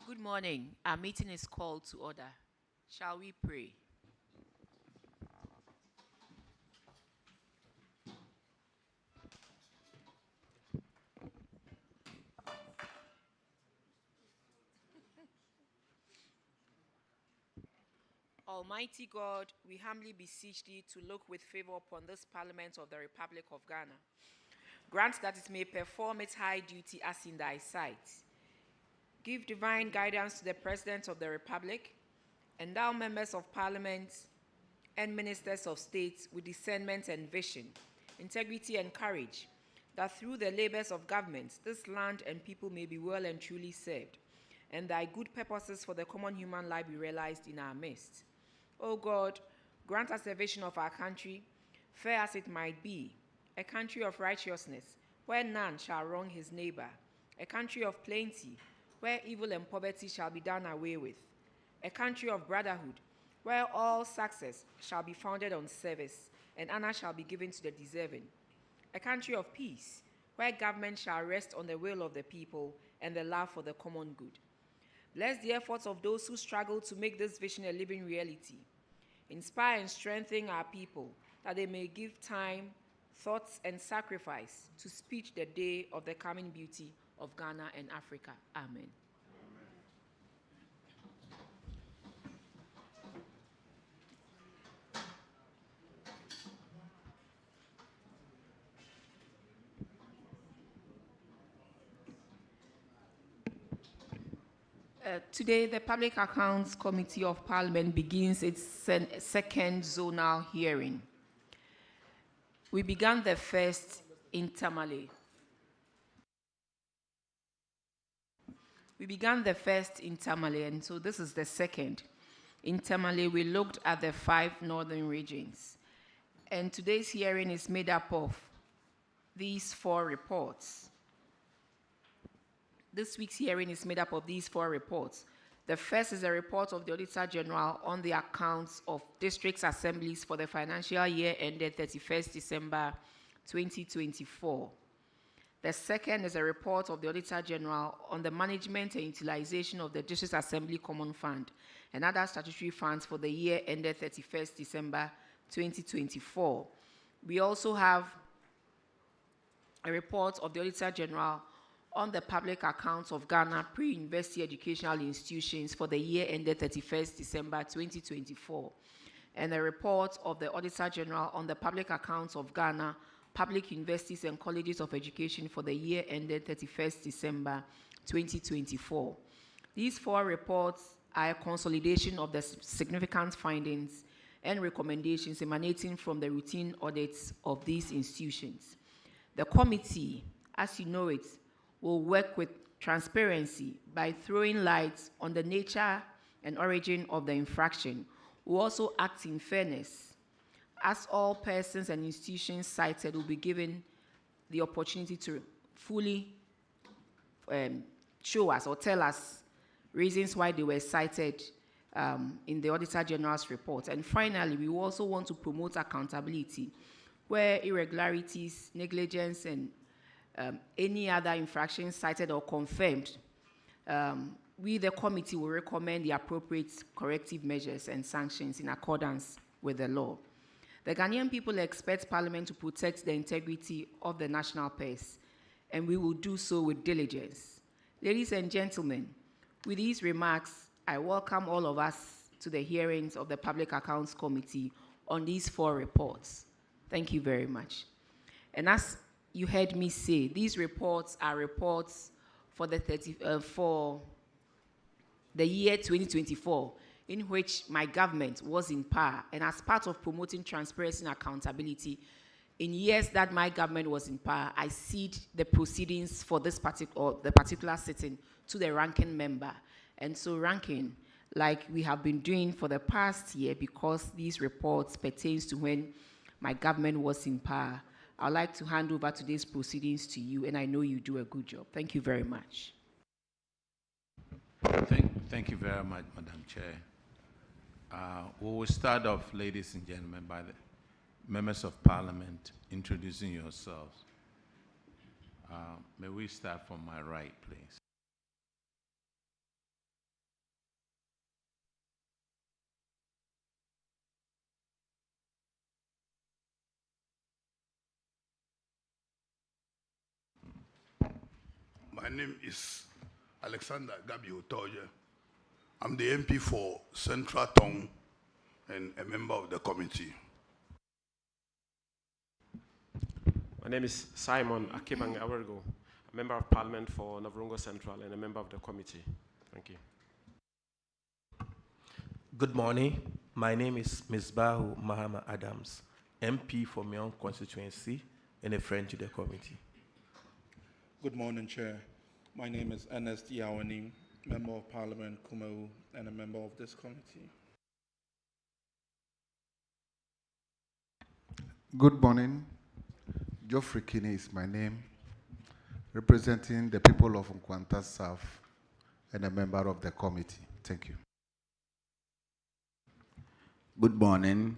Good morning. Our meeting is called to order. Shall we pray? Almighty God, we humbly beseech thee to look with favor upon this Parliament of the Republic of Ghana. Grant that it may perform its high duty as in thy sight. Give divine guidance to the President of the Republic, endow members of Parliament and ministers of state with discernment and vision, integrity and courage, that through the labors of government, this land and people may be well and truly served, and thy good purposes for the common human life be realized in our midst. O God, grant us a vision of our country, fair as it might be, a country of righteousness, where none shall wrong his neighbor, a country of plenty, where evil and poverty shall be done away with, a country of brotherhood, where all success shall be founded on service, and honor shall be given to the deserving, a country of peace, where government shall rest on the will of the people and the love for the common good. Bless the efforts of those who struggle to make this vision a living reality. Inspire and strengthen our people that they may give time, thoughts, and sacrifice to speed the day of the coming beauty of Ghana and Africa. Amen. Today, the Public Accounts Committee of Parliament begins its second zonal hearing. We began the first in Tamale. And so this is the second. In Tamale, we looked at the 5 northern regions. And today's hearing is made up of these 4 reports. This week's hearing is made up of these 4 reports. The first is a report of the Auditor General on the accounts of districts' assemblies for the financial year ended 31st December 2024. The second is a report of the Auditor General on the management and utilization of the District Assembly Common Fund and other statutory funds for the year ended 31st December 2024. We also have a report of the Auditor General on the public accounts of Ghana pre-university educational institutions for the year ended 31st December 2024, and a report of the Auditor General on the public accounts of Ghana public universities and colleges of education for the year ended 31st December 2024. These 4 reports are a consolidation of the significant findings and recommendations emanating from the routine audits of these institutions. The committee, as you know it, will work with transparency by throwing light on the nature and origin of the infraction. We'll also act in fairness, as all persons and institutions cited will be given the opportunity to fully show us or tell us reasons why they were cited in the Auditor General's report. And finally, we also want to promote accountability where irregularities, negligence, and any other infractions cited or confirmed. We, the committee, will recommend the appropriate corrective measures and sanctions in accordance with the law. The Ghanaian people expect Parliament to protect the integrity of the national purse, and we will do so with diligence. Ladies and gentlemen, with these remarks, I welcome all of us to the hearings of the Public Accounts Committee on these 4 reports. Thank you very much. And as you heard me say, these reports are reports for the year 2024, in which my government was in power. And as part of promoting transparency and accountability, in years that my government was in power, I cede the proceedings for this particular sitting to the ranking member. And so ranking, like we have been doing for the past year, because these reports pertains to when my government was in power, I'd like to hand over today's proceedings to you, and I know you do a good job. Thank you very much. Thank you very much, Madam Chair. We will start off, ladies and gentlemen, by the members of Parliament introducing yourselves. May we start from my right, please. My name is Alexander Gabi Otoje. I'm the MP for Central Tong and a member of the committee. My name is Simon Akebang Awergo, a member of Parliament for Navrongo Central and a member of the committee. Thank you. Good morning. My name is Misbahu Mahama Adams, MP for Mion constituency and a friend to the committee. Good morning, Chair. My name is Ernest Yawani, Member of Parliament, Kumau, and a member of this committee. Good morning. Geoffrey Kinney is my name. representing the people of Nkwanta South and a member of the committee. Thank you. Good morning.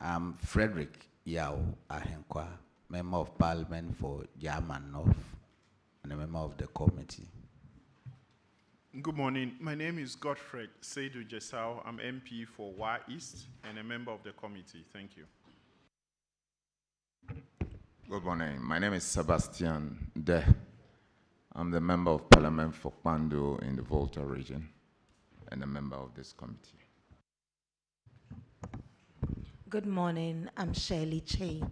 I'm Frederick Yao Ahenkwa, Member of Parliament for German North and a member of the committee. Good morning. My name is Godfred Seidu Jesau. I'm MP for Wa East and a member of the committee. Thank you. Good morning. My name is Sebastian De. I'm the member of Parliament for Kpando in the Volta region and a member of this committee. Good morning. I'm Shirley Che,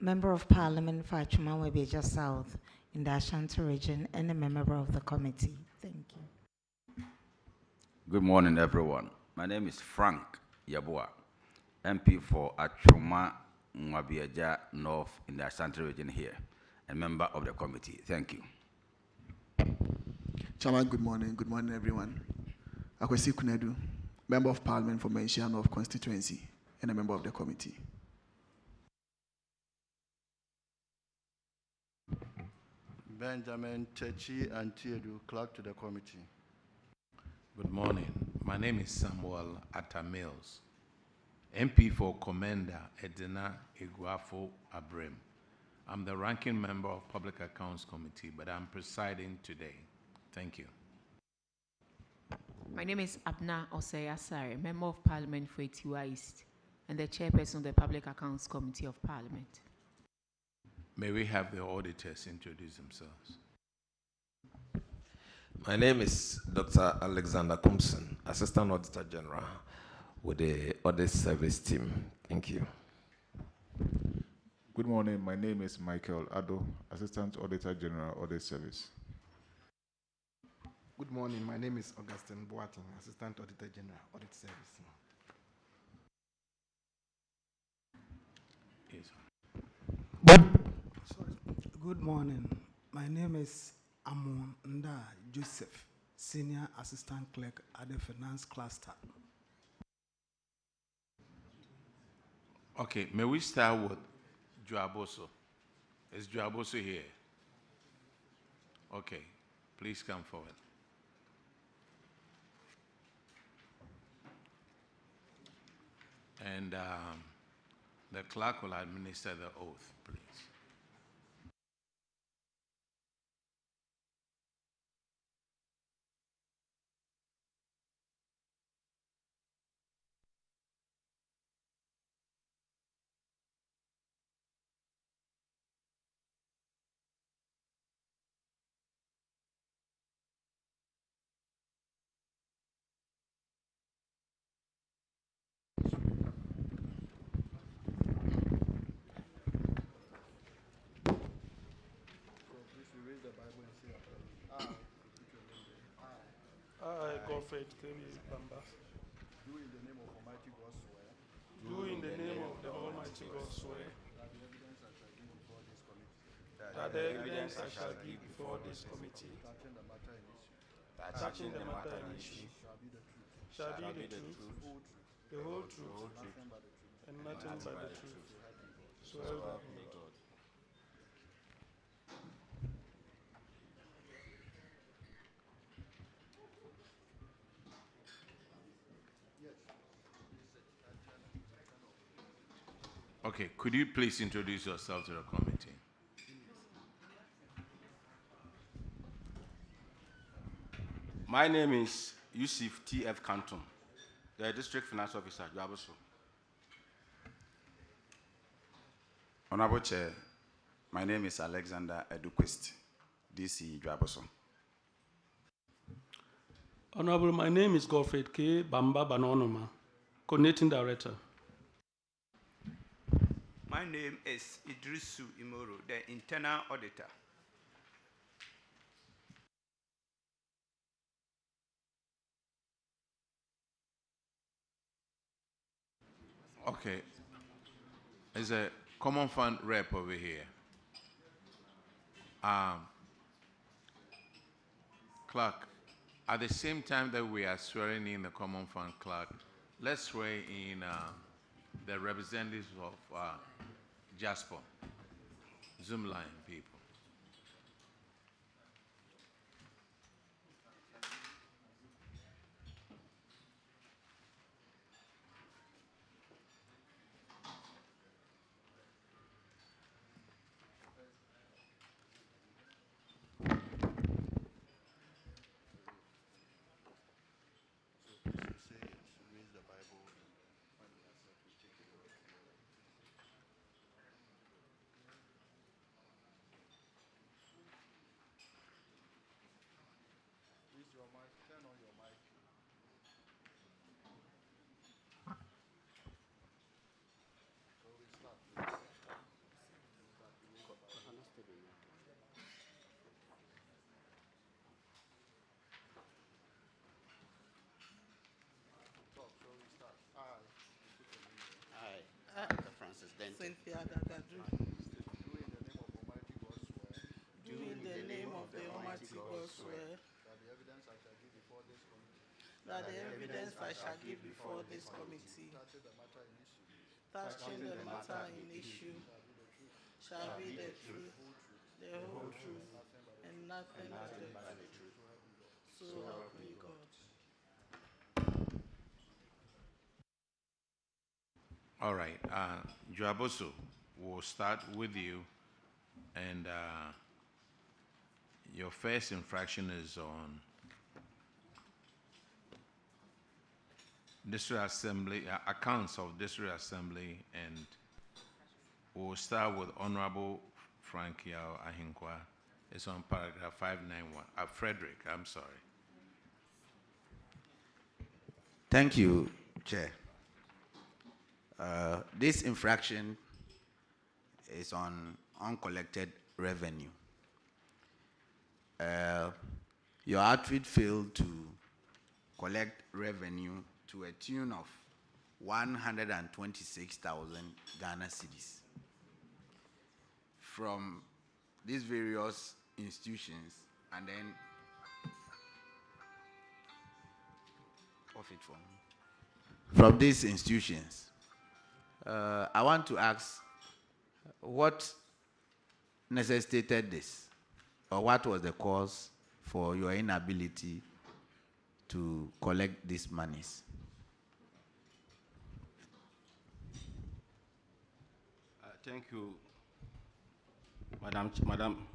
Member of Parliament for Achuma-Webeja South in the Ashanti region and a member of the committee. Thank you. Good morning, everyone. My name is Frank Yabua, MP for Achuma-Webeja North in the Ashanti region here, and member of the committee. Thank you. Chairman, good morning. Good morning, everyone. Akwesi Kunedu, Member of Parliament for Menchia North constituency and a member of the committee. Benjamin Chechi Antiedu, clerk to the committee. Good morning. My name is Samuel Atta Mills, MP for Commander Edina Iguafo Abrem. I'm the ranking member of Public Accounts Committee, but I'm presiding today. Thank you. My name is Abna Osei-Asare, Member of Parliament for Etiwa East and the chairperson of the Public Accounts Committee of Parliament. May we have the auditors introduce themselves? My name is Dr. Alexander Kumson, Assistant Auditor General with the Audit Service team. Thank you. Good morning. My name is Michael Ado, Assistant Auditor General, Audit Service. Good morning. My name is Augustine Boating, Assistant Auditor General, Audit Service. Good morning. My name is Amon Nda Joseph, Senior Assistant Clerk at the Finance Cluster. Okay, may we start with Joaboso? Is Joaboso here? Okay, please come forward. And the clerk will administer the oath, please. I, Godfred Kemi Bamba, Do in the name of Almighty God swear. do in the name of the Almighty God swear That the evidence I shall give before this committee. that the evidence I shall give before this committee Touching the matter in issue. touching the matter in issue Shall be the truth. the whole truth, and nothing but the truth. So help me God. Okay, could you please introduce yourself to the committee? My name is Yusuf T.F. Canton, the District Finance Officer, Joaboso. Honorable Chair, my name is Alexander Eduquist, DC Joaboso. Honorable, my name is Godfred K. Bamba Banonoma, Coordinating Director. My name is Idrisu Imoro, the Internal Auditor. Okay. There's a common fund rep over here. Clerk, at the same time that we are swearing in the common fund clerk, let's swear in the representatives of Jasper, Zoomline people. Cynthia Dagadu. Do in the name of the Almighty God swear that the evidence I shall give before this committee, touching the matter in issue, shall be the truth, the whole truth, and nothing but the truth. So help me God. All right. Joaboso, we'll start with you. And your first infraction is on District Assembly, accounts of District Assembly, and we'll start with Honorable Frank Yao Ahinkwa. It's on paragraph 591. Frederick, I'm sorry. Thank you, Chair. This infraction is on uncollected revenue. Your outfit failed to collect revenue to a tune of 126,000 Ghana cedis from these various institutions, and then off it for me. From these institutions, I want to ask what necessitated this, or what was the cause for your inability to collect these monies? Thank you,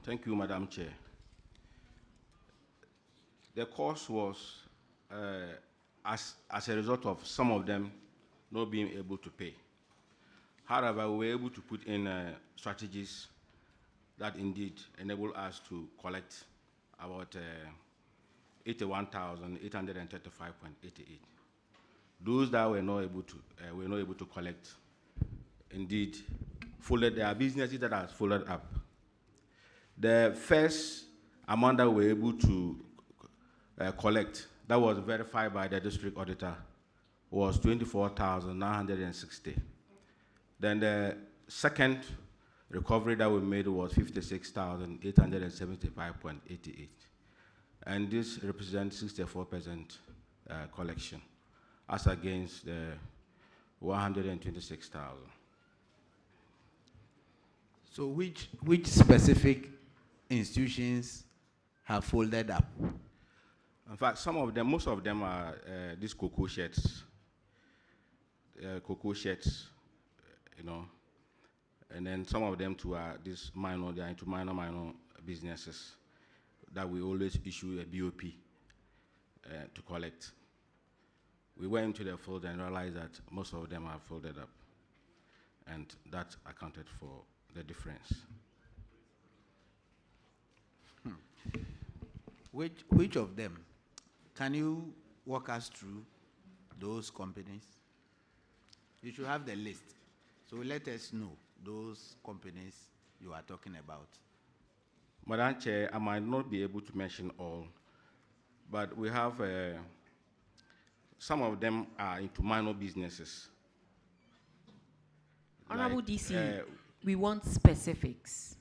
Thank you, Madam Chair. The cause was as a result of some of them not being able to pay. However, we were able to put in strategies that indeed enable us to collect about 81,835.88. Those that were not able to collect, indeed, folded. There are businesses that are folded up. The first amount that we were able to collect, that was verified by the district auditor, was 24,960. Then the second recovery that we made was 56,875.88. And this represents 64% collection, as against the 126,000. So which specific institutions have folded up? In fact, some of them, most of them are these cocoa sheds. And then some of them too are these minor, they are into minor businesses that we always issue a BOP to collect. We went into the fold and realized that most of them are folded up, and that accounted for the difference. Which of them? Can you walk us through those companies? You should have the list. So let us know those companies you are talking about. Madam Chair, I might not be able to mention all, but we have some of them are into minor businesses. Honorable Like, DC, we want specifics.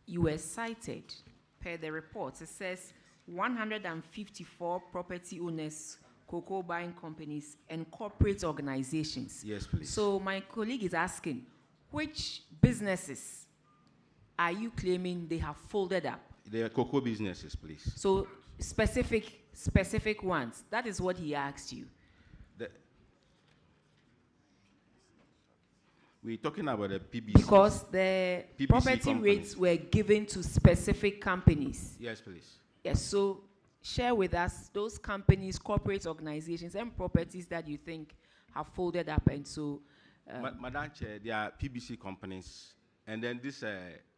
You were cited per the report. It says 154 property owners, cocoa buying companies, and corporate organizations. Yes, please. So my colleague is asking, which businesses are you claiming they have folded up? They are cocoa businesses, please. So specific ones. That is what he asked you. We're talking about the PBC. Because the PBC property companies. rates were given to specific companies. Yes, please. Yes, so share with us those companies, corporate organizations, and properties that you think have folded up. And so, Madam Chair, there are PBC companies, and then this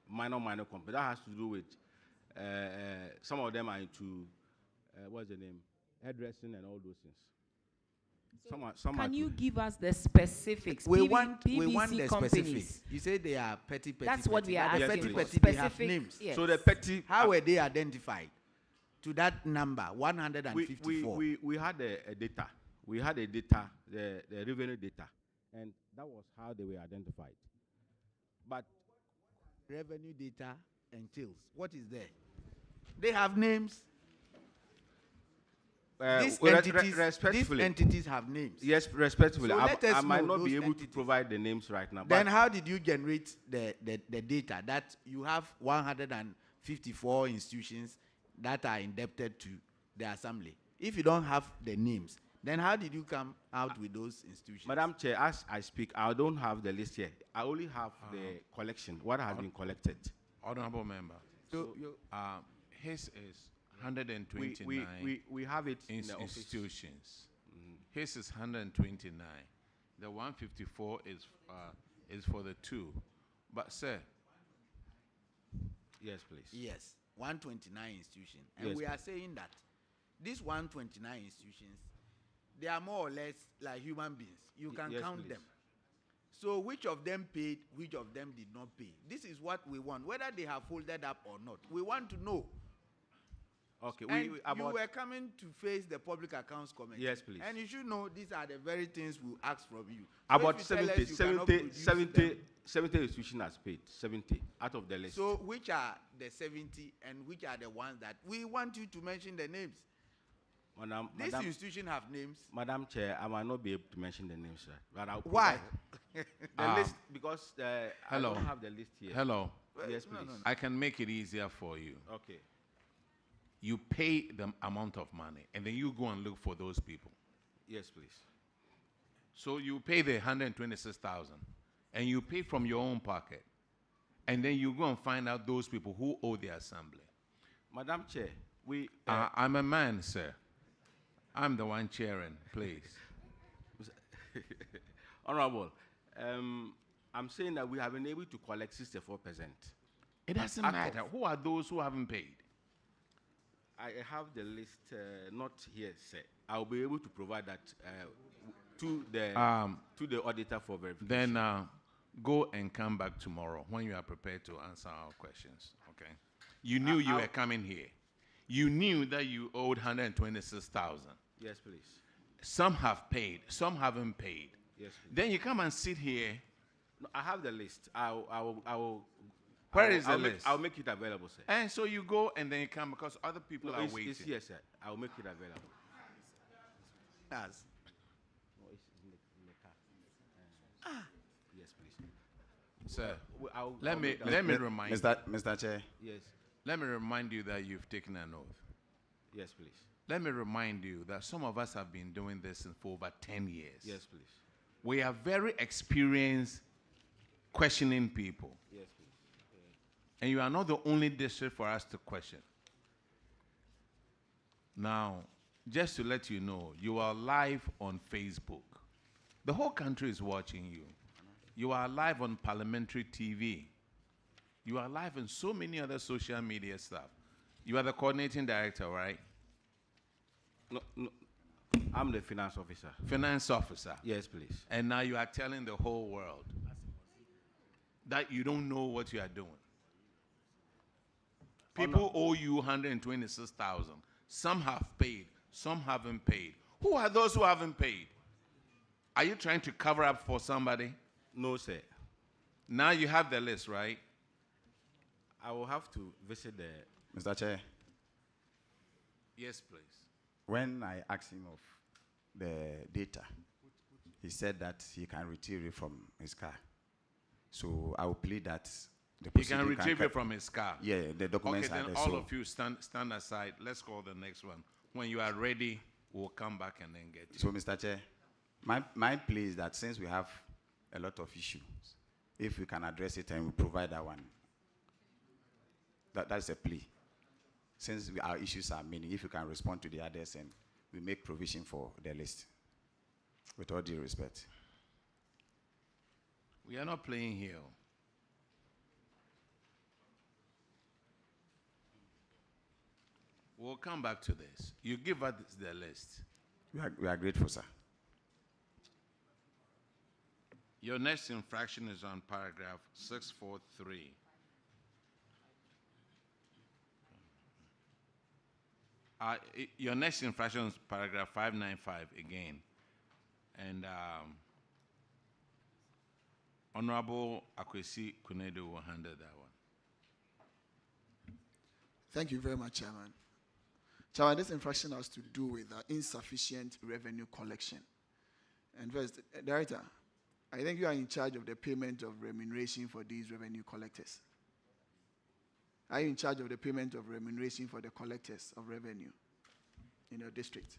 minor company that has to do with some of them are into what's the name, hairdressing and all those things. Some can are you give us the specifics? We want the companies. specifics. You say they are petty. That's what we are but the asking for. petty, they have Specific, names. yes. So the petty. How were they identified to that number, 154? We had a data. We had a data, the revenue data, and That was how they were identified. But Revenue data entails. What is there? They have names. These entities have names. Yes, respectfully. So let us I might know not be those able entities. to provide the names right now. Then but how did you generate the data that you have 154 institutions that are indebted to the assembly? If you don't have the names, then how did you come out with those institutions? Madam Chair, as I speak, I don't have the list here. I only have the collection, what has been collected. Honorable member. So his is 129. We have it in the office. Institutions. His is 129. The 154 is for the two. But sir. Yes, please. Yes, 129 institutions. And Yes, we are please. saying that these 129 institutions, they are more or less like human beings. You can Yes, count please. them. So which of them paid, which of them did not pay? This is what we want, whether they have folded up or not. We want to know. Okay, And you were coming to face the Public Accounts Committee. Yes, please. And you should know these are the very things we ask from you. So About if you tell us 70, you cannot 70, produce 70, them, 70 institutions has paid, 70 out of the list. so which are the 70 and which are the ones that we want you to mention the names? These institutions have names. Madam Chair, I might not be able to mention the names, sir. But I'll Why? provide the list, because I Hello. don't have the list here. Hello. Yes, please. I can make it easier for you. Okay. You pay the amount of money, and then you go and look for those people. Yes, please. So you pay the 126,000, and you pay from your own pocket, and then you go and find out those people who owe the assembly. Madam Chair, we... I'm a man, sir. I'm the one chairing, please. Honorable, I'm saying that we have been able to collect 64%. It doesn't matter. Who are those who haven't paid? I have the list, not here, sir. I'll be able to provide that to the auditor for verification. Then go and come back tomorrow when you are prepared to answer our questions, okay? You knew you were coming here. You knew that you owed 126,000. Yes, please. Some have paid, some haven't paid. Yes, please. Then you come and sit here. No, I have the list. Where is the list? I'll make it available, sir. And so you go and then you come because other people are waiting. It's here, sir. I'll make it available. Yes. No, it's in the car. Yes, please. Sir, I'll let me make that. remind you. Mr. Chair. Yes. Let me remind you that you've taken an oath. Yes, please. Let me remind you that some of us have been doing this for over 10 years. Yes, please. We are very experienced questioning people. Yes, please. And you are not the only district for us to question. Now, just to let you know, you are live on Facebook. The whole country is watching you. You are live on Parliamentary TV. You are live on so many other social media stuff. You are the coordinating director, right? No, I'm the finance officer. Finance officer. Yes, please. And now you are telling the whole world that you don't know what you are doing. People owe you 126,000. Some have paid, some haven't paid. Who are those who haven't paid? Are you trying to cover up for somebody? No, sir. Now you have the list, right? I will have to visit the... Mr. Chair, Yes, please. when I asked him of the data, he said that he can retrieve it from his car. So I will plead that the He can retrieve it from his car. Yeah, the documents okay, are then there. all So of you stand aside. Let's call the next one. When you are ready, we'll come back and then get you. So, Mr. Chair, my plea is that since we have a lot of issues, if we can address it and we provide that one, that's a plea. Since our issues are many, if you can respond to the others and we make provision for the list, with all due respect. We are not playing here. We'll come back to this. You give us the list. We are grateful, sir. Your next infraction is on paragraph 643. Your next infraction is paragraph 595 again. And Honorable Akwesi Kunedo will handle that one. Thank you very much, Chairman. Chairman, this infraction has to do with insufficient revenue collection. And first, Director, I think you are in charge of the payment of remuneration for these revenue collectors. Are you in charge of the payment of remuneration for the collectors of revenue in your district?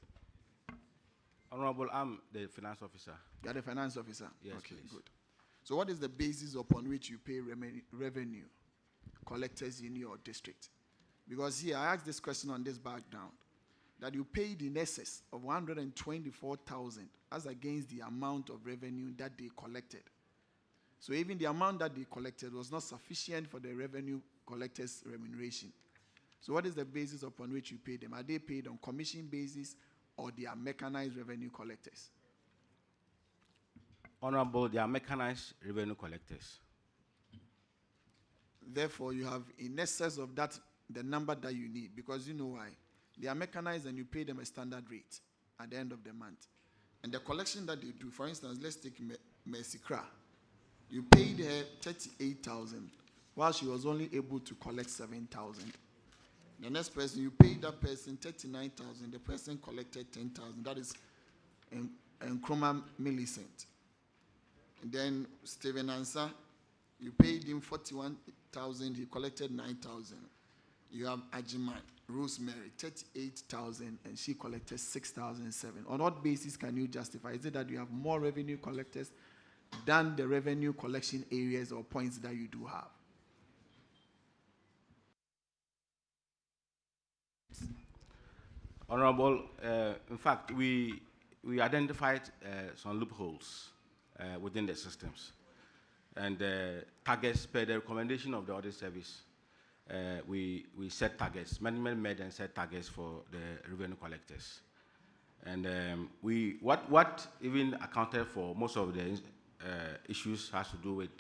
Honorable, I'm the finance officer. You are the finance officer? Yes, okay, please. Good. So what is the basis upon which you pay revenue collectors in your district? Because here, I asked this question on this background, that you paid in excess of 124,000 as against the amount of revenue that they collected. So even the amount that they collected was not sufficient for the revenue collectors' remuneration. So what is the basis upon which you pay them? Are they paid on commission basis or they are mechanized revenue collectors? Honorable, they are mechanized revenue collectors. Therefore, you have in excess of that the number that you need, because you know why. They are mechanized and you pay them a standard rate at the end of the month. And the collection that they do, for instance, let's take Mercy-Kra. You paid her 38,000 while she was only able to collect 7,000. The next person, you paid that person 39,000. The person collected 10,000. That is Nkrumah Millicent. And then Stephen Ansah, you paid him 41,000. He collected 9,000. You have Ajiman, Rosemary, 38,000, and she collected 6,007. On what basis can you justify? Is it that you have more revenue collectors than the revenue collection areas or points that you do have? Honorable, in fact, we identified some loopholes within the systems. And targets, per the recommendation of the audit service, we set targets, management made and set targets for the revenue collectors. And what even accounted for most of the issues has to do with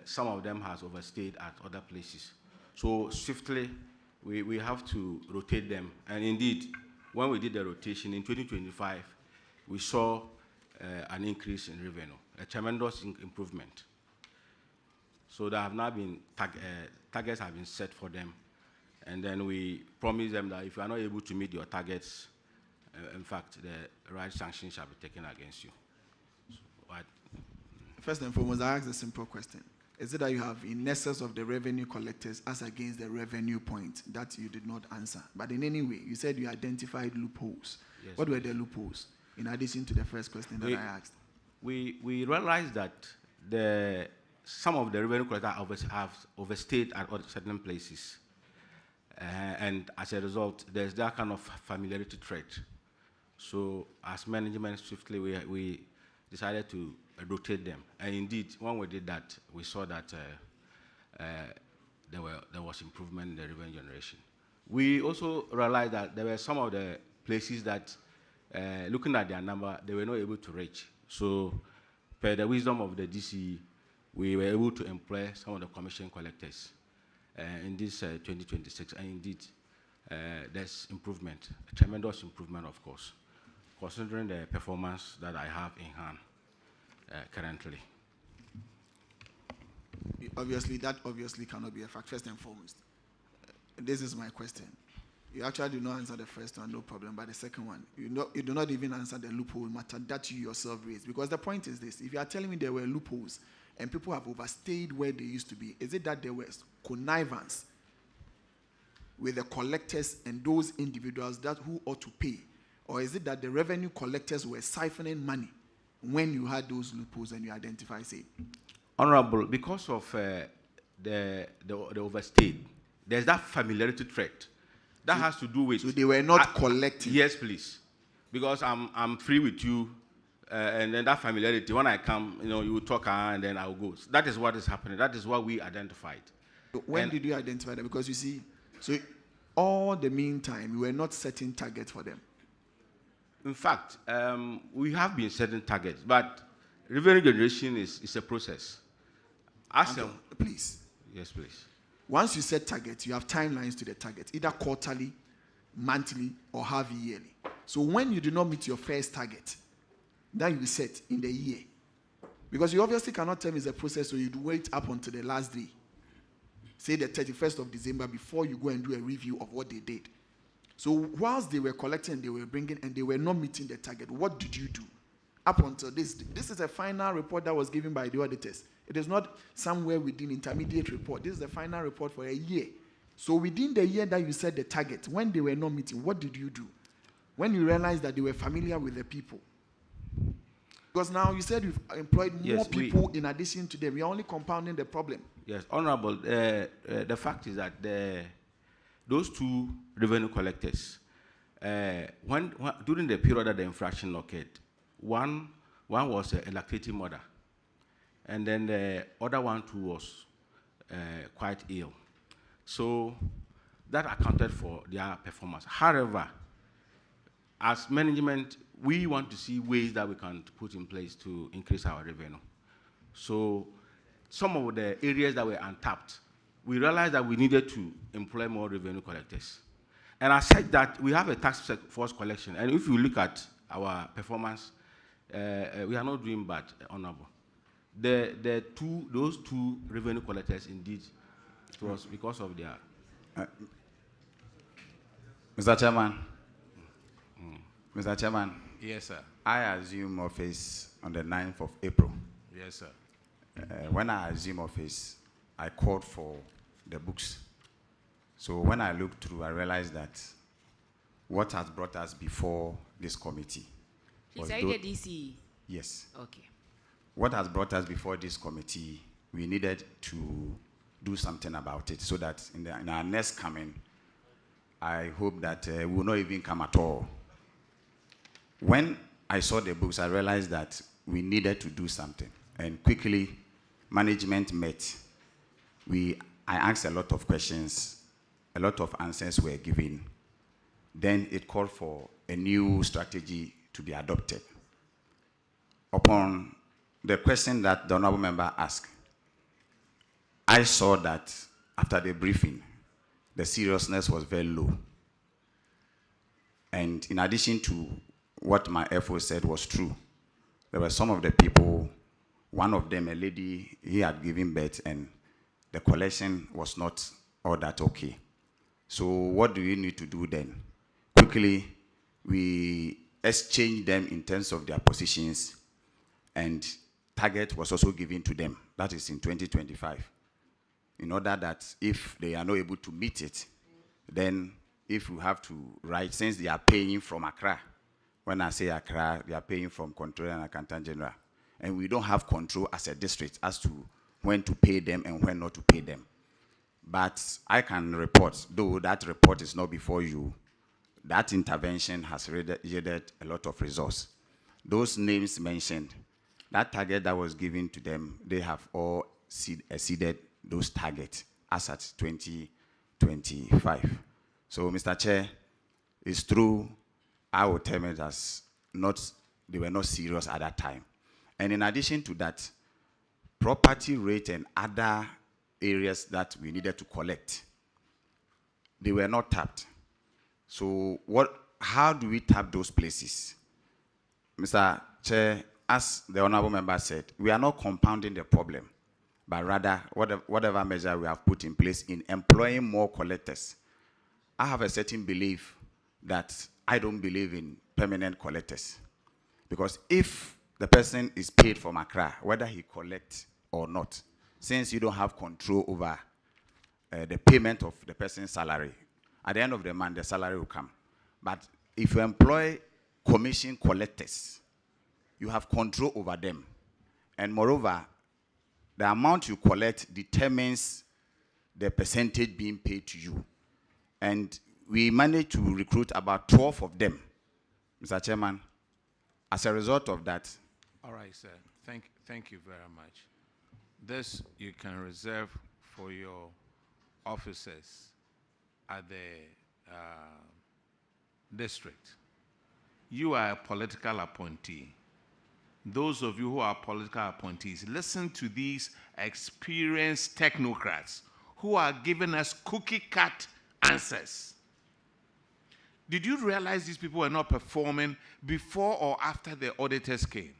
some of them has overstayed at other places. So swiftly, we have to rotate them. And indeed, when we did the rotation in 2025, we saw an increase in revenue, a tremendous improvement. So there have now been targets have been set for them, and then we promise them that if you are not able to meet your targets, in fact, the right sanctions shall be taken against you. So, first and foremost, I ask a simple question. Is it that you have in excess of the revenue collectors as against the revenue point? That you did not answer. But in any way, you said you identified loopholes. Yes, what were the loopholes, in addition to the first question that I asked? We realized that some of the revenue collectors have overstayed at certain places. And as a result, there's that kind of familiarity trait. So as management, swiftly, we decided to rotate them. And indeed, when we did that, we saw that there was improvement in the revenue generation. We also realized that there were some of the places that, looking at their number, they were not able to reach. So, per the wisdom of the DCE, we were able to employ some of the commission collectors in this 2026. And indeed, there's improvement, a tremendous improvement, of course, considering the performance that I have in hand currently. That obviously cannot be a fact, first and foremost. This is my question. You actually do not answer the first one, no problem, but the second one, you do not even answer the loophole matter that you yourself raised. Because the point is this: if you are telling me there were loopholes and people have overstayed where they used to be, is it that there was connivance with the collectors and those individuals who ought to pay? Or is it that the revenue collectors were siphoning money when you had those loopholes and you identify, say? Honorable, because of the overstayed, there's that familiarity trait. That has to do with... So they were not collecting? Yes, please. Because I'm free with you, and then that familiarity, when I come, you will talk and then I'll go. That is what is happening. That is what we identified. When did you identify that? Because you see, so all the meantime, you were not setting targets for them. In fact, we have been setting targets, but revenue generation is a process. Please. Yes, please. Once you set targets, you have timelines to the target, either quarterly, monthly, or half-yearly. So when you do not meet your first target that you set in the year, Because you obviously cannot tell me it's a process, so you'd wait up until the last day, say the 31st of December, before you go and do a review of what they did. So whilst they were collecting, they were bringing, and they were not meeting the target, what did you do? Up until this is a final report that was given by the auditors. It is not somewhere within intermediate report. This is the final report for a year. So within the year that you set the target, when they were not meeting, what did you do? When you realized that they were familiar with the people? Because now you said you've employed more people in addition to them. You're only compounding the problem. Yes, Honorable, the fact is that those two revenue collectors, when during the period that the infraction occurred, one was a lactating mother, and then the other one too was quite ill. So that accounted for their performance. However, as management, we want to see ways that we can put in place to increase our revenue. So some of the areas that were untapped, we realized that we needed to employ more revenue collectors. And I said that we have a task force collection, and if you look at our performance, we are not doing bad, Honorable. Those two revenue collectors, indeed, it was because of their... Mr. Chairman. Mr. Chairman. Yes, sir. I assume office on the 9th of April. Yes, sir. When I assume office, I called for the books. So when I looked through, I realized that what has brought us before this committee... Please, are you the DC? Yes. Okay. What has brought us before this committee, we needed to do something about it so that in our next coming, I hope that we will not even come at all. When I saw the books, I realized that we needed to do something. And quickly, management met. I asked a lot of questions. A lot of answers were given. Then it called for a new strategy to be adopted. Upon the question that the honorable member asked, I saw that after the briefing, the seriousness was very low. And in addition to what my FO said was true, there were some of the people, one of them, a lady, he had given birth and the collection was not all that okay. So what do we need to do then? Quickly, we exchanged them in terms of their positions, and target was also given to them. That is in 2025. In order that if they are not able to meet it, then if we have to write, since they are paying from Accra, when I say Accra, they are paying from Controller and Accountant General, and we don't have control as a district as to when to pay them and when not to pay them. But I can report, though that report is not before you, that intervention has yielded a lot of results. Those names mentioned, that target that was given to them, they have all exceeded those targets as at 2025. So, Mr. Chair, it's true, I will term it as they were not serious at that time. And in addition to that, property rate and other areas that we needed to collect, they were not tapped. So how do we tap those places? Mr. Chair, as the honorable member said, we are not compounding the problem, but rather whatever measure we have put in place in employing more collectors. I have a certain belief that I don't believe in permanent collectors. Because if the person is paid from Accra, whether he collects or not, since you don't have control over the payment of the person's salary, at the end of the month, the salary will come. But if you employ commission collectors, you have control over them. And moreover, the amount you collect determines the percentage being paid to you. And we managed to recruit about 12 of them, Mr. Chairman. As a result of that. All right, sir. Thank you very much. This you can reserve for your officers at the district. You are a political appointee. Those of you who are political appointees, listen to these experienced technocrats who are giving us cookie-cut answers. Did you realize these people were not performing before or after the auditors came?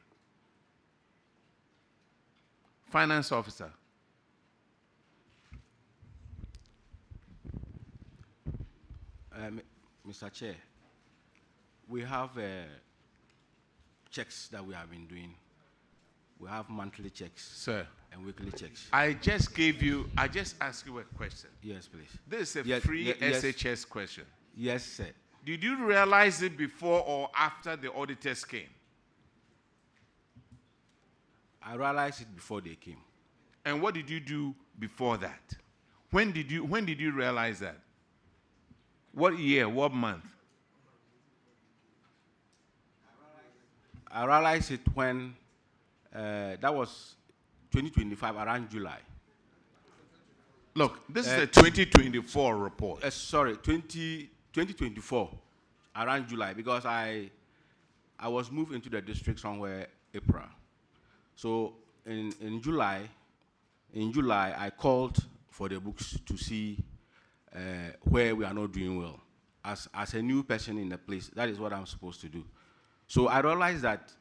Finance Officer. Mr. Chair, we have checks that we have been doing. We have monthly checks, sir, and weekly checks. I just asked you a question. Yes, please. This is a free SHS question. Yes, sir. Did you realize it before or after the auditors came? I realized it before they came. And what did you do before that? When did you realize that? What year? What month? I realized it when that was 2025, around July. Look, this is a 2024 report. Sorry, 2024, around July, because I was moved into the district somewhere April. So in July, I called for the books to see where we are not doing well. As a new person in the place, that is what I'm supposed to do. So I realized that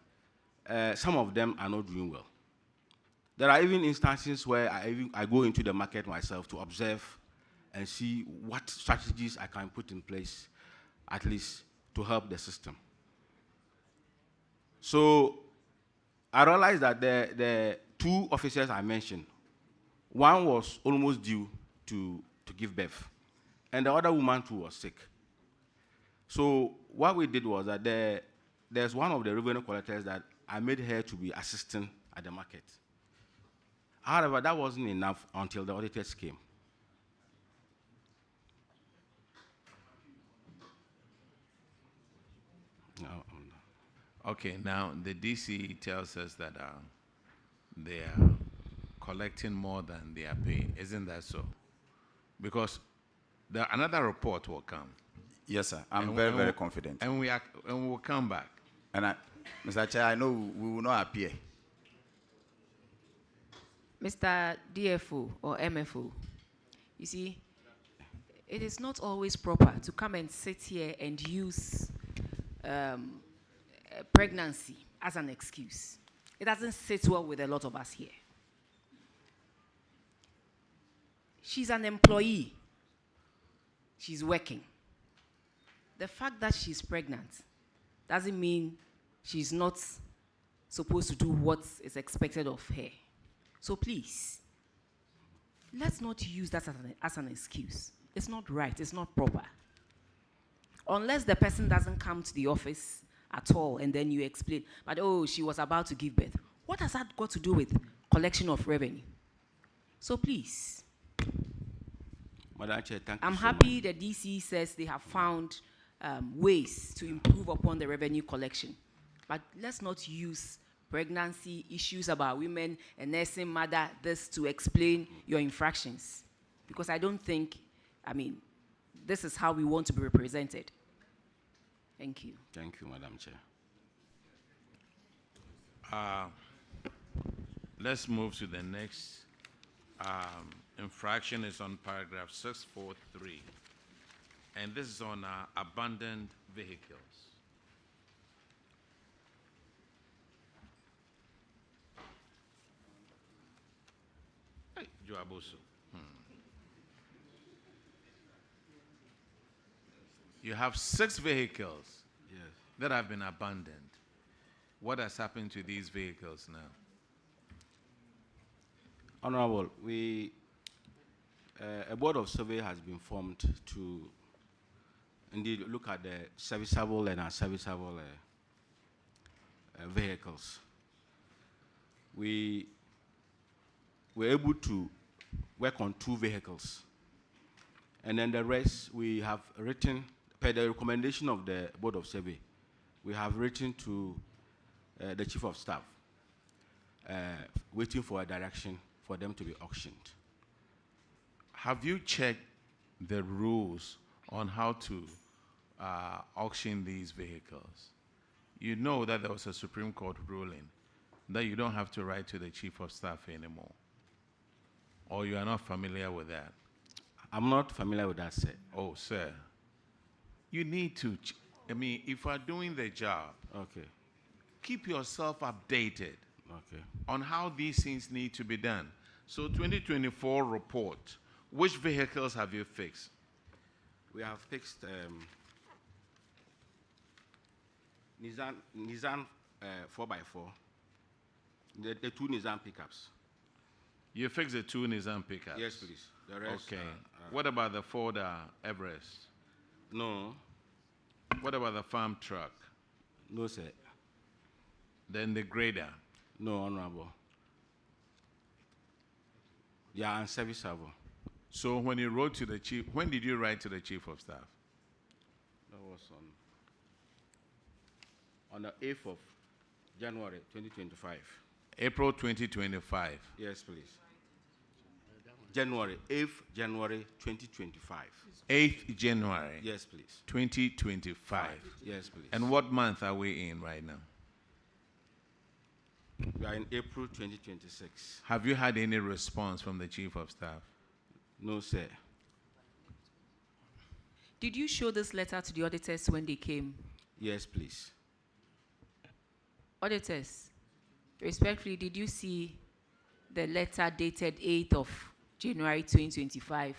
some of them are not doing well. There are even instances where I go into the market myself to observe and see what strategies I can put in place, at least to help the system. So I realized that the two officers I mentioned, one was almost due to give birth, and the other woman too was sick. So what we did was that there's one of the revenue collectors that I made her to be assistant at the market. However, that wasn't enough until the auditors came. Okay, now the DC tells us that they are collecting more than they are paying. Isn't that so? Because another report will come. Yes, sir. I'm very confident. And we'll come back. And Mr. Chair, I know we will not appear. Mr. DFO or MFO, you see, it is not always proper to come and sit here and use pregnancy as an excuse. It doesn't sit well with a lot of us here. She's an employee. She's working. The fact that she's pregnant doesn't mean she's not supposed to do what is expected of her. So please, let's not use that as an excuse. It's not right, it's not proper. Unless the person doesn't come to the office at all and then you explain, but oh, she was about to give birth. What has that got to do with collection of revenue? So please. Madam Chair, thank you I'm so happy much. the DC says they have found ways to improve upon the revenue collection. But let's not use pregnancy issues about women and nursing mother this to explain your infractions. Because I don't think, this is how we want to be represented. Thank you. Thank you, Madam Chair. Let's move to the next infraction. Is on paragraph 643. And this is on abandoned vehicles. Hey, Joaboso. You have 6 vehicles that have been abandoned. What has happened to these vehicles now? Honorable, a board of survey has been formed to indeed look at the serviceable and unserviceable vehicles. We were able to work on 2 vehicles. And then the rest we have written, per the recommendation of the board of survey, we have written to the chief of staff, waiting for a direction for them to be auctioned. Have you checked the rules on how to auction these vehicles? You know that there was a Supreme Court ruling that you don't have to write to the chief of staff anymore. Or you are not familiar with that? I'm not familiar with that, sir. Oh, sir. You need to, if you are doing the job, okay, keep yourself updated. Okay. on how these things need to be done. So 2024 report, which vehicles have you fixed? We have fixed Nissan 4x4, the two Nissan pickups. You fixed the two Nissan pickups? Yes, please. The rest, okay. What about the Ford Everest? No. What about the farm truck? No, sir. Then the grader? No, Honorable. They are unserviceable. So when you wrote to the chief, when did you write to the chief of staff? That was on the 8th of January 2025. April 2025? Yes, please. January, 8th January 2025. 8th January? Yes, please. 2025? Yes, please. And what month are we in right now? We are in April 2026. Have you had any response from the chief of staff? No, sir. Did you show this letter to the auditors when they came? Yes, please. Auditors, respectfully, did you see the letter dated 8th of January 2025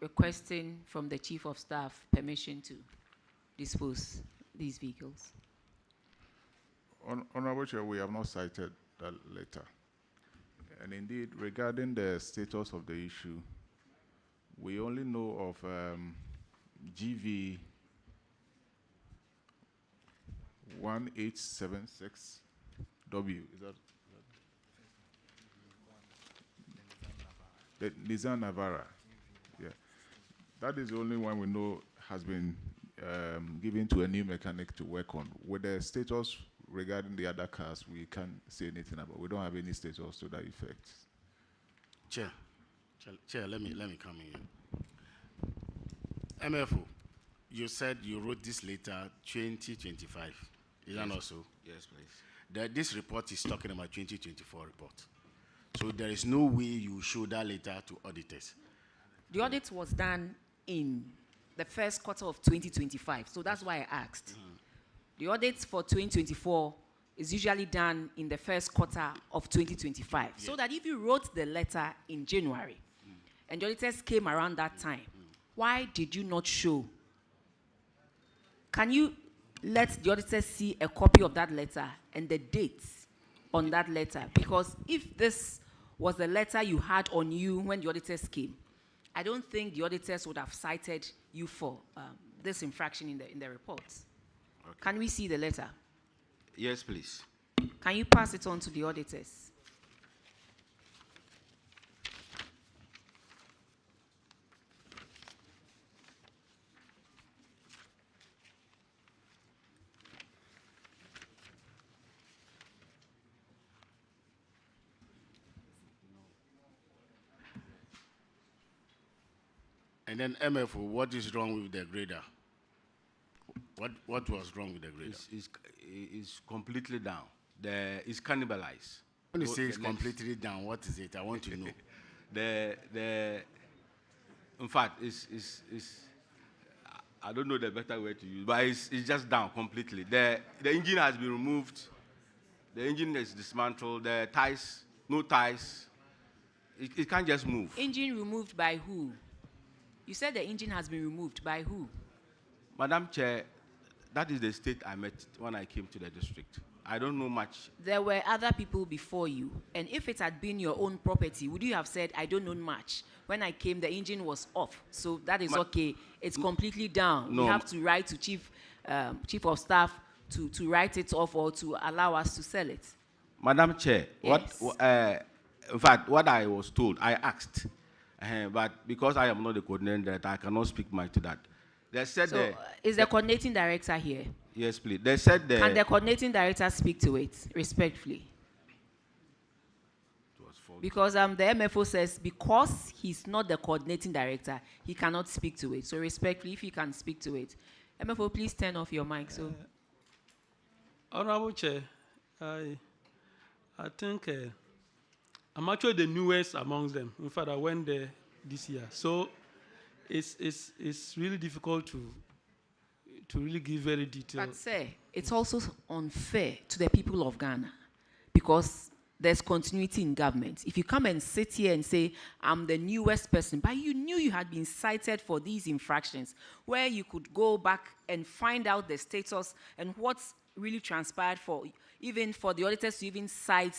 requesting from the chief of staff permission to dispose these vehicles? Honorable Chair, we have not cited that letter. And indeed, regarding the status of the issue, we only know of GV 1876W. Is that the Nissan Navara? Yeah, that is the only one we know has been given to a new mechanic to work on. With the status regarding the other cars, we can't say anything about. We don't have any status to that effect. Chair, let me come in. MFO, you said you wrote this letter 2025. Is that not so? Yes, please. This report is talking about 2024 report. So there is no way you show that letter to auditors. The audit was done in the first quarter of 2025, so that's why I asked. The audit for 2024 is usually done in the first quarter of 2025. So that if you wrote the letter in January and the auditors came around that time, why did you not show? Can you let the auditors see a copy of that letter and the dates on that letter? Because if this was the letter you had on you when the auditors came, I don't think the auditors would have cited you for this infraction in the report. Okay. Can we see the letter? Yes, please. Can you pass it on to the auditors? And then MFO, what is wrong with the grader? What was wrong with the grader? It's completely down. It's cannibalized. When you say it's completely down, what is it? I want to know. In fact, I don't know the better way to use, but it's just down completely. The engine has been removed. The engine is dismantled. The ties, no ties. It can't just move. Engine removed by who? You said the engine has been removed by who? Madam Chair, that is the state I met when I came to the district. I don't know much. There were other people before you, and if it had been your own property, would you have said, I don't know much? When I came, the engine was off, so that is okay. It's completely down. No. We have to write to chief of staff to write it off or to allow us to sell it. Madam Chair, Yes. In fact, what I was told, I asked, but because I am not the coordinator, I cannot speak much to that. They said So, is the coordinating director here? Yes, please. They said Can the coordinating director speak to it, respectfully? Because the MFO says because he's not the coordinating director, he cannot speak to it. So respectfully, if he can speak to it. MFO, please turn off your mic. So, Honorable Chair, I think I'm actually the newest amongst them. In fact, I went there this year. So it's really difficult to really give very detailed. But sir, it's also unfair to the people of Ghana because there's continuity in government. If you come and sit here and say, I'm the newest person, but you knew you had been cited for these infractions, where you could go back and find out the status and what's really transpired for, even for the auditors to even cite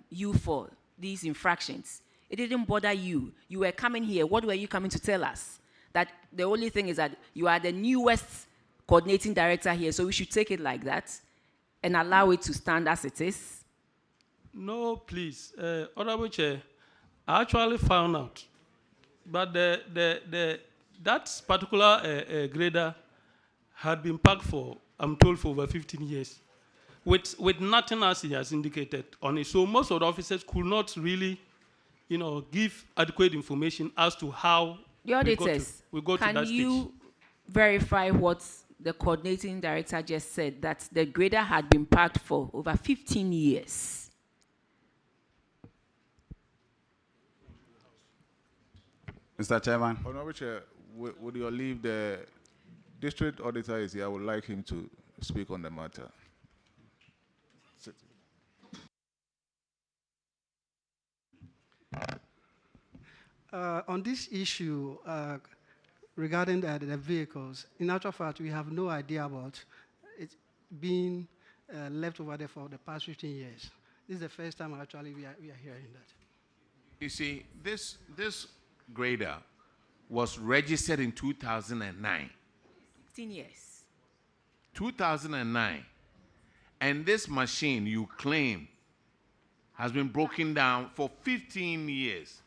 you for these infractions. It didn't bother you. You were coming here. What were you coming to tell us? That the only thing is that you are the newest coordinating director here, so we should take it like that and allow it to stand as it is? No, please. Honorable Chair, I actually found out, but that particular grader had been parked for, I'm told, for over 15 years, with nothing else he has indicated on it. So most of the officers could not really, give adequate information as to how the auditors, we got to that stage. Can you verify what the coordinating director just said, that the grader had been parked for over 15 years? Mr. Chairman. Honorable Chair, would you leave the district auditor is here? I would like him to speak on the matter. On this issue regarding the vehicles, in actual fact, we have no idea about it being left over there for the past 15 years. This is the first time actually we are hearing that. You see, this grader was registered in 2009. 15 years. 2009. And this machine you claim has been broken down for 15 years.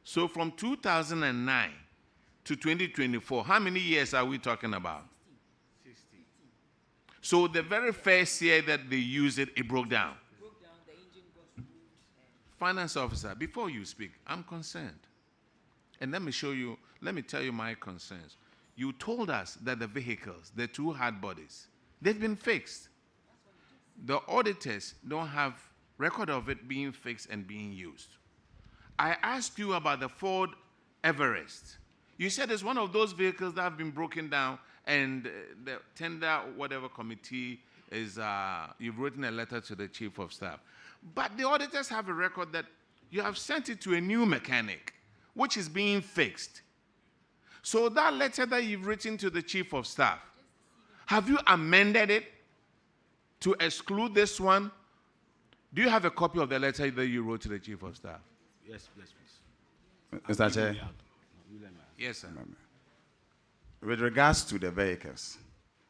So from 2009 to 2024, how many years are we talking about? 16. So the very first year that they used it, it broke down. Finance officer, before you speak, I'm concerned. And let me tell you my concerns. You told us that the vehicles, the two hard bodies, they've been fixed. The auditors don't have record of it being fixed and being used. I asked you about the Ford Everest. You said it's one of those vehicles that have been broken down and the tender whatever committee is, you've written a letter to the chief of staff. But the auditors have a record that you have sent it to a new mechanic, which is being fixed. So that letter that you've written to the chief of staff, have you amended it to exclude this one? Do you have a copy of the letter that you wrote to the chief of staff? Yes, please. Mr. Chair. Yes, sir. With regards to the vehicles,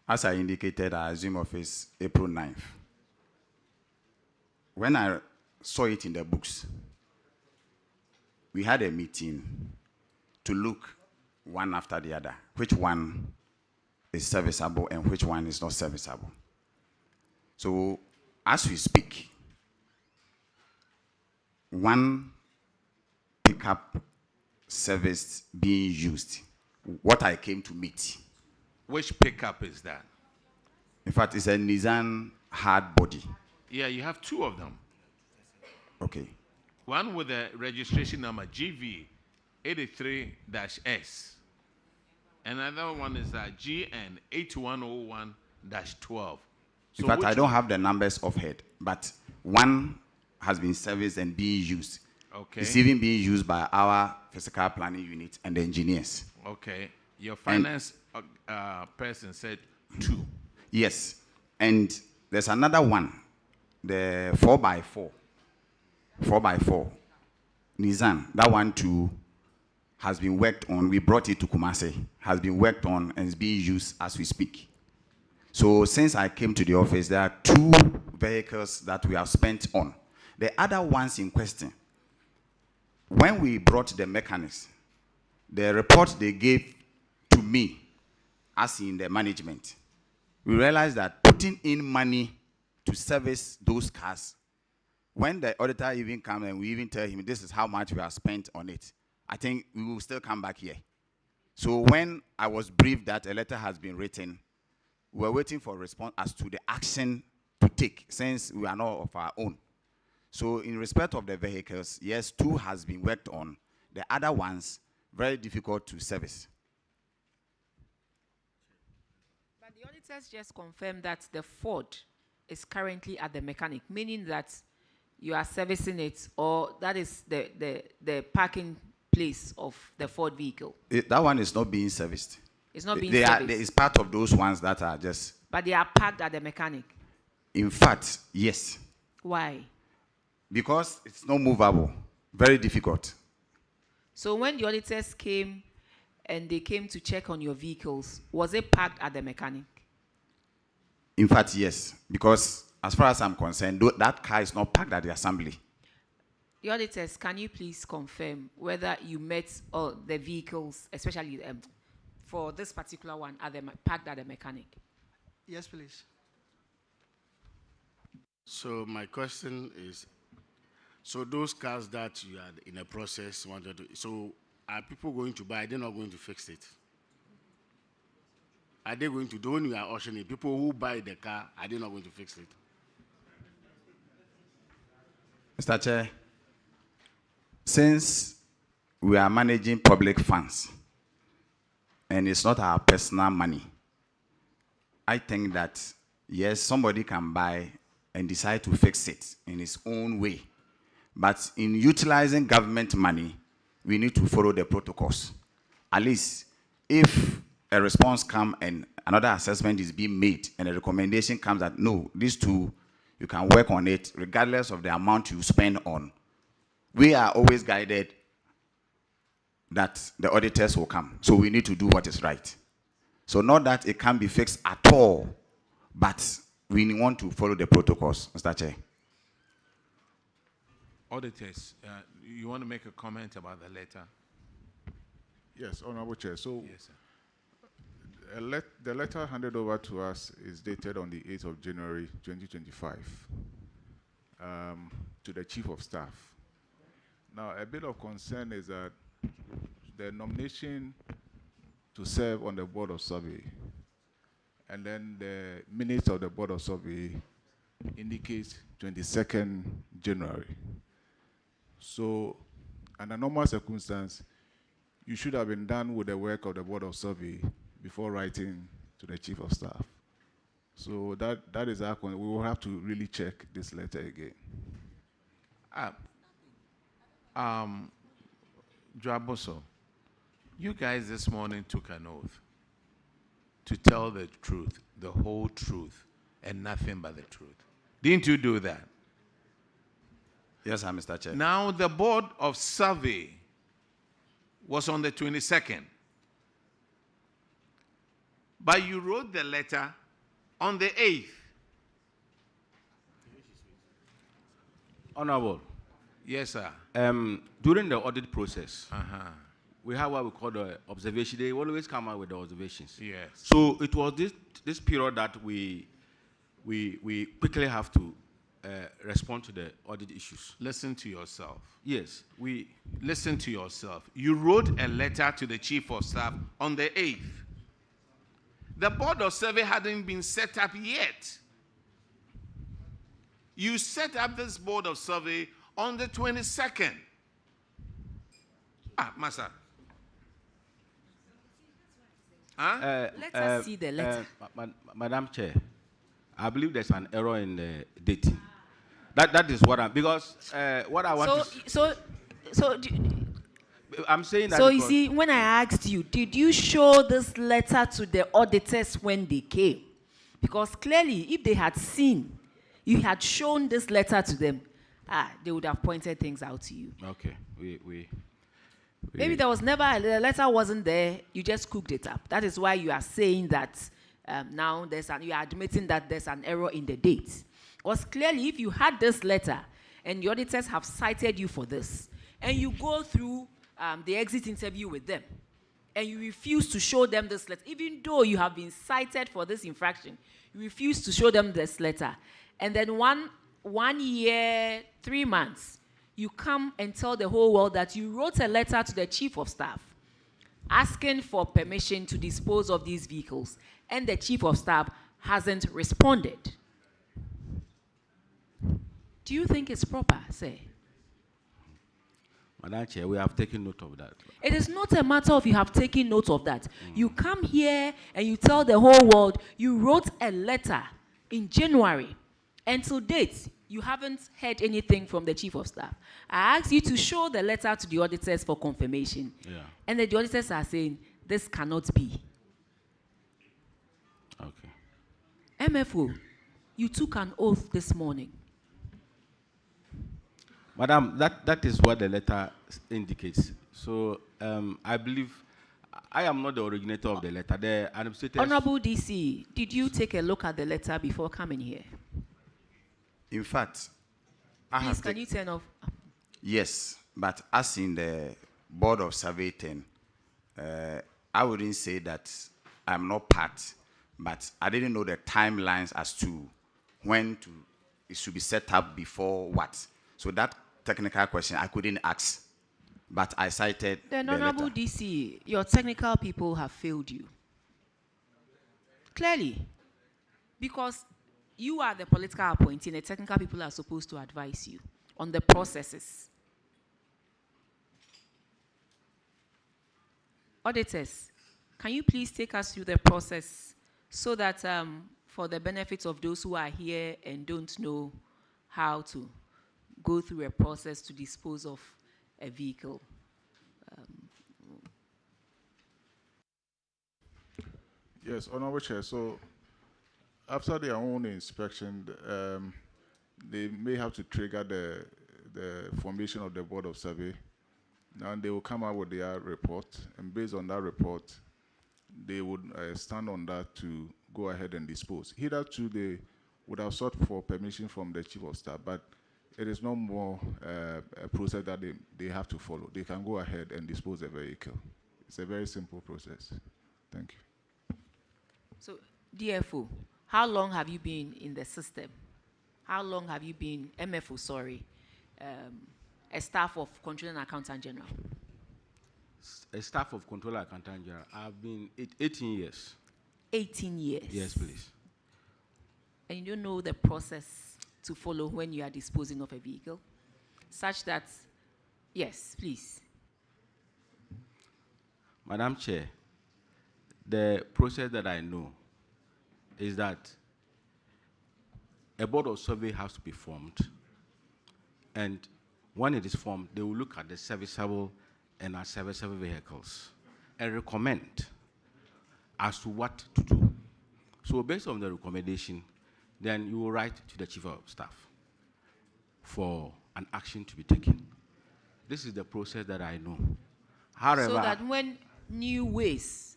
as I indicated, I assume office April 9th. When I saw it in the books, we had a meeting to look one after the other, which one is serviceable and which one is not serviceable. So as we speak, one pickup service being used, what I came to meet. Which pickup is that? In fact, it's a Nissan hard body. Yeah, you have two of them. Okay. One with the registration number GV83-S. Another one is GN8101-12. In fact, I don't have the numbers offhand, but one has been serviced and being used. Okay. It's even being used by our physical planning unit and the engineers. Okay. Your finance person said two. Yes. And there's another one, the 4x4. 4x4. Nissan, that one too has been worked on. We brought it to Kumasi, has been worked on and is being used as we speak. So since I came to the office, there are two vehicles that we have spent on. The other ones in question, when we brought the mechanics, the report they gave to me, as in the management, we realized that putting in money to service those cars, when the auditor even comes and we even tell him this is how much we have spent on it, I think we will still come back here. So when I was briefed that a letter has been written, we're waiting for a response as to the action to take, since we are not of our own. So in respect of the vehicles, yes, two has been worked on. The other ones, very difficult to service. But the auditors just confirmed that the Ford is currently at the mechanic, meaning that you are servicing it, or that is the parking place of the Ford vehicle. That one is not being serviced. It's not being They serviced. it's part of those ones that are just. But they are parked at the mechanic. In fact, yes. Why? Because it's not movable. Very difficult. So when the auditors came and they came to check on your vehicles, was it parked at the mechanic? In fact, yes. Because as far as I'm concerned, that car is not parked at the assembly. The auditors, can you please confirm whether you met all the vehicles, especially for this particular one, parked at the mechanic? Yes, please. So my question is, so those cars that you are in a process wanted to, so are people going to buy? They're not going to fix it. Are they going to do when you are auctioning? People who buy the car, are they not going to fix it? Mr. Chair, since we are managing public funds and it's not our personal money, I think that yes, somebody can buy and decide to fix it in his own way. But in utilizing government money, we need to follow the protocols. At least if a response comes and another assessment is being made and a recommendation comes that no, these two, you can work on it regardless of the amount you spend on. We are always guided that the auditors will come. So we need to do what is right. So not that it can be fixed at all, but we want to follow the protocols, Mr. Chair. Auditors, you want to make a comment about the letter? Yes, Honorable Chair. So Yes, sir. the letter handed over to us is dated on the 8th of January 2025 to the Chief of Staff. Now, a bit of concern is that the nomination to serve on the Board of Survey and then the minutes of the Board of Survey indicates 22nd January. So, under normal circumstance, you should have been done with the work of the Board of Survey before writing to the Chief of Staff. So that is our concern. We will have to really check this letter again. Joaboso, you guys this morning took an oath to tell the truth, the whole truth, and nothing but the truth. Didn't you do that? Yes, sir, Mr. Chair. Now, the Board of Survey was on the 22nd. But you wrote the letter on the 8th. Honorable. Yes, sir. During the audit process, we have what we call the observation. They always come out with the observations. Yes. So it was this period that we quickly have to respond to the audit issues. Listen to yourself. Yes, listen to yourself. You wrote a letter to the Chief of Staff on the 8th. The Board of Survey hadn't been set up yet. You set up this Board of Survey on the 22nd. Master. Let us see the letter. Madam Chair, I believe there's an error in the dating. That is what because what I want I'm saying that. So you see, when I asked you, did you show this letter to the auditors when they came? Because clearly, if they had seen, you had shown this letter to them, they would have pointed things out to you. Okay, Maybe there was never, the letter wasn't there, you just cooked it up. That is why you are saying that now you are admitting that there's an error in the date. Because clearly, if you had this letter, and the auditors have cited you for this, and you go through the exit interview with them, and you refuse to show them this letter, even though you have been cited for this infraction, you refuse to show them this letter, and then 1 year, 3 months, you come and tell the whole world that you wrote a letter to the Chief of Staff asking for permission to dispose of these vehicles, and the Chief of Staff hasn't responded. Do you think it's proper, sir? Madam Chair, we have taken note of that. It is not a matter of you have taken note of that. You come here and you tell the whole world you wrote a letter in January, and to date, you haven't heard anything from the Chief of Staff. I asked you to show the letter to the auditors for confirmation. Yeah. And the auditors are saying, this cannot be. Okay. MFO, you took an oath this morning. Madam, that is what the letter indicates. So I believe I am not the originator of the letter. The administrators. Honorable DC, did you take a look at the letter before coming here? In fact, I Please, have can you turn off? Yes, but as in the Board of Survey 10, I wouldn't say that I'm not part, but I didn't know the timelines as to when it should be set up before what. So that technical question I couldn't ask, but I cited Then, the Honorable letter. DC, your technical people have failed you. Clearly. Because you are the political appointee and the technical people are supposed to advise you on the processes. Auditors, can you please take us through the process so that for the benefit of those who are here and don't know how to go through a process to dispose of a vehicle? Yes, Honorable Chair. So after their own inspection, they may have to trigger the formation of the Board of Survey. Now they will come out with their report, and based on that report, they would stand on that to go ahead and dispose. Hitherto, they would have sought for permission from the Chief of Staff, but it is no more a process that they have to follow. They can go ahead and dispose the vehicle. It's a very simple process. Thank you. So, DFO, how long have you been in the system? How long have you been, MFO, sorry, a staff of Controller and Accountant General? A staff of Controller Accountant General. I've been 18 years. 18 years? Yes, please. And you don't know the process to follow when you are disposing of a vehicle? Such that, yes, please. Madam Chair, the process that I know is that a Board of Survey has to be formed, and when it is formed, they will look at the serviceable and unserviceable vehicles and recommend as to what to do. So based on the recommendation, then you will write to the Chief of Staff for an action to be taken. This is the process that I know. However, So that when new ways,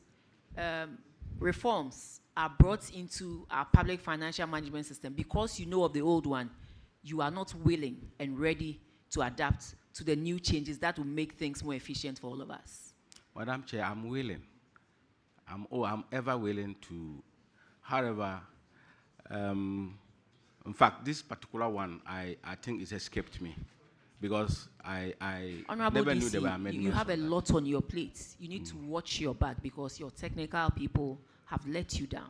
reforms are brought into our public financial management system, because you know of the old one, you are not willing and ready to adapt to the new changes that will make things more efficient for all of us. Madam Chair, I'm willing. I'm ever willing to. However, in fact, this particular one, I think it's escaped me because I Honorable never knew DC, there were amendments. you have a lot on your plate. You need to watch your back because your technical people have let you down.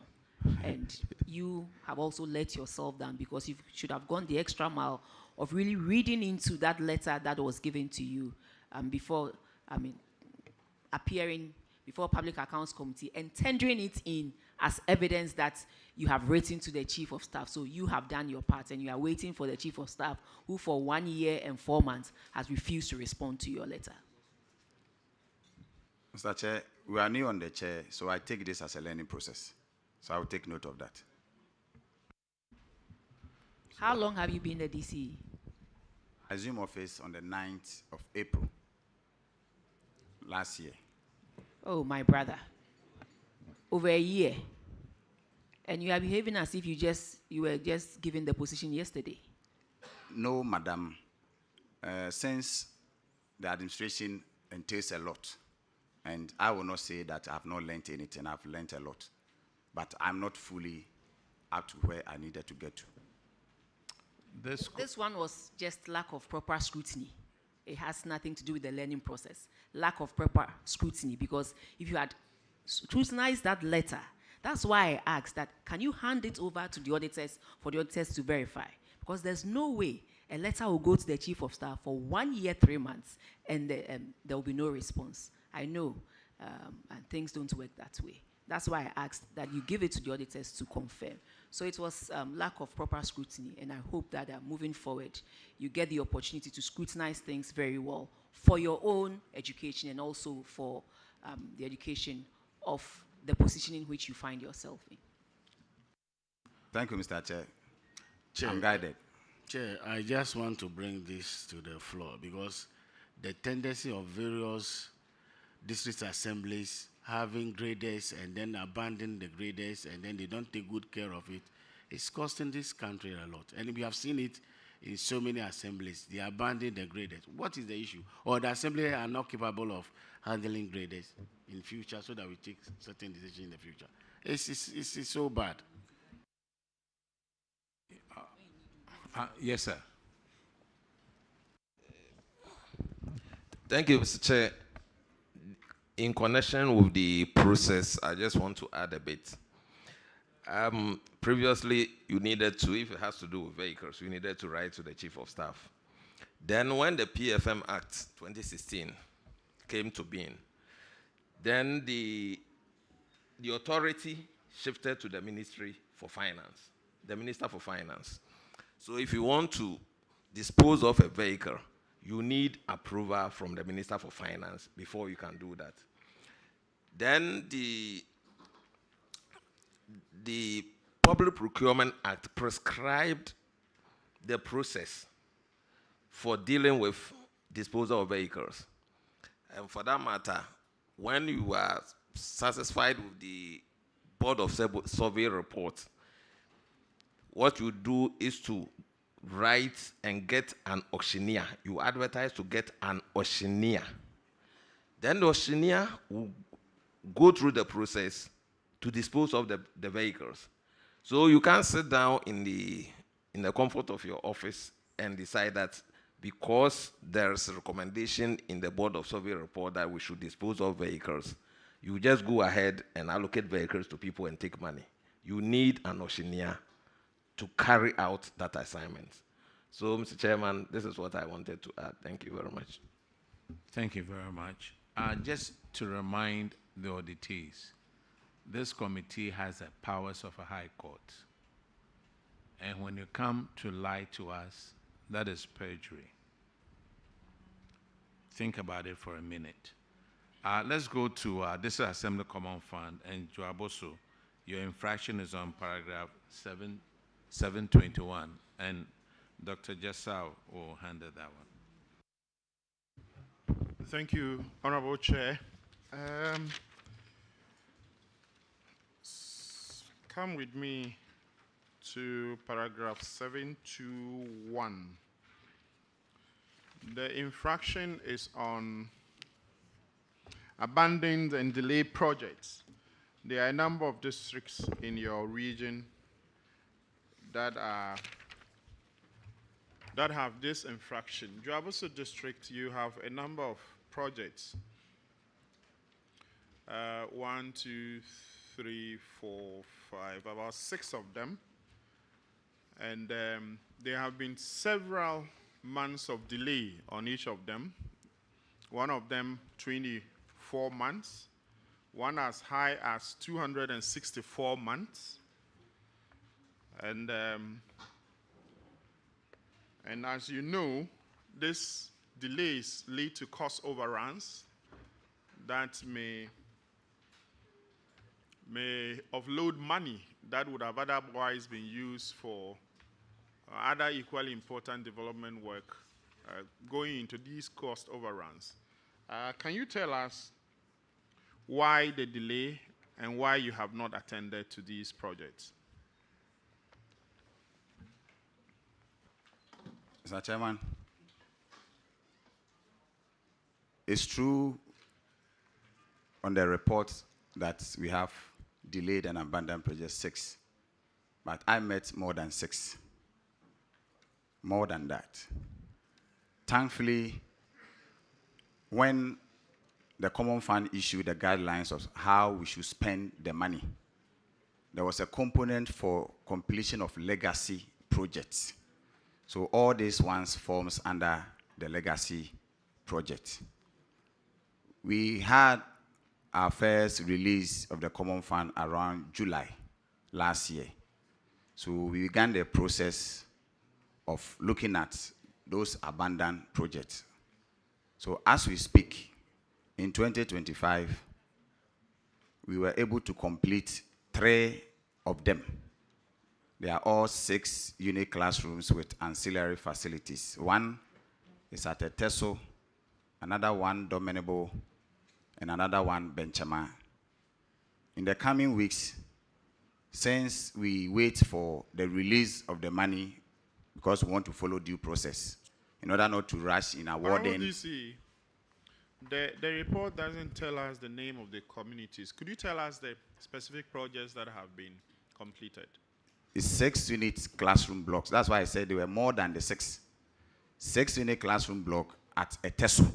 And you have also let yourself down because you should have gone the extra mile of really reading into that letter that was given to you before, appearing before Public Accounts Committee and tendering it in as evidence that you have written to the Chief of Staff. So you have done your part and you are waiting for the Chief of Staff, who for 1 year and 4 months has refused to respond to your letter. Mr. Chair, we are new on the chair, so I take this as a learning process. So I will take note of that. How long have you been the DC? I assumed office on the 9th of April last year. Oh, my brother. Over a year. And you are behaving as if you were just given the position yesterday. No, madam. Since the administration entails a lot, and I will not say that I've not learned anything, I've learned a lot. But I'm not fully up to where I needed to get to. This one was just lack of proper scrutiny. It has nothing to do with the learning process. Lack of proper scrutiny, because if you had scrutinized that letter, that's why I asked that, can you hand it over to the auditors for the auditors to verify? Because there's no way A letter will go to the chief of staff for 1 year, 3 months, and there will be no response. I know, and things don't work that way. That's why I asked that you give it to the auditors to confirm. So it was lack of proper scrutiny, and I hope that moving forward, you get the opportunity to scrutinize things very well for your own education and also for the education of the position in which you find yourself in. Thank you, Mr. Chair. Chair, I'm guided. Chair, I just want to bring this to the floor because the tendency of various district assemblies having graders and then abandon the graders and then they don't take good care of it, it's costing this country a lot. And we have seen it in so many assemblies. They abandon the graders. What is the issue? Or the assembly are not capable of handling graders in future so that we take certain decisions in the future. It's so bad. Yes, sir. Thank you, Mr. Chair. In connection with the process, I just want to add a bit. Previously, you needed to, if it has to do with vehicles, you needed to write to the Chief of Staff. Then when the PFM Act 2016 came to being, then the authority shifted to the Ministry for Finance, the Minister for Finance. So if you want to dispose of a vehicle, you need approval from the Minister for Finance before you can do that. Then the Public Procurement Act prescribed the process for dealing with disposal of vehicles. And for that matter, when you are satisfied with the Board of Survey report, what you do is to write and get an auctioneer. You advertise to get an auctioneer. Then the auctioneer will go through the process to dispose of the vehicles. So you can't sit down in the comfort of your office and decide that because there's a recommendation in the Board of Survey report that we should dispose of vehicles, you just go ahead and allocate vehicles to people and take money. You need an auctioneer to carry out that assignment. So, Mr. Chairman, this is what I wanted to add. Thank you very much. Thank you very much. Just to remind the auditees, this committee has the powers of a high court. And when you come to lie to us, that is perjury. Think about it for a minute. Let's go to this is Assembly Common Fund, and Joaboso, your infraction is on paragraph 721, and Dr. Jassau will handle that one. Thank you, Honorable Chair. Come with me to paragraph 721. The infraction is on abandoned and delayed projects. There are a number of districts in your region that have this infraction. Joaboso district, you have a number of projects. 1, 2, 3, 4, 5, about 6 of them. And there have been several months of delay on each of them. One of them 24 months, one as high as 264 months. And as you know, these delays lead to cost overruns that may offload money that would have otherwise been used for other equally important development work going into these cost overruns. Can you tell us why the delay and why you have not attended to these projects? Mr. Chairman, it's true on the report that we have delayed and abandoned project 6, but I met more than 6. More than that. Thankfully, when the Common Fund issued the guidelines of how we should spend the money, there was a component for completion of legacy projects. So all these ones forms under the legacy project. We had our first release of the common fund around July last year. So we began the process of looking at those abandoned projects. So as we speak, in 2025, we were able to complete 3 of them. They are all 6-unit classrooms with ancillary facilities. One is at a Teso, another one Dominable, and another one Benchama. In the coming weeks, since we wait for the release of the money, because we want to follow due process, in order not to rush in awarding. DC, the report doesn't tell us the name of the communities. Could you tell us the specific projects that have been completed? It's 6-unit classroom blocks. That's why I said there were more than the 6. 6-unit classroom block at a Teso.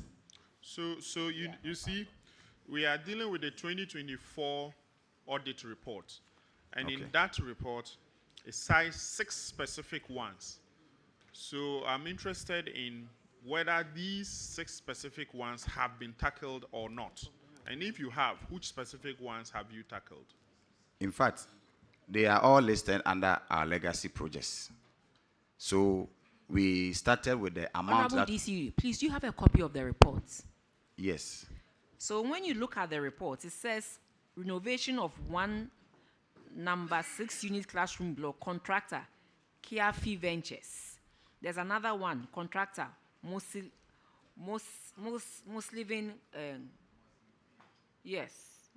So you see, we are dealing with the 2024 audit report. And in that report, it cites 6 specific ones. So I'm interested in whether these 6 specific ones have been tackled or not. And if you have, which specific ones have you tackled? In fact, they are all listed under our legacy projects. So we started with the amount Honorable that... DC, please, do you have a copy of the reports? Yes. So when you look at the report, it says renovation of one number 6-unit classroom block, contractor, Kiafi Ventures. There's another one, contractor, Muslivin,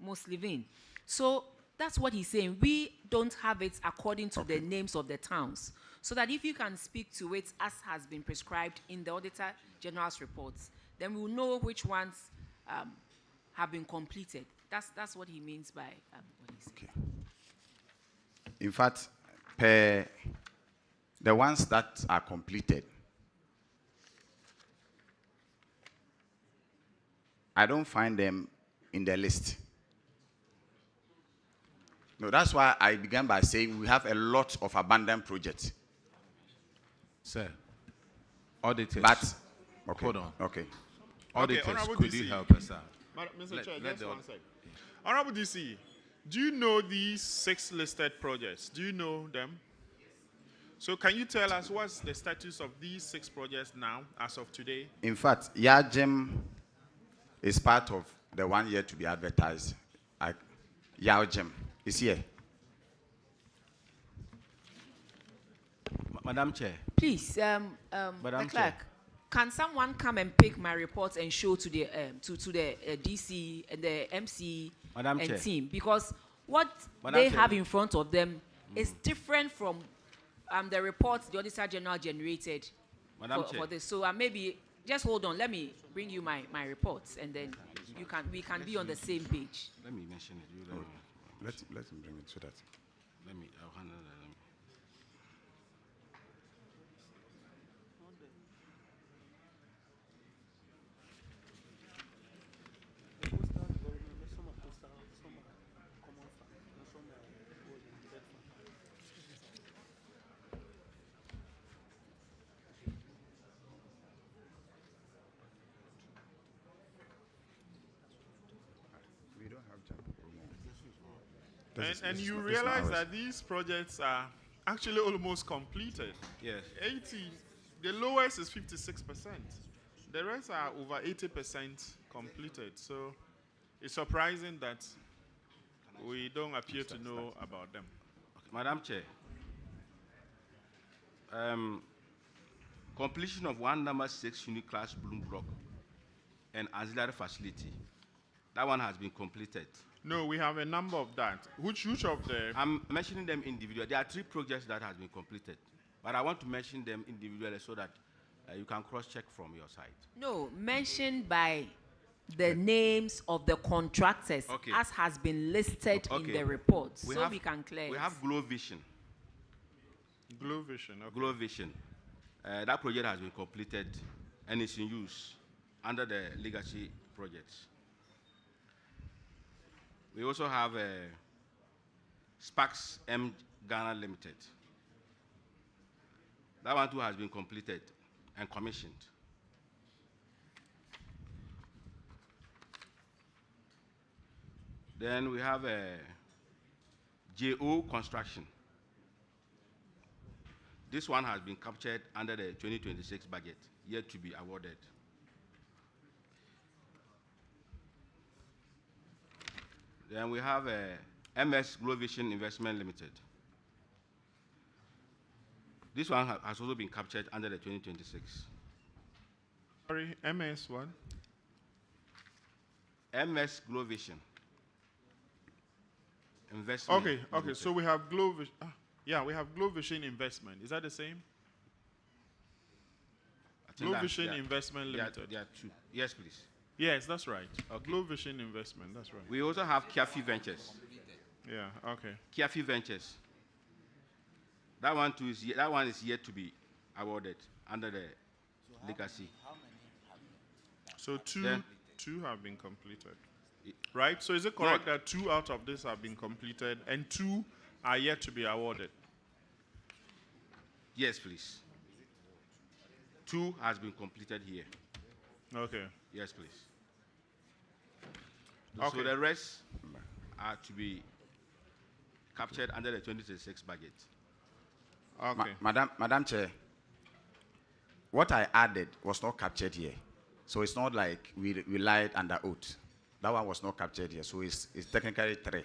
Muslivin. So that's what he's saying. We don't have it according to the names of the towns. So that if you can speak to it as has been prescribed in the Auditor General's reports, then we will know which ones have been completed. That's what he means by what he said. Okay. In fact, the ones that are completed, I don't find them in the list. No, that's why I began by saying we have a lot of abandoned projects. Sir, auditors. But, okay. Hold on. Okay. Auditors, Honorable could DC, you help us out? Mr. Chair, just one second. Honorable DC, do you know these 6 listed projects? Do you know them? So can you tell us what's the status of these 6 projects now, as of today? In fact, Yajem is part of the one yet to be advertised. Yajem is here. Madam Chair. Please, the clerk, can someone come and pick my reports and show to the DC and the MC Madam and Chair. team? Because what Madam they Chair. have in front of them is different from the reports the Auditor General generated for this. So maybe just hold on. Let me bring you my reports, and then we can be on the same page. Let me mention it. Let him bring it so that. I'll handle that. And you realize that these projects are actually almost completed. Yes. 80, the lowest is 56%. The rest are over 80% completed. So it's surprising that we don't appear to know about them. Okay. Madam Chair, completion of one number 6-unit classroom block and auxiliary facility. That one has been completed. No, we have a number of that. Which of the... I'm mentioning them individually. There are 3 projects that have been completed. But I want to mention them individually so that you can cross-check from your side. No, mentioned by the names of the contractors as has been listed in the report. We can clear We have Glow Vision. Glow Vision, okay. Glow Vision. That project has been completed and is in use under the legacy projects. We also have Sparks M Ghana Limited. That one too has been completed and commissioned. Then we have a JO construction. This one has been captured under the 2026 budget, yet to be awarded. Then we have a MS Glovision Investment Limited. This one has also been captured under the 2026. Sorry, MS what? MS Glovision Investment. Okay, okay. Limited. So we have Glovision. Yeah, we have Glovision Investment. Is that the same? Glovision Investment Limited. There are two. Yes, please. Yes, that's right. Okay. Glovision Investment. That's right. We also have Kiafi Ventures. Yeah. Okay. Kiafi Ventures. That one too is yet to be awarded under the legacy. So two have been completed. Right? So is it correct that 2 out of this have been completed and 2 are yet to be awarded? Yes, please. 2 has been completed here. Okay. Yes, please. Okay. So the rest are to be captured under the 2026 budget. Okay. Madam Chair, what I added was not captured here. So it's not like we lied under oath. That one was not captured here. So it's technically 3.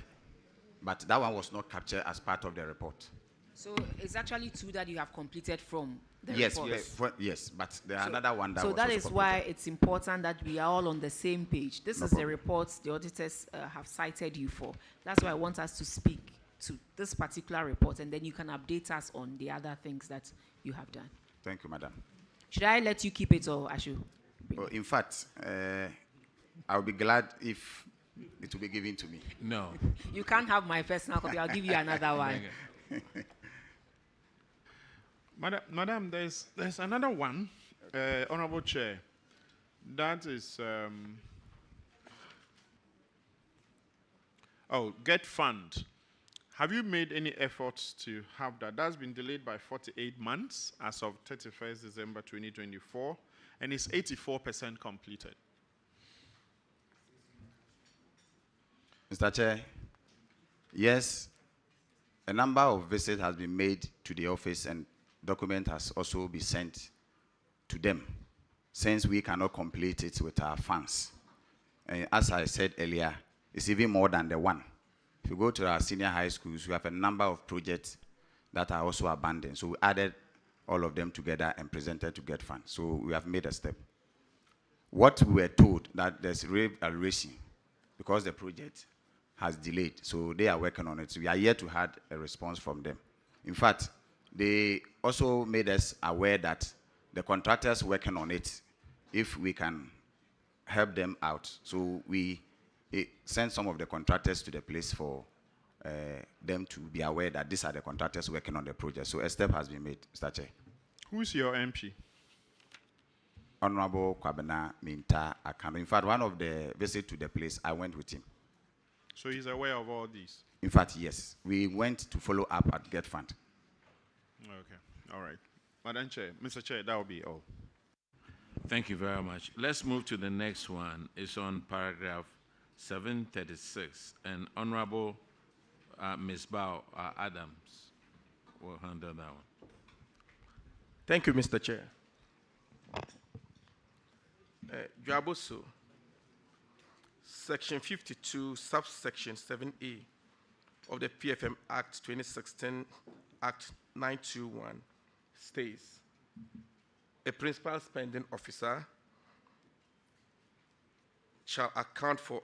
But that one was not captured as part of the report. So it's actually 2 that you have completed from the Yes, report. yes, but there's another one that so was that also is completed. why it's important that we are all on the same page. This No is the problem. report the auditors have cited you for. That's why I want us to speak to this particular report, and then you can update us on the other things that you have done. Thank you, madam. Should I let you keep it, or I should? Well, in fact, I'll be glad if it will be given to me. No. You can't have my personal copy. I'll give you another one. Madam, there's another one, Honorable Chair. That is, Get Fund. Have you made any efforts to have that? That's been delayed by 48 months as of 31st December 2024, and it's 84% completed. Mr. Chair, yes, a number of visits has been made to the office and document has also been sent to them since we cannot complete it with our funds. And as I said earlier, it's even more than the one. If you go to our senior high schools, we have a number of projects that are also abandoned. So we added all of them together and presented to Get Fund. So we have made a step. What we were told that there's reevaluation because the project has delayed. So they are working on it. So we are yet to have a response from them. In fact, they also made us aware that the contractors working on it, if we can help them out. So we sent some of the contractors to the place for them to be aware that these are the contractors working on the project. So a step has been made, Mr. Chair. Who's your MP? Honorable Kwabena Minta Akano. In fact, one of the visits to the place, I went with him. So he's aware of all these? In fact, yes. We went to follow up at Get Fund. Okay. All right. Madam Chair, Mr. Chair, that will be all. Thank you very much. Let's move to the next one. It's on paragraph 736. And Honorable Ms. Bao Adams will handle that one. Thank you, Mr. Chair. Dwaboso, Section 52, subsection 7A of the PFM Act 2016, Act 921 states, a principal spending officer shall account for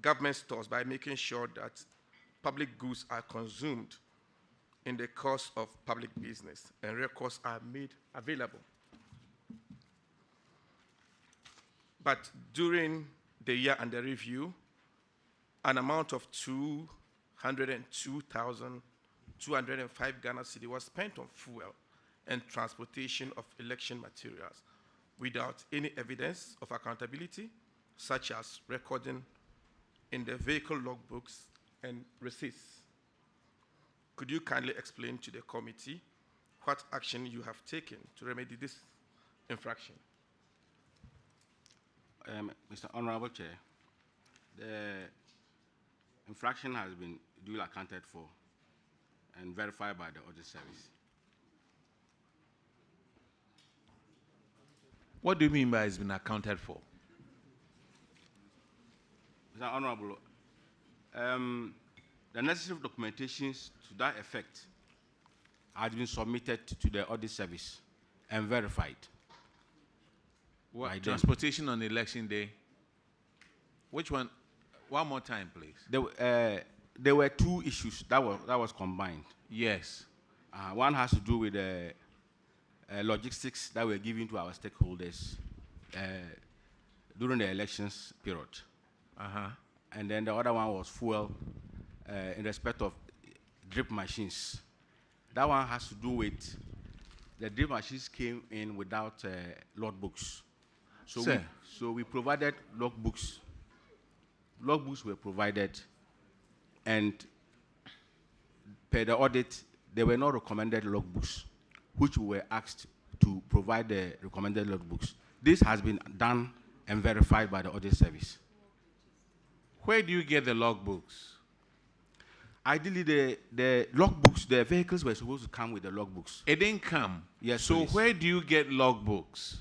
government stores by making sure that public goods are consumed in the course of public business and records are made available. But during the year under review, an amount of 202,205 Ghana cedi was spent on fuel and transportation of election materials without any evidence of accountability, such as recording in the vehicle logbooks and receipts. Could you kindly explain to the committee what action you have taken to remedy this infraction. Mr. Honorable Chair, the infraction has been duly accounted for and verified by the audit service. What do you mean by it's been accounted for? Mr. Honorable, the necessary documentations to that effect has been submitted to the audit service and verified. What, transportation on election day? Which one? One more time, please. There were two issues that was combined. Yes. One has to do with the logistics that were given to our stakeholders during the elections period. And then the other one was fuel in respect of drip machines. That one has to do with the drip machines came in without logbooks. So we provided logbooks. Logbooks were provided, and per the audit, there were no recommended logbooks, which we were asked to provide the recommended logbooks. This has been done and verified by the audit service. Where do you get the logbooks? Ideally, the logbooks, the vehicles were supposed to come with the logbooks. It didn't come. Yes. So please. where do you get logbooks?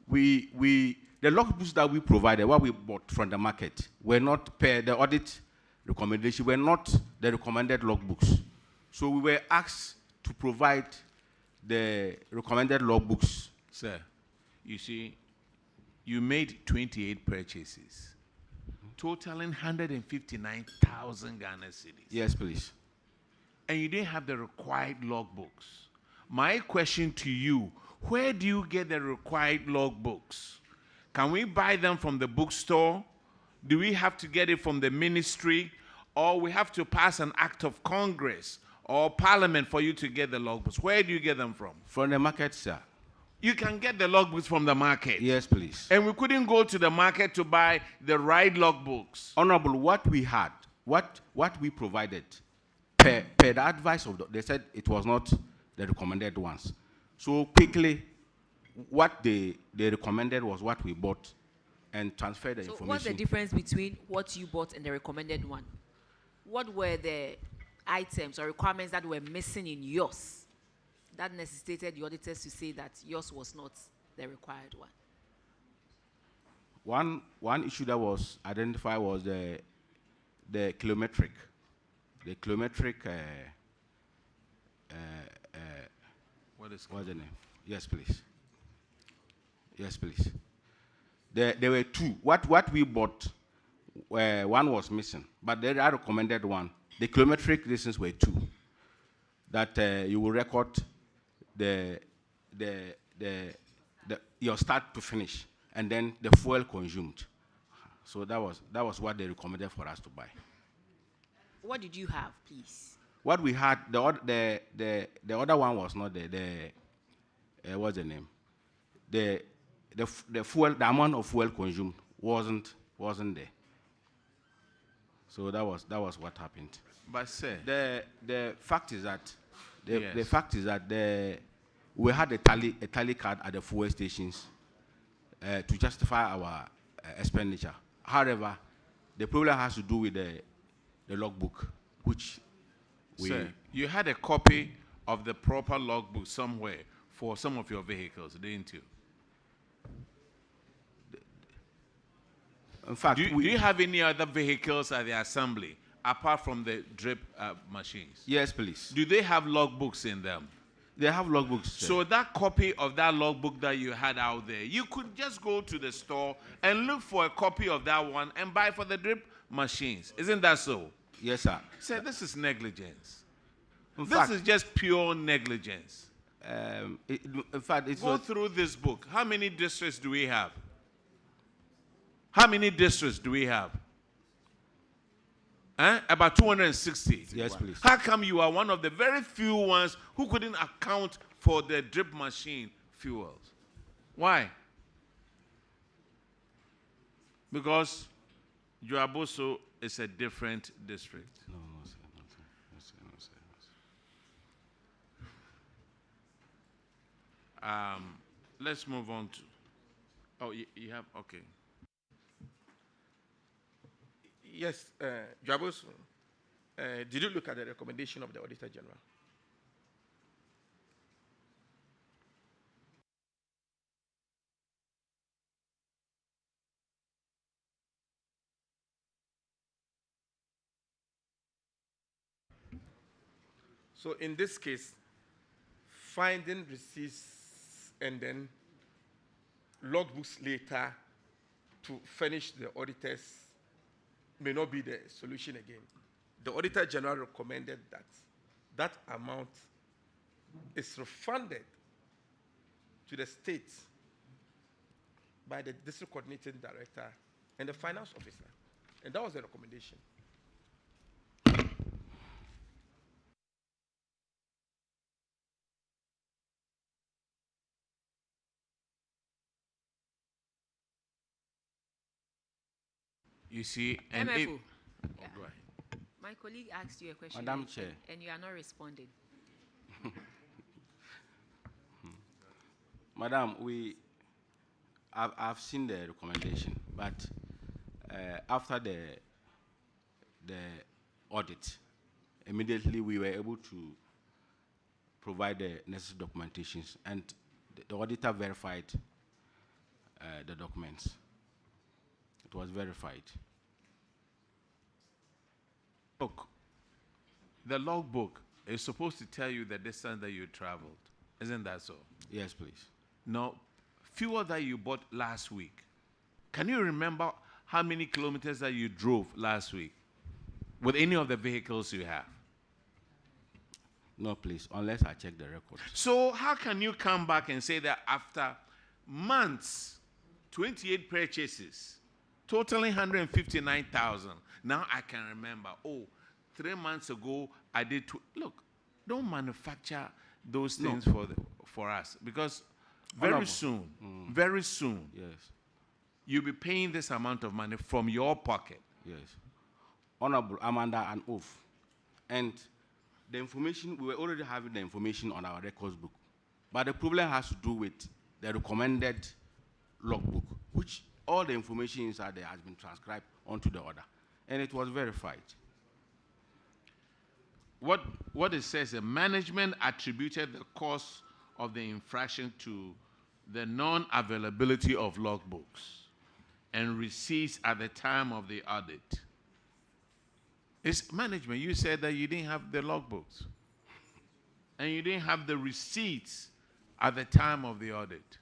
The logbooks that we provided, what we bought from the market, were not per the audit recommendation, were not the recommended logbooks. So we were asked to provide the recommended logbooks. Sir, you see, you made 28 purchases, totaling 159,000 Ghana cedis. Yes, please. And you didn't have the required logbooks. My question to you, where do you get the required logbooks? Can we buy them from the bookstore? Do we have to get it from the ministry? Or we have to pass an act of Congress or Parliament for you to get the logbooks? Where do you get them from? From the market, sir. You can get the logbooks from the market? Yes, please. And we couldn't go to the market to buy the right logbooks? Honorable, what we had, what we provided, per the advice of they said it was not the recommended ones. So quickly, what they recommended was what we bought and transferred the information. What's the difference between what you bought and the recommended one? What were the items or requirements that were missing in yours that necessitated the auditors to say that yours was not the required one? One issue that was identified was the kilometric. The kilometric. What's the name? Yes, please. Yes, please. There were two. What we bought, one was missing, but the other recommended one. The kilometric distance were two. That you will record your start to finish, and then the fuel consumed. So that was what they recommended for us to buy. What did you have, please? What we had, the other one was not what's the name? The fuel, the amount of fuel consumed wasn't there. So that was what happened. But sir, the fact is that yes. The fact is that we had a tally card at the fuel stations to justify our expenditure. However, the problem has to do with the logbook, which sir, you had a copy of the proper logbook somewhere for some of your vehicles, didn't you? In fact, do you have any other vehicles at the assembly apart from the drip machines? Yes, please. Do they have logbooks in them? They have logbooks, sir. So that copy of that logbook that you had out there, you could just go to the store and look for a copy of that one and buy for the drip machines. Isn't that so? Yes, sir. Sir, this is negligence. This is just pure negligence. In fact, go through this book. How many districts do we have? How many districts do we have? About 260. Yes, please. How come you are one of the very few ones who couldn't account for the drip machine fuels? Why? Because Joaboso is a different district. No, sir. No, sir. No, sir. No, sir. Let's move on to. Oh, you have, okay. Yes, Jabos, did you look at the recommendation of the Auditor General? So in this case, finding receipts and then logbooks later to furnish the auditors may not be the solution again. The Auditor General recommended that that amount is refunded to the state by the district coordinating director and the finance officer. And that was the recommendation. You see, and if, MFO. oh, go ahead. My colleague asked you a question, Madam Chair. and you are not responding. Madam, I've seen the recommendation, but after the audit, immediately we were able to provide the necessary documentations, and the auditor verified the documents. It was verified. Look, the logbook is supposed to tell you the distance that you traveled. Isn't that so? Yes, please. Now, fuel that you bought last week. Can you remember how many kilometers that you drove last week with any of the vehicles you have? No, please, unless I check the records. So how can you come back and say that after months, 28 purchases, totaling 159,000, now I can remember, oh, 3 months ago I did look, don't manufacture those things for us, because very soon, yes, you'll be paying this amount of money from your pocket. Yes. Honorable, I'm under an oath. And the information, we were already having the information on our records book. But the problem has to do with the recommended logbook, which all the information inside there has been transcribed onto the order. And it was verified. What it says, the management attributed the cause of the infraction to the non-availability of logbooks and receipts at the time of the audit. It's management. You said that you didn't have the logbooks and you didn't have the receipts at the time of the audit.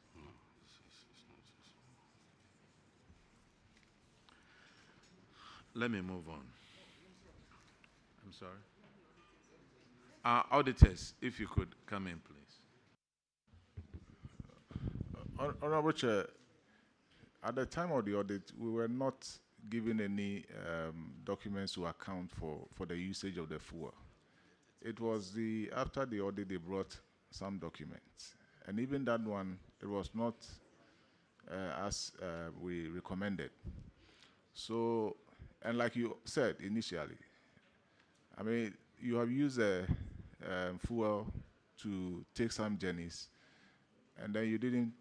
Let me move on. I'm sorry. Auditors, if you could come in, please. Honorable Chair, at the time of the audit, we were not given any documents to account for the usage of the fuel. It was after the audit they brought some documents, and even that one, it was not as we recommended. So, and like you said initially, I mean, you have used fuel to take some journeys, and then you didn't,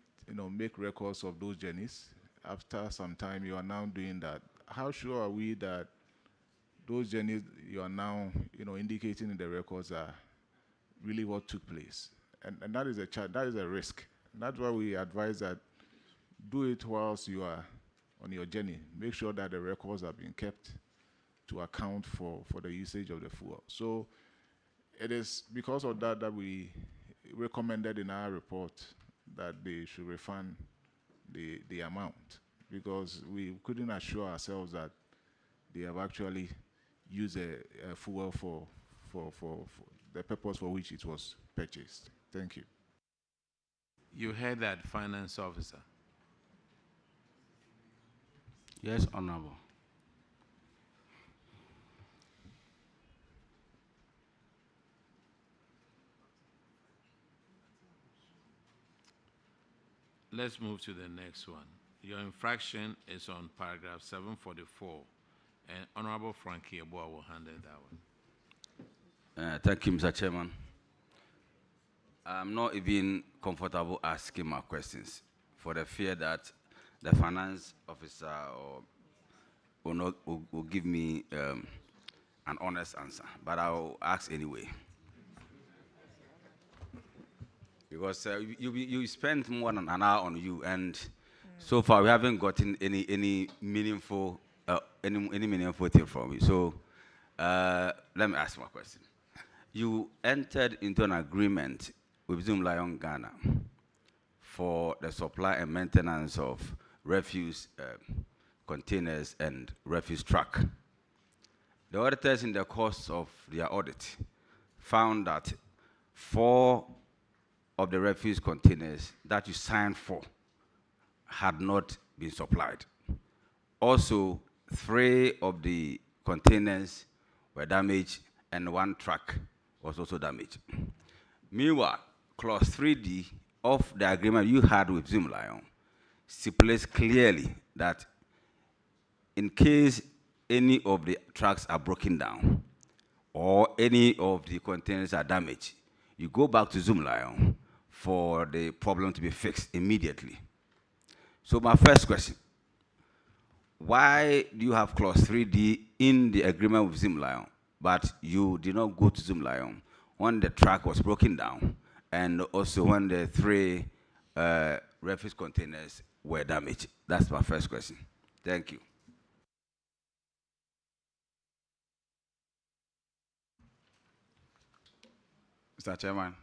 make records of those journeys. After some time, you are now doing that. How sure are we that those journeys you are now, indicating in the records are really what took place? And that is a risk. And that's why we advise that do it whilst you are on your journey. Make sure that the records are being kept to account for the usage of the fuel. So it is because of that that we recommended in our report that they should refund the amount, because we couldn't assure ourselves that they have actually used a fuel for the purpose for which it was purchased. Thank you. You heard that, finance officer. Yes, Honorable. Let's move to the next one. Your infraction is on paragraph 744, and Honorable Frankie Eboa will handle that one. Thank you, Mr. Chairman. I'm not even comfortable asking my questions for the fear that the finance officer will give me an honest answer, but I'll ask anyway. Because you spent more than an hour on you, and so far we haven't gotten any meaningful meaningful thing from you. So let me ask my question. You entered into an agreement with Zoom Lion Ghana for the supply and maintenance of refuse containers and refuse truck. The auditors, in the course of their audit, found that 4 of the refuse containers that you signed for had not been supplied. Also, 3 of the containers were damaged and 1 truck was also damaged. Meanwhile, clause 3D of the agreement you had with Zoom Lion stipulates clearly that in case any of the trucks are broken down or any of the containers are damaged, you go back to Zoom Lion for the problem to be fixed immediately. So my first question, why do you have clause 3D in the agreement with Zoom Lion, but you did not go to Zoom Lion when the truck was broken down and also when the 3 refuse containers were damaged? That's my first question. Thank you. Mr. Chairman,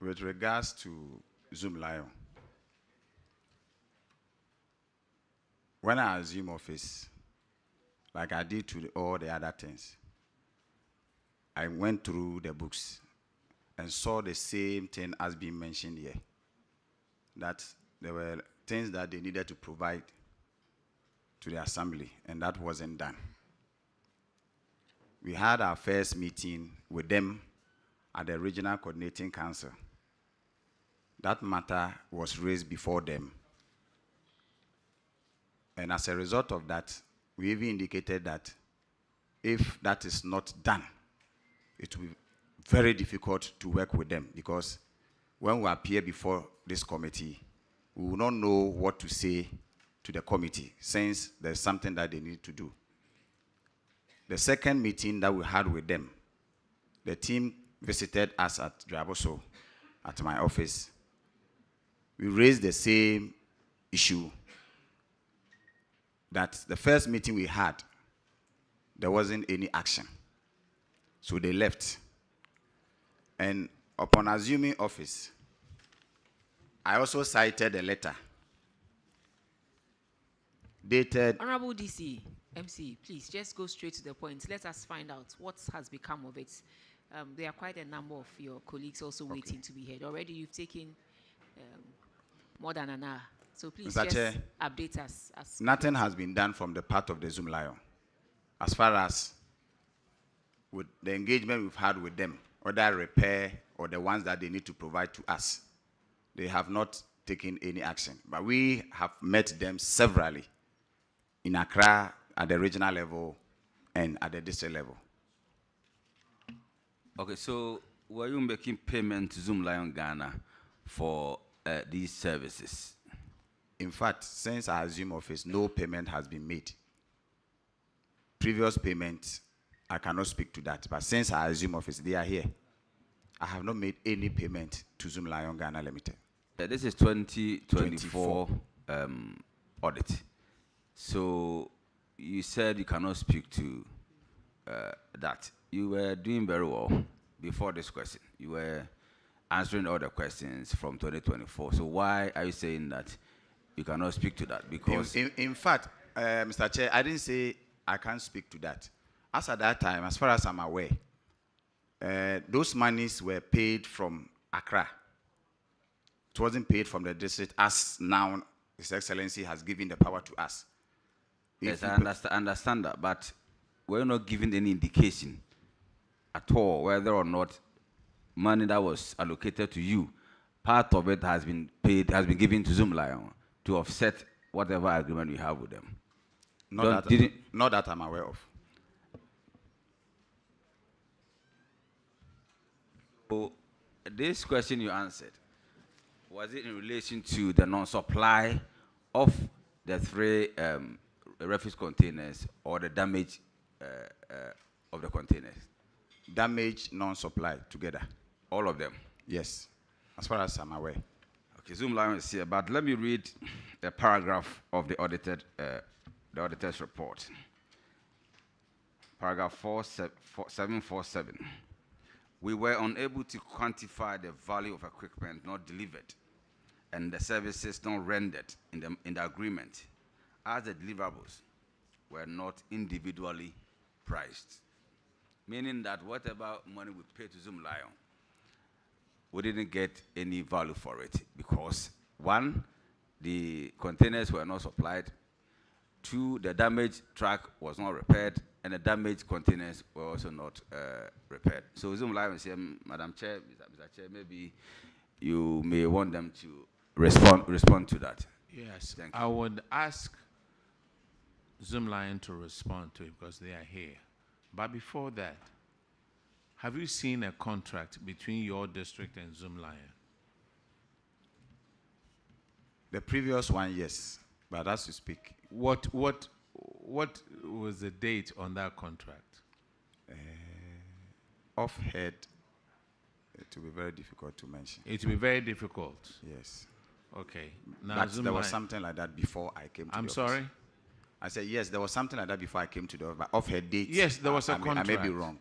with regards to Zoom Lion, when I assume office, like I did to all the other things, I went through the books and saw the same thing as being mentioned here, that there were things that they needed to provide to the assembly, and that wasn't done. We had our first meeting with them at the Regional Coordinating Council. That matter was raised before them. And as a result of that, we even indicated that if that is not done, it will be very difficult to work with them, because when we appear before this committee, we will not know what to say to the committee, since there's something that they need to do. The second meeting that we had with them, the team visited us at Draboso, at my office. We raised the same issue, that the first meeting we had, there wasn't any action. So they left. And upon assuming office, I also cited a letter dated... Honorable DC, MC, please just go straight to the point. Let us find out what has become of it. There are quite a number of your colleagues also waiting to be heard. Already you've taken more than an hour. So please Mr. just Chair, update us. Nothing has been done from the part of the Zoom Lion as far as with the engagement we've had with them, whether repair or the ones that they need to provide to us. They have not taken any action. But we have met them severally in Accra, at the regional level, and at the district level. Okay, so were you making payment to Zoom Lion Ghana for these services? In fact, since I assumed office, no payment has been made. Previous payments, I cannot speak to that. But since I assumed office, they are here. I have not made any payment to Zoom Lion Ghana Limited. This is 2024 audit. So you said you cannot speak to that. You were doing very well before this question. You were answering all the questions from 2024. So why are you saying that you cannot speak to that? Because in fact, Mr. Chair, I didn't say I can't speak to that. As at that time, as far as I'm aware, those monies were paid from Accra. It wasn't paid from the district, as now His Excellency has given the power to us. Yes, I understand that, but we're not given any indication at all whether or not money that was allocated to you, part of it has been paid, has been given to Zoom Lion to offset whatever agreement we have with them. Not that I'm aware of. So this question you answered, was it in relation to the non-supply of the 3 refuse containers or the damage of the containers? Damage, non-supply together. All of them? Yes, as far as I'm aware. Okay, Zoom Lion is here, but let me read a paragraph of the auditor's report. Paragraph 747. We were unable to quantify the value of equipment not delivered and the services not rendered in the agreement, as the deliverables were not individually priced. Meaning that whatever money we paid to Zoom Lion, we didn't get any value for it because 1, the containers were not supplied, 2, the damaged truck was not repaired, and the damaged containers were also not repaired. So Zoom Lion is here, Madam Chair, Mr. Chair, maybe you may want them to respond to that. Yes, Thank you. I would ask Zoom Lion to respond to it because they are here. But before that, have you seen a contract between your district and Zoom Lion? The previous one, yes, but as you speak. What was the date on that contract? Off-head, it will be very difficult to mention. It will be very difficult. Yes. Okay. Now, But Zoom there was Lion. something like that before I came to I'm the sorry? office. I said, yes, there was something like that before I came to the office. But off-head date. Yes, there was a I contract. may be wrong.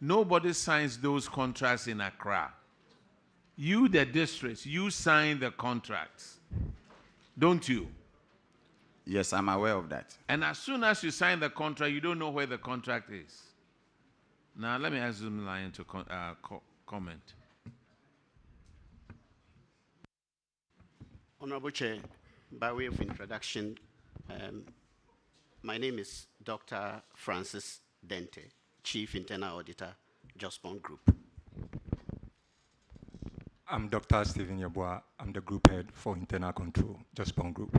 Nobody signs those contracts in Accra. You, the districts, you sign the contracts, don't you? Yes, I'm aware of that. And as soon as you sign the contract, you don't know where the contract is. Now, let me ask Zoom Lion to comment. Honorable Chair, by way of introduction, my name is Dr. Francis Dente, Chief Internal Auditor, Jospon Group. I'm Dr. Stephen Yeboah. I'm the Group Head for Internal Control, Jospon Group.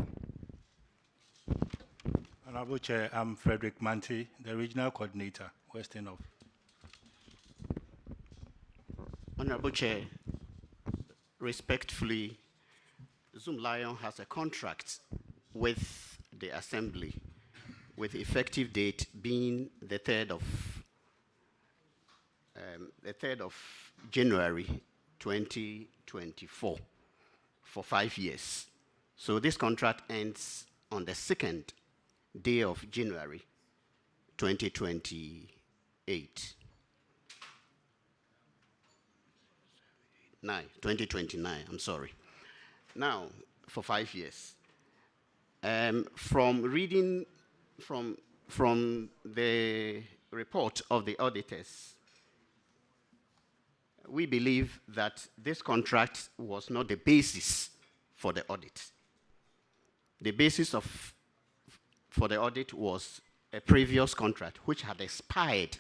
Honorable Chair, I'm Frederick Manti, the Regional Coordinator, Western of. Honorable Chair, respectfully, Zoom Lion has a contract with the Assembly with effective date being the 3rd of January 2024 for 5 years. So this contract ends on the 2nd day of January 2028. 2029, I'm sorry. Now, for 5 years. From reading from the report of the auditors, we believe that this contract was not the basis for the audit. The basis for the audit was a previous contract which had expired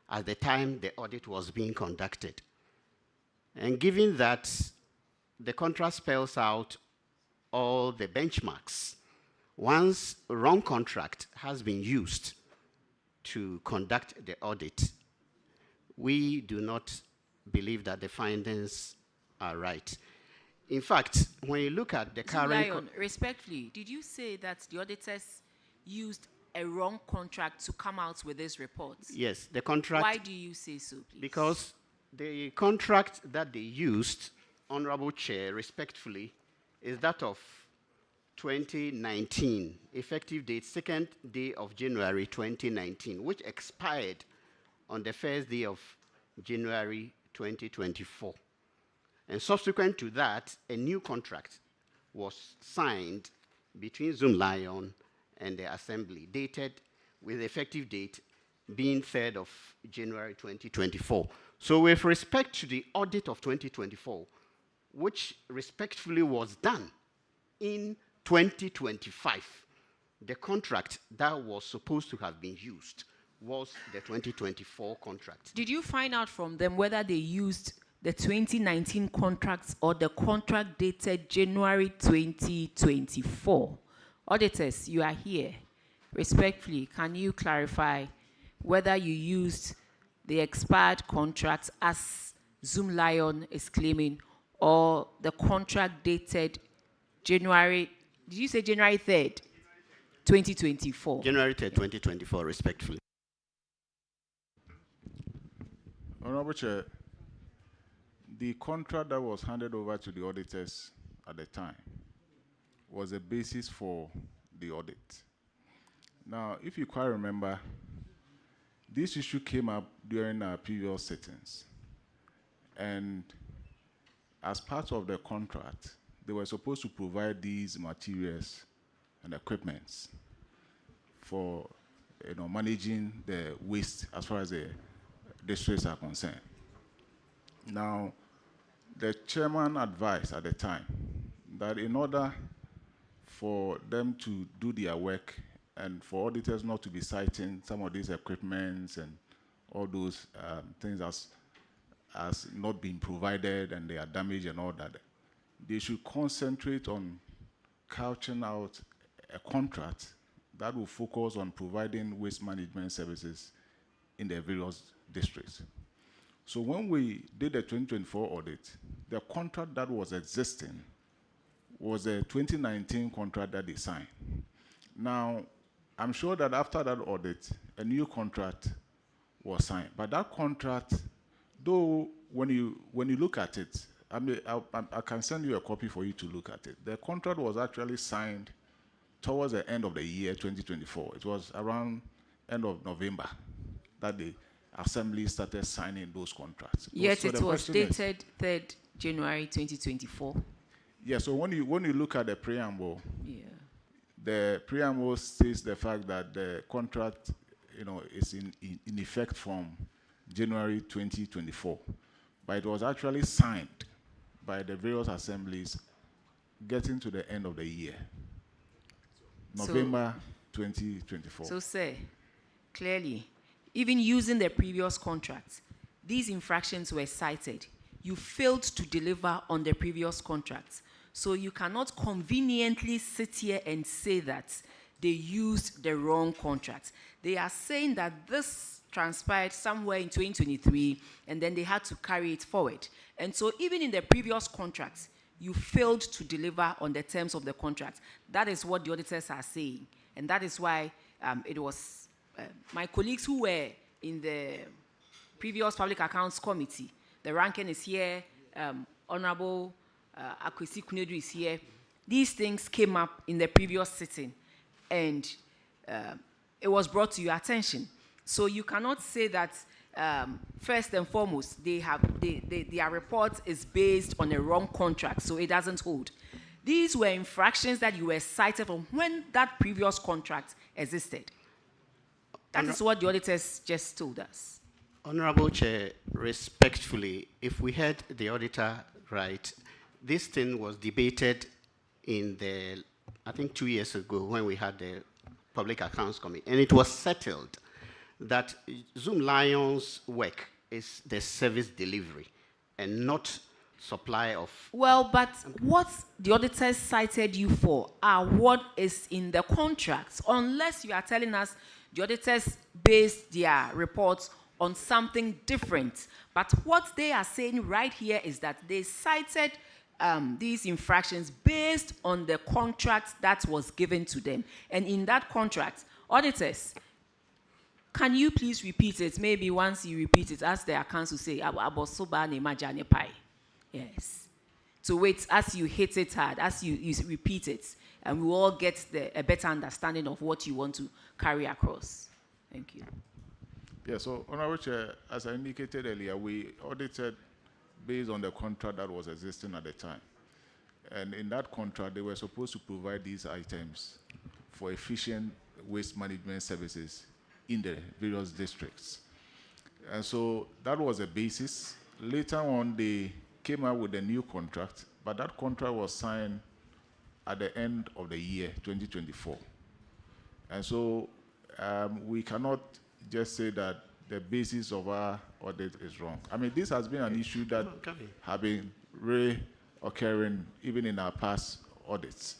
at the time the audit was being conducted. And given that the contract spells out all the benchmarks, once a wrong contract has been used to conduct the audit, we do not believe that the findings are right. In fact, when you look at the current... Lion, respectfully, did you say that the auditors used a wrong contract to come out with this report? Yes, the contract... Why do you say so, please? Because the contract that they used, Honorable Chair, respectfully, is that of 2019, effective date 2nd day of January 2019, which expired on the 1st day of January 2024. And subsequent to that, a new contract was signed between Zoom Lion and the Assembly, dated with effective date being 3rd of January 2024. So with respect to the audit of 2024, which respectfully was done in 2025, the contract that was supposed to have been used was the 2024 contract. Did you find out from them whether they used the 2019 contracts or the contract dated January 2024? Auditors, you are here. Respectfully, can you clarify whether you used the expired contracts as Zoom Lion is claiming, or the contract dated January, did you say January 3rd, 2024? January 3rd, 2024, respectfully. Honorable Chair, the contract that was handed over to the auditors at the time was a basis for the audit. Now, if you quite remember, this issue came up during our previous sittings. And as part of the contract, they were supposed to provide these materials and equipments for managing the waste as far as the districts are concerned. Now, the chairman advised at the time that in order for them to do their work and for auditors not to be citing some of these equipments and all those things as not being provided and they are damaged and all that, they should concentrate on couching out a contract that will focus on providing waste management services in the various districts. So when we did the 2024 audit, the contract that was existing was a 2019 contract that they signed. Now, I'm sure that after that audit, a new contract was signed. But that contract, though, when you look at it, I can send you a copy for you to look at it. The contract was actually signed towards the end of the year 2024. It was around end of November that the Assembly started signing those contracts. Yet So it the was question is- dated 3rd January 2024. Yeah, so when you look at the preamble, Yeah. the preamble states the fact that the contract, is in effect from January 2024, but it was actually signed by the various assemblies getting to the end of the year, November 2024. So say, clearly, even using the previous contracts, these infractions were cited. You failed to deliver on the previous contracts. So you cannot conveniently sit here and say that they used the wrong contract. They are saying that this transpired somewhere in 2023, and then they had to carry it forward. And so even in the previous contracts, you failed to deliver on the terms of the contract. That is what the auditors are saying. And that is why it was my colleagues who were in the previous Public Accounts Committee, the ranking is here, Honorable Akwesi Kunedu is here. These things came up in the previous sitting, and it was brought to your attention. So you cannot say that first and foremost, their report is based on a wrong contract, so it doesn't hold. These were infractions that you were cited from when that previous contract existed. That is what the auditors just told us. Honorable Chair, respectfully, if we heard the auditor right, this thing was debated in I think 2 years ago when we had the Public Accounts Committee, and it was settled that Zoom Lion's work is the service delivery and not supply of... Well, but what the auditors cited you for are what is in the contracts, unless you are telling us the auditors based their reports on something different. But what they are saying right here is that they cited these infractions based on the contract that was given to them. And in that contract, auditors, can you please repeat it? Maybe once you repeat it, as the accounts will say, yes. So wait, as you hit it hard, as you repeat it, and we all get a better understanding of what you want to carry across. Thank you. Yeah, so Honorable Chair, as I indicated earlier, we audited based on the contract that was existing at the time. And in that contract, they were supposed to provide these items for efficient waste management services in the various districts. And so that was a basis. Later on, they came out with a new contract, but that contract was signed at the end of the year, 2024. And so we cannot just say that the basis of our audit is wrong. I mean, this has been an issue that has been reoccurring even in our past audits.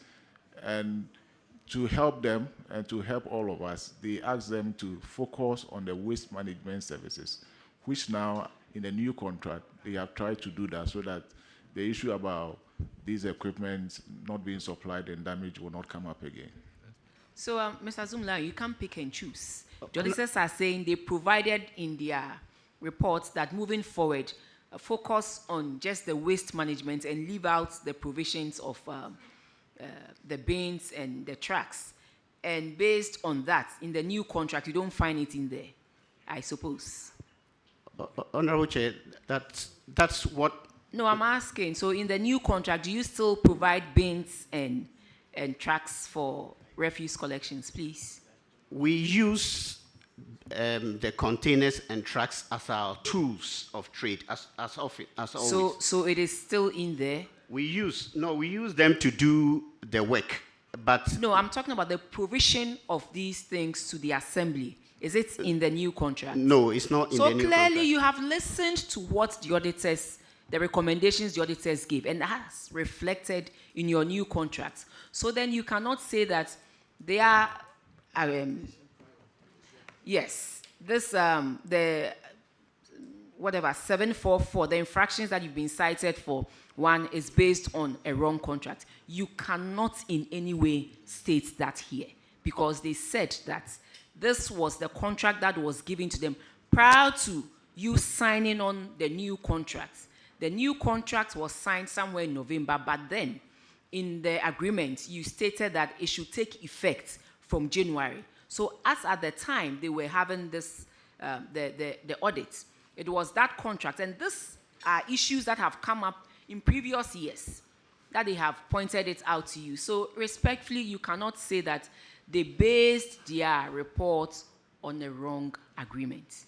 And to help them and to help all of us, they asked them to focus on the waste management services, which now in the new contract, they have tried to do that so that the issue about these equipment not being supplied and damage will not come up again. So, Mr. Zumla, you can't pick and choose. The auditors are saying they provided in their reports that moving forward, focus on just the waste management and leave out the provisions of the bins and the trucks. And based on that, in the new contract, you don't find it in there, I suppose. Honorable Chair, that's what... No, I'm asking. So in the new contract, do you still provide bins and trucks for refuse collections, please? We use the containers and trucks as our tools of trade, as always. So it is still in there? We use them to do the work, but... No, I'm talking about the provision of these things to the assembly. Is it in the new contract? No, it's not in the new contract. So clearly you have listened to what the auditors, the recommendations the auditors gave, and that has reflected in your new contract. So then you cannot say that they are, yes, this, the, whatever, 744, the infractions that you've been cited for, one is based on a wrong contract. You cannot in any way state that here, because they said that this was the contract that was given to them prior to you signing on the new contract. The new contract was signed somewhere in November, but then in the agreement, you stated that it should take effect from January. So as at the time they were having this, the audit, it was that contract. And these are issues that have come up in previous years that they have pointed it out to you. So respectfully, you cannot say that they based their report on a wrong agreement.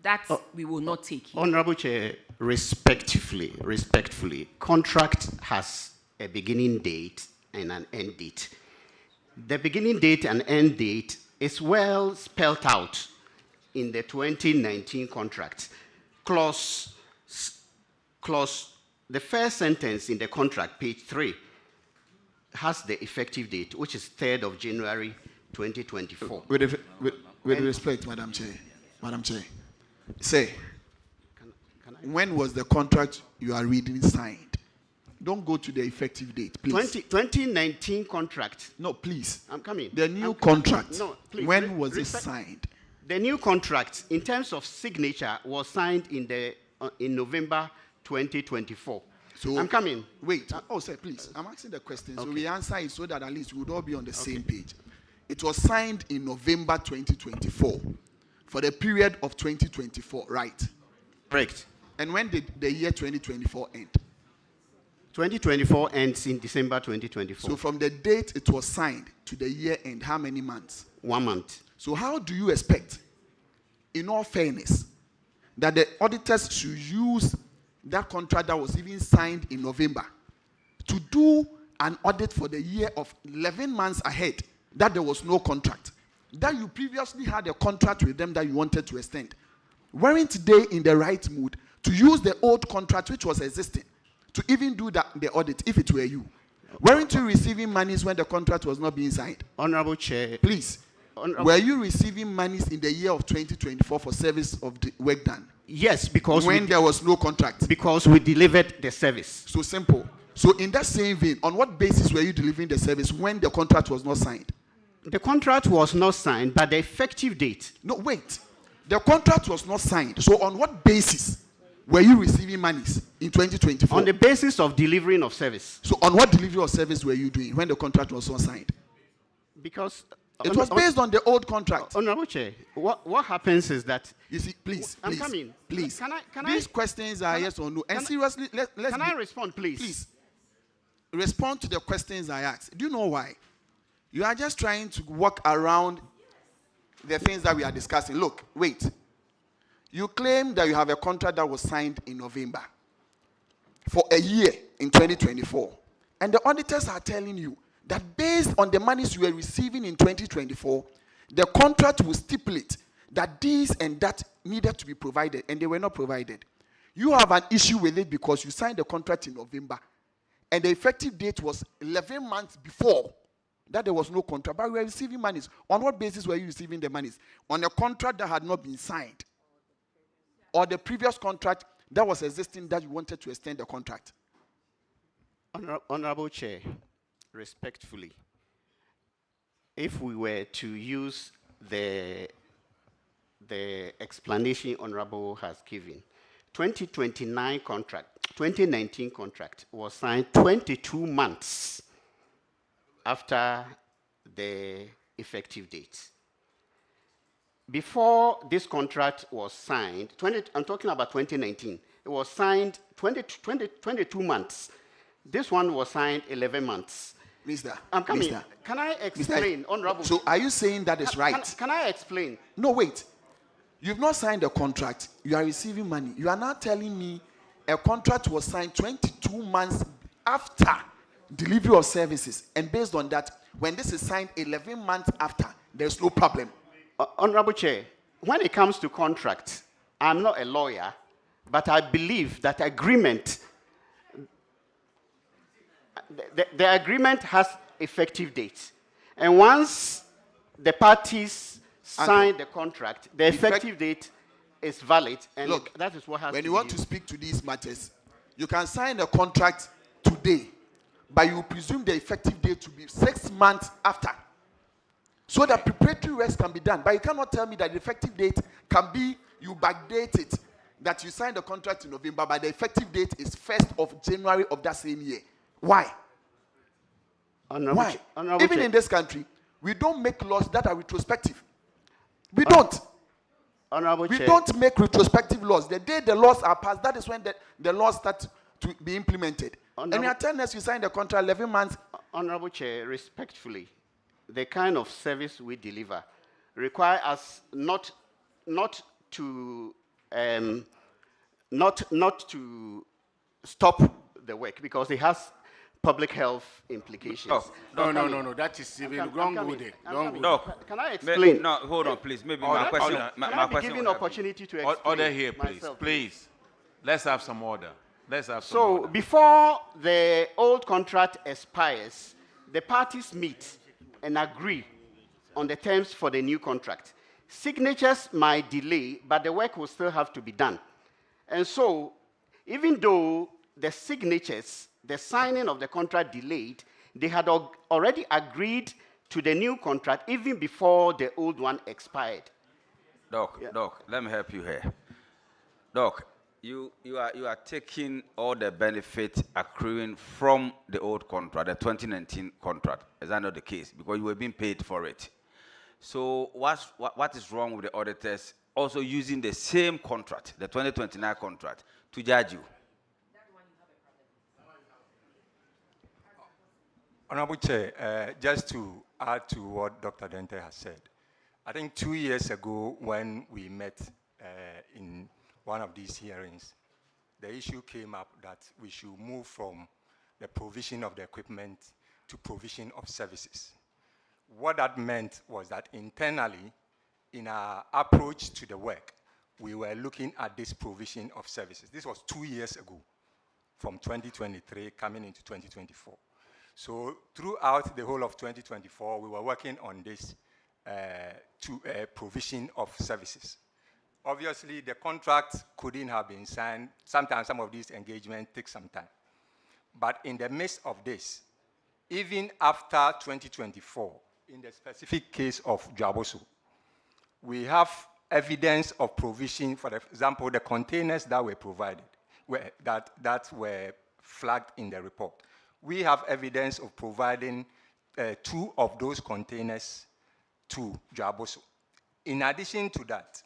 That we will not take here. Honorable Chair, respectfully, contract has a beginning date and an end date. The beginning date and end date is well spelled out in the 2019 contract. Clause, the first sentence in the contract, page 3, has the effective date, which is 3rd of January 2024. With respect, Madam Chair. Say, when was the contract you are reading signed? Don't go to the effective date, please. 2019 contract. No, please. I'm coming. The new contract. No, please. When was it signed? The new contract, in terms of signature, was signed in November 2024. So I'm coming. Wait. Sir, please. I'm asking the question. So we answer it so that at least we would all be on the same page. It was signed in November 2024 for the period of 2024, right? Correct. And when did the year 2024 end? 2024 ends in December 2024. So from the date it was signed to the year end, how many months? 1 month. So how do you expect, in all fairness, that the auditors should use that contract that was even signed in November to do an audit for the year of 11 months ahead, that there was no contract, that you previously had a contract with them that you wanted to extend? Weren't they in the right mood to use the old contract which was existing to even do the audit if it were you? Weren't you receiving monies when the contract was not being signed? Honorable Chair. Please. Were you receiving monies in the year of 2024 for service of the work done? Yes, because when there was no contract. Because we delivered the service. So simple. So in that same vein, on what basis were you delivering the service when the contract was not signed? The contract was not signed, but the effective date. No, wait. The contract was not signed. So on what basis were you receiving monies in 2024? On the basis of delivering of service. So on what delivery of service were you doing when the contract was not signed? Because it was based on the old contract. Honorable Chair, what happens is that... You see, please. I'm coming. Please. Can These questions are yes or no. And seriously, let's... Can I respond, please? Please. Respond to the questions I asked. Do you know why? You are just trying to walk around the things that we are discussing. Look, wait. You claim that you have a contract that was signed in November for a year in 2024. And the auditors are telling you that based on the monies you were receiving in 2024, the contract will stipulate that this and that needed to be provided, and they were not provided. You have an issue with it because you signed the contract in November, and the effective date was 11 months before that there was no contract, but we were receiving monies. On what basis were you receiving the monies? On a contract that had not been signed. or the previous contract that was existing that you wanted to extend the contract? Honorable Chair, respectfully, if we were to use the explanation Honorable has given, 2019 contract was signed 22 months after the effective date. Before this contract was signed, I'm talking about 2019, it was signed 22 months. This one was signed 11 months. Mr. I'm coming. Mr. Can I explain, Honorable? So are you saying that is right? Can I explain? No, wait. You've not signed a contract. You are receiving money. You are now telling me a contract was signed 22 months after delivery of services. And based on that, when this is signed 11 months after, there's no problem. Honorable Chair, when it comes to contracts, I'm not a lawyer, but I believe that agreement, the agreement has effective dates. And once the parties sign the contract, the effective date is valid, and look, that is what has when to you be want used. to speak to these matters, you can sign a contract today, but you presume the effective date to be 6 months after. So that preparatory works can be done. But you cannot tell me that the effective date can be, you backdate it, that you signed the contract in November, but the effective date is 1st of January of that same year. Why? Why? Even in this country, we don't make laws that are retrospective. We don't. We don't make retrospective laws. The day the laws are passed, that is when the laws start to be implemented. And you are telling us you signed the contract 11 months. Honorable Chair, respectfully, the kind of service we deliver require us not to stop the work, because it has public health implications. No. That is even wrong. Can I explain? No, hold on, please. Maybe my question. Can I be given opportunity to explain? Order here, please. Please. Let's have some order. So before the old contract expires, the parties meet and agree on the terms for the new contract. Signatures might delay, but the work will still have to be done. And so, even though the signatures, the signing of the contract delayed, they had already agreed to the new contract even before the old one expired. Doc, let me help you here. Doc, you are taking all the benefits accruing from the old contract, the 2019 contract. Is that not the case? Because you were being paid for it. So what is wrong with the auditors also using the same contract, the 2029 contract, to judge you? Honorable Chair, just to add to what Dr. Dente has said, I think 2 years ago when we met in one of these hearings, the issue came up that we should move from the provision of the equipment to provision of services. What that meant was that internally, in our approach to the work, we were looking at this provision of services. This was 2 years ago, from 2023 coming into 2024. So throughout the whole of 2024, we were working on this provision of services. Obviously, the contract couldn't have been signed. Sometimes some of these engagements take some time. But in the midst of this, even after 2024, in the specific case of Dwaboso, we have evidence of provision, for example, the containers that were provided, that were flagged in the report. We have evidence of providing 2 of those containers to Dwaboso. In addition to that,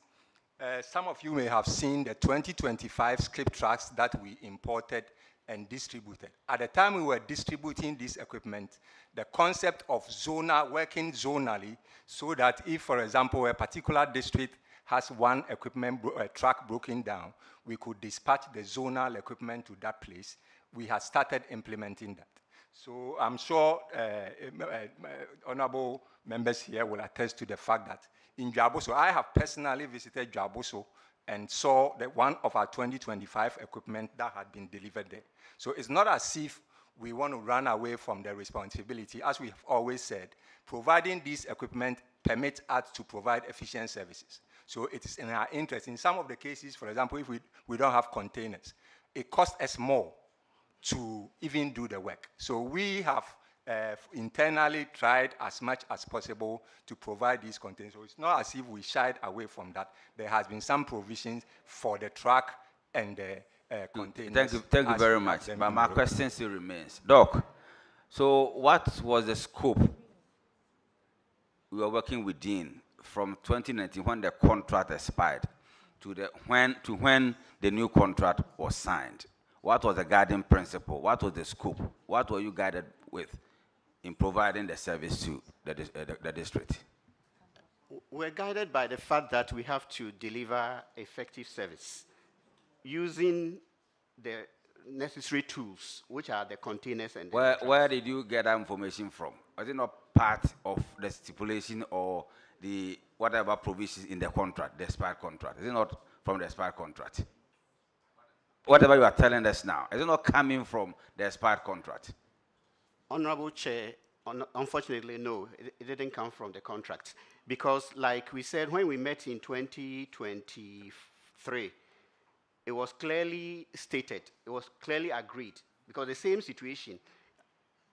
some of you may have seen the 2025 skip tracks that we imported and distributed. At the time we were distributing this equipment, the concept of working zonally, so that if, for example, a particular district has one truck broken down, we could dispatch the zonal equipment to that place. We had started implementing that. So I'm sure honorable members here will attest to the fact that in Dwaboso, I have personally visited Dwaboso and saw that one of our 2025 equipment that had been delivered there. So it's not as if we want to run away from the responsibility. As we've always said, providing this equipment permits us to provide efficient services. So it is in our interest. In some of the cases, for example, if we don't have containers, it costs us more to even do the work. So we have internally tried as much as possible to provide these containers. So it's not as if we shied away from that. There has been some provisions for the truck and the containers. Thank you very much. But my question still remains. Doc, so what was the scope we were working within from 2019 when the contract expired to when the new contract was signed? What was the guiding principle? What was the scope? What were you guided with in providing the service to the district? We're guided by the fact that we have to deliver effective service using the necessary tools, which are the containers and where did you get that information from? Was it not part of the stipulation or the whatever provisions in the contract, the expired contract? Is it not from the expired contract? Whatever you are telling us now, is it not coming from the expired contract? Honorable Chair, unfortunately, no, it didn't come from the contract. Because like we said, when we met in 2023, it was clearly stated, it was clearly agreed, because the same situation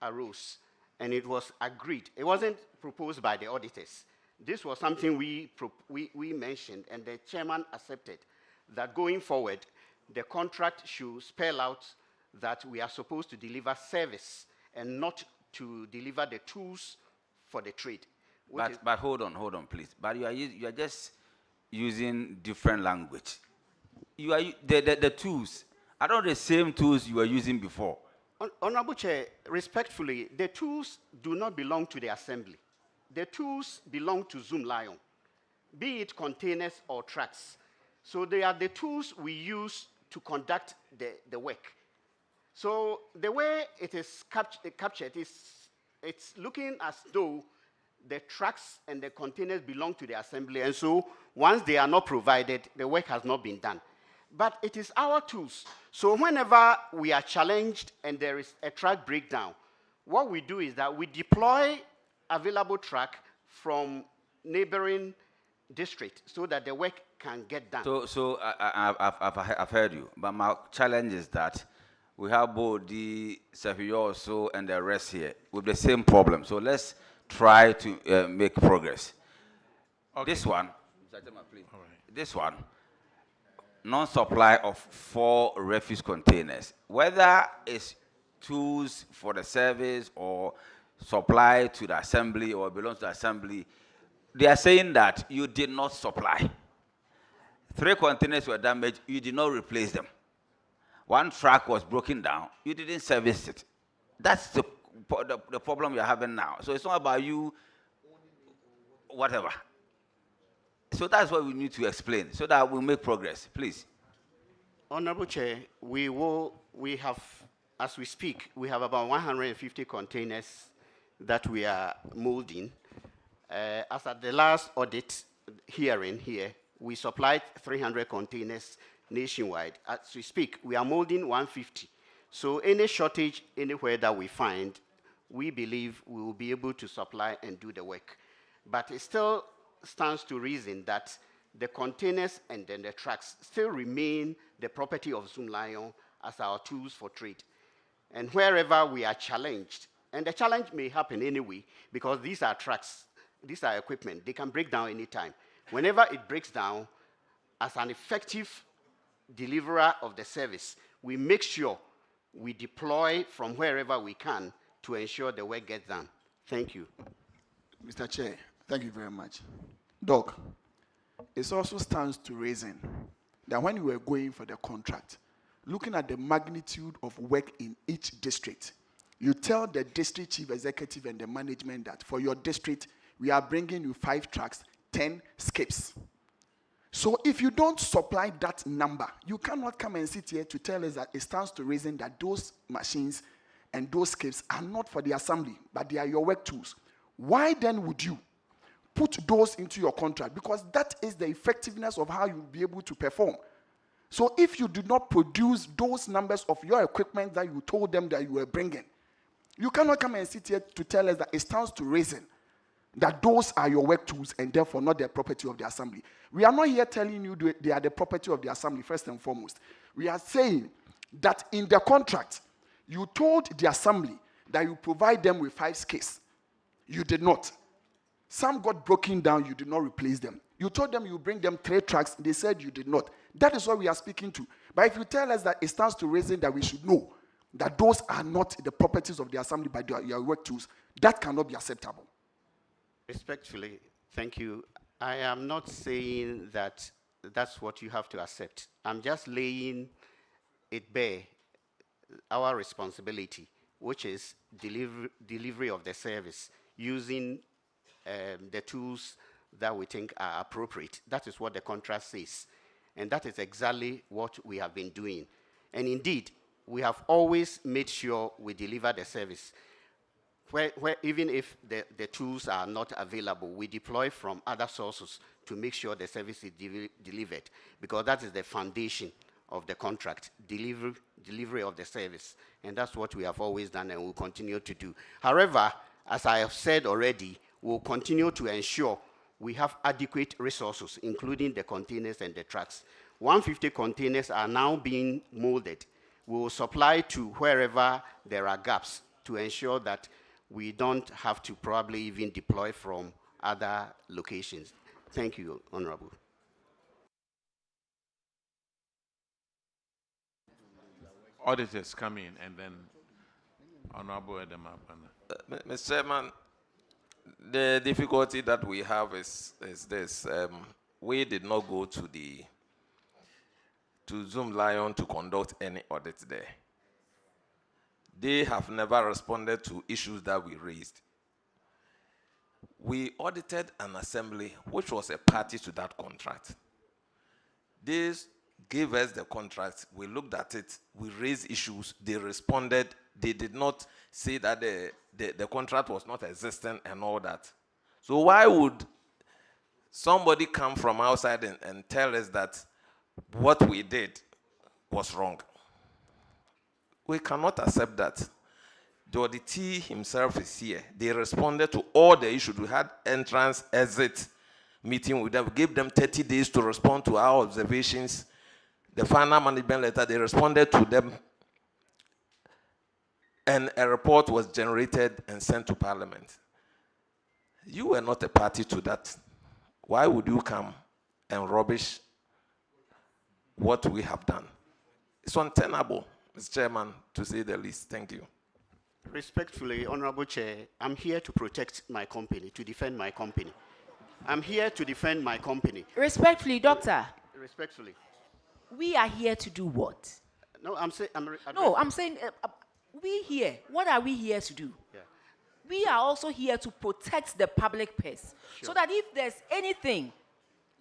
arose, and it was agreed. It wasn't proposed by the auditors. This was something we mentioned, and the chairman accepted that going forward, the contract should spell out that we are supposed to deliver service and not to deliver the tools for the trade. But hold on, please. But you are just using different language. You are the tools. Are not the same tools you were using before? Honorable Chair, respectfully, the tools do not belong to the assembly. The tools belong to Zoom Lion, be it containers or trucks. So they are the tools we use to conduct the work. So the way it is captured is it's looking as though the trucks and the containers belong to the assembly, and so once they are not provided, the work has not been done. But it is our tools. So whenever we are challenged and there is a truck breakdown, what we do is that we deploy available truck from neighboring district so that the work can get done. So I've heard you, but my challenge is that we have both the Safioso and the rest here with the same problem. So let's try to make progress. Okay. This one, please. All right. This one, non-supply of 4 refuse containers, whether it's tools for the service or supply to the assembly or belongs to the assembly, they are saying that you did not supply. 3 containers were damaged, you did not replace them. 1 truck was broken down, you didn't service it. That's the problem you're having now. So it's not about you, whatever. So that's what we need to explain, so that we'll make progress, please. Honorable Chair, we have, as we speak, we have about 150 containers that we are molding. As at the last audit hearing here, we supplied 300 containers nationwide. As we speak, we are molding 150. So any shortage anywhere that we find, we believe we will be able to supply and do the work. But it still stands to reason that the containers and then the trucks still remain the property of Zoom Lion as our tools for trade. And wherever we are challenged, and the challenge may happen anyway, because these are trucks, these are equipment, they can break down anytime. Whenever it breaks down, as an effective deliverer of the service, we make sure we deploy from wherever we can to ensure the work gets done. Thank you. Mr. Chair, thank you very much. Doc, it also stands to reason that when we were going for the contract, looking at the magnitude of work in each district, you tell the district chief executive and the management that for your district, we are bringing you 5 trucks, 10 skips. So if you don't supply that number, you cannot come and sit here to tell us that it stands to reason that those machines and those skips are not for the assembly, but they are your work tools. Why then would you put those into your contract? Because that is the effectiveness of how you'll be able to perform. So if you do not produce those numbers of your equipment that you told them that you were bringing, you cannot come and sit here to tell us that it stands to reason that those are your work tools and therefore not the property of the assembly. We are not here telling you they are the property of the assembly, first and foremost. We are saying that in the contract, you told the assembly that you provide them with 5 skis. You did not. Some got broken down, you did not replace them. You told them you bring them 3 trucks, they said you did not. That is what we are speaking to. But if you tell us that it stands to reason that we should know that those are not the properties of the assembly by your work tools, that cannot be acceptable. Respectfully, thank you. I am not saying that that's what you have to accept. I'm just laying it bare, our responsibility, which is delivery of the service using the tools that we think are appropriate. That is what the contract says. And that is exactly what we have been doing. And indeed, we have always made sure we deliver the service. Where even if the tools are not available, we deploy from other sources to make sure the service is delivered, because that is the foundation of the contract, delivery of the service. And that's what we have always done and will continue to do. However, as I have said already, we'll continue to ensure we have adequate resources, including the containers and the trucks. 150 containers are now being molded. We will supply to wherever there are gaps to ensure that we don't have to probably even deploy from other locations. Thank you, Honorable. Auditors come in, and then Honorable Edema. Mr. Chairman, the difficulty that we have is this. We did not go to Zoom Lion to conduct any audit there. They have never responded to issues that we raised. We audited an assembly which was a party to that contract. They gave us the contract, we looked at it, we raised issues, they responded, they did not say that the contract was not existent and all that. So why would somebody come from outside and tell us that what we did was wrong? We cannot accept that. The auditee himself is here. They responded to all the issues. We had entrance, exit meeting with them. We gave them 30 days to respond to our observations. The final management letter, they responded to them. And a report was generated and sent to Parliament. You were not a party to that. Why would you come and rubbish what we have done? It's untenable, Mr. Chairman, to say the least. Thank you. Respectfully, Honorable Chair, I'm here to protect my company, to defend my company. I'm here to defend my company. Respectfully, Doctor. Respectfully. We are here to do what? No, I'm saying... I'm saying, we here, what are we here to do? Yeah. We are also here to protect the public purse. Sure. So that if there's anything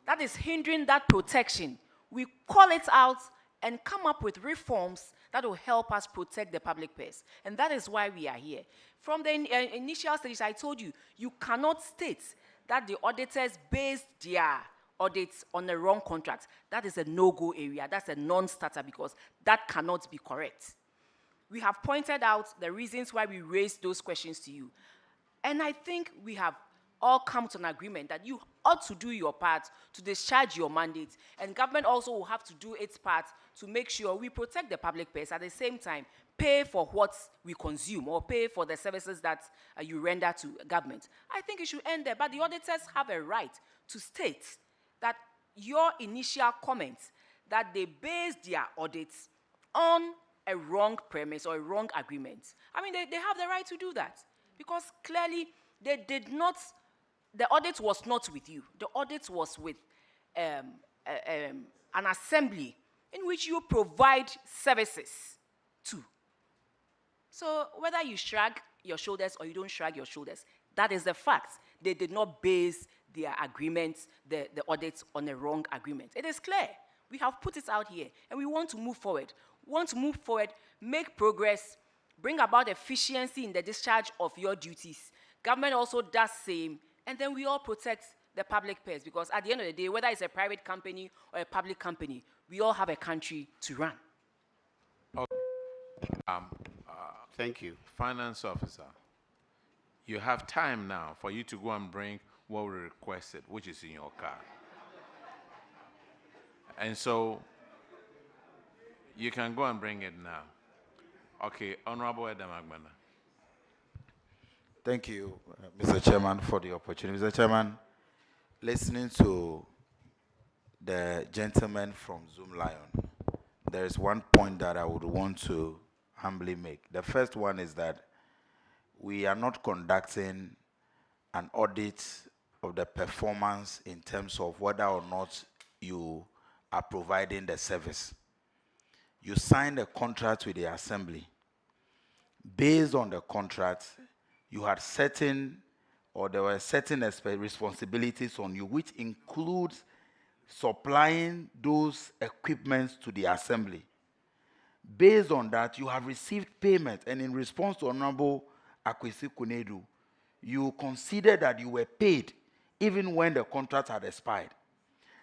that is hindering that protection, we call it out and come up with reforms that will help us protect the public purse. And that is why we are here. From the initial stage, I told you, you cannot state that the auditors based their audits on the wrong contract. That is a no-go area. That's a non-starter because that cannot be correct. We have pointed out the reasons why we raised those questions to you. And I think we have all come to an agreement that you ought to do your part to discharge your mandate, and government also will have to do its part to make sure we protect the public purse, at the same time pay for what we consume or pay for the services that you render to government. I think it should end there, but the auditors have a right to state that your initial comment that they based their audits on a wrong premise or a wrong agreement. I mean, they have the right to do that because clearly they did not. The audit was not with you. The audit was with an assembly in which you provide services to. So whether you shrug your shoulders or you don't shrug your shoulders, that is the fact. They did not base their agreements, the audits on a wrong agreement. It is clear. We have put it out here, and we want to move forward. We want to move forward, make progress, bring about efficiency in the discharge of your duties. Government also does same. And then we all protect the public purse because at the end of the day, whether it's a private company or a public company, we all have a country to run. Thank you. Finance officer, You have time now for you to go and bring what we requested, which is in your car. And so you can go and bring it now. Okay, Honorable Edamagbana. Thank you, Mr. Chairman, for the opportunity. Mr. Chairman, listening to the gentleman from Zoom Lion, there is one point that I would want to humbly make. The first one is that we are not conducting an audit of the performance in terms of whether or not you are providing the service. You signed a contract with the assembly. Based on the contract, you had certain, or there were certain responsibilities on you, which includes supplying those equipments to the assembly. Based on that, you have received payment, and in response to Honorable Akwesi Kunedu, you considered that you were paid even when the contract had expired.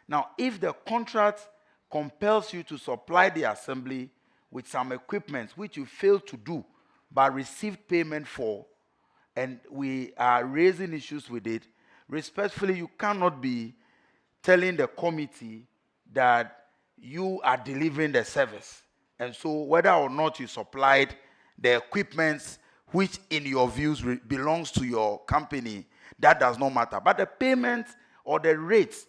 Now, if the contract compels you to supply the assembly with some equipment which you failed to do but received payment for, and we are raising issues with it, respectfully, you cannot be telling the committee that you are delivering the service. And so whether or not you supplied the equipment which in your views belongs to your company, that does not matter. But the payment or the rates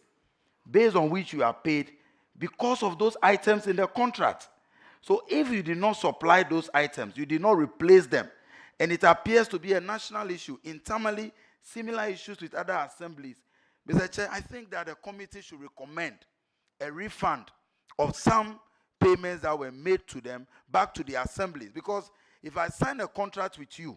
based on which you are paid because of those items in the contract. So if you did not supply those items, you did not replace them, and it appears to be a national issue, internally, similar issues with other assemblies, Mr. Chair, I think that the committee should recommend a refund of some payments that were made to them back to the assemblies. Because if I sign a contract with you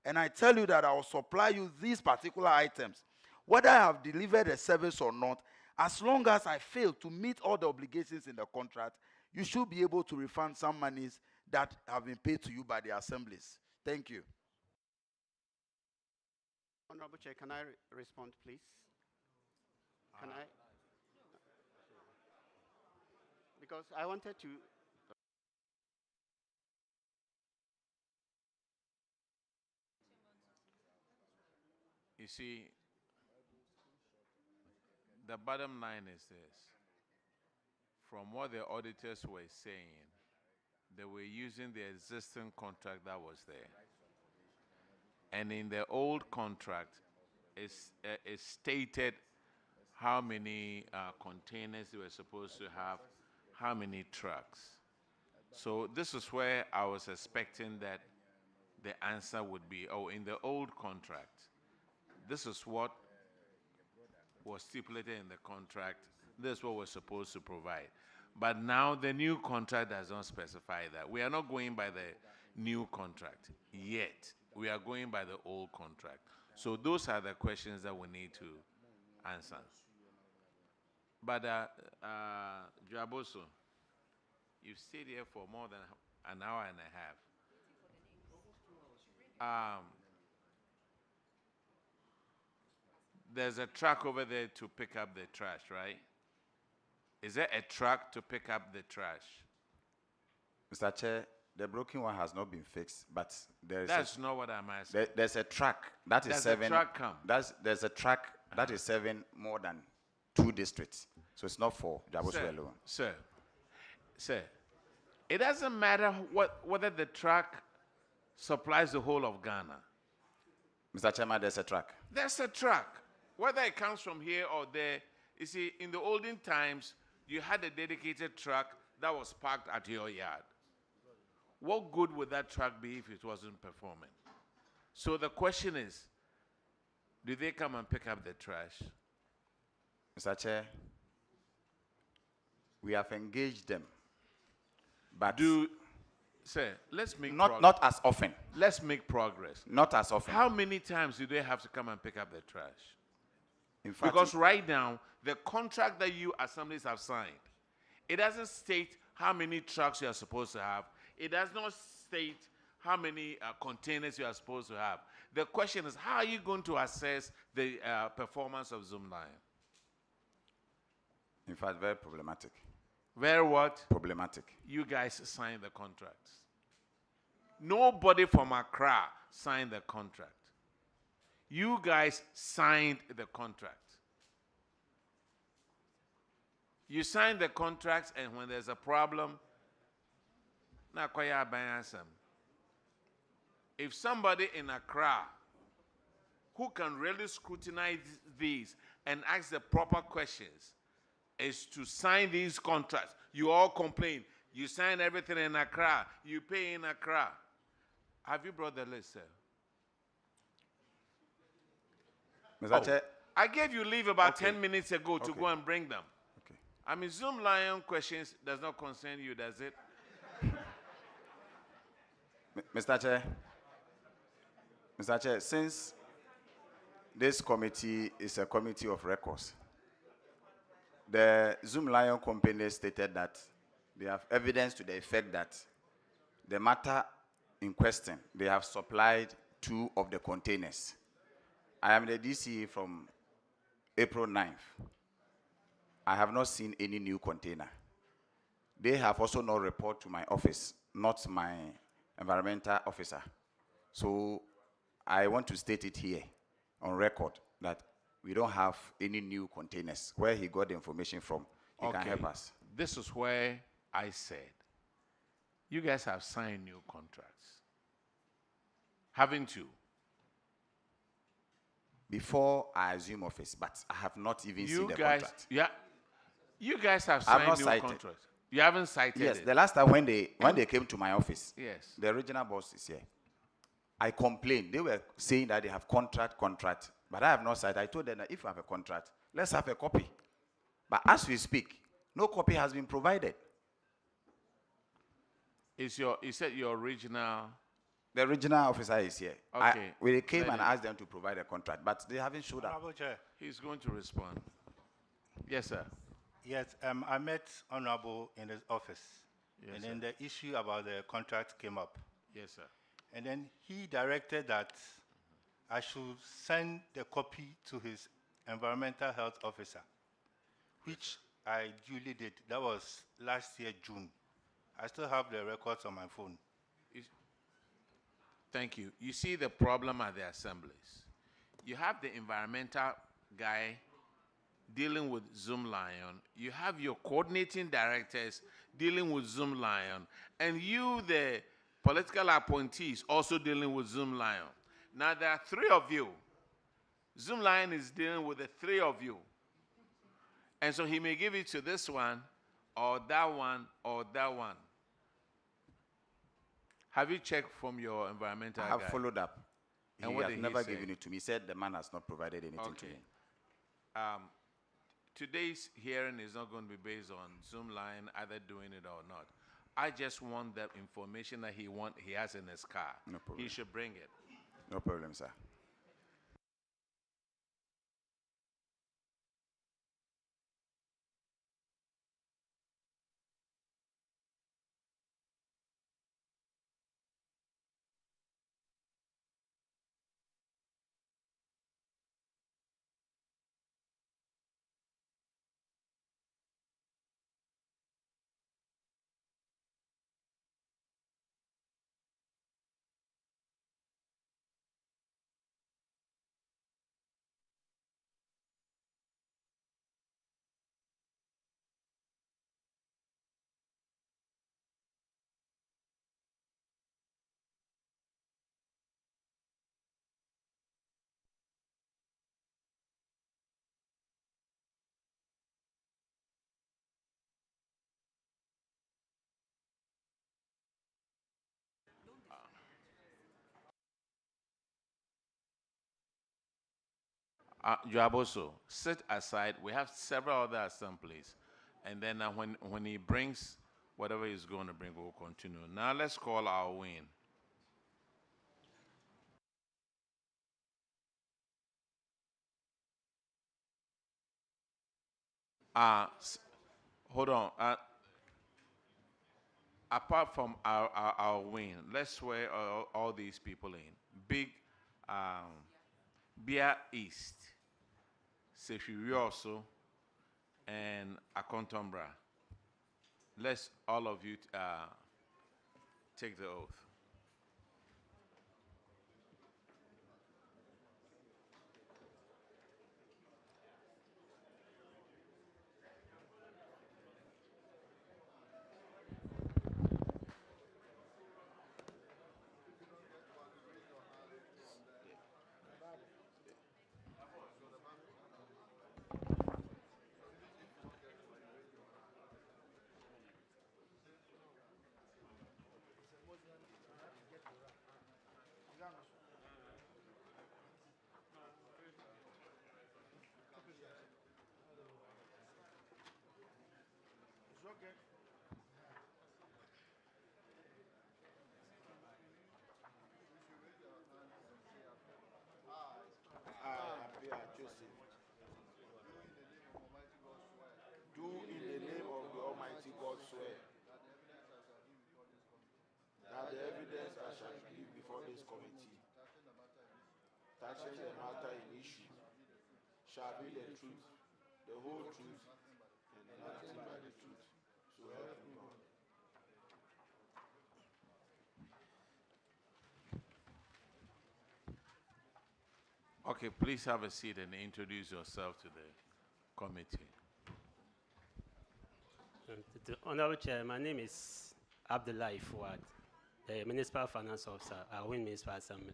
and I tell you that I will supply you these particular items, whether I have delivered a service or not, as long as I fail to meet all the obligations in the contract, you should be able to refund some monies that have been paid to you by the assemblies. Thank you. Honorable Chair, can I respond, please? Can I? Because I wanted to. You see, the bottom line is this. From what the auditors were saying, they were using the existing contract that was there. And in the old contract, it stated how many containers they were supposed to have, how many trucks. So this is where I was expecting that the answer would be, oh, in the old contract, this is what was stipulated in the contract, this is what we're supposed to provide. But now the new contract does not specify that. We are not going by the new contract yet. We are going by the old contract. So those are the questions that we need to answer. But Joaboso, you've stayed here for more than an hour and a half. There's a truck over there to pick up the trash, right? Is there a truck to pick up the trash? Mr. Chair, the broken one has not been fixed, but there is. That's not what I'm asking. There's a truck that is serving. Does the truck come? There's a truck that is serving more than 2 districts, so it's not for Jabosu alone. Sir, it doesn't matter whether the truck supplies the whole of Ghana. Mr. Chairman, there's a truck. There's a truck. Whether it comes from here or there, you see, in the olden times, you had a dedicated truck that was parked at your yard. What good would that truck be if it wasn't performing? So the question is, do they come and pick up the trash? Mr. Chair, we have engaged them, but Sir, let's make not as often. Let's make progress. Not as often. How many times do they have to come and pick up the trash? In fact, because right now, the contract that you assemblies have signed, it doesn't state how many trucks you are supposed to have. It does not state how many containers you are supposed to have. The question is, how are you going to assess the performance of Zoom Lion? In fact, very problematic. Very what? Problematic. You guys signed the contracts. Nobody from Accra signed the contract. You guys signed the contract. You signed the contract, and when there's a problem, na kwaya abayasam. If somebody in Accra who can really scrutinize these and ask the proper questions is to sign these contracts, you all complain. You sign everything in Accra. You pay in Accra. Have you brought the list, sir? Mr. Chair. I gave you leave about Okay. 10 minutes ago to Okay. go and bring them. Okay. I mean, Zoom Lion questions does not concern you, does it? Mr. Chair. Mr. Chair, since this committee is a committee of records, the Zoom Lion company stated that they have evidence to the effect that the matter in question, they have supplied 2 of the containers. I am the DCE from April 9th. I have not seen any new container. They have also not reported to my office, not my environmental officer. So I want to state it here on record that we don't have any new containers. Where he got the information from, he can help us. This is where I said, you guys have signed new contracts. Haven't you? Before I assume office, but I have not even seen the contract. Yeah, you guys have I have signed not new cited. contracts. You haven't cited Yes, it. the last time when they came to my office, Yes. the original boss is here. I complained. They were saying that they have contract, but I have not cited. I told them that if you have a contract, let's have a copy. But as we speak, no copy has been provided. You said your original. The original officer is here. Okay. We came Let and him. asked them to provide a contract, but they haven't showed up. Honorable Chair. He's going to respond. Yes, sir. Yes, I met Honorable in his office. Yes, and then the issue about the contract came up. Yes, sir. And then he directed that I should send the copy to his environmental health officer, which I duly did. That was last year, June. I still have the records on my phone. Thank you. You see the problem at the assemblies. You have the environmental guy dealing with Zoom Lion. You have your coordinating directors dealing with Zoom Lion. And you, the political appointees, also dealing with Zoom Lion. Now, there are 3 of you. Zoom Lion is dealing with the 3 of you. And so he may give it to this one, or that one, or that one. Have you checked from your environmental I have guy? followed up. And He what has did never he say? given it to me. He said the man has not provided anything to Okay. him. Today's hearing is not going to be based on Zoom Line either doing it or not. I just want the information that he has in his car. No problem. He should bring it. No problem, sir. Joaboso, sit aside. We have several other assemblies. And then when he brings whatever he's going to bring, we'll continue. Now let's call our win. Hold on. Apart from our win, let's swear all these people in. Big Beer East, Sefirioso, and Akontombra. Let's all of you take the oath. touching the matter in issue, shall be the truth, the whole truth, and nothing but the truth. So help me God. Okay, please have a seat and introduce yourself to the committee. The Honorable Chair, my name is Abdullah Fuad, the Municipal Finance Officer at Win Municipal Assembly.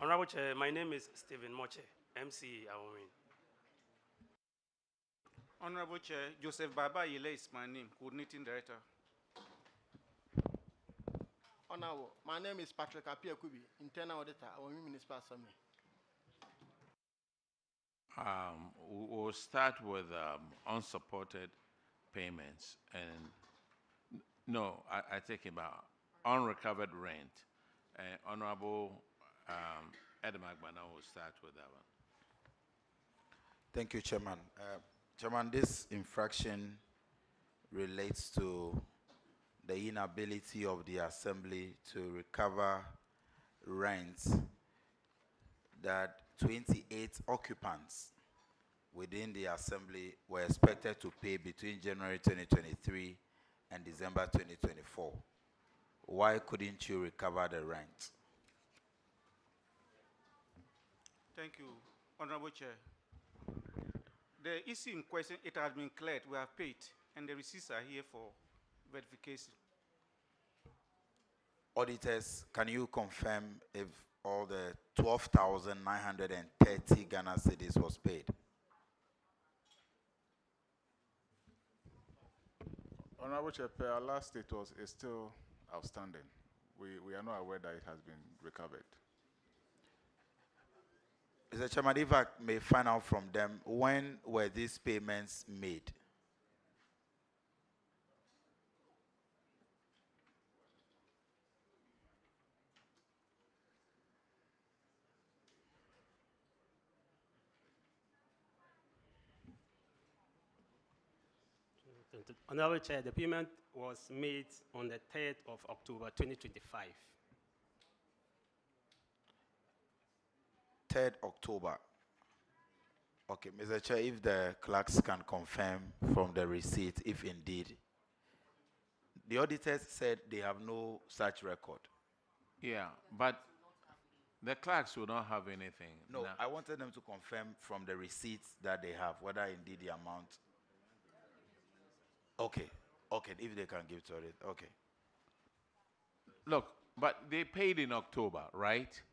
Honorable Chair, my name is Stephen Moche, MC Awin. Honorable Chair, Joseph Baba Yile is my name, Coordinating Director. Honorable, my name is Patrick Apia Kubi, Internal Auditor at Win Municipal Assembly. We'll start with unsupported payments, and no, I take about unrecovered rent. Honorable Edemagbana will start with that one. Thank you, Chairman. Chairman, this infraction relates to the inability of the Assembly to recover rents that 28 occupants within the Assembly were expected to pay between January 2023 and December 2024. Why couldn't you recover the rent? Thank you, Honorable Chair. The issue in question, it has been cleared, we have paid, and the receipts are here for verification. Auditors, can you confirm if all the 12,930 Ghana cedis was paid? Honorable Chair, our last status is still outstanding. We are not aware that it has been recovered. Mr. Chairman, if I may find out from them, when were these payments made? Honorable Chair, the payment was made on the 3rd of October 2025. 3rd October. Okay, Mr. Chair, if the clerks can confirm from the receipt, if indeed, the auditors said they have no such record. Yeah, but the clerks will not have anything. No, I wanted them to confirm from the receipts that they have, whether indeed the amount. Okay, okay, if they can give to it, okay. Look, but they paid in October, right?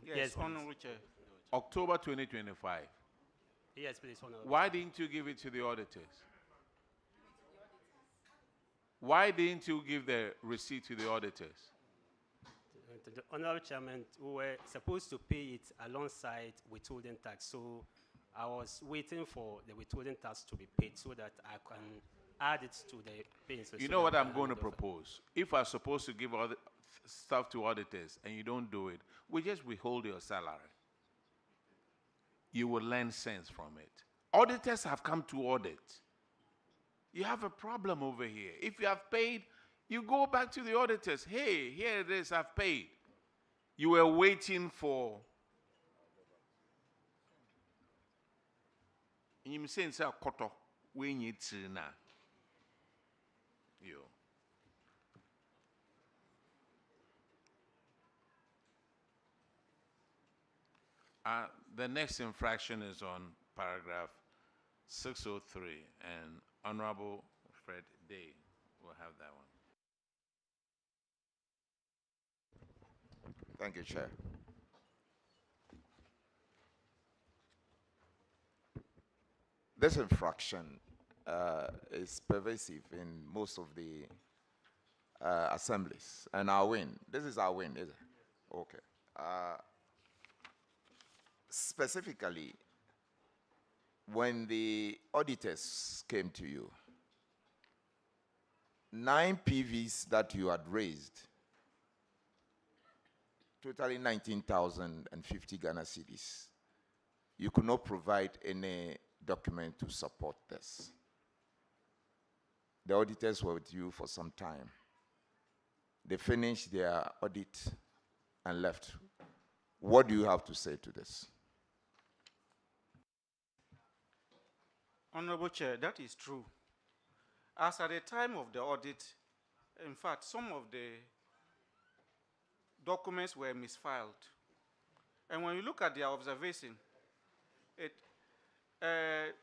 Yes, Honorable Chair. October 2025. Yes, please, Honorable. Why didn't you give it to the auditors? Why didn't you give the receipt to the auditors? The Honorable Chairman, we were supposed to pay it alongside withholding tax, so I was waiting for the withholding tax to be paid so that I can add it to the payments. You know what I'm going to propose? If I'm supposed to give all the stuff to auditors and you don't do it, we just withhold your salary. You will learn sense from it. Auditors have come to audit. You have a problem over here. If you have paid, you go back to the auditors. Hey, here it is, I've paid. You were waiting for. And you say, "Koto, we need to now." You. The next infraction is on paragraph 603, and Honorable Fred Day will have that one. Thank you, Chair. This infraction is pervasive in most of the assemblies, and our win. This is our win, is it? Okay. Specifically, when the auditors came to you, 9 PVs that you had raised, totally 19,050 Ghana cedis, you could not provide any document to support this. The auditors were with you for some time. They finished their audit and left. What do you have to say to this? Honorable Chair, that is true. As at the time of the audit, in fact, some of the documents were misfiled. And when you look at their observation, the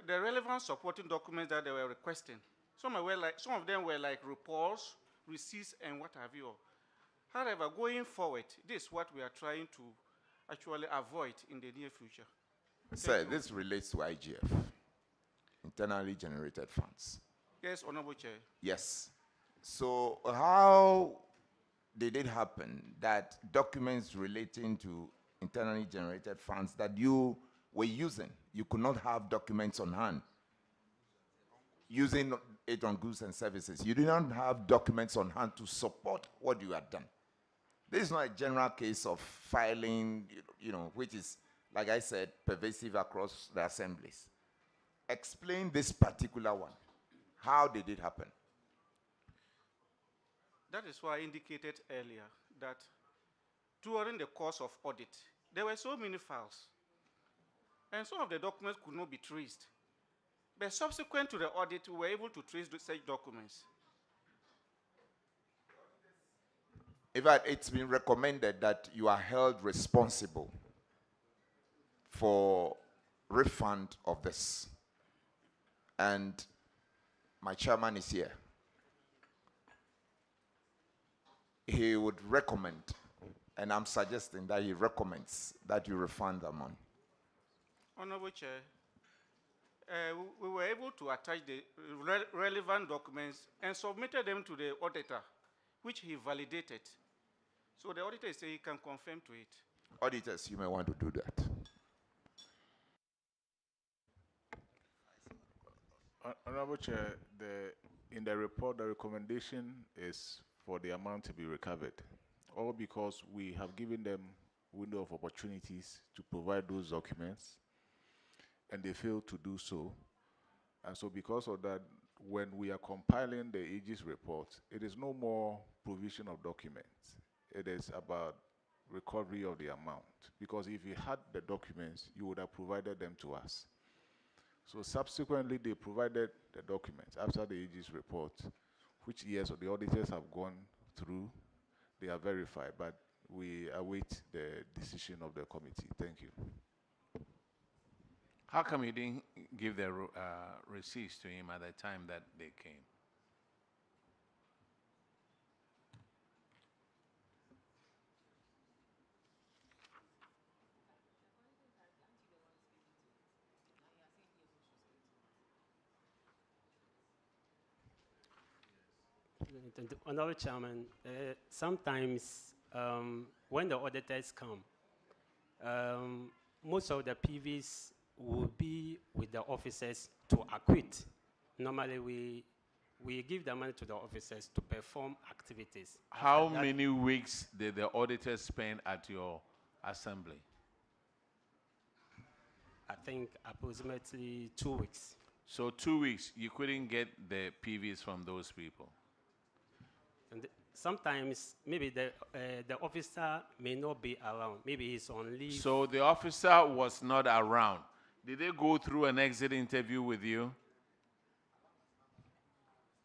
relevant supporting documents that they were requesting, some of them were like reports, receipts, and what have you. However, going forward, this is what we are trying to actually avoid in the near future. Sir, this relates to IGF, internally generated funds. Yes, Honorable Chair. Yes. So how did it happen that documents relating to internally generated funds that you were using, you could not have documents on hand? Using it on goods and services, you did not have documents on hand to support what you had done. This is not a general case of filing, which is, like I said, pervasive across the assemblies. Explain this particular one. How did it happen? That is why I indicated earlier that during the course of audit, there were so many files, and some of the documents could not be traced. But subsequent to the audit, we were able to trace such documents. In fact, it's been recommended that you are held responsible for refund of this. And my chairman is here. He would recommend, and I'm suggesting that he recommends that you refund the money. Honorable Chair, we were able to attach the relevant documents and submitted them to the auditor, which he validated. So the auditor said he can confirm to it. Auditors, you may want to do that. Honorable Chair, in the report, the recommendation is for the amount to be recovered, all because we have given them window of opportunities to provide those documents, and they failed to do so. And so because of that, when we are compiling the Aegis report, it is no more provision of documents. It is about recovery of the amount. Because if you had the documents, you would have provided them to us. So subsequently, they provided the documents after the Aegis report, which yes, the auditors have gone through, they are verified, but we await the decision of the committee. Thank you. How come you didn't give the receipts to him at the time that they came? Honorable Chairman, sometimes when the auditors come, most of the PVs will be with the officers to acquit. Normally, we give the money to the officers to perform activities. How many weeks did the auditors spend at your assembly? I think approximately 2 weeks. So 2 weeks, you couldn't get the PVs from those people? And sometimes maybe the officer may not be around. Maybe he's on leave. So the officer was not around. Did they go through an exit interview with you?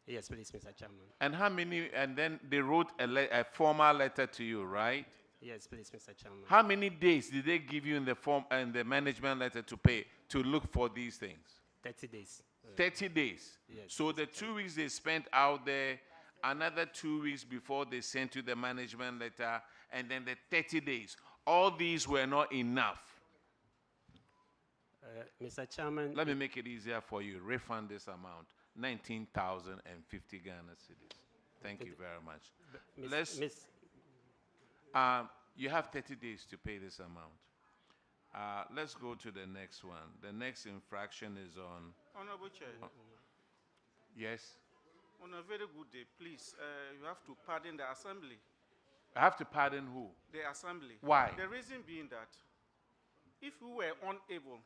Yes, please, Mr. Chairman. And how many, and then they wrote a formal letter to you, right? Yes, please, Mr. Chairman. How many days did they give you in the form and the management letter to pay to look for these things? 30 days. 30 days. Yes. So the 2 weeks they spent out there, another 2 weeks before they sent you the management letter, and then the 30 days. All these were not enough. Mr. Chairman. Let me make it easier for you. Refund this amount, 19,050 Ghana cedis. Thank you very much. You have 30 days to pay this amount. Let's go to the next one. The next infraction is on... Honorable Chair. Yes? On a very good day, please, you have to pardon the assembly. I have to pardon who? The assembly. Why? The reason being that if we were unable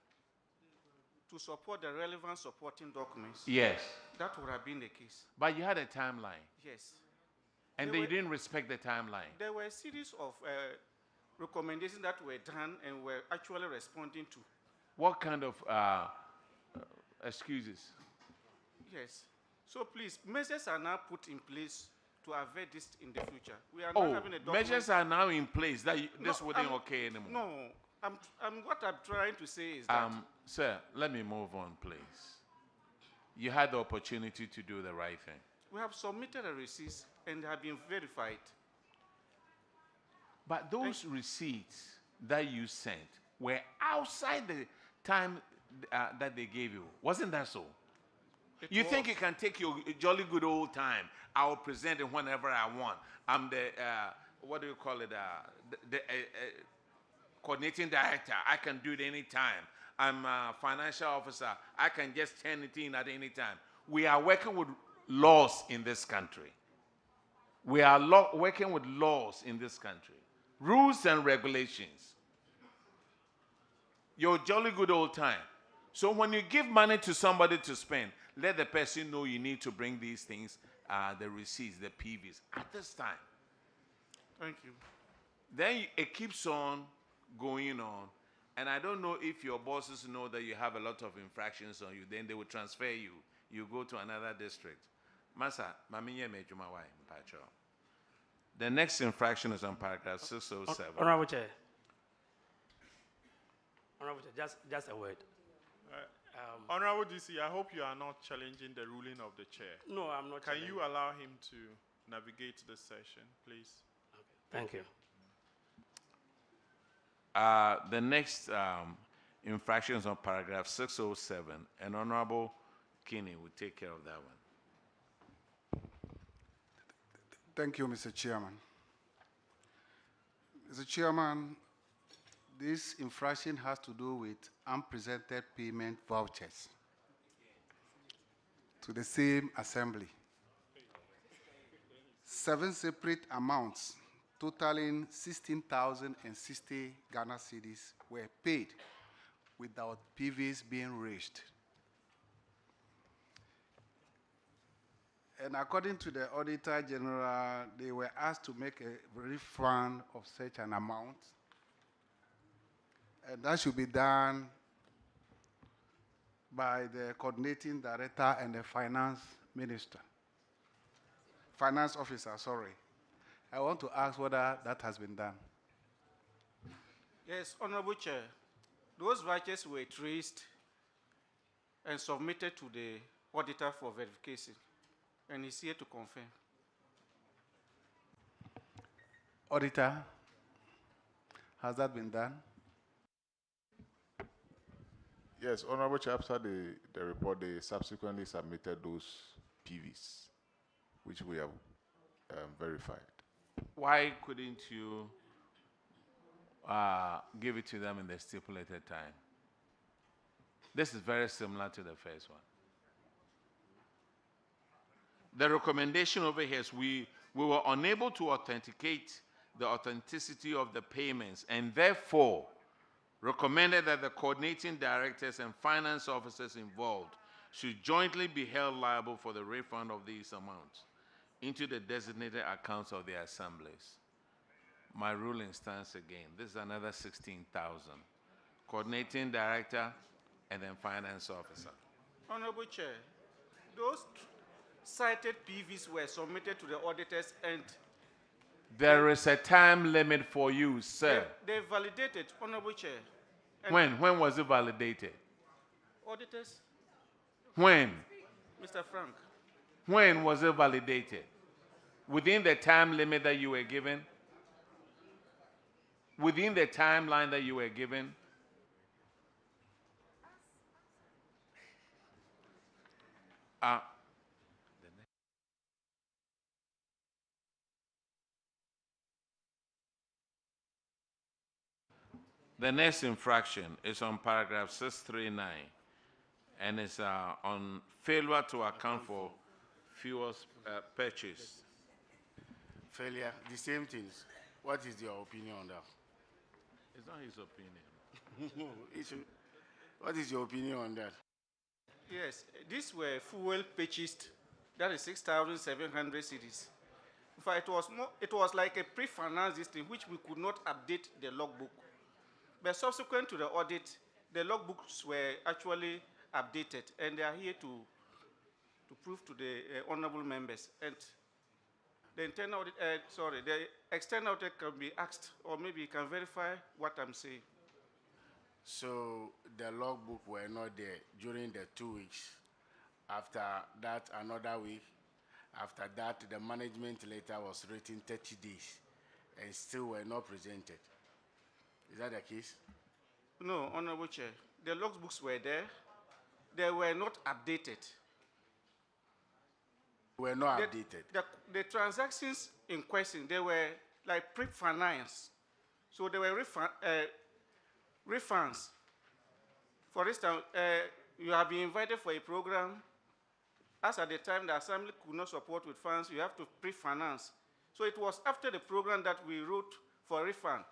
to support the relevant supporting documents, yes, that would have been the case. But you had a timeline. Yes. And they didn't respect the timeline. There were a series of recommendations that were done and were actually responding to. What kind of excuses? Yes. So please, measures are now put in place to avert this in the future. We are not having a document. Measures are now in place that this wouldn't okay anymore. No, what I'm trying to say is that. Sir, let me move on, please. You had the opportunity to do the right thing. We have submitted a receipts and have been verified. But those receipts that you sent were outside the time that they gave you. Wasn't that so? You think you can take your jolly good old time? I will present it whenever I want. I'm the, what do you call it? The coordinating director. I can do it anytime. I'm a financial officer. I can just turn it in at any time. We are working with laws in this country. We are working with laws in this country. Rules and regulations. Your jolly good old time. So when you give money to somebody to spend, let the person know you need to bring these things, the receipts, the PVs, at this time. Thank you. Then it keeps on going on. And I don't know if your bosses know that you have a lot of infractions on you. Then they will transfer you. You go to another district. Masa, the next infraction is on paragraph 607. Honorable Chair. Honorable Chair, just a word. Honorable DC, I hope you are not challenging the ruling of the chair. No, I'm not. Can you allow him to navigate the session, please? Okay. Thank you. The next infraction is on paragraph 607, and Honorable Kinney will take care of that one. Thank you, Mr. Chairman. Mr. Chairman, this infraction has to do with unpresented payment vouchers to the same assembly. 7 separate amounts totaling 16,060 Ghana cedis were paid without PVs being raised. And according to the Auditor General, they were asked to make a refund of such an amount. And that should be done by the coordinating director and the finance minister. Finance officer, sorry. I want to ask whether that has been done. Yes, Honorable Chair. Those vouchers were traced and submitted to the auditor for verification, and he's here to confirm. Auditor, has that been done? Yes, Honorable Chair, after the report, they subsequently submitted those PVs, which we have verified. Why couldn't you give it to them in the stipulated time? This is very similar to the first one. The recommendation over here is we were unable to authenticate the authenticity of the payments, and therefore recommended that the coordinating directors and finance officers involved should jointly be held liable for the refund of these amounts into the designated accounts of the assemblies. My ruling stands again. This is another 16,000. Coordinating director and then finance officer. Honorable Chair, those cited PVs were submitted to the auditors and there is a time limit for you, sir. they validated, Honorable Chair. When was it validated? Auditors? When? Mr. Frank. When was it validated? Within the time limit that you were given? Within the timeline that you were given? The next infraction is on paragraph 639, and it's on failure to account for fuel purchase. Failure, the same things. What is your opinion on that? It's not his opinion. No, what is your opinion on that? Yes, these were fuel purchased, that is 6,700 cedis, In fact, it was like a pre-finance system which we could not update the logbook. But subsequent to the audit, the logbooks were actually updated, and they are here to prove to the honorable members. And the internal audit, the external audit can be asked, or maybe you can verify what I'm saying. So the logbook were not there during the 2 weeks. After that, another week. After that, the management letter was written 30 days and still were not presented. Is that the case? No, Honorable Chair. The logbooks were there. They were not updated. Were not updated. The transactions in question, they were like pre-finance. So they were refunds. For instance, you have been invited for a program. As at the time the assembly could not support with funds, you have to pre-finance. So it was after the program that we wrote for refund.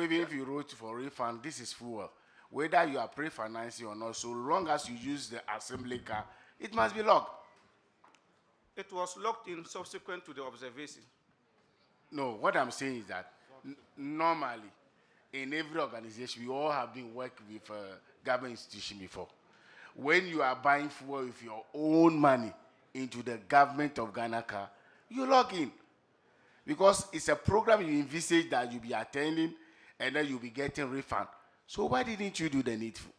Even if you wrote for refund, this is fuel. Whether you are pre-financing or not, so long as you use the assembly car, it must be logged. It was logged in subsequent to the observation. No, what I'm saying is that normally, in every organization, we all have been working with a government institution before. When you are buying fuel with your own money into the government of Ghana car, you log in. Because it's a program you envisage that you'll be attending and then you'll be getting refund. So why didn't you do the needful?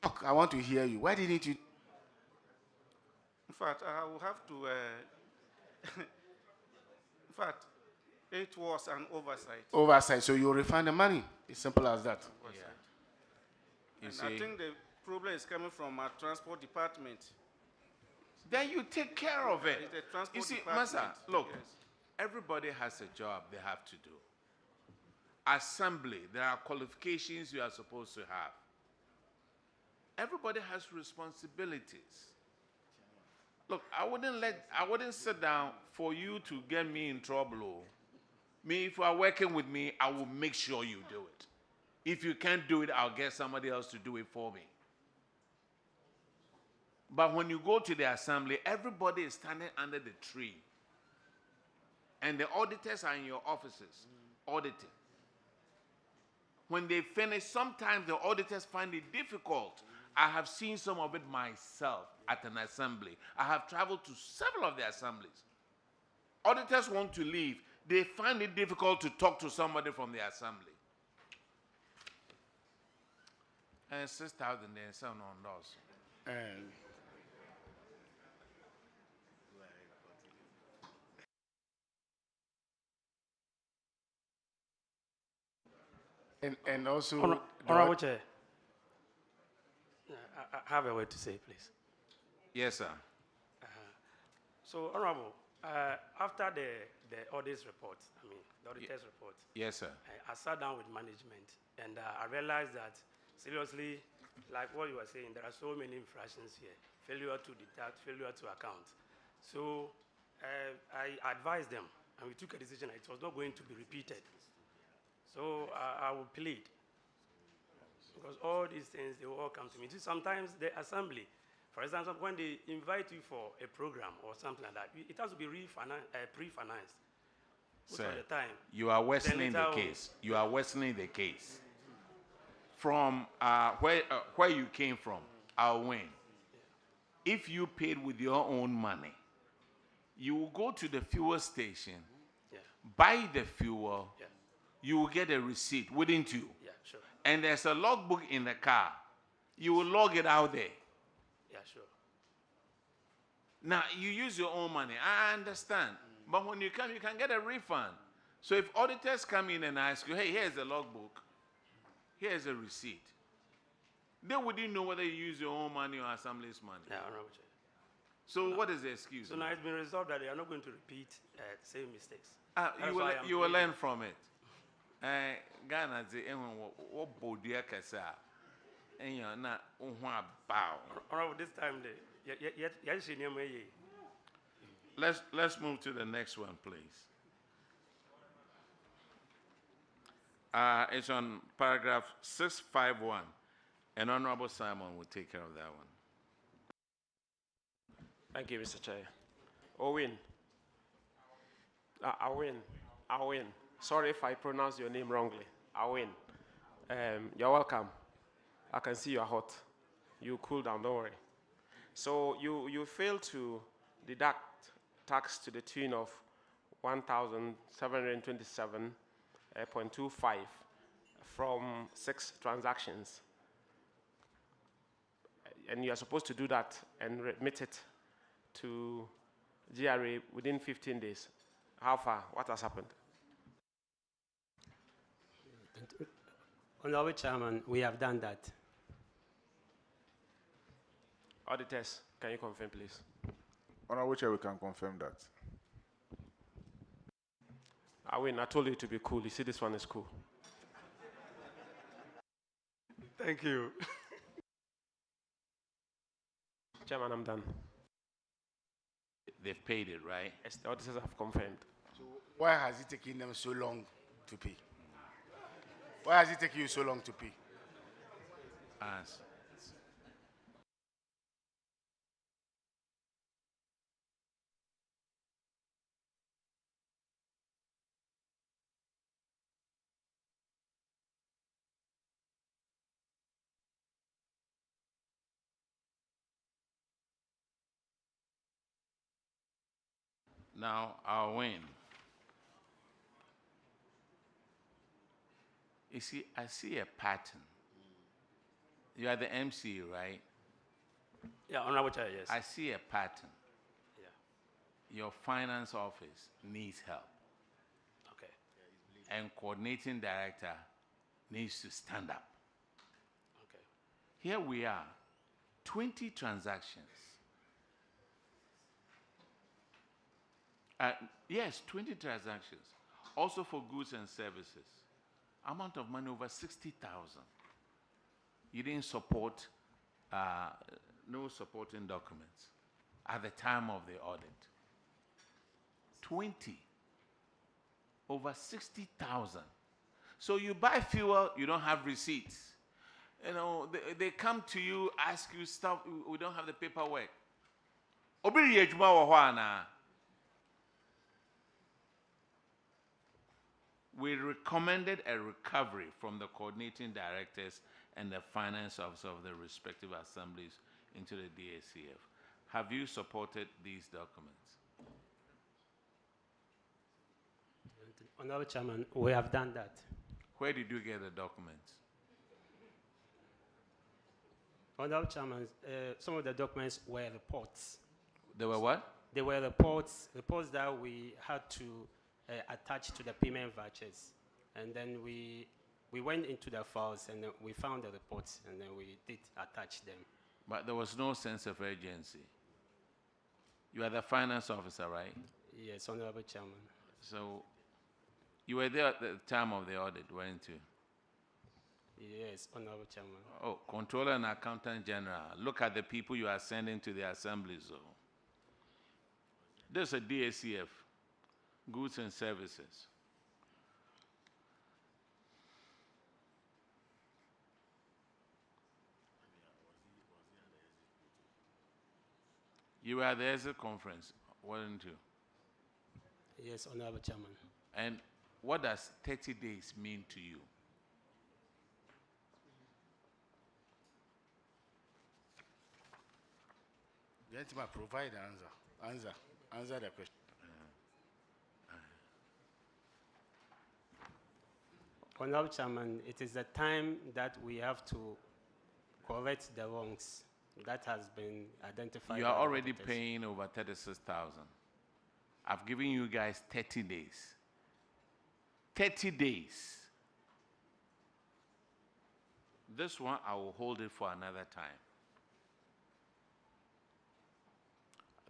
Look, I want to hear you. Why didn't you? In fact, I will have to. In fact, it was an oversight. Oversight. So you refund the money. It's simple as that. Yeah. And I think the problem is coming from our transport department. Then you take care of it. It's the transport You see, department. Masa, look, Yes. everybody has a job they have to do. Assembly, there are qualifications you are supposed to have. Everybody has responsibilities. Look, I wouldn't sit down for you to get me in trouble. Oh. Me, if you are working with me, I will make sure you do it. If you can't do it, I'll get somebody else to do it for me. But when you go to the assembly, everybody is standing under the tree. And the auditors are in your offices, auditing. When they finish, sometimes the auditors find it difficult. I have seen some of it myself at an assembly. I have traveled to several of the assemblies. Auditors want to leave. They find it difficult to talk to somebody from the assembly. And 6,000 there, sound on those. And also, Honorable Chair, I have a word to say, please. Yes, sir. So, Honorable, after the audit's report, the auditor's report, yes, sir. I sat down with management and I realized that, seriously, like what you were saying, there are so many infractions here. Failure to deduct, failure to account. So I advised them and we took a decision that it was not going to be repeated. So I will plead. Because all these things, they will all come to me. Sometimes the assembly, for example, when they invite you for a program or something like that, it has to be pre-financed. Sir, the time. You are worsening the case. You are worsening the case. From where you came from, I'll win. If you paid with your own money, you will go to the fuel station, buy the fuel, you will get a receipt, wouldn't you? Yeah, sure. And there's a logbook in the car. You will log it out there. Yeah, sure. Now, you use your own money. I understand. But when you come, you can get a refund. So if auditors come in and ask you, hey, here's the logbook, here's a receipt, they wouldn't know whether you use your own money or assembly's money. Yeah, Honorable Chair. So what is the excuse? So now it's been resolved that they are not going to repeat the same mistakes. You will learn from it. Ghana say, what bodia kasa, and you're not bow. Honorable, this time, Let's move to the next one, please. It's on paragraph 651, and Honorable Simon will take care of that one. Thank you, Mr. Chair. Owen. Owen. Owen. Sorry if I pronounce your name wrongly. Owen. You're welcome. I can see you're hot. You cool down, don't worry. So you failed to deduct tax to the tune of 1,727.25 from 6 transactions. And you are supposed to do that and remit it to GRA within 15 days. How far? What has happened? Honorable Chairman, we have done that. Auditors, can you confirm, please? Honorable Chair, we can confirm that. Awin, I told you to be cool. You see, this one is cool. Thank you. Chairman, I'm done. They've paid it, right? Yes, the auditors have confirmed. So why has it taken them so long to pay? Why has it taken you so long to pay? Answer. Now, I'll win. You see, I see a pattern. You are the MC, right? Yeah, Honorable Chair, yes. I see a pattern. Yeah. Your finance office needs help. Okay. And coordinating director needs to stand up. Okay. Here we are, 20 transactions. Yes, 20 transactions. Also for goods and services. Amount of money over 60,000. You didn't support, no supporting documents at the time of the audit. 20. Over 60,000. So you buy fuel, you don't have receipts. You know, they come to you, ask you stuff, we don't have the paperwork. Obiri ejuma wo ho ana. We recommended a recovery from the coordinating directors and the finance officer of the respective assemblies into the DACF. Have you supported these documents? Honorable Chairman, we have done that. Where did you get the documents? Honorable Chairman, some of the documents were reports. They were what? They were reports that we had to attach to the payment vouchers. And then we went into the files and we found the reports and then we did attach them. But there was no sense of urgency. You are the finance officer, right? Yes, Honorable Chairman. So you were there at the time of the audit, weren't you? Yes, Honorable Chairman. Oh, Controller and Accountant General, look at the people you are sending to the assemblies. So. There's a DACF, goods and services. You were at the exit conference, weren't you? Yes, Honorable Chairman. And what does 30 days mean to you? Gentlemen, provide the answer. Answer the question. Honorable Chairman, it is the time that we have to correct the wrongs that has been identified. You are already paying over 36,000. I've given you guys 30 days. 30 days. This one, I will hold it for another time.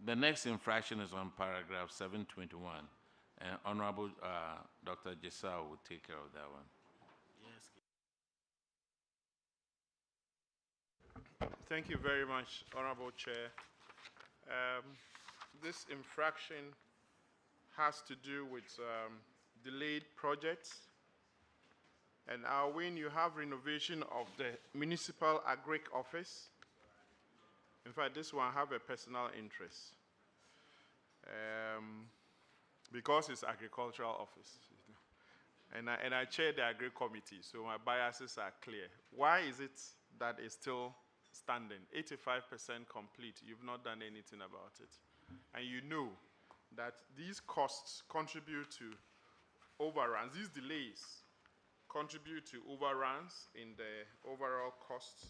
The next infraction is on paragraph 721. And Honorable Dr. Giselle will take care of that one. Yes. Thank you very much, Honorable Chair. This infraction has to do with delayed projects. And Arwin, you have renovation of the Municipal Agric Office. In fact, this one I have a personal interest. Because it's agricultural office. And I chair the agri committee, so my biases are clear. Why is it that it's still standing? 85% complete. You've not done anything about it. And you know that these costs contribute to overruns. These delays contribute to overruns in the overall costs.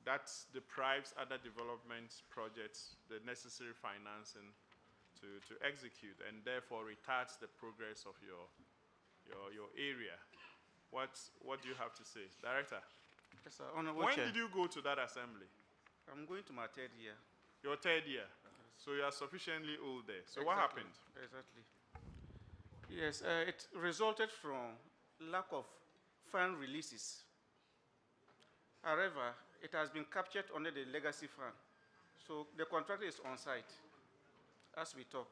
That deprives other development projects the necessary financing to execute, and therefore retards the progress of your area. What do you have to say? Director? Yes, sir. Honorable When Chair. did you go to that assembly? I'm going to my third year. Your third year. So you are sufficiently old there. So what happened? Exactly. Yes, it resulted from lack of fund releases. However, it has been captured under the legacy fund. So the contractor is on site as we talk.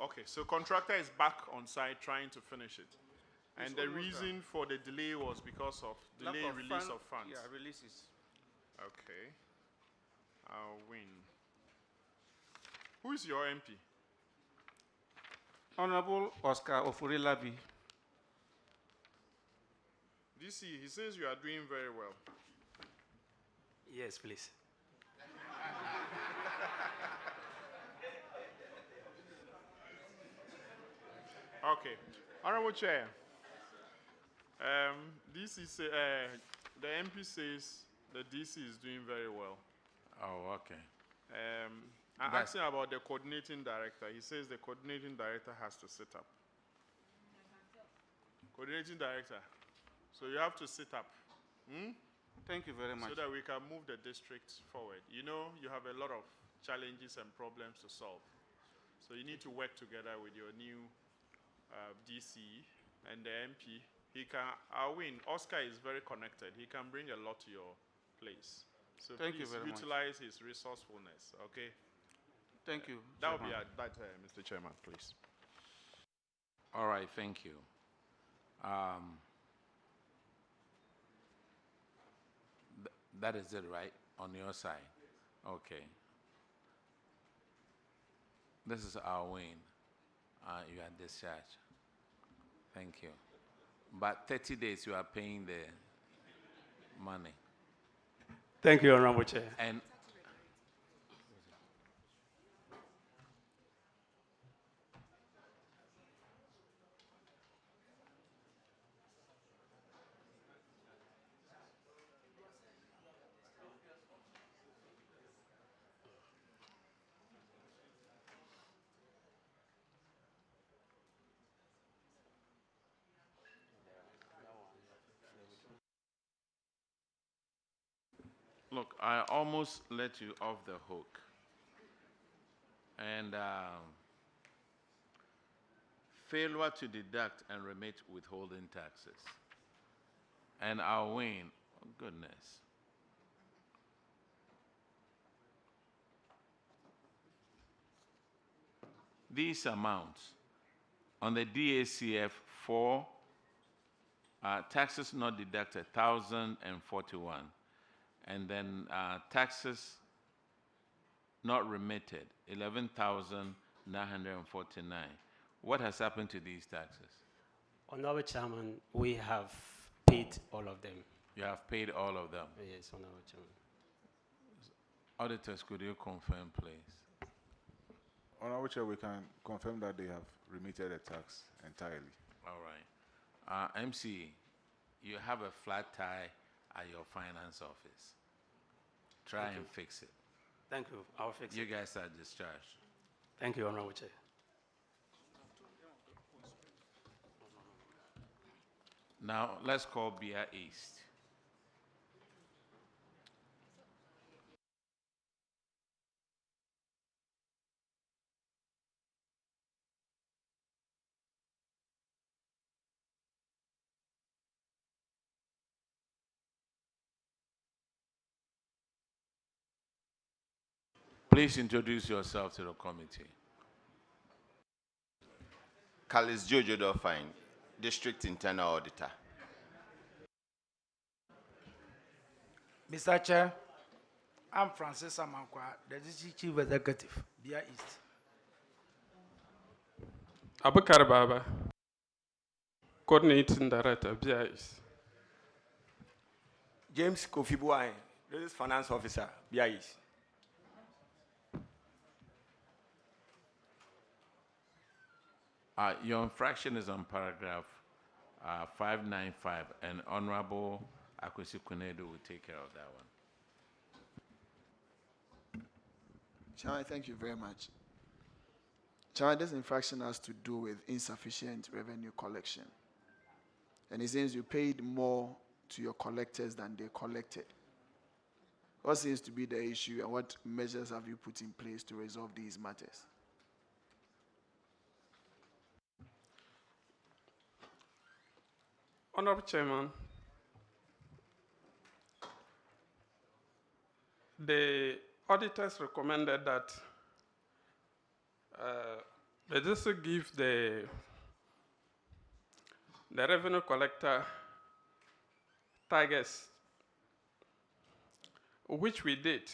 Okay, so contractor is back on site trying to finish it. And It's the almost reason for the delay was because of Lack delay of release fund- of funds. Yeah, releases. Okay. I'll win. Who is your MP? Honorable Oscar Ofurilabi. DC, he says you are doing very well. Yes, please. Okay. Honorable Chair, DC the MP says the DC is doing very well. Oh, okay. I'm That's- asking about the coordinating director. He says the coordinating director has to sit up. Coordinating director. So you have to sit up. Hmm? Thank you very much. So that we can move the district forward. You know, you have a lot of challenges and problems to solve. So you need to work together with your new DC and the MP. I'll win. Oscar is very connected. He can bring a lot to your place. So Thank you please very much. utilize his resourcefulness, okay? Thank you, That would be Chairman. that, Mr. Chairman, please. All right, thank you. That is it, right? On your side? Okay. This is our win. You are discharged. Thank you. But 30 days you are paying the money. Thank you, Honorable Chair. And look, I almost let you off the hook. And failure to deduct and remit withholding taxes. And I'll win. Oh, goodness. These amounts on the DACF 4, taxes not deducted, 1,041. And then taxes not remitted, 11,949. What has happened to these taxes? Honorable Chairman, we have paid all of them. You have paid all of them. Yes, Honorable Chairman. Auditors, could you confirm, please? Honorable Chair, we can confirm that they have remitted the tax entirely. All right. MC, you have a flat tire at your finance office. Try Thank and you. fix it. Thank you. I'll fix You it. guys are discharged. Thank you, Honorable Chair. Now, let's call Bia East. Please introduce yourself to the committee. Carlos Jojo Dolphine, District Internal Auditor. Mr. Chair, I'm Francis Amankwa, the District Chief Executive, Bia East. Abukar Baba, Coordinating Director, Bia East. James Kofi Buai, this is Finance Officer, Bia East. Your infraction is on paragraph 595, and Honorable Akwesi Kunedu will take care of that one. Chairman, thank you very much. Chairman, this infraction has to do with insufficient revenue collection. And it seems you paid more to your collectors than they collected. What seems to be the issue, and what measures have you put in place to resolve these matters? Honorable Chairman, the auditors recommended that they just give the revenue collector targets, which we did.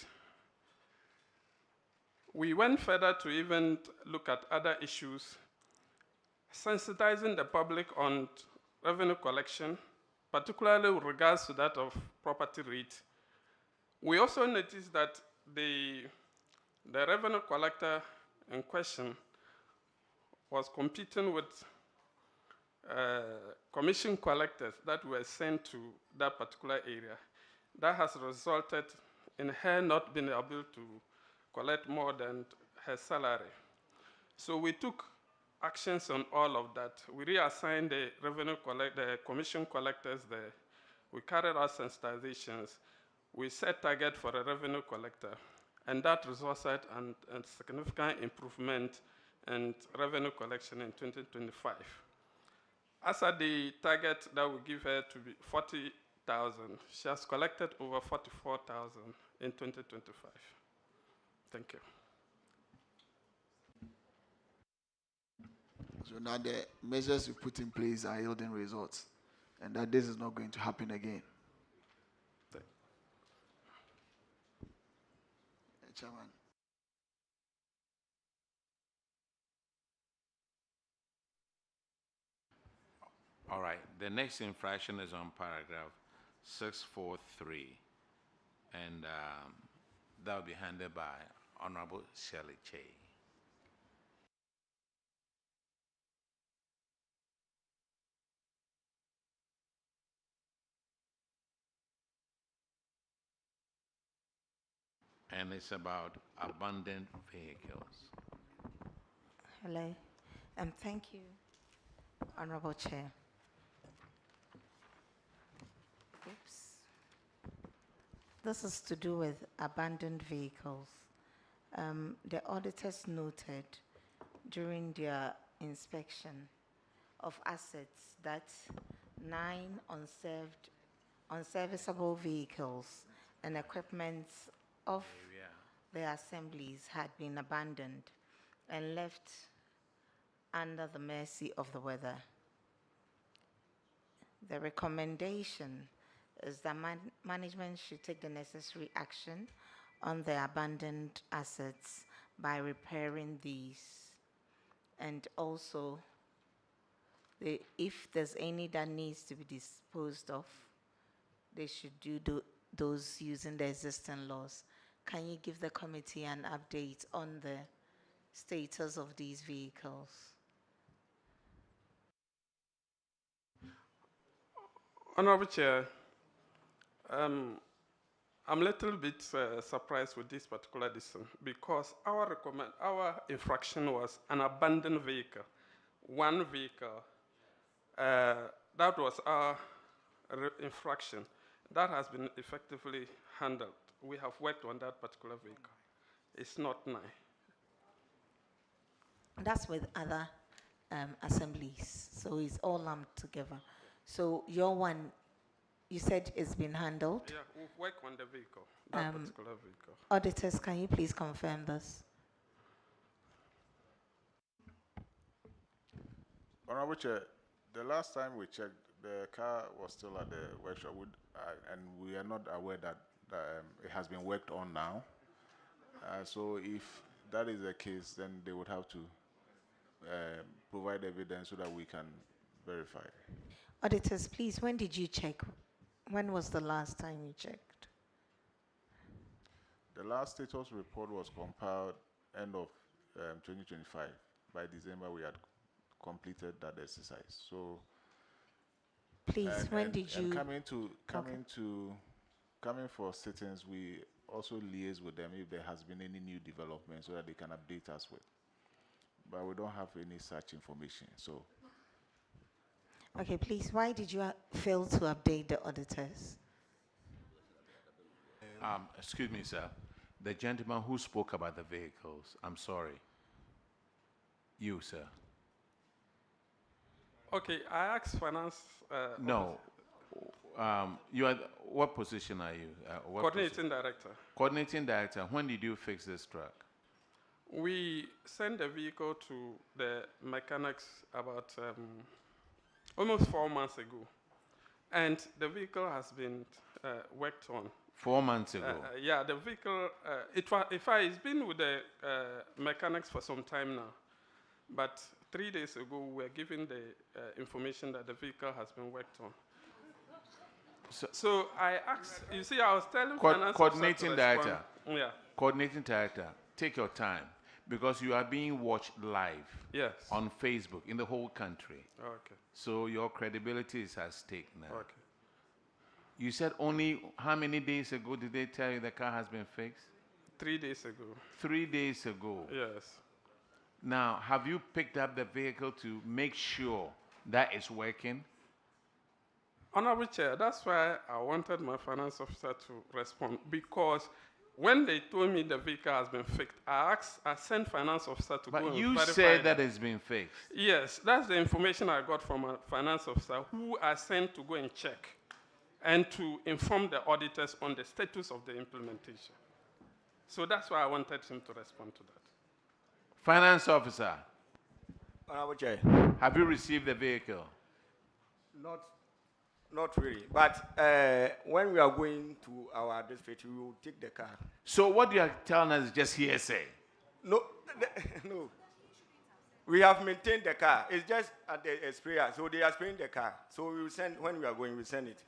We went further to even look at other issues, sensitizing the public on revenue collection, particularly with regards to that of property rate. We also noticed that the revenue collector in question was competing with commission collectors that were sent to that particular area. That has resulted in her not being able to collect more than her salary. So we took actions on all of that. We reassigned the the commission collectors there. We carried out sensitizations. We set target for a revenue collector, and that resulted in a significant improvement in revenue collection in 2025. As at the target that we give her to be 40,000, she has collected over 44,000 in 2025. Thank you. So now the measures you put in place are yielding results, and that this is not going to happen again. Chairman. All right, the next infraction is on paragraph 643, and that will be handled by Honorable Shirley Che. And it's about abandoned vehicles. Hello, and thank you, Honorable Chair. Oops. This is to do with abandoned vehicles. The auditors noted during their inspection of assets that 9 unserviceable vehicles and equipment of the assemblies had been abandoned and left under the mercy of the weather. The recommendation is that management should take the necessary action on the abandoned assets by repairing these. And also, if there's any that needs to be disposed of, they should do those using the existing laws. Can you give the committee an update on the status of these vehicles? Honorable Chair, I'm a little bit surprised with this particular decision because our infraction was an abandoned vehicle, one vehicle. That was our infraction. That has been effectively handled. We have worked on that particular vehicle. It's not 9. That's with other assemblies, so it's all lumped together. So your one, you said it's been handled? Yeah, we've worked on the vehicle, that particular vehicle. Auditors, can you please confirm this? Honorable Chair, the last time we checked, the car was still at the workshop, and we are not aware that it has been worked on now. So if that is the case, then they would have to provide evidence so that we can verify. Auditors, please, when did you check? When was the last time you checked? The last status report was compiled end of 2025. By December, we had completed that exercise. So, please, when did you? Coming for sittings, we also liaise with them if there has been any new development so that they can update us with. But we don't have any such information. So. Okay, please, why did you fail to update the auditors? Excuse me, sir. The gentleman who spoke about the vehicles, I'm sorry. You, sir. Okay, I asked finance. No. You are. What position are you? Coordinating director. Coordinating director. When did you fix this truck? We sent the vehicle to the mechanics about almost 4 months ago, and the vehicle has been worked on. 4 months ago. Yeah, the vehicle. It's been with the mechanics for some time now, but 3 days ago we were given the information that the vehicle has been worked on. So I asked. You see, I was telling finance coordinating director. Yeah. Coordinating director. Take your time, because you are being watched live. Yes. On Facebook in the whole country. Okay. So your credibility is at stake now. Okay. You said only how many days ago did they tell you the car has been fixed? 3 days ago. 3 days ago. Yes. Now, have you picked up the vehicle to make sure that it's working? Honorable Chair, that's why I wanted my finance officer to respond, because when they told me the vehicle has been fixed, I sent finance officer to go and verify. But you said that it's been fixed. Yes, that's the information I got from a finance officer who I sent to go and check and to inform the auditors on the status of the implementation. So that's why I wanted him to respond to that. Finance officer. Honorable Chair. Have you received the vehicle? Not really. But when we are going to our district, we will take the car. So what you are telling us is just hearsay? No, no. We have maintained the car. It's just at the sprayer. So they are spraying the car. So we will send, when we are going, we send it.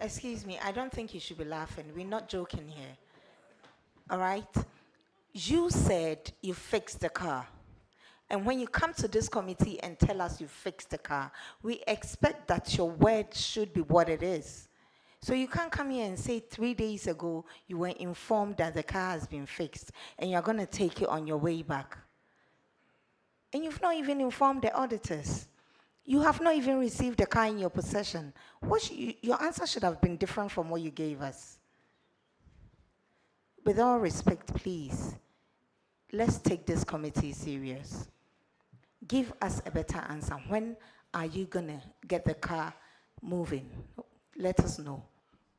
Excuse me, I don't think you should be laughing. We're not joking here. All right? You said you fixed the car. And when you come to this committee and tell us you fixed the car, we expect that your word should be what it is. So you can't come here and say 3 days ago you were informed that the car has been fixed and you're going to take it on your way back. And you've not even informed the auditors. You have not even received the car in your possession. Your answer should have been different from what you gave us. With all respect, please, let's take this committee serious. Give us a better answer. When are you going to get the car moving? Let us know.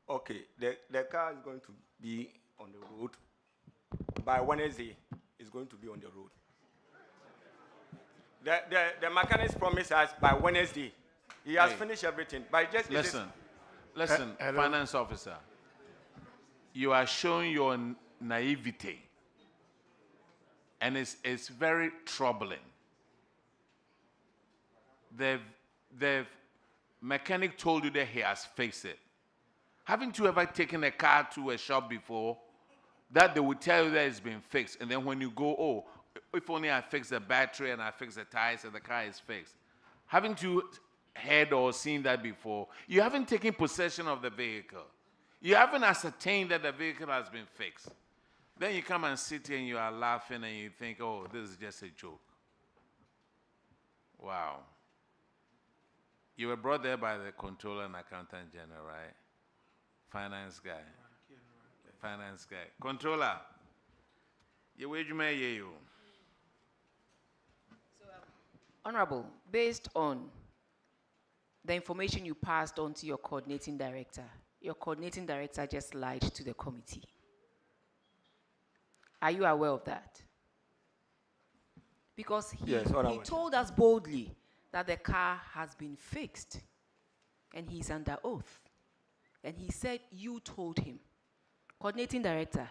Okay, the car is going to be on the road. By Wednesday, it's going to be on the road. The mechanics promised us by Wednesday. He has finished everything. But just listen, finance officer. You are showing your naivety. And it's very troubling. The mechanic told you that he has fixed it. Haven't you ever taken a car to a shop before that they will tell you that it's been fixed, and then when you go, oh, if only I fix the battery and I fix the tires and the car is fixed? Haven't you heard or seen that before? You haven't taken possession of the vehicle. You haven't ascertained that the vehicle has been fixed. Then you come and sit here and you are laughing and you think, oh, this is just a joke. Wow. You were brought there by the Controller and Accountant General, right? Finance guy. Finance guy. Controller. Honorable, based on the information you passed on to your coordinating director just lied to the committee. Are you aware of that? Because he told us boldly that the car has been fixed. and he's under oath. And he said you told him, coordinating director,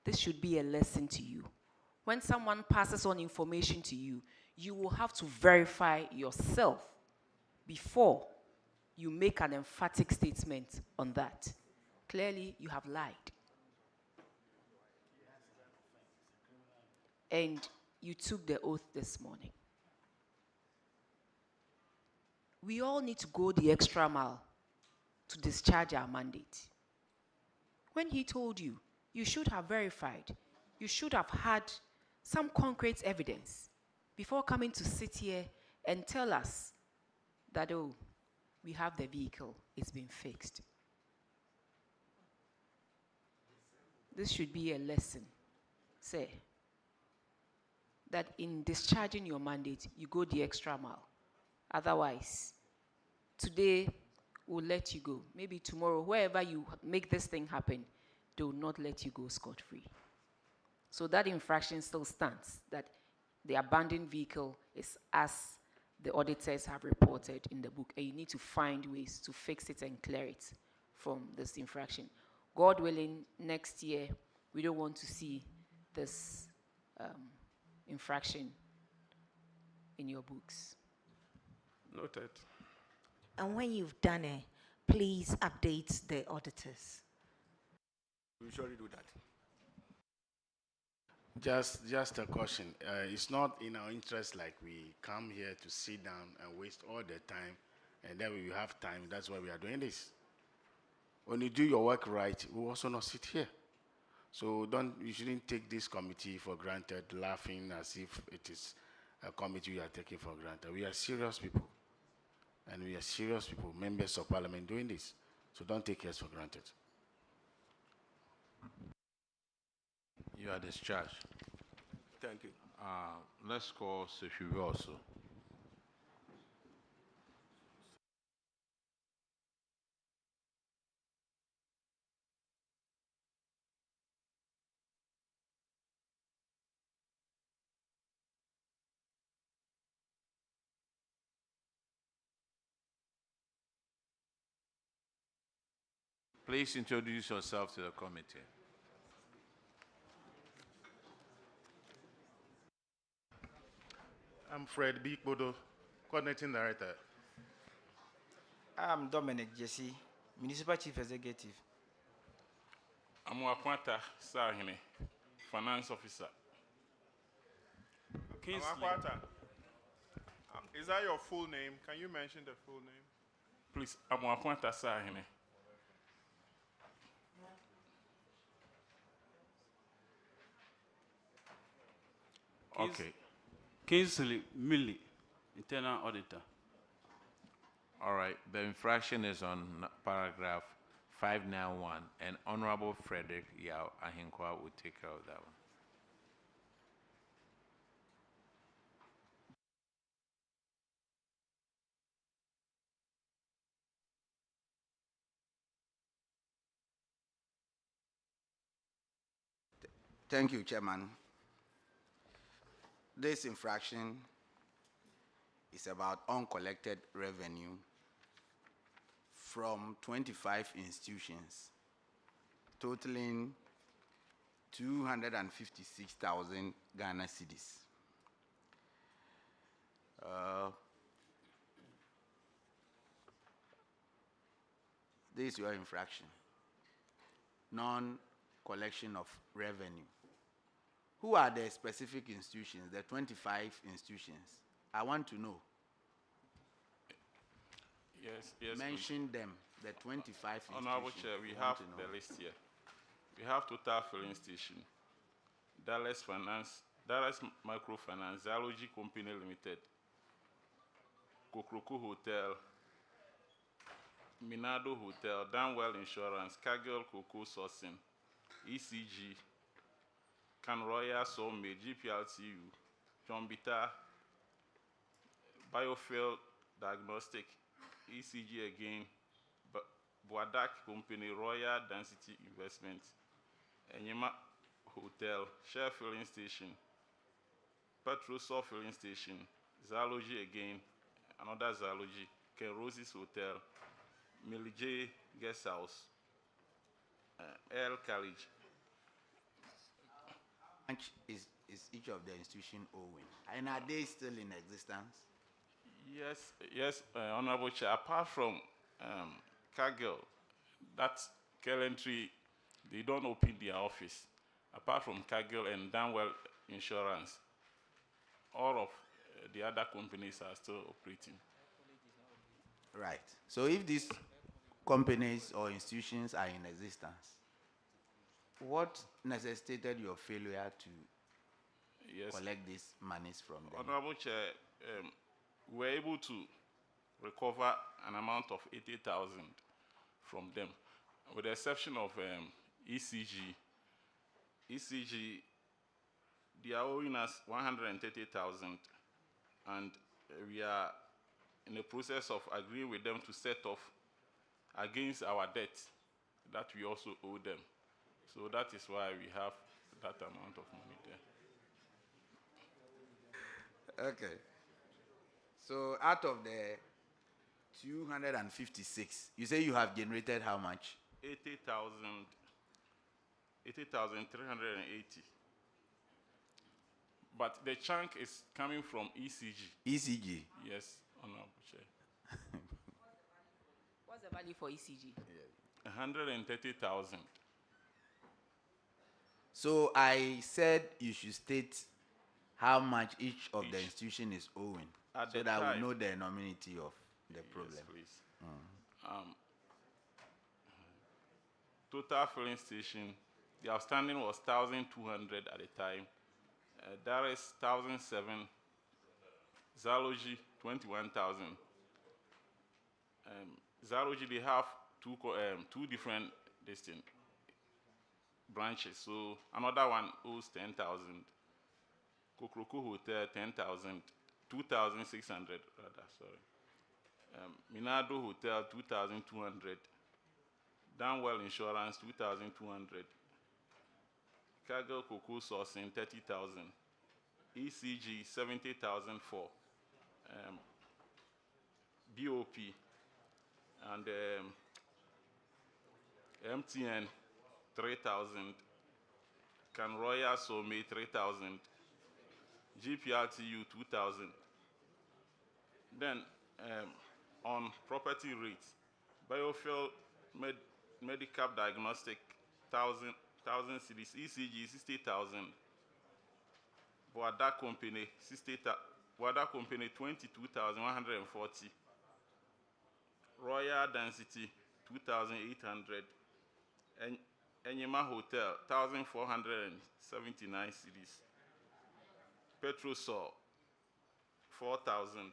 this should be a lesson to you. When someone passes on information to you, you will have to verify yourself before you make an emphatic statement on that. Clearly, you have lied. And you took the oath this morning. We all need to go the extra mile to discharge our mandate. When he told you, you should have verified. You should have had some concrete evidence before coming to sit here and tell us that, oh, we have the vehicle, it's been fixed. This should be a lesson, say, that in discharging your mandate, you go the extra mile. Otherwise, today we'll let you go. Maybe tomorrow, wherever you make this thing happen, they will not let you go scot-free. So that infraction still stands, that the abandoned vehicle is as the auditors have reported in the book, and you need to find ways to fix it and clear it from this infraction. God willing, next year, we don't want to see this infraction in your books. Noted. And when you've done it, please update the auditors. We'll surely do that. Just a caution. It's not in our interest like we come here to sit down and waste all the time, and then we have time. That's why we are doing this. When you do your work right, we will also not sit here. So you shouldn't take this committee for granted, laughing as if it is a committee we are taking for granted. We are serious people. And we are serious people, members of parliament doing this. So don't take us for granted. You are discharged. Thank you. Let's call Sefiwe also. Please introduce yourself to the committee. I'm Fred B. Bodo, Coordinating Director. I'm Dominic Jesse, Municipal Chief Executive. I'm Wakwata Sahine, Finance Officer. Amakwata, is that your full name? Can you mention the full name? Please, I'm Wakwata Sahine. Okay. Kingsley Millie, Internal Auditor. All right. The infraction is on paragraph 591, and Honorable Frederick Yao Ahinkwa will take care of that one. Thank you, Chairman. This infraction is about uncollected revenue from 25 institutions, totaling 256,000 Ghana cedis. This is your infraction. Non-collection of revenue. Who are the specific institutions, the 25 institutions? I want to know. Yes. Mention them, the 25 institutions. Honorable Chair, we have the list here. We have Total Filling Station, Dallas Microfinance, Zoology Company Limited, Kokroko Hotel, Minado Hotel, Danwell Insurance, Cargill Cocoa Sourcing, ECG, Canroya Somme, GPLTU, Jombita, Biofield Diagnostic, ECG again, Boadak Company, Royal Density Investment, Enyema Hotel, Share Filling Station, Petrosol Filling Station, Zoology again, another Zoology, Ken Rosie's Hotel, Millie Guest House, El College. How much is each of the institution owing? And are they still in existence? Yes, Honorable Chair. Apart from Cargill, that's currently they don't open their office. Apart from Cargill and Danwell Insurance, all of the other companies are still operating. Right. So if these companies or institutions are in existence, what necessitated your failure to collect these monies from them? Honorable Chair, we were able to recover an amount of 80,000 from them, with the exception of ECG. ECG, they are owing us 130,000, and we are in the process of agreeing with them to set off against our debt that we also owe them. So that is why we have that amount of money there. Okay. So out of the 256, you say you have generated how much? 80,380. But the chunk is coming from ECG. ECG? Yes, Honorable Chair. What's the value for ECG? 130,000. So I said you should state how much each of the institution is owing, At so the that we time- know the enormity of the problem. Yes, please. Total filling station, the outstanding was 1,200 at the time. That is 1,007. Zalogy, 21,000. Zalogy, they have two different distinct branches. So another one owes 10,000. Kokroko Hotel, 10,000. 2,600 rather, sorry. Minado Hotel, 2,200. Danwell Insurance, 2,200. Cargill Cocoa Sourcing, 30,000. ECG, 70,000 for BOP. And MTN, 3,000. Can Royal Somme, 3,000. GPRTU, 2,000. Then on property rates, Biofuel Medical Diagnostic, 1,000 cedis. ECG, 60,000. Boada Company, 22,140. Royal Density, 2,800. Enyima Hotel, 1,479 cedis. Petrosol, 4,000.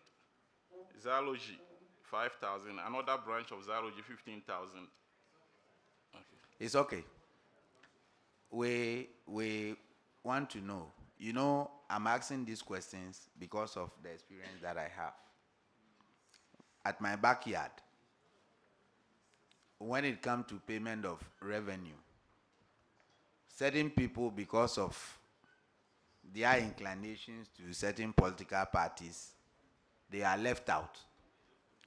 Zalogy, 5,000. Another branch of Zalogy, 15,000. It's okay. We want to know. You know, I'm asking these questions because of the experience that I have. At my backyard, when it comes to payment of revenue, certain people, because of their inclinations to certain political parties, they are left out.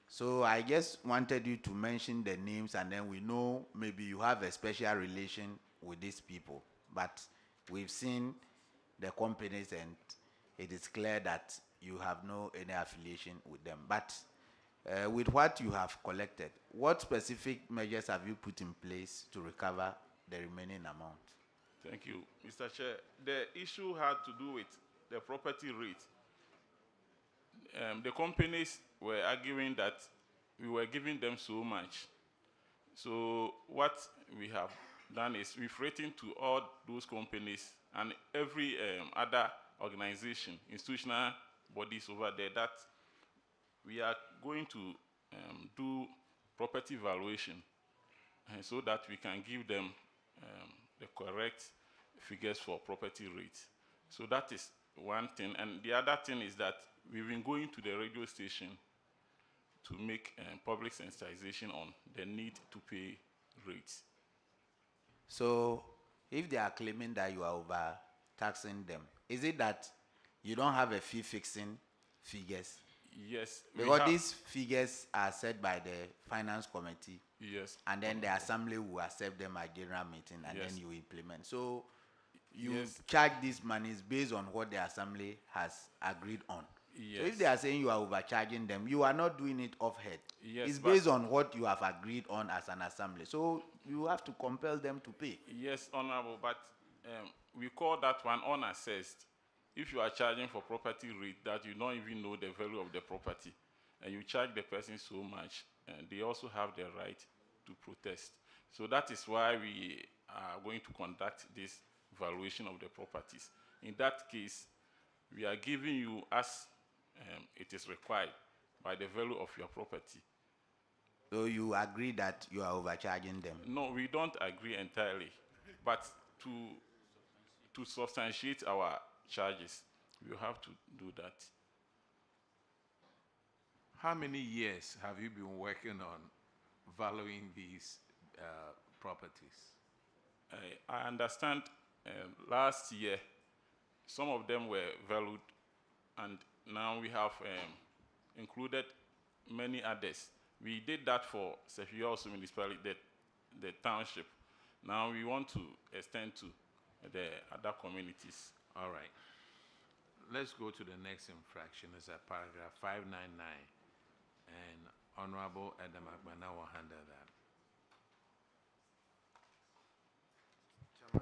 So I just wanted you to mention the names, and then we know maybe you have a special relation with these people. But we've seen the companies, and it is clear that you have no any affiliation with them. But with what you have collected, what specific measures have you put in place to recover the remaining amount? Thank you, Mr. Chair. The issue had to do with the property rate. The companies were arguing that we were giving them so much. So what we have done is we've written to all those companies and every other organization, institutional bodies over there, that we are going to do property valuation so that we can give them the correct figures for property rates. So that is one thing. And the other thing is that we've been going to the radio station to make public sensitization on the need to pay rates. So if they are claiming that you are overtaxing them, is it that you don't have a fee fixing figures? Yes. Because these figures are set by the finance committee. Yes. And then the assembly will accept them at general meeting and then you implement. So you charge these monies based on what the assembly has agreed on. Yes. So if they are saying you are overcharging them, you are not doing it off head. Yes, it's based on what you have agreed on as an assembly. So you have to compel them to pay. Yes, Honorable, but we call that one unassessed. If you are charging for property rate that you don't even know the value of the property, and you charge the person so much, and they also have the right to protest. So that is why we are going to conduct this valuation of the properties. In that case, we are giving you as it is required by the value of your property. So you agree that you are overcharging them? No, we don't agree entirely. But to substantiate our charges, we have to do that. How many years have you been working on valuing these properties? I understand last year, some of them were valued, and now we have included many others. We did that for Sefiyosu municipality, the township. Now we want to extend to the other communities. All right. Let's go to the next infraction. It's at paragraph 599. And Honorable Adam Akbana will handle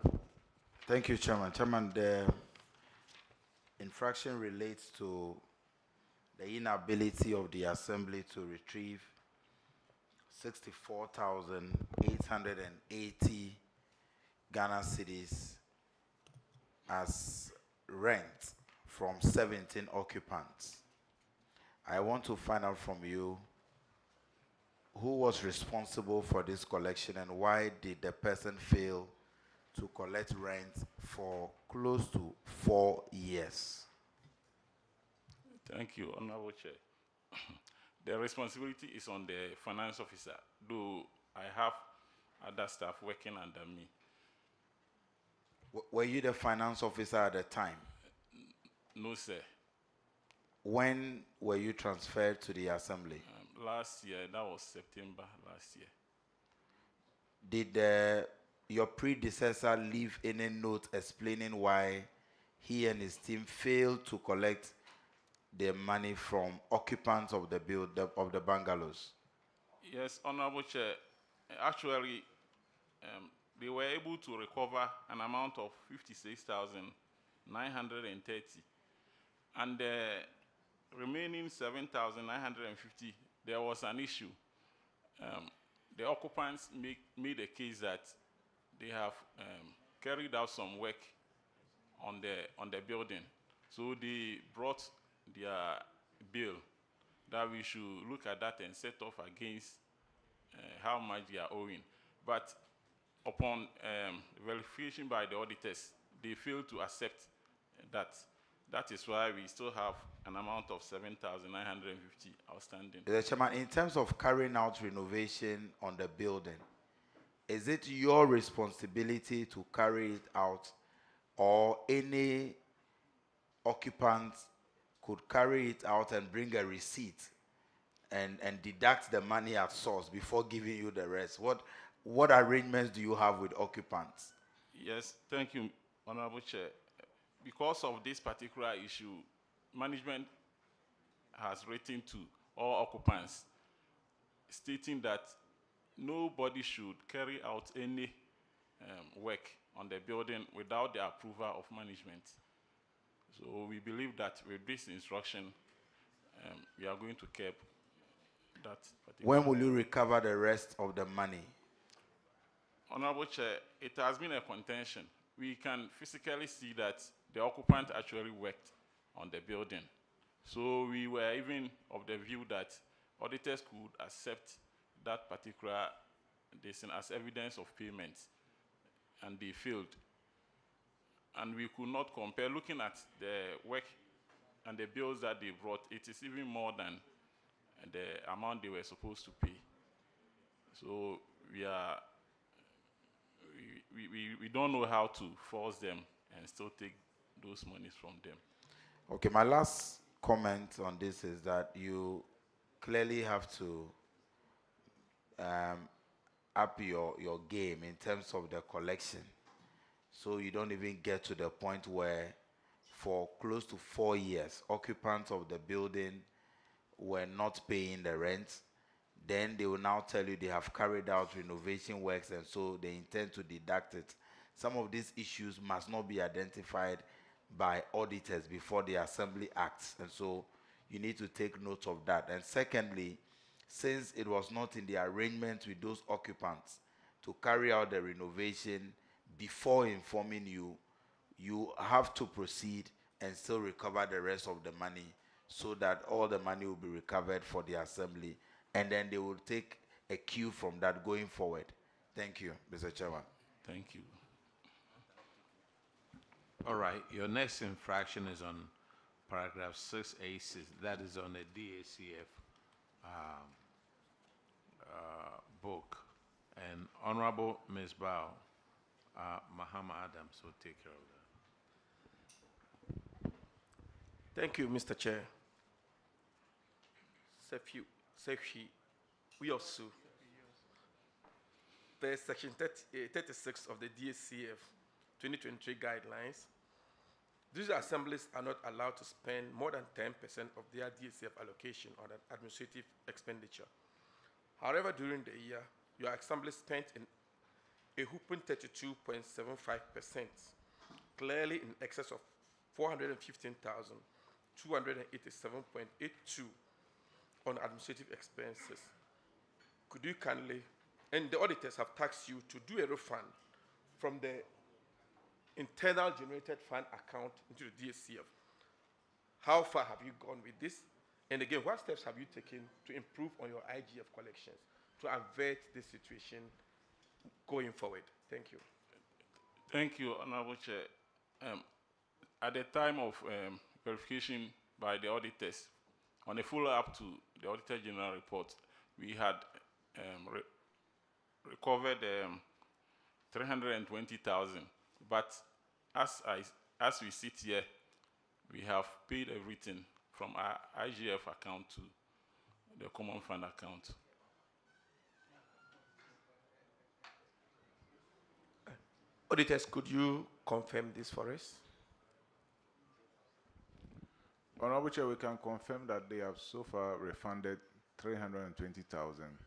that. Thank you, Chairman. Chairman, the infraction relates to the inability of the Assembly to retrieve 64,880 Ghana cedis as rent from 17 occupants. I want to find out from you who was responsible for this collection and why did the person fail to collect rent for close to 4 years? Thank you, Honorable Chair. The responsibility is on the finance officer, though I have other staff working under me. Were you the finance officer at the time? No, sir. When were you transferred to the Assembly? Last year, that was September last year. Did your predecessor leave any note explaining why he and his team failed to collect the money from occupants of the bungalows? Yes, Honorable Chair. Actually, they were able to recover an amount of 56,930, and the remaining 7,950, there was an issue. The occupants made a case that they have carried out some work on the building, so they brought their bill that we should look at that and set off against how much they are owing. But upon verification by the auditors, they failed to accept that. That is why we still have an amount of 7,950 outstanding. Chairman, in terms of carrying out renovation on the building, is it your responsibility to carry it out, or any occupant could carry it out and bring a receipt and deduct the money at source before giving you the rest? What arrangements do you have with occupants? Yes, thank you, Honorable Chair. Because of this particular issue, management has written to all occupants stating that nobody should carry out any work on the building without the approval of management. So we believe that with this instruction, we are going to curb that particular. When will you recover the rest of the money? Honorable Chair, it has been a contention. We can physically see that the occupant actually worked on the building. So we were even of the view that auditors could accept that particular decision as evidence of payment, and they failed. And we could not compare. Looking at the work and the bills that they brought, it is even more than the amount they were supposed to pay. So we don't know how to force them and still take those monies from them. Okay, my last comment on this is that you clearly have to up your game in terms of the collection. So you don't even get to the point where for close to 4 years, occupants of the building were not paying the rent. Then they will now tell you they have carried out renovation works and so they intend to deduct it. Some of these issues must not be identified by auditors before the assembly acts, and so you need to take note of that. And secondly, since it was not in the arrangement with those occupants to carry out the renovation before informing you, you have to proceed and still recover the rest of the money so that all the money will be recovered for the assembly, and then they will take a cue from that going forward. Thank you, Mr. Chairman. Thank you. All right, your next infraction is on paragraph 6A6, that is on the DACF book. And Honorable Ms. Bao, Mahama Adams will take care of that. Thank you, Mr. Chair. Sefi, we also, per section 36 of the DACF 2023 guidelines, these assemblies are not allowed to spend more than 10% of their DACF allocation on an administrative expenditure. However, during the year, your assembly spent in a whopping 32.75%, clearly in excess of 415,287.82 on administrative expenses. Could you kindly, and the auditors have tasked you to do a refund from the internal generated fund account into the DACF. How far have you gone with this? And again, what steps have you taken to improve on your IGF collections to avert this situation going forward? Thank you. Thank you, Honorable Chair. At the time of verification by the auditors, on a follow-up to the Auditor General report, we had recovered 320,000. But as we sit here, we have paid everything from our IGF account to the common fund account. Auditors, could you confirm this for us? Honorable Chair, we can confirm that they have so far refunded 320,000,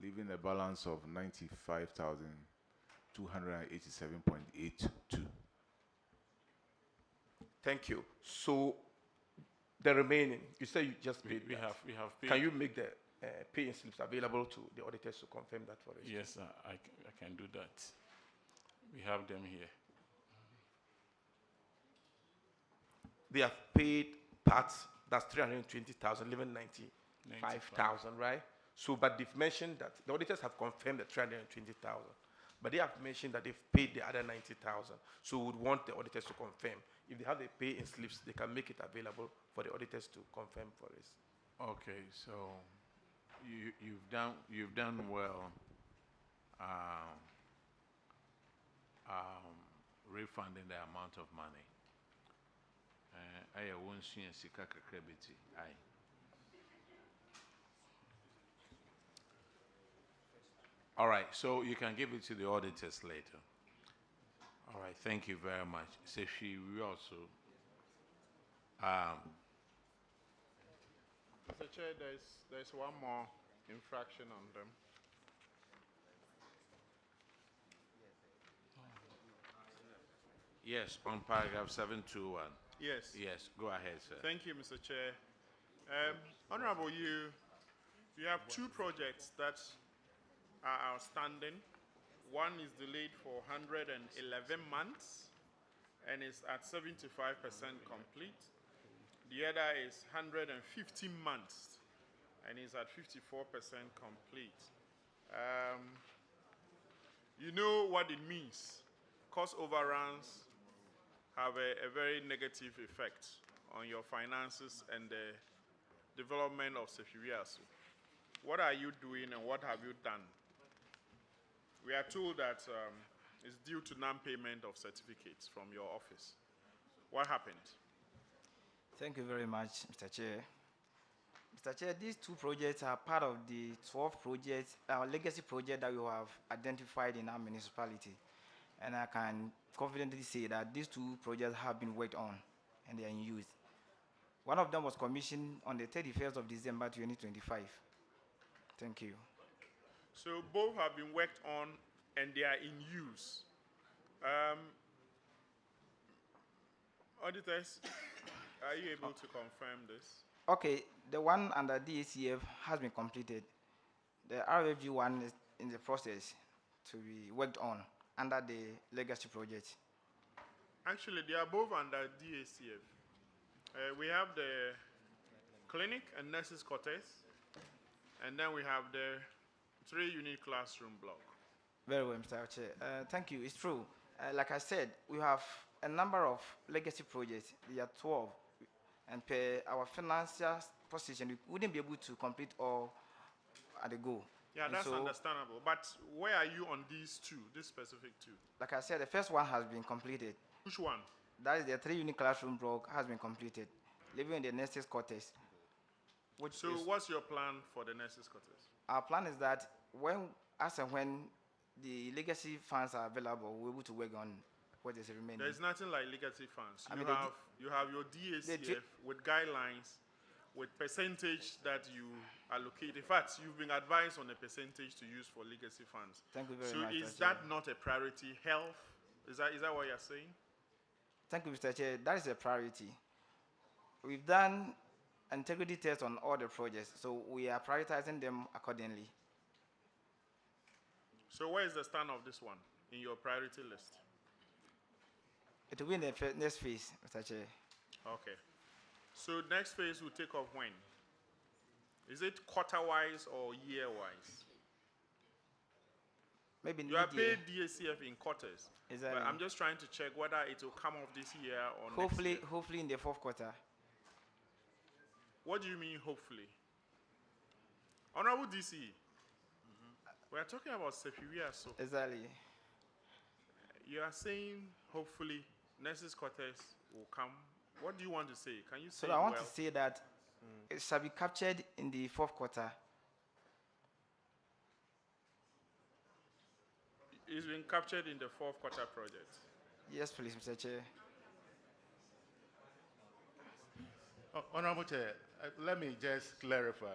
leaving a balance of 95,287.82. Thank you. So the remaining, you say you just paid. We have paid. Can you make the pay-in slips available to the auditors to confirm that for us? Yes, I can do that. We have them here. They have paid parts, that's 320,000, leaving 95,000, right? So, but they've mentioned that the auditors have confirmed the 320,000, but they have mentioned that they've paid the other 90,000. So we would want the auditors to confirm. If they have the pay-in slips, they can make it available for the auditors to confirm for us. Okay, so you've done well refunding the amount of money. I won't see a sika kakrebiti. All right, so you can give it to the auditors later. All right, thank you very much. Sefi, we also. Mr. Chair, there's one more infraction on them. Yes, on paragraph 721. Yes. Yes, go ahead, sir. Thank you, Mr. Chair. Honorable, you have two projects that are outstanding. One is delayed for 111 months and is at 75% complete. The other is 150 months and is at 54% complete. You know what it means. Cost overruns have a very negative effect on your finances and the development of Sefiriasu. What are you doing and what have you done? We are told that it's due to non-payment of certificates from your office. What happened? Thank you very much, Mr. Chair. Mr. Chair, these two projects are part of the 12 projects, our legacy project that we have identified in our municipality. And I can confidently say that these two projects have been worked on and they are in use. One of them was commissioned on the 31st of December 2025. Thank you. So both have been worked on and they are in use. Auditors, are you able to confirm this? Okay, the one under DACF has been completed. The RFG one is in the process to be worked on under the legacy project. Actually, they are both under DACF. We have the clinic and nurses quarters, and then we have the 3-unit classroom block. Very well, Mr. Chair. Thank you. It's true. Like I said, we have a number of legacy projects. There are 12. And per our financial position, we wouldn't be able to complete all at a go. Yeah, And that's so, understandable. But where are you on these two, this specific two? like I said, the first one has been completed. Which one? That is the 3-unit classroom block has been completed, living in the nurses' quarters. So what's your plan for the nurses' quarters? Our plan is that as and when the legacy funds are available, we're able to work on what is remaining. There's nothing like legacy funds. I You mean, have your DACF with guidelines, with percentage that you allocate. In fact, you've been advised on a percentage to use for legacy funds. Thank you very so much. So is Mr. that Chair. not a priority? Health? Is that what you're saying? Thank you, Mr. Chair. That is a priority. We've done integrity tests on all the projects, so we are prioritizing them accordingly. So where is the stand of this one in your priority list? It will be in the next phase, Mr. Chair. Okay. So next phase will take off when? Is it quarter-wise or year-wise? Maybe you are mid-year. paid DACF in quarters. Exactly. But I'm just trying to check whether it will come off this year or Hopefully, next year. hopefully in the fourth quarter. What do you mean, hopefully? Honorable DC, we are talking about Sefiwia, so. Exactly. You are saying, hopefully, nurses' quarters will come. What do you want to say? Can you say So I want well? to say that it shall be captured in the fourth quarter. It's been captured in the fourth quarter project. Yes, please, Mr. Chair. Honorable Chair, let me just clarify.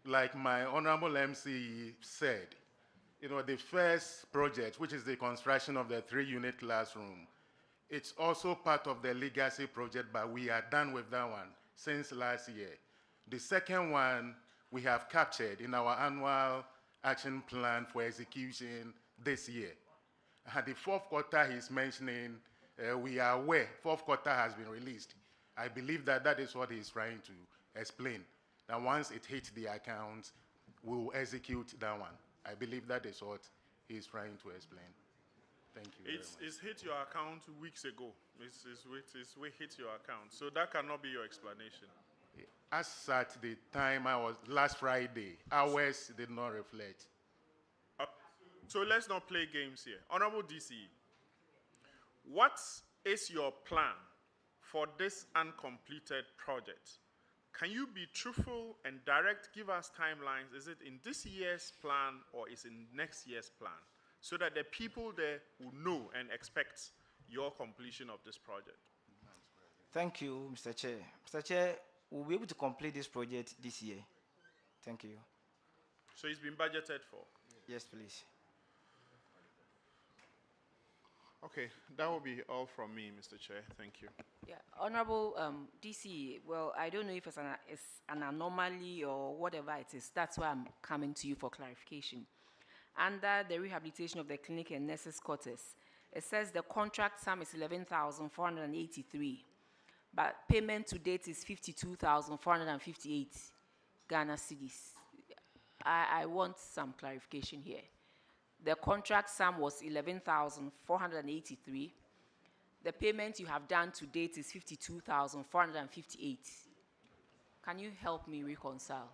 Like my Honorable MC said, the first project, which is the construction of the 3-unit classroom, it's also part of the legacy project, but we are done with that one since last year. The second one we have captured in our annual action plan for execution this year. The fourth quarter he's mentioning, we are aware, fourth quarter has been released. I believe that is what he's trying to explain. That once it hits the accounts, we will execute that one. I believe that is what he's trying to explain. Thank you very much. It's hit your account weeks ago. It's hit your account. So that cannot be your explanation. As at the time last Friday, hours did not reflect. So let's not play games here. Honorable DC, what is your plan for this uncompleted project? Can you be truthful and direct, give us timelines? Is it in this year's plan or is it in next year's plan? So that the people there will know and expect your completion of this project. Thank you, Mr. Chair. Mr. Chair, we'll be able to complete this project this year. Thank you. So it's been budgeted for? Yes, please. Okay, that will be all from me, Mr. Chair. Thank you. Yeah, Honorable DC, well, I don't know if it's an anomaly or whatever it is. That's why I'm coming to you for clarification. Under the rehabilitation of the clinic and nurses' quarters, it says the contract sum is 11,483, but payment to date is 52,458 Ghana cedis. I want some clarification here. The contract sum was 11,483. The payment you have done to date is 52,458. Can you help me reconcile?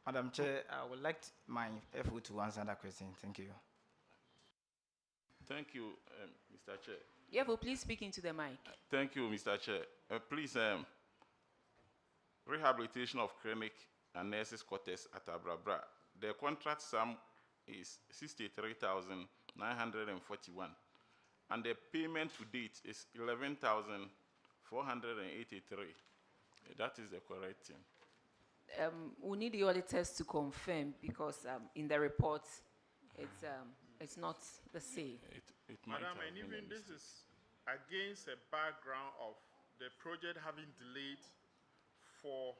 Madam Chair, I would like my FO to answer that question. Thank you. Thank you, Mr. Chair. Yeah, but please speak into the mic. Thank you, Mr. Chair. Please, rehabilitation of clinic and nurses' quarters at Abrabra. The contract sum is 63,941, and the payment to date is 11,483. That is the correct thing. We need the auditors to confirm because in the report, it's not the same. It might Madam, have and been a even this mistake. is against a background of the project having delayed for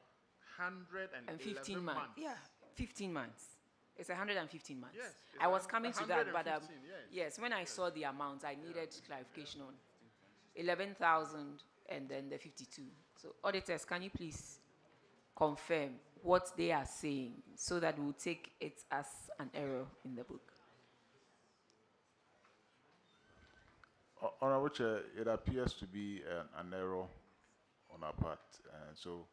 111 And 15 months. months. Yeah, 15 months. It's 115 months. Yes, it's I was coming to that, but 115, yes, when I saw the amount, I needed clarification on 11,000 and then the 52. So auditors, can you please confirm what they are saying so that we'll take it as an error in the book? Honorable Chair, it appears to be an error on our part, and so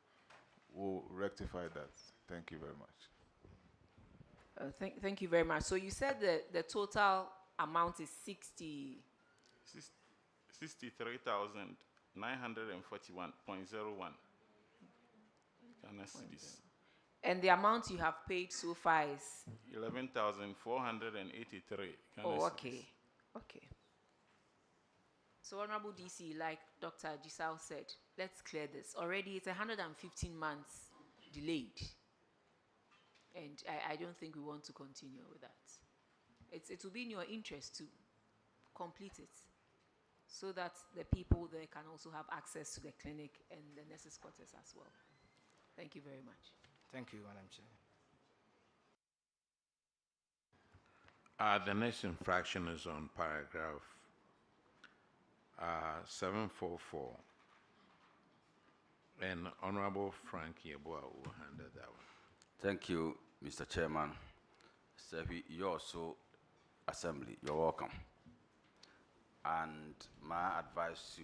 we'll rectify that. Thank you very much. Thank you very much. So you said the total amount is 63,941.01. Can I see this? and the amount you have paid so far is 11,483. Can I see okay. this? Okay. So Honorable DC, like Dr. Giselle said, let's clear this. Already it's 115 months delayed. And I don't think we want to continue with that. It will be in your interest to complete it so that the people there can also have access to the clinic and the nurses' quarters as well. Thank you very much. Thank you, Madam Chair. The next infraction is on paragraph 744. And Honorable Frank Yeboah will handle that one. Thank you, Mr. Chairman. You also, Assembly, you're welcome. And my advice to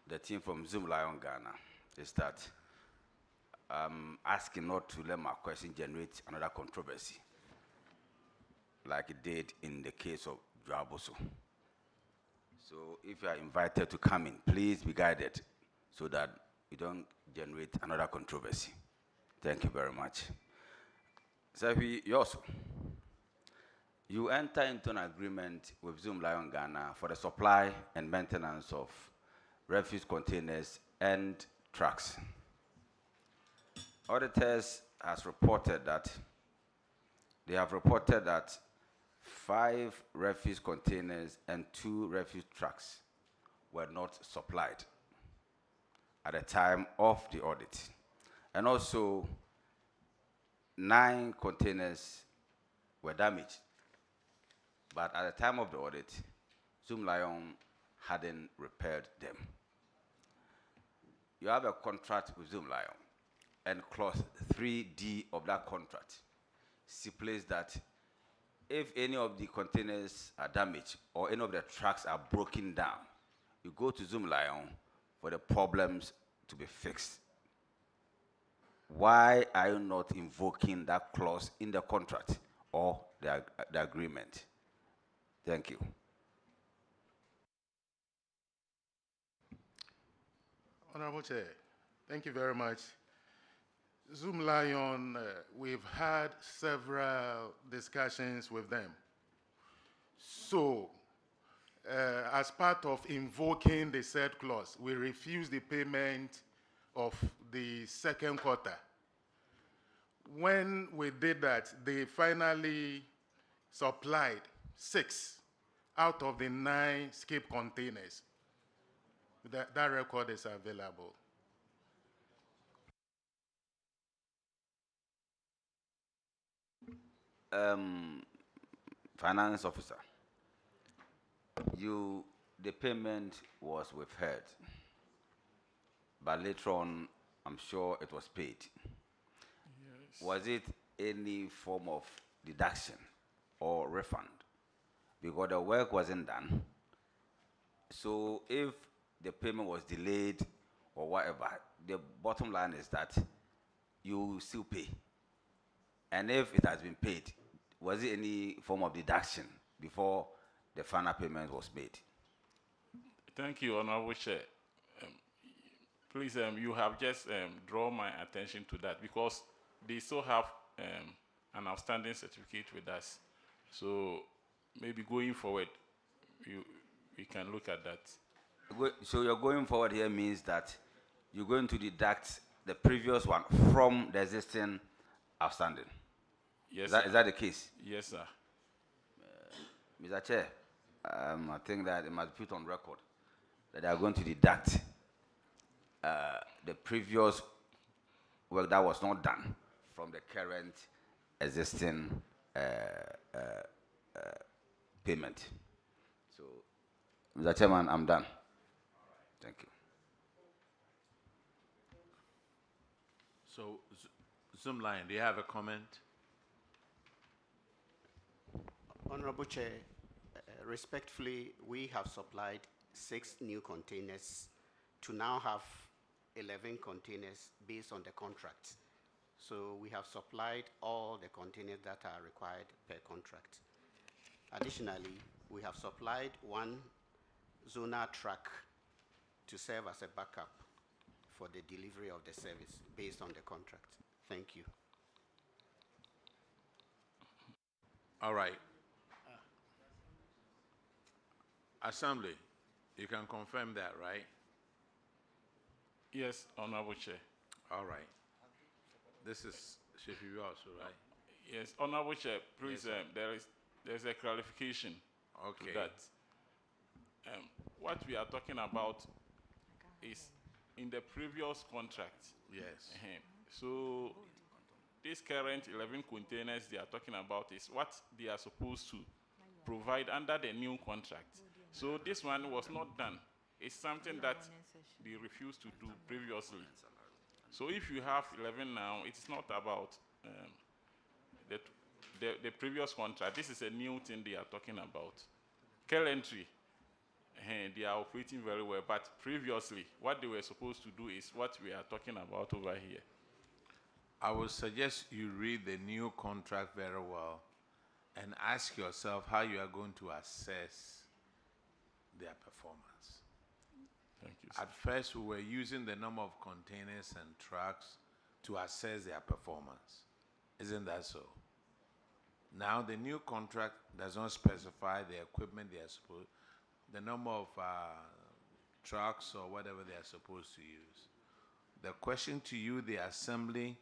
the team from Zoom Lion Ghana is that I'm asking not to let my question generate another controversy like it did in the case of Joaboso. So if you are invited to come in, please be guided so that you don't generate another controversy. Thank you very much. Sefi, you enter into an agreement with Zoom Lion Ghana for the supply and maintenance of refuse containers and trucks. Auditors have reported that 5 refuse containers and 2 refuse trucks were not supplied at the time of the audit. And also, 9 containers were damaged. But at the time of the audit, Zoom Lion hadn't repaired them. You have a contract with Zoom Lion, and clause 3D of that contract stipulates that if any of the containers are damaged or any of the trucks are broken down, you go to Zoom Lion for the problems to be fixed. Why are you not invoking that clause in the contract or the agreement? Thank you. Honorable Chair, thank you very much. Zoom Lion, we've had several discussions with them. So, as part of invoking the said clause, we refused the payment of the second quarter. When we did that, they finally supplied 6 out of the 9 skip containers. That record is available. Finance officer, the payment was withheld, but later on, I'm sure it was paid. Yes. Was it any form of deduction or refund? Because the work wasn't done. So if the payment was delayed or whatever, the bottom line is that you still pay. And if it has been paid, was it any form of deduction before the final payment was made? Thank you, Honorable Chair. Um, Please, you have just drawn my attention to that because they still have an outstanding certificate with us. So maybe going forward, we can look at that. So you're going forward here means that you're going to deduct the previous one from the existing outstanding. Yes, Is that the case? Yes, sir. Mr. Chair, I think that it must be put on record that they are going to deduct the previous work that was not done from the current existing payment. So, Mr. Chairman, I'm done. Thank you. So, Zoomline, do you have a comment? Honorable Chair, respectfully, we have supplied 6 new containers to now have 11 containers based on the contract. So we have supplied all the containers that are required per contract. Additionally, we have supplied 1 zonal truck to serve as a backup for the delivery of the service based on the contract. Thank you. All right. Assembly, you can confirm that, right? Yes, Honorable Chair. All right. This is Shefi also, right? Yes, Honorable Chair, please, Yes, there's a clarification Okay. to that. What we are talking about is in the previous contract. Yes. So these current 11 containers they are talking about is what they are supposed to provide under the new contract. So this one was not done. It's something that they refused to do previously. So if you have 11 now, it's not about the previous contract. This is a new thing they are talking about. Currently, they are operating very well, but previously, what they were supposed to do is what we are talking about over here. I would suggest you read the new contract very well and ask yourself how you are going to assess their performance. Thank you, sir. At first, we were using the number of containers and trucks to assess their performance. Isn't that so? Now, the new contract does not specify the equipment they are supposed, the number of trucks or whatever they are supposed to use. The question to you, the assemblies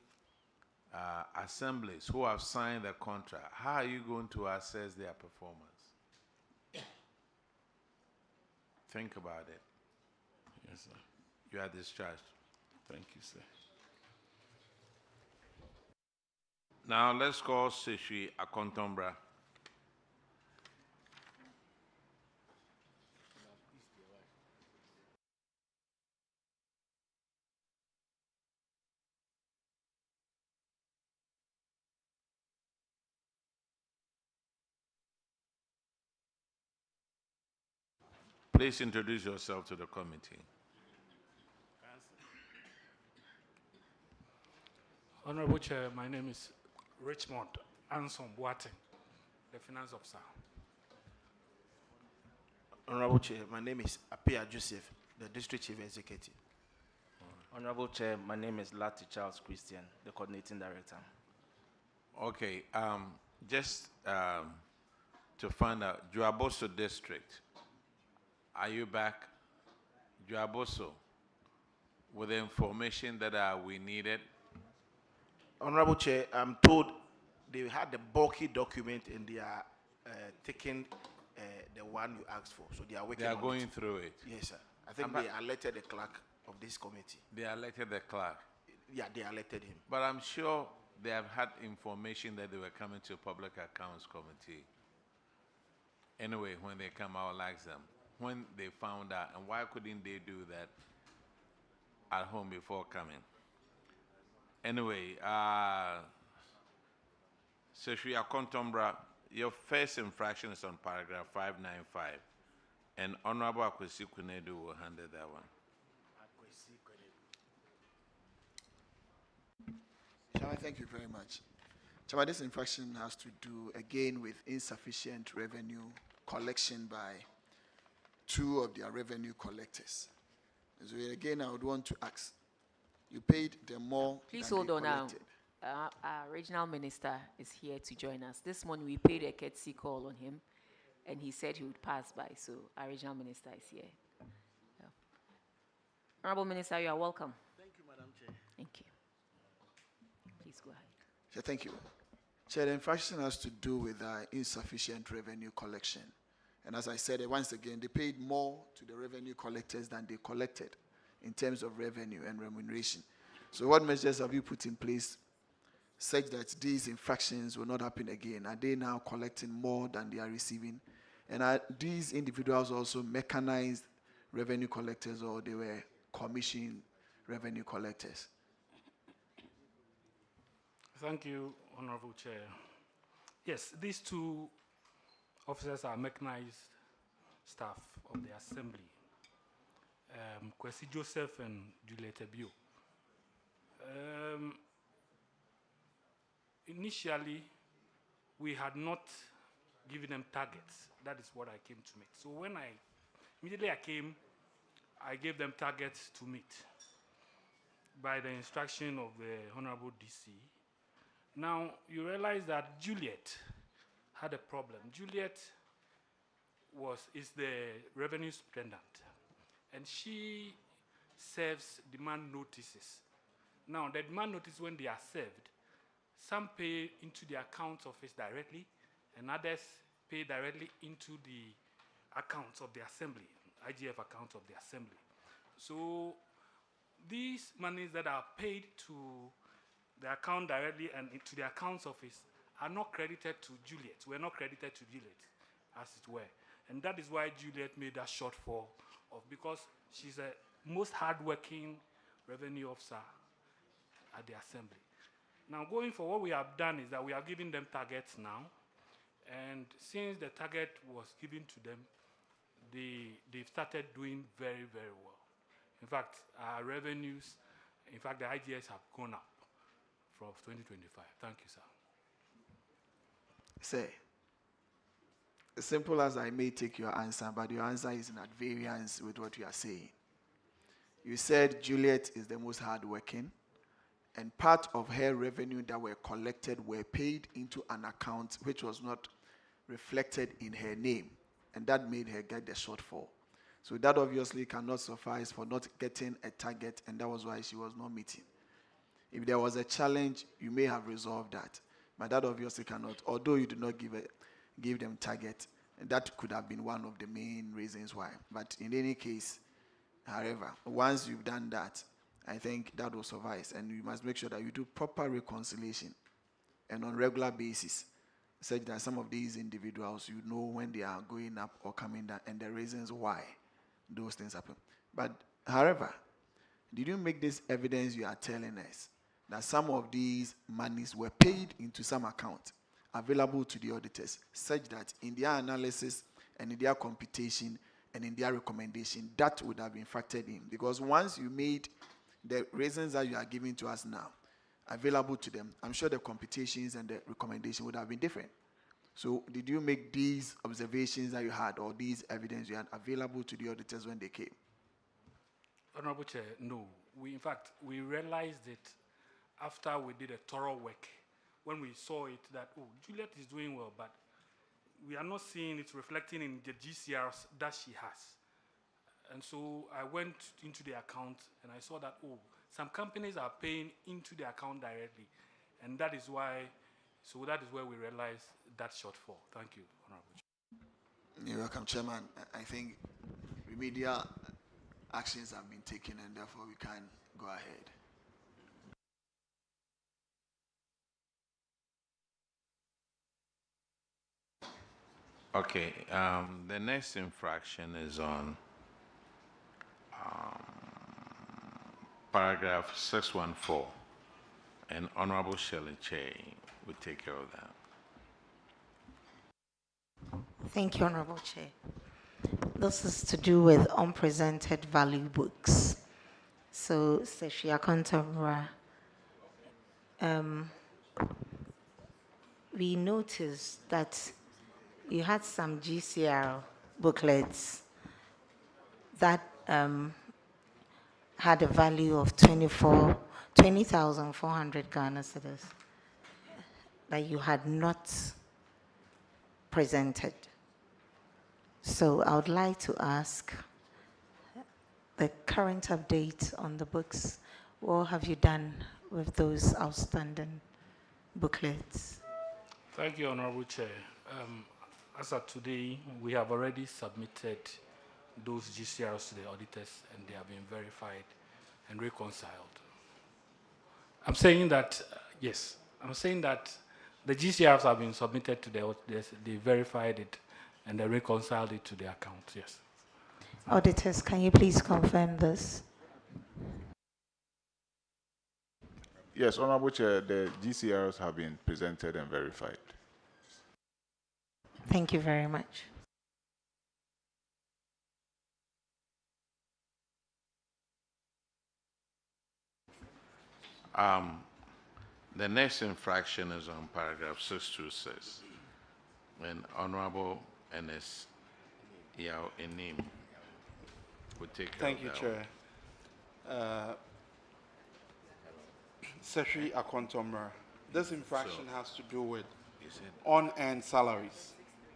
who have signed the contract, how are you going to assess their performance? Think about it. Yes, sir. You are discharged. Thank you, sir. Now let's call Seshi Akontombra. Please introduce yourself to the committee. Honorable Chair, my name is Richmond Anson Boateng, the Finance Officer. Honorable Chair, my name is Apia Joseph, the District Chief Executive. Honorable Chair, my name is Lati Charles Christian, the Coordinating Director. Okay, just to find out, Juaboso District, are you back? Juaboso, with the information that we needed? Honorable Chair, I'm told they had the bulky document and they are taking the one you asked for. So they are working on it. They are going through it? Yes, sir. I think they elected the clerk of this committee. They elected the clerk? Yeah, they elected him. But I'm sure they have had information that they were coming to Public Accounts Committee. Anyway, when they come, I'll ask them. When they found out, and why couldn't they do that at home before coming? Anyway, Seshi Akontombra, your first infraction is on paragraph 595, and Honorable Akwesi Kunedu will handle that one. Chairman, thank you very much. Chairman, this infraction has to do again with insufficient revenue collection by two of their revenue collectors. So again, I would want to ask, you paid them more Please than hold they on now. collected. Our regional minister is here to join us. This morning we paid a courtesy call on him, and he said he would pass by. So our regional minister is here. Yeah. Honorable Minister, you are welcome. Thank you, Madam Chair. Thank you. Please go ahead. Chair, thank you. Chair, the infraction has to do with insufficient revenue collection. And as I said, once again, they paid more to the revenue collectors than they collected in terms of revenue and remuneration. So what measures have you put in place such that these infractions will not happen again? Are they now collecting more than they are receiving? And are these individuals also mechanized revenue collectors, or they were commissioned revenue collectors? Thank you, Honorable Chair. Yes, these two officers are mechanized staff of the Assembly, Kwesi Joseph and Juliet Ebio. Initially, we had not given them targets. That is what I came to meet. So when immediately I came, I gave them targets to meet by the instruction of the Honorable DC. Now, you realize that Juliet had a problem. Juliet is the revenue superintendent, and she serves demand notices. Now, the demand notice, when they are served, some pay into the accounts office directly, and others pay directly into the accounts of the Assembly, IGF accounts of the Assembly. So these monies that are paid to the account directly and into the accounts office are not credited to Juliet. Were not credited to Juliet, as it were. And that is why Juliet made that shortfall because she's a most hardworking revenue officer at the Assembly. Now, going for what we have done is that we are giving them targets now. And since the target was given to them, they've started doing very, very well. In fact, our revenues, in fact, the IGS have gone up from 2025. Thank you, sir. Say, as simple as I may take your answer, but your answer is at variance with what you are saying. You said Juliet is the most hardworking, and part of her revenue that were collected were paid into an account which was not reflected in her name, and that made her get the shortfall. So that obviously cannot suffice for not getting a target, and that was why she was not meeting. If there was a challenge, you may have resolved that, but that obviously cannot. Although you did not give them target, and that could have been one of the main reasons why. But in any case, however, once you've done that, I think that will suffice, and you must make sure that you do proper reconciliation and on regular basis, such that some of these individuals, you know when they are going up or coming down and the reasons why those things happen. But however, did you make this evidence you are telling us that some of these monies were paid into some account available to the auditors, such that in their analysis and in their computation and in their recommendation, that would have been factored in? Because once you made the reasons that you are giving to us now available to them, I'm sure the computations and the recommendation would have been different. So did you make these observations that you had, or these evidence you had, available to the auditors when they came? Honorable Chair, no. In fact, we realized it after we did a thorough work, when we saw it that, oh, Juliet is doing well, but we are not seeing it reflecting in the GCRs that she has. And so I went into the account and I saw that, oh, some companies are paying into the account directly. And that is why, so that is where we realized that shortfall. Thank you, Honorable Chair. You're welcome, Chairman. I think remedial actions have been taken, and therefore we can go ahead. Okay, the next infraction is on paragraph 614, and Honorable Shirley Chay will take care of that. Thank you, Honorable Chair. This is to do with unpresented value books. So, Seshia Contemporary, we noticed that you had some GCR booklets that had a value of 20,400 Ghana cedis that you had not presented. So I would like to ask the current update on the books. What have you done with those outstanding booklets? Thank you, Honorable Chair. As of today, we have already submitted those GCRs to the auditors, and they have been verified and reconciled. I'm saying that, yes, I'm saying that the GCRs have been submitted to the auditors, they verified it, and they reconciled it to the account, yes. Auditors, can you please confirm this? Yes, Honorable Chair, the GCRs have been presented and verified. Thank you very much. The next infraction is on paragraph 626. And Honorable N.S. Yao Enim would take care Thank you, of that Chair. Secretary Akontomra, this infraction has to do with unearned salaries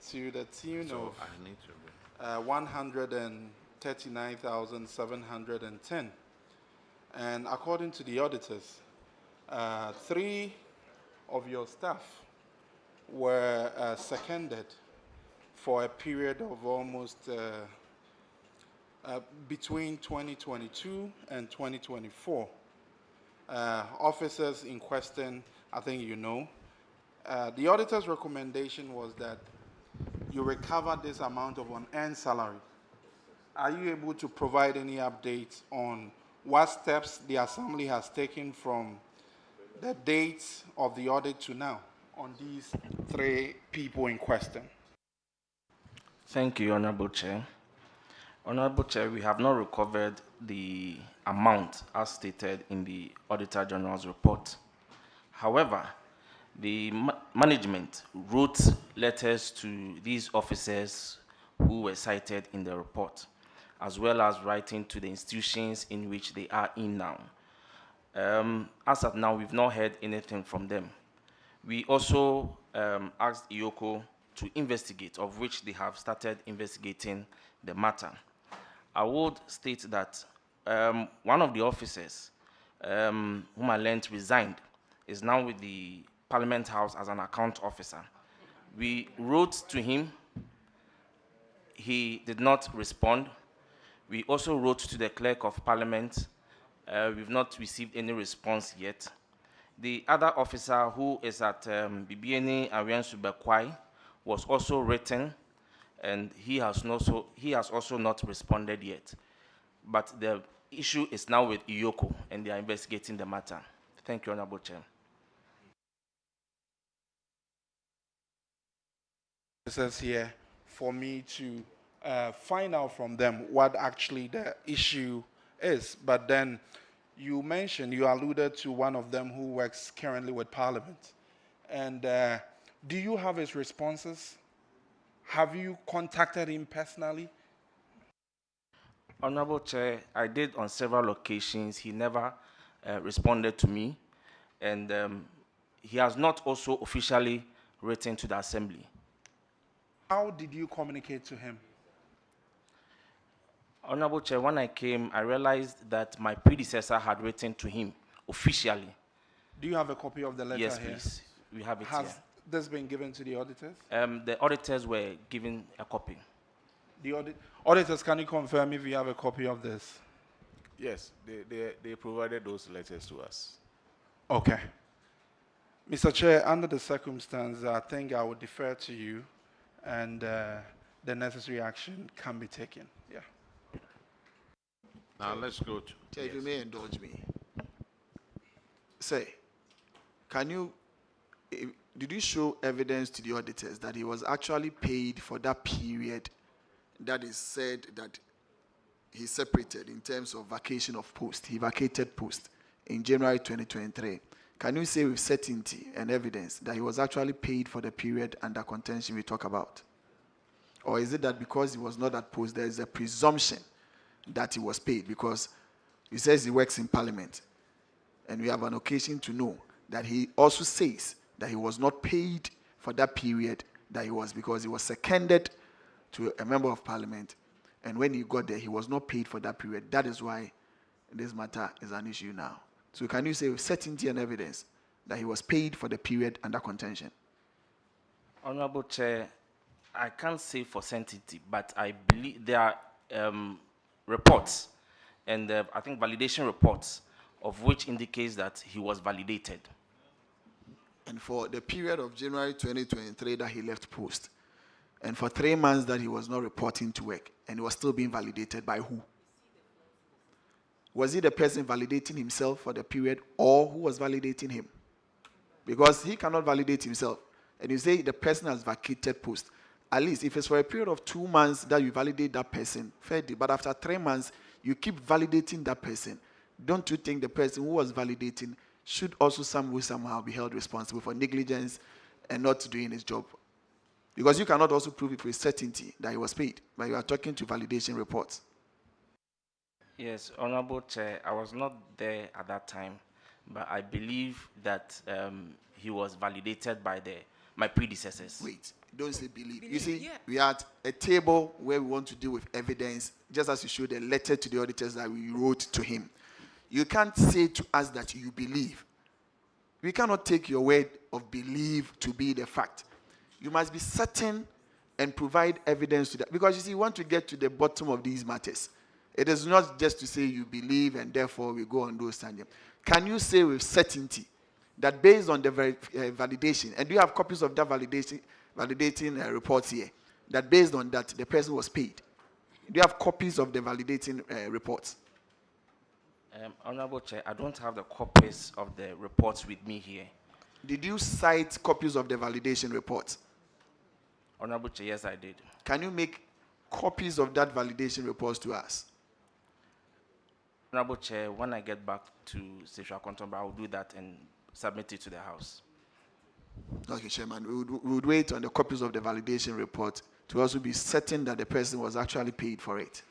to the tune So of I need to 139,710. And according to the auditors, 3 of your staff were seconded for a period of almost between 2022 and 2024. Officers in question, I think you know. The auditor's recommendation was that you recover this amount of unearned salary. Are you able to provide any updates on what steps the Assembly has taken from the date of the audit to now on these 3 people in question? Thank you, Honorable Chair. Honorable Chair, we have not recovered the amount as stated in the Auditor General's report. However, the management wrote letters to these officers who were cited in the report, as well as writing to the institutions in which they are in now. As of now, we've not heard anything from them. We also asked IOCO to investigate, of which they have started investigating the matter. I would state that one of the officers whom I learned resigned is now with the Parliament House as an account officer. We wrote to him. He did not respond. We also wrote to the Clerk of Parliament. We've not received any response yet. The other officer who is at Bibiani Ariansu Bekwai was also written, and he has also not responded yet. But the issue is now with IOCO, and they are investigating the matter. Thank you, Honorable Chair. Says here for me to find out from them what actually the issue is. But then you mentioned, you alluded to one of them who works currently with Parliament. And do you have his responses? Have you contacted him personally? Honorable Chair, I did on several occasions. He never responded to me. And he has not also officially written to the Assembly. How did you communicate to him? Honorable Chair, when I came, I realized that my predecessor had written to him officially. Do you have a copy of the letter yes, here? Yes, please. We have it Has here. this been given to the auditors? The auditors were given a copy. The auditors, can you confirm if you have a copy of this? Yes, they provided those letters to us. Okay. Mr. Chair, under the circumstances, I think I would defer to you, and the necessary action can be taken. Yeah. Now let's go to. Chair, if you may indulge me. Say, did you show evidence to the auditors that he was actually paid for that period that is said that he separated in terms of vacation of post? He vacated post in January 2023. Can you say with certainty and evidence that he was actually paid for the period under contention we talk about? Or is it that because he was not at post, there is a presumption that he was paid, because he says he works in Parliament. And we have an occasion to know that he also says that he was not paid for that period that he was, because he was seconded to a member of Parliament. And when he got there, he was not paid for that period. That is why this matter is an issue now. So can you say with certainty and evidence that he was paid for the period under contention? Honorable Chair, I can't say for certainty, but I believe there are reports, and I think validation reports, of which indicates that he was validated. And for the period of January 2023 that he left post, and for 3 months that he was not reporting to work, and he was still being validated by who? Was he the person validating himself for the period, or who was validating him? Because he cannot validate himself. And you say the person has vacated post. At least if it's for a period of 2 months that you validate that person, fair deal. But after 3 months, you keep validating that person. Don't you think the person who was validating should also somehow be held responsible for negligence and not doing his job? Because you cannot also prove it with certainty that he was paid, but you are talking to validation reports. Yes, Honorable Chair, I was not there at that time, but I believe that he was validated by my predecessors. Wait, don't say believe. You see, we are at a table where we want to deal with evidence, just as you showed a letter to the auditors that we wrote to him. You can't say to us that you believe. We cannot take your word of belief to be the fact. You must be certain and provide evidence to that. Because you see, you want to get to the bottom of these matters. It is not just to say you believe and therefore we go on those standards. Can you say with certainty that based on the validation, and do you have copies of that validating reports here, that based on that the person was paid? Do you have copies of the validating reports? Honorable Chair, I don't have the copies of the reports with me here. Did you cite copies of the validation reports? Honorable Chair, yes, I did. Can you make copies of that validation reports to us? Honorable Chair, when I get back to Station Contemporary, I will do that and submit it to the House. Okay, Chairman. We would wait on the copies of the validation report to also be certain that the person was actually paid for it.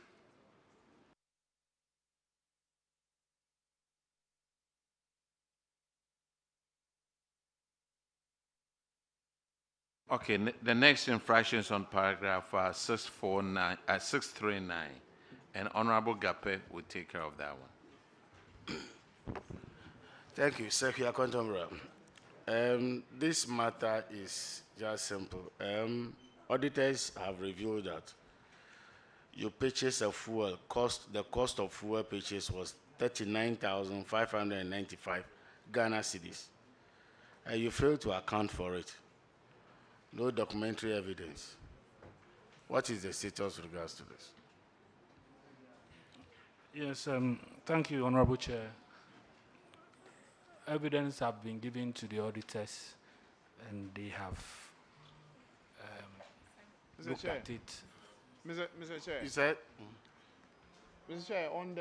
Okay, the next infraction is on paragraph 639, and Honorable Gape will take care of that one. Thank you, Secretary Contemporary. This matter is just simple. Auditors have revealed that your purchase of fuel, the cost of fuel purchase was 39,595 Ghana cedis. And you failed to account for it. No documentary evidence. What is the status with regards to this? Yes, thank you, Honorable Chair. Evidence have been given to the auditors, and they have looked Chair. at it. Mr. Chair. You said? Mr. Chair, on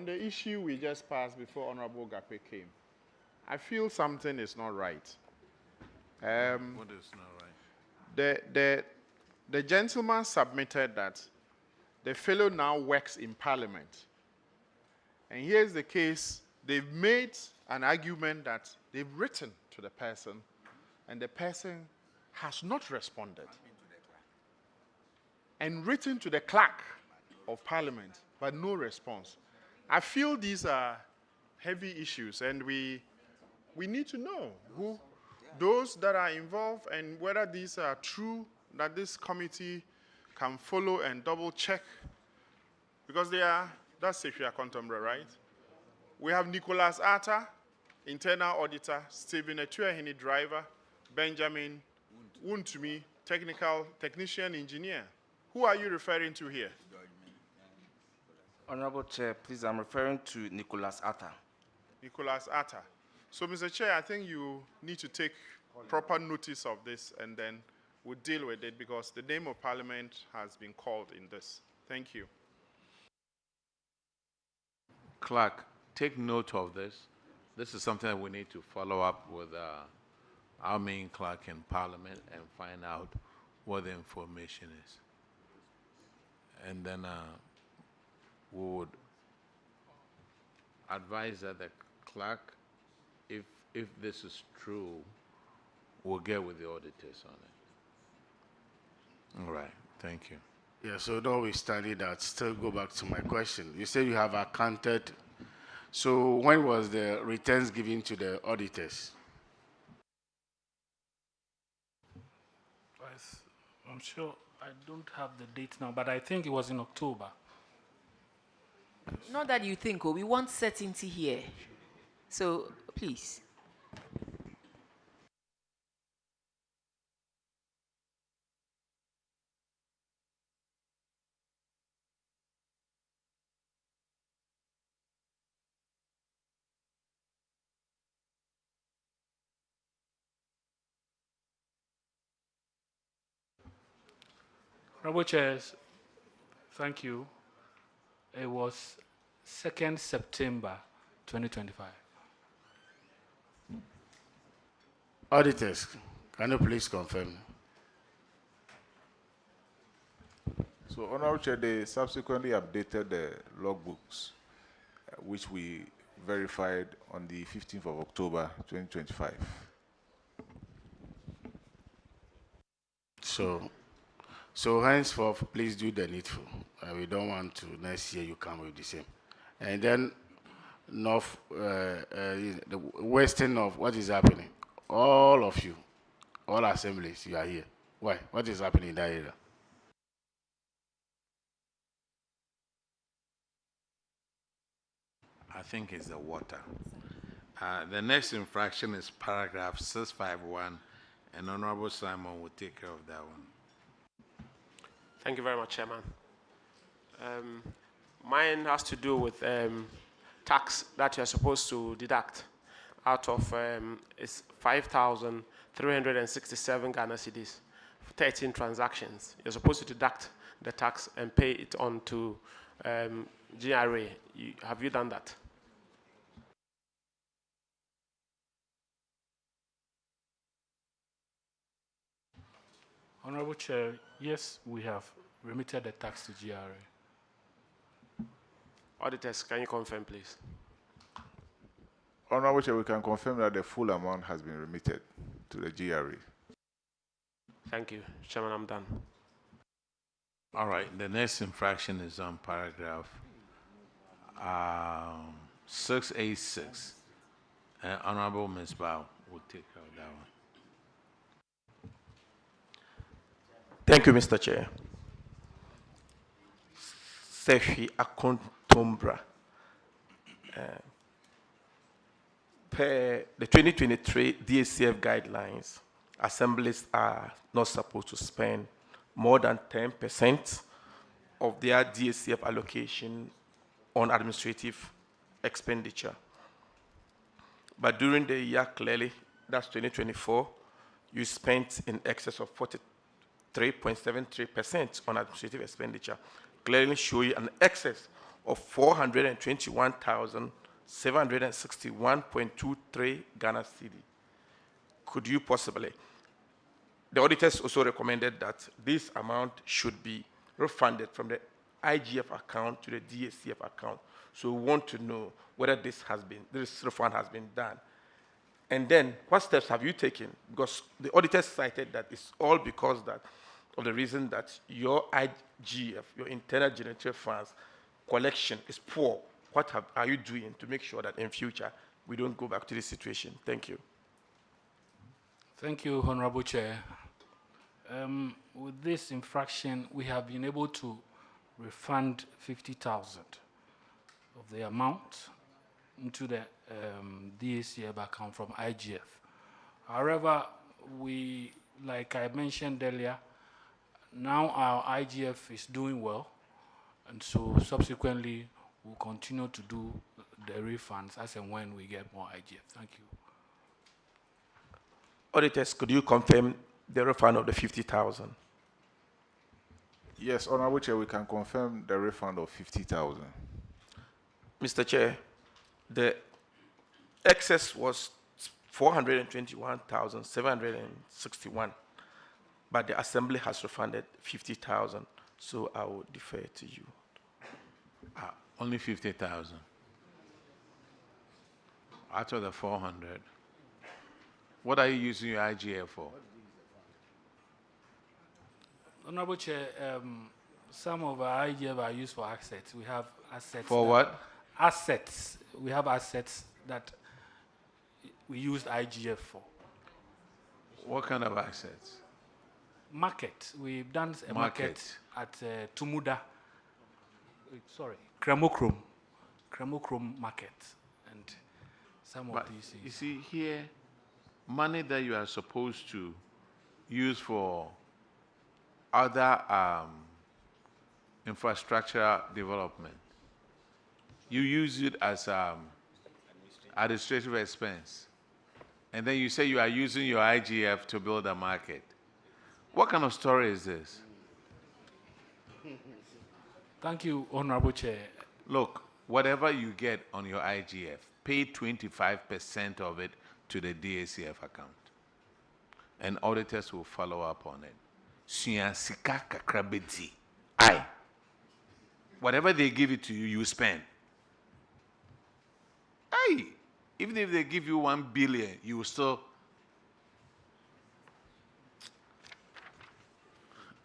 the issue we just passed before Honorable Gape came, I feel something is not right. What is not right? The gentleman submitted that the fellow now works in Parliament. And here's the case. They've made an argument that they've written to the person, and the person has not responded. And written to the clerk of Parliament, but no response. I feel these are heavy issues, and we need to know who those that are involved and whether these are true, that this committee can follow and double check, because that's if you are contemporary, right? We have Nicholas Atta, internal auditor, Stephen Etuahini, driver, Benjamin Wuntumi, technician engineer. Who are you referring to here? Honorable Chair, please, I'm referring to Nicholas Atta. Nicholas Atta. So, Mr. Chair, I think you need to take proper notice of this, and then we'll deal with it, because the name of Parliament has been called in this. Thank you. Clerk, take note of this. This is something that we need to follow up with our main clerk in Parliament and find out what the information is. and then we would advise that the clerk, if this is true, will get with the auditors on it. All right, thank you. Yeah, so though we studied that, still go back to my question. You say you have accounted. So when was the returns given to the auditors? I'm sure I don't have the date now, but I think it was in October. Not that you think, we want certainty here. So, please. Honorable Chairs, thank you. It was 2nd September 2025. Auditors, can you please confirm? So, Honorable Chair, they subsequently updated the logbooks, which we verified on the 15th of October 2025. So henceforth, please do the needful. We don't want to next year you come with the same. And then north, the western of what is happening? All of you, all assemblies, you are here. Why? What is happening in that area? I think it's the water. The next infraction is paragraph 651, and Honorable Simon will take care of that one. Thank you very much, Chairman. Mine has to do with tax that you're supposed to deduct out of it's 5,367 Ghana cedis, 13 transactions. You're supposed to deduct the tax and pay it on to GRA. Have you done that? Honorable Chair, yes, we have remitted the tax to GRA. Auditors, can you confirm, please? Honorable Chair, we can confirm that the full amount has been remitted to the GRA. Thank you. Chairman, I'm done. All right, the next infraction is on paragraph 686. Honorable Ms. Bao will take care of that one. Thank you, Mr. Chair. Sefi Akontombra. Per the 2023 DACF guidelines, assemblies are not supposed to spend more than 10% of their DACF allocation on administrative expenditure. But during the year, clearly, that's 2024, you spent in excess of 43.73% on administrative expenditure, clearly showing an excess of 421,761.23 Ghana cedi. Could you possibly? The auditors also recommended that this amount should be refunded from the IGF account to the DACF account. So we want to know whether this refund has been done. And then, what steps have you taken? Because the auditors cited that it's all because of the reason that your IGF, your internal generated funds collection is poor. What are you doing to make sure that in future we don't go back to this situation? Thank you. Thank you, Honorable Chair. With this infraction, we have been able to refund 50,000 of the amount into the DACF account from IGF. However, we, like I mentioned earlier, now our IGF is doing well, and so subsequently we'll continue to do the refunds as and when we get more IGF. Thank you. Auditors, could you confirm the refund of the 50,000? Yes, Honorable Chair, we can confirm the refund of 50,000. Mr. Chair, the excess was 421,761, but the Assembly has refunded 50,000. So I will defer to you. Only 50,000 out of the 400. What are you using your IGF for? Honorable Chair, some of our IGF are used for assets. We have assets. For what? Assets. We have assets that we use IGF for. What kind of assets? Market. We've done a market at Tumuda. Sorry, Kremokrom market, and some of these. You see here, money that you are supposed to use for other infrastructure development, you use it as administrative expense, and then you say you are using your IGF to build a market. What kind of story is this? Thank you, Honorable Chair. Look, whatever you get on your IGF, pay 25% of it to the DACF account, and auditors will follow up on it. Aye. Whatever they give it to you, you spend. Aye. Even if they give you 1 billion, you will still.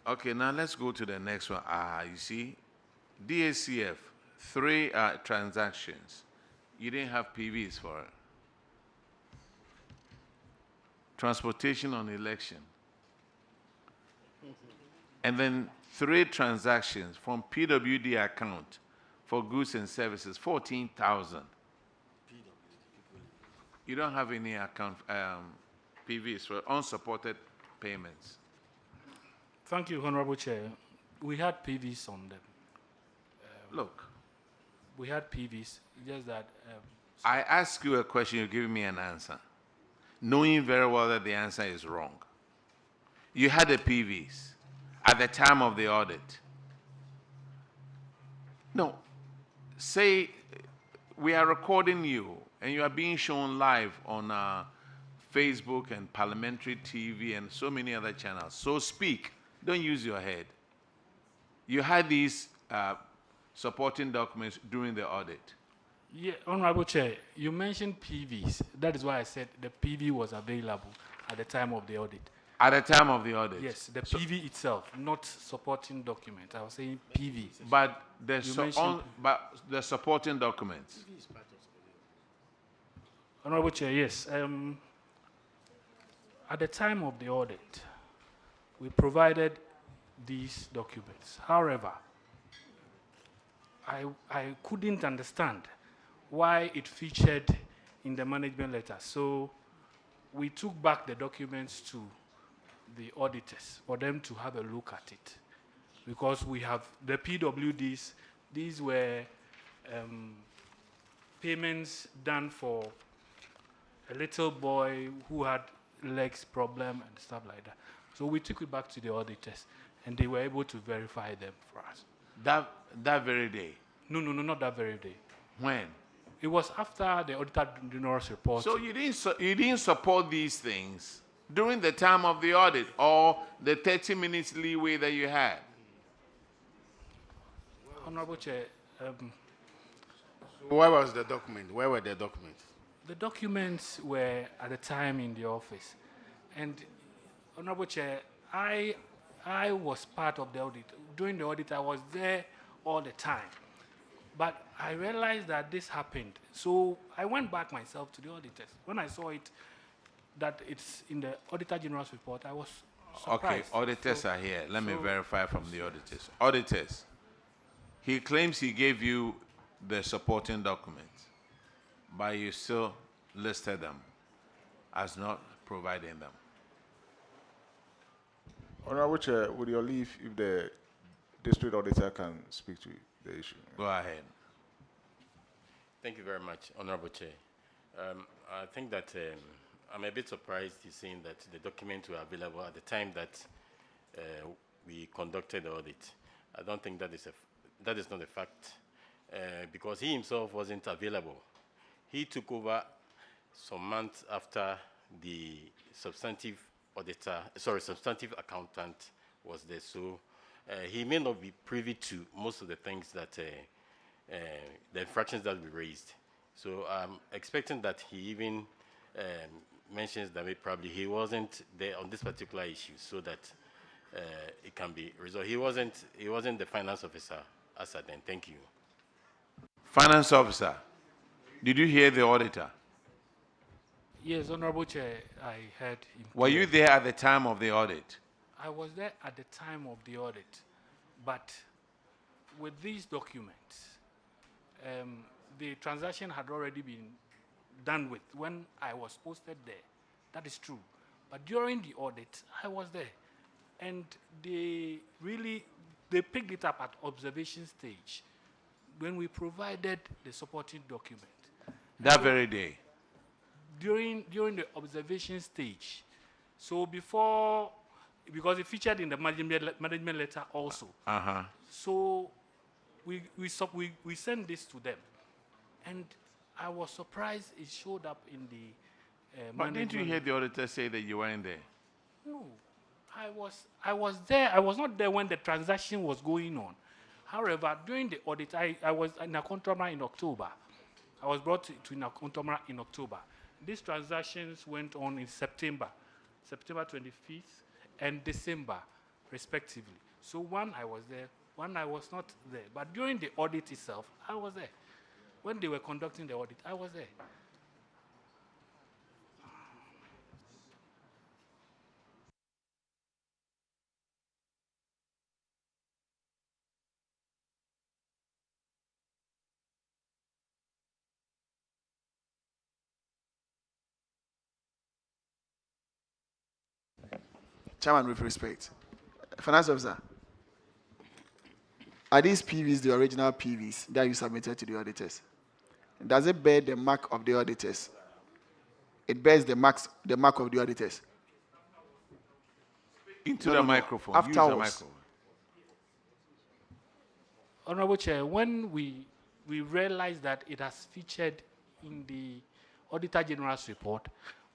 Okay, now let's go to the next one. You see, DACF, 3 transactions. You didn't have PVs for it. Transportation on election. And then 3 transactions from PWD account for goods and services, 14,000. You don't have any account PVs for unsupported payments. Thank you, Honorable Chair. We had PVs on them. Look. We had PVs, just that. I ask you a question, you give me an answer, knowing very well that the answer is wrong. You had the PVs at the time of the audit. No. Say we are recording you and you are being shown live on Facebook and Parliamentary TV and so many other channels. So speak. Don't use your head. You had these supporting documents during the audit. Yeah, Honorable Chair, you mentioned PVs. That is why I said the PV was available at the time of the audit. At the time of the audit? Yes, the PV itself, not supporting document. I was saying PV. But but the supporting documents. Honorable Chair, yes. At the time of the audit, we provided these documents. However, I couldn't understand why it featured in the management letter. So we took back the documents to the auditors for them to have a look at it. Because we have the PWDs, these were payments done for a little boy who had legs problem and stuff like that. So we took it back to the auditors, and they were able to verify them for us. That very day? No, not that very day. When? It was after the Auditor General's report. So you didn't support these things during the time of the audit or the 30 minutes leeway that you had? Honorable Chair. Where was the document? Where were the documents? The documents were at the time in the office. And Honorable Chair, I was part of the audit. During the audit, I was there all the time. But I realized that this happened. So I went back myself to the auditors. When I saw it, that it's in the Auditor General's report, I was surprised. Okay, auditors are here. Let me verify from the auditors. Auditors, he claims he gave you the supporting documents, but you still listed them as not providing them. Honorable Chair, with your leave, if the district auditor can speak to the issue. Go ahead. Thank you very much, Honorable Chair. I think that I'm a bit surprised in seeing that the documents were available at the time that we conducted the audit. I don't think that is not a fact, because he himself wasn't available. He took over some months after the substantive accountant was there. So he may not be privy to most of the things that, the infractions that we raised. So I'm expecting that he even mentions that probably he wasn't there on this particular issue so that it can be resolved. He wasn't the finance officer as at then. Thank you. Finance officer, did you hear the auditor? Yes, Honorable Chair, I heard him. Were you there at the time of the audit? I was there at the time of the audit, but with these documents, the transaction had already been done with when I was posted there. That is true. But during the audit, I was there. And they picked it up at observation stage when we provided the supporting document. That very day? During the observation stage. So before, because it featured in the management letter also. Uh-huh. So we sent this to them. And I was surprised it showed up in the But didn't you hear the auditor say that you weren't there? No, I was there. I was not there when the transaction was going on. However, during the audit, I was in Unaccounted in October. I was brought to Unaccounted in October. These transactions went on in September 25th and December, respectively. So one I was there, one I was not there. But during the audit itself, I was there. When they were conducting the audit, I was there. Chairman, with respect. Finance officer, are these PVs the original PVs that you submitted to the auditors? Does it bear the mark of the auditors? It bears the mark of the auditors. Into the microphone. Use the Afterwards. microphone. Honorable Chair, when we realized that it has featured in the Auditor General's report,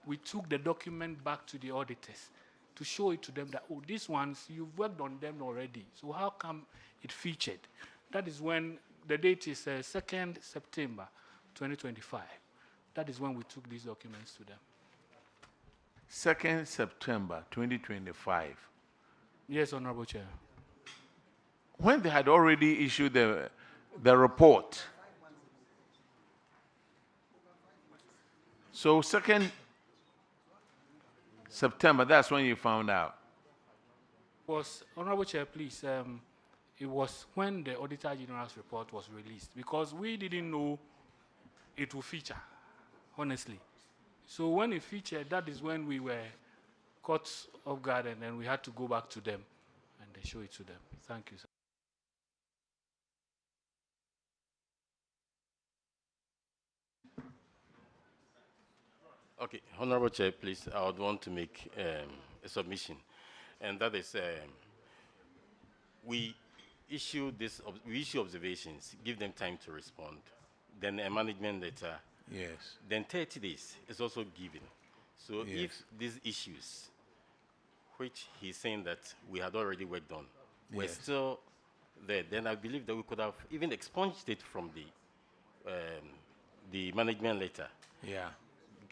we took the document back to the auditors to show it to them that, oh, these ones, you've worked on them already, so how come it featured? That is when, the date is 2nd September 2025. That is when we took these documents to them. 2nd September 2025. Yes, Honorable Chair. When they had already issued the report. So 2nd September, that's when you found out. Honorable Chair, please, it was when the Auditor General's report was released, because we didn't know it would feature, honestly. So when it featured, that is when we were caught off guard, and then we had to go back to them and they show it to them. Thank you, sir. Okay, Honorable Chair, please, I would want to make a submission, and that is we issue observations, give them time to respond, then a management letter. Yes. Then 30 days is also given. So Yes. if these issues, which he's saying that we had already worked on, were Yes. still there, then I believe that we could have even expunged it from the management letter. Yeah.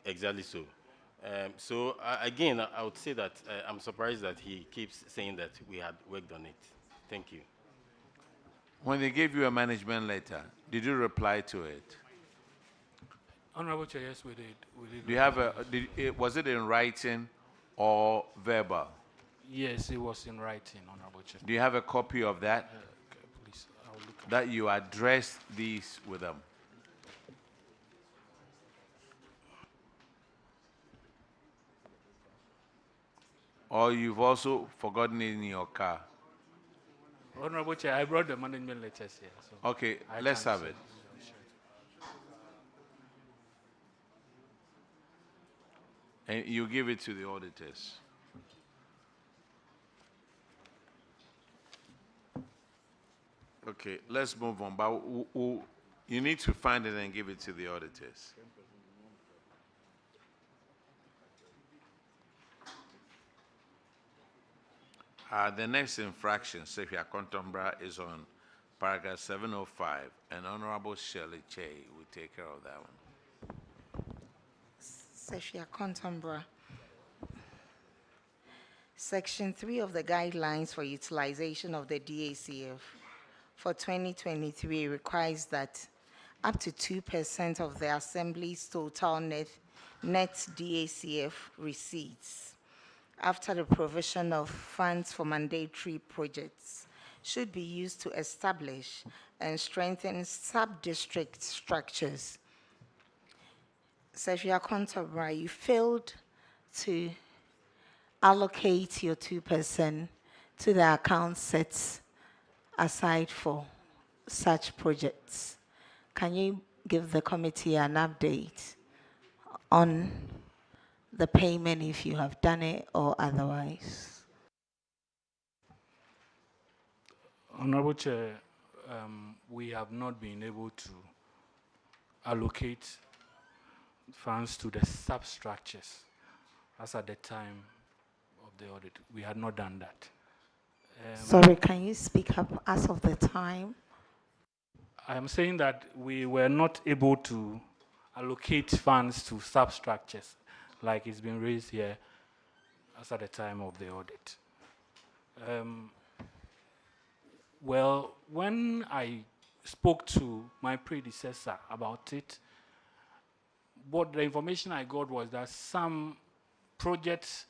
Exactly so. Again, I would say that I'm surprised that he keeps saying that we had worked on it. Thank you. When they gave you a management letter, did you reply to it? Honorable Chair, yes, we did. Do you have was it in writing or verbal? Yes, it was in writing, Honorable Chair. Do you have a copy of that? Okay, please, I'll look at That you addressed these with them? Or you've also forgotten it in your car? Honorable Chair, I brought the management letters here. So Okay, I let's can't have say. it. And you give it to the auditors. Okay, let's move on. But you need to find it and give it to the auditors. The next infraction, Sefia Contombra, is on paragraph 705, and Honorable Shirley Che will take care of that one. Seshia Contombra. Section 3 of the guidelines for utilization of the DACF for 2023 requires that up to 2% of the Assembly's total net DACF receipts after the provision of funds for mandatory projects should be used to establish and strengthen sub-district structures. Sefia Contombra, you failed to allocate your 2% to the account sets aside for such projects. Can you give the committee an update on the payment if you have done it or otherwise? Honorable Chair, we have not been able to allocate funds to the substructures as at the time of the audit. We had not done that. Sorry, can you speak up as of the time? I am saying that we were not able to allocate funds to substructures like it's been raised here as at the time of the audit. Well, when I spoke to my predecessor about it, what the information I got was that some projects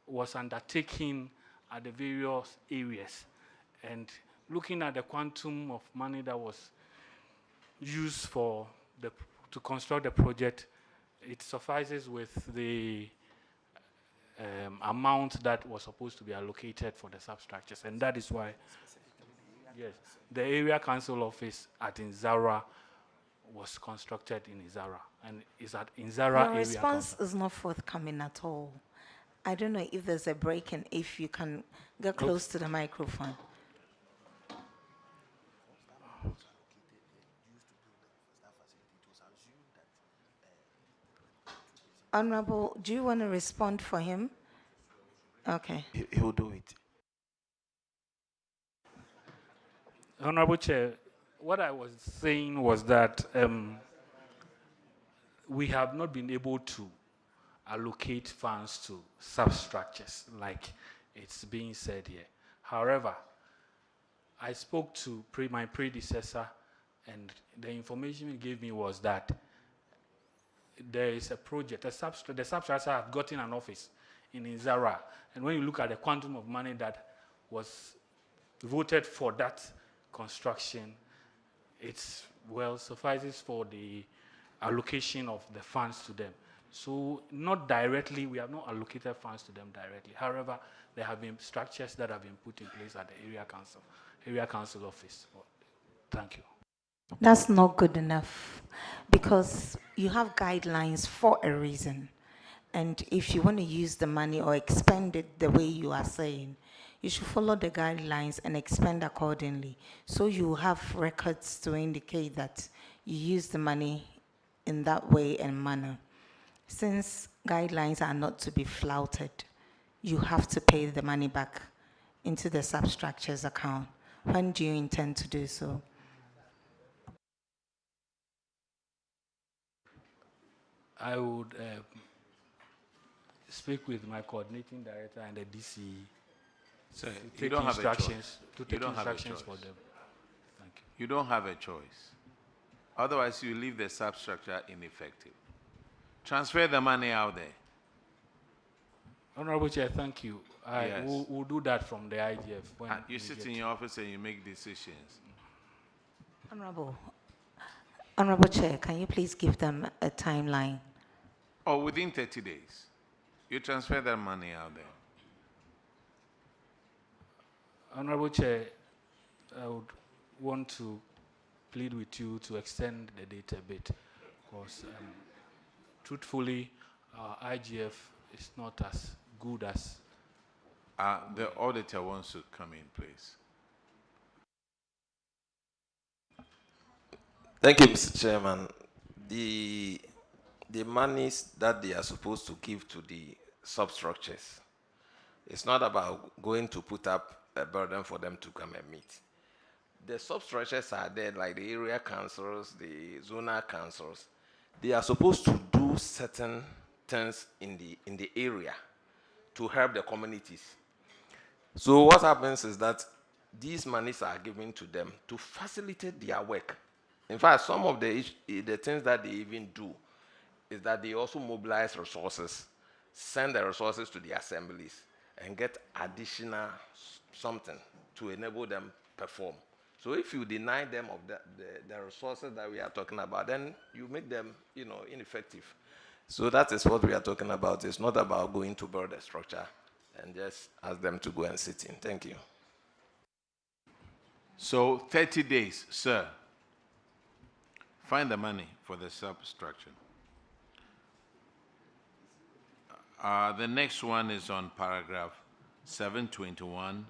was undertaken at the various areas, and looking at the quantum of money that was used for to construct the project, it suffices with the amount that was supposed to be allocated for the substructures, and that is why, yes, the area council office at Inzara was constructed in Inzara, and is at Inzara Your area. response is not forthcoming at all. I don't know if there's a break and if you can get close to the microphone. Honorable, do you want to respond for him? Okay. He will do it. Honorable Chair, what I was saying was that we have not been able to allocate funds to substructures like it's being said here. However, I spoke to my predecessor, and the information he gave me was that there is a project, the substructure have gotten an office in Inzara, and when you look at the quantum of money that was voted for that construction, it's, well, suffices for the allocation of the funds to them. So not directly, we have not allocated funds to them directly. However, there have been structures that have been put in place at the area council office. Thank you. That's not good enough, because you have guidelines for a reason. And if you want to use the money or expend it the way you are saying, you should follow the guidelines and expend accordingly. So you have records to indicate that you use the money in that way and manner. Since guidelines are not to be flouted, you have to pay the money back into the substructures account. When do you intend to do so? I would speak with my coordinating director and the DC. So to you take don't have a choice. instructions, to take instructions for them. Thank you. You don't have a choice. Otherwise, you leave the substructure ineffective. Transfer the money out there. Honorable Chair, thank you. Yes. We'll do that from the IGF. When You sit in your office and you make decisions. Honorable Chair, can you please give them a timeline? Or within 30 days, you transfer that money out there. Honorable Chair, I would want to plead with you to extend the date a bit, because truthfully, IGF is not as good as... The auditor wants to come in, please. Thank you, Mr. Chairman. The monies that they are supposed to give to the substructures, It's not about going to put up a burden for them to come and meet. The substructures are there, like the area councils, the zonal councils. They are supposed to do certain things in the area to help the communities. So what happens is that these monies are given to them to facilitate their work. In fact, some of the things that they even do is that they also mobilize resources, send the resources to the assemblies, and get additional something to enable them perform. So if you deny them of the resources that we are talking about, then you make them, ineffective. So that is what we are talking about. It's not about going to build a structure and just ask them to go and sit in. Thank you. So 30 days, sir. Find the money for the substructure. The next one is on paragraph 721.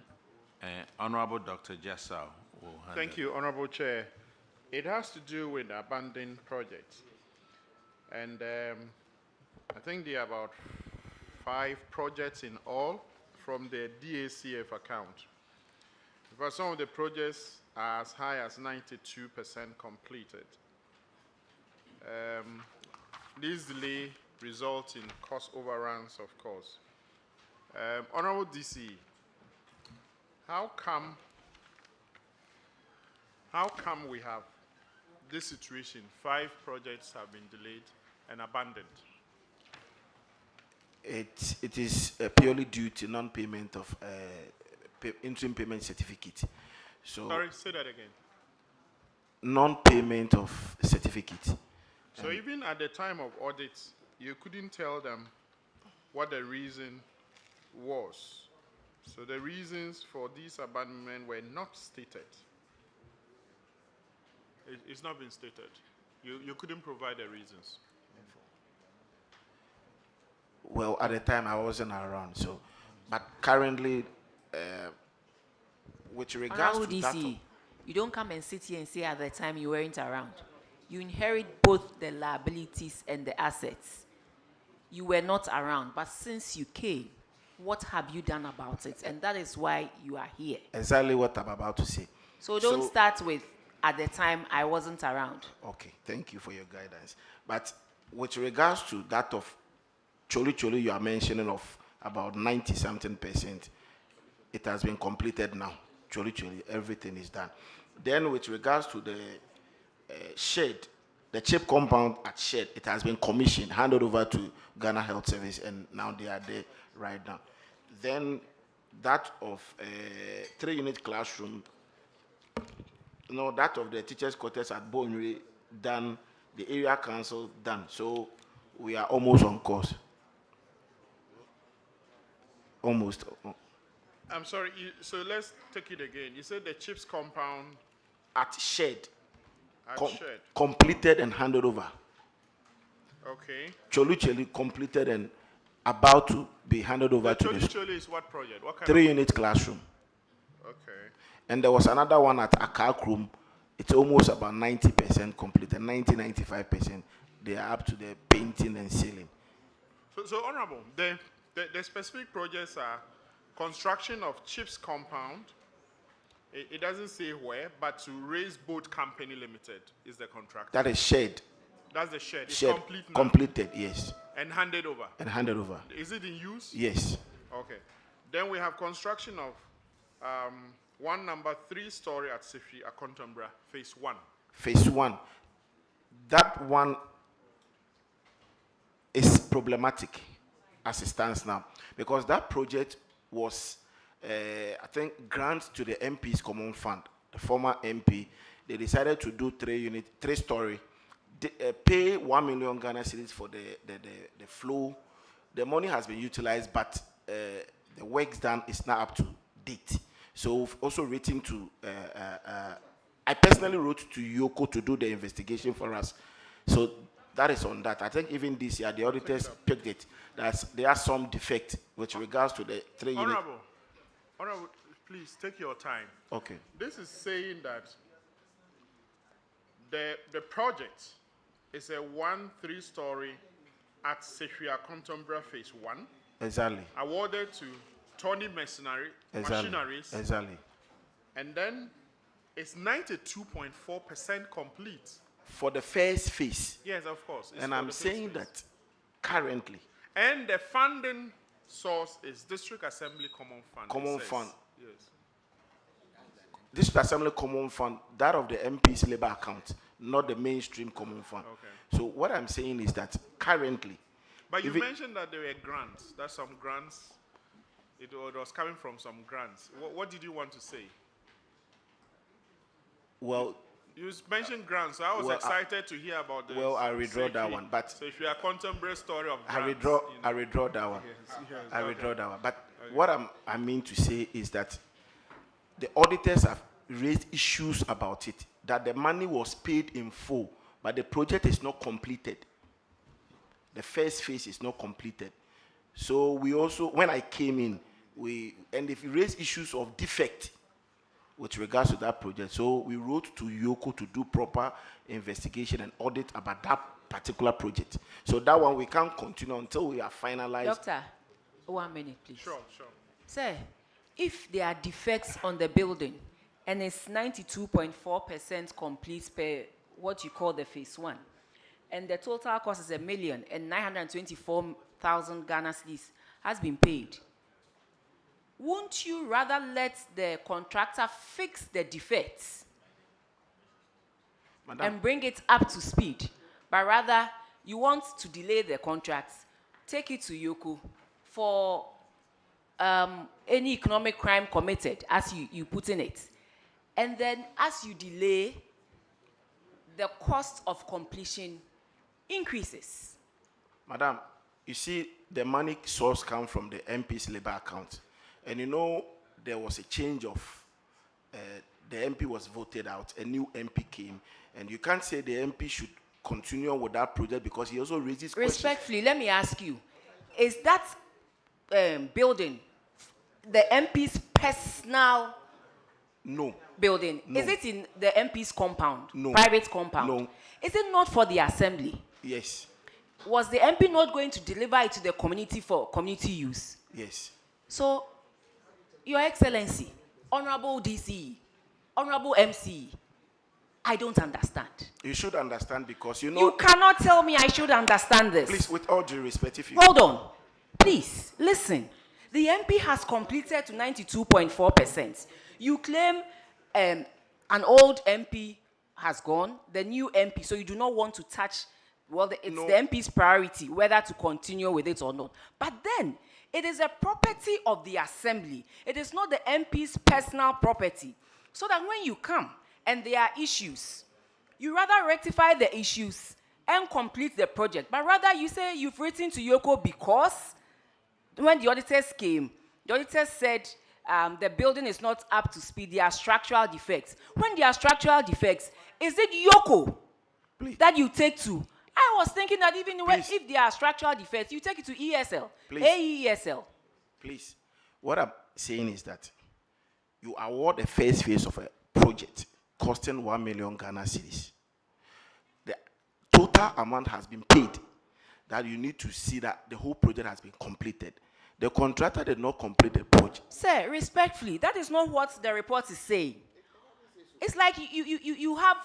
Honorable Dr. Jassau will handle. Thank you, Honorable Chair. It has to do with abandoned projects. And I think there are about 5 projects in all from the DACF account. Because some of the projects are as high as 92% completed. This delay results in cost overruns, of course. Honorable DC, how come we have this situation? 5 projects have been delayed and abandoned. It is purely due to non-payment of interim payment certificate. So sorry, say that again. Non-payment of certificate. So even at the time of audit, you couldn't tell them what the reason was. So the reasons for this abandonment were not stated. It's not been stated. You couldn't provide the reasons. Well, at the time I wasn't around, so, but currently, with regards to that, DC, you don't come and sit here and say at the time you weren't around. You inherit both the liabilities and the assets. You were not around, but since you came, what have you done about it? And that is why you are here. Exactly what I'm about to say. So don't start with, at the time I wasn't around. Okay, thank you for your guidance. But with regards to that of Choli, you are mentioning of about 90-something%, it has been completed now. Choli, everything is done. Then with regards to the shed, the chip compound at shed, it has been commissioned, handed over to Ghana Health Service, and now they are there right now. Then that of 3-unit classroom, that of the teachers' quarters at Bonre done, the area council done. So we are almost on course. Almost. I'm sorry, so let's take it again. You said the chips compound at shed. Shed. Completed and handed over. Okay. Choli completed and about to be handed over to the Choli is what project? What kind 3-unit classroom. Okay. And there was another one at Akak Room. It's almost about 90% completed, 90-95%. They are up to the painting and ceiling. So Honorable, the specific projects are construction of chips compound. It doesn't say where, but to Raise Boat Company Limited is the contractor. That is shed. That's the shed. It's Shed. complete now. Completed, yes. And handed over. And handed over. Is it in use? Yes. Okay. Then we have construction of one number 3-story at Sifi Akontombra, phase 1. Phase 1. That one is problematic as it stands now, because that project was, I think, grant to the MP's Common Fund, the former MP. They decided to do 3-story, pay 1 million Ghana cedis for the flow. The money has been utilized, but the works done is not up to date. So we've also written to, I personally wrote to Yoko to do the investigation for us. So that is on that. I think even this year, the auditors picked it. There are some defect with regards to the 3-unit. Honorable, please take your time. Okay. This is saying that the project is a 3-story at Sefia Contombra phase 1. Exactly. Awarded to Tony machineries. Exactly. And then it's 92.4% complete. For the first phase. Yes, of course. It's And for I'm the first saying phase. that currently, And the funding source is District Assembly Common Fund. Common it says. Fund. Yes. District Assembly Common Fund, that of the MP's labor account, not the mainstream Common Fund. Okay. So what I'm saying is that currently, But you if it- mentioned that there were grants. That some grants, it was coming from some grants. What did you want to say? well, You mentioned grants, so I was Well, excited to hear about this. well, I withdraw that one, but- So if you are contemporary story of grants, I withdraw that one. Yes, I okay. withdraw that one. But Okay. what I mean to say is that the auditors have raised issues about it, that the money was paid in full, but the project is not completed. The first phase is not completed. So we also, when I came in, and if we raised issues of defect with regards to that project, so we wrote to Yoko to do proper investigation and audit about that particular project. So that one we can't continue until we are finalized. Doctor, 1 minute, please. Sure. Sir, if there are defects on the building and it's 92.4% complete per what you call the phase 1, and the total cost is 1,924,000 Ghana cedis has been paid, won't you rather let the contractor fix the defects and bring it up to speed, but rather you want to delay the contract, take it to Yoko for any economic crime committed, as you put in it, and then as you delay, the cost of completion increases? Madam, you see, the money source comes from the MP's labor account. And you know, there was a change of, the MP was voted out, a new MP came, and you can't say the MP should continue with that project because he also raises questions. Respectfully, let me ask you, is that building the MP's personal building? No. Is it in the MP's compound? No. Private compound? No. Is it not for the assembly? Yes. Was the MP not going to deliver it to the community for community use? Yes. So, Your Excellency, Honorable DCE, Honorable MCE, I don't understand. You should understand because you know. You cannot tell me I should understand this. Please, with all due respect, if you. Hold on. Please, listen. The MP has completed to 92.4%. You claim an old MP has gone, the new MP, so you do not want to touch, well, it's the MP's priority whether to continue with it or not. But then, it is a property of the assembly. It is not the MP's personal property. So that when you come and there are issues, you rather rectify the issues and complete the project. But rather you say you've written to Yoko because when the auditors came, the auditors said the building is not up to speed, there are structural defects. When there are structural defects, is it Yoko that you take to? I was thinking that even if there are structural defects, you take it to ESL, AESL. Please, what I'm saying is that you award the first phase of a project costing 1 million Ghana cedis. The total amount has been paid. That you need to see that the whole project has been completed. The contractor did not complete the project. Sir, respectfully, that is not what the report is saying. It's like you are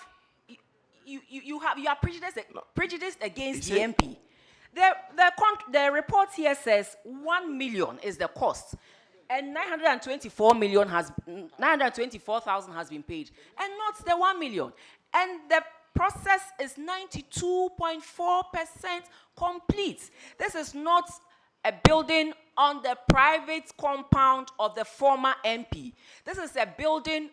prejudiced against the MP. The report here says 1 million is the cost, and 924,000 has been paid, and not the 1 million. And the process is 92.4% complete. This is not a building on the private compound of the former MP. This is a building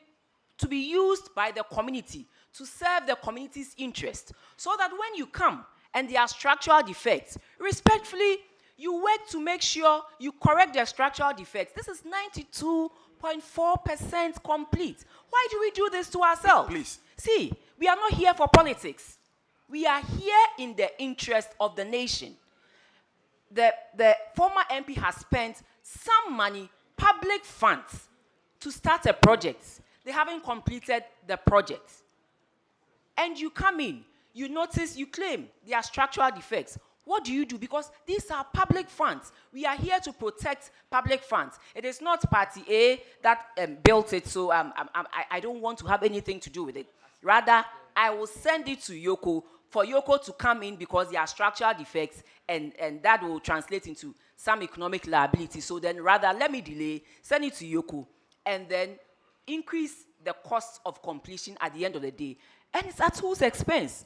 to be used by the community, to serve the community's interest, so that when you come and there are structural defects, respectfully, you work to make sure you correct the structural defects. This is 92.4% complete. Why do we do this to ourselves? Please. See, we are not here for politics. We are here in the interest of the nation. The former MP has spent some money, public funds, to start a project. They haven't completed the project. And you come in, you notice, you claim there are structural defects. What do you do? Because these are public funds. We are here to protect public funds. It is not Party A that built it, so I don't want to have anything to do with it. Rather, I will send it to Yoko for Yoko to come in because there are structural defects, and that will translate into some economic liability. So then rather, let me delay, send it to Yoko, and then increase the cost of completion at the end of the day. And it's at whose expense?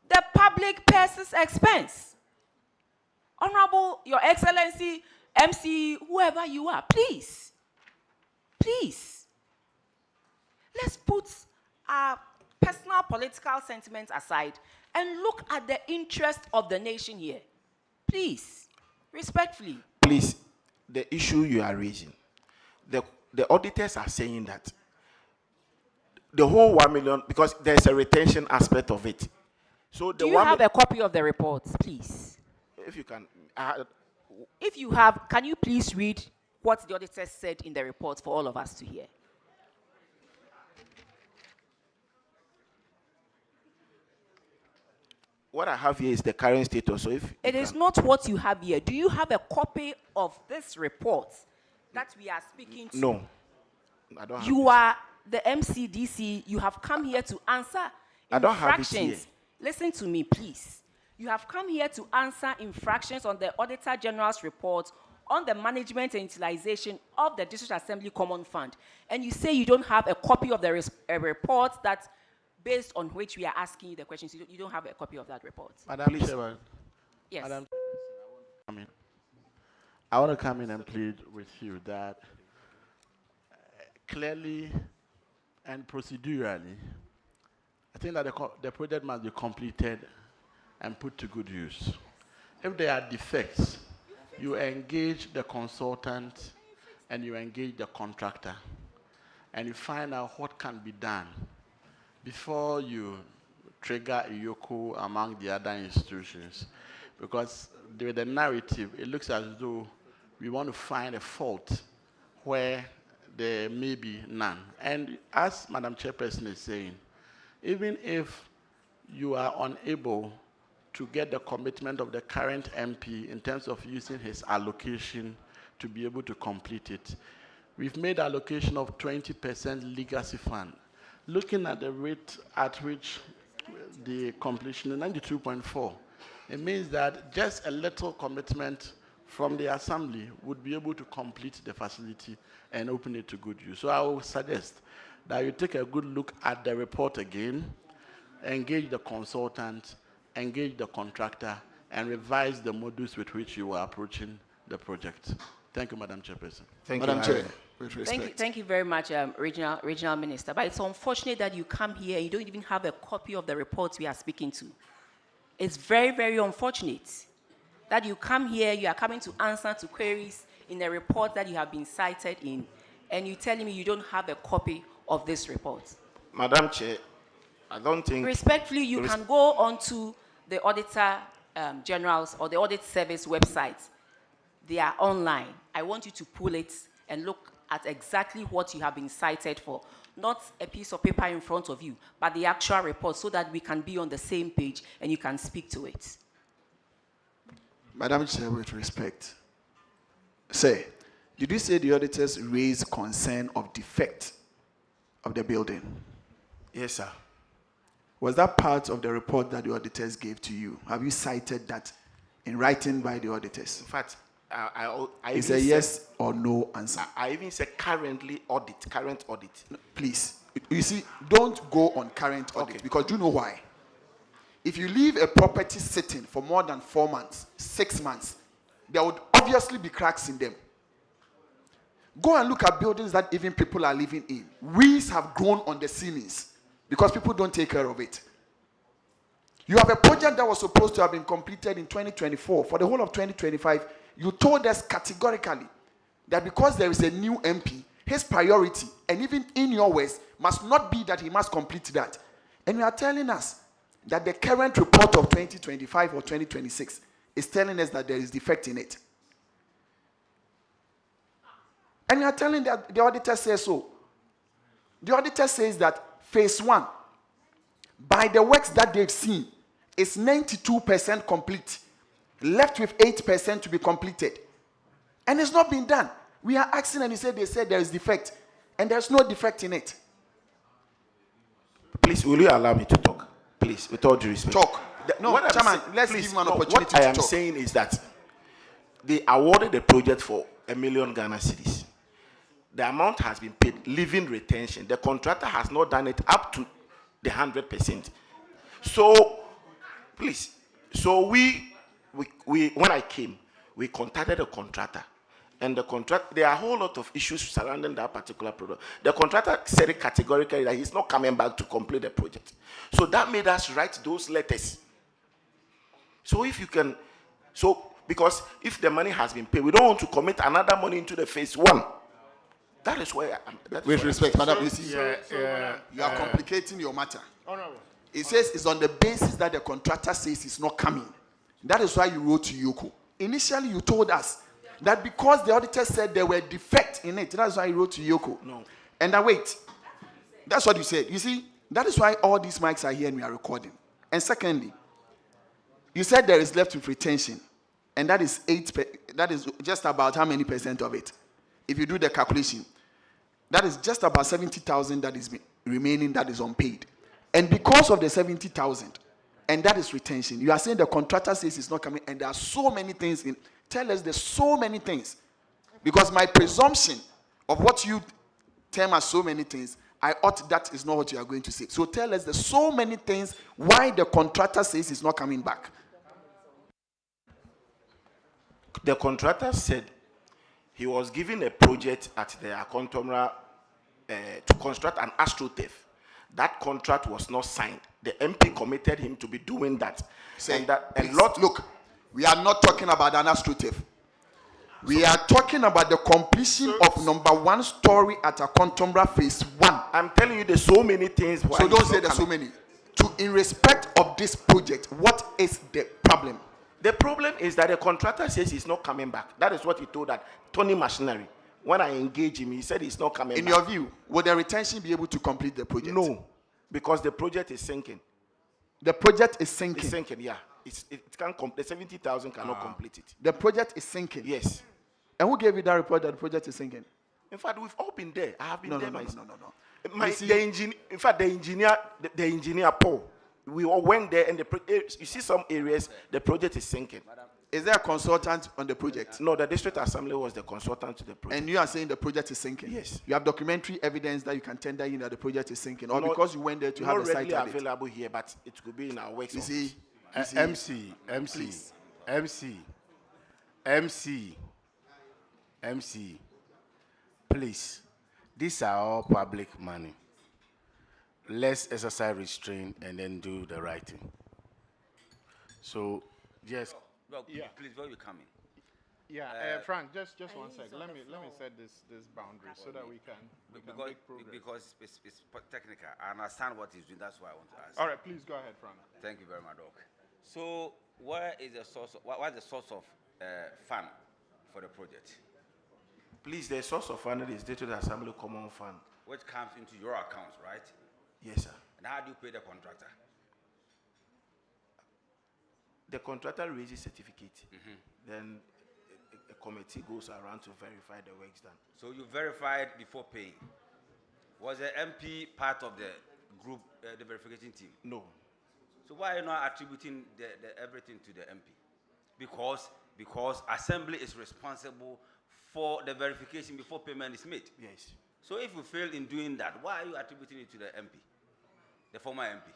The public person's expense. Honorable, Your Excellency, MC, whoever you are, please, please, let's put our personal political sentiments aside and look at the interest of the nation here. Please, respectfully. Please, the issue you are raising, the auditors are saying that the whole 1 million, because there's a retention aspect of it. So the do you have a copy of the report, please? If you can. If you have, can you please read what the auditors said in the report for all of us to hear? What I have here is the current status. So if it is not what you have here. Do you have a copy of this report that we are speaking to? No, I don't have You it. are the MCDC. You have come here to answer infractions. I don't have it here. Listen to me, please. You have come here to answer infractions on the Auditor General's report on the management and utilization of the District Assembly Common Fund. And you say you don't have a copy of the report that, based on which we are asking you the questions, you don't have a copy of that report. Madam Chairman. Yes. Madam, I want to come in and plead with you that clearly and procedurally, I think that the project must be completed and put to good use. If there are defects, you engage the consultant and you engage the contractor and you find out what can be done before you trigger a Yoko among the other institutions. Because with the narrative, it looks as though we want to find a fault where there may be none. And as Madam Chairperson is saying, even if you are unable to get the commitment of the current MP in terms of using his allocation to be able to complete it, we've made allocation of 20% legacy fund. Looking at the rate at which the completion is 92.4, it means that just a little commitment from the assembly would be able to complete the facility and open it to good use. So I would suggest that you take a good look at the report again, engage the consultant, engage the contractor, and revise the modules with which you are approaching the project. Thank you, Madam Chairperson. Thank Madam you, Chair, with respect. Thank you very much, Regional Minister. But it's unfortunate that you come here and you don't even have a copy of the reports we are speaking to. It's very, very unfortunate that you come here, you are coming to answer to queries in a report that you have been cited in, and you're telling me you don't have a copy of this report. Madam Chair, I don't think... Respectfully, you can go onto the Auditor General's or the Audit Service website. They are online. I want you to pull it and look at exactly what you have been cited for. Not a piece of paper in front of you, but the actual report, so that we can be on the same page and you can speak to it. Madam Chair, with respect. Say, did you say the auditors raised concern of defect of the building? Yes, sir. Was that part of the report that the auditors gave to you? Have you cited that in writing by the auditors? In fact, I it's a yes or no answer. I even said current audit. No, please, you see, don't go on current audit, because do you know why? If you leave a property sitting for more than 4 months, 6 months, there would obviously be cracks in them. Go and look at buildings that even people are living in. Weeds have grown on the ceilings because people don't take care of it. You have a project that was supposed to have been completed in 2024. For the whole of 2025, you told us categorically that because there is a new MP, his priority, and even in your words, must not be that he must complete that. And you are telling us that the current report of 2025 or 2026 is telling us that there is defect in it. And you are telling that the auditor says so. The auditor says that phase 1, by the works that they've seen, is 92% complete. left with 8% to be completed. And it's not been done. We are asking and they said there is defect. And there's no defect in it. Please, will you allow me to talk? Please, with all due respect. Talk. No, Chairman, let's give him an opportunity to talk. What I am saying is that they awarded the project for 1 million Ghana cedis. The amount has been paid, leaving retention. The contractor has not done it up to the 100%. So, please, so we when I came, we contacted the contractor. And the contract, there are a whole lot of issues surrounding that particular product. The contractor said it categorically that he's not coming back to complete the project. So that made us write those letters. So if you can, because if the money has been paid, we don't want to commit another money into the phase one. That is where with respect, Madam, you see, you are complicating your matter. It says it's on the basis that the contractor says it's not coming. That is why you wrote to Yoko. Initially, you told us that because the auditor said there were defects in it, that's why you wrote to Yoko. No. And now wait, that's what you said. You see, that is why all these mics are here and we are recording. And secondly, you said there is left with retention, and that is that is just about how many percent of it? If you do the calculation, that is just about 70,000 that is remaining, that is unpaid. And because of the 70,000, and that is retention, you are saying the contractor says it's not coming, and there are so many things in. Tell us there's so many things. Because my presumption of what you term as so many things, I ought that is not what you are going to say. So tell us there's so many things why the contractor says it's not coming back. The contractor said he was given a project at the Akontomra to construct an AstroTurf. That contract was not signed. The MP committed him to be doing that. Look, we are not talking about an AstroTurf. We are talking about the completion of number 1 story at Akontomra phase 1. I'm telling you there's so many things. So don't say there's so many. In respect of this project, what is the problem? The problem is that the contractor says he's not coming back. That is what he told that Tony Machinery. When I engaged him, he said he's not coming back. In your view, will the retention be able to complete the project? No, because the project is sinking. The project is sinking? It's sinking, yeah. It can't the 70,000 cannot complete it. The project is sinking? Yes. And who gave you that report that the project is sinking? In fact, we've all been there. I have been there myself. No. The engineer Paul, we all went there, and you see some areas the project is sinking. Is there a consultant on the project? No, the district assembly was the consultant to the project. And you are saying the project is sinking? Yes. You have documentary evidence that you can tender in that the project is sinking, or because you went there to have a site not readily available here, but it could be in our works. You see, MC, please, these are all public money. Let's exercise restraint and then do the right thing. So, yes. Well, please, where you coming? Yeah, Frank, just 1 second. Let me set this boundary so that we can make progress. Because it's technical. I understand what he's doing. That's why I want to ask. All right, please go ahead, Frank. Thank you very much, Doc. So, where is the source? What is the source of fund for the project? Please, the source of fund is District Assembly Common Fund, which comes into your account, right? Yes, sir. And how do you pay the contractor? The contractor raises certificate. Then a committee goes around to verify the works done. So you verified before paying. Was the MP part of the group, the verification team? No. So why are you not attributing everything to the MP? Because Assembly is responsible for the verification before payment is made. Yes. So if you fail in doing that, why are you attributing it to the MP, the former MP?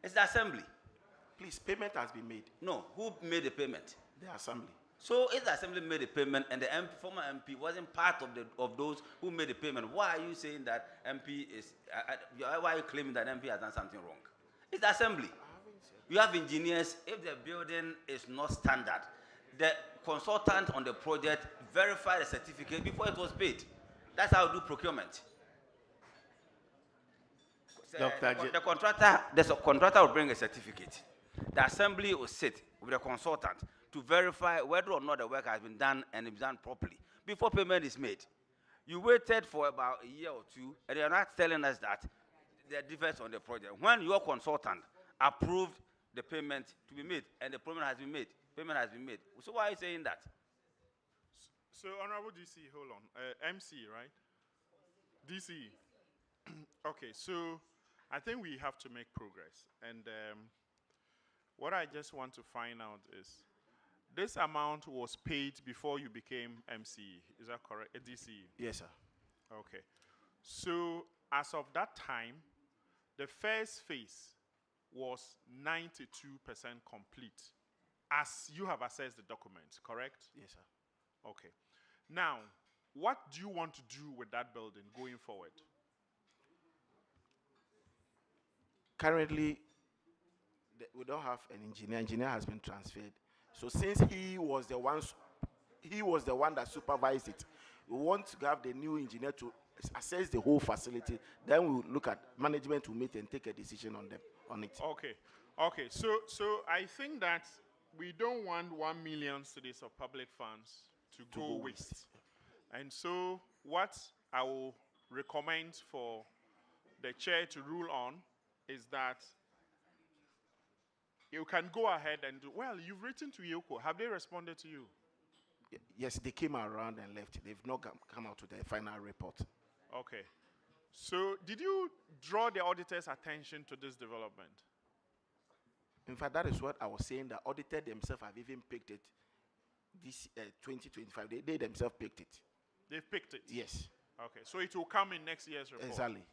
It's the Assembly. Please, payment has been made. No, who made the payment? The Assembly. So if the Assembly made the payment and the former MP wasn't part of those who made the payment, why are you saying that MP is? Why are you claiming that MP has done something wrong? It's the Assembly. You have engineers. If the building is not standard, the consultant on the project verified the certificate before it was paid. That's how we do procurement. The contractor will bring a certificate. The Assembly will sit with the consultant to verify whether or not the work has been done and it's done properly before payment is made. You waited for about a year or two, and you're not telling us that there are defects on the project. When your consultant approved the payment to be made and the payment has been made, Payment has been made. So why are you saying that? So, Honorable DC, hold on. MC, right? DC. Okay, so I think we have to make progress. And what I just want to find out is, this amount was paid before you became MC. Is that correct? DC? Yes, sir. Okay. So, as of that time, the first phase was 92% complete, as you have assessed the documents, correct? Yes, sir. Okay. Now, what do you want to do with that building going forward? Currently, we don't have an engineer. Engineer has been transferred. So since he was the one that supervised it, we want to have the new engineer to assess the whole facility. Then we will look at management will meet and take a decision on it. Okay. Okay. So I think that we don't want 1 million cedis of public funds to go waste. And so what I will recommend for the chair to rule on is that you can go ahead and do, well, you've written to Yoko. Have they responded to you? Yes, they came around and left. They've not come out with a final report. Okay. So did you draw the auditor's attention to this development? In fact, that is what I was saying. The auditor themselves have even picked it. This 2025, they themselves picked it. They've picked it? Yes. Okay. So it will come in next year's report? Exactly.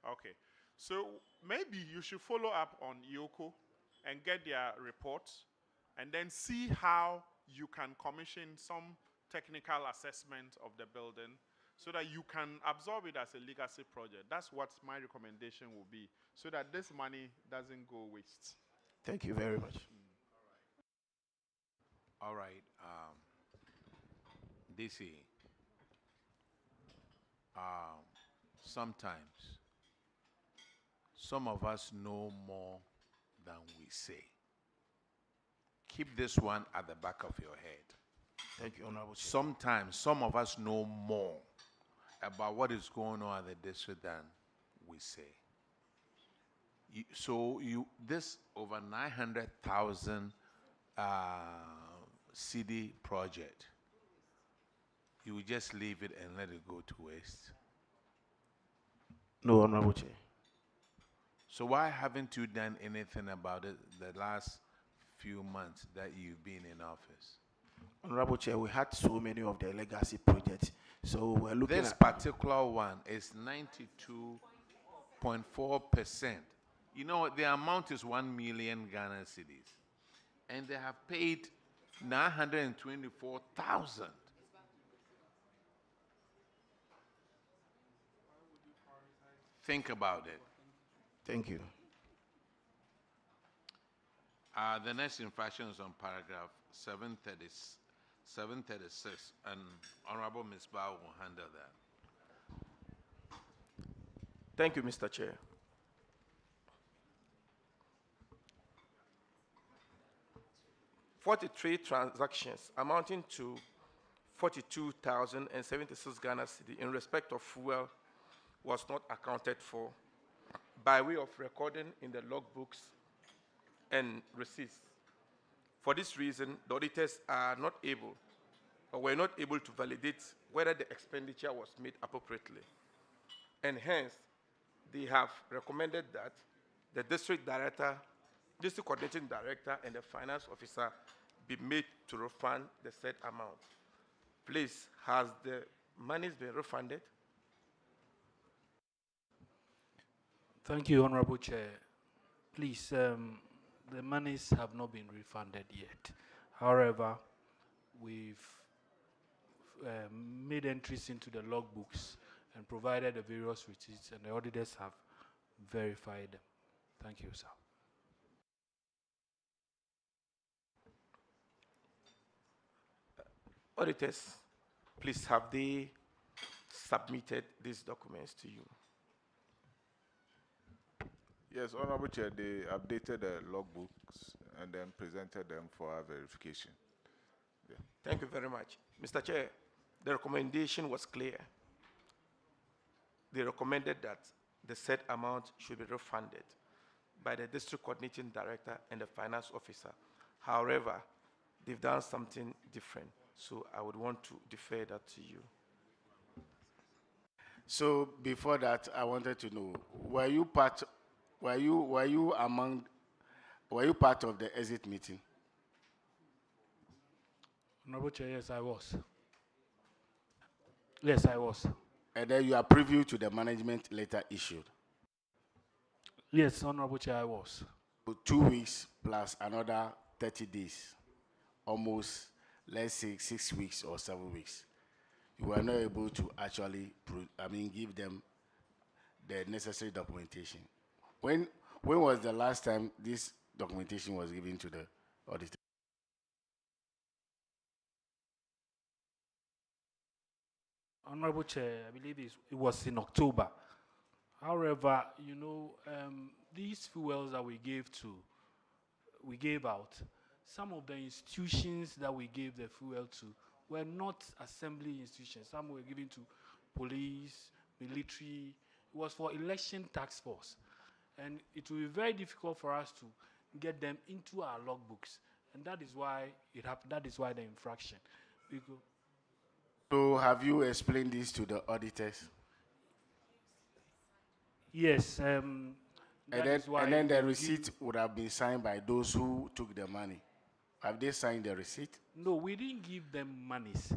Okay. So maybe you should follow up on Yoko and get their reports and then see how you can commission some technical assessment of the building so that you can absorb it as a legacy project. That's what my recommendation will be, so that this money doesn't go waste. Thank you very much. All right. DC, sometimes some of us know more than we say. Keep this one at the back of your head. Thank you, Honorable Chair. Sometimes some of us know more about what is going on at the district than we say. This over 900,000 CD project, you will just leave it and let it go to waste? No, Honorable Chair. So why haven't you done anything about it the last few months that you've been in office? Honorable Chair, we had so many of the legacy projects, so we're looking this at... particular one is 92.4%. You know, the amount is 1 million Ghana cedis, and they have paid 924,000. Think about it. Thank you. The next infraction is on paragraph 736, and Honorable Ms. Bao will handle that. Thank you, Mr. Chair. "43 transactions amounting to 42,076 Ghana cedi in respect of fuel was not accounted for by way of recording in the logbooks and receipts. For this reason, the auditors are not able or were not able to validate whether the expenditure was made appropriately. And hence, they have recommended that the district coordinating director, and the finance officer be made to refund the said amount. Please, has the monies been refunded? Thank you, Honorable Chair. Please, the monies have not been refunded yet. However, we've made entries into the logbooks and provided the various receipts, and the auditors have verified them. Thank you, sir. Auditors, please, have they submitted these documents to you? Yes, Honorable Chair, they updated the logbooks and then presented them for our verification. Yeah. Thank you very much. Mr. Chair, the recommendation was clear. They recommended that the said amount should be refunded by the district coordinating director and the finance officer. However, they've done something different. So I would want to defer that to you. So before that, I wanted to know, were you part of the exit meeting? Honorable Chair, yes, I was. Yes, I was. And then you are privy to the management letter issued. Yes, Honorable Chair, I was. 2 weeks plus another 30 days, almost, let's say, 6 weeks or 7 weeks. You were not able to actually, give them the necessary documentation. When was the last time this documentation was given to the auditor? Honorable Chair, I believe it was in October. However, you know, these fuels that we gave out, some of the institutions that we gave the fuel to were not assembly institutions. Some were given to police, military. It was for election task force. And it will be very difficult for us to get them into our logbooks. And that is why it happened. That is why the infraction. Because So have you explained this to the auditors? yes. And then the receipt would have been signed by those who took the money. Have they signed the receipt? No, we didn't give them monies.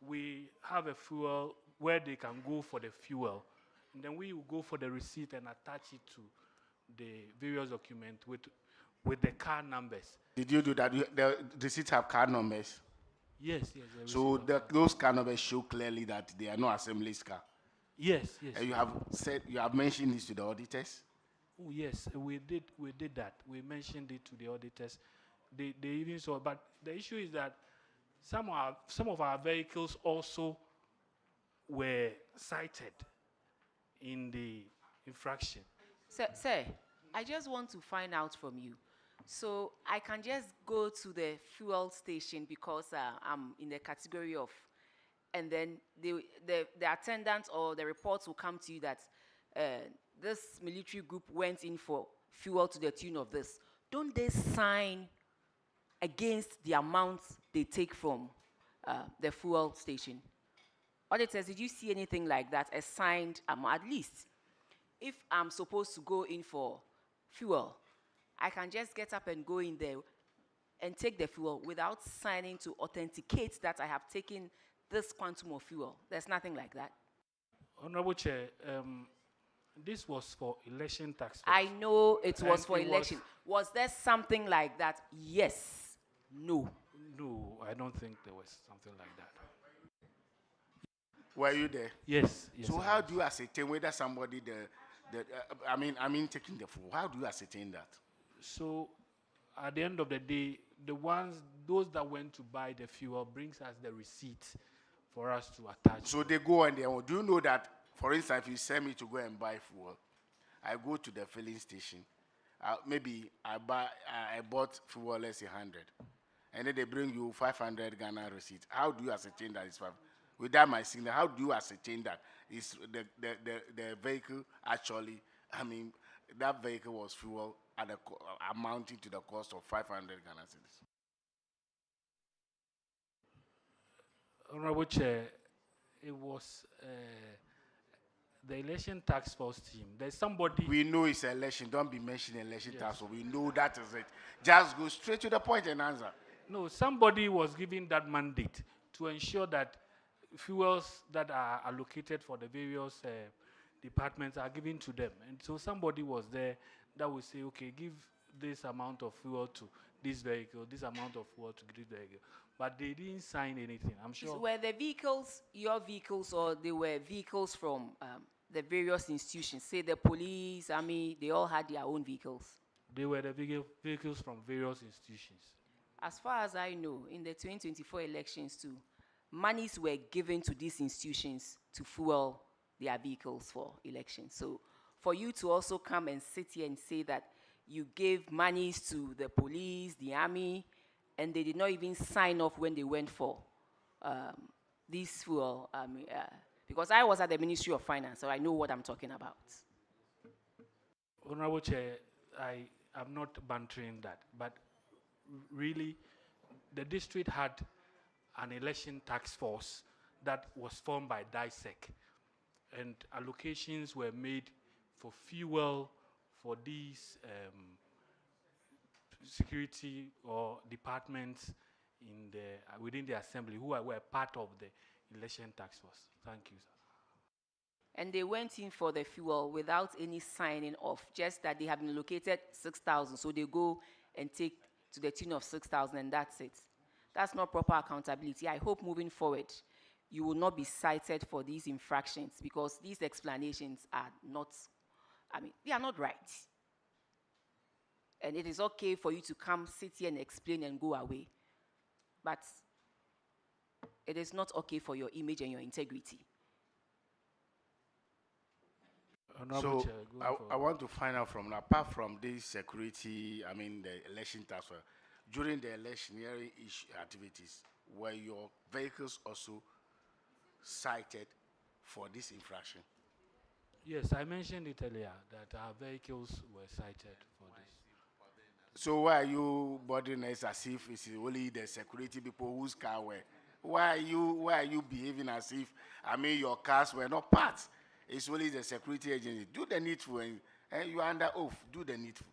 We have a fuel where they can go for the fuel. And then we will go for the receipt and attach it to the various documents with the car numbers. Did you do that? The receipts have card numbers? Yes, yes. So those card numbers show clearly that they are not assembly's car? Yes, yes. And you have mentioned this to the auditors? Oh, yes, we did that. We mentioned it to the auditors. They even saw, but the issue is that some of our vehicles also were cited in the infraction. Sir, I just want to find out from you. So I can just go to the fuel station because I'm in the category of, and then the attendant or the reports will come to you that this military group went in for fuel to the tune of this. Don't they sign against the amounts they take from the fuel station? Auditors, did you see anything like that, a signed amount? At least, if I'm supposed to go in for fuel, I can just get up and go in there and take the fuel without signing to authenticate that I have taken this quantum of fuel. There's nothing like that. Honorable Chair, this was for election tax. I know it was for election. Was there something like that? Yes. No. No, I don't think there was something like that. Were you there? Yes. So how do you ascertain whether somebody taking the fuel? How do you ascertain that? So, at the end of the day, those that went to buy the fuel brings us the receipt for us to attach. So they go and do you know that, for instance, if you send me to go and buy fuel, I go to the filling station. Maybe I bought fuel less than 100, and then they bring you 500 Ghana receipt. How do you ascertain that it's 500? Without my signal, how do you ascertain that is the vehicle actually? That vehicle was fuel at amounting to the cost of 500 Ghana cedis. Honorable Chair, it was the election task force team. There's somebody. We know it's election. Don't be mentioning election task force. We know that is it. Just go straight to the point and answer. No, somebody was given that mandate to ensure that fuels that are allocated for the various departments are given to them. And so somebody was there that will say, okay, give this amount of fuel to this vehicle, this amount of fuel to this vehicle. But they didn't sign anything, I'm sure. Were the vehicles your vehicles, or they were vehicles from the various institutions? Say the police, army, they all had their own vehicles? They were the vehicles from various institutions. As far as I know, in the 2024 elections too, monies were given to these institutions to fuel their vehicles for elections. So for you to also come and sit here and say that you gave monies to the police, the army, and they did not even sign off when they went for this fuel, because I was at the Ministry of Finance, so I know what I'm talking about. Honorable Chair, I am not bantering that, but really, the district had an election task force that was formed by DISEC, and allocations were made for fuel for these security or departments in the within the assembly who were part of the election task force. Thank you, sir. And they went in for the fuel without any signing off, just that they have been located 6,000, so they go and take to the tune of 6,000, and that's it. That's not proper accountability. I hope moving forward, you will not be cited for these infractions, because these explanations are not, they are not right. And it is okay for you to come, sit here and explain and go away. But it is not okay for your image and your integrity. So I want to find out from, apart from this security, the election task force, during the electioneering activities, were your vehicles also cited for this infraction? Yes, I mentioned it earlier that our vehicles were cited for this. So why are you bothering us as if it's only the security people whose car were? Why are you behaving as if, your cars were not parts? It's only the security agency. Do the needful, and you are under oath. Do the needful.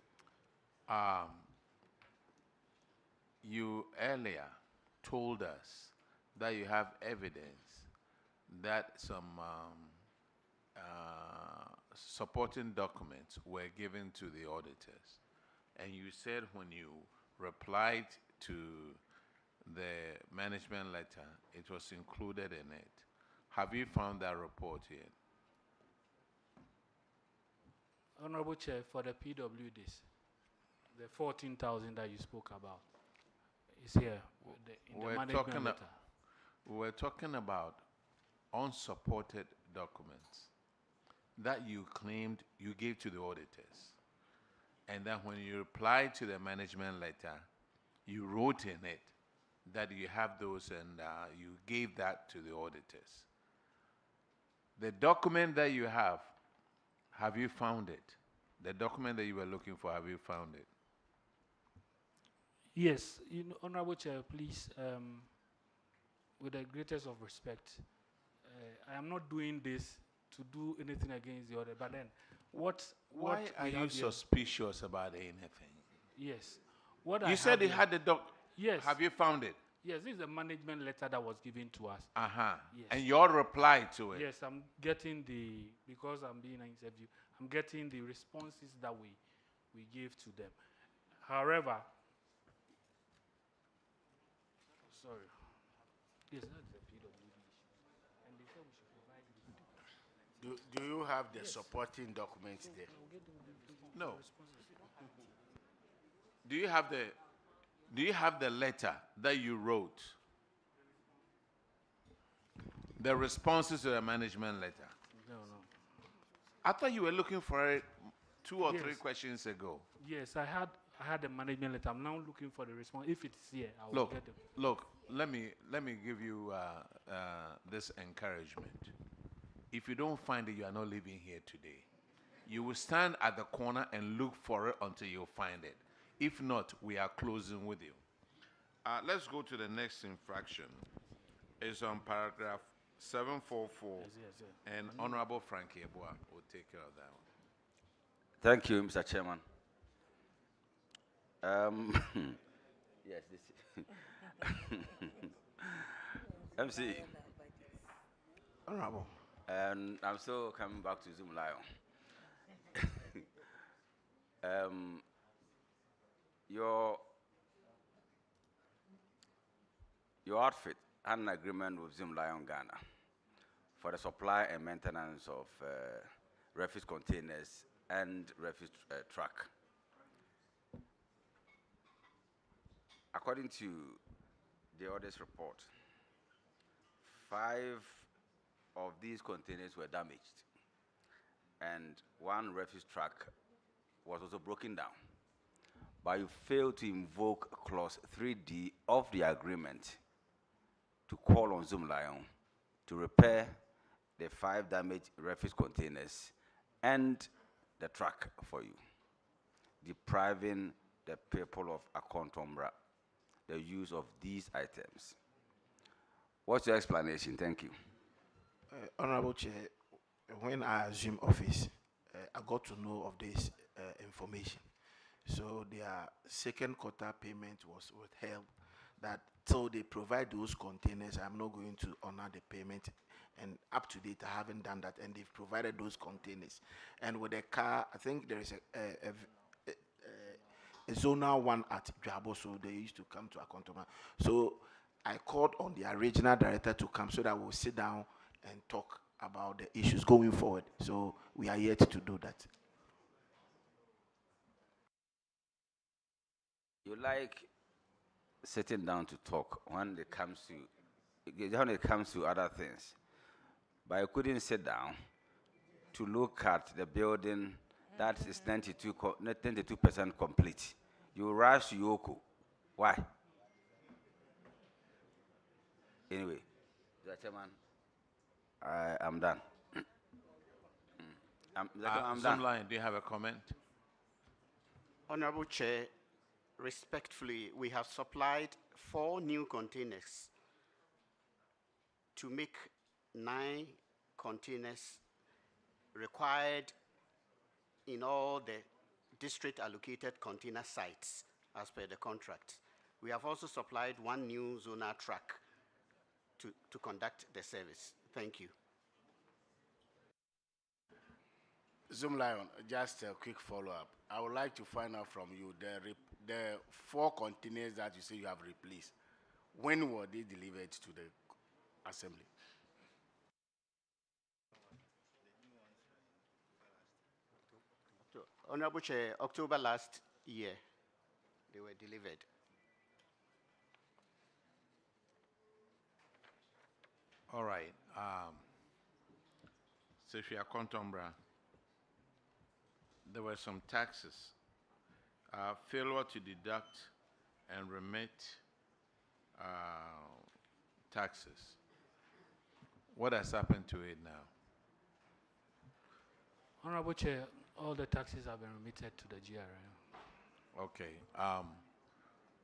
You earlier told us that you have evidence that some supporting documents were given to the auditors. And you said when you replied to the management letter, it was included in it. Have you found that report yet? Honorable Chair, for the PWDs, the 14,000 that you spoke about is here in the management letter. We were talking about unsupported documents that you claimed you gave to the auditors. And then when you replied to the management letter, you wrote in it that you have those and you gave that to the auditors. The document that you have you found it? The document that you were looking for, have you found it? Yes, Honorable Chair, please, with the greatest of respect, I am not doing this to do anything against the order, but then Why are you suspicious about anything? Yes. You said they had the doc. Yes. Have you found it? Yes, this is the management letter that was given to us. Yes. And your reply to it? Yes, I'm getting because I'm being interviewed, I'm getting the responses that we gave to them. However, sorry. Yes, that's the PWD issue. And they said we should provide Do you have the supporting documents there? No. Do you have the letter that you wrote? The responses to the management letter? No. I thought you were looking for it 2 or 3 questions ago. Yes, I had the management letter. I'm now looking for the response. If it's here, I will get it. Look, let me give you this encouragement. If you don't find it, you are not leaving here today. You will stand at the corner and look for it until you find it. If not, we are closing with you. Let's go to the next infraction. It's on paragraph 744. Yes. And Honorable Frankie Eboa will take care of that one. Thank you, Mr. Chairman. Yes, this MC. Honorable. And I'm still coming back to Zoom Lion. Your outfit had an agreement with Zoom Lion Ghana for the supply and maintenance of refuse containers and refuse truck. According to the audit report, 5 of these containers were damaged, and 1 refuse truck was also broken down. But you failed to invoke clause 3D of the agreement to call on Zoom Lion to repair the 5 damaged refuse containers and the truck for you, depriving the people of Akontombra the use of these items. What's your explanation? Thank you. Honorable Chair, when I assumed office, I got to know of this information. So their second quarter payment was withheld, that till they provide those containers, I'm not going to honor the payment. And up to date, I haven't done that, and they've provided those containers. And with the car, I think there is a zonal one at Jabo, so they used to come to Akontoma. So I called on the regional director to come so that we'll sit down and talk about the issues going forward. So we are yet to do that. You like sitting down to talk when it comes to other things, but I couldn't sit down to look at the building that is 92% complete. You rush Yoko. Why? Anyway, Mr. Chairman, I am done. I'm done. Zoomline, do you have a comment? Honorable Chair, respectfully, we have supplied 4 new containers to make 9 containers required in all the district allocated container sites as per the contract. We have also supplied 1 new zonal truck to conduct the service. Thank you. Zoom Lion, just a quick follow-up. I would like to find out from you the 4 containers that you say you have replaced. When were they delivered to the assembly? Honorable Chair, October last year, they were delivered. All right. Sophia Contombra, there were some taxes. Failure to deduct and remit taxes. What has happened to it now? Honorable Chair, all the taxes have been remitted to the GRM. Okay.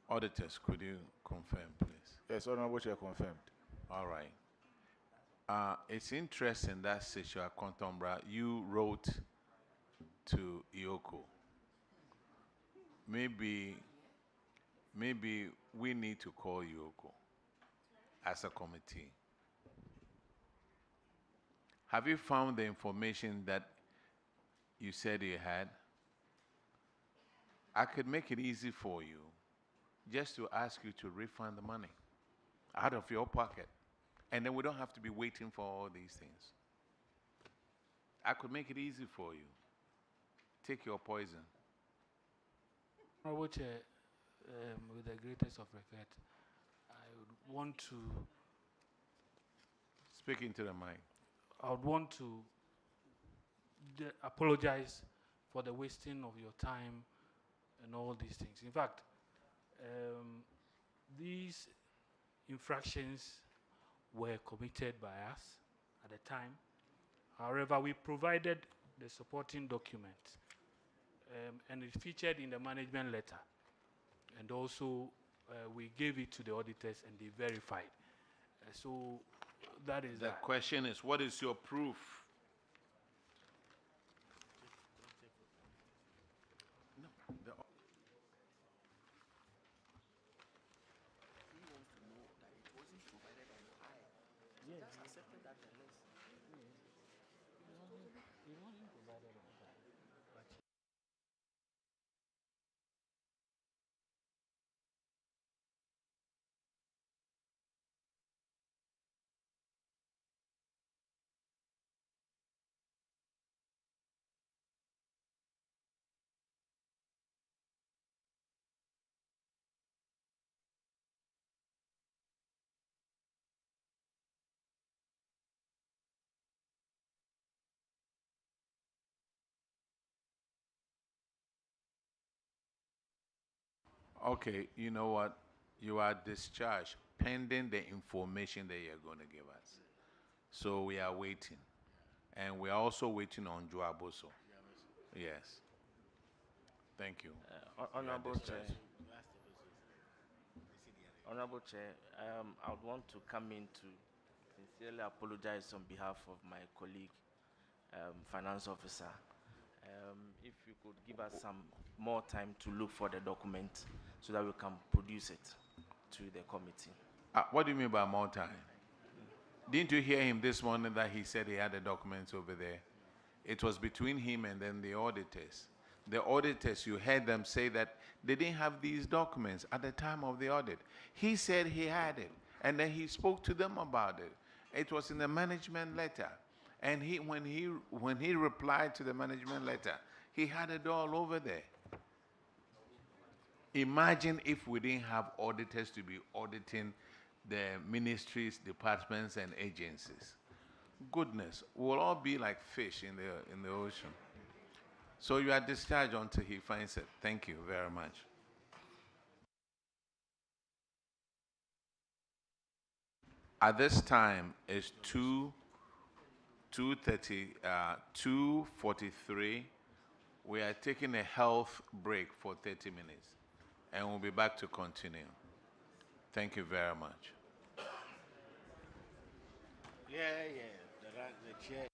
Auditors, could you confirm, please? Yes, Honorable Chair, confirmed. All right. It's interesting that Sechua Contombra, you wrote to Ioko. Maybe we need to call Ioko as a committee. Have you found the information that you said you had? I could make it easy for you just to ask you to refund the money out of your pocket. And then we don't have to be waiting for all these things. I could make it easy for you. Take your poison. Honorable Chair, with the greatest of respect, I would want to... Speak into the mic. I would want to apologize for the wasting of your time and all these things. In fact, these infractions were committed by us at the time. However, we provided the supporting document, and it featured in the management letter. And also, we gave it to the auditors and they verified. So that is the that. question is, what is your proof? No, Okay, you know what? You are discharged pending the information that you're going to give us. So we are waiting. And we are also waiting on Joaboso. Yes. Thank you. Honorable Chair. Honorable Chair, I would want to come in to sincerely apologize on behalf of my colleague, Finance Officer. If you could give us some more time to look for the document so that we can produce it to the committee. What do you mean by more time? Didn't you hear him this morning that he said he had the documents over there? It was between him and then the auditors. The auditors, you heard them say that they didn't have these documents at the time of the audit. He said he had it, and then he spoke to them about it. It was in the management letter. And when he replied to the management letter, he had it all over there. Imagine if we didn't have auditors to be auditing the ministries, departments, and agencies. Goodness, we'll all be like fish in the ocean. So you are discharged until he finds it. Thank you very much. At this time, it's 2:43. We are taking a health break for 30 minutes, and we'll be back to continue. Thank you very much. Yeah, the chair.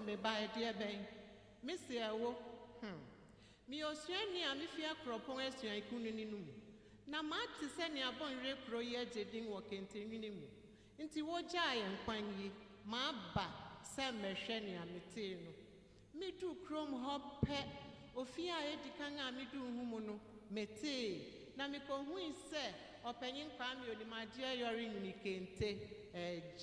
Me by dear Ben, Miss Yawo, me Australian, I'm if you are propon as you are kuninu. Na mati send your bon repro ye jeding working tininimu. Inti woja and quangi, ma ba, Sam Meshania metino. Me do chrome hop pet, Ofia edikanga me do humuno, mete. Na me con who is say, or penning pamio the magia your in Nikente,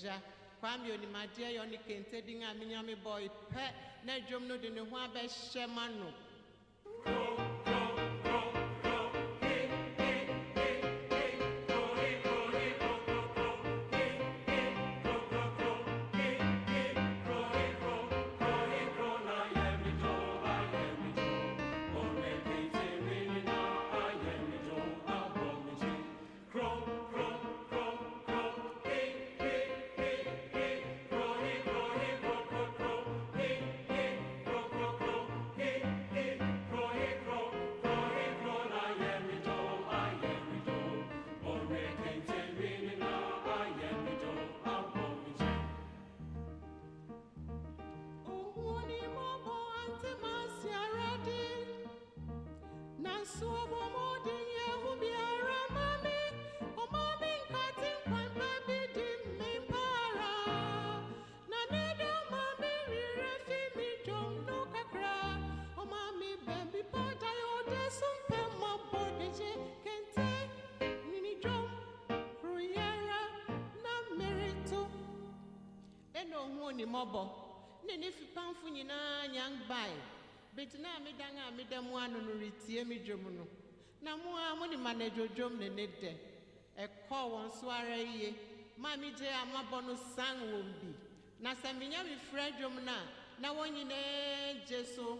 ja. Kwame oni madia yo ni kente dinga minyame boy pe na dwom no de ne ho abɛhyɛ ma no. Ni mobo ne ne fipanfo nyina nyang bai betina me dan a me dam anu no retie me dwom no na mo a mo ni manager dwom ne ne de e call won so ara ye ma me je amabo no sang won bi na se me nya me fra dwom na won nyina je so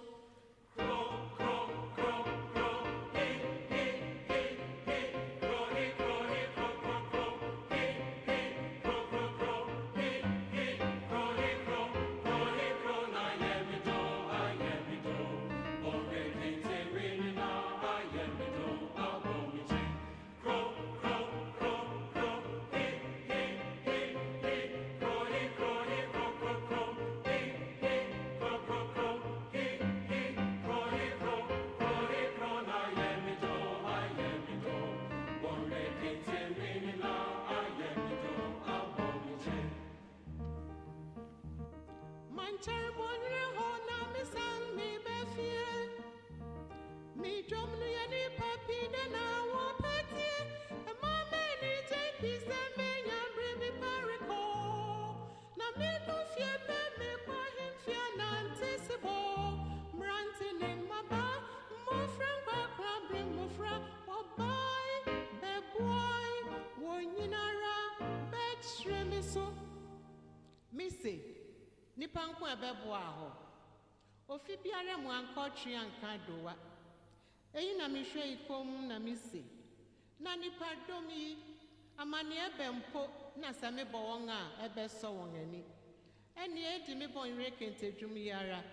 nipanko ebebo aho ofi biara mu ankotwe anka dowa eyi na mehwe ikom na misi na nipa domi amane ebempo na same bo won a ebeso won ani eni edi me bon rekente dwum yara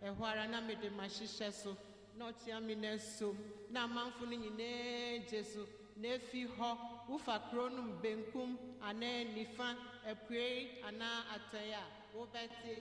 ehwara na mede mahihye so na otia mi na som na manfo no nyine jesu na efi ho ufa kronum benkum ana nifa epue ana ataya wo beti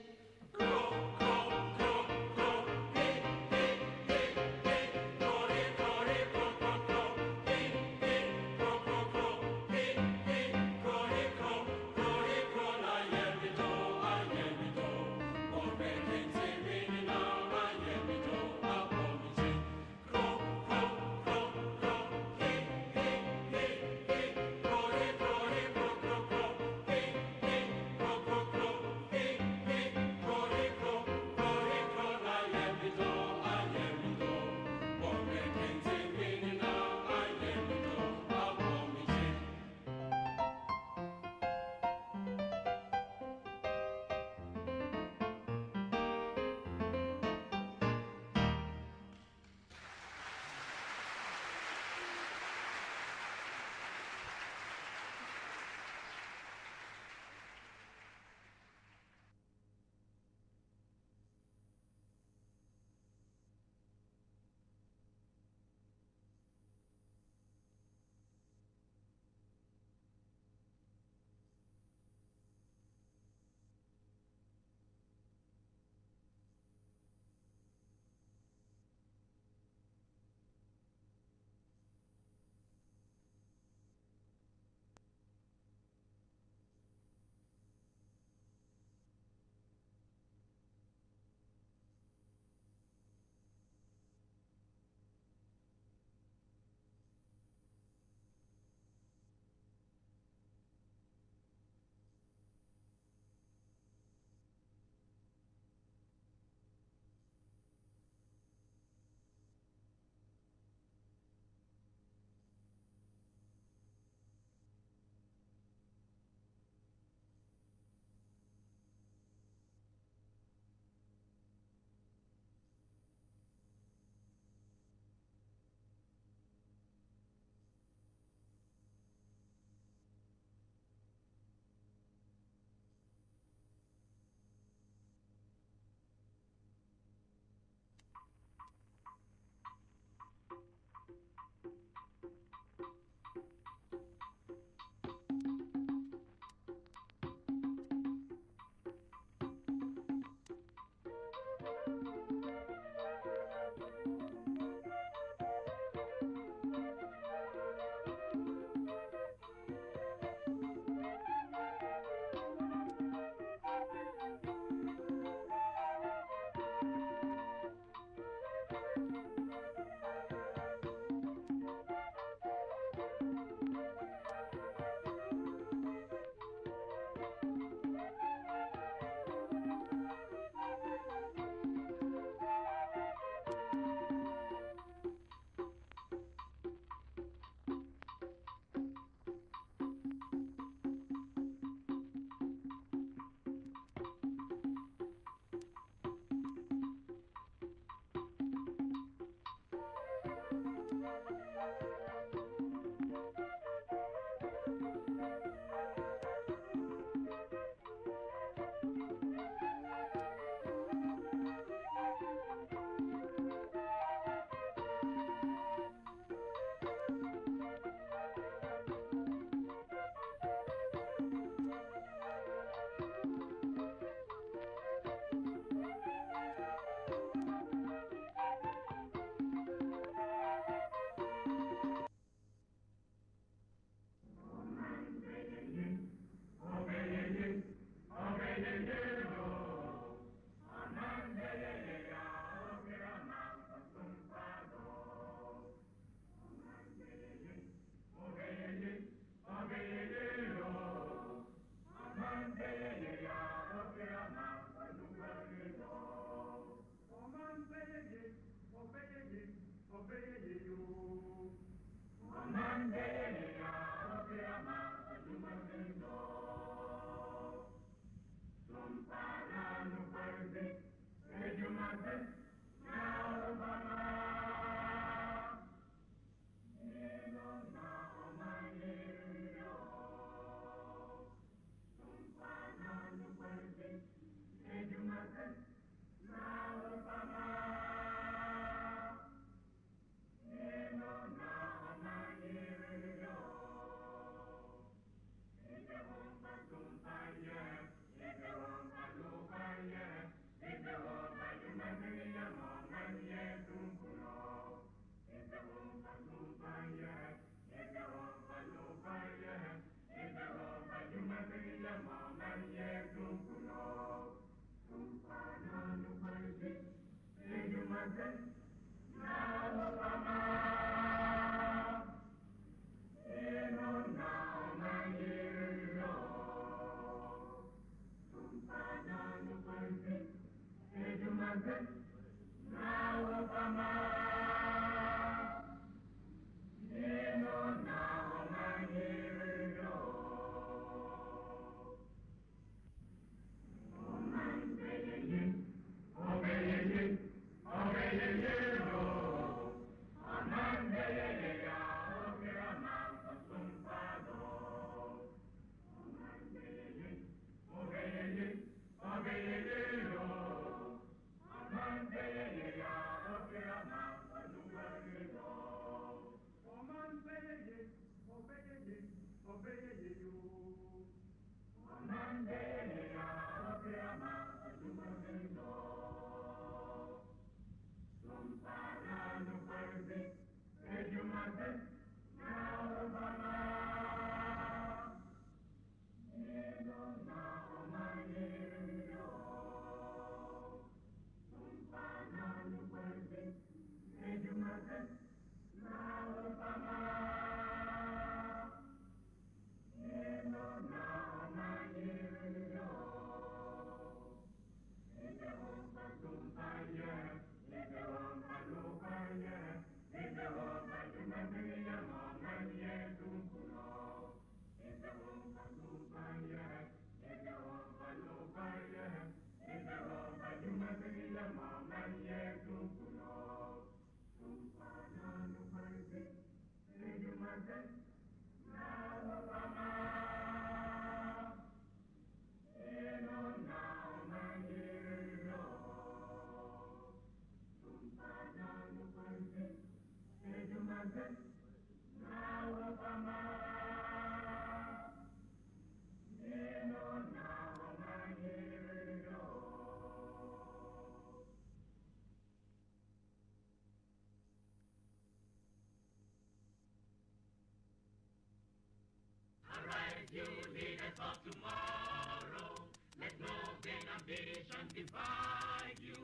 You leaders of tomorrow, let no vain ambition divide you.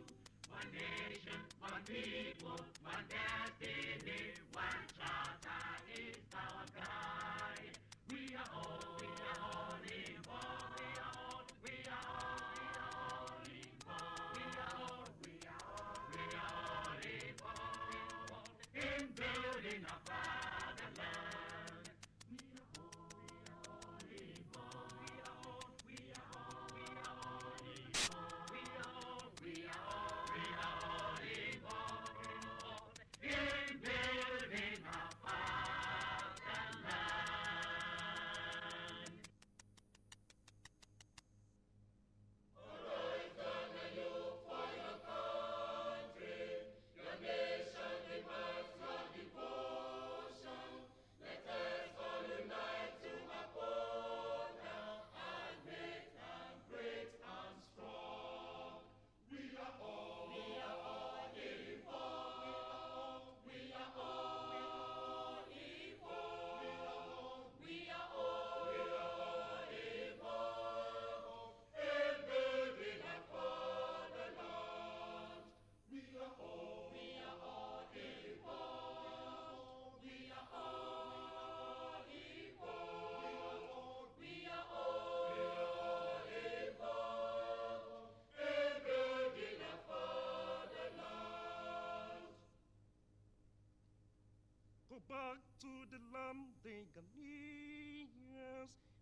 One nation, one people, one destiny, one charter is our guide. We are all involved. We are all involved. In building our fatherland. In building our fatherland.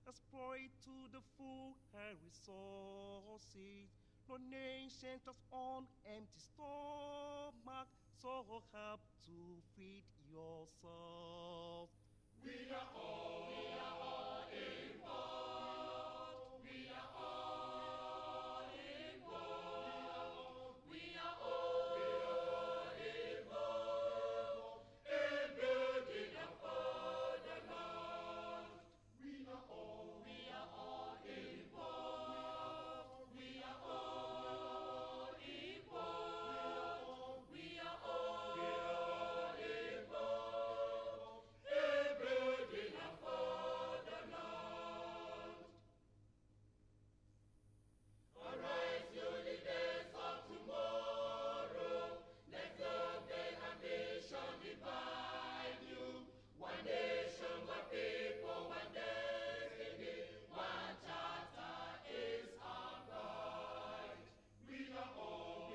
exploit to the full her resources. No nation just on empty stomach, so help to feed yourself. We are all involved. We are all involved. We are all involved in building a fatherland. We are all involved. We are all involved. We are all involved in building a fatherland. Arise, you leaders of tomorrow. Let love and ambition divide you. One nation, one people, one destiny. One charter is our guide. We are all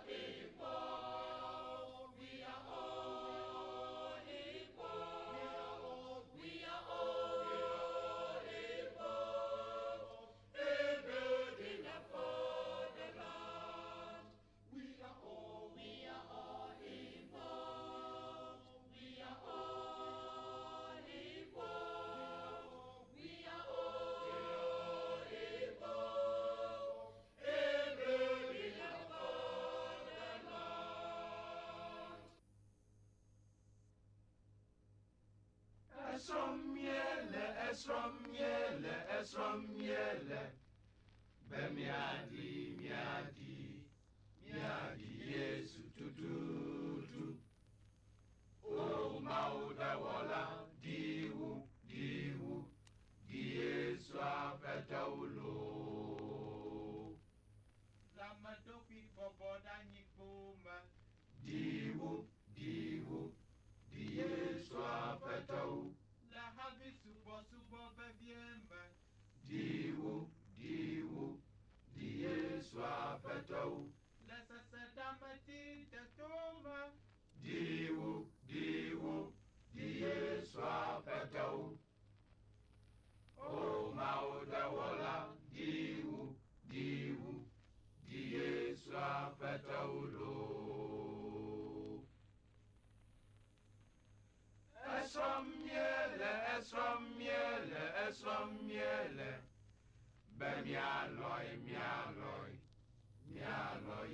involved. We are all involved. We are all involved in building a fatherland. We are all involved. We are all involved. We are all involved in building a fatherland. Esrom yele, bemiadi, miadi Yesu tututu. O mauda wala, diwu, di Yesu apeta ulo. Lamadopi boboda nyikuma. Diwu, di Yesu apeta u. La habi subo bebiemba. Diwu, di Yesu apeta u. La sasadamati tetoma. Diwu, di Yesu apeta u. O mauda wala, diwu, di Yesu apeta ulo. Esrom yele, bemialoi, mialoi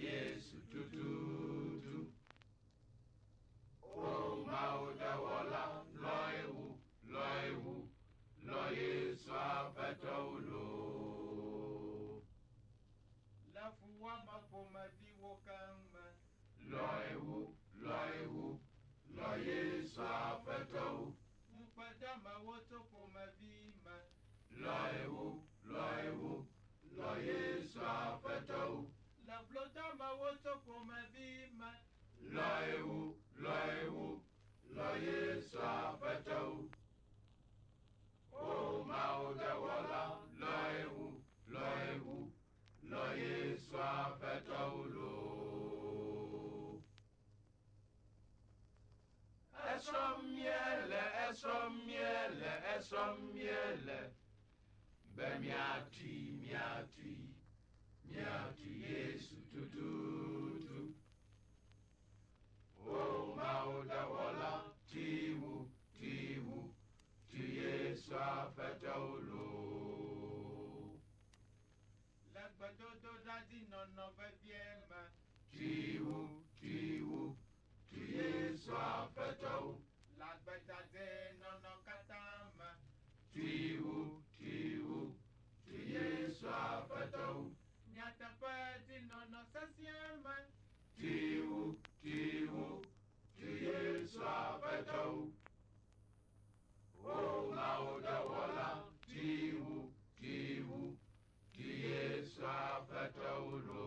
Yesu tututu. O mauda wala, loiwu, lo Yesu apeta ulo. La fuwa mapoma viwo kamba. Loiwu, lo Yesu apeta u. Mupadama woto poma vima. Loiwu, lo Yesu apeta u. La blodama woto poma vima. Loiwu, lo Yesu apeta u. O mauda wala, loiwu, lo Yesu apeta ulo. Esrom yele, bemiati, Yesu tututu. O mauda wala, tiwu, Yesu apeta ulo. Lagbadodo dadi nono bebiema. Tiwu, Yesu apeta u. Lagbadade nono katama. Tiwu, Yesu apeta u. Nyatapati nono sasiema. Tiwu, Yesu apeta u. O mauda wala, tiwu, Yesu apeta ulo.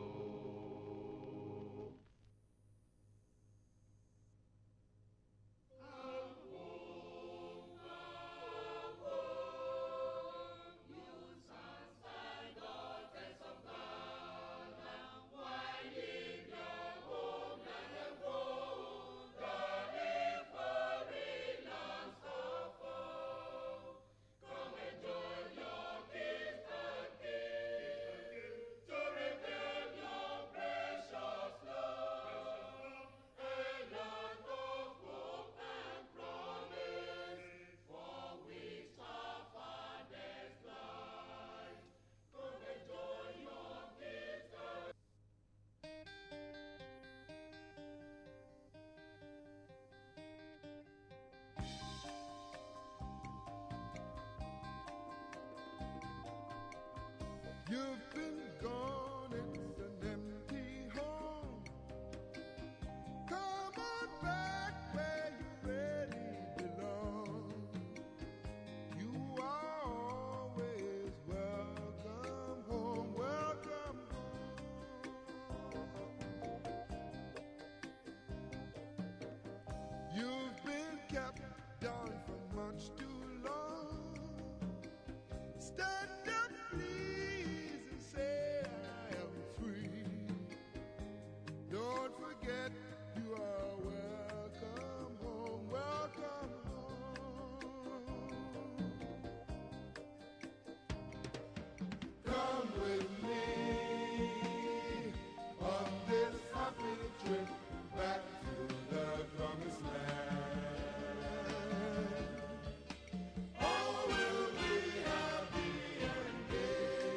You've been gone, it's an empty home. Come on back where you really belong. You are always welcome home, welcome home. You've been kept down for much too long. Stand up, please, and say I am free. Don't forget you are welcome home, welcome home. Come with me on this happy trip back to the promised land. All will be happy and gay.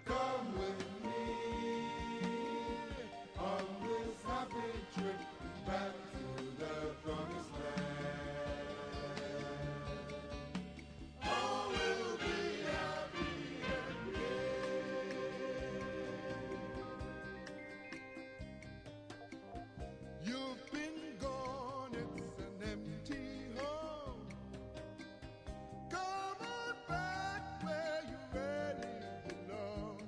Come with me on this happy trip back to the promised land. All will be happy and gay. You've been gone, it's an empty home. Come on back where you really belong.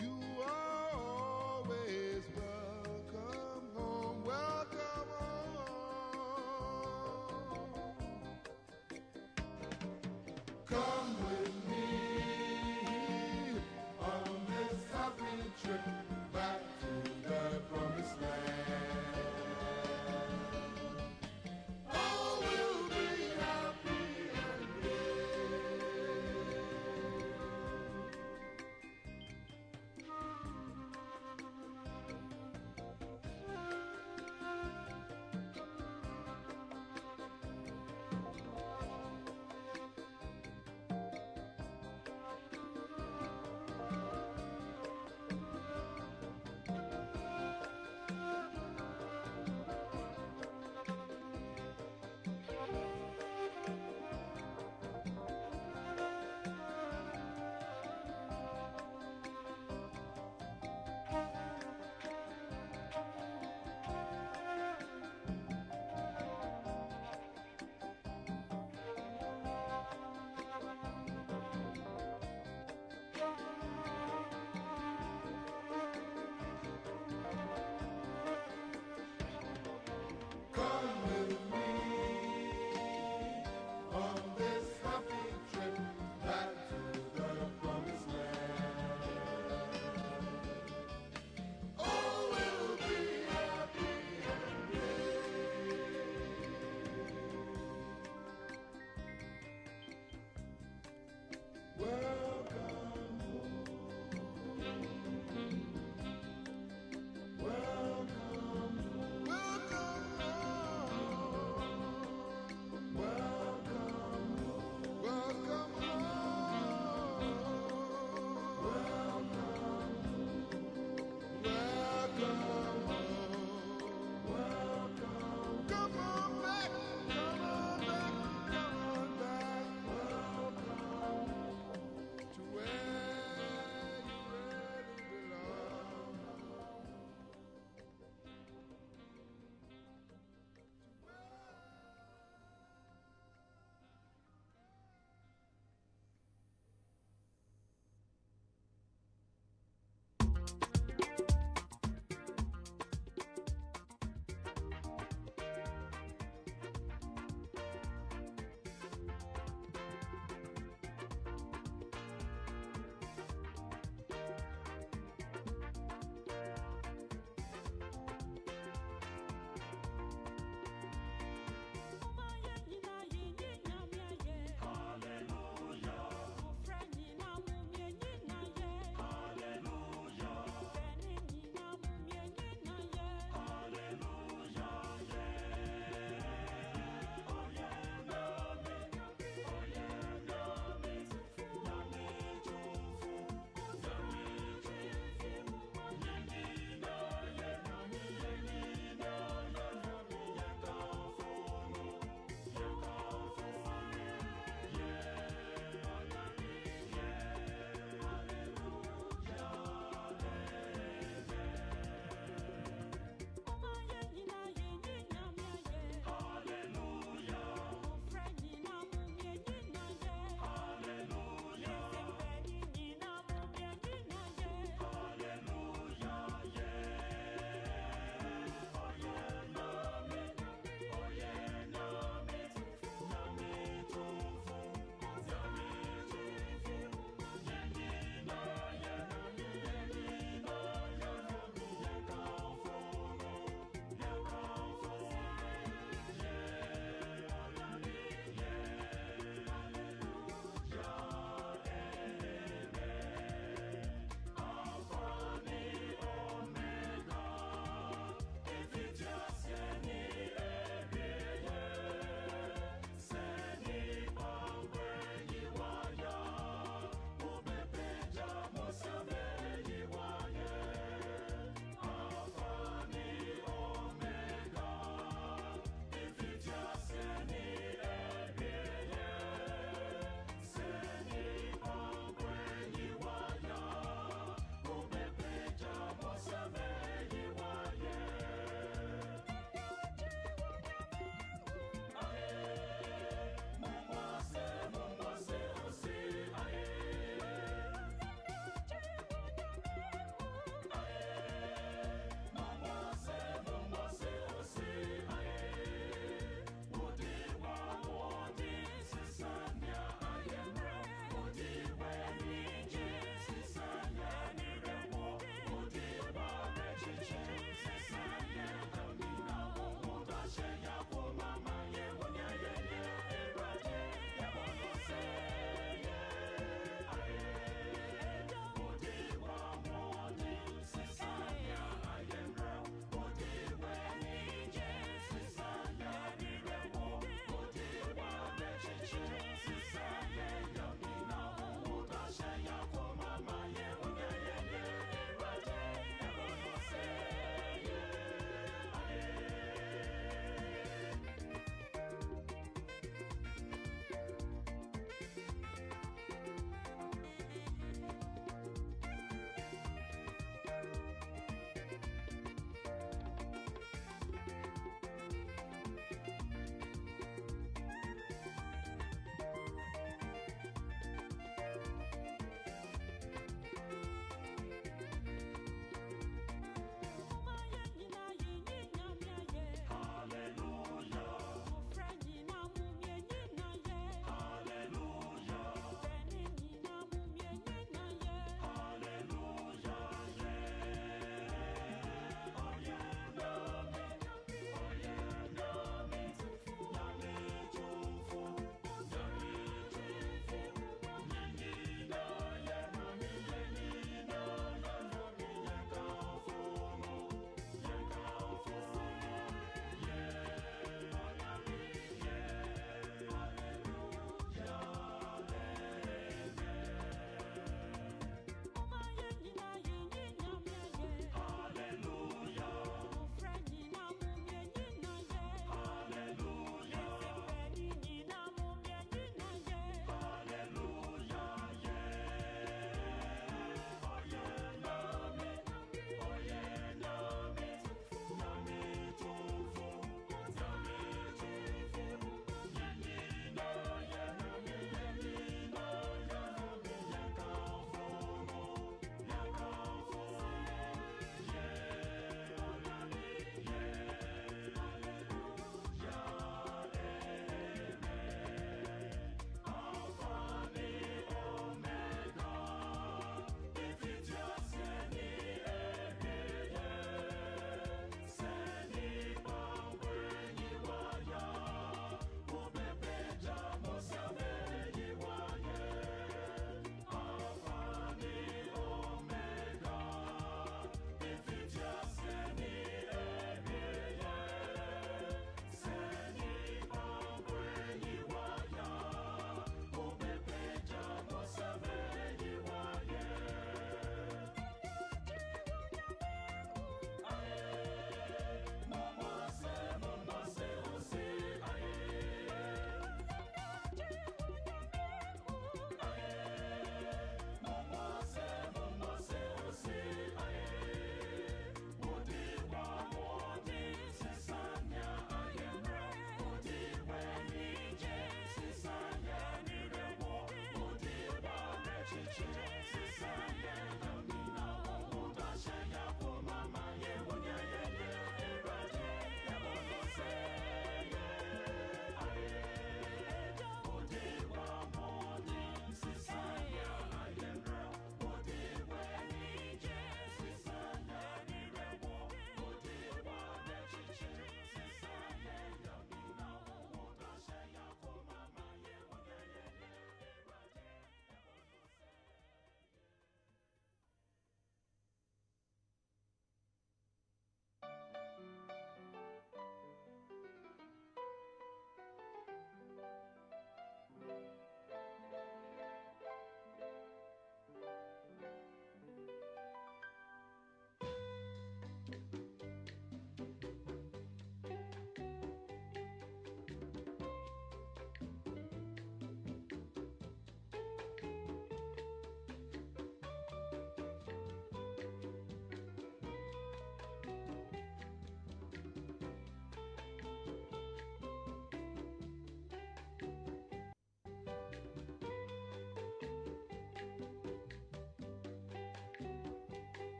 You are always welcome home, welcome home. Come with me on this happy trip back to the promised land. All will be happy and gay.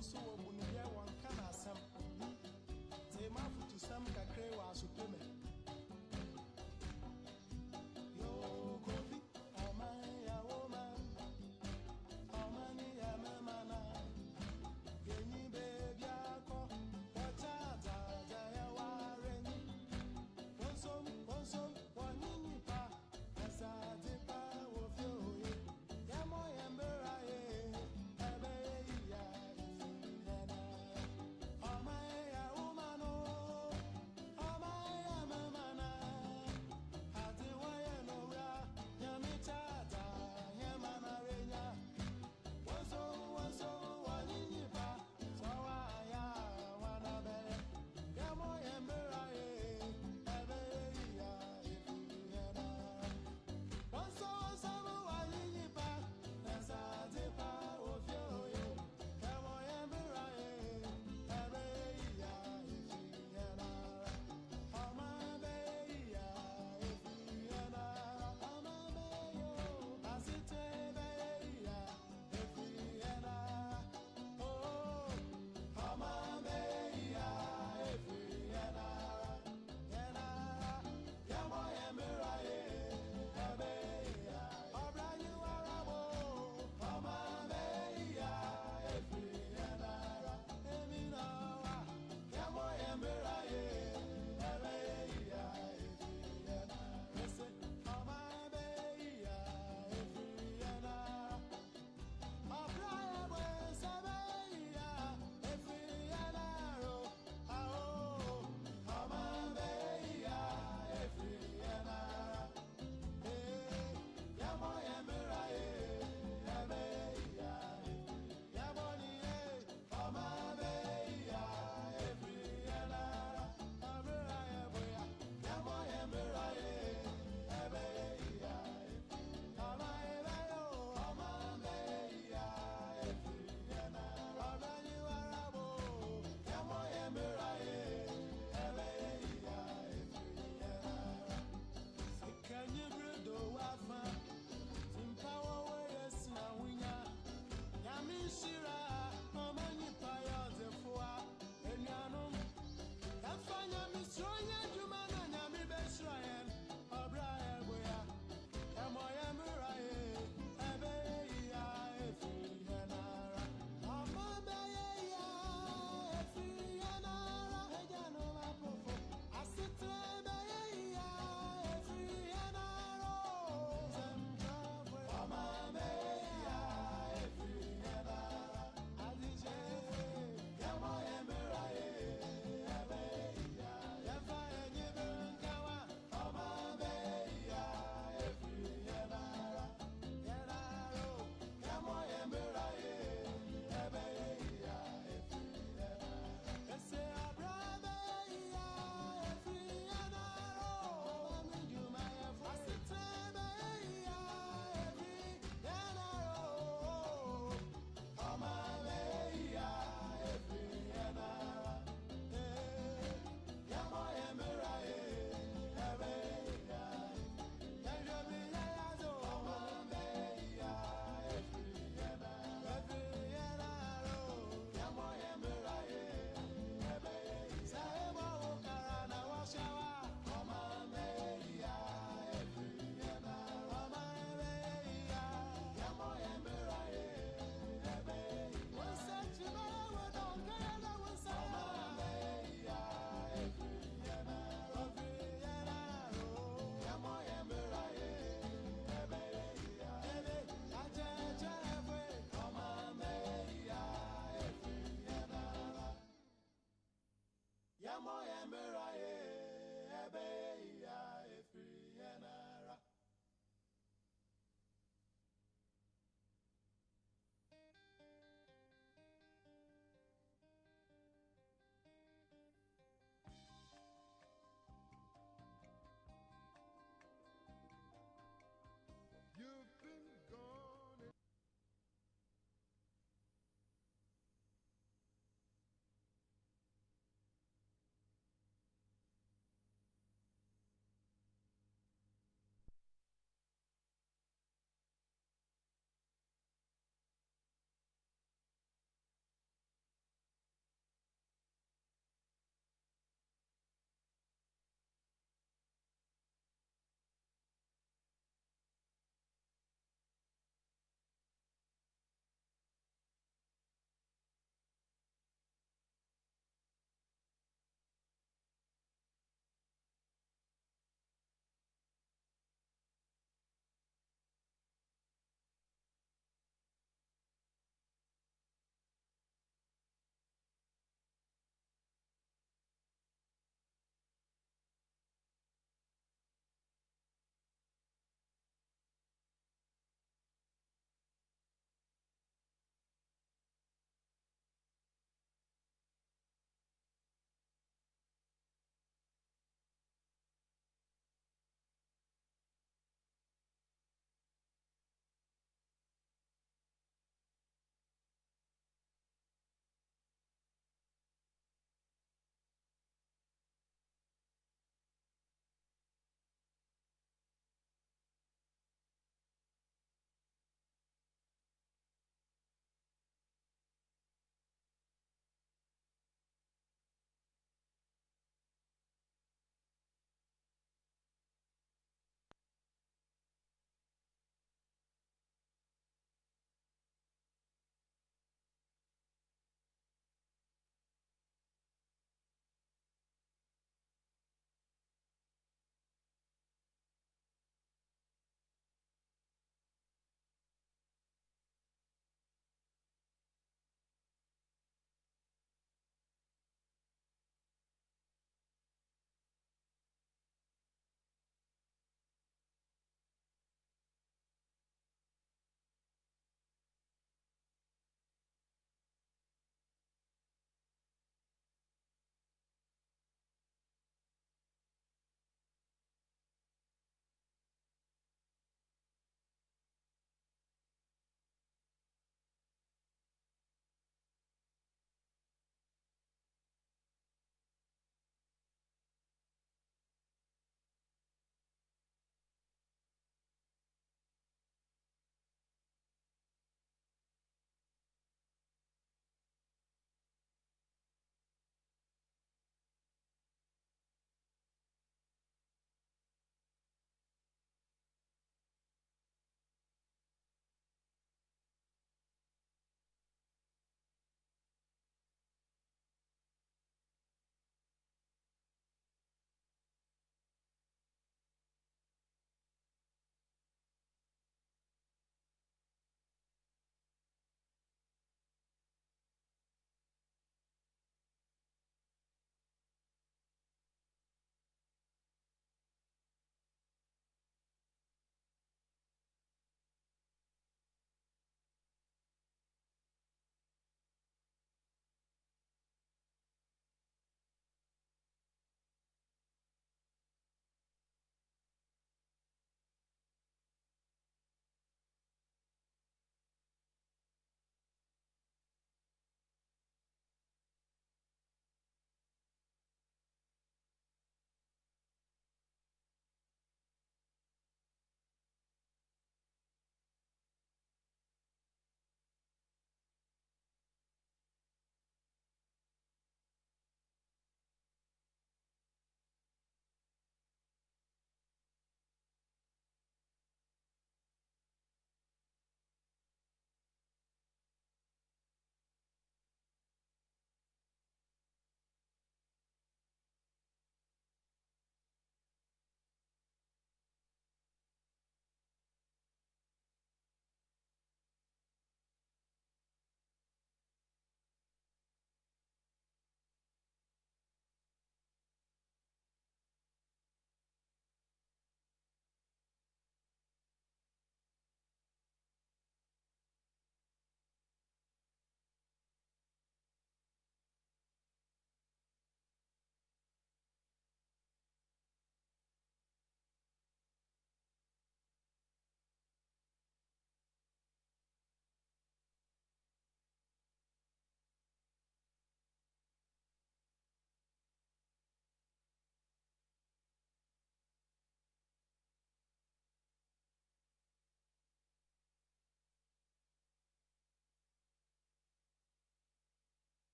so wo bunu ye won kana asem te ma futu sam kakre wa so peme yo kofi amai ya woman amani ya mama yenyi baby ako wacha za ya wareni Onsom, wanini pa, asade pa wofio ye. Yamo yembera ye, ebe ya ifiyena. Omae ya umano, omae ya mamana. Ati waye no ya, nyamichata, yamana renya. Onsom, wanini pa, sawa ya wanabe. Yamo yembera ye.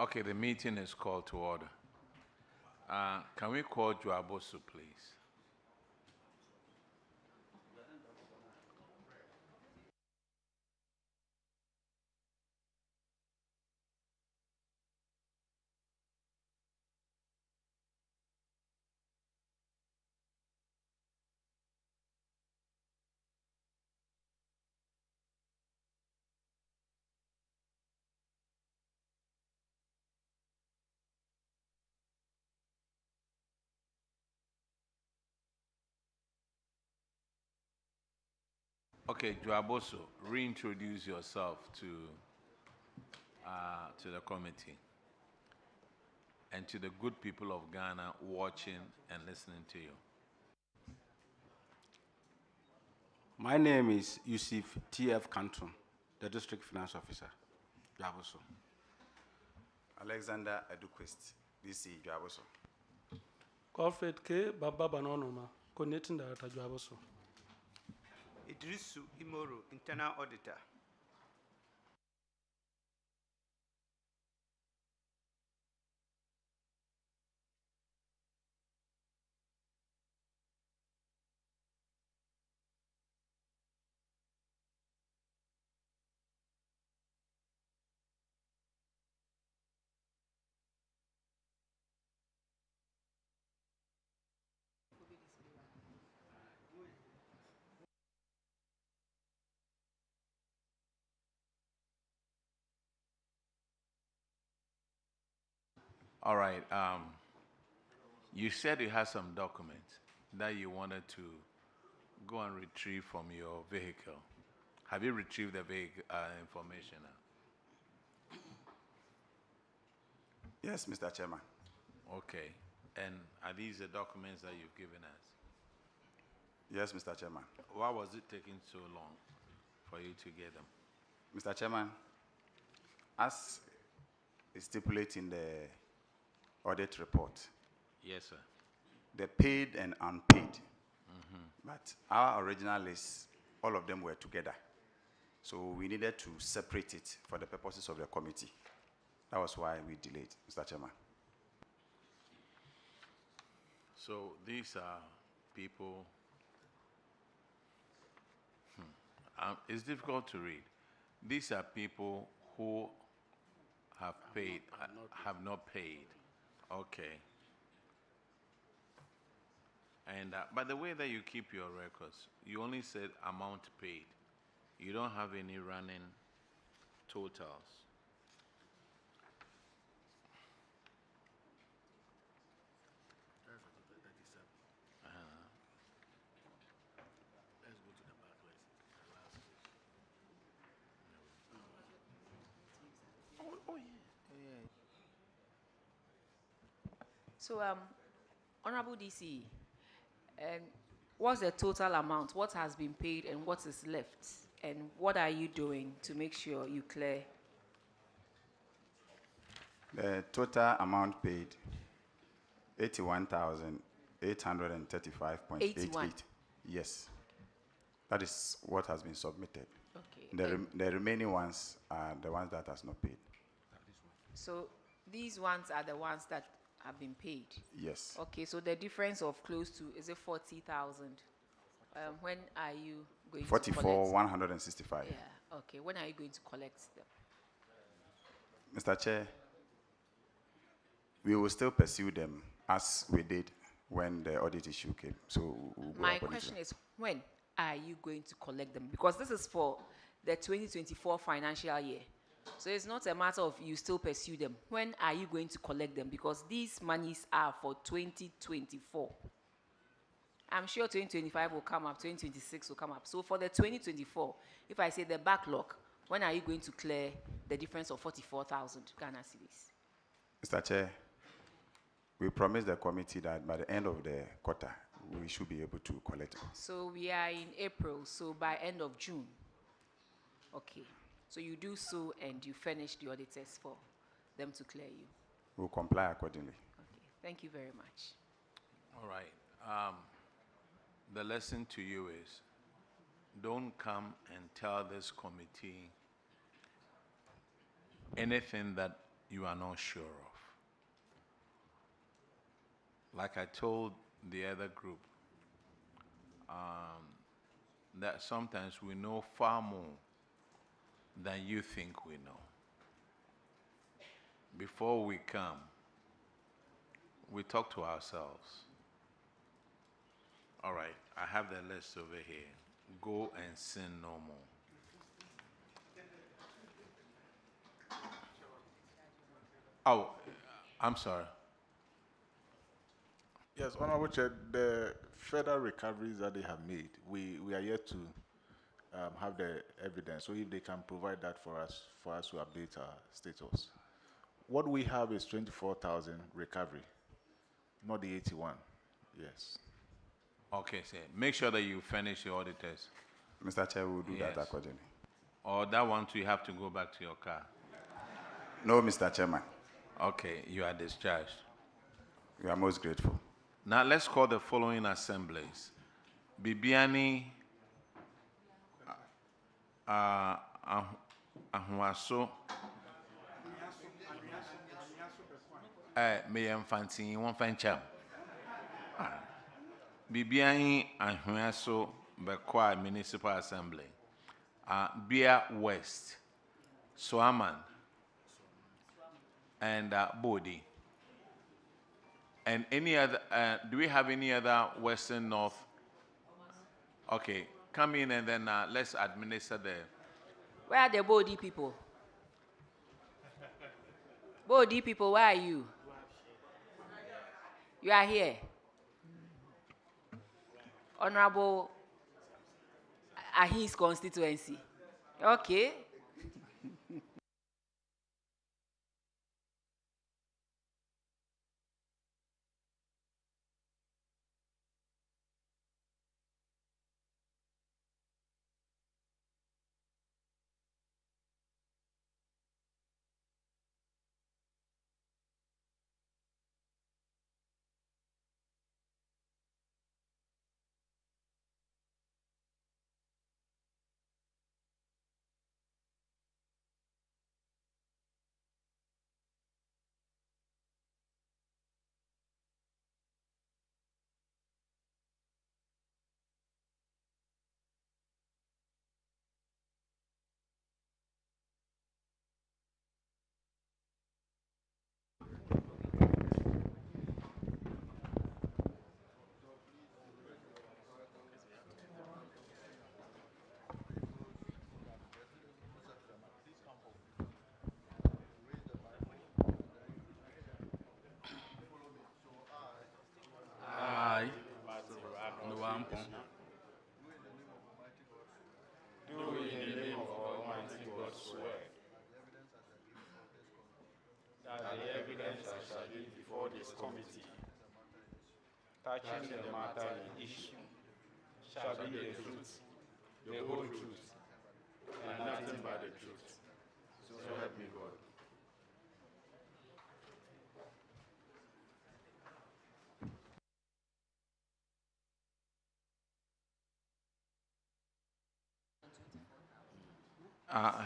Okay, the meeting is called to order. Can we call Joabosu, please? Okay, Joaboso, reintroduce yourself to the committee and to the good people of Ghana watching and listening to you. My name is Yusuf T.F. Canton, the District Finance Officer, Joaboso. Alexander Eduquist, DC, Joaboso. Corfred K. Baba Banonoma, Coordinating Director, Joaboso. Idrisu Imoro, Internal Auditor. All right. You said you had some documents that you wanted to go and retrieve from your vehicle. Have you retrieved the vehicle information now? Yes, Mr. Chairman. Okay. And are these the documents that you've given us? Yes, Mr. Chairman. Why was it taking so long for you to get them? Mr. Chairman, as is stipulated in the audit report, Yes, sir. the paid and unpaid, but our original list, all of them were together. So we needed to separate it for the purposes of the committee. That was why we delayed, Mr. Chairman. So these are people. It's difficult to read. These are people who have paid, have not paid. Okay. And by the way that you keep your records, you only said amount paid. You don't have any running totals. Let's go to the back. The last page. Oh yeah. So, Honorable DC, what's the total amount? What has been paid and what is left? And what are you doing to make sure you clear? The total amount paid, 81,835.88. 81. Yes. That is what has been submitted. Okay. The remaining ones are the ones that has not paid. So these ones are the ones that have been paid? Yes. Okay, so the difference of close to, is it 40,000? When are you going to collect? 44,165. Yeah, okay. When are you going to collect them? Mr. Chair, we will still pursue them as we did when the audit issue came. So we'll go My according to question that. is, when are you going to collect them? Because this is for the 2024 financial year. So it's not a matter of you still pursue them. When are you going to collect them? Because these monies are for 2024. I'm sure 2025 will come up, 2026 will come up. So for the 2024, if I say the backlog, when are you going to clear the difference of 44,000 Ghana cedis? Mr. Chair, we promised the committee that by the end of the quarter, we should be able to collect. So we are in April, so by end of June. Okay. So you do so and you furnish the auditors for them to clear you. We'll comply accordingly. Okay. Thank you very much. All right. The lesson to you is, don't come and tell this committee anything that you are not sure of. Like I told the other group, that sometimes we know far more than you think we know. Before we come, we talk to ourselves. All right, I have the list over here. Go and sin no more. Oh, I'm sorry. Yes, Honorable Chair, the further recoveries that they have made, we are yet to have the evidence. So if they can provide that for us to update our status. What we have is 24,000 recovery, not the 81. Yes. Okay, sir. Make sure that you finish your auditors. Mr. Chair, we will do that accordingly. Or that one too, you have to go back to your car. No, Mr. Chairman. Okay, you are discharged. We are most grateful. Now let's call the following assemblies. Bibiani Ahuaso Meyamfanti Wonfancham. Bibiani Ahuaso Bekwa Municipal Assembly. Bia West, Swaman, and Bodi. And any other, do we have any other Western North? Okay, come in and then let's administer the. Where are the Bodi people? Bodi people, where are you? You are here. Honorable Ahis constituency. Okay. Do in the name of Almighty God swear that the evidence I shall give before this committee touching the matter in issue shall be the truth, the whole truth, and nothing but the truth. So help me God.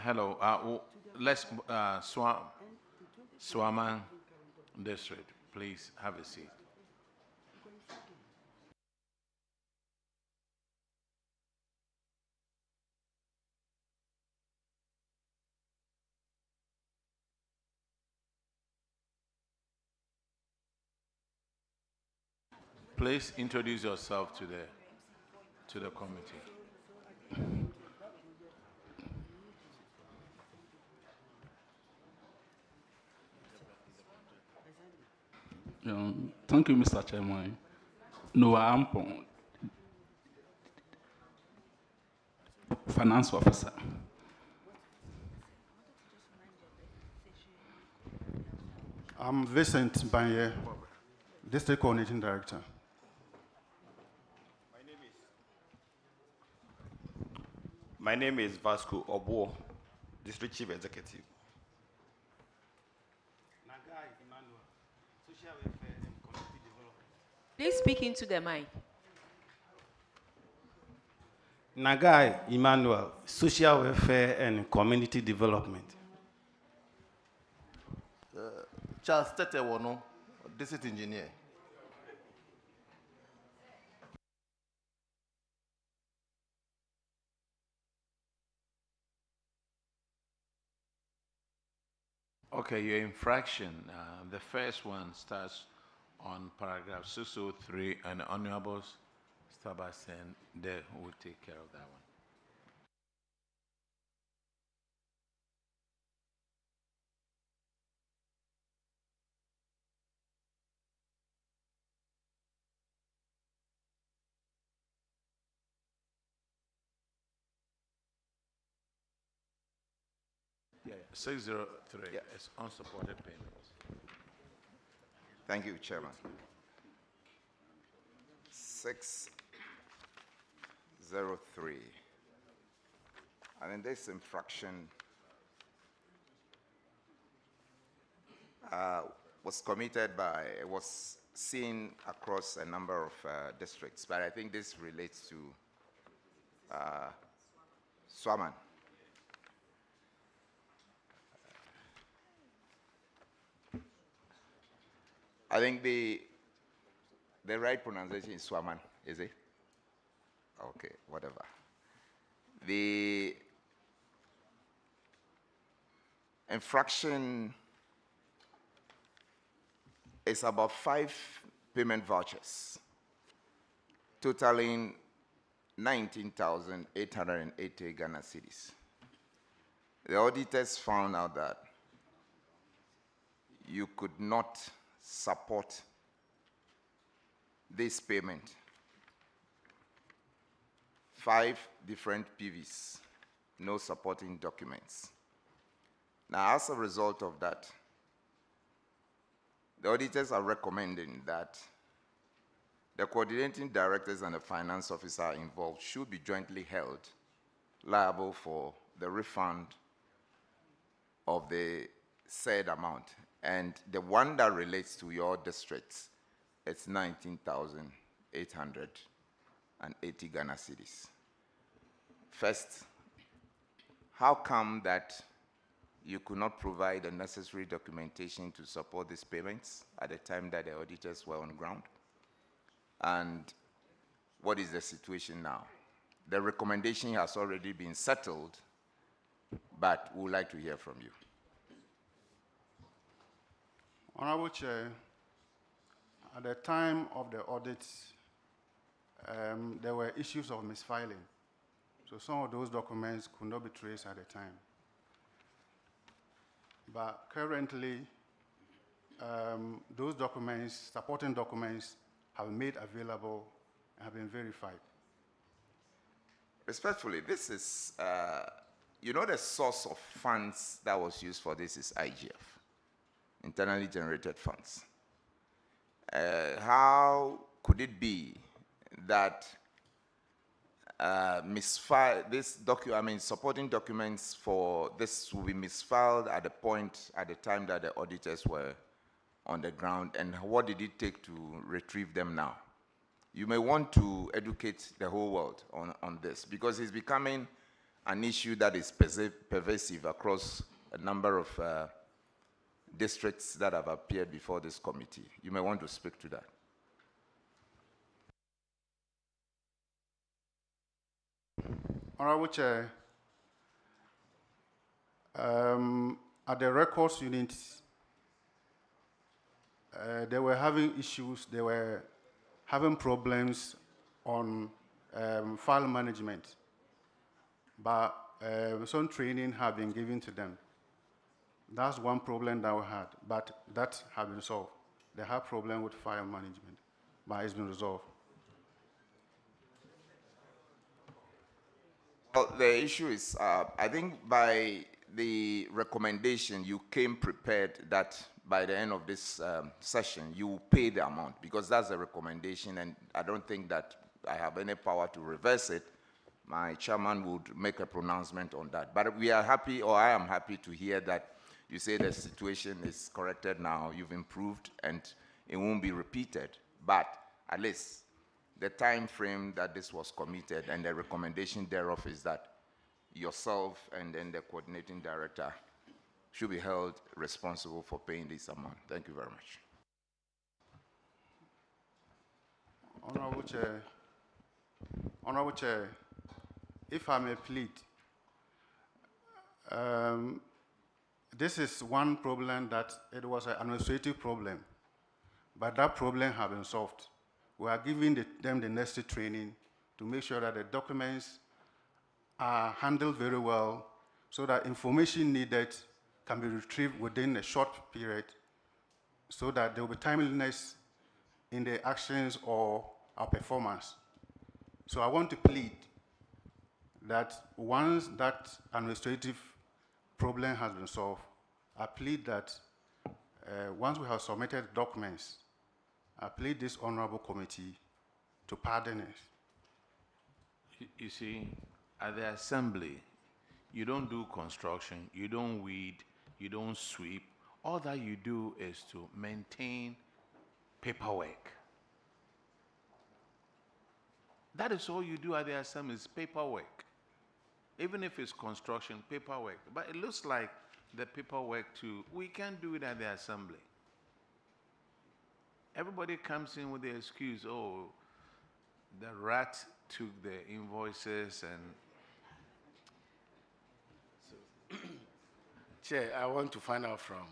Hello. Let's Swaman District. Please have a seat. Please introduce yourself to the committee. Thank you, Mr. Chairman. Noah Ampon, Finance Officer. I'm Vincent Banye, District Coordinating Director. My name is Vasco Obuo, District Chief Executive. Please speak into the mic. Nagai Emmanuel, Social Welfare and Community Development. Charles Tetewono, district engineer. Okay, your infraction, the first one starts on paragraph 603, and Honorable Stabasen there will take care of that one. Yeah, 603 is unsupported payments. Thank you, Chairman. 603. And in this infraction was seen across a number of districts, but I think this relates to Swaman. I think the right pronunciation is Swaman, is it? Okay, whatever. The infraction is about 5 payment vouchers, totaling 19,880 Ghana cedis. The auditors found out that you could not support this payment. 5 different PVs, no supporting documents. Now, as a result of that, the auditors are recommending that the coordinating directors and the finance officer involved should be jointly held liable for the refund of the said amount. And the one that relates to your districts, it's 19,880 Ghana cedis. First, how come that you could not provide the necessary documentation to support these payments at the time that the auditors were on ground? And what is the situation now? The recommendation has already been settled, but we would like to hear from you. Honorable Chair, at the time of the audit, there were issues of misfiling. So some of those documents could not be traced at the time. But currently, those documents, supporting documents, have been made available and have been verified. Respectfully, this is, you know, the source of funds that was used for this is IGF, internally generated funds. How could it be that supporting documents for this will be misfiled at the time that the auditors were on the ground, and what did it take to retrieve them now? You may want to educate the whole world on this, because it's becoming an issue that is pervasive across a number of districts that have appeared before this committee. You may want to speak to that. Honorable Chair, at the records unit, they were having issues, they were having problems on file management, but some training had been given to them. That's one problem that we had, but that has been solved. They had a problem with file management, but it's been resolved. Well, the issue is, I think by the recommendation, you came prepared that by the end of this session, you will pay the amount, because that's a recommendation, and I don't think that I have any power to reverse it. My chairman would make a pronouncement on that. But we are happy, or I am happy to hear that you say the situation is corrected now, you've improved, and it won't be repeated. But at least the time frame that this was committed and the recommendation thereof is that yourself and then the coordinating director should be held responsible for paying this amount. Thank you very much. Honorable Chair, if I may plead, this is one problem that it was an administrative problem, but that problem has been solved. We are giving them the necessary training to make sure that the documents are handled very well so that information needed can be retrieved within a short period so that there will be timeliness in the actions or our performance. So I want to plead that once that administrative problem has been solved, I plead that once we have submitted documents, I plead this honorable committee to pardon it. You see, at the assembly, you don't do construction, you don't weed, you don't sweep. All that you do is to maintain paperwork. That is all you do at the assembly, is paperwork. Even if it's construction, paperwork. But it looks like the paperwork too, we can't do it at the assembly. Everybody comes in with the excuse, oh, the rat took the invoices and... Chair, I want to find out from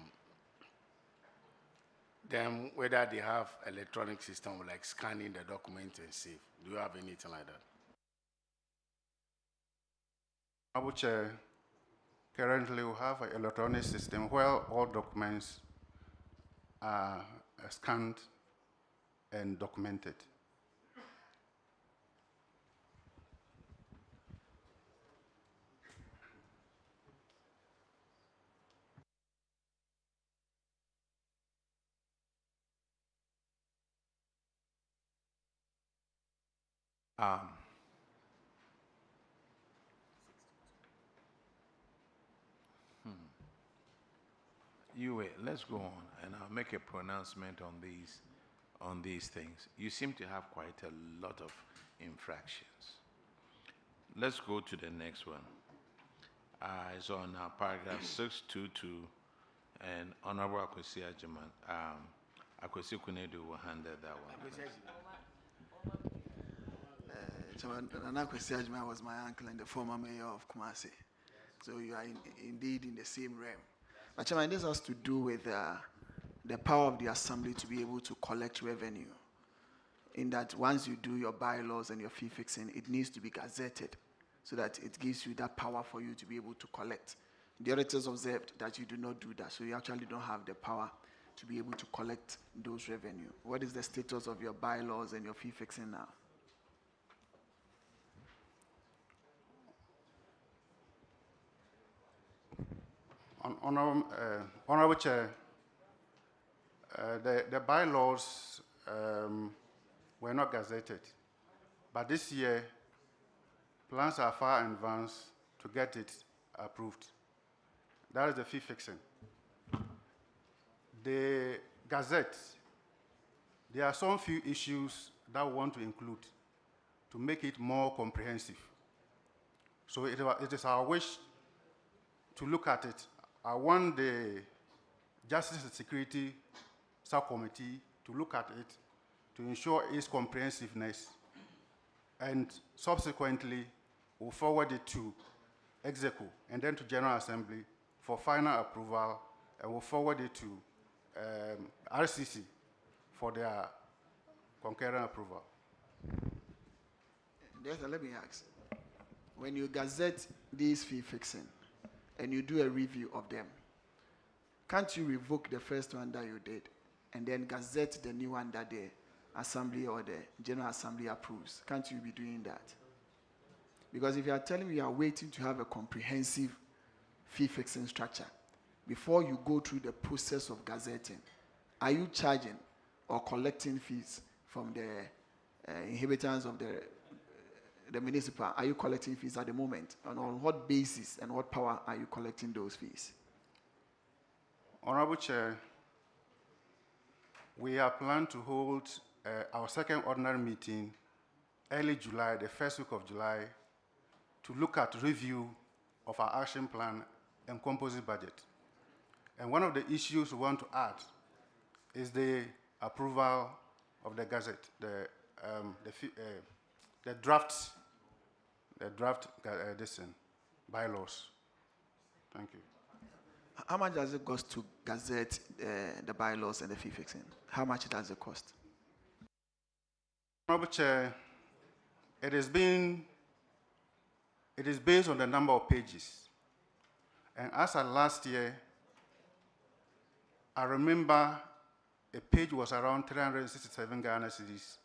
them whether they have electronic system like scanning the document and save. Do you have anything like that? Honorable Chair, currently we have an electronic system where all documents are scanned and documented. You wait, let's go on, and I'll make a pronouncement on these things. You seem to have quite a lot of infractions. Let's go to the next one. It's on paragraph 622, and Honorable Akwesi Ajiman, Akwesi Kunedu will handle that one. Nana Akwesi Ajiman was my uncle and the former mayor of Kumasi. So you are indeed in the same realm. But Chairman, this has to do with the power of the assembly to be able to collect revenue. In that once you do your bylaws and your fee fixing, it needs to be gazetted so that it gives you that power for you to be able to collect. The auditors observed that you do not do that, so you actually don't have the power to be able to collect those revenue. What is the status of your bylaws and your fee fixing now? Honorable Chair, the bylaws were not gazetted, but this year plans are far in advance to get it approved. That is the fee fixing. The gazette, there are some few issues that we want to include to make it more comprehensive. So it is our wish to look at it. I want the Justice and Security Subcommittee to look at it to ensure its comprehensiveness, and subsequently we'll forward it to Executive and then to General Assembly for final approval, and we'll forward it to RCC for their concurrent approval. Yes, let me ask. When you gazette these fee fixing and you do a review of them, can't you revoke the first one that you did and then gazette the new one that the Assembly or the General Assembly approves? Can't you be doing that? Because if you are telling me you are waiting to have a comprehensive fee fixing structure before you go through the process of gazetting, are you charging or collecting fees from the inhabitants of the municipal? Are you collecting fees at the moment? And on what basis and what power are you collecting those fees? Honorable Chair, we are planned to hold our second ordinary meeting early July, the first week of July, to look at review of our action plan and composite budget. And one of the issues we want to add is the approval of the gazette, the draft bylaws. Thank you. How much does it cost to gazette the bylaws and the fee fixing? How much does it cost? Honorable Chair, it is based on the number of pages. And as of last year, I remember a page was around 367 Ghana cedis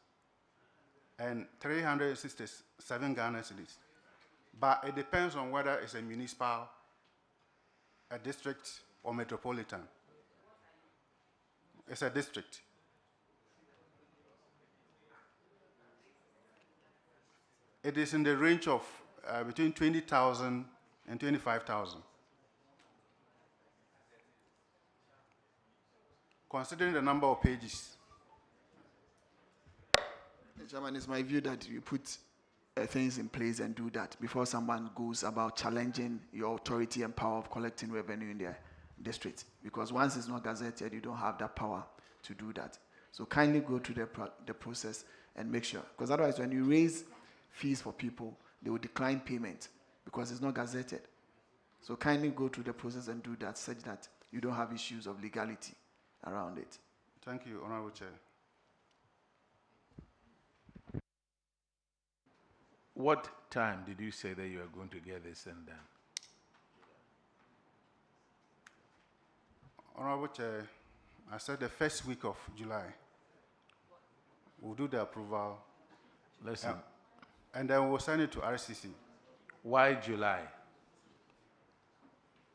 and 367 Ghana cedis. But it depends on whether it's a municipal, a district, or metropolitan. It's a district. It is in the range of between 20,000 and 25,000. Considering the number of pages. Chairman, it's my view that you put things in place and do that before someone goes about challenging your authority and power of collecting revenue in their district. Because once it's not gazetted, you don't have that power to do that. So kindly go through the process and make sure. Because otherwise, when you raise fees for people, they will decline payment because it's not gazetted. So kindly go through the process and do that such that you don't have issues of legality around it. Thank you, Honorable Chair. What time did you say that you are going to get this thing done? Honorable Chair, I said the first week of July. We'll do the approval. Listen. And then we'll send it to RCC. Why July?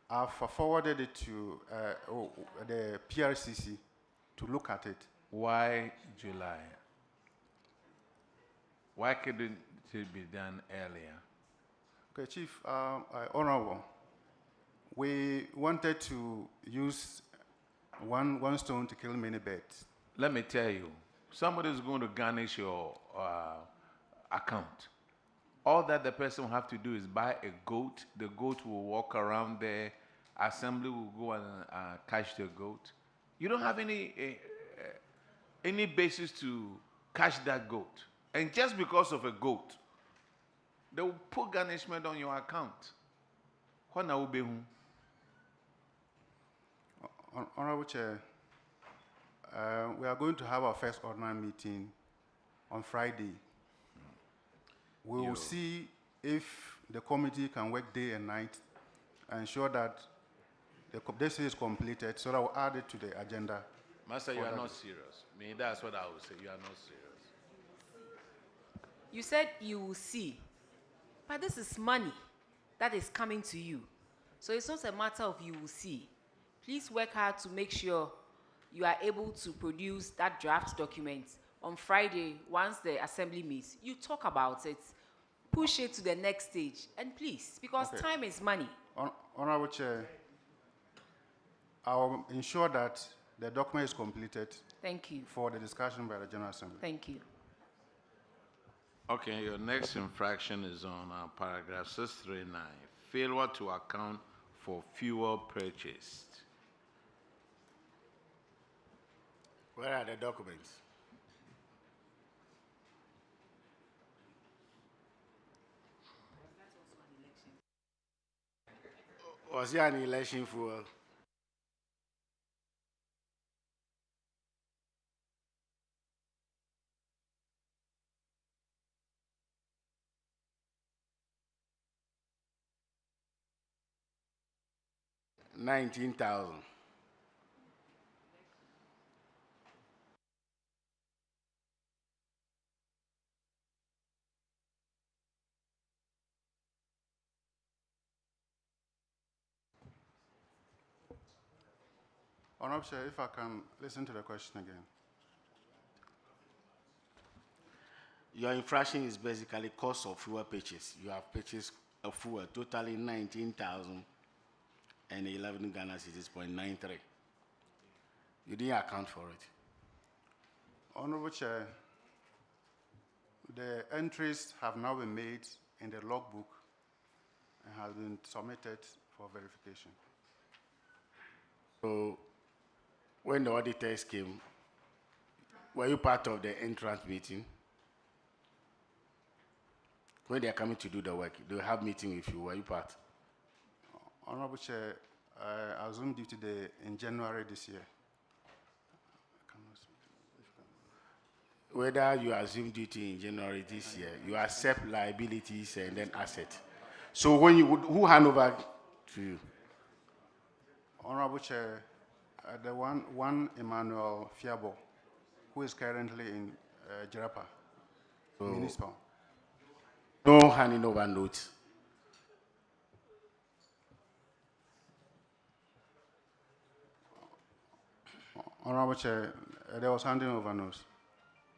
I've forwarded it to the PRCC to look at it. Why July? Why couldn't it be done earlier? Okay, Chief, Honorable, we wanted to use one stone to kill many birds. Let me tell you, somebody is going to garnish your account. All that the person will have to do is buy a goat. The goat will walk around there. Assembly will go and catch the goat. You don't have any basis to catch that goat. And just because of a goat, they will put garnishment on your account. What now will be whom? Honorable Chair, we are going to have our first ordinary meeting on Friday. We will see if the committee can work day and night and ensure that this is completed, so that we'll add it to the agenda. Master, you are not serious. I mean, that's what I would say. You are not serious. You said you will see, but this is money that is coming to you. So it's not a matter of you will see. Please work hard to make sure you are able to produce that draft document on Friday. Once the assembly meets, you talk about it, push it to the next stage, and please, because time is money. Honorable Chair, I'll ensure that the document is completed. Thank you. For the discussion by the General Assembly. Thank you. Okay, your next infraction is on paragraph 639, failure to account for fuel purchased. Where are the documents? Was there an election for? $19,000. Honorable Chair, if I can listen to the question again. Your infraction is basically cost of fuel purchase. You have purchased a fuel totaling 19,011 Ghana cedis, 0.93. You didn't account for it. Honorable Chair, the entries have now been made in the logbook and have been submitted for verification. So when the auditors came, were you part of the entrance meeting? When they are coming to do the work, they will have meeting with you. Were you part? Honorable Chair, I assumed duty in January this year. Whether you assume duty in January this year, you accept liabilities and then assets. So when you would, who hand over to you? Honorable Chair, the one Emmanuel Fiabo, who is currently in Jerapa, municipal. No handing over notes. Honorable Chair, there was handing over notes.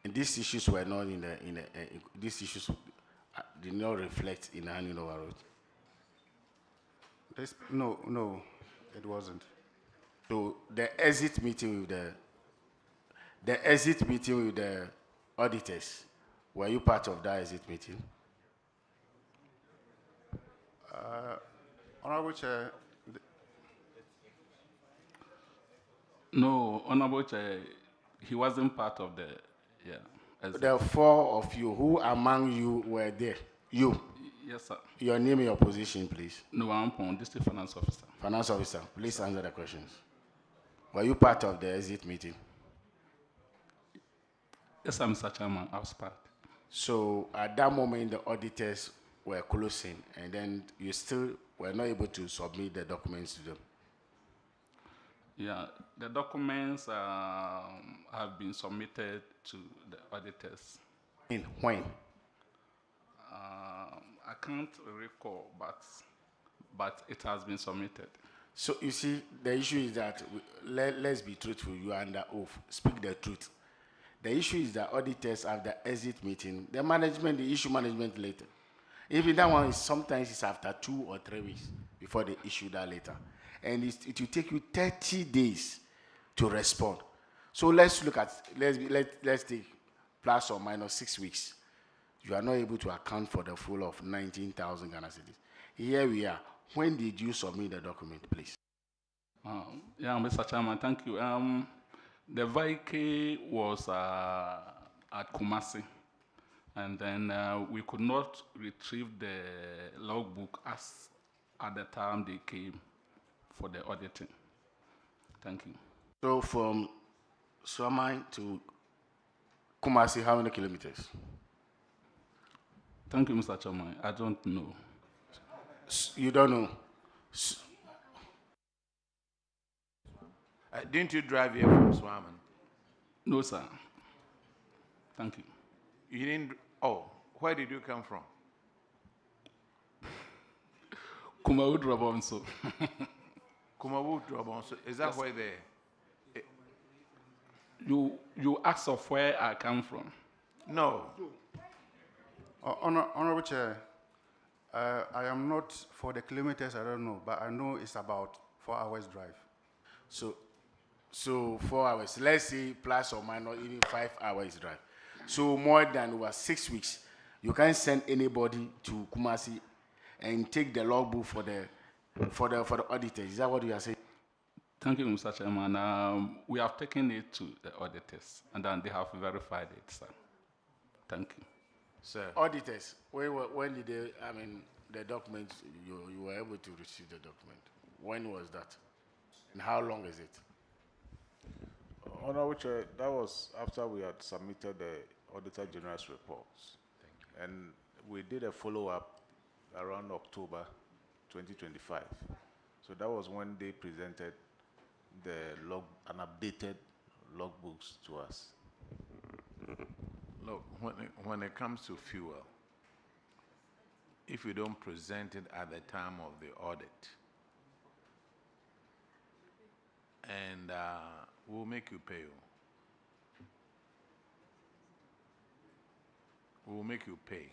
And these issues were not these issues did not reflect in handing over notes. No, it wasn't. So the exit meeting with the auditors, were you part of that exit meeting? Honorable Chair, No, Honorable Chair, he wasn't part of the, The four of you, who among you were there? You? Yes, sir. Your name and your position, please. No, I'm from District Finance Officer. Finance Officer, please answer the questions. Were you part of the exit meeting? Yes, sir, Mr. Chairman, I was part. So at that moment, the auditors were closing, and then you still were not able to submit the documents to them. Yeah, the documents have been submitted to the auditors. When? I can't recall, but it has been submitted. So you see, the issue is that, let's be truthful, you are under oath, speak the truth. The issue is that auditors have the exit meeting, the management, the issue management later. Even that one is sometimes it's after 2 or 3 weeks before they issue that letter. And it will take you 30 days to respond. So let's look at, let's take plus or minus 6 weeks. You are not able to account for the full of 19,000 Ghana cedis. Here we are. When did you submit the document, please? Yeah, Mr. Chairman, thank you. The vehicle was at Kumasi, and then we could not retrieve the logbook as at the time they came for the auditing. Thank you. So from Swamai to Kumasi, how many kilometers? Thank you, Mr. Chairman. I don't know. You don't know? Didn't you drive here from Swaman? No, sir. Thank you. You didn't? Oh, where did you come from? Kumawood Robonso. Kumawood Robonso. Is that where they? You asked of where I come from. No. Honorable Chair, I am not for the kilometers, I don't know, but I know it's about 4 hours drive. So 4 hours, let's say plus or minus even 5 hours drive. So more than over 6 weeks, you can't send anybody to Kumasi and take the logbook for the auditors. Is that what you are saying? Thank you, Mr. Chairman. We have taken it to the auditors, and then they have verified it, sir. Thank you. Sir. Auditors, when did they, the documents, you were able to receive the document? When was that? And how long is it? Honorable Chair, that was after we had submitted the Auditor General's reports. And we did a follow-up around October 2025. So that was when they presented an updated logbooks to us. Look, when it comes to fuel, if you don't present it at the time of the audit, and we'll make you pay. We'll make you pay.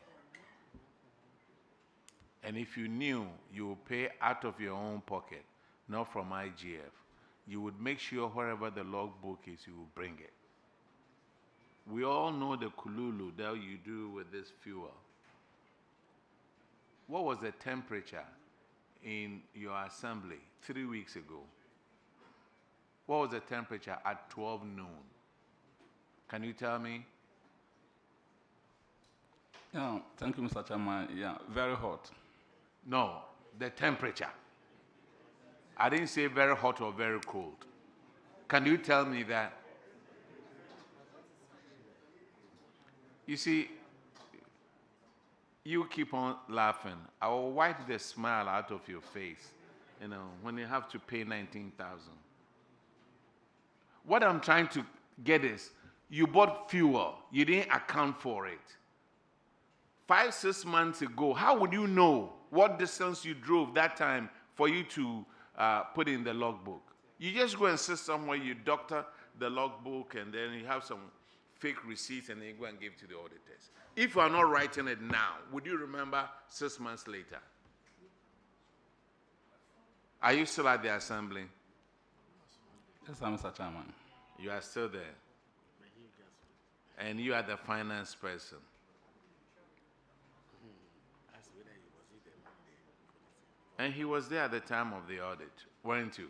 And if you knew you will pay out of your own pocket, not from IGF, you would make sure wherever the logbook is, you will bring it. We all know the kululu that you do with this fuel. What was the temperature in your assembly 3 weeks ago? What was the temperature at 12 noon? Can you tell me? Yeah, thank you, Mr. Chairman. Yeah, very hot. No, the temperature. I didn't say very hot or very cold. Can you tell me that? You see, you keep on laughing. I will wipe the smile out of your face, when you have to pay 19,000. What I'm trying to get is, you bought fuel, you didn't account for it. 5-6 months ago, how would you know what distance you drove that time for you to put in the logbook? You just go and sit somewhere, you doctor the logbook, and then you have some fake receipts, and then you go and give to the auditors. If you are not writing it now, would you remember 6 months later? Are you still at the assembly? Yes, Mr. Chairman. You are still there. And you are the finance person. And he was there at the time of the audit, weren't you?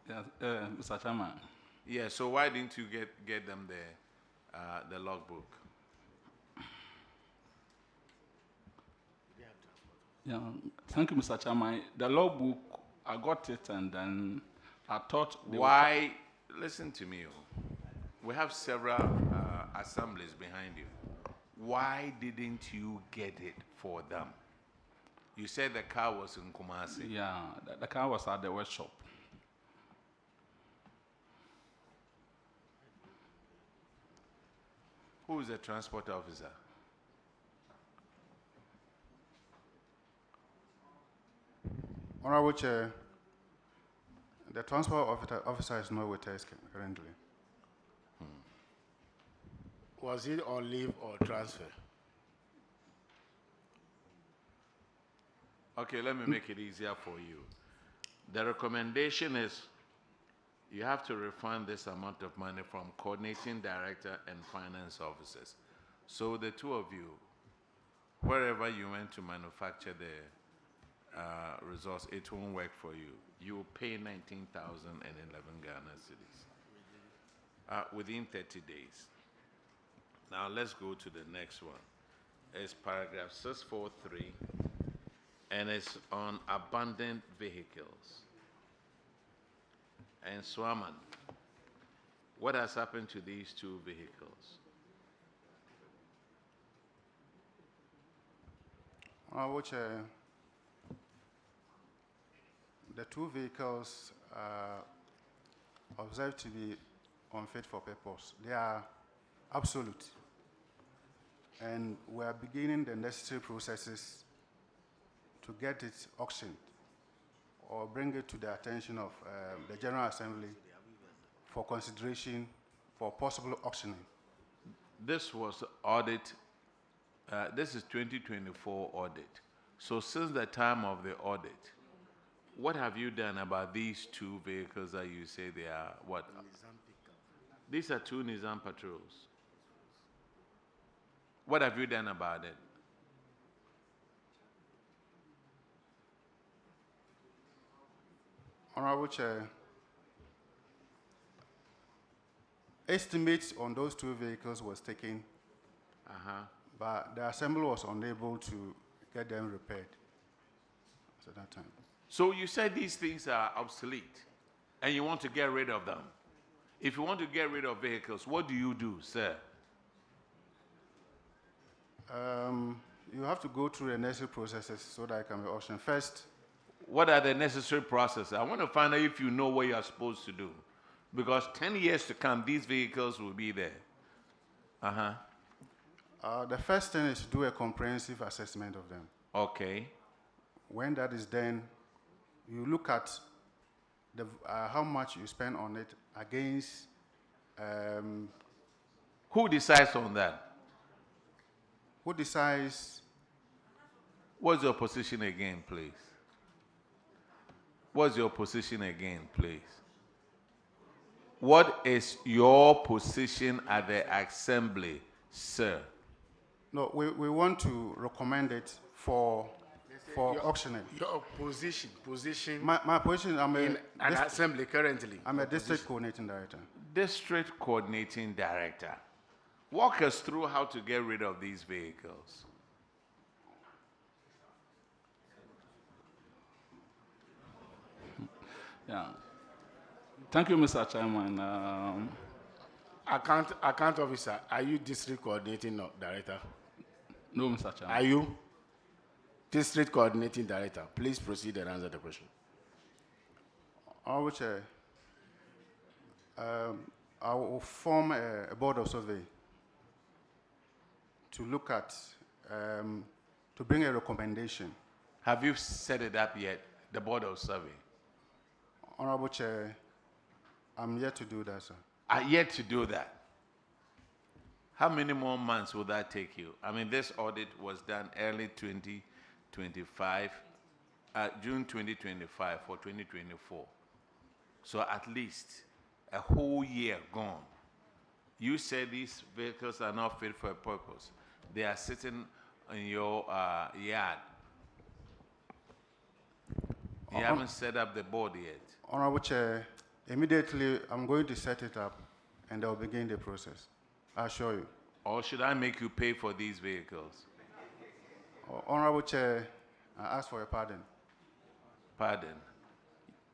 Yes, Mr. Chairman. Yeah, so why didn't you get them the logbook? Yeah, thank you, Mr. Chairman. The logbook, I got it, and then I thought... Why? Listen to me. We have several assemblies behind you. Why didn't you get it for them? You said the car was in Kumasi. Yeah, the car was at the workshop. Who is the transport officer? Honorable Chair, the transport officer is not with us currently. Was it on leave or transfer? Okay, let me make it easier for you. The recommendation is you have to refund this amount of money from coordinating director and finance officers. So the two of you, wherever you went to manufacture the resource, it won't work for you. You will pay 19,011 Ghana cedis within 30 days. Now let's go to the next one. It's paragraph 643, and it's on abandoned vehicles. And Swaman, what has happened to these 2 vehicles? Honorable Chair, the 2 vehicles are observed to be unfit for purpose. They are absolute. And we are beginning the necessary processes to get it auctioned or bring it to the attention of the General Assembly for consideration for possible auctioning. This was audit, this is 2024 audit. So since the time of the audit, what have you done about these 2 vehicles that you say they are what? These are 2 Nissan Patrols. What have you done about it? Honorable Chair, estimates on those 2 vehicles was taken, but the assembly was unable to get them repaired at that time. So you said these things are obsolete and you want to get rid of them. If you want to get rid of vehicles, what do you do, sir? You have to go through the necessary processes so that it can be auctioned. First, what are the necessary processes? I want to find out if you know what you are supposed to do. Because 10 years to come, these vehicles will be there. The first thing is to do a comprehensive assessment of them. Okay. When that is done, you look at how much you spend on it against... Who decides on that? Who decides? What's your position again, please? What's your position again, please? What is your position at the assembly, sir? No, we want to recommend it for for auctioning. Your position. My position, I'm in an assembly currently. I'm a district coordinating director. District coordinating director. Walk us through how to get rid of these vehicles. Yeah. Thank you, Mr. Chairman. Account officer, are you district coordinating director? No, Mr. Chairman. Are you district coordinating director? Please proceed and answer the question. Honorable Chair, I will form a board of survey to look at, to bring a recommendation. Have you set it up yet, the board of survey? Honorable Chair, I'm yet to do that, sir. Yet to do that. How many more months will that take you? I mean, this audit was done early 2025, June 2025 for 2024. So at least a whole year gone. You said these vehicles are not fit for a purpose. They are sitting in your yard. You haven't set up the board yet. Honorable Chair, immediately I'm going to set it up and I'll begin the process. I assure you. Or should I make you pay for these vehicles? Honorable Chair, I ask for your pardon. Pardon?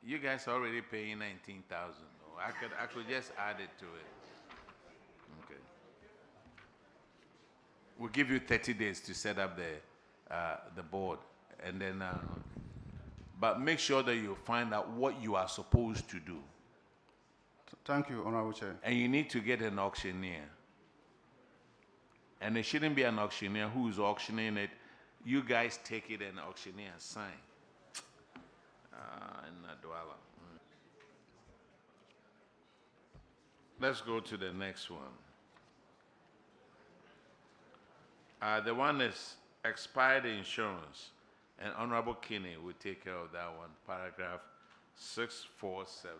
You guys are already paying 19,000. I could just add it to it. Okay. We'll give you 30 days to set up the board, and then. But make sure that you find out what you are supposed to do. Thank you, Honorable Chair. And you need to get an auctioneer. And it shouldn't be an auctioneer who is auctioning it. You guys take it and the auctioneer sign. Let's go to the next one. The one is expired insurance. And Honorable Kinney will take care of that one. Paragraph 647.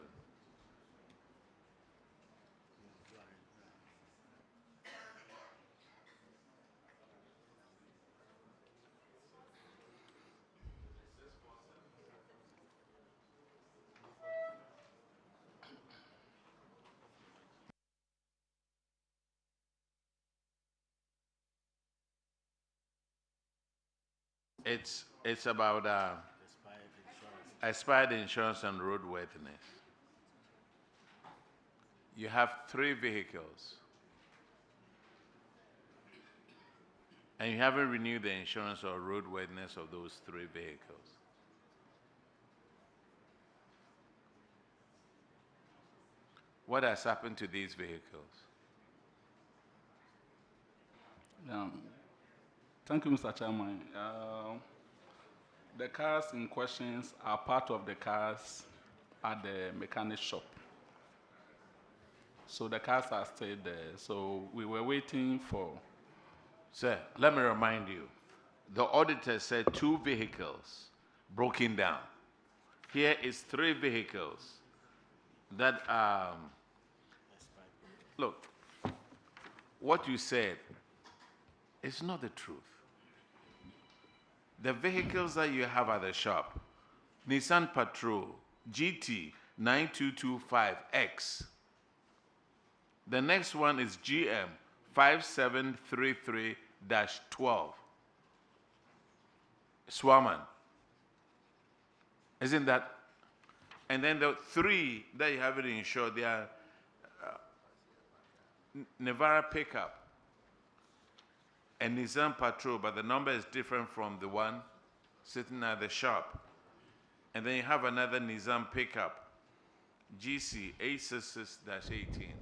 It's about expired insurance and roadworthiness. You have 3 vehicles. And you haven't renewed the insurance or roadworthiness of those 3 vehicles. What has happened to these vehicles? Thank you, Mr. Chairman. The cars in questions are part of the cars at the mechanic shop. So the cars are still there. So we were waiting for... Sir, let me remind you, the auditor said 2 vehicles broken down. Here is 3 vehicles that, look, what you said is not the truth. The vehicles that you have at the shop, Nissan Patrol GT 9225X. The next one is GM 5733-12. Swarman. Isn't that? And then the 3 that you have it insured, they are Navara pickup and Nissan Patrol, but the number is different from the one sitting at the shop. And then you have another Nissan pickup, GC 866-18.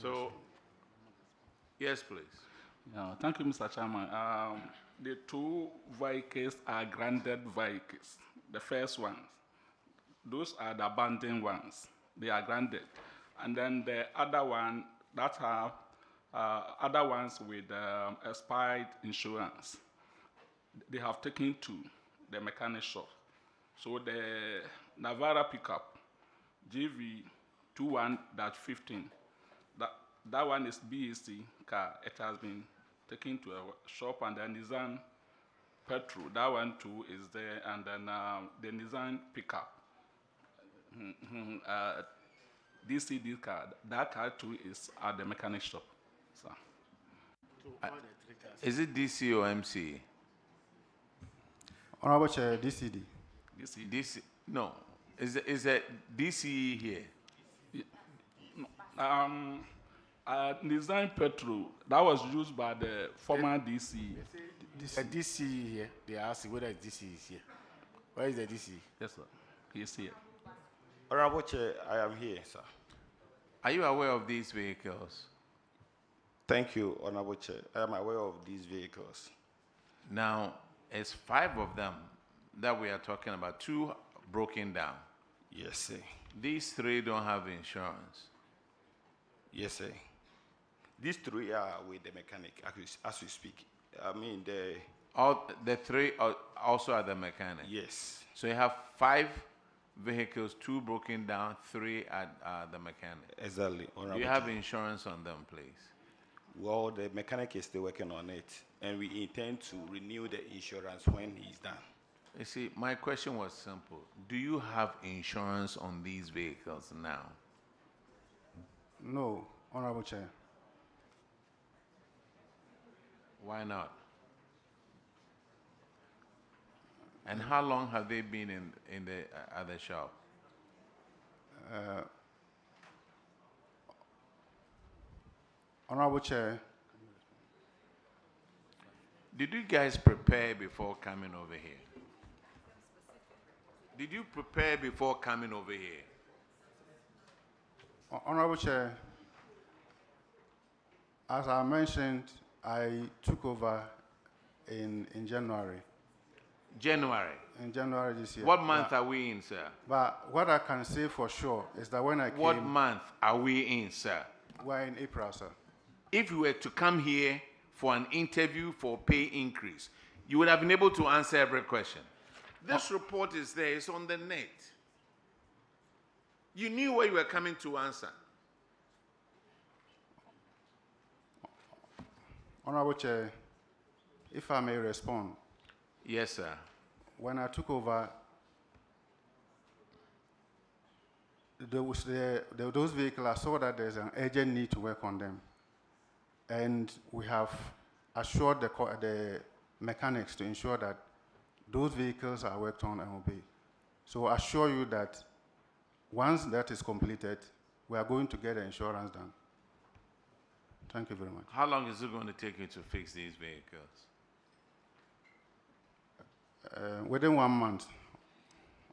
So, yes, please. Thank you, Mr. Chairman. The 2 vehicles are granted vehicles. The first ones, those are the abandoned ones. They are granted. And then the other one that have other ones with expired insurance, they have taken to the mechanic shop. So the Navara pickup, GV 21-15, that one is BEC car. It has been taken to a shop, and then Nissan petrol, that one too is there, and then the Nissan pickup. DCD car, that car too is at the mechanic shop. So. Is it DC or MC? Honorable Chair, DCD. DC, no. Is it DC here? Nissan petrol, that was used by the former DC. DC here, they ask whether DC is here. Where is the DC? Yes, sir. He's here. Honorable Chair, I am here, sir. Are you aware of these vehicles? Thank you, Honorable Chair. I am aware of these vehicles. Now, it's 5 of them that we are talking about. 2 broken down. Yes, sir. These 3 don't have insurance. Yes, sir. These 3 are with the mechanic as we speak. I mean, all the 3 are also at the mechanic. Yes. So you have 5 vehicles, 2 broken down, 3 at the mechanic. Exactly. Do you have insurance on them, please? Well, the mechanic is still working on it, and we intend to renew the insurance when he's done. You see, my question was simple. Do you have insurance on these vehicles now? No, Honorable Chair. Why not? And how long have they been in the other shop? Honorable Chair. Did you guys prepare before coming over here? Did you prepare before coming over here? Honorable Chair, as I mentioned, I took over in January. January? In January this year. What month are we in, sir? But what I can say for sure is that when I came... What month are we in, sir? We're in April, sir. If you were to come here for an interview for pay increase, you would have been able to answer every question. This report is there, it's on the net. You knew what you were coming to answer. Honorable Chair, if I may respond. Yes, sir. When I took over, those vehicles, I saw that there's an urgent need to work on them. And we have assured the mechanics to ensure that those vehicles are worked on and obeyed. So I assure you that once that is completed, we are going to get the insurance done. Thank you very much. How long is it going to take you to fix these vehicles? Within 1 month,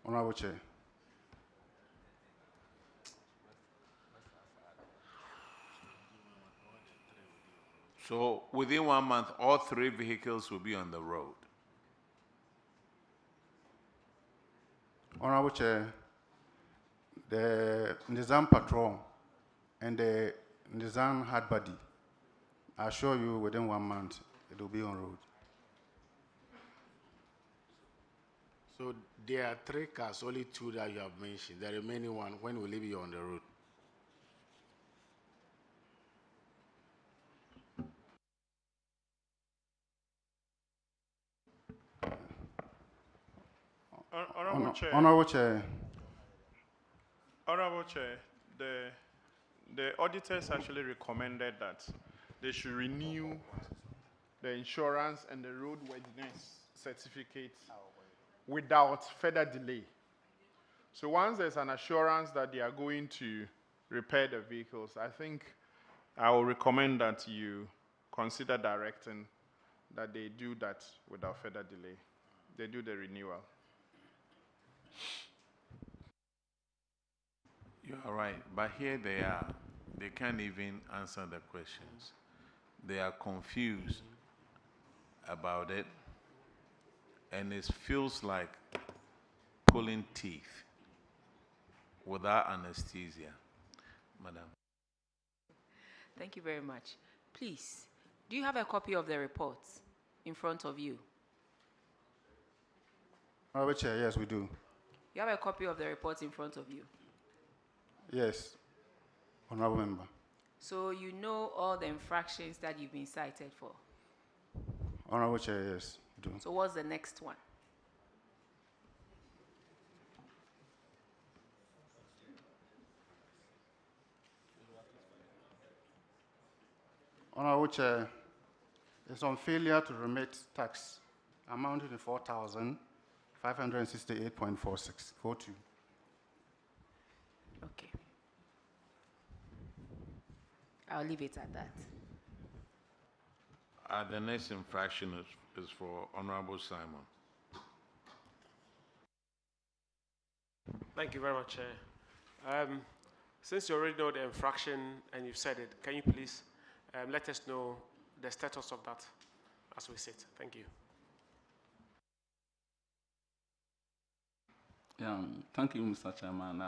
Honorable Chair. So within 1 month, all 3 vehicles will be on the road. Honorable Chair, the Nissan Patrol and the Nissan Hardbody, I assure you within 1 month, it will be on road. So there are 3 cars, only 2 that you have mentioned. The remaining one, when will it be on the road? Honorable Chair. Honorable Chair. Honorable Chair, the auditors actually recommended that they should renew the insurance and the roadworthiness certificates without further delay. So once there's an assurance that they are going to repair the vehicles, I think I will recommend that you consider directing that they do that without further delay. They do the renewal. You are right, but here they are. They can't even answer the questions. They are confused about it, and it feels like pulling teeth without anesthesia. Madam. Thank you very much. Please, do you have a copy of the report in front of you? Honorable Chair, yes, we do. You have a copy of the report in front of you? Yes, Honorable Member. So you know all the infractions that you've been cited for? Honorable Chair, yes, we do. So what's the next one? Honorable Chair, it's on failure to remit tax amounting to 4,568.42. Okay. I'll leave it at that. The next infraction is for Honorable Simon. Thank you very much, Chair. Since you already know the infraction and you've said it, can you please let us know the status of that as we sit? Thank you. Yeah, thank you, Mr. Chairman.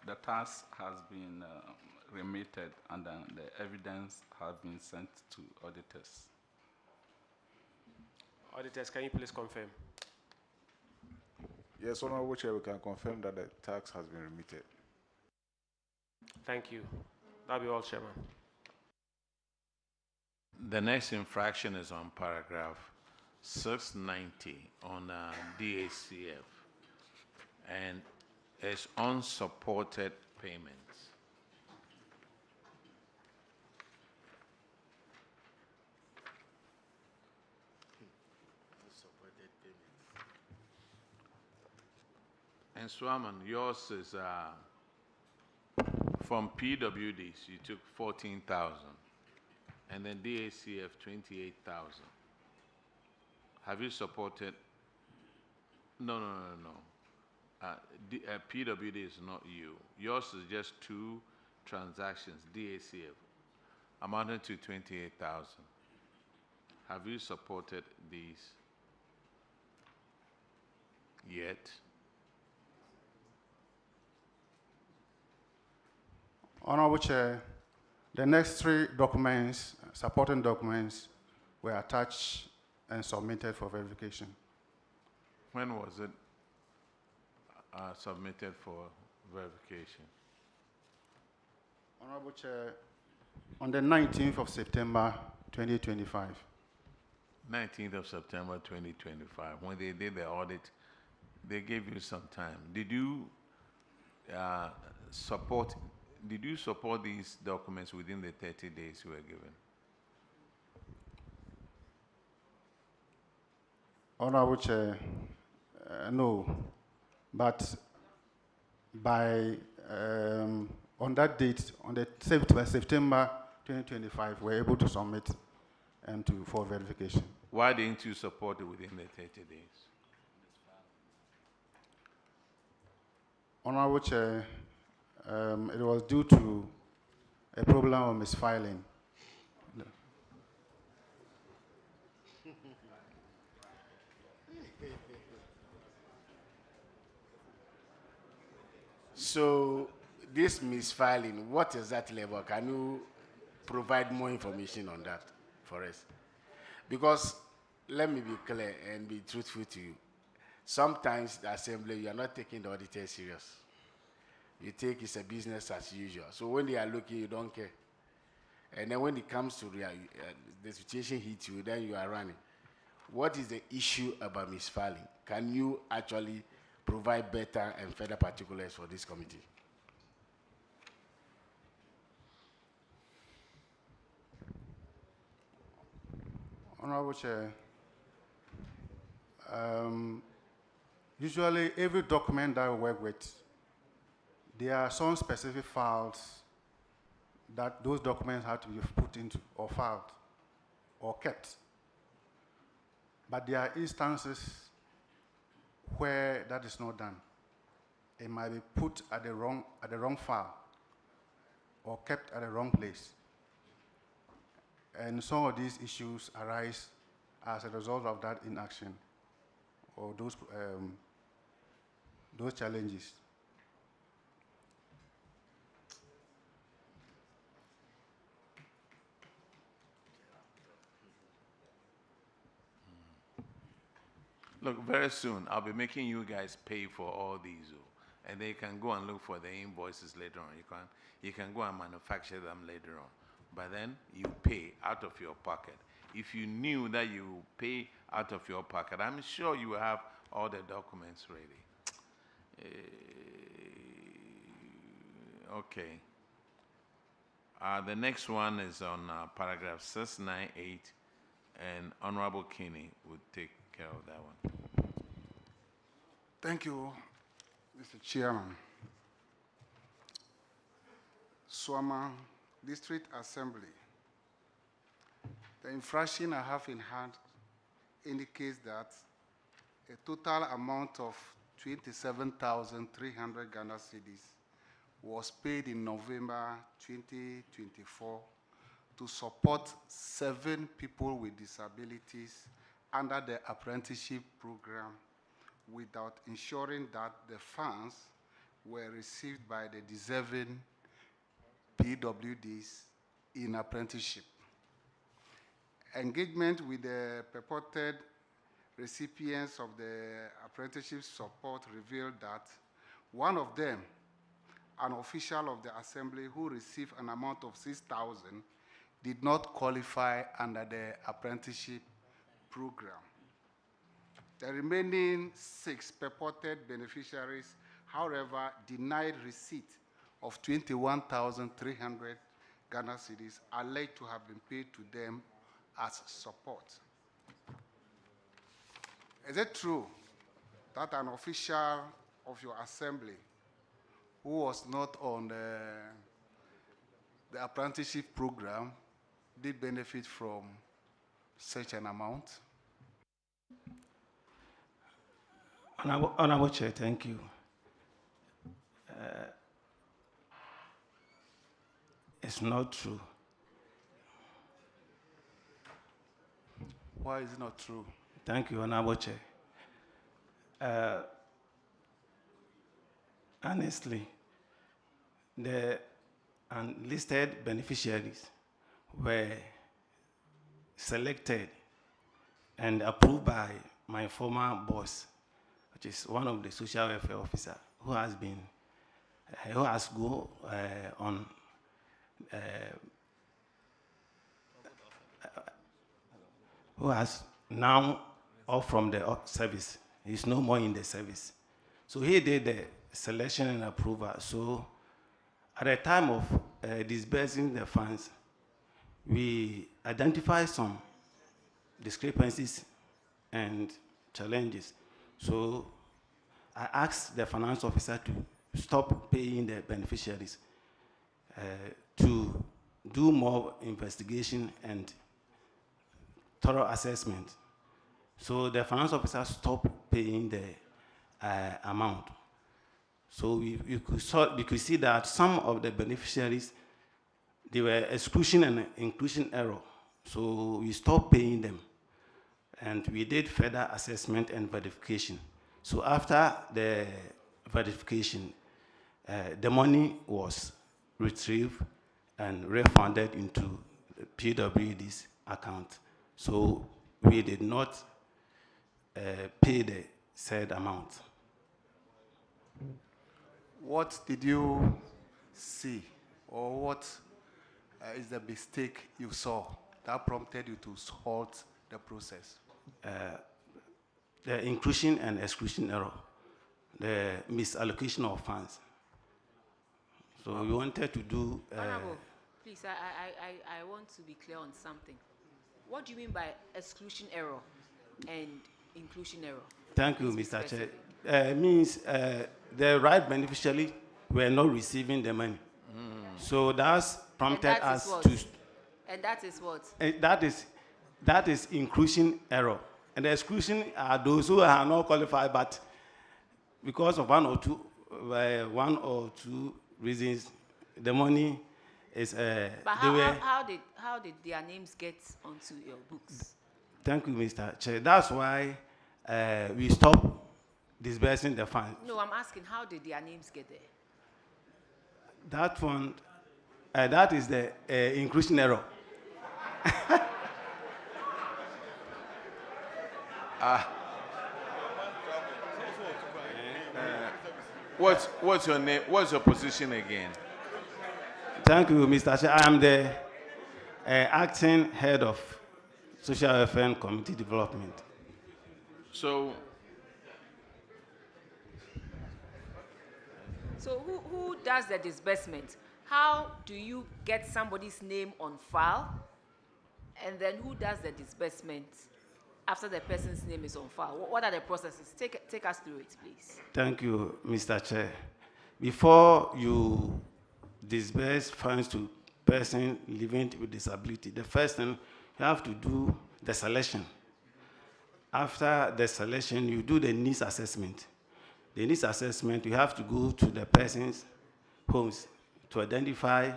The task has been remitted and the evidence has been sent to auditors. Auditors, can you please confirm? Yes, Honorable Chair, we can confirm that the tax has been remitted. Thank you. That'll be all, Chairman. The next infraction is on paragraph 690 on DACF, and it's unsupported payments. And Swaman, yours is from PWDs, you took 14,000, and then DACF 28,000. Have you supported? No. PWD is not you. Yours is just two transactions, DACF, amounting to 28,000. Have you supported these yet? Honorable Chair, the next three documents, supporting documents, were attached and submitted for verification. When was it submitted for verification? Honorable Chair, on the 19th of September, 2025. 19th of September 2025. When they did the audit, they gave you some time. Did you support these documents within the 30 days you were given? Honorable Chair, no. But by, on that date, on the 7th of September 2025, we're able to submit for verification. Why didn't you support it within the 30 days? Honorable Chair, it was due to a problem of misfiling. So, this misfiling, what is that level? Can you provide more information on that for us? Because, let me be clear and be truthful to you. Sometimes the assembly, you are not taking the auditors serious. You take it's a business as usual. So when they are looking, you don't care. And then when it comes to the situation hits you, then you are running. What is the issue about misfiling? Can you actually provide better and further particulars for this committee? Honorable Chair, usually every document that I work with, there are some specific files that those documents have to be put into or filed or kept. But there are instances where that is not done. It might be put at the wrong file or kept at the wrong place. And some of these issues arise as a result of that inaction or those challenges. Look, very soon, I'll be making you guys pay for all these, and they can go and look for the invoices later on. You can go and manufacture them later on. But then you pay out of your pocket. if you knew that you pay out of your pocket, I'm sure you have all the documents ready. Okay. The next one is on paragraph 698, and Honorable Kinney would take care of that one. Thank you, Mr. Chairman. Swama District Assembly. The infraction I have in hand indicates that a total amount of 27,300 Ghana cedis was paid in November 2024 to support 7 people with disabilities under the apprenticeship program without ensuring that the funds were received by the deserving PWDs in apprenticeship. Engagement with the purported recipients of the apprenticeship support revealed that one of them, an official of the assembly who received an amount of 6,000, did not qualify under the apprenticeship program. The remaining 6 purported beneficiaries, however, denied receipt of 21,300 Ghana cedis alleged to have been paid to them as support. Is it true that an official of your assembly who was not on the apprenticeship program did benefit from such an amount? Honorable Chair, thank you. It's not true. Why is it not true? Thank you, Honorable Chair. Honestly, the unlisted beneficiaries were selected and approved by my former boss, which is one of the social welfare officers, who has been, who has go on who has now off from the service. He's no more in the service. So he did the selection and approval. So at the time of disbursing the funds, we identified some discrepancies and challenges. So I asked the finance officer to stop paying the beneficiaries, to do more investigation and thorough assessment. So the finance officer stopped paying the amount. So we could see that some of the beneficiaries, they were exclusion and inclusion error. So we stopped paying them. And we did further assessment and verification. So after the verification, the money was retrieved and refunded into the PWD's account. So we did not pay the said amount. What did you see, or what is the mistake you saw that prompted you to halt the process? The inclusion and exclusion error, the misallocation of funds. So we wanted to do... Honorable, please, I want to be clear on something. What do you mean by exclusion error and inclusion error? Thank you, Mr. Chair. Means the right beneficiaries were not receiving the money. So that's prompted us to... And that is what? That is inclusion error. And the exclusion are those who are not qualified, but because of one or two reasons, the money is... But how did their names get onto your books? Thank you, Mr. Chair. That's why we stopped disbursing the funds. No, I'm asking, how did their names get there? That one, that is the inclusion error. What's your name? What's your position again? Thank you, Mr. Chair. I am the acting head of social welfare and community development. So, So who does the disbursement? How do you get somebody's name on file? And then who does the disbursement after the person's name is on file? What are the processes? Take us through it, please. Thank you, Mr. Chair. Before you disburse funds to person living with disability, the first thing you have to do the selection. After the selection, you do the needs assessment. The needs assessment, you have to go to the person's homes to identify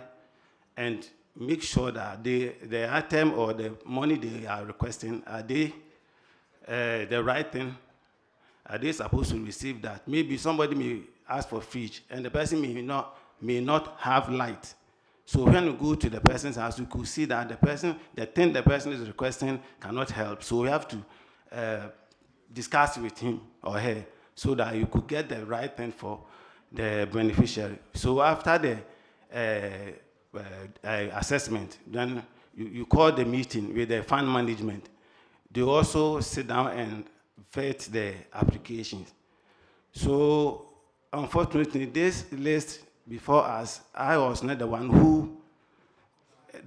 and make sure that the item or the money they are requesting, are they the right thing? Are they supposed to receive that? Maybe somebody may ask for fridge and the person may not have light. So when you go to the person's house, you could see that the thing the person is requesting cannot help. So we have to discuss with him or her so that you could get the right thing for the beneficiary. So after the assessment, then you call the meeting with the fund management. They also sit down and vet the applications. So unfortunately, this list before us, I was not the one who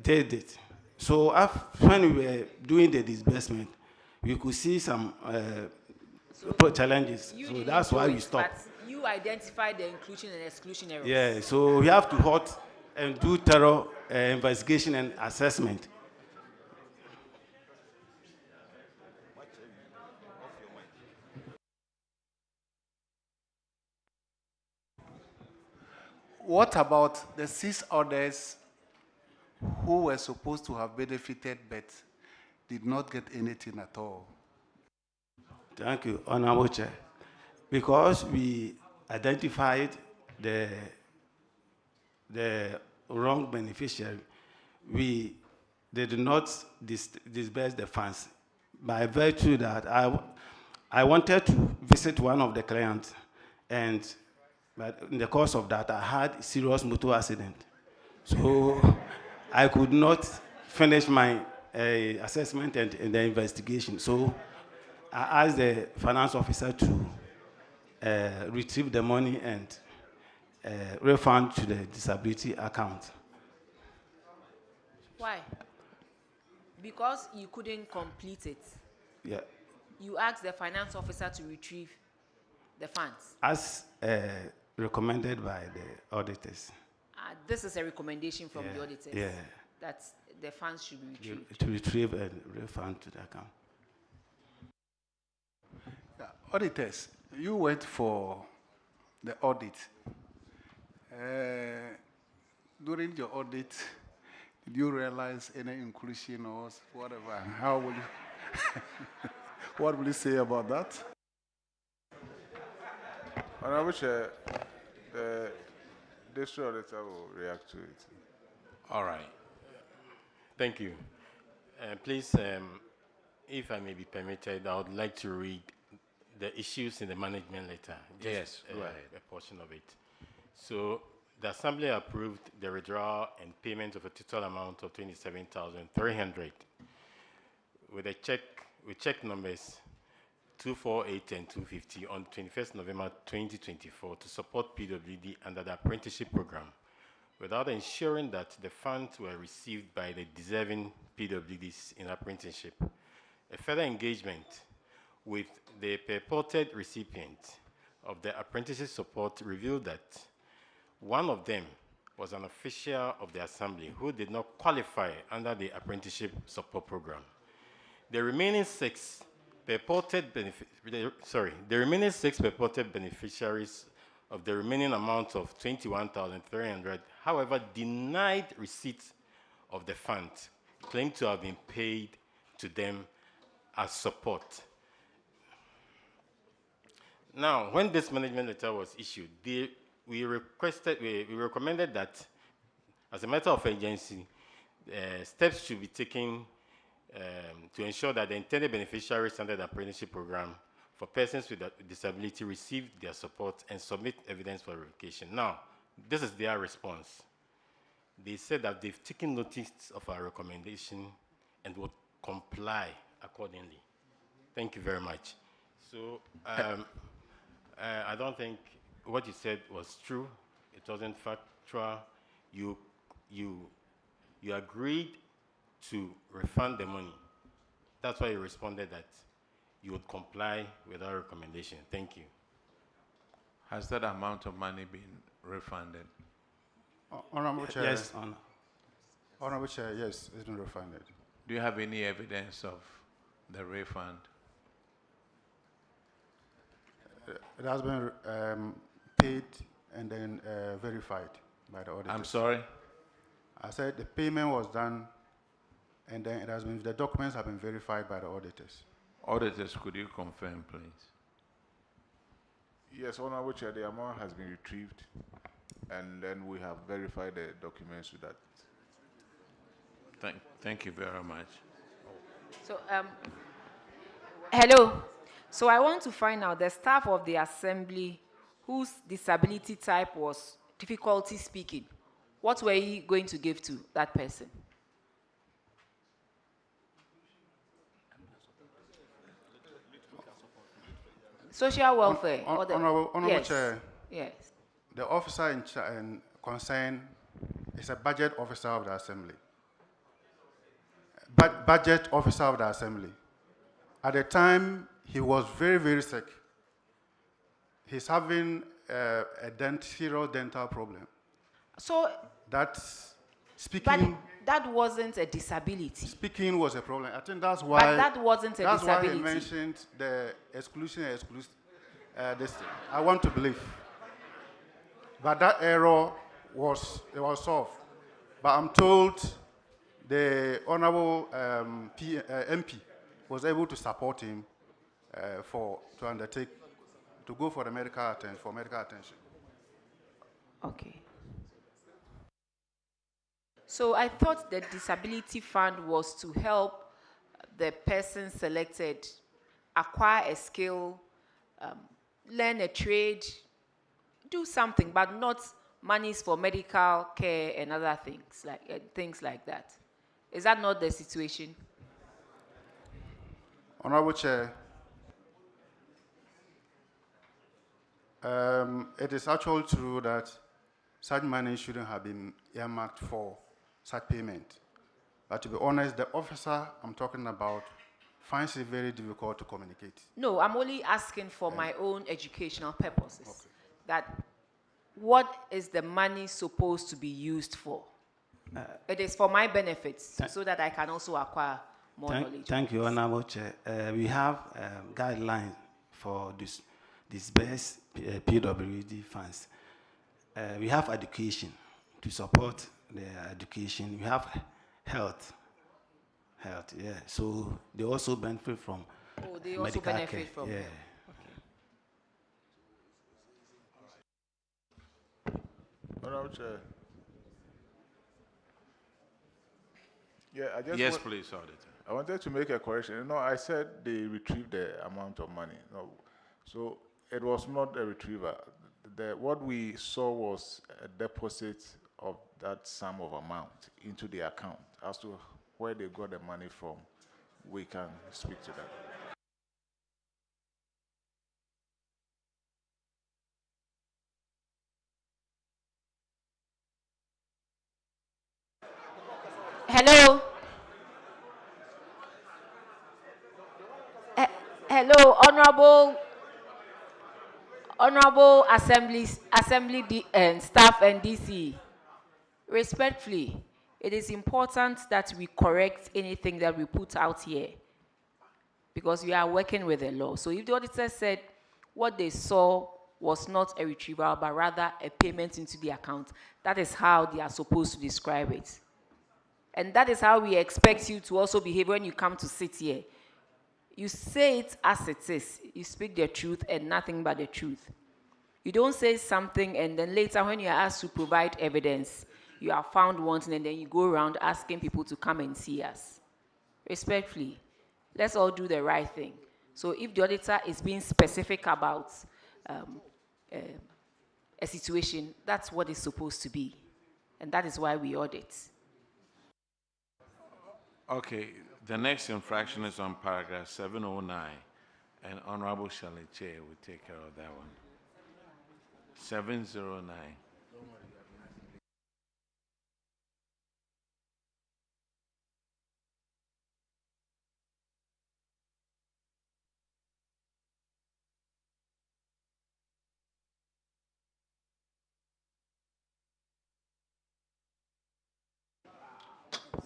did it. So when we were doing the disbursement, we could see some challenges. So that's why we stopped. But you identified the inclusion and exclusion errors. Yeah, so we have to halt and do thorough investigation and assessment. What about the 6 others who were supposed to have benefited but did not get anything at all? Thank you, Honorable Chair. Because we identified the wrong beneficiary, they did not disburse the funds. By virtue that I wanted to visit one of the clients, but in the course of that, I had serious motor accident. So I could not finish my assessment and the investigation. So I asked the finance officer to retrieve the money and refund to the disability account. Why? Because you couldn't complete it. Yeah. You asked the finance officer to retrieve the funds. As recommended by the auditors. This is a recommendation from the auditors. Yeah. That the funds should be retrieved. To retrieve and refund to the account. Yeah. Auditors, you went for the audit. During your audit, did you realize any inclusion or whatever? How will you what will you say about that? Honorable Chair, the district auditor will react to it. All right. Thank you. Please, if I may be permitted, I would like to read the issues in the management letter. Yes, go ahead. A portion of it. So, the Assembly approved the withdrawal and payment of a total amount of 27,300 with check numbers 248 and 250 on 21st November 2024 to support PWD under the apprenticeship program, without ensuring that the funds were received by the deserving PWDs in apprenticeship. A further engagement with the purported recipient of the apprenticeship support revealed that one of them was an official of the Assembly who did not qualify under the apprenticeship support program. The remaining six purported beneficiaries of the remaining amount of 21,300, however, denied receipt of the funds, claimed to have been paid to them as support. Now, when this management letter was issued, we recommended that, as a matter of urgency, steps should be taken to ensure that the intended beneficiaries under the apprenticeship program for persons with a disability receive their support and submit evidence for verification. Now, this is their response. They said that they've taken notice of our recommendation and will comply accordingly. Thank you very much. So I don't think what you said was true. It wasn't factual. You agreed to refund the money. That's why you responded that you would comply with our recommendation. Thank you. Has that amount of money been refunded? Honorable Chair. Yes, Honorable Chair, yes, it's been refunded. Do you have any evidence of the refund? It has been paid and then verified by the auditors. I'm sorry? I said the payment was done and then the documents have been verified by the auditors. Auditors, could you confirm, please? Yes, Honorable Chair, the amount has been retrieved, and then we have verified the documents with that. Thank you very much. So, hello. So I want to find out the staff of the assembly whose disability type was difficulty speaking. What were you going to give to that person? Social welfare. Honorable Yes. Chair, Yes. the officer in concern is a budget officer of the assembly. Budget officer of the assembly. At the time, he was very, very sick. He's having a serious dental problem. So that's speaking. But that wasn't a disability. Speaking was a problem. I think that's why. But that wasn't a that's disability. That's why he mentioned the exclusion. This I want to believe. But that error was solved. But I'm told the honourable MP was able to support him to go for the medical attention. Okay. So I thought the disability fund was to help the person selected acquire a skill, learn a trade, do something, but not monies for medical care and other things like that. Is that not the situation? Honorable Chair, it is actually true that such money shouldn't have been earmarked for such payment. But to be honest, the officer I'm talking about finds it very difficult to communicate. No, I'm only asking for my own educational purposes. Okay. That what is the money supposed to be used for? It is for my benefits, so that I can also acquire more knowledge. Thank you, Honorable Chair. We have guidelines for this best PWD funds. We have education to support the education. We have health, yeah. So they also benefit from they also benefit from yeah. Honorable Chair. Yeah, Yes, please, Auditor. I wanted to make a correction. No, I said they retrieved the amount of money. No, so it was not a retrieval. What we saw was a deposit of that sum of amount into the account. As to where they got the money from, we can speak to that. Hello. Hello, honorable assembly staff and DC. Respectfully, it is important that we correct anything that we put out here, because we are working with the law. So if the auditor said what they saw was not a retrieval, but rather a payment into the account, that is how they are supposed to describe it. And that is how we expect you to also behave when you come to sit here. You say it as it is. You speak the truth and nothing but the truth. You don't say something and then later when you are asked to provide evidence, you are found wanting and then you go around asking people to come and see us. Respectfully, let's all do the right thing. So if the auditor is being specific about a situation, that's what it's supposed to be. And that is why we audit. Okay, The next infraction is on paragraph 709, and Honorable Shirley Chair will take care of that one. 709.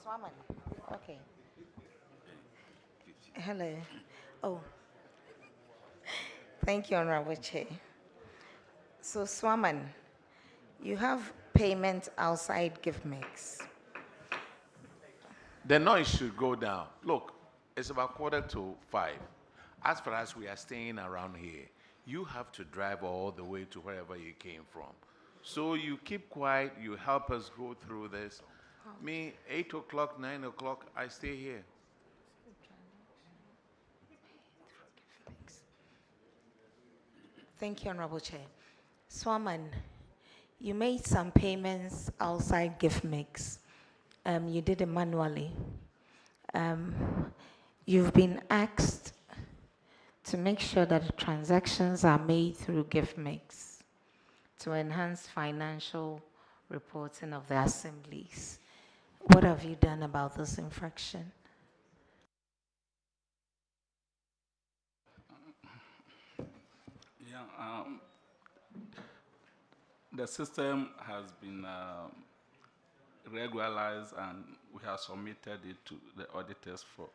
Swaman. Okay. Hello. Oh, thank you, Honorable Chair. So, Swaman, you have payment outside gift mix. The noise should go down. Look, it's about 4:45. As far as we are staying around here, you have to drive all the way to wherever you came from. So you keep quiet, you help us go through this. Me, 8 o'clock, 9 o'clock, I stay here. Thank you, Honorable Chair. Swaman, you made some payments outside gift mix. You did it manually. You've been asked to make sure that the transactions are made through gift mix to enhance financial reporting of the assemblies. What have you done about this infraction? Yeah, the system has been regularized and we have submitted it to the auditors for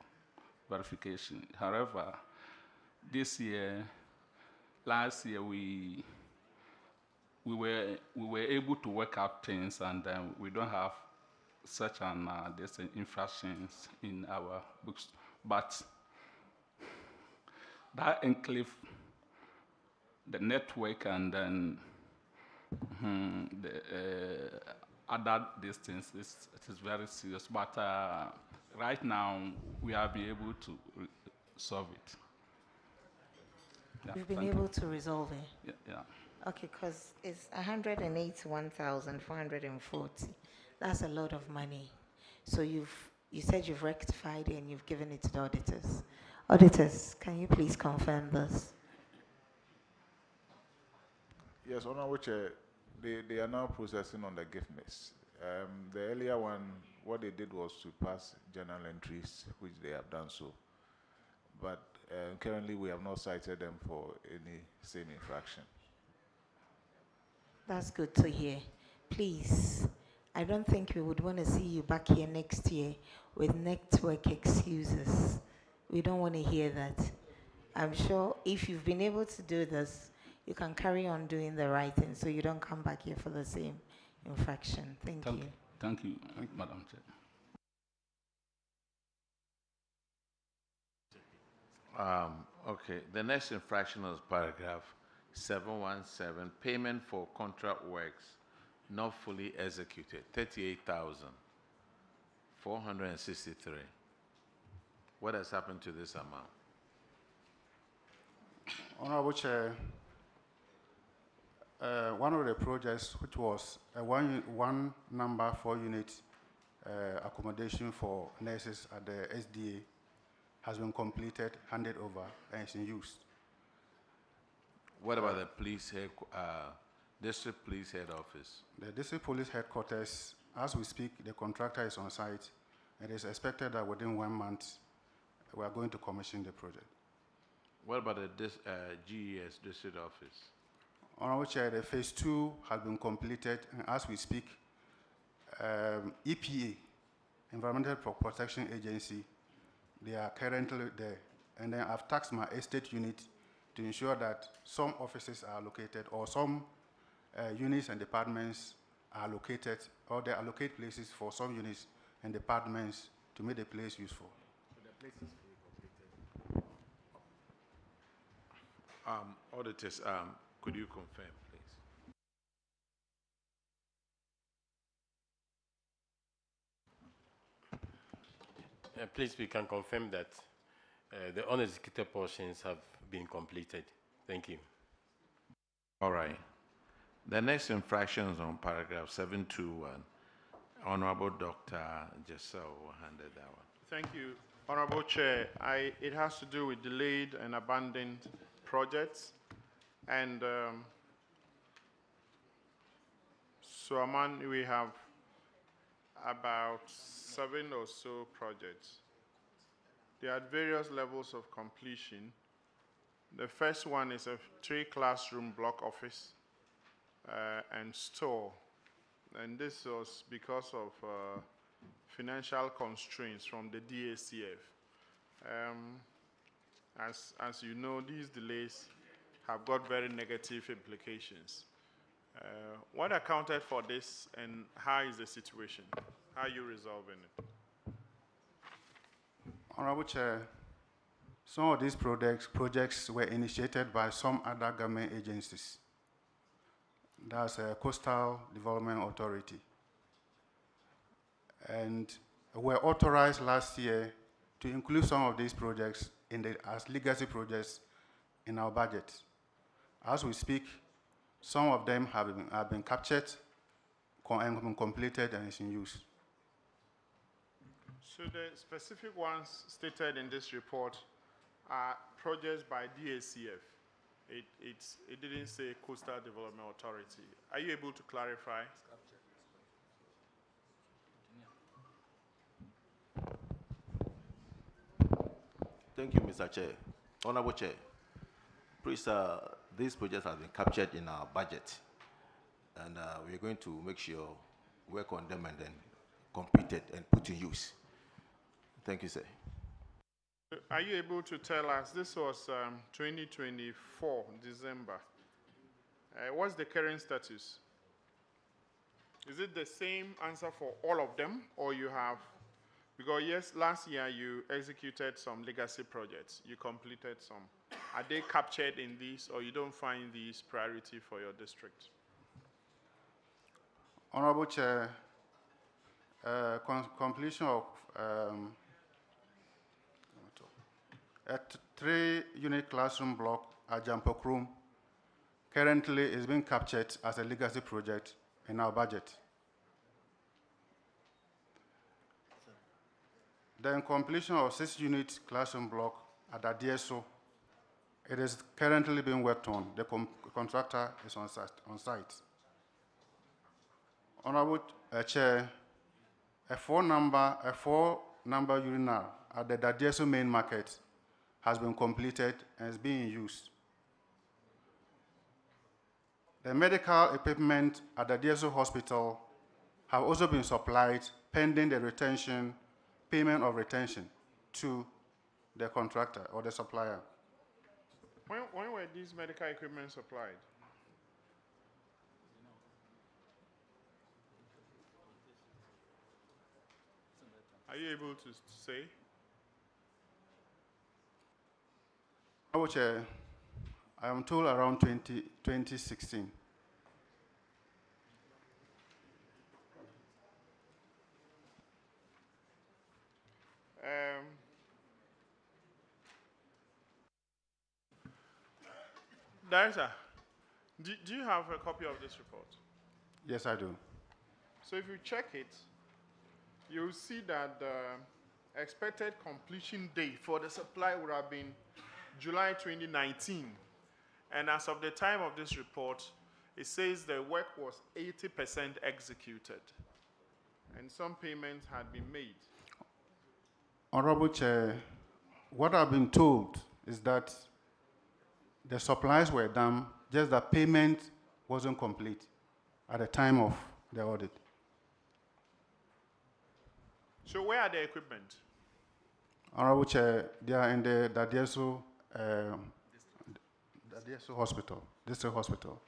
verification. However, last year we were able to work out things, and we don't have such an infractions in our books. But that enclave, the network, and then the other distance, it is very serious. But right now, we have been able to solve it. Yeah, You've been able to resolve it? Yeah. Okay, because it's 181,440. That's a lot of money. So you said you've rectified it and you've given it to the auditors. Auditors, can you please confirm this? Yes, Honorable Chair, they are now processing on the gift mix. The earlier one, what they did was to pass journal entries, which they have done so. But currently, we have not cited them for any same infraction. That's good to hear. Please, I don't think we would want to see you back here next year with network excuses. We don't want to hear that. I'm sure if you've been able to do this, you can carry on doing the right thing so you don't come back here for the same infraction. Thank you. Thank you, Madam Chair. Okay, the next infraction is paragraph 717, payment for contract works not fully executed, 38,463. What has happened to this amount? Honorable Chair, one of the projects, which was a one number 4 unit accommodation for nurses at the SDA, has been completed, handed over, and is in use. What about the district police head office? The district police headquarters, as we speak, the contractor is on site. It is expected that within 1 month, we are going to commission the project. What about the GES district office? Honorable Chair, the phase 2 has been completed, and as we speak, EPA, Environmental Protection Agency, they are currently there. And then I've tasked my estate unit to ensure that some offices are located, or some units and departments are located, or they allocate places for some units and departments to make the place useful. So the place is fully completed. Auditors, could you confirm, please? Please, we can confirm that the unexecuted portions have been completed. Thank you. All right. The next infraction is on paragraph 721. Honorable Dr. Jessel will handle that one. Thank you, Honorable Chair, it has to do with delayed and abandoned projects. And so, Aman, we have about 7 or so projects. They are at various levels of completion. The first one is a 3-classroom block office and store. And this was because of financial constraints from the DACF. As you know, these delays have got very negative implications. What accounted for this, and how is the situation? How are you resolving it? Honorable Chair, some of these projects were initiated by some other government agencies. That's a Coastal Development Authority. And were authorized last year to include some of these projects as legacy projects in our budget. As we speak, some of them have been captured and have been completed and is in use. So the specific ones stated in this report are projects by DACF. It didn't say Coastal Development Authority. Are you able to clarify? Thank you, Mr. Chair. Honorable Chair, please, these projects have been captured in our budget, and we're going to make sure work on them and then complete it and put to use. Thank you, sir. Are you able to tell us, this was 2024, December. What's the current status? Is it the same answer for all of them, or you have, because yes, last year you executed some legacy projects, you completed some. Are they captured in these, or you don't find these priority for your district? Honorable Chair, completion of a 3-unit classroom block at Jampokrum currently is being captured as a legacy project in our budget. Then completion of 6-unit classroom block at Adieso, it is currently being worked on. The contractor is on site. Honorable Chair, a 4-number urinal at the Adieso main market has been completed and is being used. The medical equipment at the Adieso Hospital have also been supplied pending the payment of retention to the contractor or the supplier. When were these medical equipment supplied? Are you able to say? Honorable Chair, I am told around 2016. Director, do you have a copy of this report? Yes, I do. So if you check it, you'll see that the expected completion date for the supply would have been July 2019. And as of the time of this report, it says the work was 80% executed, and some payments had been made. Honorable Chair, what I've been told is that the supplies were done, just that payment wasn't complete at the time of the audit. So where are the equipment? Honorable Chair, they are in the Adieso Hospital, District Hospital.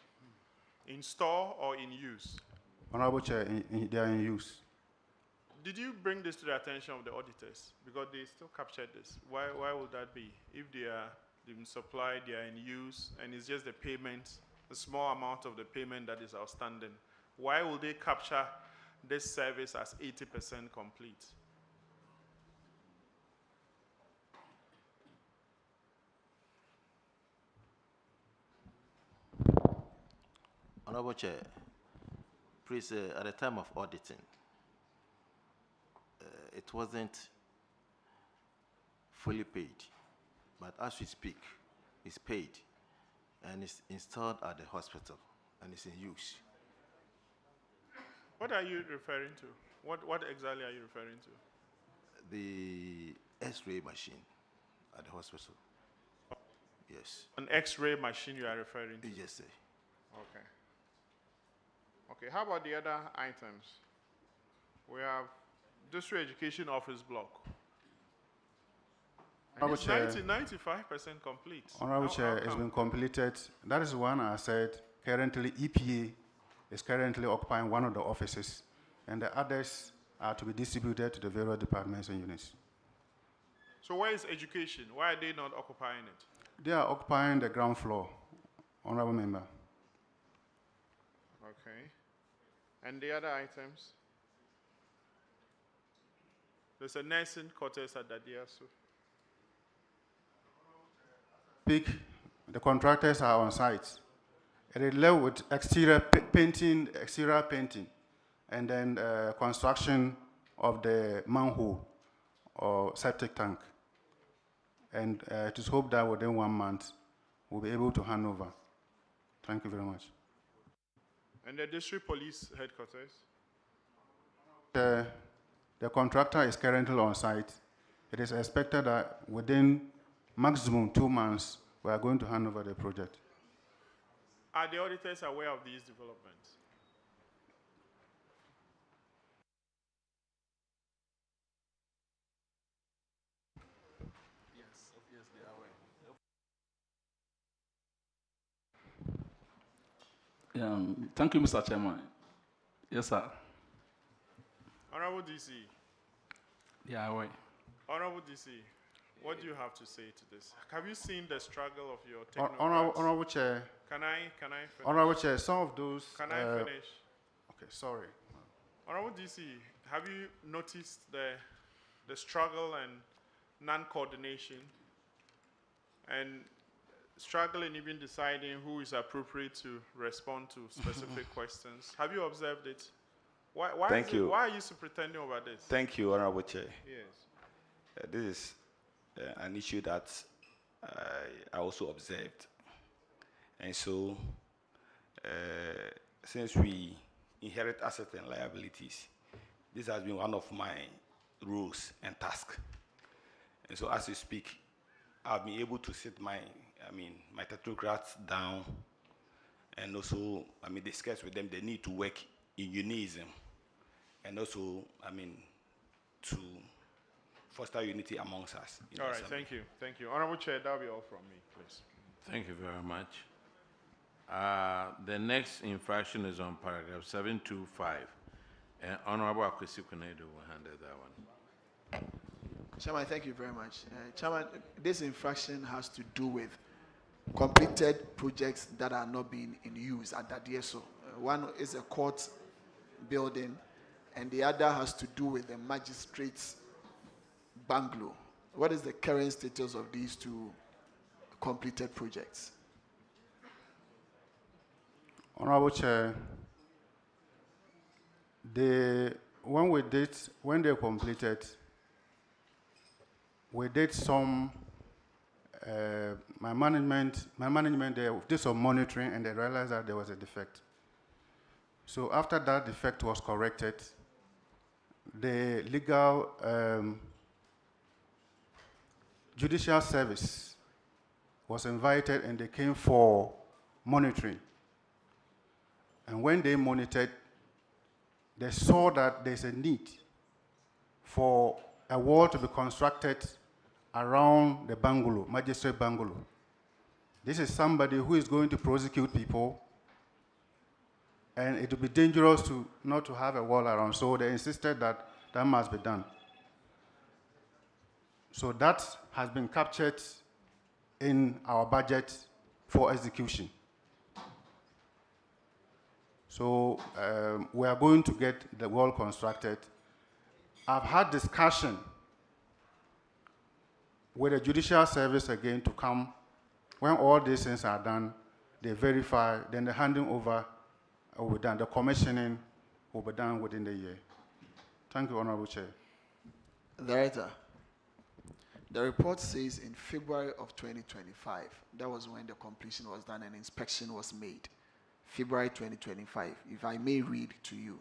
In store or in use? Honorable Chair, they are in use. Did you bring this to the attention of the auditors? Because they still captured this. Why would that be? If they've been supplied, they are in use, and it's just the payment, the small amount of the payment that is outstanding, why will they capture this service as 80% complete? Honorable Chair, please, at the time of auditing, it wasn't fully paid. But as we speak, it's paid and it's installed at the hospital and it's in use. What are you referring to? What exactly are you referring to? The X-ray machine at the hospital. Yes. An X-ray machine you are referring to? Yes, sir. Okay. Okay, how about the other items? We have district education office block. And it's 95% complete. Honorable Chair, it's been completed. That is one I said. Currently, EPA is currently occupying one of the offices, and the others are to be distributed to the various departments and units. So where is education? Why are they not occupying it? They are occupying the ground floor, Honorable Member. Okay. And the other items? There's a nursing quarters at Dadiasu. The contractors are on site. It is left with exterior painting, and then construction of the manhole or septic tank. And it is hoped that within 1 month, we'll be able to hand over. Thank you very much. And the district police headquarters? The contractor is currently on site. It is expected that within maximum 2 months, we are going to hand over the project. Are the auditors aware of these developments? Yes, obviously aware. Thank you, Mr. Chairman. Yes, sir. Honorable DC. Yeah, aware. Honorable DC, what do you have to say to this? Have you seen the struggle of your technocrats? Honorable Chair. Can I finish? Honorable Chair, some of those. Can I finish? Okay, sorry. Honorable DC, have you noticed the struggle and non-coordination and struggle in even deciding who is appropriate to respond to specific questions? Have you observed it? Why are you so pretending over this? Thank you, Honorable Chair. Yes. This is an issue that I also observed. And so, since we inherit assets and liabilities, this has been one of my roles and tasks. And so, as we speak, I've been able to sit my technocrats down and also, discuss with them the need to work in unionism and also, to foster unity amongst us. All right, thank you. Thank you. Honorable Chair, that'll be all from me, please. Thank you very much. The next infraction is on paragraph 725. And Honorable Akwesi Kunedu will handle that one. Chairman, thank you very much. Chairman, this infraction has to do with completed projects that are not being in use at Dadieso. One is a court building, and the other has to do with the magistrate's bungalow. What is the current status of these two completed projects? Honorable Chair, when they completed, we did some, my management did some monitoring and they realized that there was a defect. So after that defect was corrected, the legal judicial service was invited and they came for monitoring. And when they monitored, they saw that there's a need for a wall to be constructed around the bungalow, magistrate bungalow. This is somebody who is going to prosecute people, and it would be dangerous not to have a wall around. So they insisted that that must be done. So that has been captured in our budget for execution. So we are going to get the wall constructed. I've had discussion with the judicial service again to come. When all these things are done, they verify, then the handing over will be done. The commissioning will be done within the year. Thank you, Honorable Chair. Director, The report says in February of 2025, that was when the completion was done and inspection was made. February 2025, if I may read to you.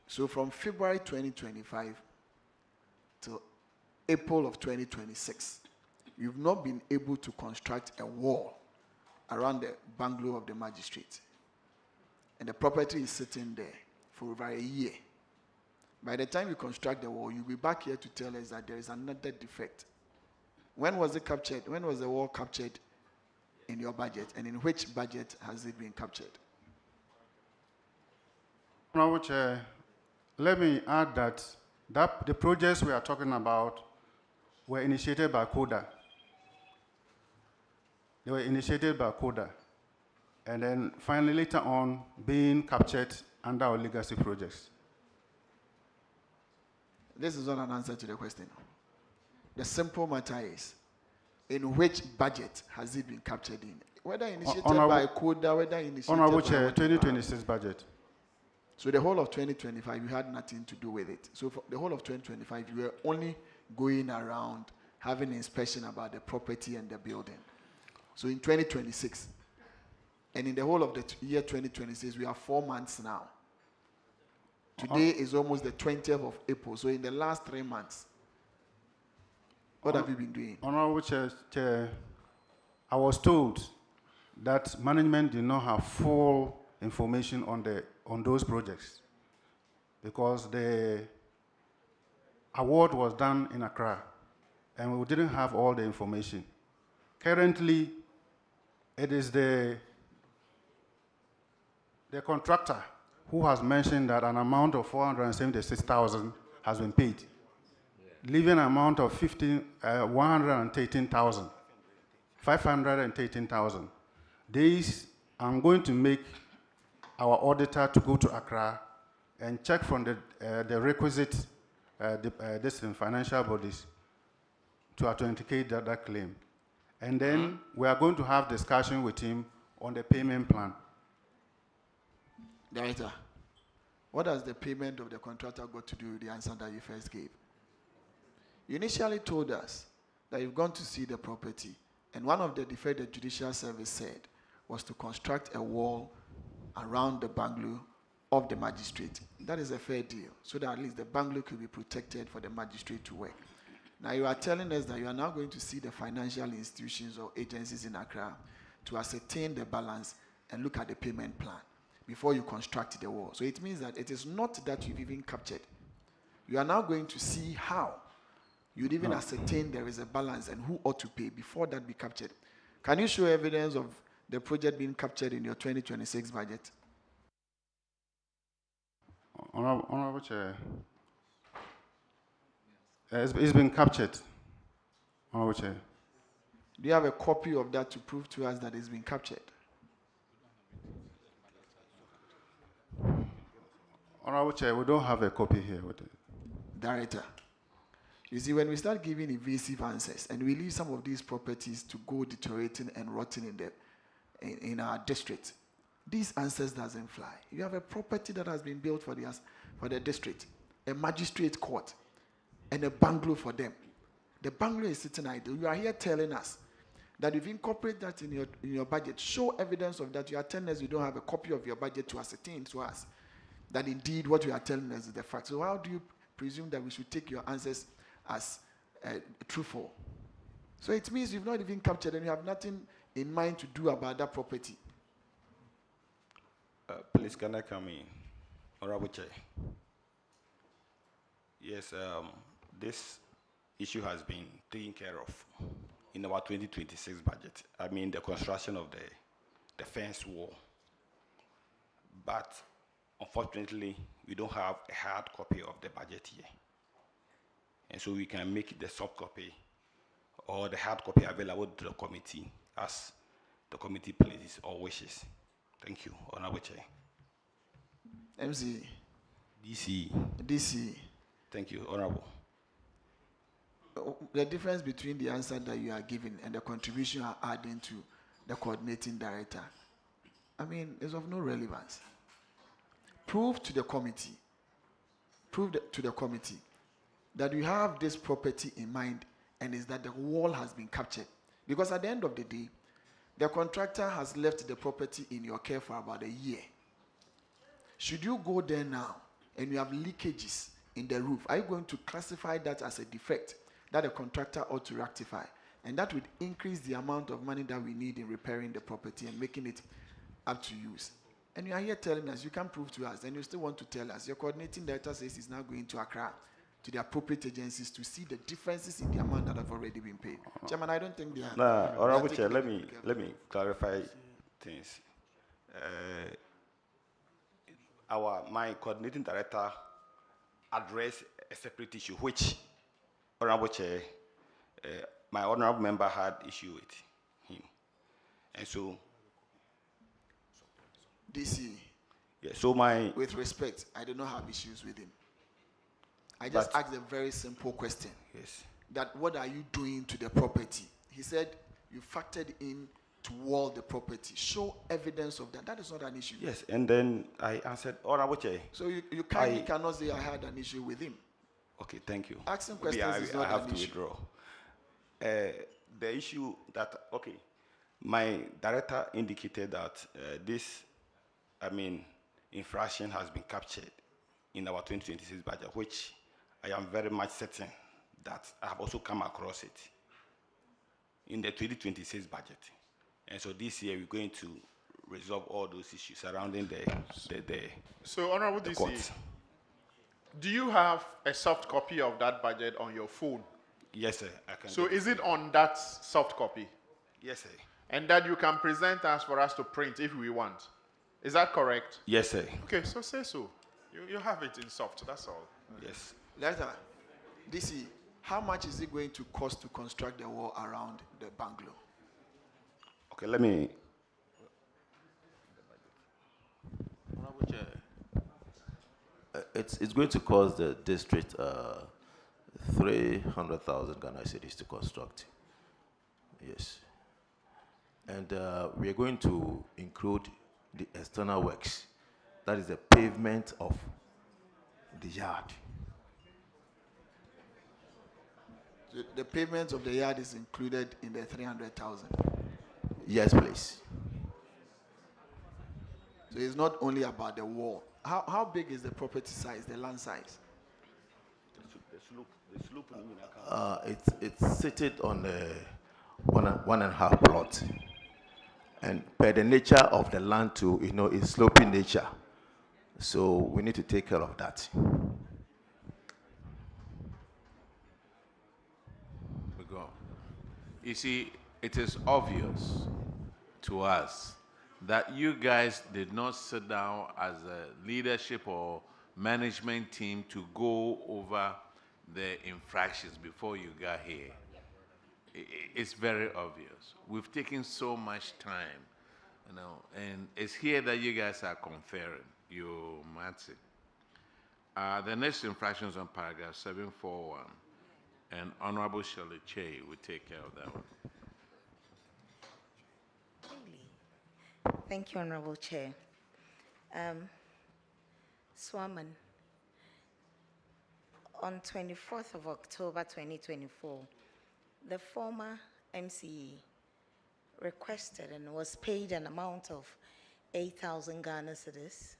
So from February 2025 till April of 2026, you've not been able to construct a wall around the bungalow of the magistrate. And the property is sitting there for over a year. By the time you construct the wall, you'll be back here to tell us that there is another defect. When was it captured? When was the wall captured in your budget? And in which budget has it been captured? Honorable Chair, let me add that the projects we are talking about were initiated by CODA. They were initiated by CODA. And then finally, later on, being captured under our legacy projects. This is not an answer to the question. The simple matter is, in which budget has it been captured in? Whether initiated by CODA, whether initiated Honorable by Chair, 2026 budget. So the whole of 2025, you had nothing to do with it. So for the whole of 2025, you were only going around having inspection about the property and the building. So in 2026, and in the whole of the year 2026, we are 4 months now. Today is almost the 20th of April. So in the last 3 months, what have you been doing? Honorable Chair, I was told that management did not have full information on those projects because the award was done in Accra and we didn't have all the information. Currently, it is the contractor who has mentioned that an amount of 476,000 has been paid, leaving an amount of 113,000, 513,000. These, I'm going to make our auditor to go to Accra and check from the requisite financial bodies to authenticate that claim. And then we are going to have discussion with him on the payment plan. Director, what has the payment of the contractor got to do with the answer that you first gave? You initially told us that you've gone to see the property, and one of the defects the Judicial Service said was to construct a wall around the bungalow of the magistrate. That is a fair deal, so that at least the bungalow could be protected for the magistrate to work. Now you are telling us that you are now going to see the financial institutions or agencies in Accra to ascertain the balance and look at the payment plan before you construct the wall. So it means that it is not that you've even captured. You are now going to see how you'd even ascertain there is a balance and who ought to pay before that be captured. Can you show evidence of the project being captured in your 2026 budget? Honorable Chair, it's been captured. Honorable Chair. Do you have a copy of that to prove to us that it's been captured? Honorable Chair, we don't have a copy here with it. Director, you see, when we start giving evasive answers and we leave some of these properties to go deteriorating and rotting in our district, these answers doesn't fly. You have a property that has been built for the district, a magistrate court, and a bungalow for them. The bungalow is sitting idle. You are here telling us that if you incorporate that in your budget, show evidence of that. You are telling us you don't have a copy of your budget to ascertain to us that indeed what you are telling us is the fact. So how do you presume that we should take your answers as truthful? So it means you've not even captured and you have nothing in mind to do about that property. Please, can I come in? Honorable Chair. Yes, this issue has been taken care of in our 2026 budget. I mean, the construction of the fence wall. But unfortunately, we don't have a hard copy of the budget here. And so we can make the soft copy or the hard copy available to the committee as the committee pleases or wishes. Thank you, Honorable Chair. MC. DC. Thank you, Honorable. The difference between the answer that you are giving and the contribution you are adding to the coordinating director, I mean, is of no relevance. Prove to the committee that you have this property in mind and is that the wall has been captured. Because at the end of the day, the contractor has left the property in your care for about a year. Should you go there now and you have leakages in the roof, are you going to classify that as a defect that the contractor ought to rectify? And that would increase the amount of money that we need in repairing the property and making it up to use. And you are here telling us, you can't prove to us, and you still want to tell us. Your coordinating director says he's now going to Accra to the appropriate agencies to see the differences in the amount that have already been paid. Chairman, I don't think they are. Nah, Honorable Chair, let me clarify things. My coordinating director addressed a separate issue, which Honorable Chair, my honorable member had issue with him, and so. DC. Yeah, so with respect, I do not have issues with him. I just asked a very simple question. Yes. That what are you doing to the property? He said you factored in to wall the property. Show evidence of that. That is not an issue. Yes, and then I answered, Honorable Chair. So you cannot say I had an issue with him. Okay, thank you. Asking questions is not I have an to issue. withdraw. The issue that, okay, my director indicated that this infraction has been captured in our 2026 budget, which I am very much certain that I have also come across it in the 2026 budget. And so this year we're going to resolve all those issues surrounding the So, Honorable DC, courts. do you have a soft copy of that budget on your phone? Yes, sir. I can. So is it on that soft copy? Yes, sir. And that you can present us for us to print if we want? Is that correct? Yes, sir. Okay, so say so. You have it in soft, that's all. Yes. Later, DC, how much is it going to cost to construct the wall around the bungalow? Okay, let me. Honorable Chair, it's going to cost the district 300,000 Ghana cedis to construct. Yes. And we are going to include the external works. That is the pavement of the yard. So the pavement of the yard is included in the 300,000. Yes, please. So it's not only about the wall. How big is the property size, the land size? The slope. It's seated on a 1.5 plot. And per the nature of the land too, it's sloping nature. So we need to take care of that. We go. You see, it is obvious to us that you guys did not sit down as a leadership or management team to go over the infractions before you got here. It's very obvious. We've taken so much time, and it's here that you guys are conferring. You Matty. The next infraction is on paragraph 741, and Honorable Shirley Che will take care of that one. Thank you, Honorable Chair. Swaman, on 24th of October 2024, the former MCE requested and was paid an amount of 8,000 Ghana cedis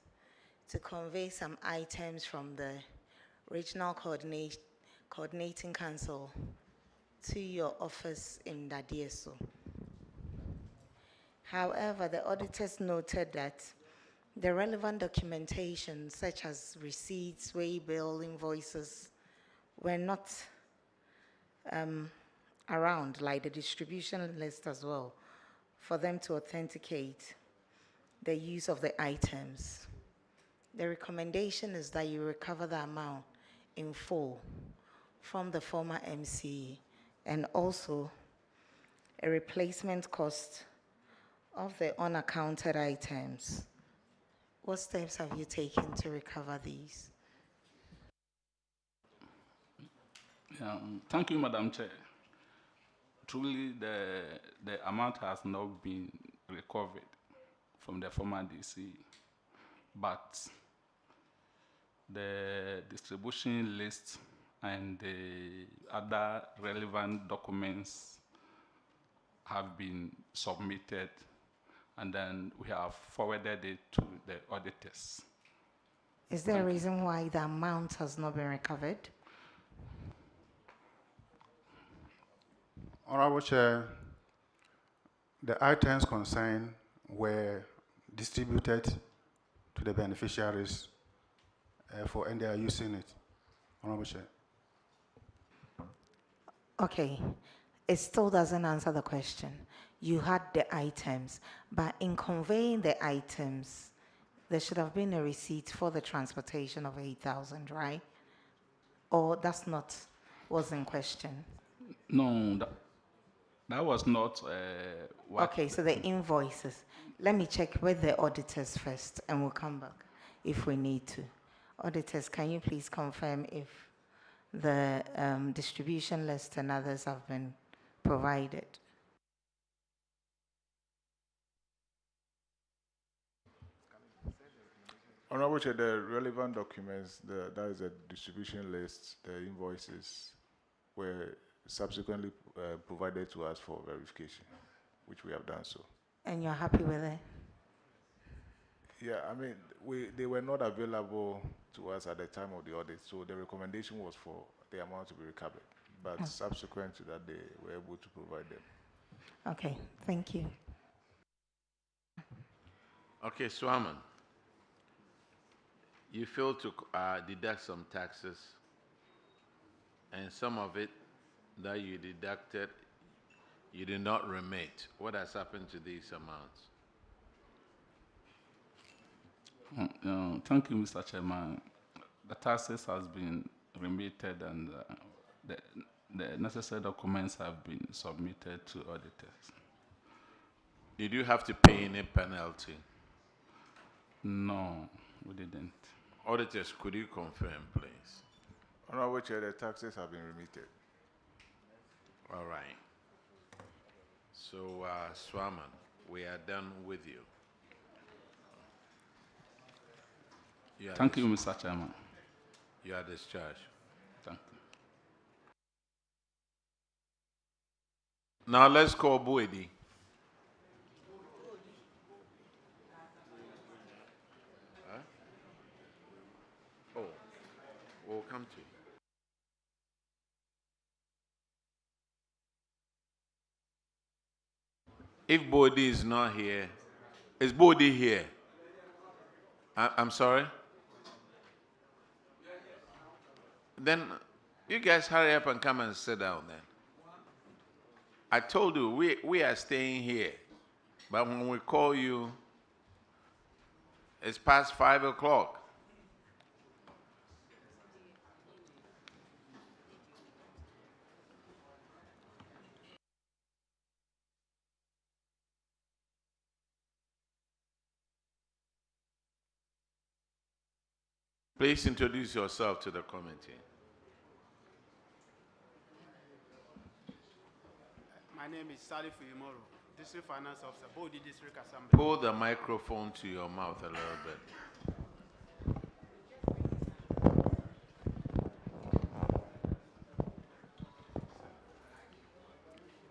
to convey some items from the Regional Coordinating Council to your office in Dadieso. However, the auditors noted that the relevant documentation, such as receipts, waybill, invoices, were not around, like the distribution list as well, for them to authenticate the use of the items. The recommendation is that you recover the amount in full from the former MCE and also a replacement cost of the unaccounted items. What steps have you taken to recover these? Thank you, Madam Chair. Truly, the amount has not been recovered from the former DC, but the distribution list and the other relevant documents have been submitted, and then we have forwarded it to the auditors. Is there a reason why the amount has not been recovered? Honorable Chair, the items concerned were distributed to the beneficiaries and they are using it. Honorable Chair. Okay, it still doesn't answer the question. You had the items, but in conveying the items, there should have been a receipt for the transportation of 8,000, right? Or that's not was in question? No, that was not what. Okay, so the invoices. Let me check with the auditors first, and we'll come back if we need to. Auditors, can you please confirm if the distribution list and others have been provided? Honorable Chair, the relevant documents, that is the distribution list, the invoices, were subsequently provided to us for verification, which we have done so. And you're happy with it? Yeah, I mean, they were not available to us at the time of the audit, so the recommendation was for the amount to be recovered. But subsequent to that, they were able to provide them. Okay, thank you. Okay, Swaman, you failed to deduct some taxes, and some of it that you deducted, you did not remit. What has happened to these amounts? Thank you, Mr. Chairman. The taxes has been remitted, and the necessary documents have been submitted to auditors. Did you have to pay any penalty? No, we didn't. Auditors, could you confirm, please? Honorable Chair, the taxes have been remitted. All right. So, Swaman, we are done with you. Thank you, Mr. Chairman. You are discharged. Thank you. Now let's call Boedi. Huh? Oh, we'll come to you. If Boedi is not here, is Boedi here? I'm sorry? Then you guys hurry up and come and sit down then. I told you, we are staying here. But when we call you, it's past 5 o'clock. Please introduce yourself to the committee. My name is Salif Imoro, District Finance Officer, Bodi District Assembly. Pull the microphone to your mouth a little bit.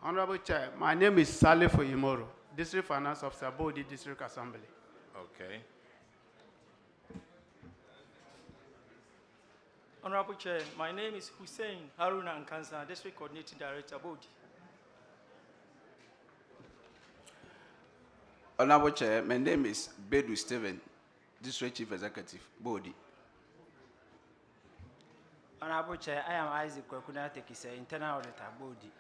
Honorable Chair, my name is Salif Imoro, District Finance Officer, Bodi District Assembly. Okay. Honorable Chair, my name is Hussein Haruna Nkansa, District Coordinating Director, Bodi. Honorable Chair, my name is Bedu Stephen, District Chief Executive, Bodi. Honorable Chair, I am Isaac Kwakuna Tekise, Internal Auditor, Bodi.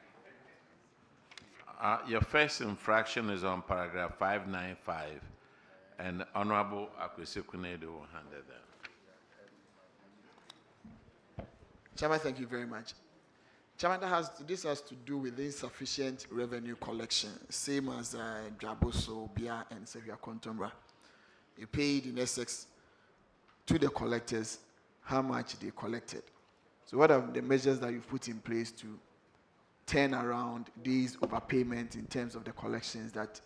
Your first infraction is on paragraph 595, and Honorable Akwesekunedo will handle that. Chairman, thank you very much. Chairman, this has to do with insufficient revenue collection, same as Draboso, Bia, and Sevilla Contombra. You paid in Essex to the collectors how much they collected. So what are the measures that you've put in place to turn around these overpayments in terms of the collections that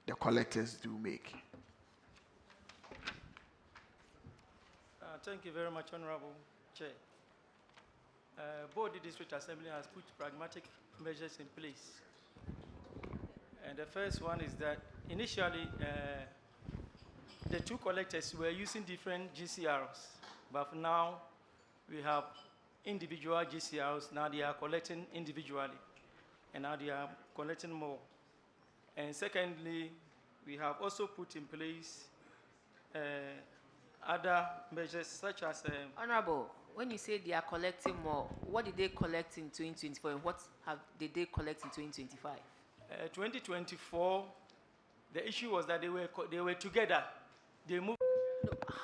the collectors do make? Thank you very much, Honorable Chair. Both the District Assembly has put pragmatic measures in place. And the first one is that initially, the two collectors were using different GCRs, but now we have individual GCRs. Now they are collecting individually, and now they are collecting more. And secondly, we have also put in place other measures such as... Honorable, when you say they are collecting more, what did they collect in 2024 and what did they collect in 2025? 2024, the issue was that they were together. They moved.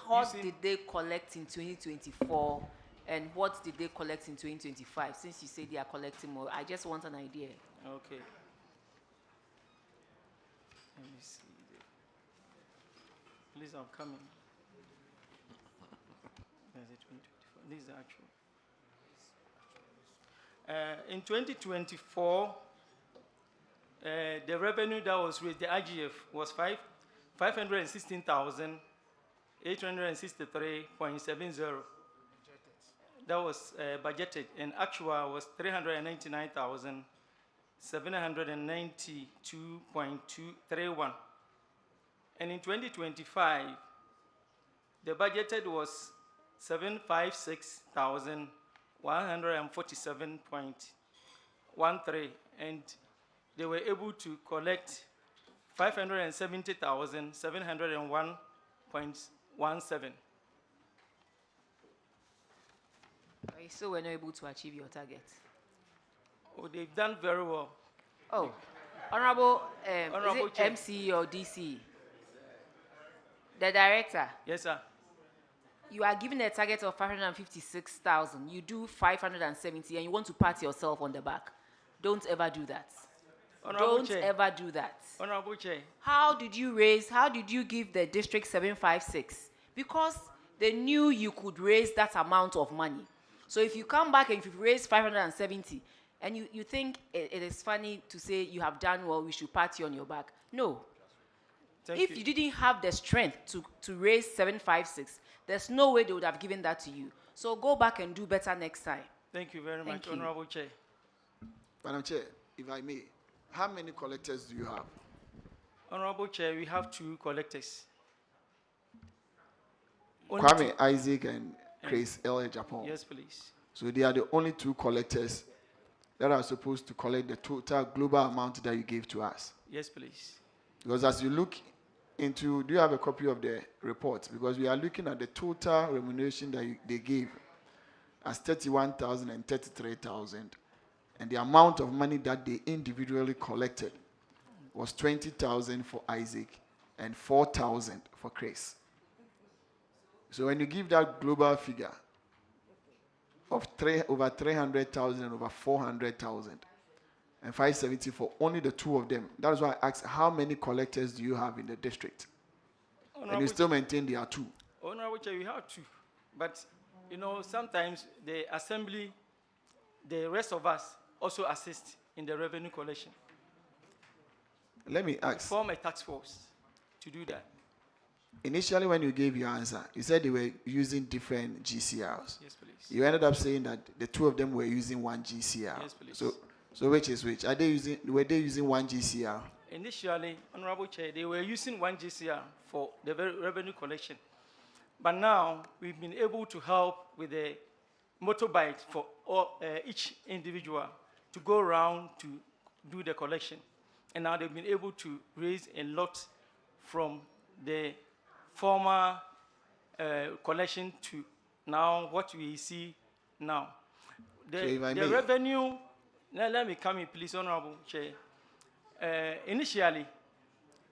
What did they collect in 2024 and what did they collect in 2025? Since you say they are collecting more, I just want an idea. Okay. Let me see. Please, I'm coming. This is actual. In 2024, the revenue that was raised, the IGF, was 516,863.70. That was budgeted, and actual was 399,792.231. And in 2025, the budgeted was 756,147.13, and they were able to collect 570,701.17. So we're not able to achieve your target. Oh, they've done very well. Oh, Honorable, Honorable is it Chair. MC or DC? The director. Yes, sir. You are given a target of 556,000. You do 570 and you want to pat yourself on the back. Don't ever do that. Honorable Don't Chair. ever do that. Honorable Chair. How did you give the district 756? Because they knew you could raise that amount of money. So if you come back and if you raise 570 and you think it is funny to say you have done well, we should pat you on your back. No. If you didn't have the strength to raise 756, there's no way they would have given that to you. So go back and do better next time. Thank you very much, you. Honorable Chair. Madam Chair, if I may, how many collectors do you have? Honorable Chair, we have two collectors. Kwame Isaac and Chris L. Japan. Yes, please. So they are the only two collectors that are supposed to collect the total global amount that you gave to us. Yes, please. Because as you look into, do you have a copy of the report? Because we are looking at the total remuneration that they gave as 31,000 and 33,000. And the amount of money that they individually collected was 20,000 for Isaac and 4,000 for Chris. So when you give that global figure of over 300,000 and over 400,000 and 570 for only the two of them, that is why I asked, how many collectors do you have in the district? And you still maintain there are two. Honorable Chair, we have two. But, you know, sometimes the assembly, the rest of us also assist in the revenue collection. Let me ask. Form a task force to do that. Initially, when you gave your answer, you said they were using different GCRs. Yes, please. You ended up saying that the two of them were using one GCR. Yes, please. So which is which? Were they using one GCR? Initially, Honorable Chair, they were using one GCR for the revenue collection. But now, we've been able to help with the motorbikes for each individual to go around to do the collection. And now they've been able to raise a lot from the former collection to now what we see now. The revenue, let me come in, please, Honorable Chair. Initially,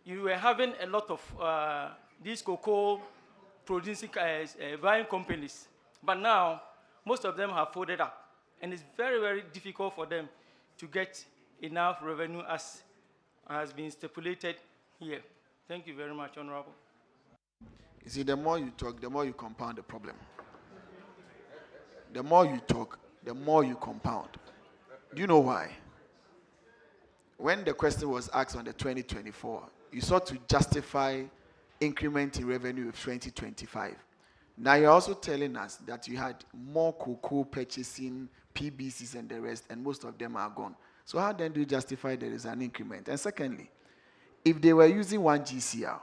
you were having a lot of these cocoa producing buying companies, but now most of them have folded up, and it's very, very difficult for them to get enough revenue as has been stipulated here. Thank you very much, Honorable. You see, the more you talk, the more you compound the problem. The more you talk, the more you compound. Do you know why? When the question was asked on the 2024, you sought to justify increment in revenue of 2025. Now you're also telling us that you had more cocoa purchasing PBCs and the rest, and most of them are gone. So how then do you justify there is an increment? And secondly, if they were using one GCR,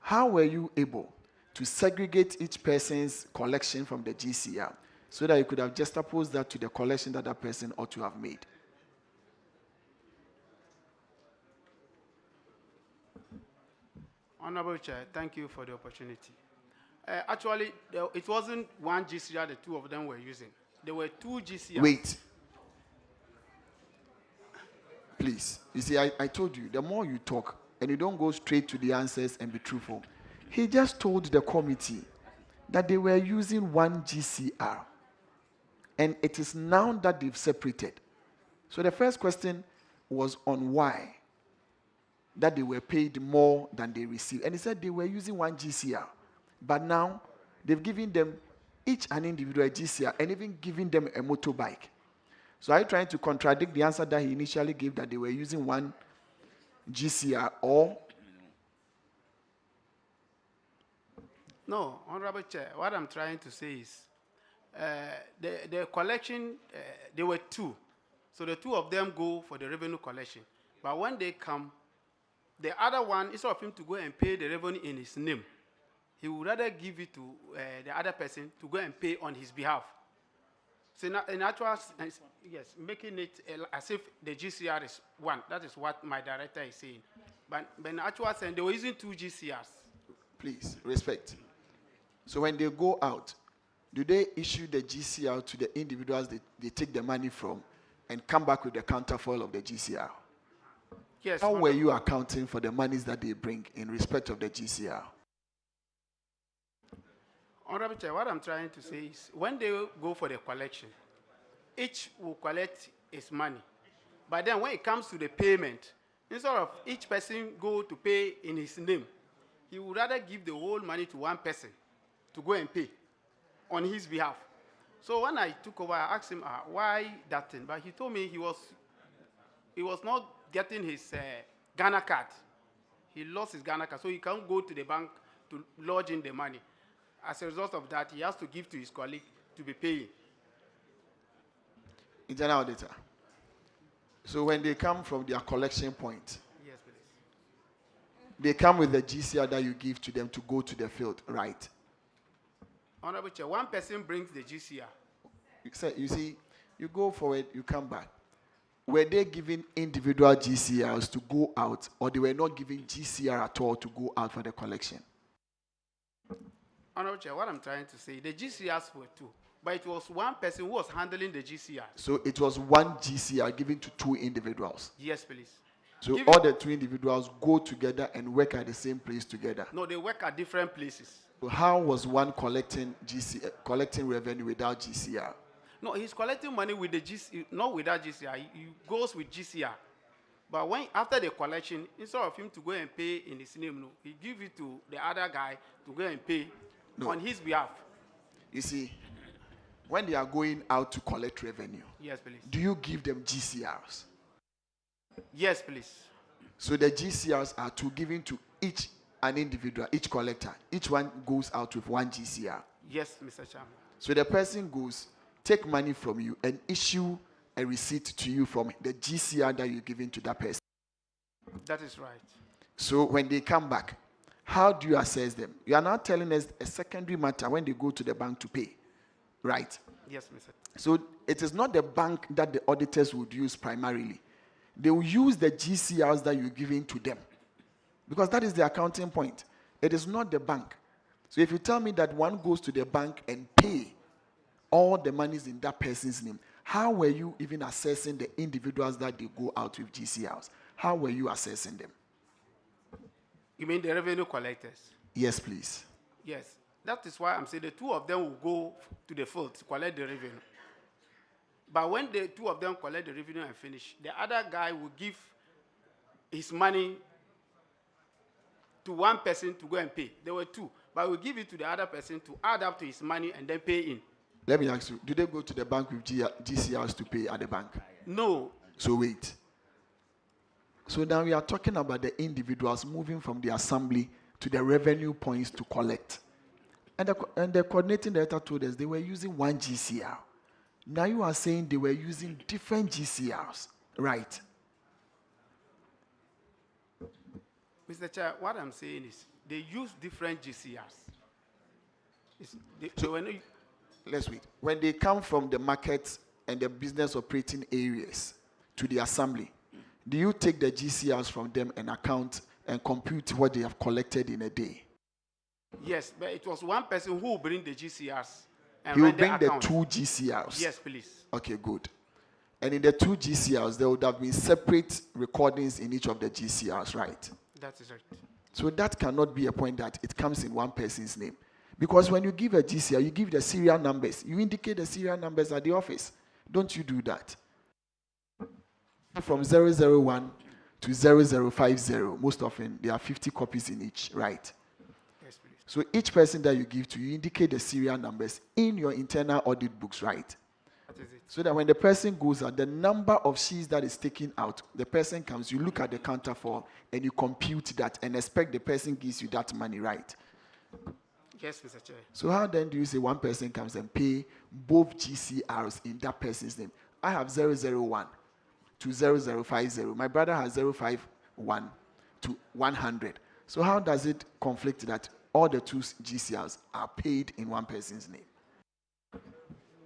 how were you able to segregate each person's collection from the GCR so that you could have juxtaposed that to the collection that that person ought to have made? Honorable Chair, thank you for the opportunity. Actually, it wasn't one GCR the two of them were using. There were two GCRs. Wait. Please. You see, I told you, the more you talk and you don't go straight to the answers and be truthful, he just told the committee that they were using one GCR. And it is now that they've separated. So the first question was on why that they were paid more than they received. And he said they were using one GCR. But now they've given them each an individual GCR and even giving them a motorbike. So are you trying to contradict the answer that he initially gave that they were using one GCR or? No, Honorable Chair, what I'm trying to say is the collection, there were two. So the two of them go for the revenue collection. But when they come, the other one, instead of him to go and pay the revenue in his name, he would rather give it to the other person to go and pay on his behalf. So in actual, yes, making it as if the GCR is one. That is what my director is saying. But in actual sense, they were using two GCRs. Please, respect. So when they go out, do they issue the GCR to the individuals they take the money from and come back with the counterfoil of the GCR? Yes. How were you accounting for the monies that they bring in respect of the GCR? Honorable Chair, what I'm trying to say is when they go for the collection, each will collect his money. But then when it comes to the payment, instead of each person go to pay in his name, he would rather give the whole money to one person to go and pay on his behalf. So when I took over, I asked him why that thing, but he told me he was not getting his Ghana card. He lost his Ghana card, so he can't go to the bank to lodge in the money. As a result of that, he has to give to his colleague to be paying. Internal auditor. So when they come from their collection point, yes, please. They come with the GCR that you give to them to go to the field, right? Honorable Chair, one person brings the GCR. You see, you go forward, you come back. Were they giving individual GCRs to go out, or they were not giving GCR at all to go out for the collection? Honorable Chair, what I'm trying to say, the GCRs were two, but it was one person who was handling the GCR. So it was one GCR given to two individuals? Yes, please. So all the two individuals go together and work at the same place together? No, they work at different places. So how was one collecting revenue without GCR? No, he's collecting money with the GCR, not without GCR. He goes with GCR. But when after the collection, instead of him to go and pay in his name, no, he give it to the other guy to go and pay on his behalf. You see, when they are going out to collect revenue, yes, please. Do you give them GCRs? Yes, please. So the GCRs are given to each an individual, each collector. Each one goes out with one GCR. Yes, Mr. Chairman. So the person goes, take money from you and issue a receipt to you from the GCR that you're giving to that person. That is right. So when they come back, how do you assess them? You are now telling us a secondary matter when they go to the bank to pay, right? Yes, Mr. So it is not the bank that the auditors would use primarily. They will use the GCRs that you're giving to them, because that is the accounting point. It is not the bank. So if you tell me that one goes to the bank and pay all the monies in that person's name, how were you even assessing the individuals that they go out with GCRs? How were you assessing them? You mean the revenue collectors? Yes, please. Yes. That is why I'm saying the two of them will go to the field to collect the revenue. But when the two of them collect the revenue and finish, the other guy will give his money to one person to go and pay. There were two, but we'll give it to the other person to add up to his money and then pay in. Let me ask you, do they go to the bank with GCRs to pay at the bank? No. So wait. So now we are talking about the individuals moving from the assembly to the revenue points to collect. And the coordinating director told us they were using one GCR. Now you are saying they were using different GCRs, right? Mr. Chair, what I'm saying is they use different GCRs. Let's wait. When they come from the markets and the business operating areas to the assembly, do you take the GCRs from them and account and compute what they have collected in a day? Yes, but it was one person who will bring the GCRs and He will run bring the account. 2 GCRs. Yes, please. Okay, good. And in the 2 GCRs, there would have been separate recordings in each of the GCRs, right? That is right. So that cannot be a point that it comes in one person's name. Because when you give a GCR, you give the serial numbers. You indicate the serial numbers at the office. Don't you do that? From 001 to 0050, most often there are 50 copies in each, right? Yes, please. So each person that you give to, you indicate the serial numbers in your internal audit books, right? That is it. So that when the person goes out, the number of sheets that is taken out, the person comes, you look at the counter for, and you compute that and expect the person gives you that money, right? Yes, Mr. Chair. So how then do you say one person comes and pay both GCRs in that person's name? I have 001 to 0050. My brother has 051 to 100. So how does it conflict that all the 2 GCRs are paid in one person's name?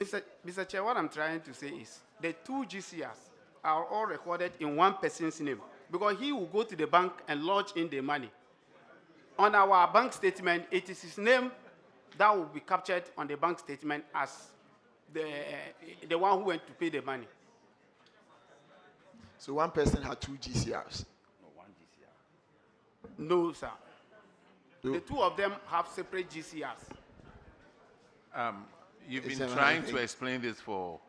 Mr. Chair, what I'm trying to say is the 2 GCRs are all recorded in one person's name because he will go to the bank and lodge in the money. On our bank statement, it is his name that will be captured on the bank statement as the one who went to pay the money. So one person had 2 GCRs? No, 1 GCR. No, sir. No. The 2 of them have separate GCRs. You've been trying to explain this for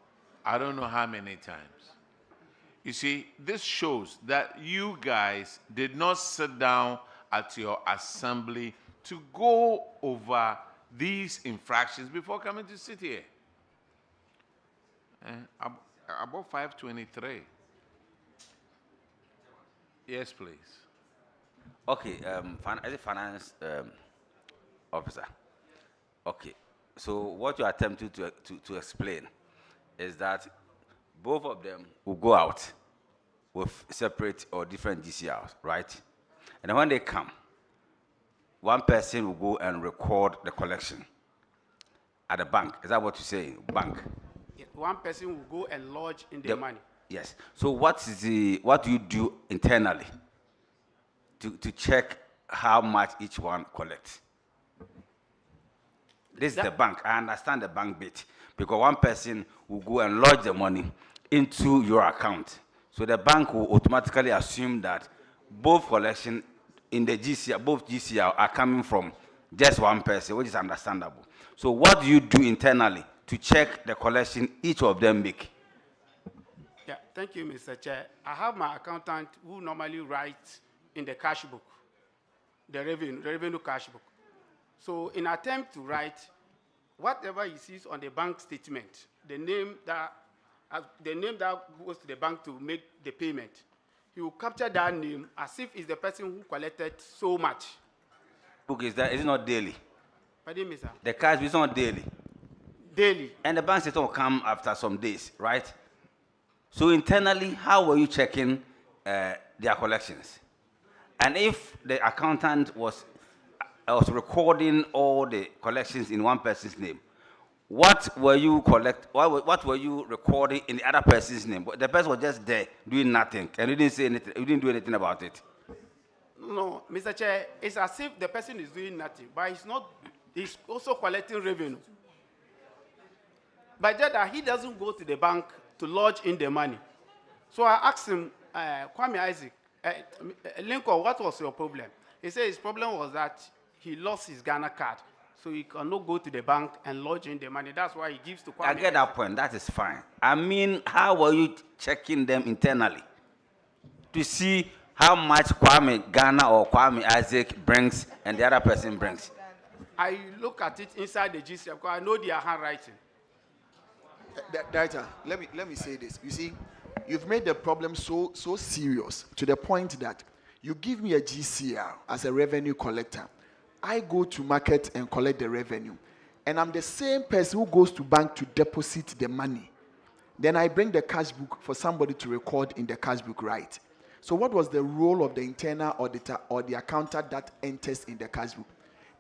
I don't know how many times. You see, this shows that you guys did not sit down at your assembly to go over these infractions before coming to sit here. About 523. Yes, please. Okay, as a finance officer. Okay, so what you're attempting to explain is that both of them will go out with separate or different GCRs, right? And then when they come, one person will go and record the collection at the bank. Is that what you're saying? Bank. Yes, one person will go and lodge in the money. Yes. So what do you do internally to check how much each one collects? This is the bank. I understand the bank bit because one person will go and lodge the money into your account. So the bank will automatically assume that both collection in the GCR, both GCR are coming from just one person, which is understandable. So what do you do internally to check the collection each of them make? Yeah, thank you, Mr. Chair. I have my accountant who normally writes in the cash book, the revenue cash book. So in attempt to write whatever he sees on the bank statement, the name that goes to the bank to make the payment, he will capture that name as if it's the person who collected so much. Book is it not daily? Pardon me, sir. The cash is not daily. Daily. And the bank statement will come after some days, right? So internally, how were you checking their collections? And if the accountant was recording all the collections in one person's name, what were you what were you recording in the other person's name? The person was just there doing nothing, and you didn't say anything. You didn't do anything about it. No, Mr. Chair, it's as if the person is doing nothing, but he's not. He's also collecting revenue. But just that he doesn't go to the bank to lodge in the money. So I asked him, Kwame Isaac, Lincoln, what was your problem? He said his problem was that he lost his Ghana card. So he cannot go to the bank and lodge in the money. That's why he gives to Kwame. I get that point. That is fine. I mean, how were you checking them internally to see how much Kwame Ghana or Kwame Isaac brings and the other person brings? I look at it inside the GC because I know their handwriting. Director, let me say this. You see, you've made the problem so serious to the point that you give me a GCR as a revenue collector. I go to market and collect the revenue. And I'm the same person who goes to bank to deposit the money. Then I bring the cash book for somebody to record in the cash book, right? So what was the role of the internal auditor or the accountant that enters in the cash book?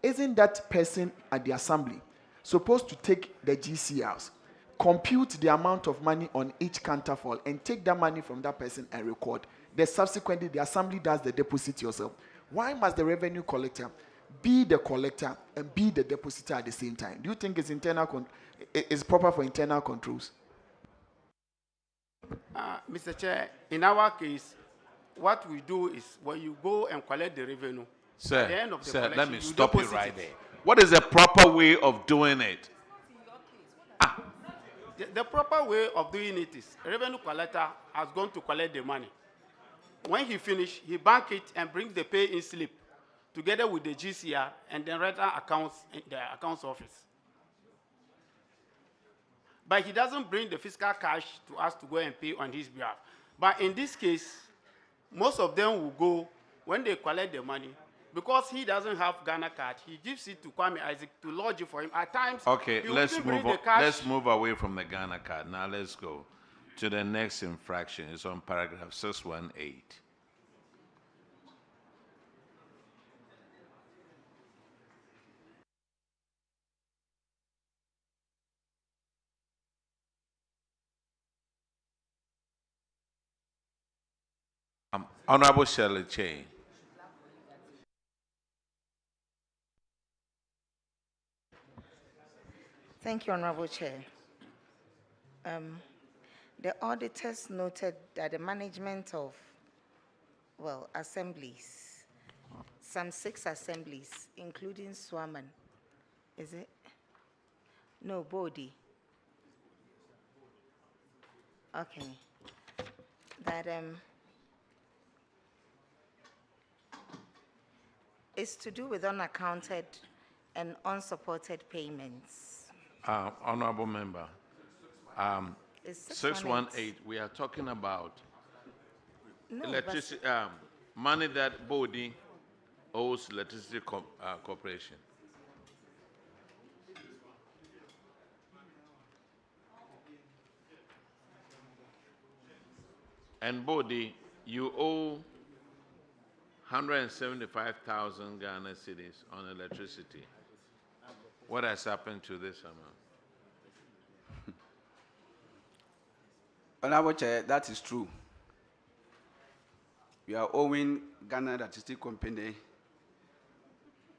Isn't that person at the assembly supposed to take the GCRs, compute the amount of money on each counterfall, and take that money from that person and record? Then subsequently, the assembly does the deposit yourself. Why must the revenue collector be the collector and be the depositor at the same time? Do you think it's it's proper for internal controls? Mr. Chair, in our case, what we do is when you go and collect the revenue, at the end of the Sir, collection, let me you stop you deposit right it. there. What is the proper way of doing it? The proper way of doing it is revenue collector has gone to collect the money. When he finish, he bank it and brings the pay-in slip together with the GCR and then render accounts in the accounts office. But he doesn't bring the fiscal cash to us to go and pay on his behalf. But in this case, most of them will go, when they collect the money, because he doesn't have Ghana card, he gives it to Kwame Isaac to lodge it for him. At times, Okay, he let's wouldn't bring move the cash. let's move away from the Ghana card. Now let's go to the next infraction. It's on paragraph 618. Honorable Shirley Chain. Thank you, Honorable Chair. The auditors noted that the management of, assemblies, some 6 assemblies, including Swaman, is it? No, Bodi. Okay. That is to do with unaccounted and unsupported payments. Honorable Member, It's 618, we are talking about No, electricity, money that Bodi owes Electricity Corporation. And Bodi, you owe 175,000 Ghana cedis on electricity. What has happened to this amount? Honorable Chair, that is true. We are owing Ghana Electricity Company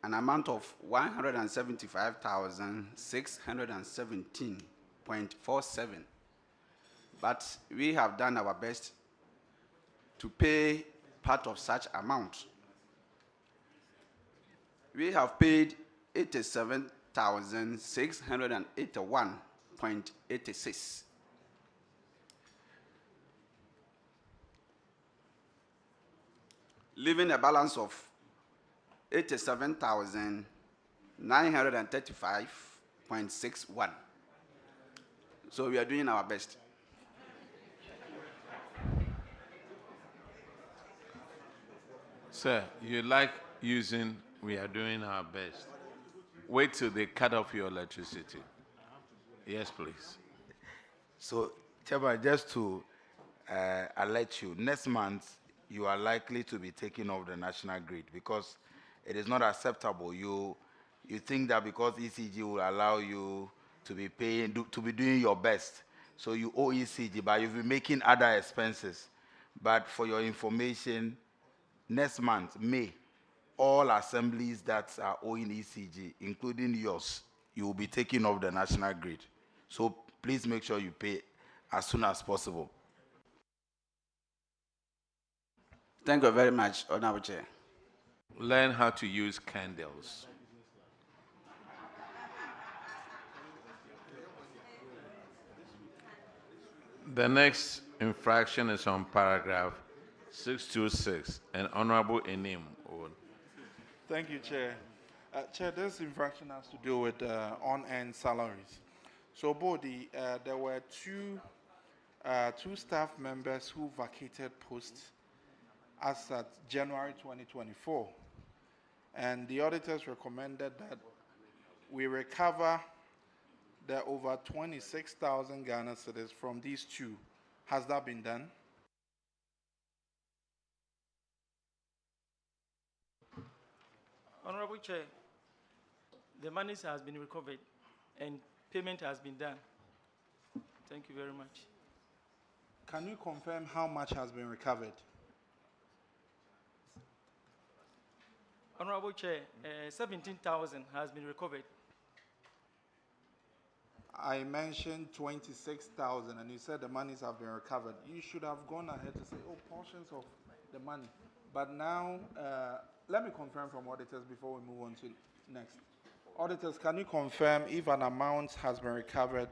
an amount of 175,617.47. But we have done our best to pay part of such amount. We have paid 87,681.86. Leaving a balance of 87,935.61. So we are doing our best. Sir, you like using, we are doing our best. Wait till they cut off your electricity. Yes, please. So, Chairman, just to alert you, next month you are likely to be taken off the national grid because it is not acceptable. You think that because ECG will allow you to be paying, to be doing your best, so you owe ECG, but you'll be making other expenses. But for your information, next month, May, all assemblies that are owing ECG, including yours, you will be taken off the national grid. So please make sure you pay as soon as possible. Thank you very much, Honorable Chair. Learn how to use candles. The next infraction is on paragraph 626, and Honorable Enim. Thank you, Chair. Chair, this infraction has to do with on-end salaries. So, Bodi, there were two staff members who vacated posts as at January 2024. And the auditors recommended that we recover the over 26,000 Ghana cedis from these two. Has that been done? Honorable Chair, the monies has been recovered and payment has been done. Thank you very much. Can you confirm how much has been recovered? Honorable Chair, 17,000 has been recovered. I mentioned 26,000 and you said the monies have been recovered. You should have gone ahead to say, oh, portions of the money. But now, let me confirm from auditors before we move on to next. Auditors, can you confirm if an amount has been recovered?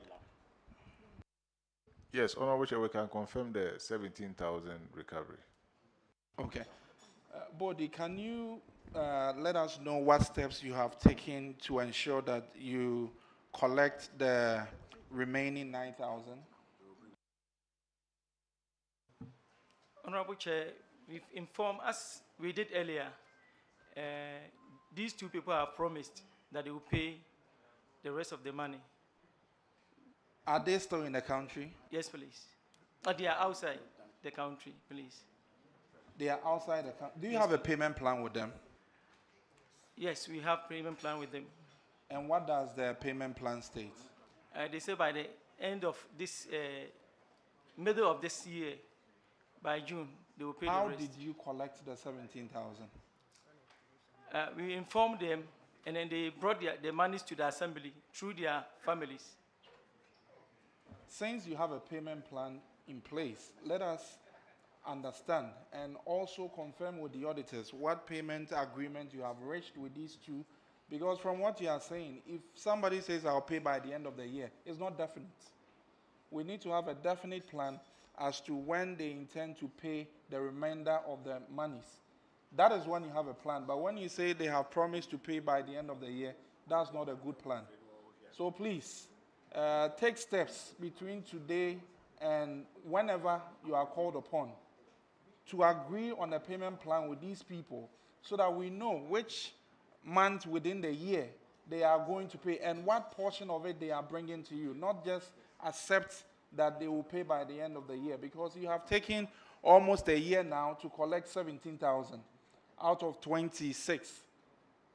Yes, Honorable Chair, we can confirm the 17,000 recovery. Okay. Bodhi, can you let us know what steps you have taken to ensure that you collect the remaining 9,000? Honorable Chair, we've informed, as we did earlier, these two people have promised that they will pay the rest of the money. Are they still in the country? Yes, please. They are outside the country, please. They are outside the country. Do you Yes, have a payment plan with them? Yes, we have payment plan with them. And what does the payment plan state? They say by the end of this, middle of this year, by June, they will pay How the rest. did you collect the 17,000? We informed them, and then they brought their monies to the assembly through their families. Since you have a payment plan in place, let us understand and also confirm with the auditors what payment agreement you have reached with these two. Because from what you are saying, if somebody says I'll pay by the end of the year, it's not definite. We need to have a definite plan as to when they intend to pay the remainder of the monies. That is when you have a plan. But when you say they have promised to pay by the end of the year, that's not a good plan. So please, take steps between today and whenever you are called upon to agree on a payment plan with these people so that we know which month within the year they are going to pay and what portion of it they are bringing to you, not just accept that they will pay by the end of the year, because you have taken almost a year now to collect 17,000 out of 26.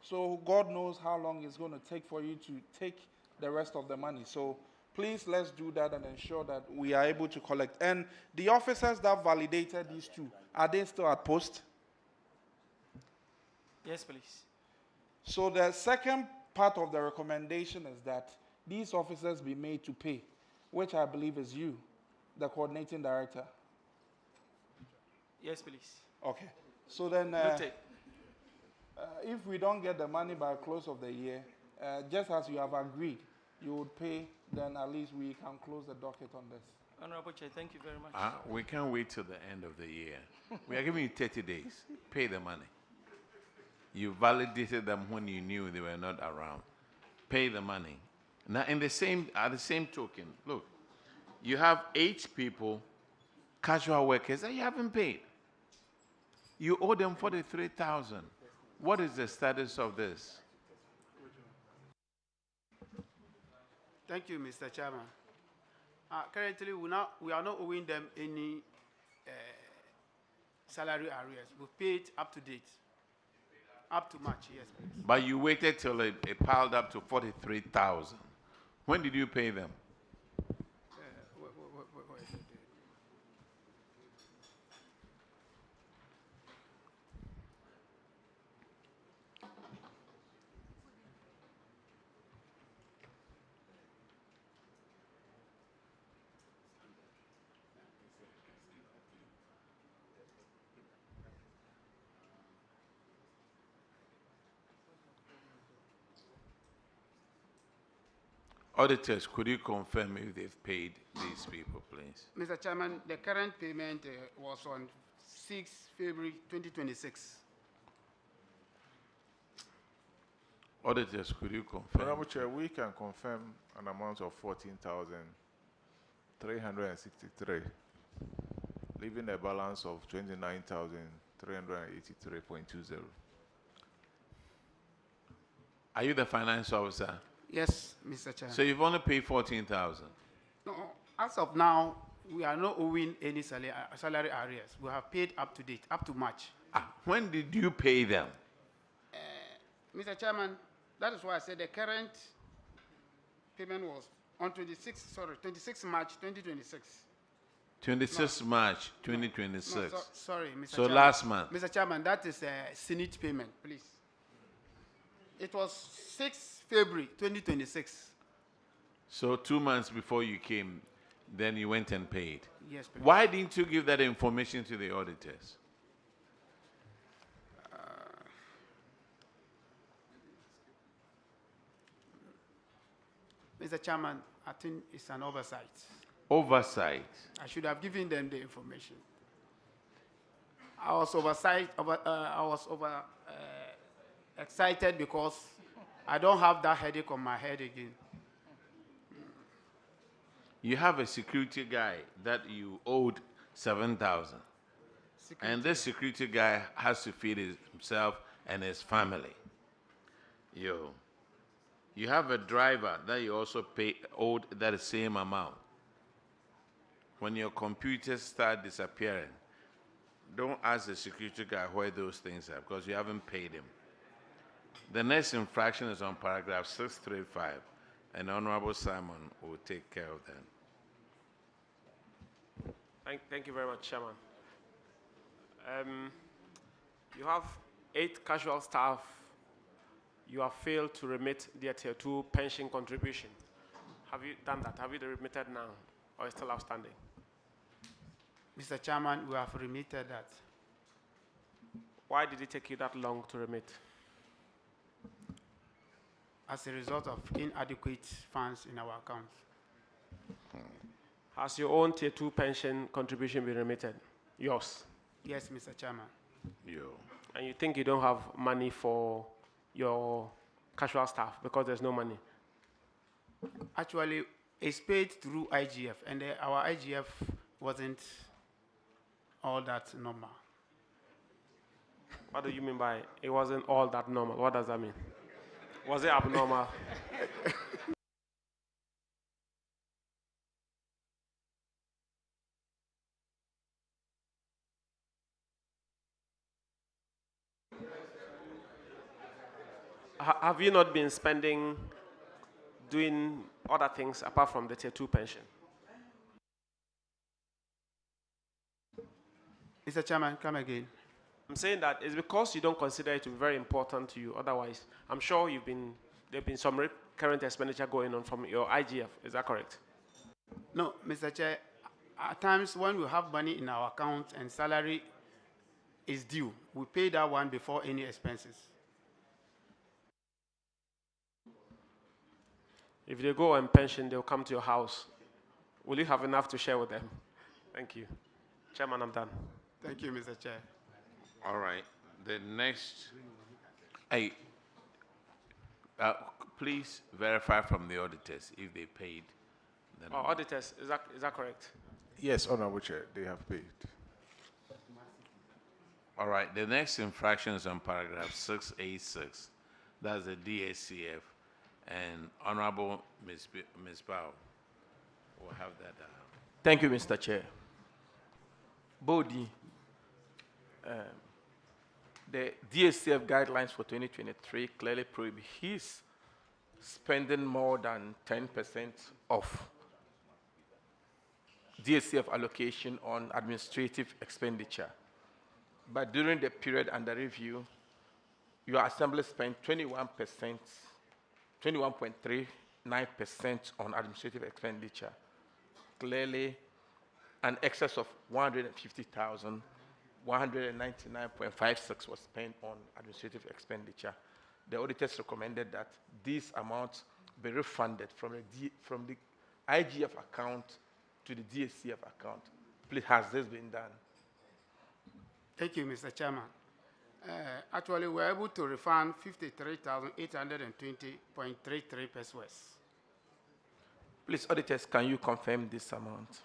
So God knows how long it's going to take for you to take the rest of the money. So please, let's do that and ensure that we are able to collect. And the officers that validated these two, are they still at post? Yes, please. So the second part of the recommendation is that these officers be made to pay, which I believe is you, the coordinating director. Yes, please. Okay. So then, Noted. if we don't get the money by close of the year, just as you have agreed, you would pay, then at least we can close the docket on this. Honorable Chair, thank you very much. We can't wait till the end of the year. We are giving you 30 days. Pay the money. You validated them when you knew they were not around. Pay the money. Now, at the same token, look, you have 8 people, casual workers, that you haven't paid. You owe them 43,000. What is the status of this? Thank you, Mr. Chairman. Currently, we are not owing them any salary arrears. We've paid up to date. Up to March, yes, please. But you waited till it piled up to 43,000. When did you pay them? What is it? Auditors, could you confirm if they've paid these people, please? Mr. Chairman, the current payment was on 6 February 2026. Auditors, could you confirm? Honorable Chair, we can confirm an amount of 14,363, leaving a balance of 29,383.20. Are you the finance officer? Yes, Mr. Chair. So you've only paid 14,000. No, as of now, we are not owing any salary arrears. We have paid up to date, up to March. When did you pay them? Mr. Chairman, that is why I said the current payment was on 26 March 2026. 26 March 2026. No, sorry, Mr. So Chairman. last month. Mr. Chairman, that is a Senate payment, please. It was 6 February 2026. So 2 months before you came, then you went and paid. Yes, please. Why didn't you give that information to the auditors? Mr. Chairman, I think it's an oversight. Oversight. I should have given them the information. I was excited because I don't have that headache on my head again. You have a security guy that you owed 7,000. And this security guy has to feed himself and his family. You have a driver that you also owed that same amount. When your computers start disappearing, don't ask the security guy where those things are because you haven't paid him. The next infraction is on paragraph 635, and Honorable Simon will take care of that. Thank you very much, Chairman. You have 8 casual staff. You have failed to remit their Tier 2 pension contribution. Have you done that? Have you remitted now, or is still outstanding? Mr. Chairman, we have remitted that. Why did it take you that long to remit? As a result of inadequate funds in our accounts. Has your own Tier 2 pension contribution been remitted? Yours? Yes, Mr. Chairman. And you think you don't have money for your casual staff because there's no money? Actually, it's paid through IGF, and our IGF wasn't all that normal. What do you mean by it wasn't all that normal? What does that mean? Was it abnormal? Have you not been spending, doing other things apart from the Tier 2 pension? Mr. Chairman, come again. I'm saying that it's because you don't consider it to be very important to you. Otherwise, I'm sure there've been some current expenditure going on from your IGF. Is that correct? No, Mr. Chair. At times when we have money in our account and salary is due, we pay that one before any expenses. If they go on pension, they'll come to your house. Will you have enough to share with them? Thank you. Chairman, I'm done. Thank you, Mr. Chair. All right. The next, please verify from the auditors if they paid. Auditors, is that correct? Yes, Honorable Chair, they have paid. All right. The next infraction is on paragraph 686. That's the DACF. And Honorable Ms. Bao will have that. Thank you, Mr. Chair. Bodi, the DACF guidelines for 2023 clearly prohibit his spending more than 10% of DACF allocation on administrative expenditure. But during the period under review, your assembly spent 21.39% on administrative expenditure. Clearly, an excess of 150,000, 199.56 was spent on administrative expenditure. The auditors recommended that these amounts be refunded from the IGF account to the DACF account. Please, has this been done? Thank you, Mr. Chairman. Actually, we were able to refund 53,820.33 pesos. Please, auditors, can you confirm this amount?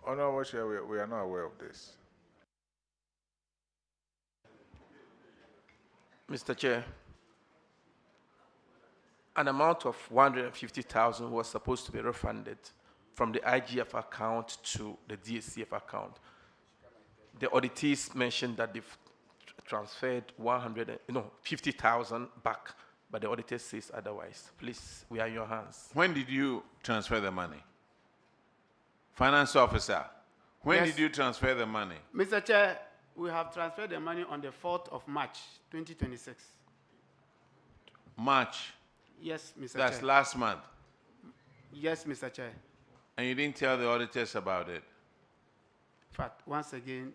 Honorable Chair, we are not aware of this. Mr. Chair, an amount of 150,000 was supposed to be refunded from the IGF account to the DSCF account. The auditees mentioned that they've transferred 50,000 back, but the auditor says otherwise. Please, we are in your hands. When did you transfer the money? Finance officer, when Yes. did you transfer the money? Mr. Chair, we have transferred the money on the 4th of March, 2026. March. Yes, Mr. That's Chair. last month. Yes, Mr. Chair. And you didn't tell the auditors about it? In fact, once again,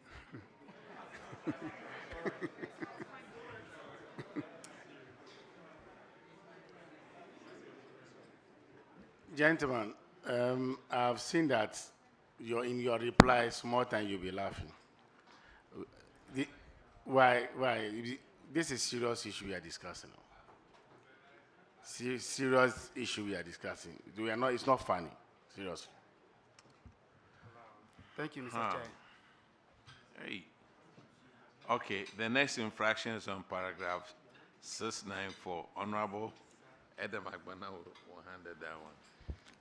Gentlemen, I've seen that in your replies, more time you'll be laughing. Why? This is serious issue we are discussing. Serious issue we are discussing. It's not funny. Seriously. thank you, Mr. Huh. Chair. Hey. Okay, the next infraction is on paragraph 694. Honorable Adam Agbana will handle that one.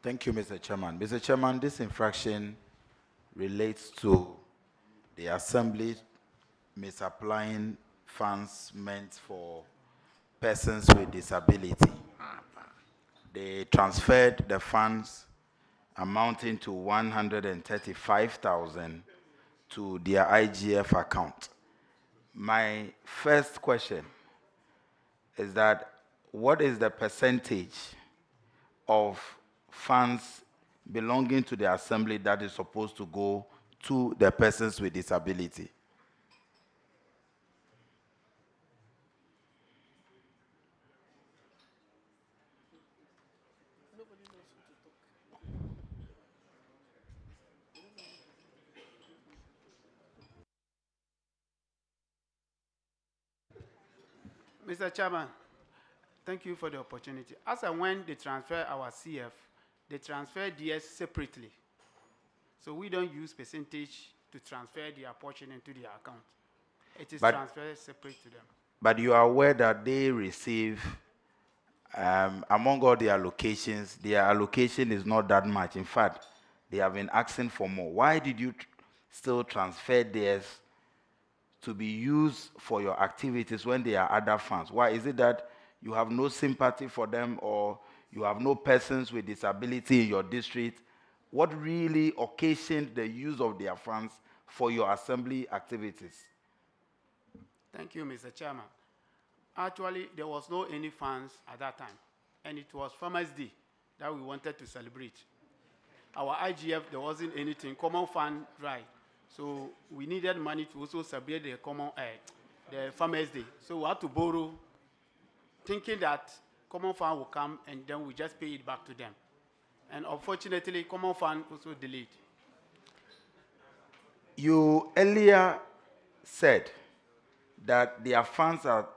Thank you, Mr. Chairman. Mr. Chairman, this infraction relates to the Assembly misapplying funds meant for persons with disability. They transferred the funds amounting to 135,000 to their IGF account. My first question is that what is the percentage of funds belonging to the Assembly that is supposed to go to the persons with disability? Mr. Chairman, thank you for the opportunity. As and when they transfer our CF, they transfer DS separately. So we don't use percentage to transfer their portion into their account. It is transferred separate to them. But you are aware that they receive, among all the allocations, their allocation is not that much. In fact, they have been asking for more. Why did you still transfer theirs to be used for your activities when there are other funds? Why is it that you have no sympathy for them, or you have no persons with disability in your district? What really occasioned the use of their funds for your assembly activities? Thank you, Mr. Chairman. Actually, there was no any funds at that time, and it was Farmers' Day that we wanted to celebrate. Our IGF, there wasn't anything, common fund dry. So we needed money to also celebrate the the Farmers' Day. So we had to borrow, thinking that common fund will come and then we just pay it back to them. And unfortunately, common fund also delayed. You earlier said that their funds are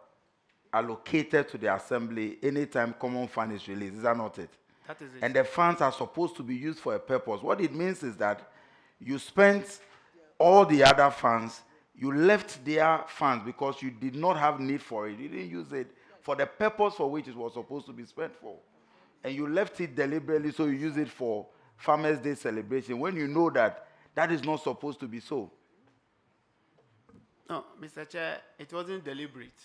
allocated to the assembly anytime common fund is released. Is that not it? That is it. And the funds are supposed to be used for a purpose. What it means is that you spent all the other funds, you left their funds because you did not have need for it. You didn't use it for the purpose for which it was supposed to be spent for. And you left it deliberately, so you use it for Farmers' Day celebration when you know that that is not supposed to be so. No, Mr. Chair, it wasn't deliberate.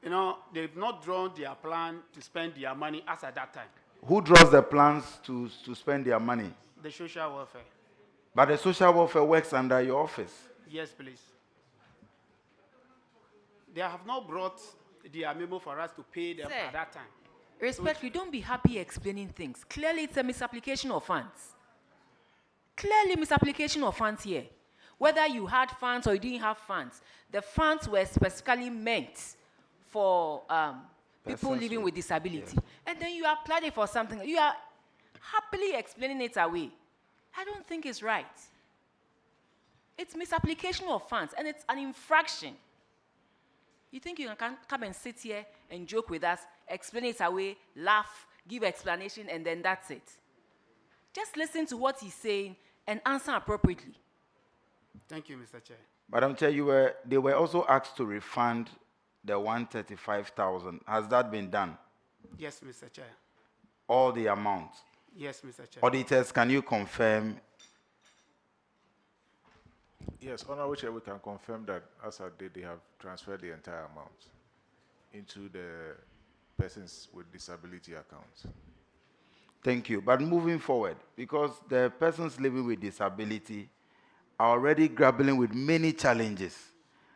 You know, they've not drawn their plan to spend their money as at that time. Who draws the plans to spend their money? The social welfare. But the social welfare works under your office. Yes, please. They have not brought their memo for us to pay them Sir, at that time. Respectfully, don't be happy explaining things. Clearly, it's a misapplication of funds. Clearly, misapplication of funds here. Whether you had funds or you didn't have funds, the funds were specifically meant for people living with disability. Yeah. And then you applied it for something. You are happily explaining it away. I don't think it's right. It's misapplication of funds, and it's an infraction. You think you can come and sit here and joke with us, explain it away, laugh, give explanation, and then that's it. Just listen to what he's saying and answer appropriately. Thank you, Mr. Chair. Madam Chair, they were also asked to refund the 135,000. Has that been done? Yes, Mr. Chair. All the amount. Yes, Mr. Chair. Auditors, can you confirm? Yes, Honorable Chair, we can confirm that as at date, they have transferred the entire amount into the persons with disability account. Thank you. But moving forward, because the persons living with disability are already grappling with many challenges.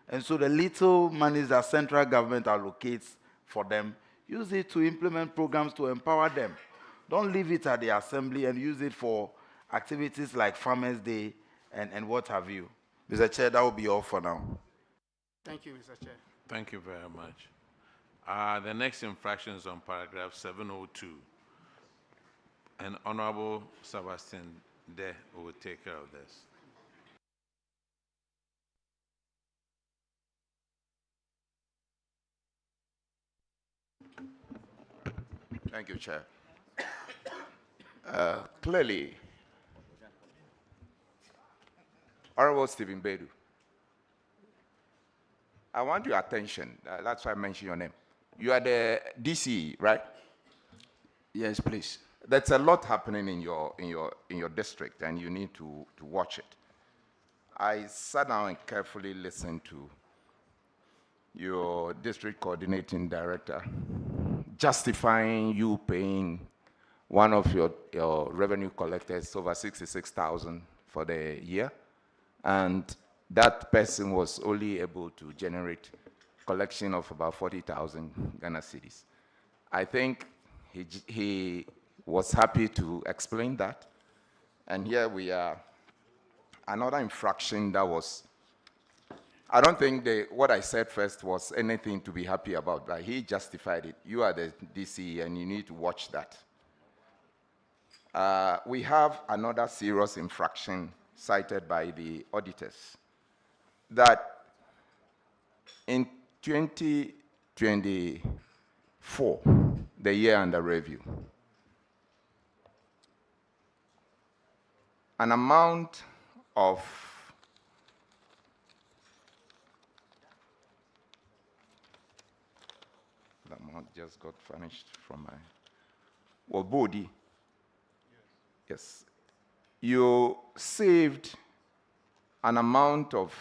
And so the little monies that central government allocates for them, use it to implement programs to empower them. Don't leave it at the assembly and use it for activities like Farmers' Day and what have you. Mr. Chair, that will be all for now. Thank you, Mr. Chair. Thank you very much. The next infraction is on paragraph 702. And Honorable Sebastian De will take care of this. Thank you, Chair. Clearly, Honorable Stephen Bedu, I want your attention. That's why I mentioned your name. You are the DCE, right? Yes, please. There's a lot happening in your district, and you need to watch it. I sat down and carefully listened to your district coordinating director justifying you paying one of your revenue collectors over 66,000 for the year, and that person was only able to generate collection of about 40,000 Ghana cedis. I think he was happy to explain that, and here we are. Another infraction that was, I don't think what I said first was anything to be happy about, but he justified it. You are the DC and you need to watch that. We have another serious infraction cited by the auditors that in 2024, the year under review, an amount of the amount just got vanished from my body. Yes. You saved an amount of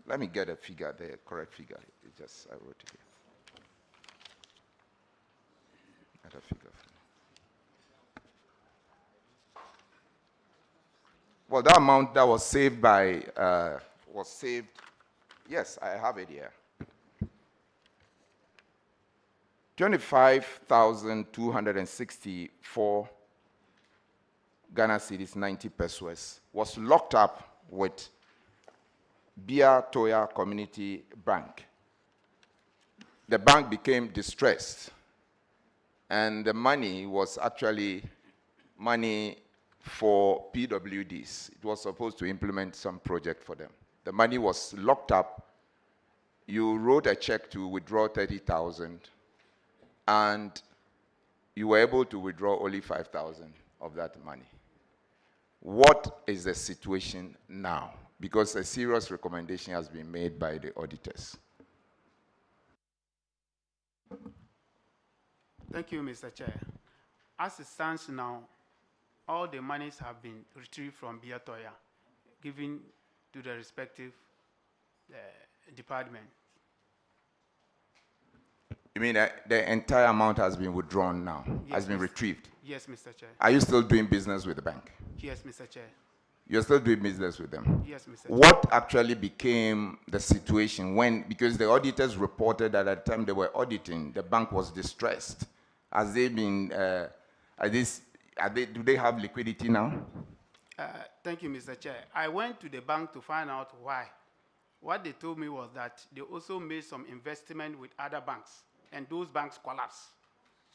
let me get a figure, the correct figure. It just, I wrote it here. Get a figure. Well, that amount that was saved yes, I have it here. 25,264 Ghana cedis, 90 pesos, was locked up with Bia Toya Community Bank. The bank became distressed, and the money was actually money for PWDs. It was supposed to implement some project for them. The money was locked up. You wrote a check to withdraw 30,000, and you were able to withdraw only 5,000 of that money. What is the situation now? Because a serious recommendation has been made by the auditors. Thank you, Mr. Chair. As it stands now, all the monies have been retrieved from Biatoya, given to the respective department. You mean that the entire amount has been withdrawn now, Yes, has been retrieved? Yes, Mr. Chair. Are you still doing business with the bank? Yes, Mr. Chair. You're still doing business with them? Yes, Mr. Chair. What actually became the situation when, because the auditors reported that at the time they were auditing, the bank was distressed. Has they been, do they have liquidity now? Thank you, Mr. Chair. I went to the bank to find out why. What they told me was that they also made some investment with other banks, and those banks collapsed.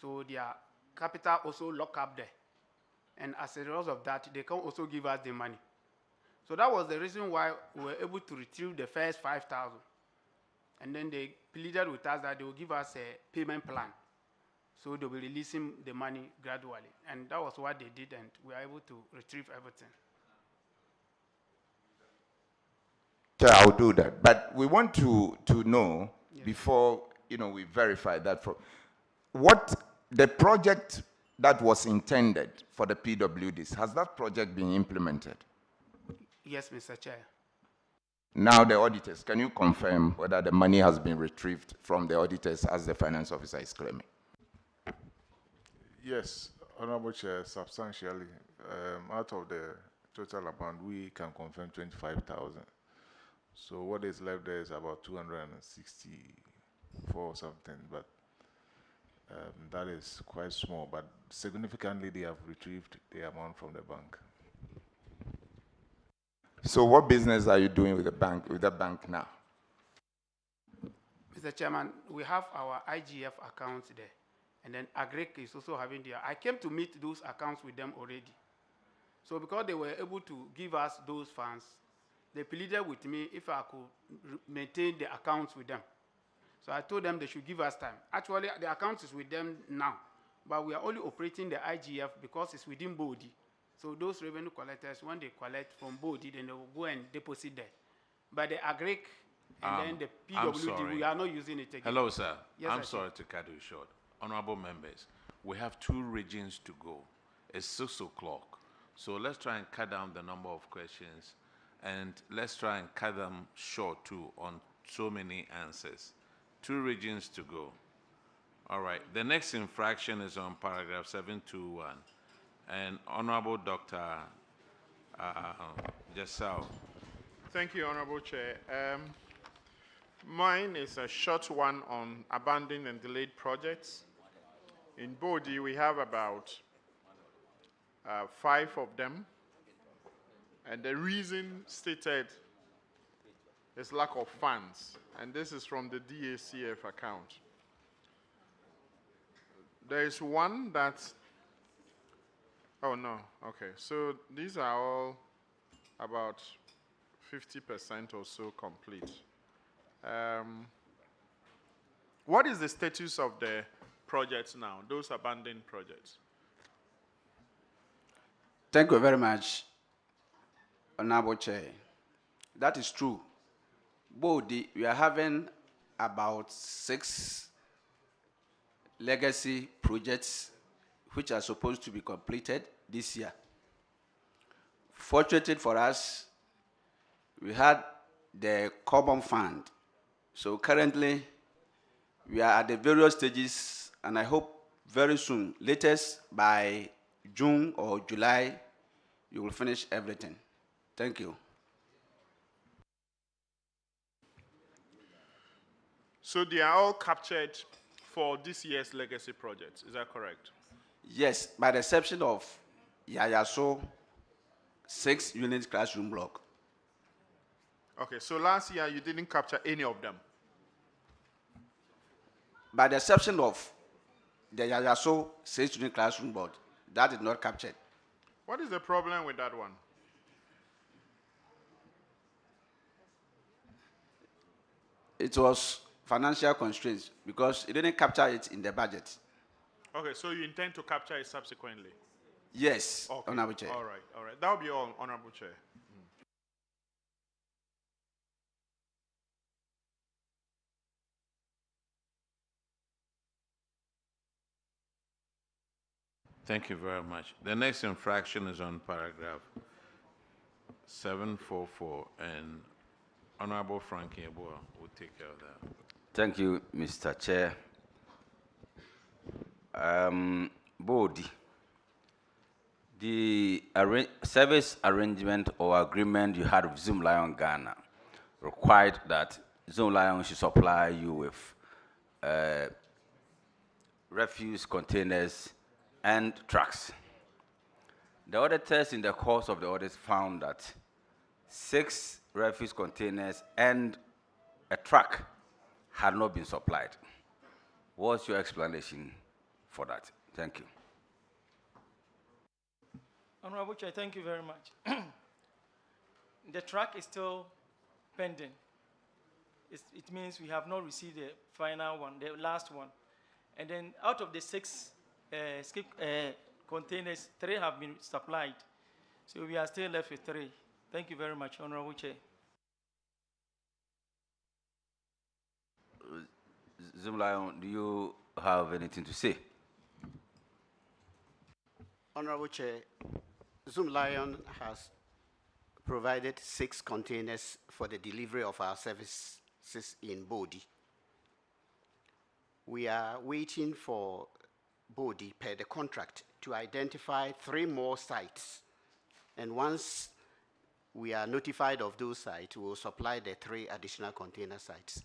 So their capital also locked up there. And as a result of that, they can also give us the money. So that was the reason why we were able to retrieve the first 5,000. And then they pleaded with us that they will give us a payment plan. So they'll be releasing the money gradually. And that was what they did, and we were able to retrieve everything. Sure, I'll do that. But we want to know, before, we verify that. What the project that was intended for the PWDs, has that project been implemented? Yes, Mr. Chair. Now the auditors, can you confirm whether the money has been retrieved from the auditors as the finance officer is claiming? Yes, Honorable Chair, substantially. Out of the total amount, we can confirm 25,000. So what is left there is about 264 something, but that is quite small. But significantly, they have retrieved the amount from the bank. So what business are you doing with the bank now? Mr. Chairman, we have our IGF accounts there. And then Agric is also having their. I came to meet those accounts with them already. So because they were able to give us those funds, they pleaded with me if I could maintain the accounts with them. So I told them they should give us time. Actually, the account is with them now, but we are only operating the IGF because it's within Bodi. So those revenue collectors, when they collect from Bodi, then they will go and deposit there. But the Agric and then the PWD, we are not using it again. Hello, sir. Yes, I'm sorry to cut you short. Honorable members, we have 2 regions to go. It's 6 o'clock. So let's try and cut down the number of questions, and let's try and cut them short too on so many answers. 2 regions to go. All right. The next infraction is on paragraph 721. And Honorable Dr. Jassau. Thank you, Honorable Chair. Mine is a short one on abandoned and delayed projects. In Bodi, we have about 5 of them. And the reason stated is lack of funds. And this is from the DACF account. There is one that, oh no, okay. So these are all about 50% or so complete. What is the status of the projects now, those abandoned projects? Thank you very much, Honorable Chair. That is true. Bodi, we are having about 6 legacy projects which are supposed to be completed this year. Fortunately for us, we had the common fund. So currently, we are at the various stages, and I hope very soon, latest by June or July, you will finish everything. Thank you. So they are all captured for this year's legacy projects, is that correct? Yes, by the exception of Yayaso 6-unit classroom block. Okay, so last year you didn't capture any of them? By the exception of the Yayaso 6-unit classroom board, that is not captured. What is the problem with that one? It was financial constraints because it didn't capture it in the budget. Okay, so you intend to capture it subsequently? Yes, okay. Honorable Chair. All right. That will be all, Honorable Chair. Thank you very much. The next infraction is on paragraph 744, and Honorable Frankie Eboa will take care of that. Thank you, Mr. Chair. Bodi, the service arrangement or agreement you had with Zoom Lion Ghana required that Zoom Lion should supply you with refuse containers and trucks. The auditors in the course of the audit found that 6 refuse containers and a truck had not been supplied. What's your explanation for that? Thank you. Honorable Chair, thank you very much. The truck is still pending. It means we have not received the final one, the last one. And then out of the 6 containers, 3 have been supplied. So we are still left with 3. Thank you very much, Honorable Chair. Zumlion, do you have anything to say? Honorable Chair, Zoom Lion has provided 6 containers for the delivery of our services in Bodi. We are waiting for Bodi, per the contract, to identify 3 more sites. And once we are notified of those sites, we will supply the 3 additional container sites.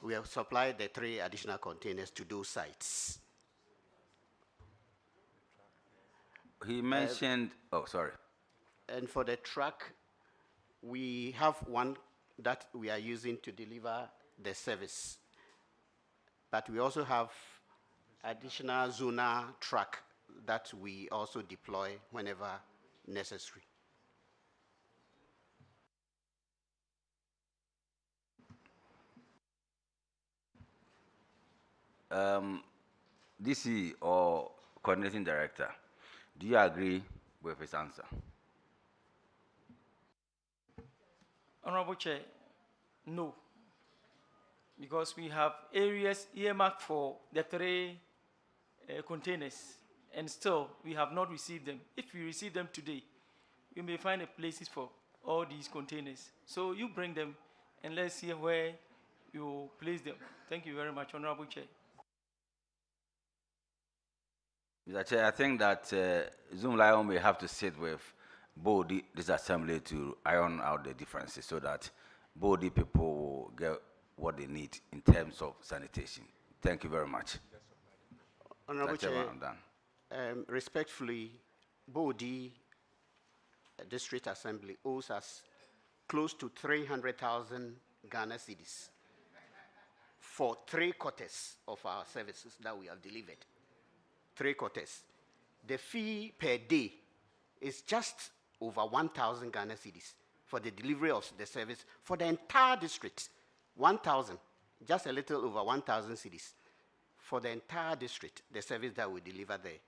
We have supplied the 3 additional containers to those sites. He mentioned, oh, sorry. And for the truck, we have one that we are using to deliver the service. But we also have additional Zona truck that we also deploy whenever necessary. DC or coordinating director, do you agree with his answer? Honorable Chair, no. Because we have areas earmarked for the 3 containers, and still we have not received them. If we receive them today, we may find a places for all these containers. So you bring them, and let's see where you place them. Thank you very much, Honorable Chair. Mr. Chair, I think that Zoom Lion may have to sit with Bodi, this assembly, to iron out the differences so that Bodi people will get what they need in terms of sanitation. Thank you very much. Honorable Chair, I'm done. Respectfully, Bodi District Assembly owes us close to 300,000 Ghana cedis for 3 quarters of our services that we have delivered. 3 quarters. The fee per day is just over 1,000 Ghana cedis for the delivery of the service for the entire district. 1,000, just a little over 1,000 cedis for the entire district, the service that we deliver there.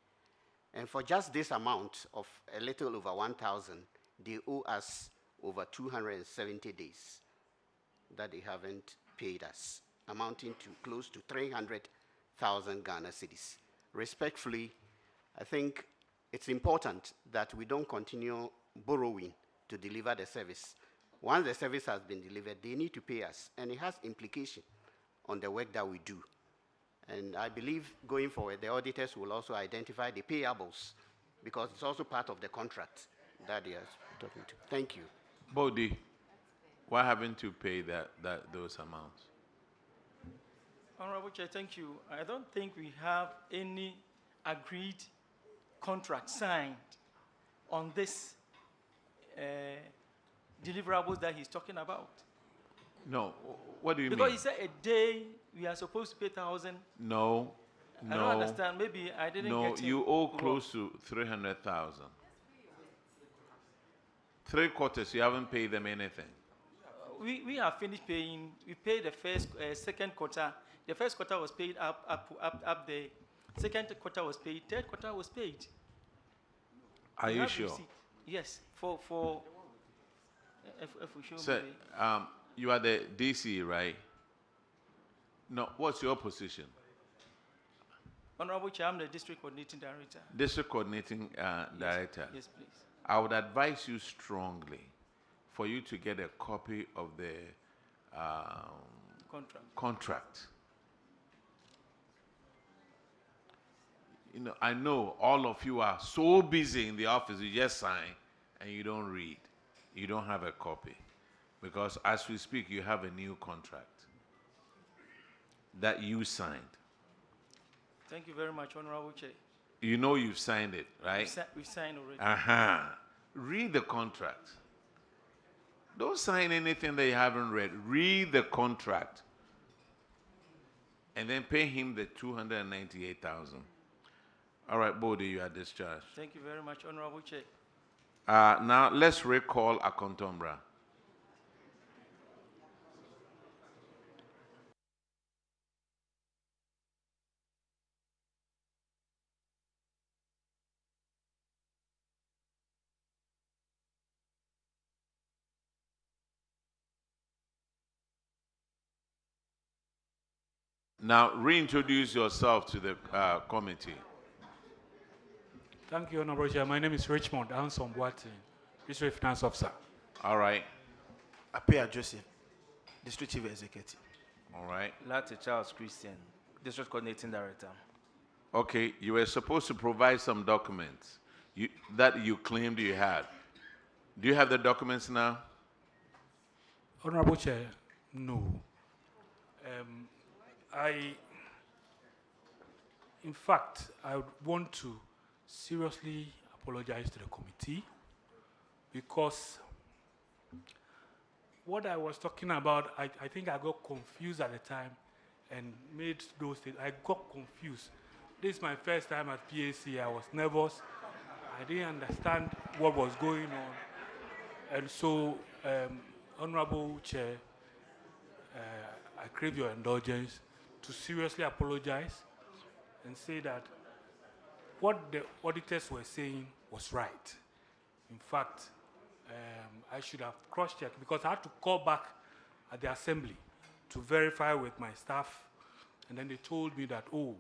And for just this amount of a little over 1,000, they owe us over 270 days that they haven't paid us, amounting to close to 300,000 Ghana cedis. Respectfully, I think it's important that we don't continue borrowing to deliver the service. Once the service has been delivered, they need to pay us, and it has implication on the work that we do. And I believe going forward, the auditors will also identify the payables, because it's also part of the contract that they are talking to. Thank you. Bodi, why haven't you paid those amounts? Honorable Chair, thank you. I don't think we have any agreed contract signed on this deliverables that he's talking about. No, what do you because mean? Because he said a day we are supposed to pay 1,000. No, I don't understand. Maybe I didn't get it. No, you owe close to 300,000. 3 quarters, you haven't paid them anything. We have finished paying. We paid the first, second quarter. The first quarter was paid up there. Second quarter was paid. Third quarter was paid. Are you sure? Receipt. Yes, if we show Sir, you are the DC, right? No, what's your position? Honorable Chair, I'm the District Coordinating Director. District Coordinating Director. Yes, please. I would advise you strongly for you to get a copy of the contract. You know, I know all of you are so busy in the office, you just sign and you don't read. You don't have a copy. Because as we speak, you have a new contract that you signed. Thank you very much, Honorable Chair. You know you've signed it, right? We've signed already. Read the contract. Don't sign anything that you haven't read. Read the contract. And then pay him the 298,000. All right, Bodi, you are discharged. Thank you very much, Honorable Chair. Now, let's recall Akontombra. Now, reintroduce yourself to the committee. Thank you, Honorable Chair. My name is Richmond Anson Boatin, District Finance Officer. All right. Apia Joseph, District Chief Executive. All right. Latte Charles Christian, District Coordinating Director. Okay, you were supposed to provide some documents that you claimed you had. Do you have the documents now? Honorable Chair, no. In fact, I would want to seriously apologize to the committee because what I was talking about, I think I got confused at the time and made those things. I got confused. This is my first time at PAC. I was nervous. I didn't understand what was going on. And so, Honorable Chair, I crave your indulgence to seriously apologize and say that what the auditors were saying was right. In fact, I should have cross-checked because I had to call back at the assembly to verify with my staff, and then they told me that, oh,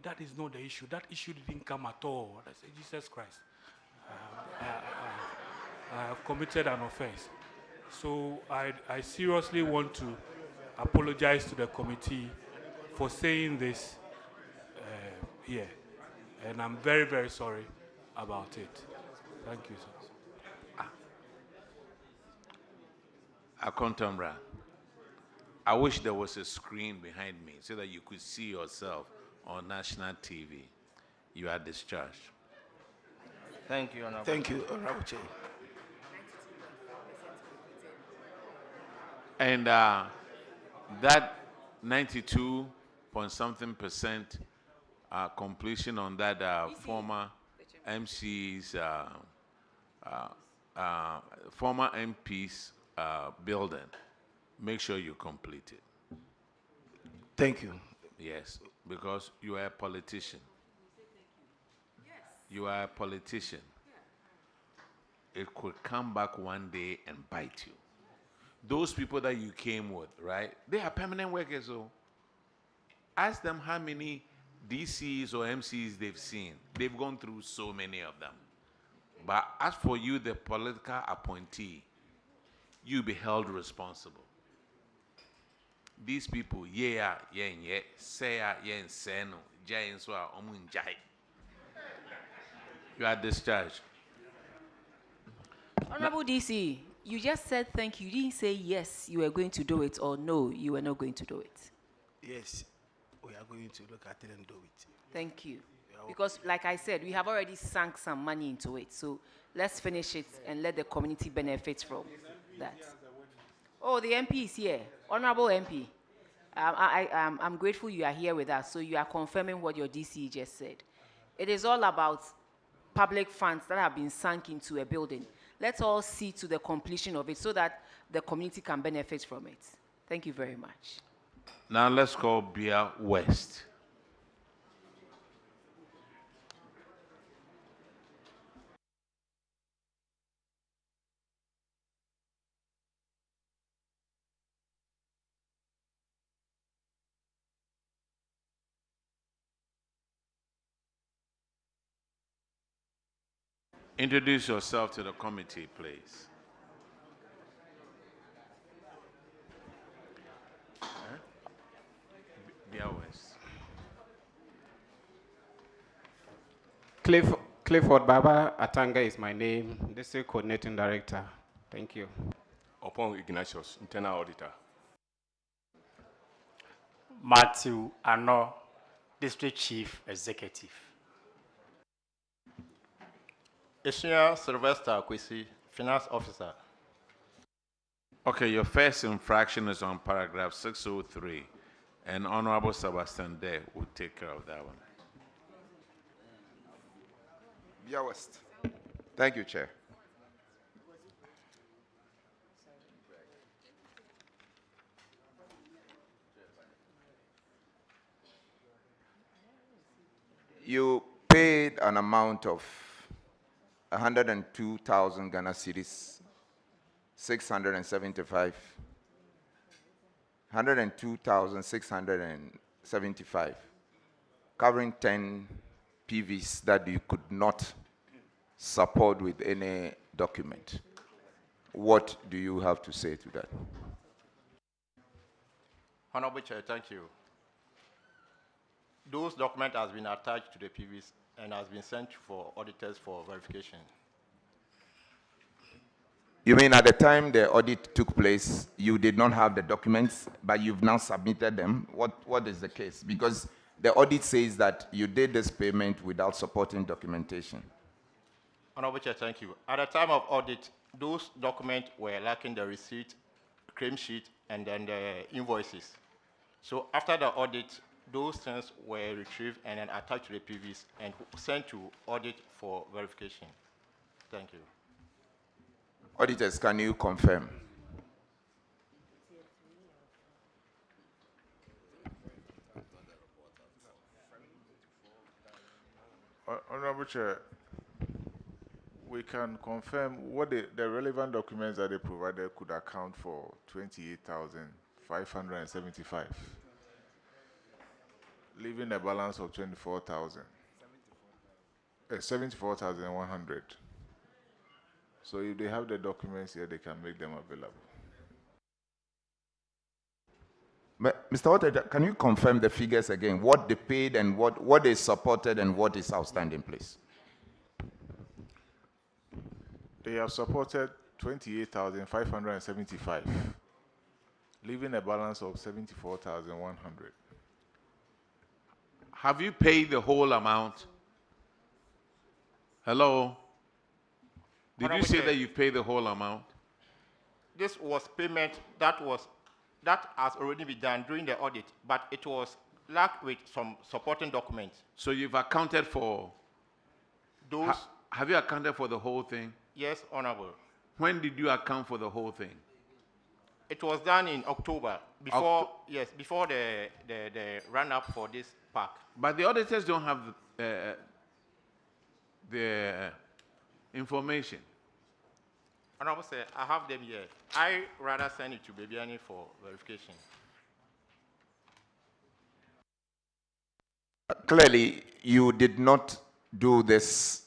that is not the issue. That issue didn't come at all. I said, Jesus Christ. I have committed an offense. So I seriously want to apologize to the committee for saying this here. And I'm very, very sorry about it. Thank you, sir. Akontomra, I wish there was a screen behind me so that you could see yourself on national TV. You are discharged. Thank you, Honorable. Thank you, Honorable Chair. And that 92 point something percent completion on that former MC's, former MP's building, make sure you complete it. Thank you. Yes, because you are a politician. You are a politician. It could come back one day and bite you. Those people that you came with, right? They are permanent workers. So ask them how many DCs or MCs they've seen. They've gone through so many of them. But as for you, the political appointee, you be held responsible. These people, say seno, you are discharged. Honorable DC, you just said thank you. You didn't say yes, you were going to do it, or no, you were not going to do it. Yes, we are going to look at it and do it. Thank you. Because, like I said, we have already sunk some money into it. So let's finish it and let the community benefit from that. Oh, the MP is here. Honorable MP. I'm grateful you are here with us. So you are confirming what your DC just said. It is all about public funds that have been sunk into a building. Let's all see to the completion of it so that the community can benefit from it. Thank you very much. Now let's call Bia West. Introduce yourself to the committee, please. Bia West. Clifford Baba Atanga is my name, District Coordinating Director. Thank you. Upon Ignatius, Internal Auditor. Matthew Ano, District Chief Executive. Ishia Sylvester Kwesi, Finance Officer. Okay, your first infraction is on paragraph 603, and Honorable Sebastian Day will take care of that one. Bia West. Thank you, Chair. You paid an amount of 102,000 Ghana cedis, 675, 102,600 75, covering 10 PVs that you could not support with any document. What do you have to say to that? Honorable Chair, thank you. Those documents has been attached to the PVs and has been sent for auditors for verification. You mean at the time the audit took place, you did not have the documents, but you've now submitted them? What is the case? Because the audit says that you did this payment without supporting documentation. Honorable Chair, thank you. At the time of audit, those documents were lacking the receipt, claim sheet, and then the invoices. So after the audit, those things were retrieved and then attached to the PVs and sent to audit for verification. Thank you. Auditors, can you confirm? Honorable Chair, we can confirm what the relevant documents that they provided could account for 28,575, leaving a balance of 74,100. So if they have the documents here, they can make them available. Mr. Auditor, can you confirm the figures again? What they paid and what is supported and what is outstanding, please? They have supported 28,575, leaving a balance of 74,100. Have you paid the whole amount? Hello? Did you say that you paid the whole amount? This was payment that has already been done during the audit, but it was lacked with some supporting documents. So you've accounted for those? Have you accounted for the whole thing? Yes, Honorable. When did you account for the whole thing? It was done in October, before before the run-up for this park. But the auditors don't have the information. Honorable Sir, I have them here. I rather send it to Babiani for verification. Clearly, you did not do this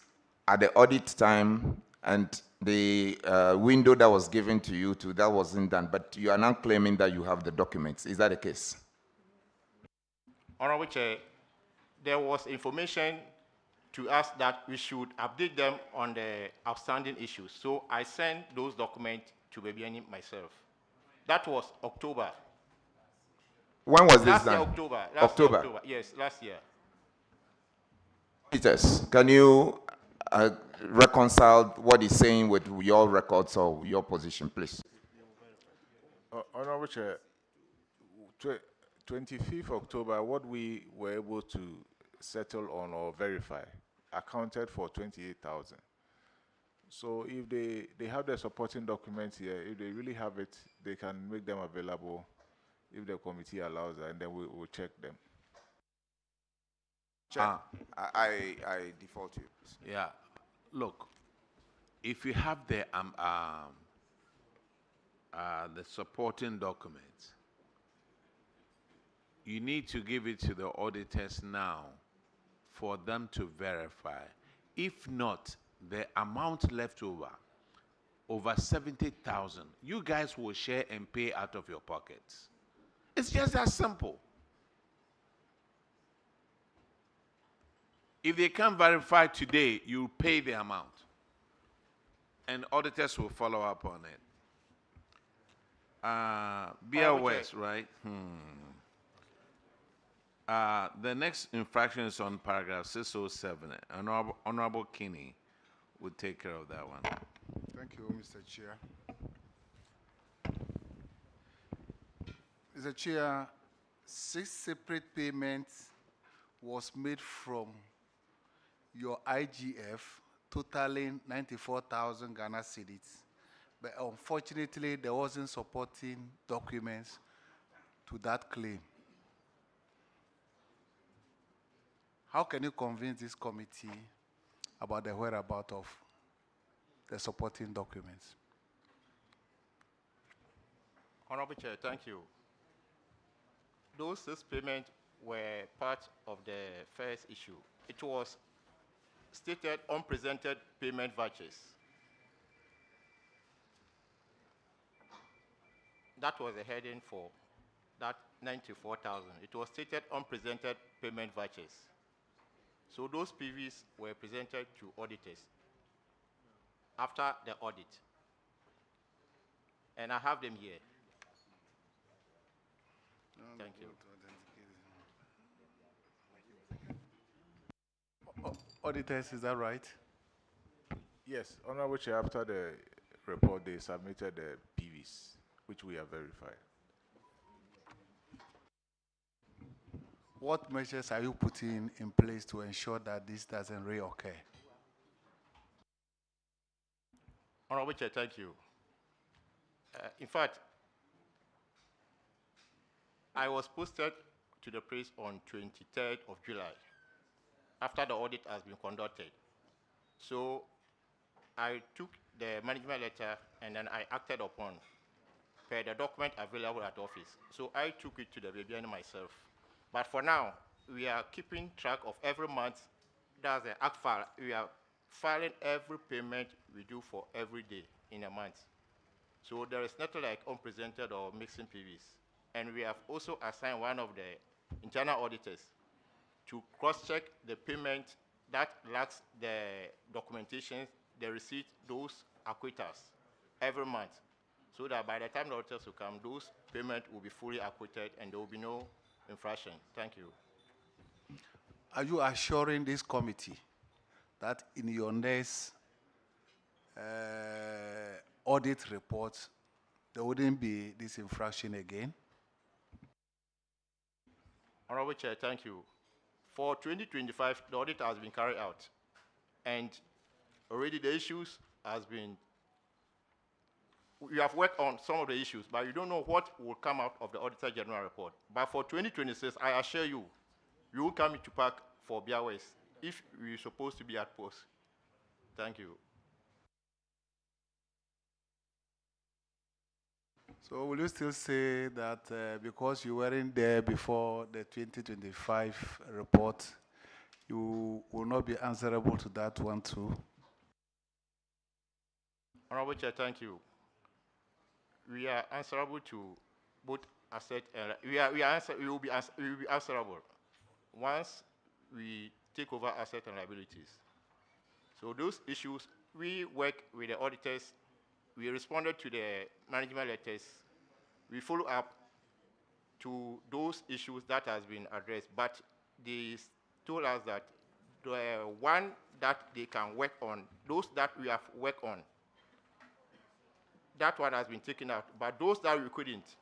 at the audit time, and the window that was given to you that wasn't done, but you are now claiming that you have the documents. Is that the case? Honorable Chair, there was information to us that we should update them on the outstanding issues. So I sent those documents to Babiani myself. That was October. When was this last done? Year, October. October. Year, October. Yes, last year. Peters, can you reconcile what he's saying with your records or your position, please? Honorable Chair, 25th October, what we were able to settle on or verify accounted for 28,000. So if they have the supporting documents here, if they really have it, they can make them available if the committee allows that, and then we'll check them. Chair, I default to you, please. Yeah, look, if you have the supporting documents, you need to give it to the auditors now for them to verify. If not, the amount left over 70,000, you guys will share and pay out of your pockets. It's just that simple. If they can't verify today, you pay the amount. And auditors will follow up on it. BLWS, right? The next infraction is on paragraph 607. Honorable Kinney would take care of that one. Thank you, Mr. Chair. Mr. Chair, 6 separate payments was made from your IGF, totaling 94,000 Ghana cedis. But unfortunately, there wasn't supporting documents to that claim. How can you convince this committee about the whereabouts of the supporting documents? Honorable Chair, thank you. Those 6 payments were part of the first issue. It was stated unpresented payment vouchers. That was the heading for that 94,000. It was stated unpresented payment vouchers. So those PVs were presented to auditors after the audit. And I have them here. Thank you. Auditors, is that right? Yes, Honorable Chair, after the report, they submitted the PVs, which we have verified. What measures are you putting in place to ensure that this doesn't reoccur? Honorable Chair, thank you. In fact, I was posted to the press on 23rd of July after the audit has been conducted. So I took the management letter and then I acted upon per the document available at office. So I took it to the BBN myself. But for now, we are keeping track of every month. That's the act file. We are filing every payment we do for every day in a month. So there is nothing like unpresented or mixing PVs. And we have also assigned one of the internal auditors to cross-check the payment that lacks the documentation, the receipt, those acquittals every month. So that by the time the auditors will come, those payments will be fully acquitted and there will be no infraction. Thank you. Are you assuring this committee that in your next audit report, there wouldn't be this infraction again? Honorable Chair, thank you. For 2025, the audit has been carried out, and already the issues has been, we have worked on some of the issues, but you don't know what will come out of the Auditor General report. But for 2026, I assure you, you will come into park for BRS if we're supposed to be at post. Thank you. So will you still say that because you weren't there before the 2025 report, you will not be answerable to that one too? Honorable Chair, thank you. We are answerable to both asset and we will be answerable once we take over asset and liabilities. So those issues, we work with the auditors. We responded to the management letters. We follow up to those issues that has been addressed, but they told us that the one that they can work on, those that we have worked on, that one has been taken out, but those that we couldn't,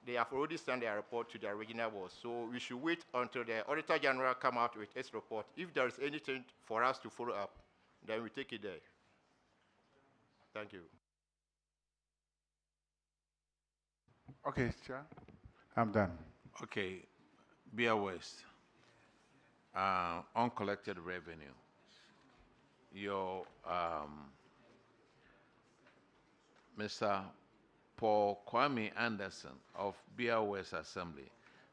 they have already sent their report to the original boss. So we should wait until the Auditor General come out with its report. If there is anything for us to follow up, then we take it there. Thank you. Okay, Chair. I'm done. Okay, Beer West, uncollected revenue. Your Mr. Paul Kwame Anderson of Beer West Assembly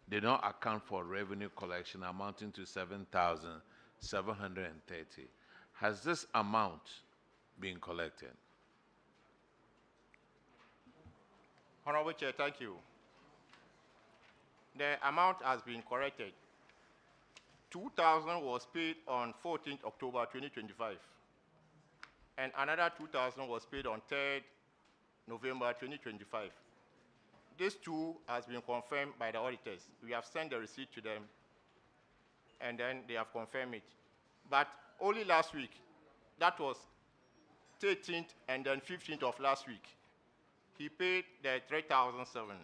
did not account for revenue collection amounting to 7,730. Has this amount been collected? Honorable Chair, thank you. The amount has been corrected. 2,000 was paid on 14th October 2025, and another 2,000 was paid on 3rd November 2025. This too has been confirmed by the auditors. We have sent the receipt to them, and then they have confirmed it. But only last week, that was 13th and then 15th of last week, he paid the 3,007.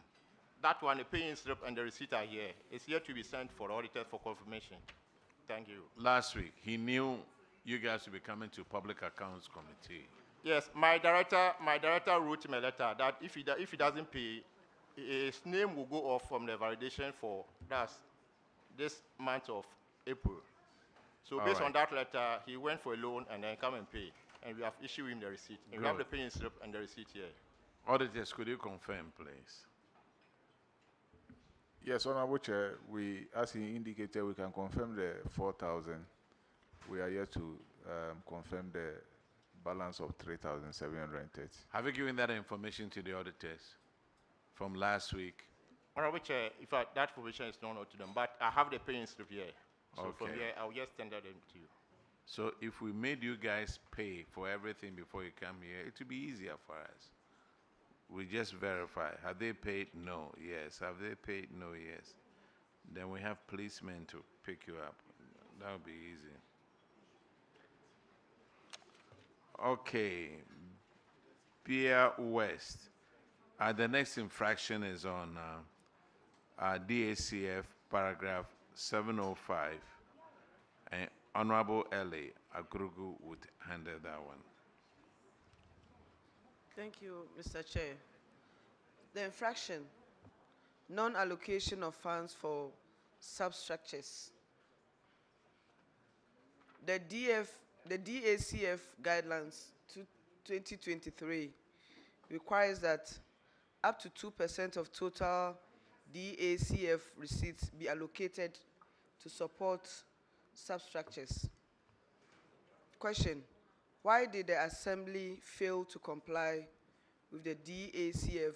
That one, the paying slip and the receipt are here. It's here to be sent for auditors for confirmation. Thank you. Last week, he knew you guys would be coming to Public Accounts Committee. Yes, my director wrote him a letter that if he doesn't pay, his name will go off from the validation for this month of April. So based on that letter, he went for a loan and then come and pay. And we have issued him the receipt. And we have the paying slip and the receipt here. Auditors, could you confirm, please? Yes, Honorable Chair, as he indicated, we can confirm the 4,000. We are yet to confirm the balance of 3,730. Have you given that information to the auditors from last week? Honorable Chair, in fact, that information is not known to them, but I have the paying slip here. So from Okay. here, I'll just tender them to you. So if we made you guys pay for everything before you come here, it would be easier for us. We just verify. Have they paid? No. Yes. Have they paid? No. Yes. Then we have policemen to pick you up. That would be easy. Okay. Beer West. The next infraction is on DACF paragraph 705. And Honorable L.A. Agrugu would handle that one. Thank you, Mr. Chair. The infraction, non-allocation of funds for substructures. The DACF guidelines 2023 requires that up to 2% of total DACF receipts be allocated to support substructures. Question: why did the Assembly fail to comply with the DACF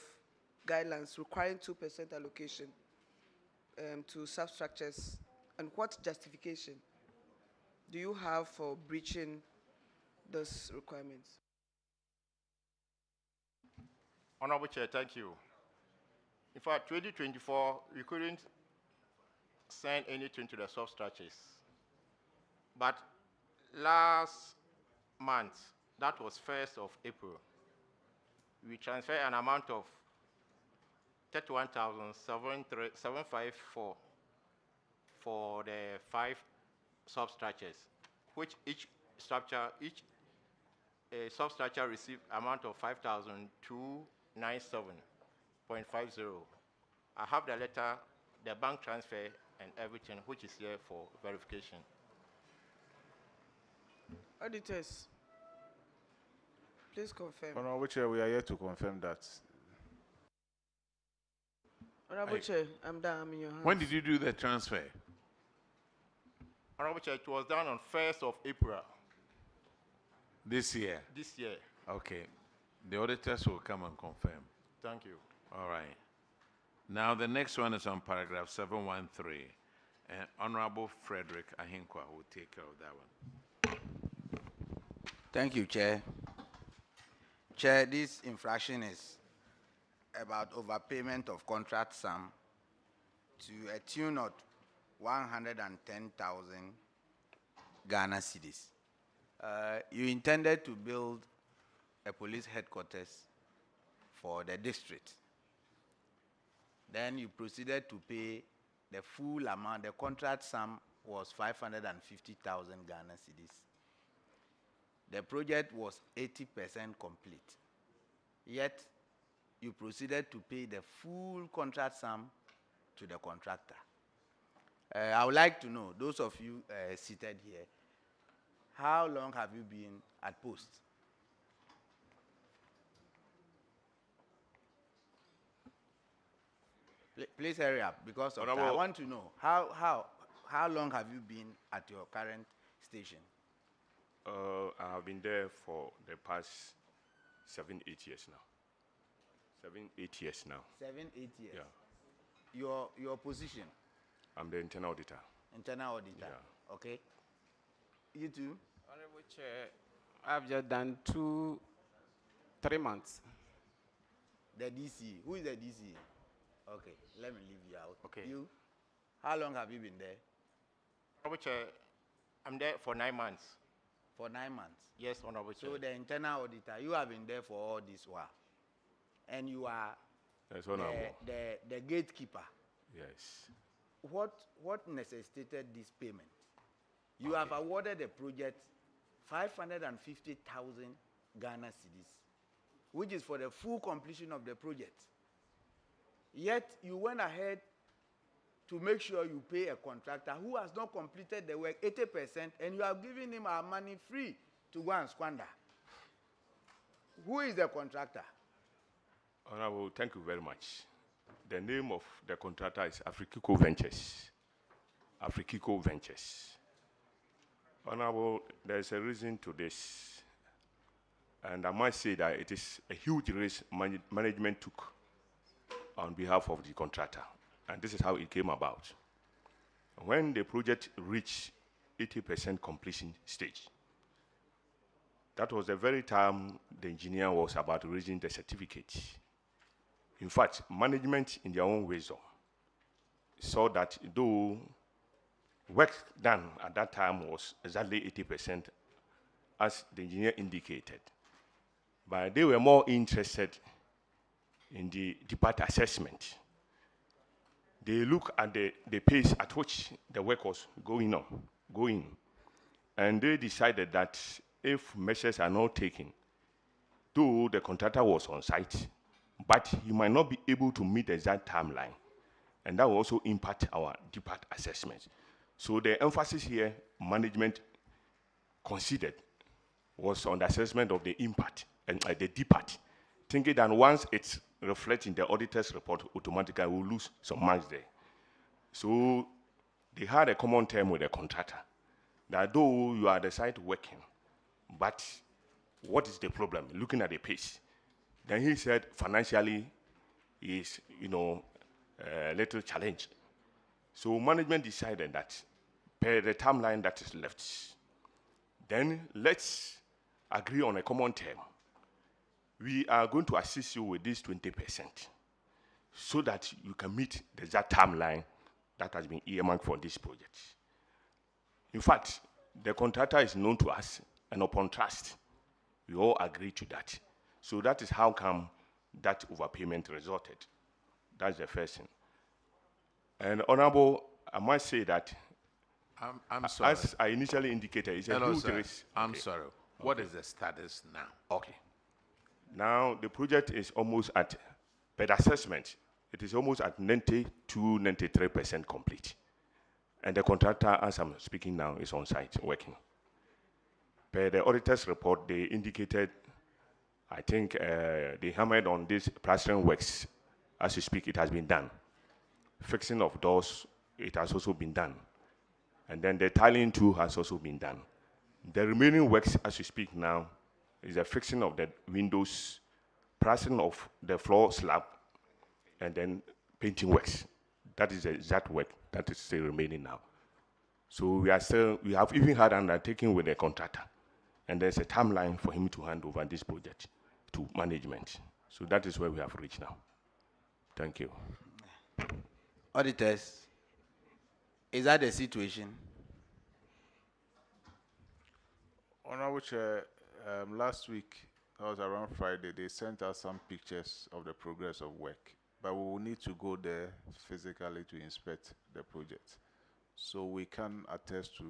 guidelines requiring 2% allocation to substructures, and what justification do you have for breaching those requirements? Honorable Chair, thank you. In fact, 2024, we couldn't send anything to the substructures. But last month, that was 1st of April, we transferred an amount of 31,754 for the 5 substructures, which each substructure received amount of 5,297.50. I have the letter, the bank transfer, and everything, which is here for verification. Auditors, please confirm. Honorable Chair, we are yet to confirm that. Honorable Chair, I'm done. I'm in your hands. When did you do the transfer? Honorable Chair, it was done on 1st of April. This year? This year. Okay. The auditors will come and confirm. Thank you. All right. Now, the next one is on paragraph 713. And Honorable Frederick Ahinkwa will take care of that one. Thank you, Chair. Chair, this infraction is about overpayment of contract sum to a tune of 110,000 Ghana cedis. You intended to build a police headquarters for the district. Then you proceeded to pay the full amount. The contract sum was 550,000 Ghana cedis. The project was 80% complete. Yet, you proceeded to pay the full contract sum to the contractor. I would like to know, those of you seated here, how long have you been at post? Please hurry up, because of I want to know, how long have you been at your current station? I have been there for the past 7, 8 years now. 7, 8 years now. 7, 8 years? Yeah. Your position? I'm the internal auditor. Internal auditor? Yeah. Okay. You too? Honorable Chair, I've just done 3 months. The DC. Who is the DC? Okay, let me leave you out. Okay. You? How long have you been there? Honorable Chair, I'm there for 9 months. For 9 months? Yes, Honorable Chair. So the internal auditor, you have been there for all this while. And you are the gatekeeper. Yes. What necessitated this payment? You have awarded the project 550,000 Ghana cedis, which is for the full completion of the project. Yet you went ahead to make sure you pay a contractor who has not completed the work 80%, and you have given him our money free to go and squander. Who is the contractor? Honorable, thank you very much. the name of the contractor is Afrikico Ventures. Afrikico Ventures. Honorable, there's a reason to this. And I must say that it is a huge risk management took on behalf of the contractor. And this is how it came about. When the project reached 80% completion stage, that was the very time the engineer was about raising the certificate. In fact, management in their own wisdom saw that though work done at that time was exactly 80%, as the engineer indicated, but they were more interested in the depart assessment. They look at the pace at which the work was going, and they decided that if measures are not taken, though the contractor was on site, but he might not be able to meet the exact timeline, and that will also impact our depart assessment. So the emphasis here, management considered, was on the assessment of the impact and the depart, thinking that once it's reflecting the auditor's report, automatically we'll lose some marks there. So they had a common term with the contractor that though you are at the site working, but what is the problem? Looking at the pace. Then he said financially is, a little challenge. So management decided that per the timeline that is left, then let's agree on a common term. We are going to assist you with this 20% so that you can meet the exact timeline that has been earmarked for this project. In fact, the contractor is known to us, and upon trust, we all agree to that. So that is how come that overpayment resulted. That's the first thing. And Honorable, I must say that I'm sorry. as I initially indicated, it's a huge risk. I'm sorry. What is the status now? Okay. Now, the project is almost at, per assessment, it is almost at 92-93% complete. And the contractor, as I'm speaking now, is on site working. Per the auditor's report, they indicated, I think they hammered on this plastering works. As you speak, it has been done. Fixing of doors, it has also been done. And then the tiling too has also been done. The remaining works, as we speak now, is the fixing of the windows, plastering of the floor slab, and then painting works. That is the exact work that is still remaining now. So we have even had an undertaking with the contractor, and there's a timeline for him to hand over this project to management. So that is where we have reached now. Thank you. Auditors, is that the situation? Honorable Chair, last week, that was around Friday, they sent us some pictures of the progress of work, but we will need to go there physically to inspect the project. So we can attest to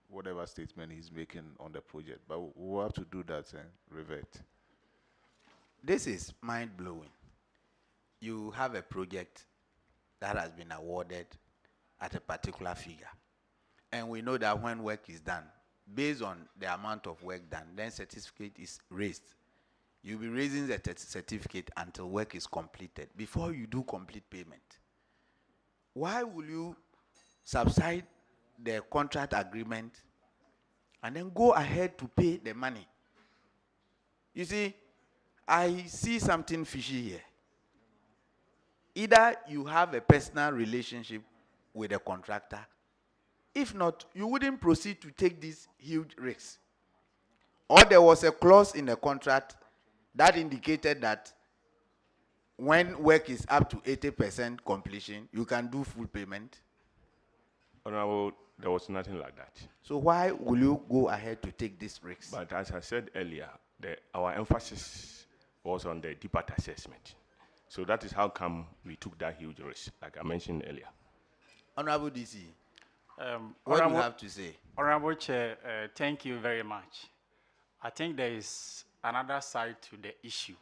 whatever statement he's making on the project, but we'll have to do that and revert. This is mind-blowing. You have a project that has been awarded at a particular figure. And we know that when work is done, based on the amount of work done, then certificate is raised. You'll be raising the certificate until work is completed, before you do complete payment. Why will you subside the contract agreement and then go ahead to pay the money? You see, I see something fishy here. Either you have a personal relationship with a contractor. If not, you wouldn't proceed to take these huge risks. Or there was a clause in the contract that indicated that when work is up to 80% completion, you can do full payment. Honorable, there was nothing like that. So why will you go ahead to take these risks? But as I said earlier, our emphasis was on the depart assessment. So that is how come we took that huge risk, like I mentioned earlier. Honorable DC, what do you have to say? Honorable Chair, thank you very much. I think there is another side to the issue.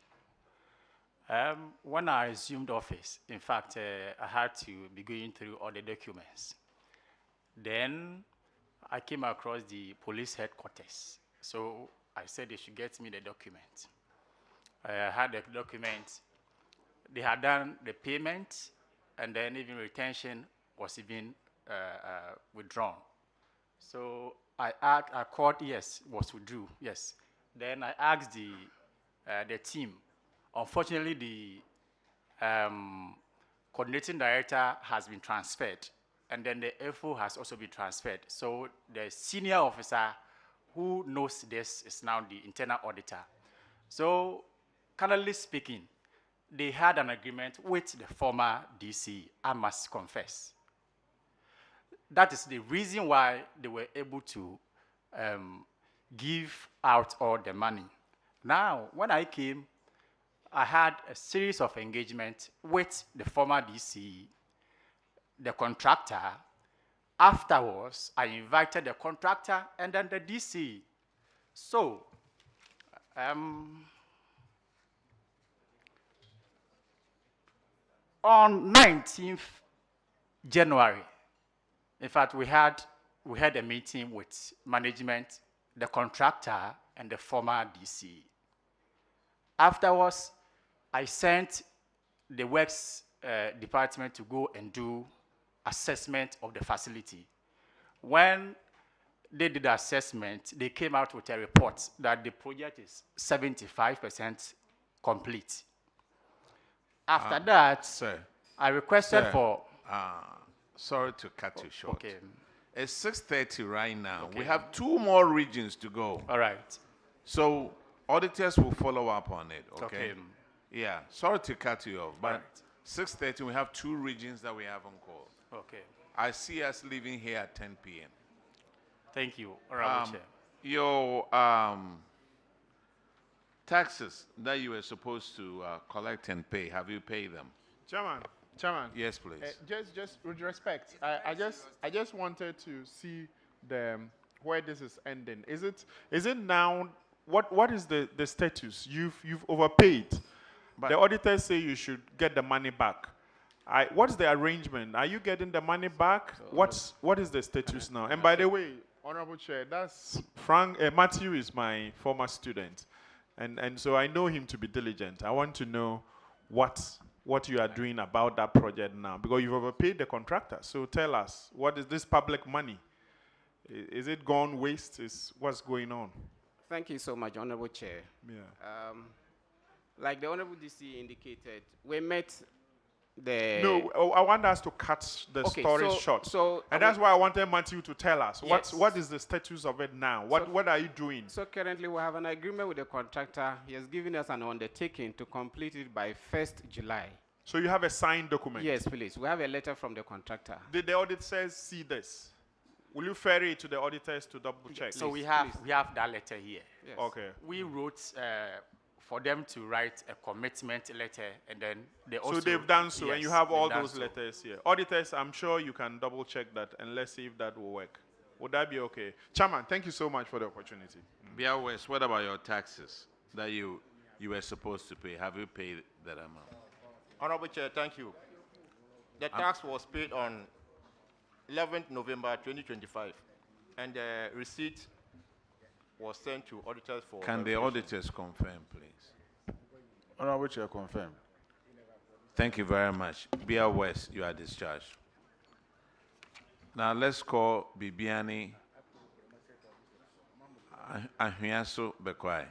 When I assumed office, in fact, I had to be going through all the documents. Then I came across the police headquarters. So I said they should get me the document. I had the document. they had done the payment, and then even retention was even withdrawn. So I called, yes, was withdrew, yes. Then I asked the team. Unfortunately, the coordinating director has been transferred, and then the FO has also been transferred. So the senior officer who knows this is now the internal auditor. So, currently speaking, they had an agreement with the former DC, I must confess. That is the reason why they were able to give out all the money. Now, when I came, I had a series of engagements with the former DC, the contractor. Afterwards, I invited the contractor and then the DC. So, on 19th January, in fact, we had a meeting with management, the contractor, and the former DC. Afterwards, I sent the works department to go and do assessment of the facility. When they did the assessment, they came out with a report that the project is 75% complete. After that, sir, I requested sir, for... sorry to cut you short. Okay. It's 6:30 right now. Okay. We have 2 more regions to go. All right. So auditors will follow up on it, okay? Okay. Yeah, sorry to cut you off, but Right. 6:30 we have 2 regions that we haven't called. Okay. I see us leaving here at 10 p.m. Thank you, Honorable Chair. Your taxes that you were supposed to collect and pay, have you paid them? Chairman. Yes, please. Just with respect, I just wanted to see where this is ending. Is it now? What is the status? You've overpaid. But the auditors say you should get the money back. What's the arrangement? Are you getting the money back? What is the status now? And by the way, Honorable Chair, that's Matthew is my former student, and so I know him to be diligent. I want to know what you are doing about that project now, because you've overpaid the contractor. So tell us, what is this public money? Is it gone waste? What's going on? Thank you so much, Honorable Chair. Yeah. Like the Honorable DC indicated, we met the... No, I want us to cut the story short. And that's why I wanted Matthew to tell us. Yes. What is the status of it now? What are you doing? So currently we have an agreement with the contractor. He has given us an undertaking to complete it by 1st July. So you have a signed document? Yes, please. We have a letter from the contractor. Did the auditors see this? Will you ferry it to the auditors to double check? So we have that letter here. Yes. Okay. We wrote for them to write a commitment letter, and then they also... So they've done so, and you have all those so. letters here. Auditors, I'm sure you can double check that, and let's see if that will work. Would that be okay? Chairman, thank you so much for the opportunity. Bia West, what about your taxes that you were supposed to pay? Have you paid that amount? Honorable Chair, thank you. The tax was paid on 11th November 2025, and the receipt was sent to auditors for... Can the auditors confirm, please? Honorable Chair, confirm. Thank you very much. Bia West, you are discharged. Now let's call Bibiani Ahuyaso Bekwai.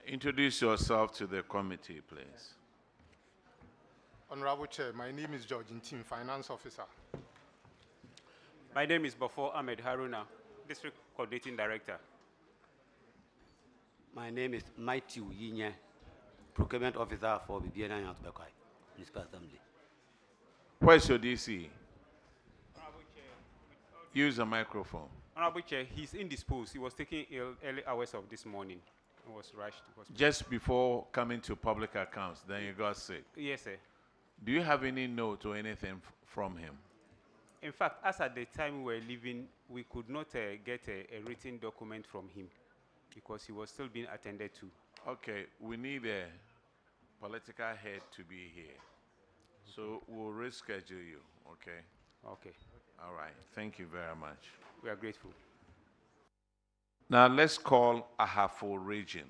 Introduce yourself to the committee, please. Honorable Chair, my name is George Intim, Finance Officer. My name is Bafo Ahmed Haruna, District Coordinating Director. My name is Matthew Yinye, Procurement Officer for Bibiana Yantbekwai, Municipal Assembly. Where's your DC? Use a microphone. Honorable Chair, he's indisposed. He was taking early hours of this morning. He was rushed to hospital. Just before coming to public accounts, then you got sick. Yes, sir. Do you have any note or anything from him? In fact, as at the time we were leaving, we could not get a written document from him because he was still being attended to. Okay, we need a political head to be here. So we'll reschedule you, okay? Okay. All right, thank you very much. We are grateful. Now let's call Ahafo region.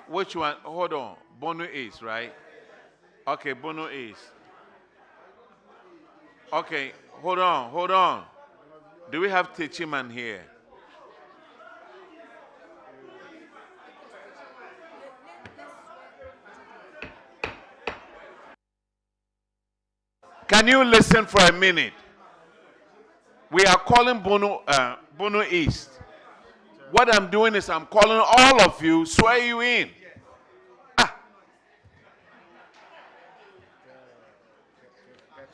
Which one? Hold on. Bono East, right? Okay, Bono East. Okay, hold on. Do we have Techiman here? Can you listen for a minute? We are calling Bono East. What I'm doing is I'm calling all of you, swear you in.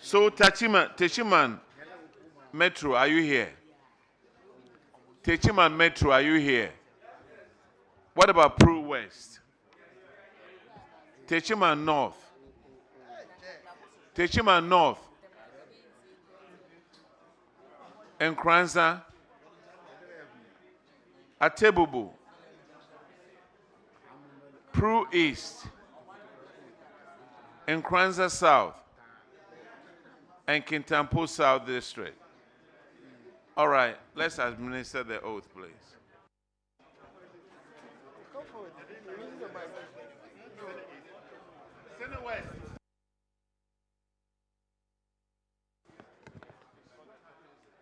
So Techiman Metro, are you here? Techiman Metro, are you here? What about Pru West? Techiman North. Techiman North. Nkranza. Atebubu. Pru East. Nkranza South. And Kintampo South District. All right, let's administer the oath, please.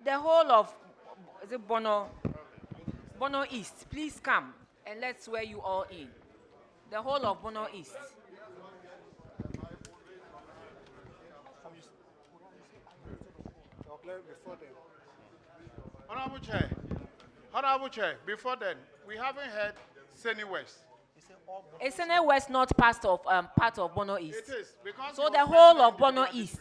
The whole of is it Bono East, please come and let's swear you all in. The whole of Bono East. Honorable Chair, before then, we haven't heard Seni West. Is Sene West not part of Bono East? It is, because so it the was whole mentioned of in Bono the East.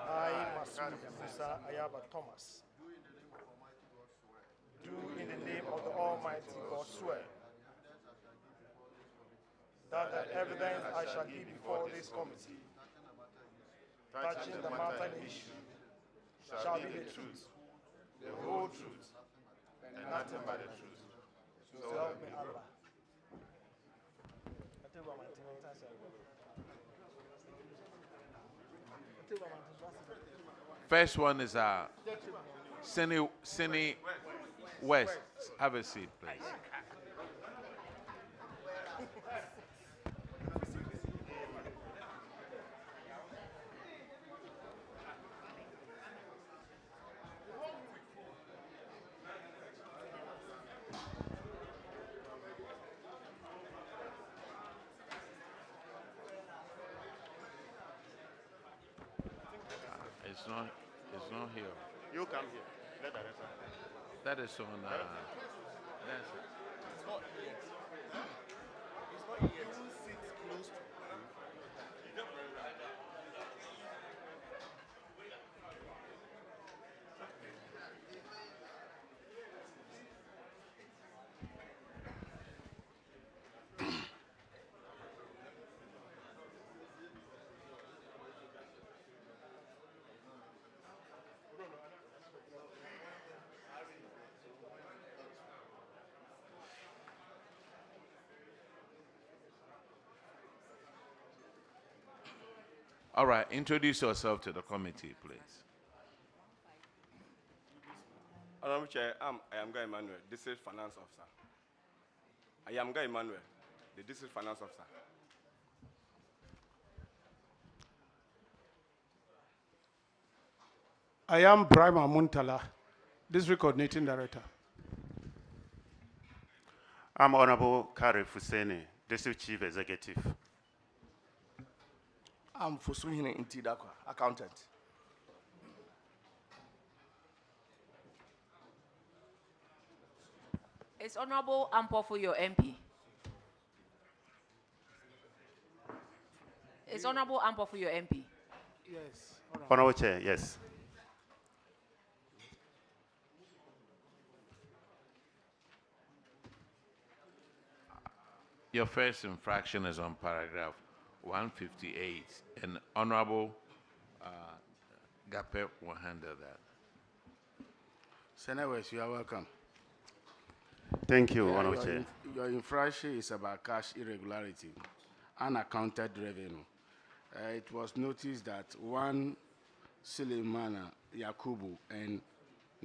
I, Masud Musa Ayaba Thomas, do in the name of the Almighty God swear that the evidence I shall give before this committee touching the matter in issue shall be the truth, the whole truth, and nothing but the truth. So help me Allah. First one is Sene West. Have a seat, please. It's not here. You come here. Let the rest. That is on. That's it. It's not yet. It's not yet. You will sit close to All right, introduce yourself to the committee, please. Honorable Chair, I am Guy Emmanuel, District Finance Officer. I am Guy Emmanuel, the District Finance Officer. I am Brahma Muntala, District Coordinating Director. I'm Honorable Kari Fuseni, District Chief Executive. I'm Fosuhine Intidakwa, Accountant. It's Honorable Ampo for your MP. It's Honorable Ampo for your MP. Yes. Honorable Chair, yes. Your first infraction is on paragraph 158, and Honorable Gape will handle that. Senator West, you are welcome. Thank you, Yeah, Honorable Chair. Your infraction is about cash irregularity, unaccounted revenue. It was noticed that one Suleimana Yakubu and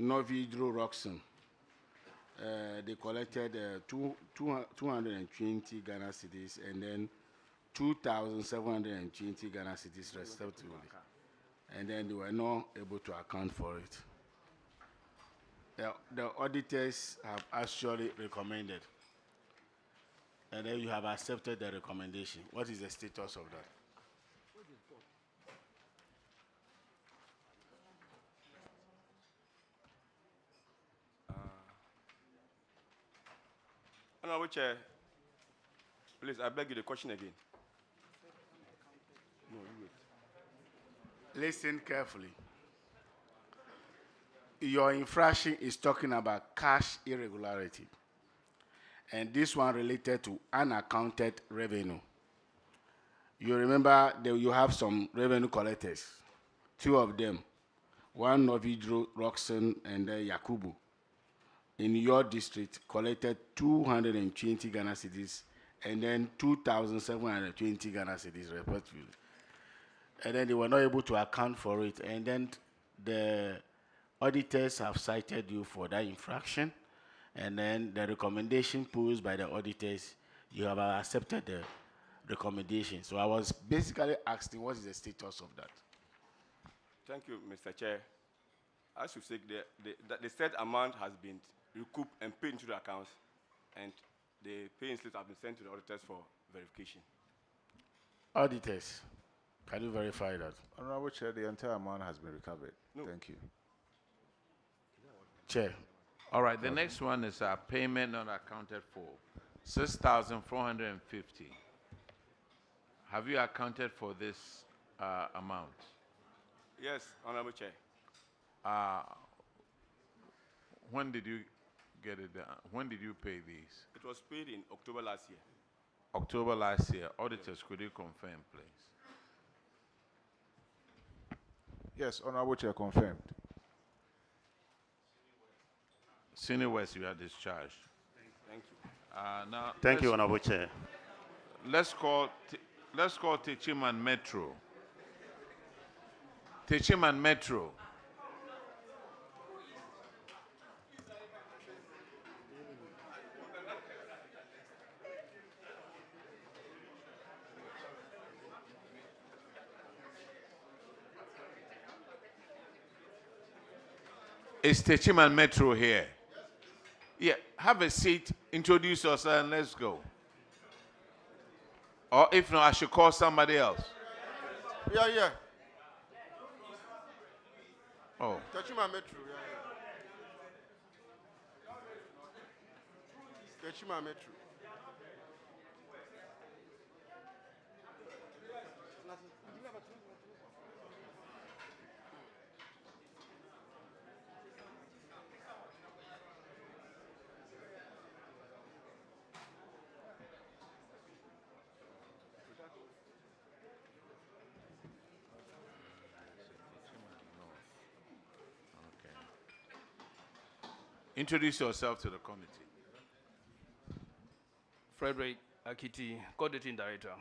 Novidro Roxon, they collected 220 Ghana cedis and then 2,720 Ghana cedis respectively. And then they were not able to account for it. The auditors have actually recommended, and then you have accepted the recommendation. What is the status of that? Honorable Chair, please, I beg you the question again. No, you wait. Listen carefully. Your infraction is talking about cash irregularity. And this one related to unaccounted revenue. You remember that you have some revenue collectors, two of them, one Novidro Roxon and Yakubu. In your district, collected 220 Ghana cedis and then 2,720 Ghana cedis respectively. And then they were not able to account for it. And then the auditors have cited you for that infraction. And then the recommendation posed by the auditors, you have accepted the recommendation. So I was basically asking, what is the status of that? Thank you, Mr. Chair. As you said, the said amount has been recouped and paid into the accounts, and the paying slips have been sent to the auditors for verification. Auditors, can you verify that? Honorable Chair, the entire amount has been recovered. No. Thank you. Chair. All right, the next one is payment not accounted for, 6,450. Have you accounted for this amount? Yes, Honorable Chair. When did you get it done? When did you pay these? It was paid in October last year. October last year. Auditors, could you confirm, please? Yes, Honorable Chair, confirmed. Senior West, you are discharged. Thank you. Now, Thank you, Honorable Chair. Let's call Techiman Metro. Techiman Metro. Is Techiman Metro here? Yeah, have a seat, introduce yourself, and let's go. Or if not, I should call somebody else. Yeah. Oh. Techiman Metro. Techiman Metro. Introduce yourself to the committee. Frederick Akiti, Coordinating Director.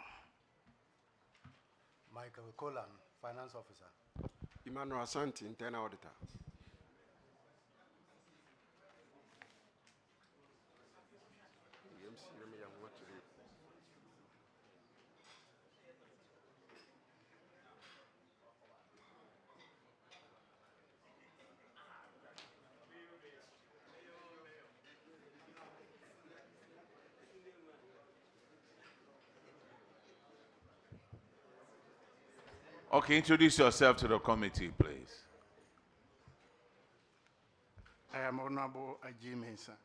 Michael Colan, Finance Officer. Emmanuel Asante, Internal Auditor. Okay, introduce yourself to the committee, please. I am Honorable Aji Mensah,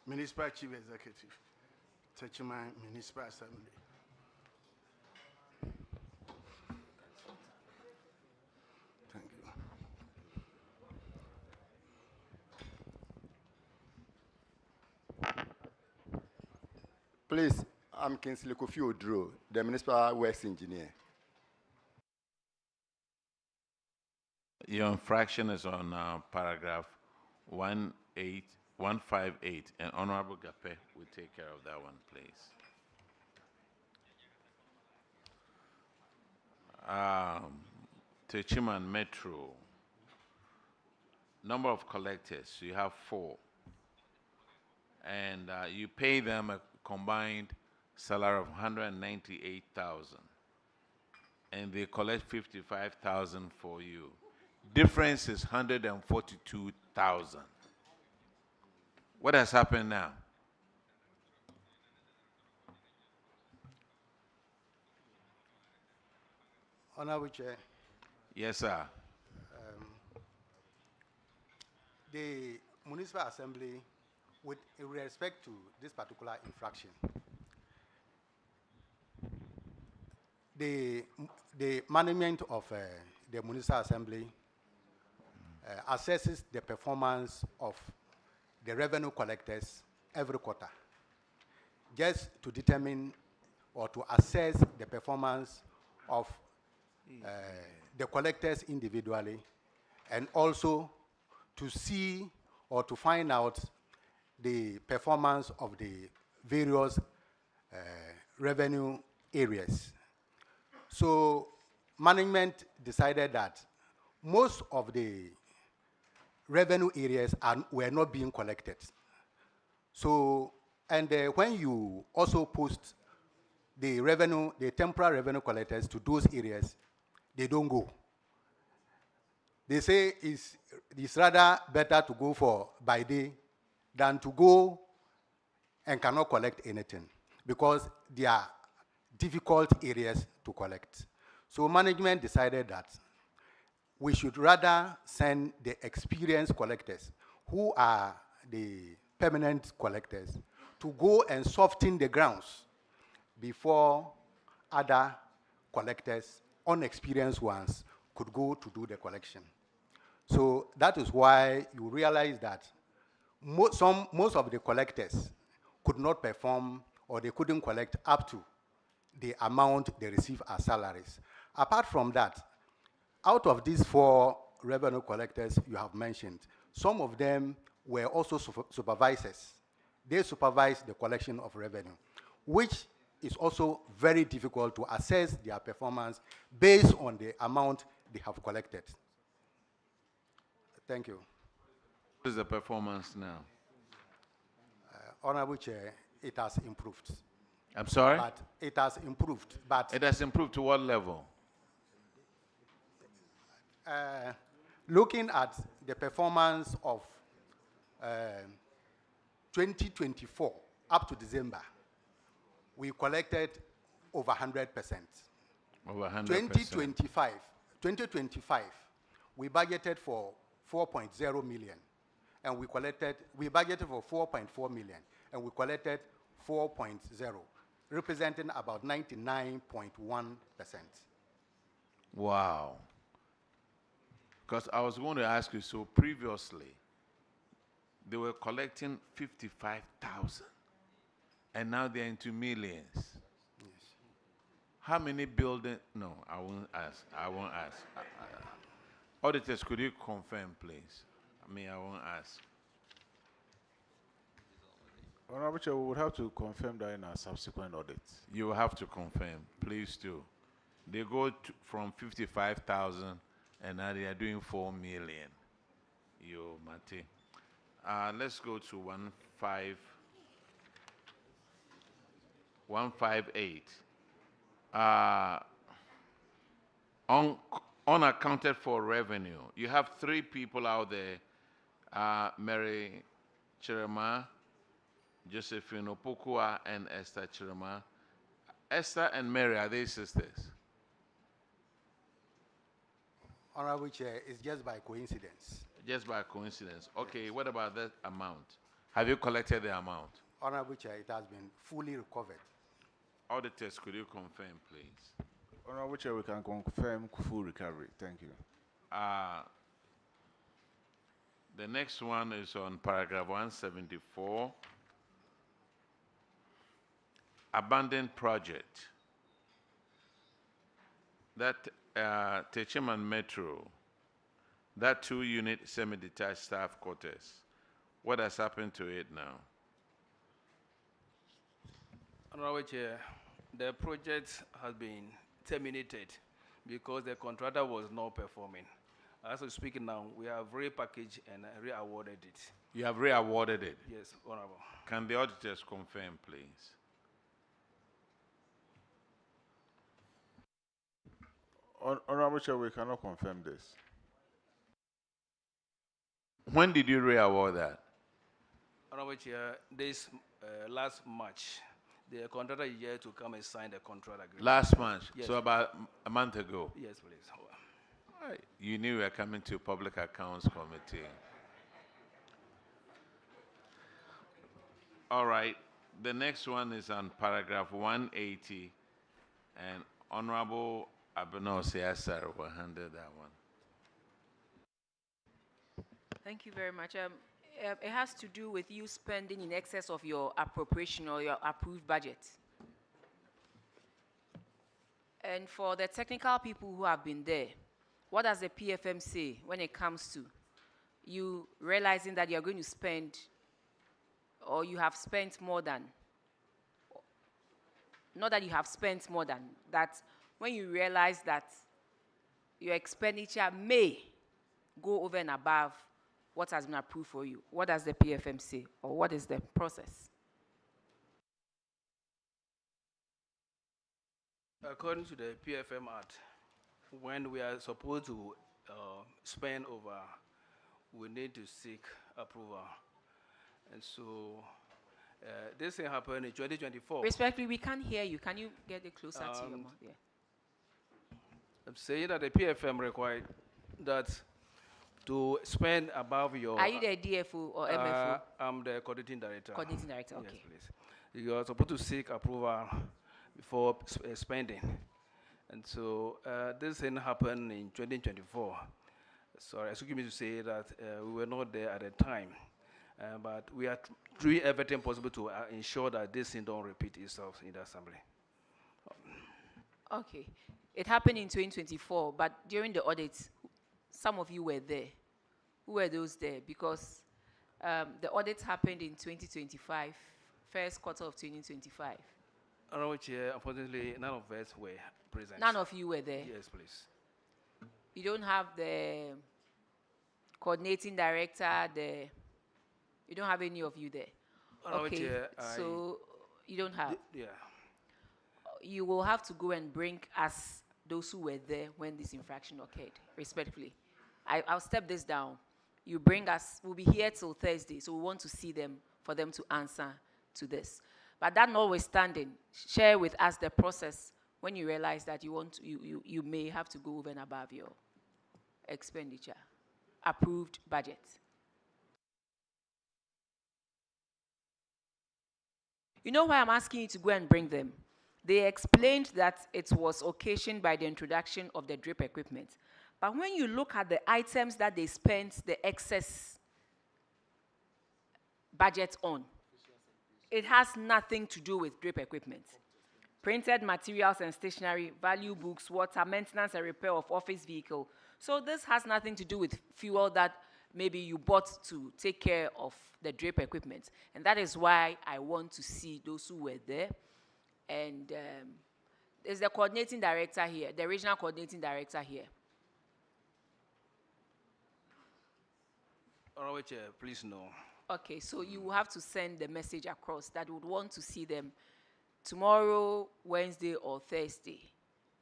Municipal Chief Executive, Techiman Municipal Assembly. Thank you. Please, I'm Kinsley Kofi Odro, the Municipal Works Engineer. Your infraction is on paragraph 158, and Honorable Gape will take care of that one, please. Techiman Metro. Number of collectors, you have 4. And you pay them a combined salary of 198,000. And they collect 55,000 for you. Difference is 142,000. What has happened now? Honorable Chair. Yes, sir. The Municipal Assembly, with respect to this particular infraction, the management of the Municipal Assembly assesses the performance of the revenue collectors every quarter, just to determine or to assess the performance of the collectors individually, and also to see or to find out the performance of the various revenue areas. So management decided that most of the revenue areas were not being collected. So, and when you also post the temporary revenue collectors to those areas, they don't go. They say it's rather better to go for by day than to go and cannot collect anything, because they are difficult areas to collect. So management decided that we should rather send the experienced collectors, who are the permanent collectors, to go and soften the grounds before other collectors, unexperienced ones, could go to do the collection. So that is why you realize that most of the collectors could not perform, or they couldn't collect up to the amount they receive as salaries. Apart from that, out of these 4 revenue collectors you have mentioned, some of them were also supervisors. They supervise the collection of revenue, which is also very difficult to assess their performance based on the amount they have collected. Thank you. What is the performance now? Honorable Chair, it has improved. I'm sorry? But it has improved. But it has improved to what level? Looking at the performance of 2024 up to December, we collected over 100%. Over 100%. 2025, we budgeted for 4.0 million, and we budgeted for 4.4 million, and we collected 4.0, representing about 99.1%. Wow. Because I was going to ask you, so previously, they were collecting 55,000, and now they're into millions. Yes. How many buildings? No, I won't ask. I won't ask. Auditors, could you confirm, please? I won't ask. Honorable Chair, we would have to confirm that in our subsequent audits. You will have to confirm, please do. They go from 55,000, and now they are doing 4 million. Yo, Mate. Let's go to 158. Unaccounted for revenue. You have 3 people out there, Mary Chirema, Josephine Opokua, and Esther Chirema. Esther and Mary, are they sisters? Honorable Chair, it's just by coincidence. Just by coincidence. Okay, what about that amount? Have you collected the amount? Honorable Chair, it has been fully recovered. Auditors, could you confirm, please? Honorable Chair, we can confirm full recovery. Thank you. The next one is on paragraph 174. abandoned project. That Techiman Metro, that 2-unit semi-detached staff quarters, what has happened to it now? Honorable Chair, the project has been terminated because the contractor was not performing. As we speak now, we have repackaged and re-awarded it. You have re-awarded it? Yes, Honorable. Can the auditors confirm, please? Honorable Chair, we cannot confirm this. When did you re-award that? Honorable Chair, this last March, the contractor is here to come and sign the contract agreement. Last month, Yes. so about a month ago? Yes, please. You knew you were coming to Public Accounts Committee. All right, the next one is on paragraph 180, and Honorable Abenosi Asar will handle that one. Thank you very much. It has to do with you spending in excess of your appropriation or your approved budget. And for the technical people who have been there, what does the PFM say when it comes to you realizing that you're going to spend or you have spent more than, not that you have spent more than, that when you realize that your expenditure may go over and above what has been approved for you, what does the PFM say, or what is the process? According to the PFM Act, when we are supposed to spend over, we need to seek approval. And so this thing happened in 2024. Respectfully, we can't hear you. Can you get it closer to your mouth? Yeah. I'm saying that the PFM required that to spend above your... Are you the DFO or MFO? I'm the coordinating director. Coordinating director, okay. Yes, please. You are supposed to seek approval before spending. And so this thing happened in 2024. Sorry, excuse me to say that we were not there at the time. But we are doing everything possible to ensure that this thing don't repeat itself in the assembly. Okay. It happened in 2024, but during the audit, some of you were there. Who were those there? Because the audit happened in 2025, first quarter of 2025. Honorable Chair, unfortunately, none of us were present. None of you were there? Yes, please. You don't have the coordinating director, you don't have any of you there? Honorable Okay, Chair, so you don't have? Yeah. You will have to go and bring us those who were there when this infraction occurred, respectfully. I'll step this down. You bring us, we'll be here till Thursday, so we want to see them, for them to answer to this. But that notwithstanding, share with us the process when you realize that you may have to go over and above your expenditure, approved budget. You know why I'm asking you to go and bring them? They explained that it was occasioned by the introduction of the drip equipment. But when you look at the items that they spent the excess budget on, it has nothing to do with drip equipment. Printed materials and stationery, value books, water, maintenance and repair of office vehicle. So this has nothing to do with fuel that maybe you bought to take care of the drip equipment. And that is why I want to see those who were there. And there's the coordinating director here, the regional coordinating director here. Honorable Chair, please no. Okay, so you will have to send the message across that we would want to see them tomorrow, Wednesday, or Thursday.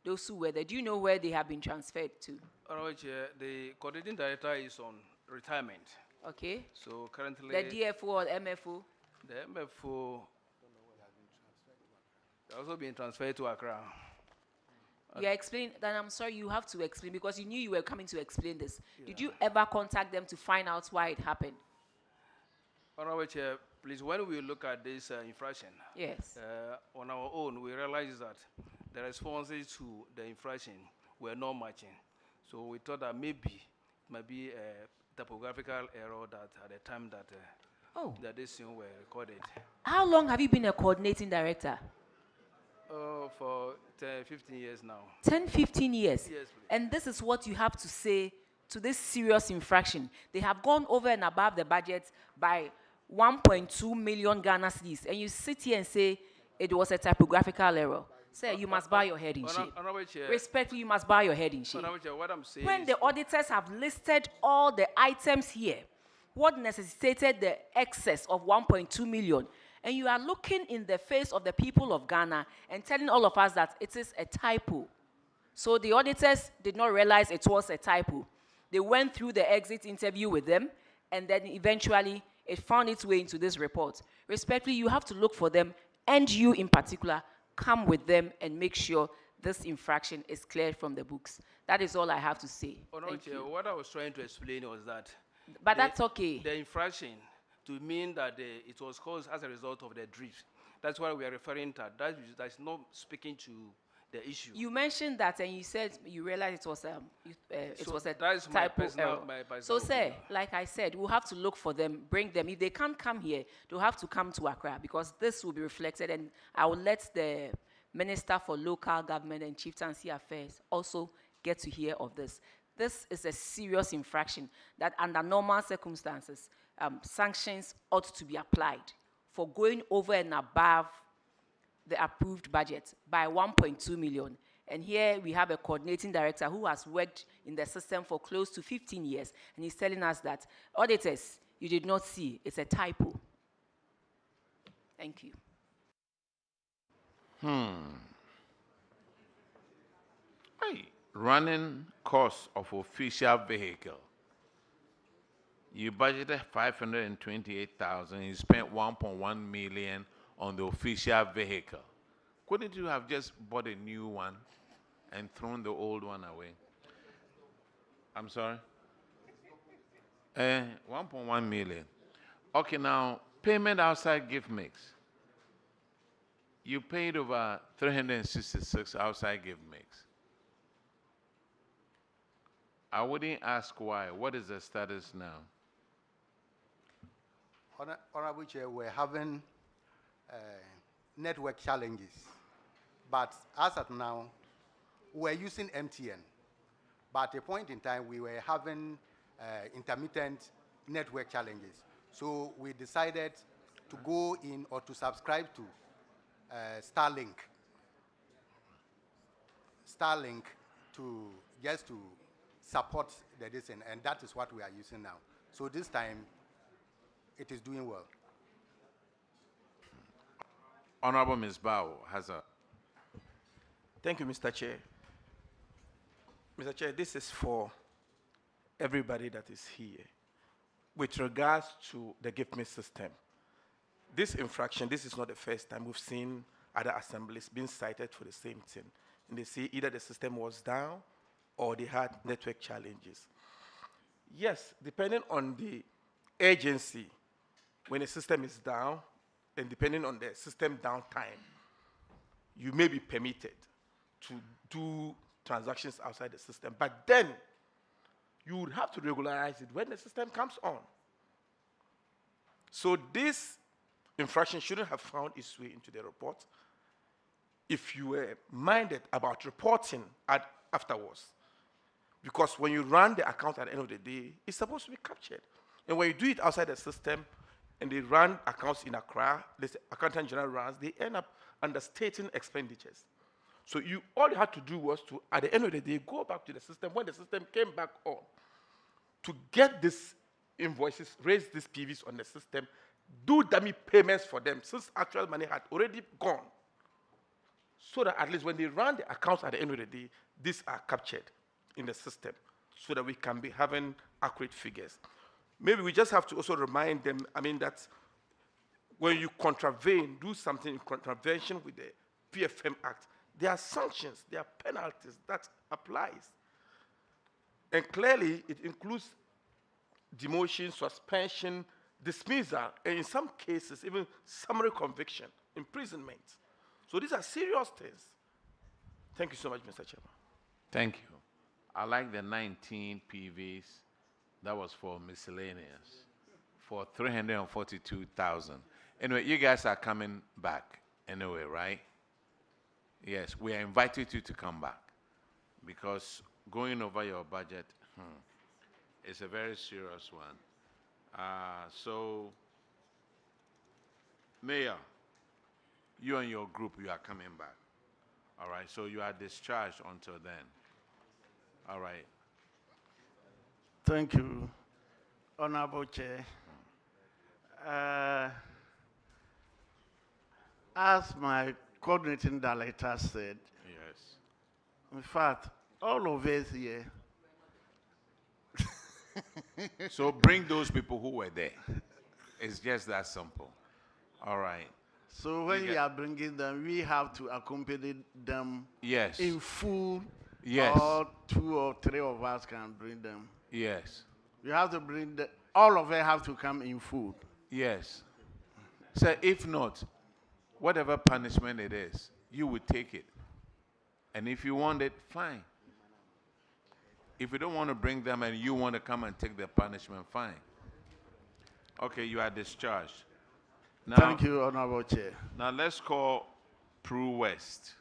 Those who were there, do you know where they have been transferred to? Honorable Chair, the coordinating director is on retirement. Okay. So currently... The DFO or MFO? The MFO has also been transferred to Accra. You are explaining, then I'm sorry, you have to explain because you knew you were coming to explain this. Yeah. Did you ever contact them to find out why it happened? Honorable Chair, please, when we look at this infraction, yes, on our own, we realize that the responses to the infraction were not matching. So we thought that maybe it might be a typographical error that at the time that that this thing were recorded. How long have you been a coordinating director? For 10, 15 years now. 10, 15 years. Yes, And this is what you have to say to this serious infraction. They have gone over and above the budget by 1.2 million Ghana cedis. And you sit here and say it was a typographical error. Sir, you must bow your head in shame. Respectfully, you must bow your head in shame. What I'm saying When is the auditors have listed all the items here, what necessitated the excess of 1.2 million, and you are looking in the face of the people of Ghana and telling all of us that it is a typo. So the auditors did not realize it was a typo. They went through the exit interview with them, and then eventually it found its way into this report. Respectfully, you have to look for them, and you in particular, come with them and make sure this infraction is cleared from the books. That is all I have to say. Thank you. What I was trying to explain was that. But that's okay. The infraction to mean that it was caused as a result of the drift. That's what we are referring to. That's not speaking to the issue. You mentioned that, and you said you realized it was a that is my typo personal, error. my personal So, sir, opinion. like I said, we'll have to look for them, bring them. If they can't come here, they'll have to come to Accra because this will be reflected, and I will let the Minister for Local Government and Chieftaincy Affairs also get to hear of this. This is a serious infraction that, under normal circumstances, sanctions ought to be applied for going over and above the approved budget by 1.2 million. And here we have a coordinating director who has worked in the system for close to 15 years, and he's telling us that, auditors, you did not see, it's a typo. Thank you. Hey, running cost of official vehicle. You budgeted 528,000. You spent 1.1 million on the official vehicle. Couldn't you have just bought a new one and thrown the old one away? I'm sorry? 1.1 million. Okay, now, payment outside gift mix. You paid over 366 outside gift mix. I wouldn't ask why. What is the status now? Honorable Chair, we're having network challenges. But as of now, we're using MTN. But at a point in time, we were having intermittent network challenges. So we decided to go in or to subscribe to Starlink to just to support the distance, and that is what we are using now. So this time, it is doing well. Honorable Ms. Bao has a... Thank you, Mr. Chair. Mr. Chair, this is for everybody that is here. With regards to the gift me system, this infraction, this is not the first time we've seen other assemblies being cited for the same thing. And they say either the system was down or they had network challenges. Yes, depending on the agency, when a system is down, and depending on the system downtime, you may be permitted to do transactions outside the system. But then, you would have to regularize it when the system comes on. So this infraction shouldn't have found its way into the report if you were minded about reporting afterwards. Because when you run the account at the end of the day, it's supposed to be captured. And when you do it outside the system, and they run accounts in Accra, the accountant general runs, they end up understating expenditures. So all you had to do was to, at the end of the day, go back to the system when the system came back on to get these invoices, raise these PVs on the system, do dummy payments for them since actual money had already gone. So that at least when they run the accounts at the end of the day, these are captured in the system so that we can be having accurate figures. Maybe we just have to also remind them, that when you contravene, do something in contravention with the PFM Act, there are sanctions, there are penalties that applies. And clearly, it includes demotion, suspension, dismissal, and in some cases, even summary conviction, imprisonment. So these are serious things. Thank you so much, Mr. Chairman. Thank you. I like the 19 PVs. That was for miscellaneous, for 342,000. Anyway, you guys are coming back anyway, right? Yes, we are invited you to come back because going over your budget is a very serious one. So, Mayor, you and your group, you are coming back. All right, so you are discharged until then. All right. Thank you, Honorable Chair. As my coordinating director said, Yes. in fact, all of us here. So bring those people who were there. It's just that simple. All right. So when we are bringing them, we have to accompany them Yes. in full. Yes. Or 2 or 3 of us can bring them. Yes. We have to bring all of them have to come in full. Yes. So if not, whatever punishment it is, you would take it. And if you want it, fine. If you don't want to bring them and you want to come and take the punishment, fine. Okay, you are discharged. Now, Thank you, Honorable Chair. Now let's call Prue West.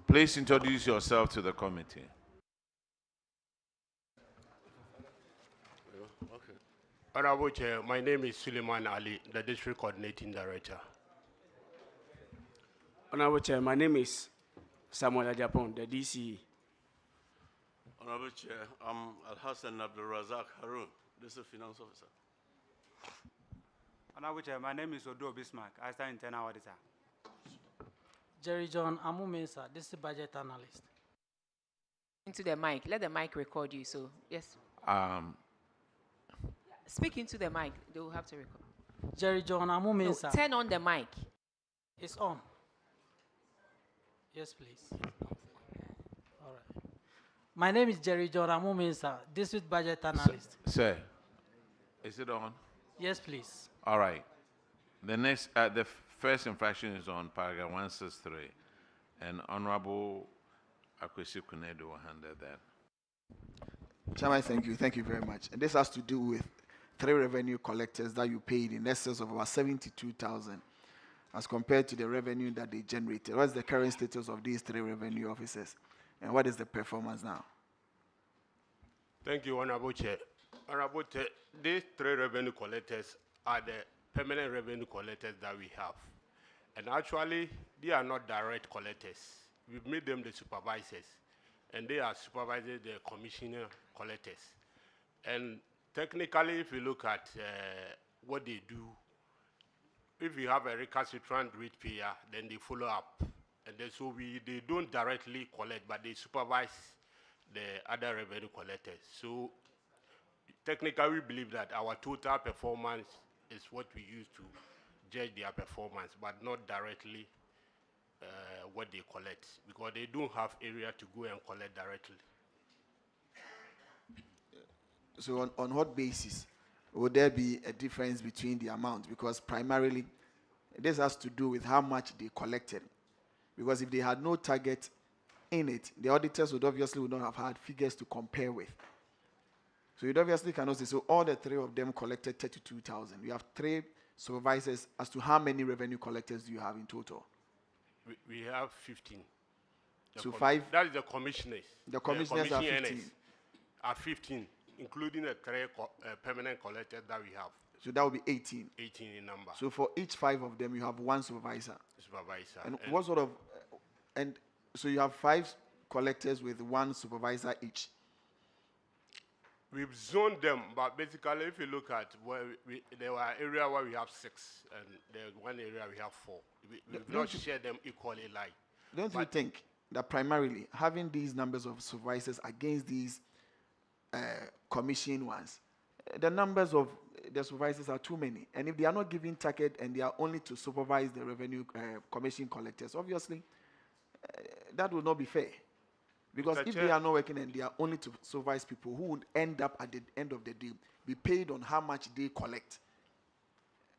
Please introduce yourself to the committee. Okay. Honorable Chair, my name is Suleiman Ali, the District Coordinating Director. Honorable Chair, my name is Samuel Ajapon, the DCE. Honorable Chair, I'm Al-Hassan Abdul Razak Harun, District Finance Officer. Honorable Chair, my name is Odo Bismarck, Assistant Internal Auditor. Jerry John Amumensa, this is Budget Analyst. Into the mic. Let the mic record you. So, yes. Speak into the mic. They will have to record. Jerry John Amumensa. No, turn on the mic. It's on. Yes, please. All right. My name is Jerry John Amumensa, District Budget Analyst. Sir, is it on? Yes, please. All right. The next, the first infraction is on paragraph 163, and Honorable Akwesi Kunedu will handle that. Chairman, thank you. Thank you very much. And this has to do with 3 revenue collectors that you paid in excess of about 72,000 as compared to the revenue that they generated. What is the current status of these 3 revenue officers? And what is the performance now? Thank you, Honorable Chair. Honorable Chair, these 3 revenue collectors are the permanent revenue collectors that we have. And actually, they are not direct collectors. We've made them the supervisors, and they are supervising the commissioner collectors. And technically, if you look at what they do, if you have a recalcitrant rate payer, then they follow up. And then so they don't directly collect, but they supervise the other revenue collectors. So technically, we believe that our total performance is what we use to judge their performance, but not directly what they collect, because they don't have area to go and collect directly. So on what basis would there be a difference between the amount? Because primarily, this has to do with how much they collected. Because if they had no target in it, the auditors would not have had figures to compare with. So you obviously cannot say, so all the 3 of them collected 32,000. You have 3 supervisors. As to how many revenue collectors do you have in total? We have 15. So 5? That is the commissioners. The commissioners are 15. Are 15, including the 3 permanent collectors that we have. So that would be 18. 18 in number. So for each 5 of them, you have 1 supervisor. Supervisor. And what sort of, and so you have 5 collectors with 1 supervisor each. We've zoned them, but basically, if you look at where there were areas where we have 6, and there's one area we have 4. We've not shared them equally like. Don't you think that primarily having these numbers of supervisors against these commissioned ones, the numbers of the supervisors are too many? And if they are not given target and they are only to supervise the revenue commission collectors, obviously, that will not be fair. Because Mr. if Chair. they are not working and they are only to supervise people who would end up at the end of the day be paid on how much they collect,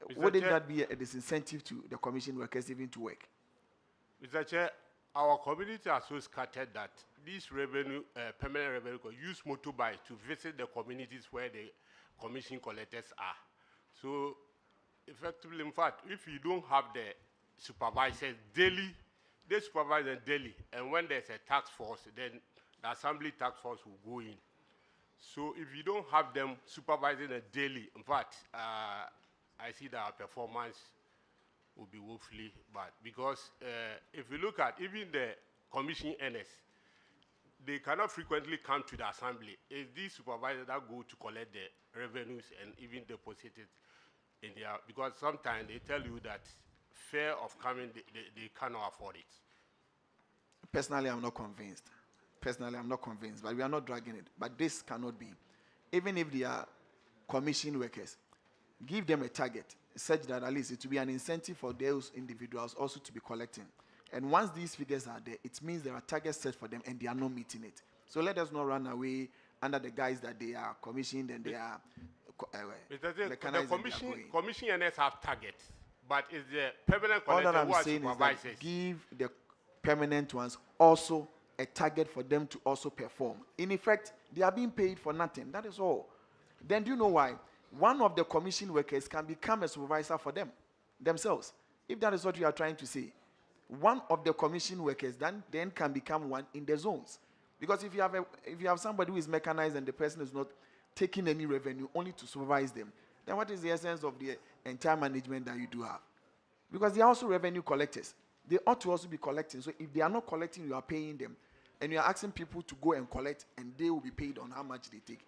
Mr. wouldn't Chair. that be a disincentive to the commission workers even to work? Mr. Chair, our community are so scattered that this revenue, permanent revenue, use motorbike to visit the communities where the commission collectors are. So, effectively, in fact, if you don't have the supervisors daily, they supervise them daily, and when there's a task force, then the assembly task force will go in. So, if you don't have them supervising them daily, in fact, I see that our performance will be woefully bad, because if you look at even the commission earners, they cannot frequently come to the assembly. It's these supervisors that go to collect the revenues and even deposit it in their, because sometimes they tell you that fear of coming, they cannot afford it. Personally, I'm not convinced. Personally, I'm not convinced, but we are not dragging it. But this cannot be. Even if they are commission workers, give them a target such that at least it will be an incentive for those individuals also to be collecting. And once these figures are there, it means there are targets set for them and they are not meeting it. So let us not run away under the guise that they are commissioned and they are The commission earners have targets, but it's the permanent all that collector I'm who are saying is that supervisors. give the permanent ones also a target for them to also perform. In effect, they are being paid for nothing. That is all. Then do you know why? One of the commission workers can become a supervisor for them, themselves. If that is what you are trying to say. One of the commission workers then can become one in the zones. Because if you have somebody who is mechanized and the person is not taking any revenue only to supervise them, then what is the essence of the entire management that you do have? Because they are also revenue collectors. They ought to also be collecting. So if they are not collecting, you are paying them. And you are asking people to go and collect, and they will be paid on how much they take.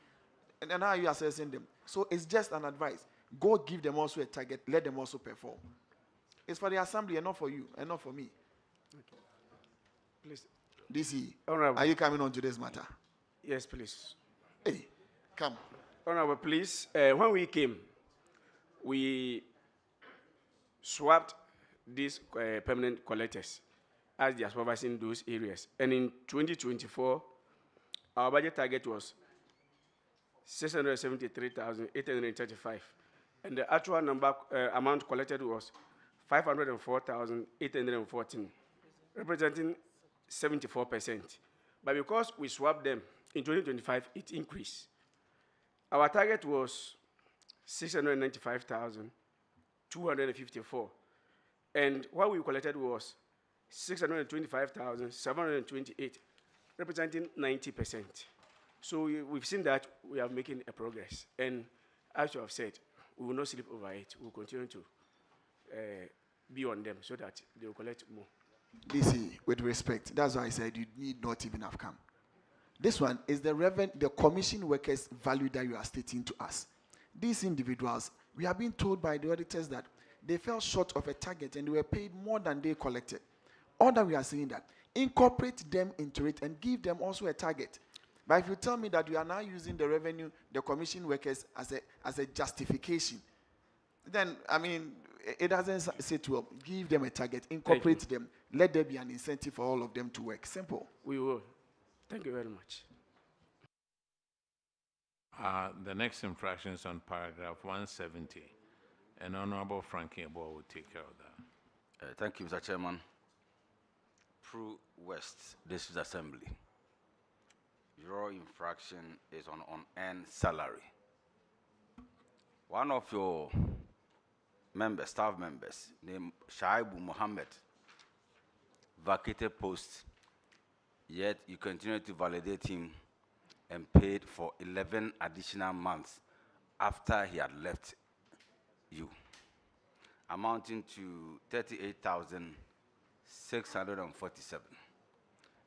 And then how are you assessing them? So it's just an advice. Go give them also a target. Let them also perform. It's for the assembly and not for you and not for me. Okay. Please. DC, Honorable. are you coming on to this matter? Yes, please. Hey, come. Honorable, please. When we came, we swapped these permanent collectors as they are supervising those areas. And in 2024, our budget target was 673,835. And the actual amount collected was 504,814, representing 74%. But because we swapped them, in 2025, it increased. Our target was 695,254. And what we collected was 625,728, representing 90%. So we've seen that we are making a progress. And as you have said, we will not sleep over it. We will continue to be on them so that they will collect more. DC, with respect, that's why I said you need not even have come. This one is the commission workers' value that you are stating to us. These individuals, we have been told by the auditors that they fell short of a target and they were paid more than they collected. All that we are saying that incorporate them into it and give them also a target. But if you tell me that you are now using the revenue, the commission workers as a justification, then I mean it doesn't sit well. Give them a target, incorporate them, let there be an incentive for all of them to work. Simple. We will. Thank you very much. The next infraction is on paragraph 170. And Honorable Frankie Abo will take care of that. Thank you, Mr. Chairman. Through West District Assembly, your infraction is on unearned salary. One of your members, staff members, named Shaibu Mohammed, vacated post, yet you continue to validate him and paid for 11 additional months after he had left you, amounting to 38,647.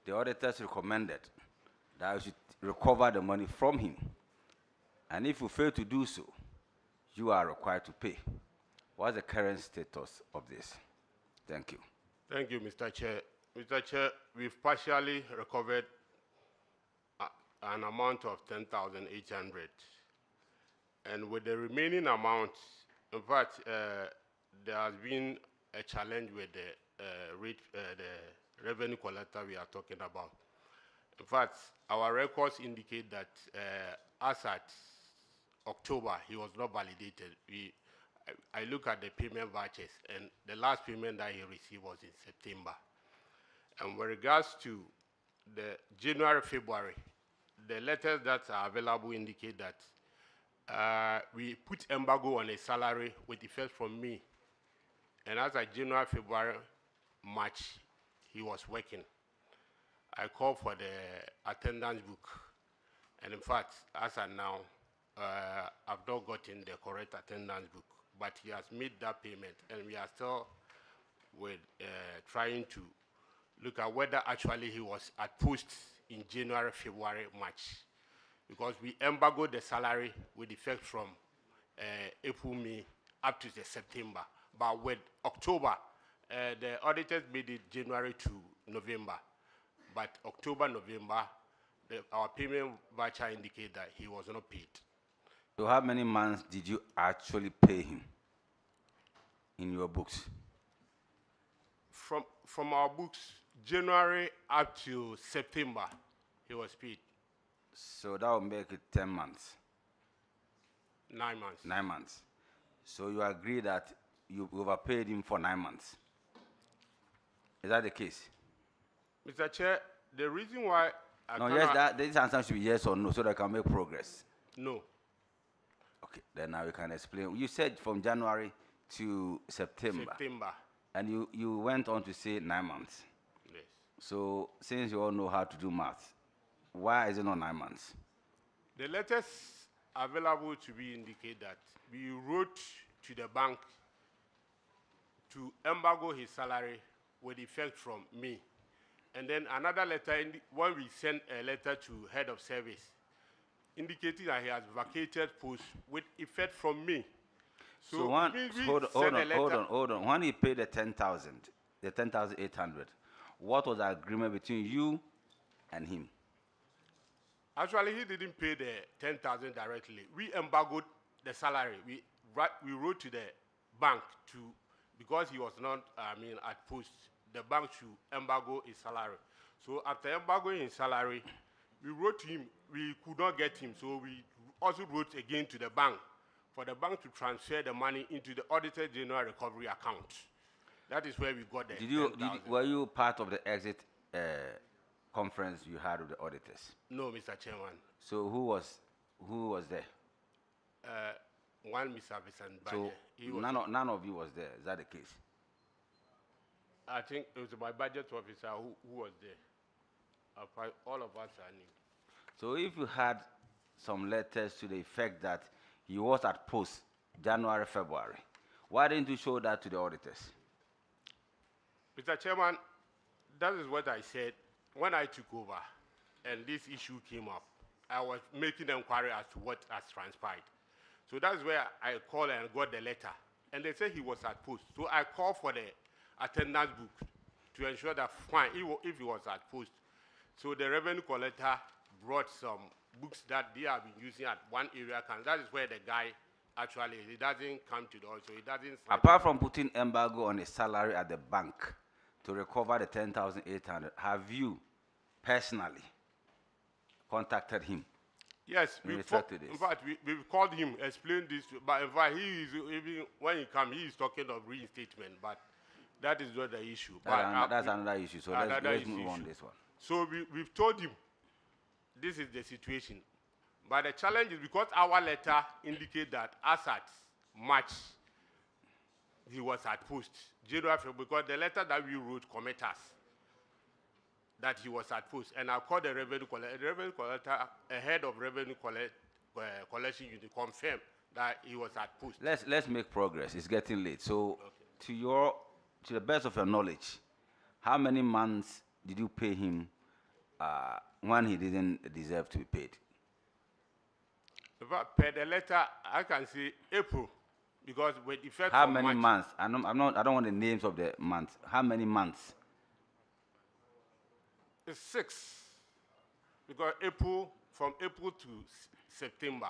The auditors recommended that you should recover the money from him, and if you fail to do so, you are required to pay. What's the current status of this? Thank you. Thank you, Mr. Chair. Mr. Chair, we've partially recovered an amount of 10,800. And with the remaining amount, in fact, there has been a challenge with the revenue collector we are talking about. In fact, our records indicate that as at October, he was not validated. I look at the payment vouchers, and the last payment that he received was in September. And with regards to the January, February, the letters that are available indicate that we put embargo on a salary with effect from me. And as at January, February, March, he was working. I called for the attendance book. And in fact, as of now, I've not gotten the correct attendance book, but he has made that payment, and we are still trying to look at whether actually he was at post in January, February, March, because we embargoed the salary with effect from April, May, up to the September. But with October, the auditors made it January to November. But October, November, our payment voucher indicated that he was not paid. So how many months did you actually pay him in your books? From our books, January up to September, he was paid. So that will make it 10 months. 9 months. 9 months. So you agree that you overpaid him for 9 months. Is that the case? Mr. Chair, the reason why no, yes, this answer should be yes or no, so that I can make progress. No. Okay, then now you can explain. You said from January to September. September. And you went on to say 9 months. Yes. So since you all know how to do math, why is it not 9 months? The letters available to be indicate that we wrote to the bank to embargo his salary with effect from me. And then another letter, when we sent a letter to head of service, indicating that he has vacated post with effect from me. So one, hold on. When he paid the 10,000, the 10,800, what was the agreement between you and him? Actually, he didn't pay the 10,000 directly. We embargoed the salary. We wrote to the bank because he was not, at post. The bank should embargo his salary. So after embargoing his salary, we wrote to him. We could not get him, so we also wrote again to the bank for the bank to transfer the money into the Auditor General Recovery account. That is where we got the. Were you part of the exit conference you had with the auditors? No, Mr. Chairman. So who was there? One Mr. Vincent So none of you was there. Is that the case? I think it was my budget officer who was there. All of us are new. So if you had some letters to the effect that he was at post January, February, why didn't you show that to the auditors? Mr. Chairman, that is what I said when I took over and this issue came up. I was making inquiry as to what has transpired. So that's where I called and got the letter. And they said he was at post. So I called for the attendance book to ensure that fine, if he was at post. So the revenue collector brought some books that they have been using at one area. That is where the guy actually, he doesn't come to the so he doesn't. Apart from putting embargo on his salary at the bank to recover the 10,800, have you personally contacted him? Yes, in fact, we've called him, explained this, but in fact, he is even when he comes, he is talking of reinstatement, but that is not the issue. That's another issue. So let's move on this one. So we've told him this is the situation. But the challenge is because our letter indicates that as at March, he was at post. January, because the letter that we wrote commit us that he was at post. And I called the revenue collector, head of revenue collection unit, confirmed that he was at post. Let's make progress. It's getting late. So to the best of your knowledge, how many months did you pay him when he didn't deserve to be paid? Per the letter, I can say April, because with effect how from many March, months? I don't want the names of the months. How many months? it's 6, because from April to September,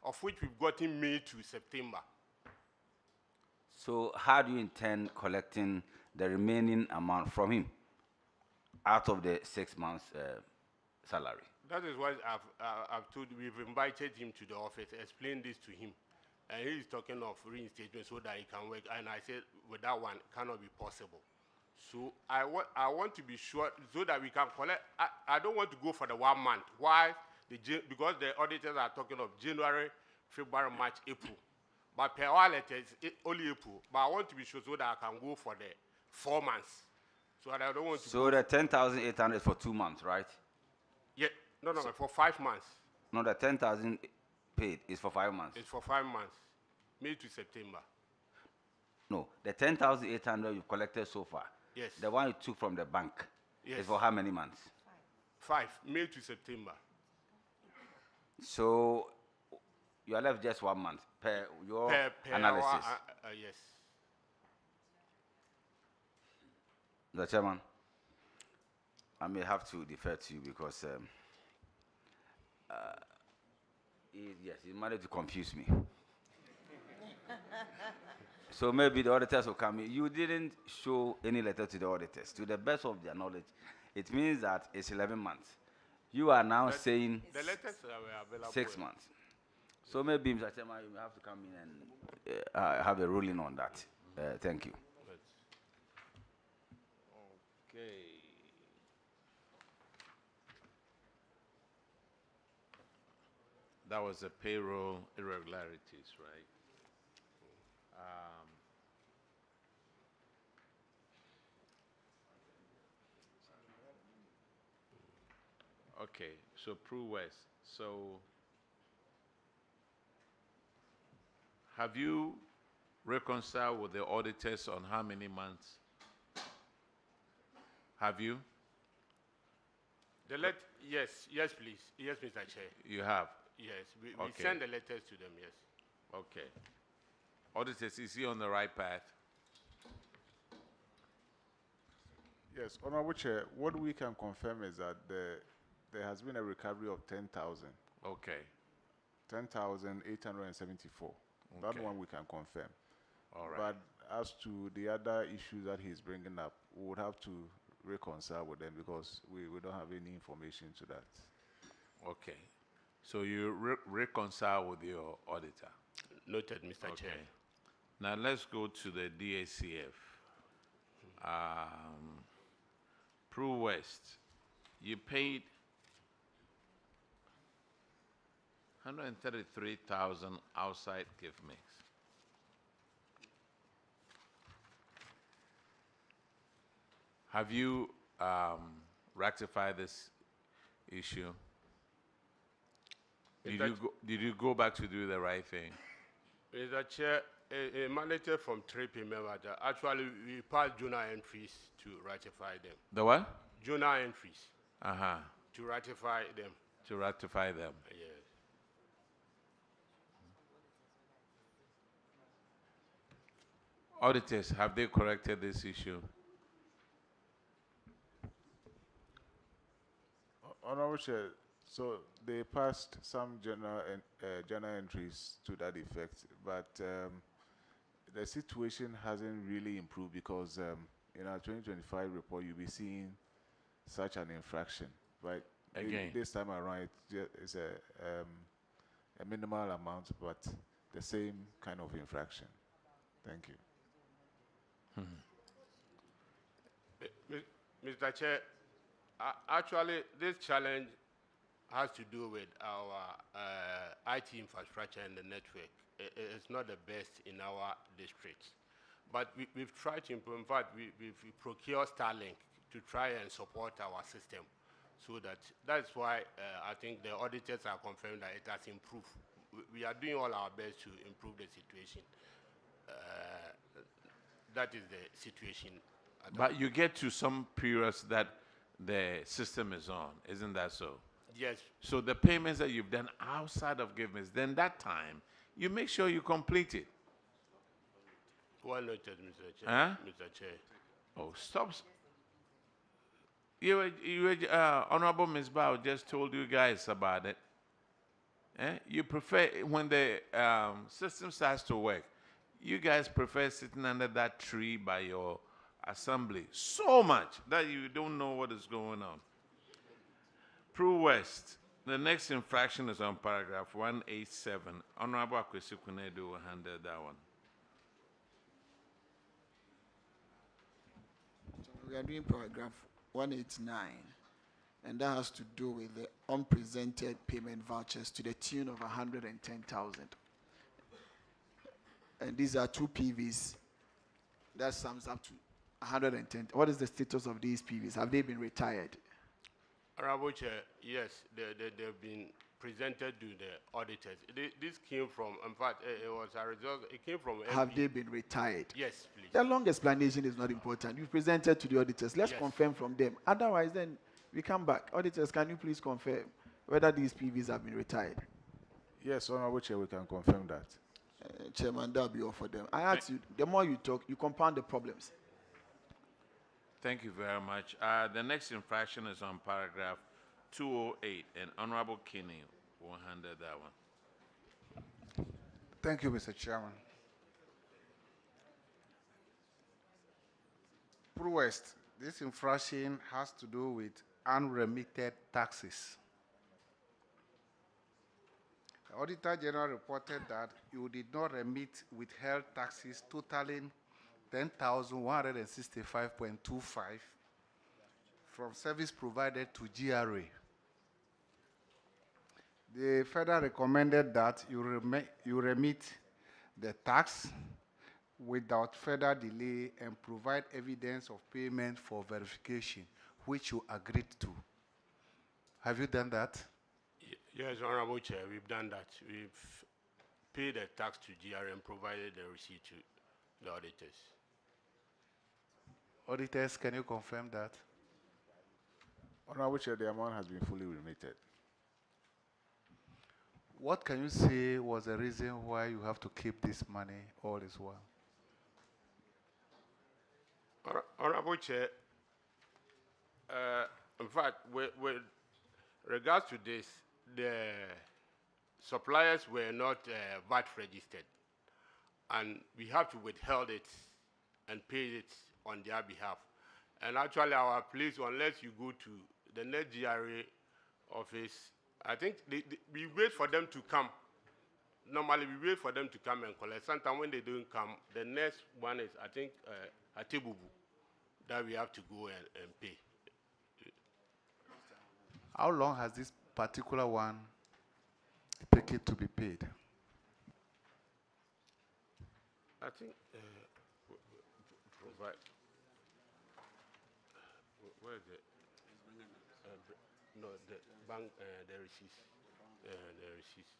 of which we've gotten May to September. So how do you intend collecting the remaining amount from him out of the 6 months salary. That is what I've told. We've invited him to the office, explained this to him, and he's talking of reinstatement so that he can work. And I said, with that one, cannot be possible. So I want to be sure so that we can collect. I don't want to go for the 1 month. Why? Because the auditors are talking of January, February, March, April. But per our letters, only April. But I want to be sure so that I can go for the 4 months. So that I don't want to. So the 10,800 for 2 months, right? Yeah, no, for 5 months. No, the 10,000 paid is for 5 months. It's for 5 months, May to September. No, the 10,800 you've collected so far. Yes. The one you took from the bank. Yes. Is for how many months? 5, May to September. So you are left just 1 month per your Per analysis. Our, yes. The chairman, I may have to defer to you because yes, he managed to confuse me. So maybe the auditors will come in. You didn't show any letter to the auditors. To the best of their knowledge, it means that it's 11 months. You are now saying the letters were available 6 months. So maybe, Mr. Chairman, you have to come in and have a ruling on that. Thank you. Okay. That was the payroll irregularities, right? Okay, so Prue West. So have you reconciled with the auditors on how many months? Have you? Yes, please. Yes, Mr. Chair. You have? Yes, we Okay. send the letters to them, yes. Okay. Auditors, is he on the right path? Yes, Honorable Chair, what we can confirm is that there has been a recovery of 10,000. Okay. 10,874. That Okay. one we can confirm. All right. But as to the other issues that he's bringing up, we would have to reconcile with them because we don't have any information to that. Okay. So you reconcile with your auditor? Noted, Mr. Chair. Now let's go to the DACF. Prue West, you paid 133,000 outside gift mix. Have you rectified this issue? Did you go back to do the right thing? Mr. Chair, a manager from 3P member, actually we passed journal entries to ratify them. The what? Journal entries. Uh-huh. To ratify them. To ratify them. Yes. Auditors, have they corrected this issue? Honorable Chair, so they passed some journal entries to that effect, but the situation hasn't really improved because in our 2025 report, you'll be seeing such an infraction, right? Again. This time around, it's a minimal amount, but the same kind of infraction. Thank you. Mr. Chair, actually, this challenge has to do with our IT infrastructure and the network. It's not the best in our districts. But we've tried to improve. In fact, we've procured Starlink to try and support our system. So that's why I think the auditors are confirmed that it has improved. We are doing all our best to improve the situation. That is the situation. But you get to some periods that the system is on, isn't that so? Yes. So the payments that you've done outside of givens, then that time, you make sure you complete it. Well noted, Mr. Chair. Huh? Mr. Chair. Oh, stop. Honorable Ms. Bao just told you guys about it. You prefer, when the system starts to work, you guys prefer sitting under that tree by your assembly so much that you don't know what is going on. Pro West. The next infraction is on paragraph 187. Honorable Akwesi Kunedu will handle that one. So we are doing paragraph 189, and that has to do with the unpresented payment vouchers to the tune of 110,000. And these are two PVs. That sums up to 110. What is the status of these PVs? Have they been retired? Honorable Chair, yes, they've been presented to the auditors. This came from, in fact, it was a result, it came from MP. Have they been retired? Yes, please. The long explanation is not important. You presented to the auditors. Let's confirm from them. Otherwise, then we come back. Auditors, can you please confirm whether these PVs have been retired? Yes, Honorable Chair, we can confirm that. Chairman, that'll be all for them. I ask you, the more you talk, you compound the problems. Thank you very much. The next infraction is on paragraph 208, and Honorable Kinney will handle that one. Thank you, Mr. Chairman. Pro West, this infraction has to do with unremitted taxes. The Auditor General reported that you did not remit withheld taxes totaling 10,165.25 from service provided to GRA. They further recommended that you remit the tax without further delay and provide evidence of payment for verification, which you agreed to. Have you done that? Yes, Honorable Chair, we've done that. We've paid the tax to GRA and provided the receipt to the auditors. Auditors, can you confirm that? Honorable Chair, the amount has been fully remitted. What can you say was the reason why you have to keep this money all this while? Honorable Chair, in fact, with regards to this, the suppliers were not VAT registered, and we have to withhold it and pay it on their behalf. And actually, our place, unless you go to the next GRA office, I think we wait for them to come. Normally, we wait for them to come and collect. Sometimes when they don't come, the next one is, I think, Atebubu, that we have to go and pay. How long has this particular one taken to be paid? I think, provide. Where is it? No, the bank, the receipts. The receipts.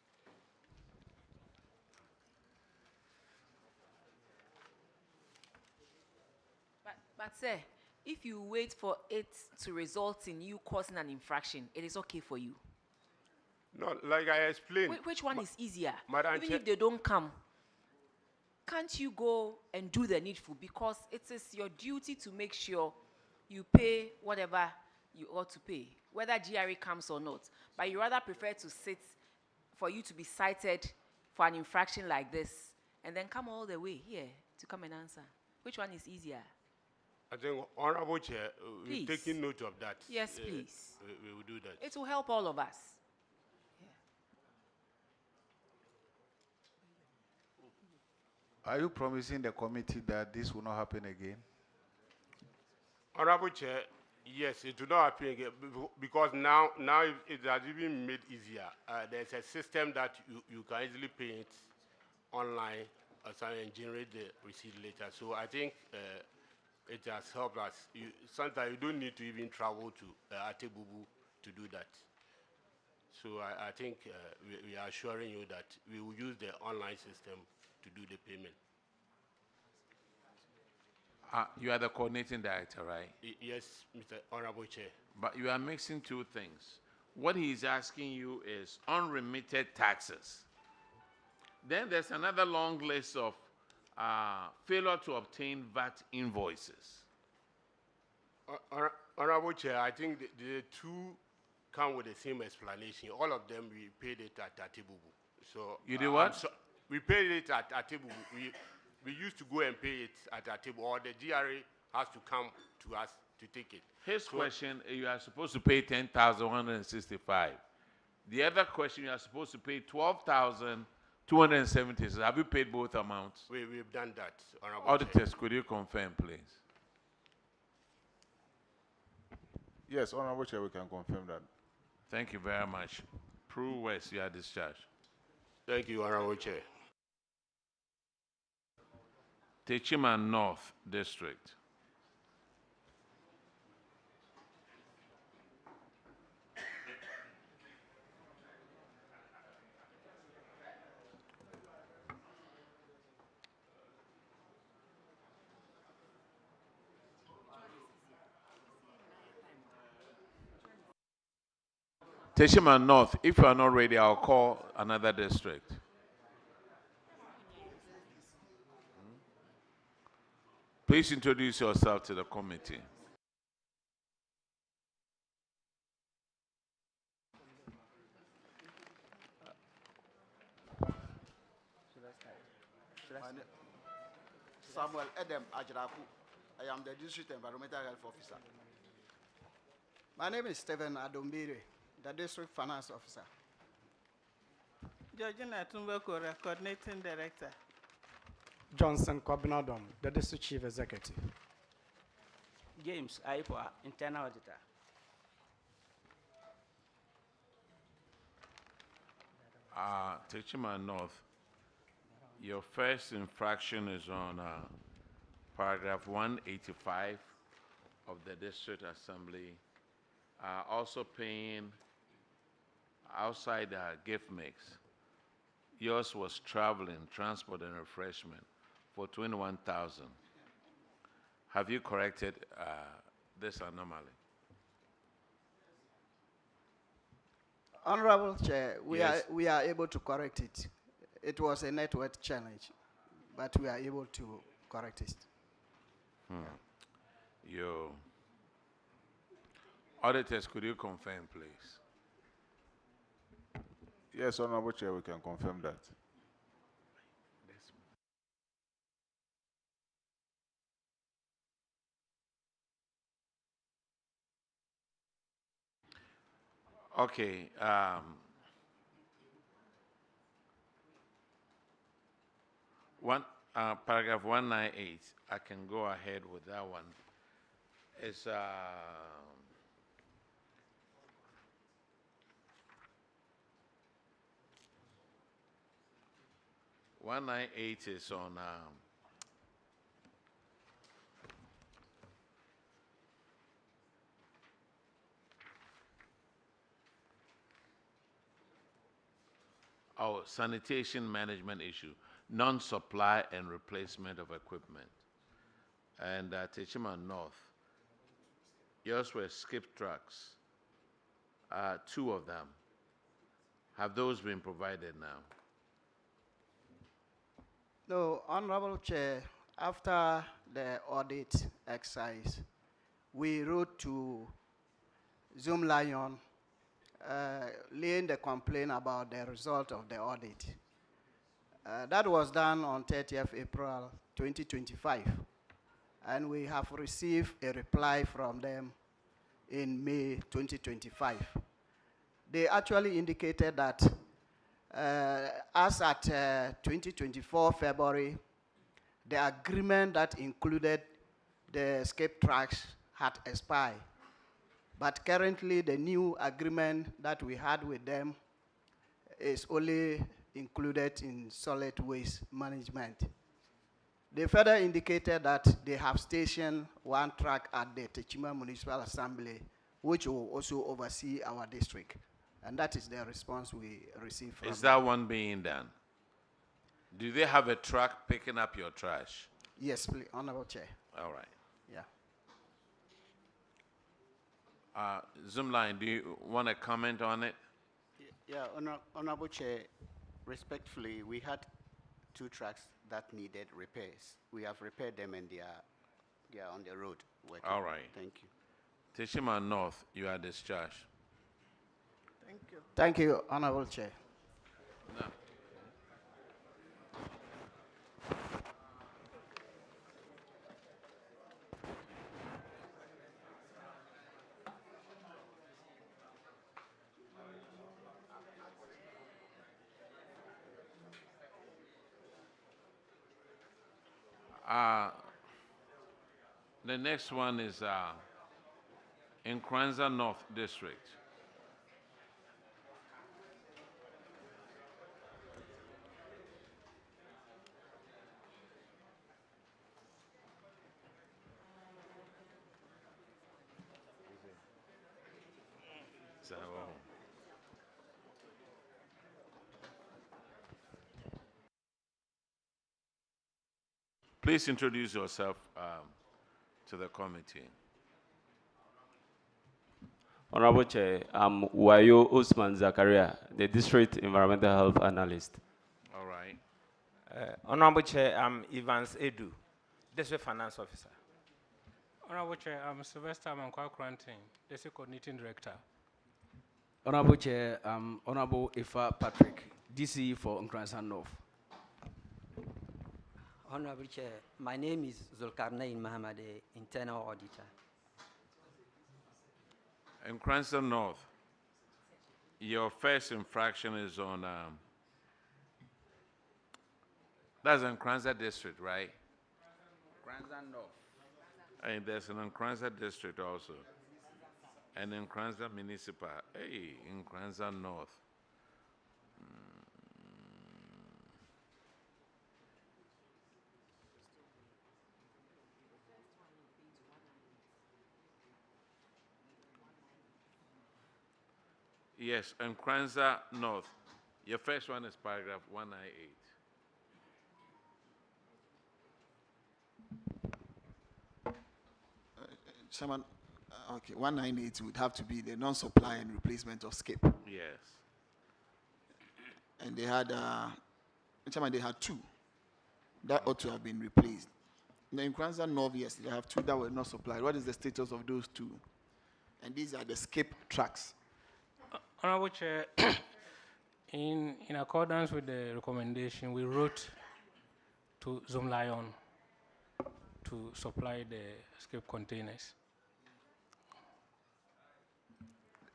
But sir, if you wait for it to result in you causing an infraction, it is okay for you. No, like I explained. Which one is easier? Madam Even Chair, if they don't come, can't you go and do the needful? Because it is your duty to make sure you pay whatever you ought to pay, whether GRA comes or not. But you rather prefer to sit for you to be cited for an infraction like this and then come all the way here to come and answer. Which one is easier? I think, Honorable Chair, we've Please. taken note of that. Yes, please. We will do that. It will help all of us. Are you promising the committee that this will not happen again? Honorable Chair, yes, it will not happen again because now it has even made easier. There's a system that you can easily pay it online and generate the receipt later. So I think it has helped us. Sometimes you don't need to even travel to Atebubu to do that. So I think we are assuring you that we will use the online system to do the payment. You are the coordinating director, right? Yes, Mr. Honorable Chair. But you are mixing two things. What he is asking you is unremitted taxes. Then there's another long list of failure to obtain VAT invoices. Honorable Chair, I think the two come with the same explanation. All of them, we paid it at Atebubu. So you did what? So we paid it at Atebubu. We used to go and pay it at Atebubu, or the GRA has to come to us to take it. His So- question, you are supposed to pay 10,165. The other question, you are supposed to pay 12,276. Have you paid both amounts? We've done that, Honorable Chair. Auditors, could you confirm, please? Yes, Honorable Chair, we can confirm that. Thank you very much. Prue West, you are discharged. Thank you, Honorable Chair. Techima North District. Techima North, if you are not ready, I'll call another district. Please introduce yourself to the committee. Samuel Edem Ajraku. I am the District Environmental Health Officer. My name is Stephen Adombire, the District Finance Officer. Georgina Tumbeko, Coordinating Director. Johnson Kobinadom, the District Chief Executive. James Aipoa, Internal Auditor. Techima North, your first infraction is on paragraph 185 of the District Assembly. Also paying outside gift mix. Yours was traveling, transport, and refreshment for 21,000. Have you corrected this anomaly? Honorable Chair, Yes. we are able to correct it. It was a network challenge, but we are able to correct it. Your auditors, could you confirm, please? Yes, Honorable Chair, we can confirm that. Okay. Paragraph 198, I can go ahead with that one. It's 198 is on our sanitation management issue, non-supply and replacement of equipment. And Techima North, yours were skip trucks, 2 of them. Have those been provided now? No, Honorable Chair, after the audit exercise, we wrote to Zoom Lion laying the complaint about the result of the audit. That was done on 30th April 2025, and we have received a reply from them in May 2025. They actually indicated that as at 2024 February, the agreement that included the escape tracks had expired. But currently, the new agreement that we had with them is only included in solid waste management. They further indicated that they have stationed 1 truck at the Techima Municipal Assembly, which will also oversee our district. And that is the response we received from Is that one being done? Do they have a truck picking up your trash? Yes, please, Honorable Chair. All right. Yeah. Zoomline, do you want to comment on it? Yeah, Honorable Chair, respectfully, we had 2 trucks that needed repairs. We have repaired them and they are on the road working. All right. Thank you. Techima North, you are discharged. Thank you. Thank you, Honorable Chair. No. The next one is in Kranza North District. Please introduce yourself to the committee. Honorable Chair, I'm Wayo Usman Zakaria, the District Environmental Health Analyst. All right. Honorable Chair, I'm Evans Edu, District Finance Officer. Honorable Chair, I'm Sylvester Mankwa Krantin, District Coordinating Director. Honorable Chair, Honorable Ifa Patrick, DC for Nkranza North. Honorable Chair, my name is Zulkarnain Mohammed, Internal Auditor. In Cranston North, your first infraction is on, that's in Cranston District, right? Kranza North. And there's an Cranston District also. And in Cranston Municipal, hey, in Cranston North. Yes, in Kranza North. Your first one is paragraph 198. Chairman, okay, 198 would have to be the non-supply and replacement of skip. Yes. And they had, Chairman, they had two that ought to have been replaced. In Kranza North, yes, they have two that were not supplied. What is the status of those two? And these are the skip tracks. Honorable Chair, in accordance with the recommendation, we wrote to Zoom Lion to supply the skip containers.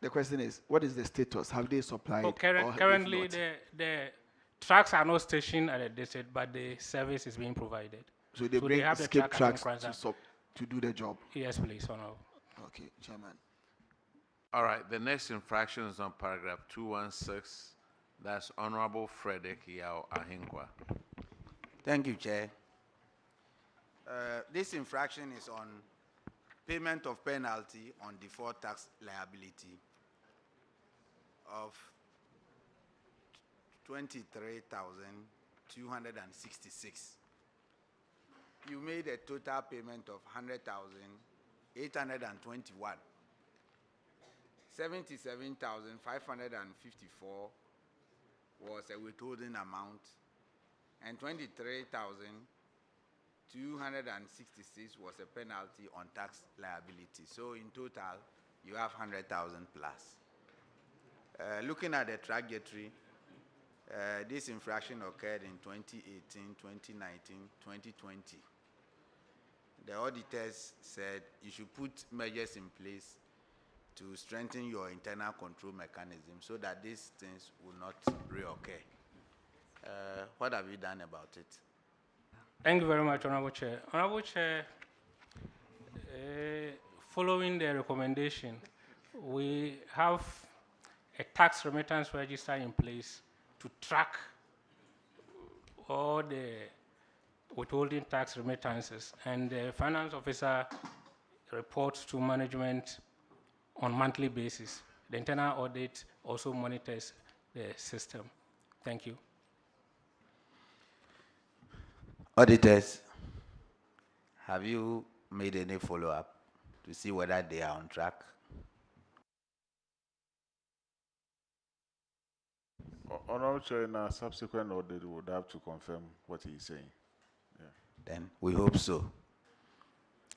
The question is, what is the status? Have they supplied? Oh, currently, the trucks are not stationed at the district, but the service is being provided. So they bring have the skip truck tracks to do the job? Yes, please, Honorable. Okay, Chairman. All right, the next infraction is on paragraph 216. That's Honorable Frederick Yao Ahinkwa. Thank you, Chair. This infraction is on payment of penalty on default tax liability of 23,266. You made a total payment of 100,821. 77,554 was a withholding amount, and 23,266 was a penalty on tax liability. So in total, you have 100,000 plus. Looking at the trajectory, this infraction occurred in 2018, 2019, 2020. The auditors said you should put measures in place to strengthen your internal control mechanism so that these things will not reoccur. What have you done about it? Thank you very much, Honorable Chair. Honorable Chair, following the recommendation, we have a tax remittance register in place to track all the withholding tax remittances, and the finance officer reports to management on monthly basis. The internal audit also monitors the system. Thank you. Auditors, have you made any follow-up to see whether they are on track? Honorable Chair, in a subsequent audit, we would have to confirm what he is saying. Yeah. Then we hope so.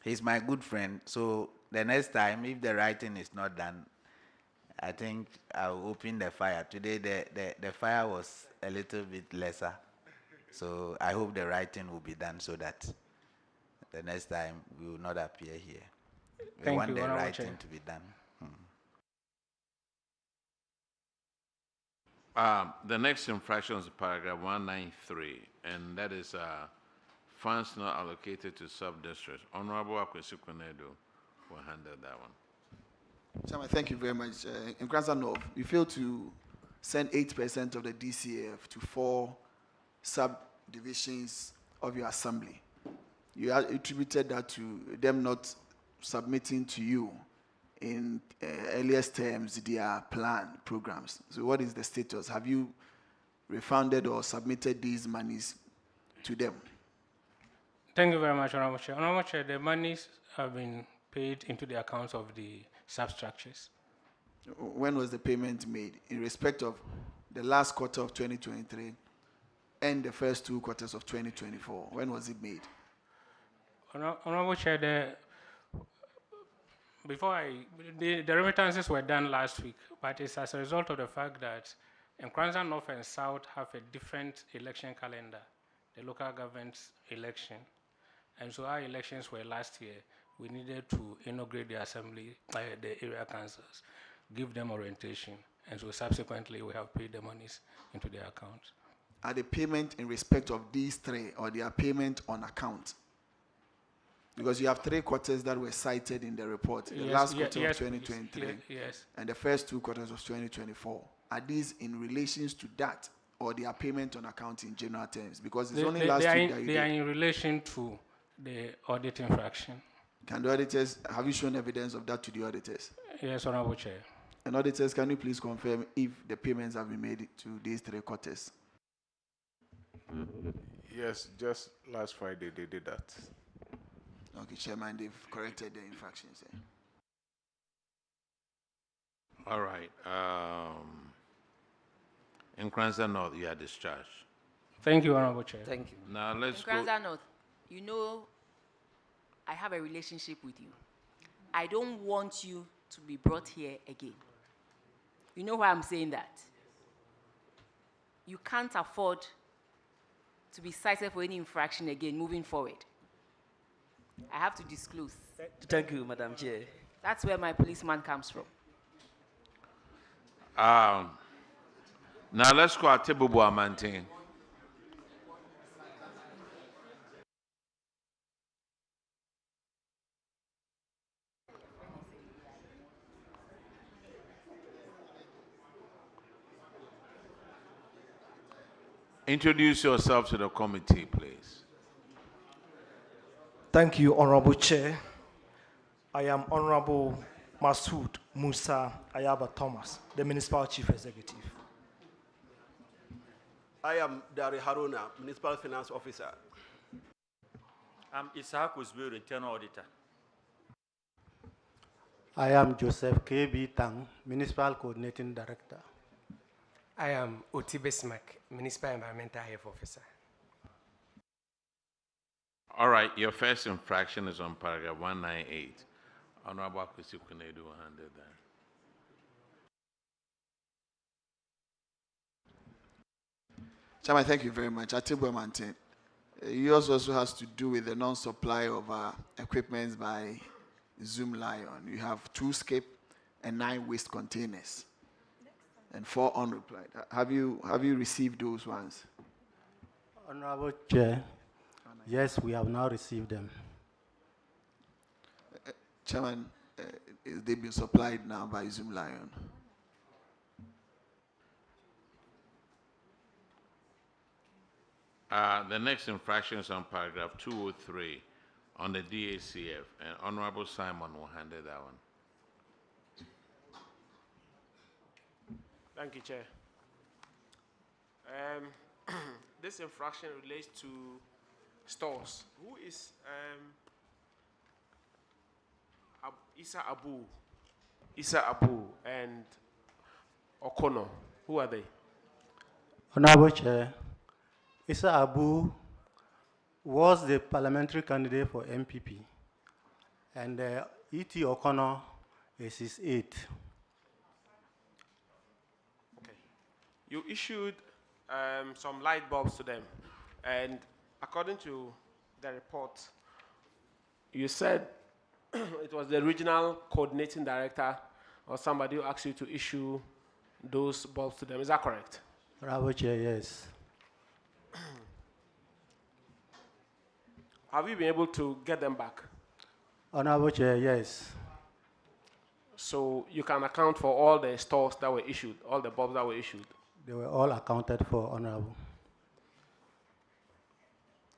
He's my good friend, so the next time, if the writing is not done, I think I'll open the fire. Today, the fire was a little bit lesser, so I hope the writing will be done so that the next time we will not appear here. We want the writing to be done. The next infraction is paragraph 193, and that is funds not allocated to sub-districts. Honorable Akwesi Kunedo will handle that one. Chairman, thank you very much. In Kranza North, we failed to send 8% of the DCF to 4 subdivisions of your assembly. You attributed that to them not submitting to you in earliest terms their plan programs. So what is the status? Have you refunded or submitted these monies to them? Thank you very much, Honorable Chair. Honorable Chair, the monies have been paid into the accounts of the substructures. When was the payment made in respect of the last quarter of 2023 and the first 2 quarters of 2024? When was it made? Honorable Chair, the remittances were done last week, but it's as a result of the fact that Nkranza North and South have a different election calendar, the local government election. And so our elections were last year. We needed to inaugurate the assembly, the area councils, give them orientation. And so subsequently, we have paid the monies into their accounts. Are the payment in respect of these 3 or their payment on account? Because you have 3 quarters that were cited in the report, the last quarter of 2023 and the first 2 quarters of 2024. Are these in relations to that or their payment on account in general terms? Because it's only last week that you did. They are in relation to the audit infraction. Can the auditors, have you shown evidence of that to the auditors? Yes, Honorable Chair. And auditors, can you please confirm if the payments have been made to these 3 quarters? Yes, just last Friday they did that. Okay, Chairman, they've corrected the infractions. All right. In Nkranza North, you are discharged. Thank you, Honorable Chair. Thank you. Now let's go. Nkranza North, you know, I have a relationship with you. I don't want you to be brought here again. You know why I'm saying that? You can't afford to be cited for any infraction again moving forward. I have to disclose. Thank you, Madam Chair. That's where my policeman comes from. Now let's go at Tebubu Amante. Introduce yourself to the committee, please. Thank you, Honorable Chair. I am Honorable Masood Musa Ayaba Thomas, the Municipal Chief Executive. I am Dari Haruna, Municipal Finance Officer. I'm Isaac Uzbir, Internal Auditor. I am Joseph K.B. Tang, Municipal Coordinating Director. I am Otibe Smack, Municipal Environmental Health Officer. All right, your first infraction is on paragraph 198. Honorable Akwesi Kunedo will handle that. Chairman, thank you very much. Atibu Amante, yours also has to do with the non-supply of equipment by Zoom Lion. You have 2 skip and 9 waste containers, and 4 unreplied. Have you received those ones? Honorable Chair, yes, we have now received them. Chairman, they've been supplied now by Zoom Lion. The next infraction is on paragraph 203 on the DACF, and Honorable Simon will handle that one. Thank you, Chair. This infraction relates to stores. Who is Issa Abu and Okono? Who are they? Honorable Chair, Issa Abu was the parliamentary candidate for MPP, and E.T. O'Connor is his aide. Okay. You issued some light bulbs to them, and according to the report, you said it was the regional coordinating director or somebody who asked you to issue those bulbs to them. Is that correct? Honorable Chair, yes. Have you been able to get them back? Honorable Chair, yes. So you can account for all the stores that were issued, all the bulbs that were issued. They were all accounted for, Honorable.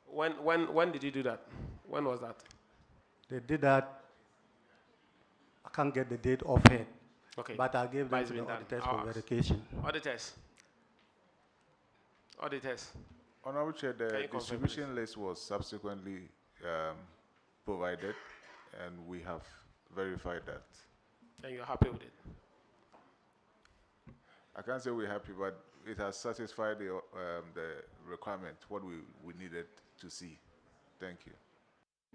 When did you do that? When was that? They did that. I can't get the date offhand. Okay. But I gave But them it's to been the done. auditors I'll for ask. verification. Auditors. Auditors. Honorable Chair, Can the you confirm, distribution list was subsequently provided, and we have verified that. And you're happy with it? I can't say we're happy, but it has satisfied the requirement, what we needed to see. Thank you.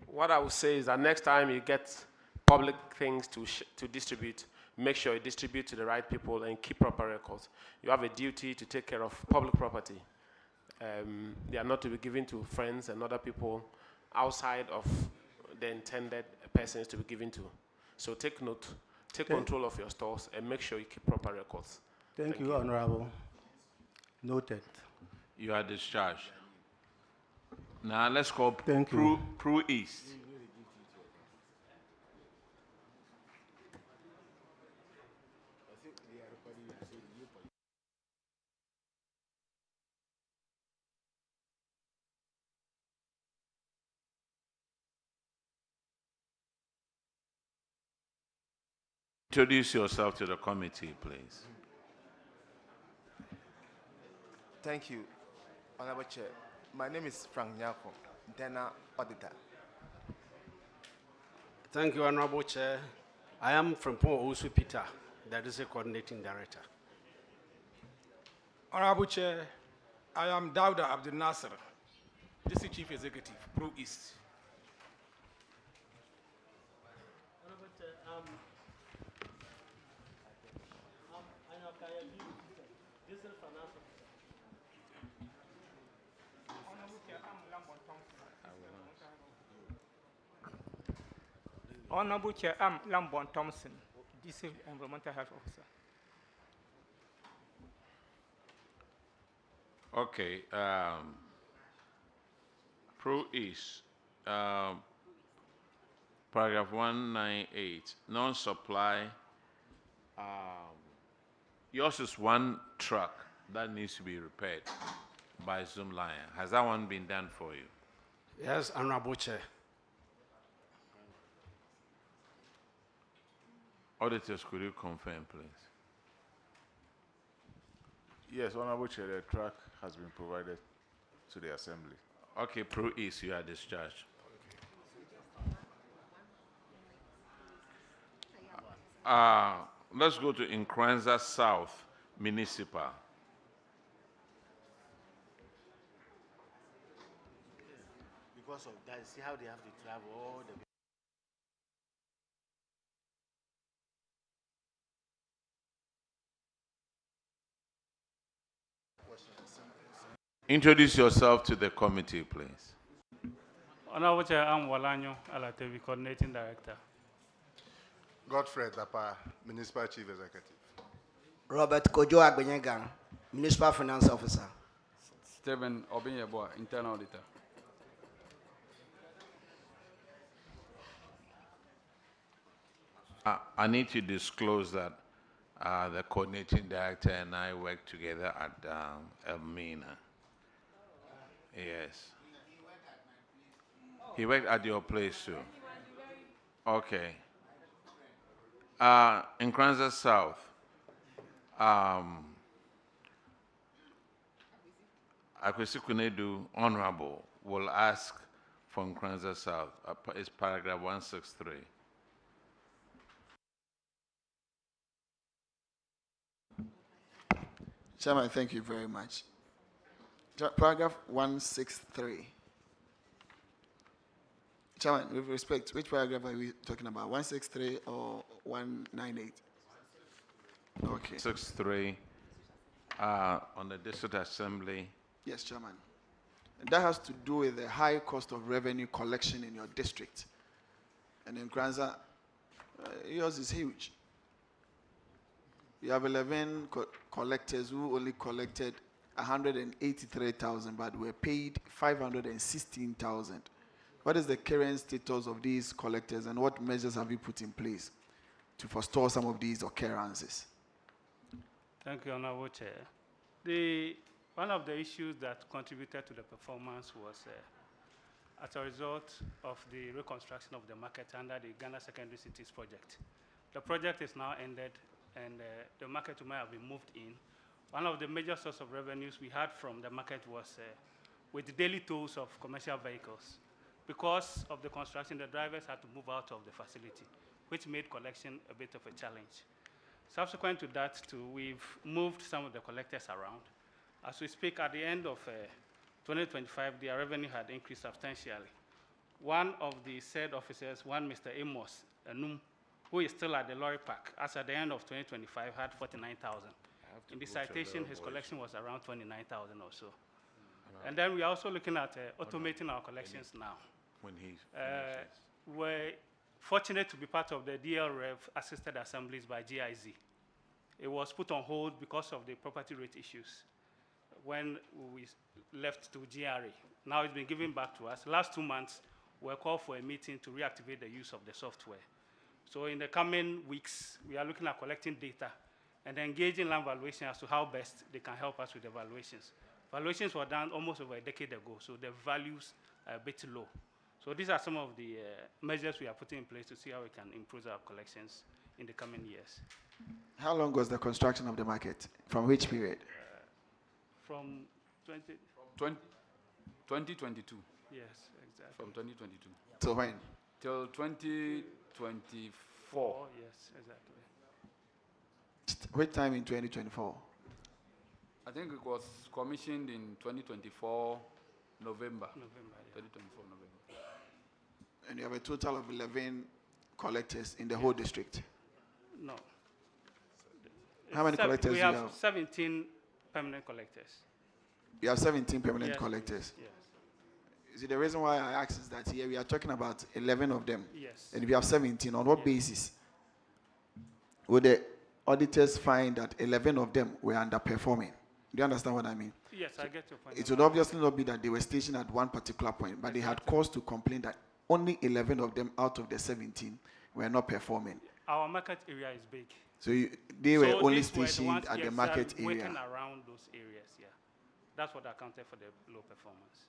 What I would say is that next time you get public things to distribute, make sure you distribute to the right people and keep proper records. You have a duty to take care of public property. They are not to be given to friends and other people outside of the intended persons to be given to. So take note, take control of your stores and make sure you keep proper records. Thank you, Honorable. Noted. You are discharged. Now let's call Thank you. Pro East. Introduce yourself to the committee, please. Thank you, Honorable Chair. My name is Frank Nyako, Internal Auditor. Thank you, Honorable Chair. I am from Paul Osu Peter, that is a coordinating director. Honorable Chair, I am Dauda Abdul Nasser, District Chief Executive, Pro East. Honorable Chair, District Finance Officer. Honorable Chair, I'm Lambon Thompson, District Environmental Health Officer. Okay. Pro East. Paragraph 198. Non-supply. Yours is one truck that needs to be repaired by Zoom Lion. Has that one been done for you? Yes, Honorable Chair. Auditors, could you confirm, please? Yes, Honorable Chair, the track has been provided to the Assembly. Okay, Pro East, you are discharged. Let's go to Nkranza South Municipal. Because of that, see how they have to travel all the way. Introduce yourself to the committee, please. Honorable Chair, I'm Walanyo Alatevi, Coordinating Director. Godfrey Dapa, Municipal Chief Executive. Robert Kojo Agbenyegang, Municipal Finance Officer. Stephen Obinyeboa, Internal Auditor. I need to disclose that the coordinating director and I work together at Elmina. Yes. He worked at your place too. Okay. In Nkranza South, Akwesi Kunedu, Honorable, will ask for Nkranza South. It's paragraph 163. Chairman, thank you very much. Paragraph 163. Chairman, with respect, which paragraph are we talking about? 163 or 198? Okay. 63 on the District Assembly. Yes, Chairman. And that has to do with the high cost of revenue collection in your district. And in Nkranza, yours is huge. You have 11 collectors who only collected 183,000, but were paid 516,000 What is the current status of these collectors, and what measures have you put in place to forestall some of these occurrences? Thank you, Honorable Chair. One of the issues that contributed to the performance was as a result of the reconstruction of the market under the Ghana Secondary Cities project. The project is now ended, and the market might have been moved in. One of the major sources of revenues we had from the market was with the daily tolls of commercial vehicles. Because of the construction, the drivers had to move out of the facility, which made collection a bit of a challenge. Subsequent to that, too, we've moved some of the collectors around. As we speak, at the end of 2025, their revenue had increased substantially. One of the said officers, Mr. Amos Anum, who is still at the lorry park, as at the end of 2025, had 49,000. In the citation, his collection was around 29,000 or so. And then we're also looking at automating our collections now. We're fortunate to be part of the DLREV assisted assemblies by GIZ. It was put on hold because of the property rate issues when we left to GRA. Now it's been given back to us. Last 2 months, we're called for a meeting to reactivate the use of the software. So in the coming weeks, we are looking at collecting data and engaging land valuation as to how best they can help us with the valuations. Valuations were done almost over a decade ago, so the values are a bit low. So these are some of the measures we are putting in place to see how we can improve our collections in the coming years. How long was the construction of the market? From which period? From 2022. Yes, exactly. From 2022. Till when? Till 2024. Yes, exactly. Which time in 2024? I think it was commissioned in 2024, November. November, yeah. 2024, November. And you have a total of 11 collectors in the whole district? No. How many collectors do you have? We have 17 permanent collectors. You have 17 permanent collectors? Yes. You see, the reason why I asked is that here we are talking about 11 of them. Yes. And if you have 17, on what basis would the auditors find that 11 of them were underperforming? Do you understand what I mean? Yes, I get your point. It would obviously not be that they were stationed at one particular point, but they had cause to complain that only 11 of them out of the 17 were not performing. Our market area is big. So they were only stationed at the market area. Working around those areas, yeah. That's what accounted for the low performance.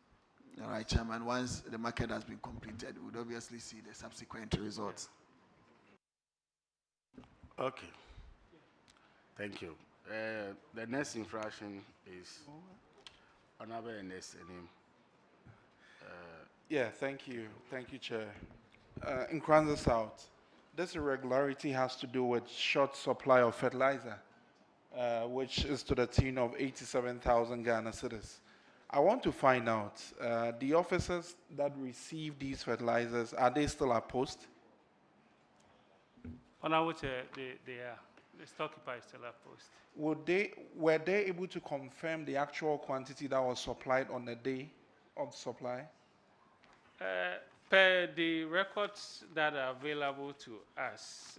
All right, Chairman. Once the market has been completed, we would obviously see the subsequent results. Okay. Thank you. The next infraction is Honorable Ernest Enim. Yeah, thank you. Thank you, Chair. In Kranza South, this irregularity has to do with short supply of fertilizer, which is to the tune of 87,000 Ghana cedis. I want to find out, the officers that receive these fertilizers, are they still at post? Honorable Chair, they are. The storekeeper is still at post. Were they able to confirm the actual quantity that was supplied on the day of supply? Per the records that are available to us,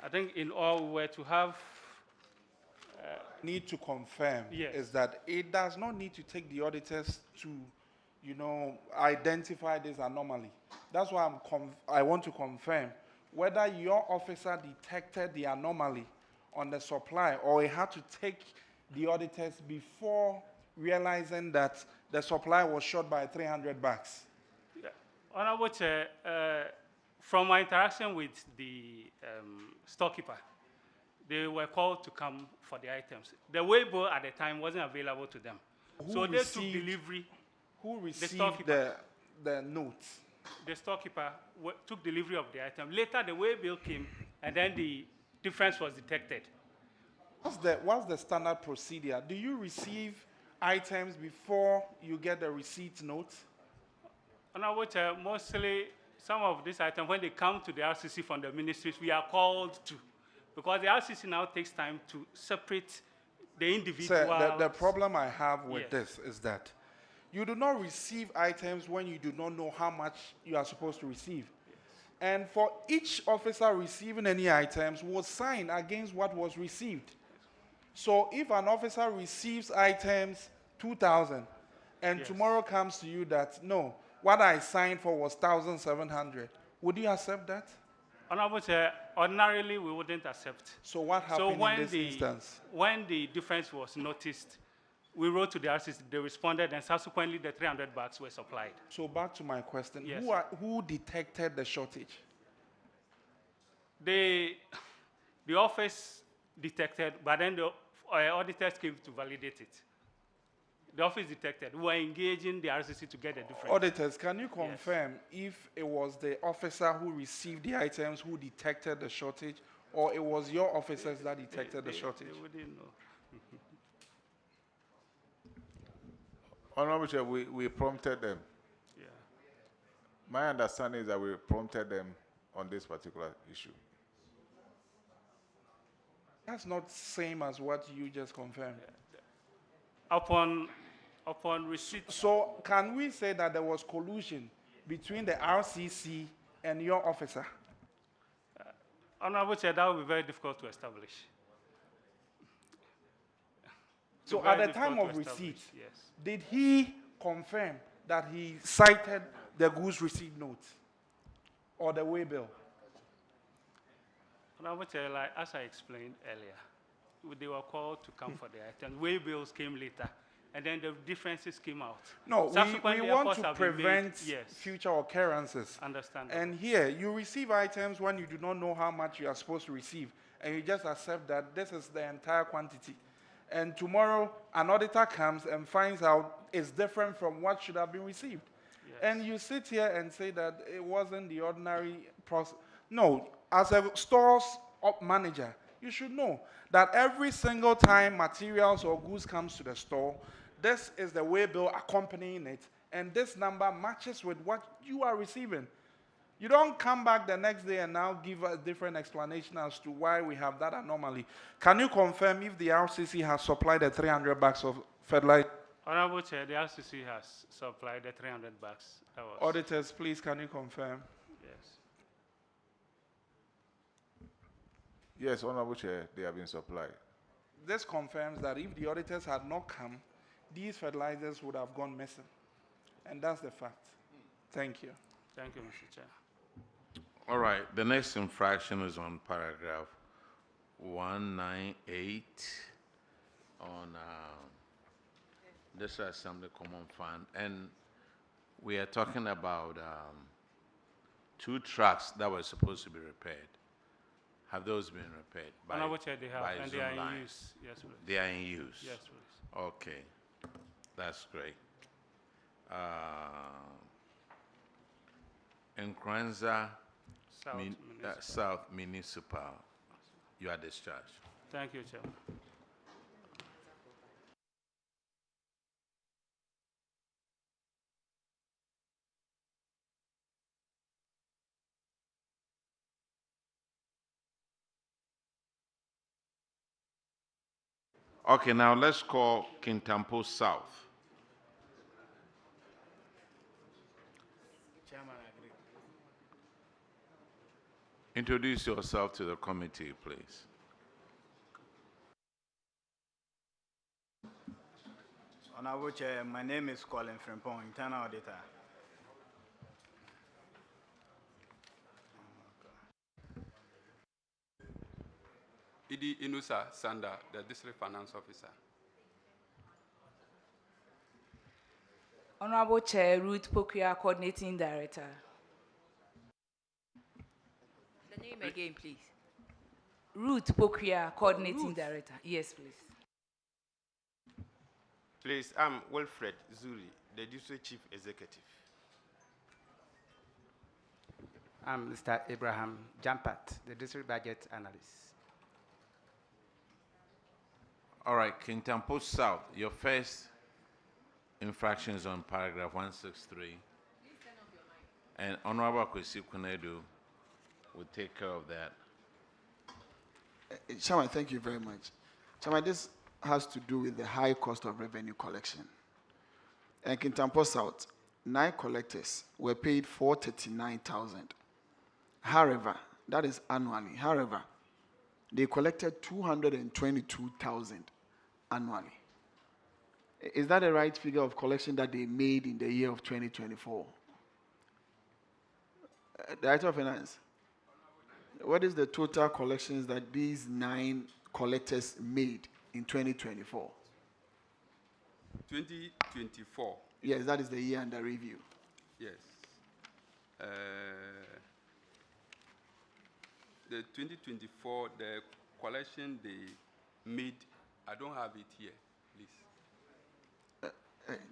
I think in all we were to have... need to confirm is that it does not need to take the auditors to, identify this anomaly. That's why I want to confirm whether your officer detected the anomaly on the supply or it had to take the auditors before realizing that the supply was short by 300 bags. Yeah. Honorable Chair, from my interaction with the storekeeper, they were called to come for the items. The weighbill at the time wasn't available to them. So they took delivery. Who received the notes? The storekeeper took delivery of the item. Later, the weighbill came, and then the difference was detected. What's the standard procedure? Do you receive items before you get the receipt note? Honorable Chair, mostly some of these items, when they come to the RCC from the ministries, we are called to. Because the RCC now takes time to separate the individual. Sir, the problem I have with this is that you do not receive items when you do not know how much you are supposed to receive. Yes. And for each officer receiving any items will sign against what was received. So if an officer receives items 2,000 and tomorrow comes to you that, no, what I signed for was 1,700. Would you accept that? Honorable Chair, ordinarily we wouldn't accept. So what happened in this instance? When the difference was noticed, we wrote to the RCC, they responded, and subsequently the 300 bags were supplied. So back to my question, Yes, who detected the shortage? The office detected, but then the auditors came to validate it. The office detected. We were engaging the RCC to get a difference. Auditors, can you confirm if it was the officer who received the items who detected the shortage, or it was your officers that detected the shortage? They wouldn't know. Honorable Chair, we prompted them. Yeah. My understanding is that we prompted them on this particular issue. That's not same as what you just confirmed. Upon receipt. So can we say that there was collusion between the RCC and your officer? Honorable Chair, that would be very difficult to establish. So at the time of receipt, did he confirm that he cited the goods receipt note or the way bill? Honorable Chair, like, as I explained earlier, they were called to come for the items. Way bills came later, and then the differences came out. No, we want efforts to have been made. prevent Yes. future occurrences. Understandable. And here, you receive items when you do not know how much you are supposed to receive, and you just accept that this is the entire quantity. And tomorrow, an auditor comes and finds out it's different from what should have been received. Yes. And you sit here and say that it wasn't the ordinary process. No, as a store's manager, you should know that every single time materials or goods comes to the store, this is the way bill accompanying it, and this number matches with what you are receiving. You don't come back the next day and now give a different explanation as to why we have that anomaly. Can you confirm if the RCC has supplied the 300 bags of fertilizer? Honorable Chair, the RCC has supplied the 300 bags. That was Auditors, please, can you confirm? Yes. Yes, Honorable Chair, they have been supplied. This confirms that if the auditors had not come, these fertilizers would have gone missing. And that's the fact. Thank you. Thank you, Mr. Chair. All right, the next infraction is on paragraph 198 on this Assembly Common Fund, and we are talking about 2 trucks that were supposed to be repaired. Have those been repaired? Honorable Chair, they have, and they are in Zoomline? use. Yes, please. They are in use? Yes, please. Okay, that's great. Nkranza South Municipal, you are discharged. Thank you, Chairman. Okay, now let's call Kintampo South. Chairman, I agree. Introduce yourself to the committee, please. Honorable Chair, my name is Colin Frimpong, internal auditor. Idi Inusa Sanda, the District Finance Officer. Honorable Chair, Ruth Pokia, Coordinating Director. The name again, please. Ruth Pokia, Coordinating Director. Yes, please. Please, I'm Wilfred Zuri, the District Chief Executive. I'm Mr. Abraham Jampat, the District Budget Analyst. All right, Kintampo South, your first infraction is on paragraph 163. And Honorable Kwesi Kunedu will take care of that. Chairman, thank you very much. Chairman, this has to do with the high cost of revenue collection. And Kintampo South, 9 collectors were paid 439,000. However, that is annually. However, they collected 222,000 annually. Is that the right figure of collection that they made in the year of 2024? Director of Finance, what is the total collections that these 9 collectors made in 2024? 2024. Yes, that is the year under review. Yes. The 2024, the collection they made, I don't have it here, please.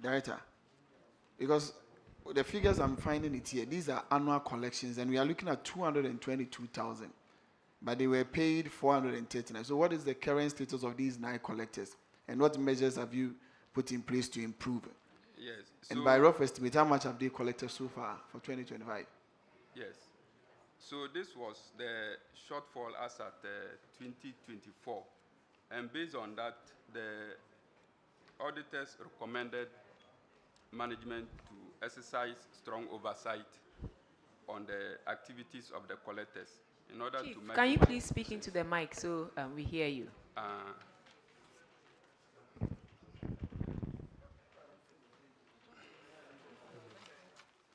Director, because the figures I'm finding it here, these are annual collections, and we are looking at 222,000, but they were paid 439. So what is the current status of these 9 collectors, and what measures have you put in place to improve it? Yes. And by rough estimate, how much have they collected so far for 2025? Yes. So this was the shortfall as at 2024. And based on that, the auditors recommended management to exercise strong oversight on the activities of the collectors in order Chief, to can you please speak into the mic so we hear you?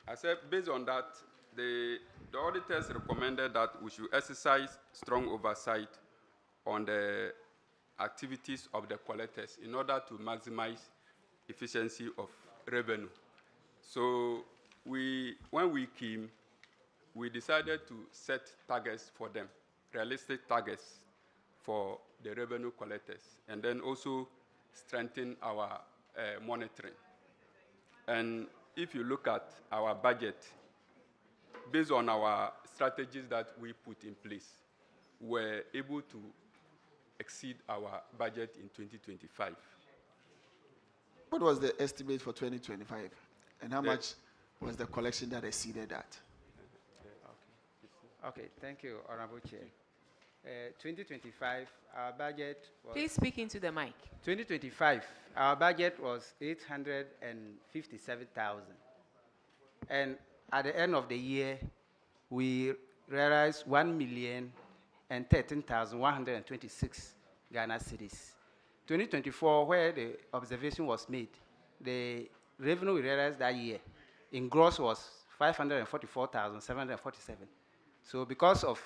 I said, based on that, the auditors recommended that we should exercise strong oversight on the activities of the collectors in order to maximize efficiency of revenue. So when we came, we decided to set targets for them, realistic targets for the revenue collectors, and then also strengthen our monitoring. And if you look at our budget, based on our strategies that we put in place, we're able to exceed our budget in 2025. What was the estimate for 2025? And how much was the collection that exceeded that? Okay, thank you, Honorable Chair. 2025, our budget was... Please speak into the mic. 2025, our budget was 857,000. And at the end of the year, we realized 1,013,126 Ghana cedis. 2024, where the observation was made, the revenue we realized that year in gross was 544,747. So because of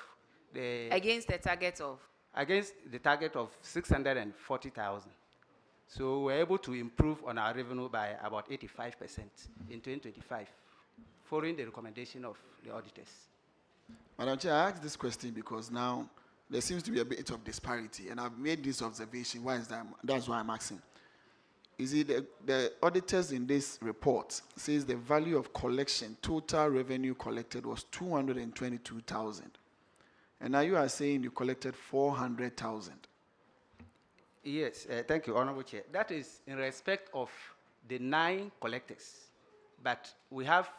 the... Against the target of? Against the target of 640,000. So we're able to improve on our revenue by about 85% in 2025, following the recommendation of the auditors. Madam Chair, I asked this question because now there seems to be a bit of disparity, and I've made this observation. Why is that? That's why I'm asking. Is it the auditors in this report says the value of collection, total revenue collected was 222,000. And now you are saying you collected 400,000. Yes, thank you, Honorable Chair. That is in respect of the 9 collectors. But we have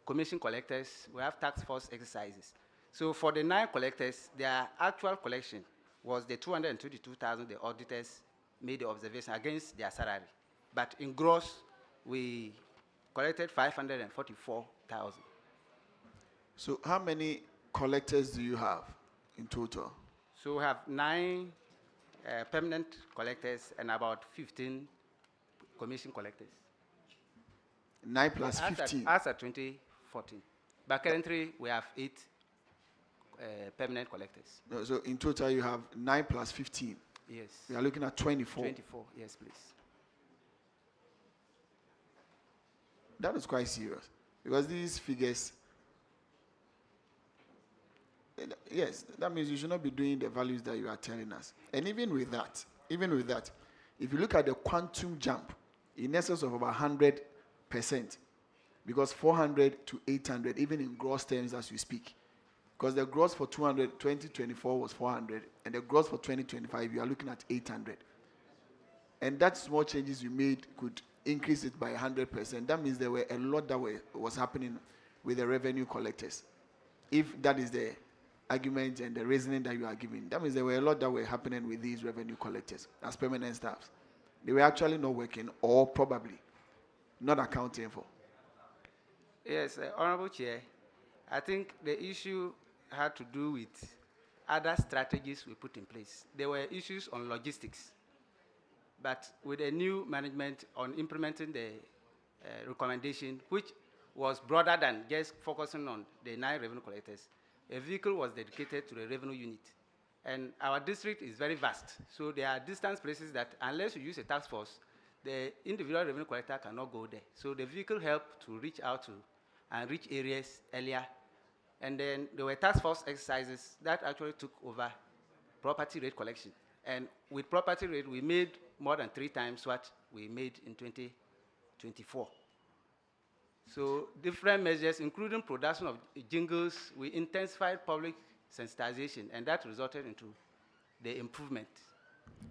commission collectors, we have task force exercises. So for the 9 collectors, their actual collection was the 222,000 the auditors made the observation against their salary. But in gross, we collected 544,000. So how many collectors do you have in total? So we have 9 permanent collectors and about 15 commission collectors. 9 plus 15? As at 2014. But currently, we have 8 permanent collectors. No, so in total, you have 9 plus 15? Yes. We are looking at 24. 24, yes, please. That is quite serious, because these figures, yes, that means you should not be doing the values that you are telling us. And even with that, if you look at the quantum jump, in excess of about 100%, because 400 to 800, even in gross terms as we speak, because the gross for 2024 was 400, and the gross for 2025, you are looking at 800. And that small changes you made could increase it by 100%. That means there were a lot that was happening with the revenue collectors. If that is the argument and the reasoning that you are giving, that means there were a lot that were happening with these revenue collectors as permanent staffs. They were actually not working, or probably not accounting for. Yes, Honorable Chair, I think the issue had to do with other strategies we put in place. There were issues on logistics. But with a new management on implementing the recommendation, which was broader than just focusing on the 9 revenue collectors. A vehicle was dedicated to the revenue unit. And our district is very vast. So there are distant places that unless you use a task force, the individual revenue collector cannot go there. So the vehicle helped to reach out to and reach areas earlier. And then there were task force exercises that actually took over property rate collection. And with property rate, we made more than 3 times what we made in 2024. So different measures, including production of jingles, we intensified public sensitization, and that resulted into the improvement.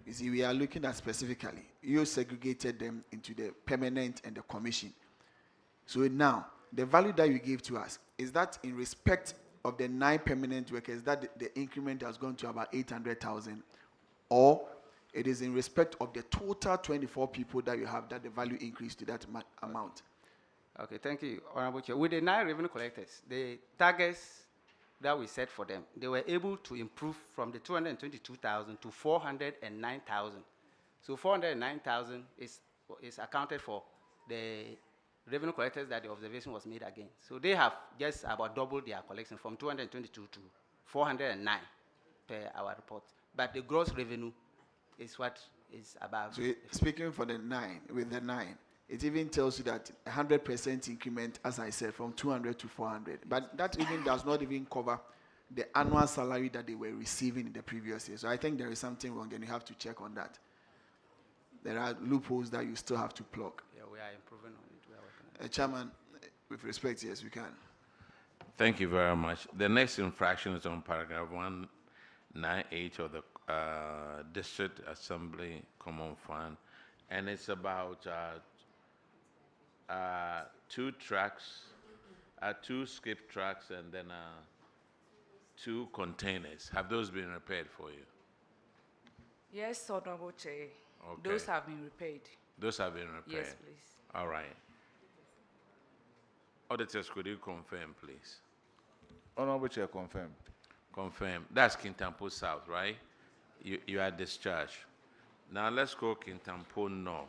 You see, we are looking at specifically, you segregated them into the permanent and the commission. So now, the value that you gave to us, is that in respect of the 9 permanent workers, that the increment has gone to about 800,000, or it is in respect of the total 24 people that you have, that the value increased to that amount? Okay, thank you, Honorable Chair. With the 9 revenue collectors, the targets that we set for them, they were able to improve from the 222,000 to 409,000. So 409,000 is accounted for the revenue collectors that the observation was made again. So they have just about doubled their collection from 222 to 409 per our report. But the gross revenue is what is above. So speaking for the 9, with the 9, it even tells you that 100% increment, as I said, from 200 to 400. But that even does not even cover the annual salary that they were receiving in the previous year. So I think there is something wrong, and you have to check on that. There are loopholes that you still have to plug. Yeah, we are improving on it. We are working on it. Chairman, with respect, yes, we can. Thank you very much. The next infraction is on paragraph 198 of the District Assembly Common Fund, and it's about 2 trucks, 2 skip trucks, and then 2 containers. Have those been repaired for you? Yes, Honorable Chair. Okay. Those have been repaired. Those have been repaired? Yes, please. All right. Auditors, could you confirm, please? Honorable Chair, confirm. Confirm. That's Kintampo South, right? You are discharged. Now let's go Kintampo North.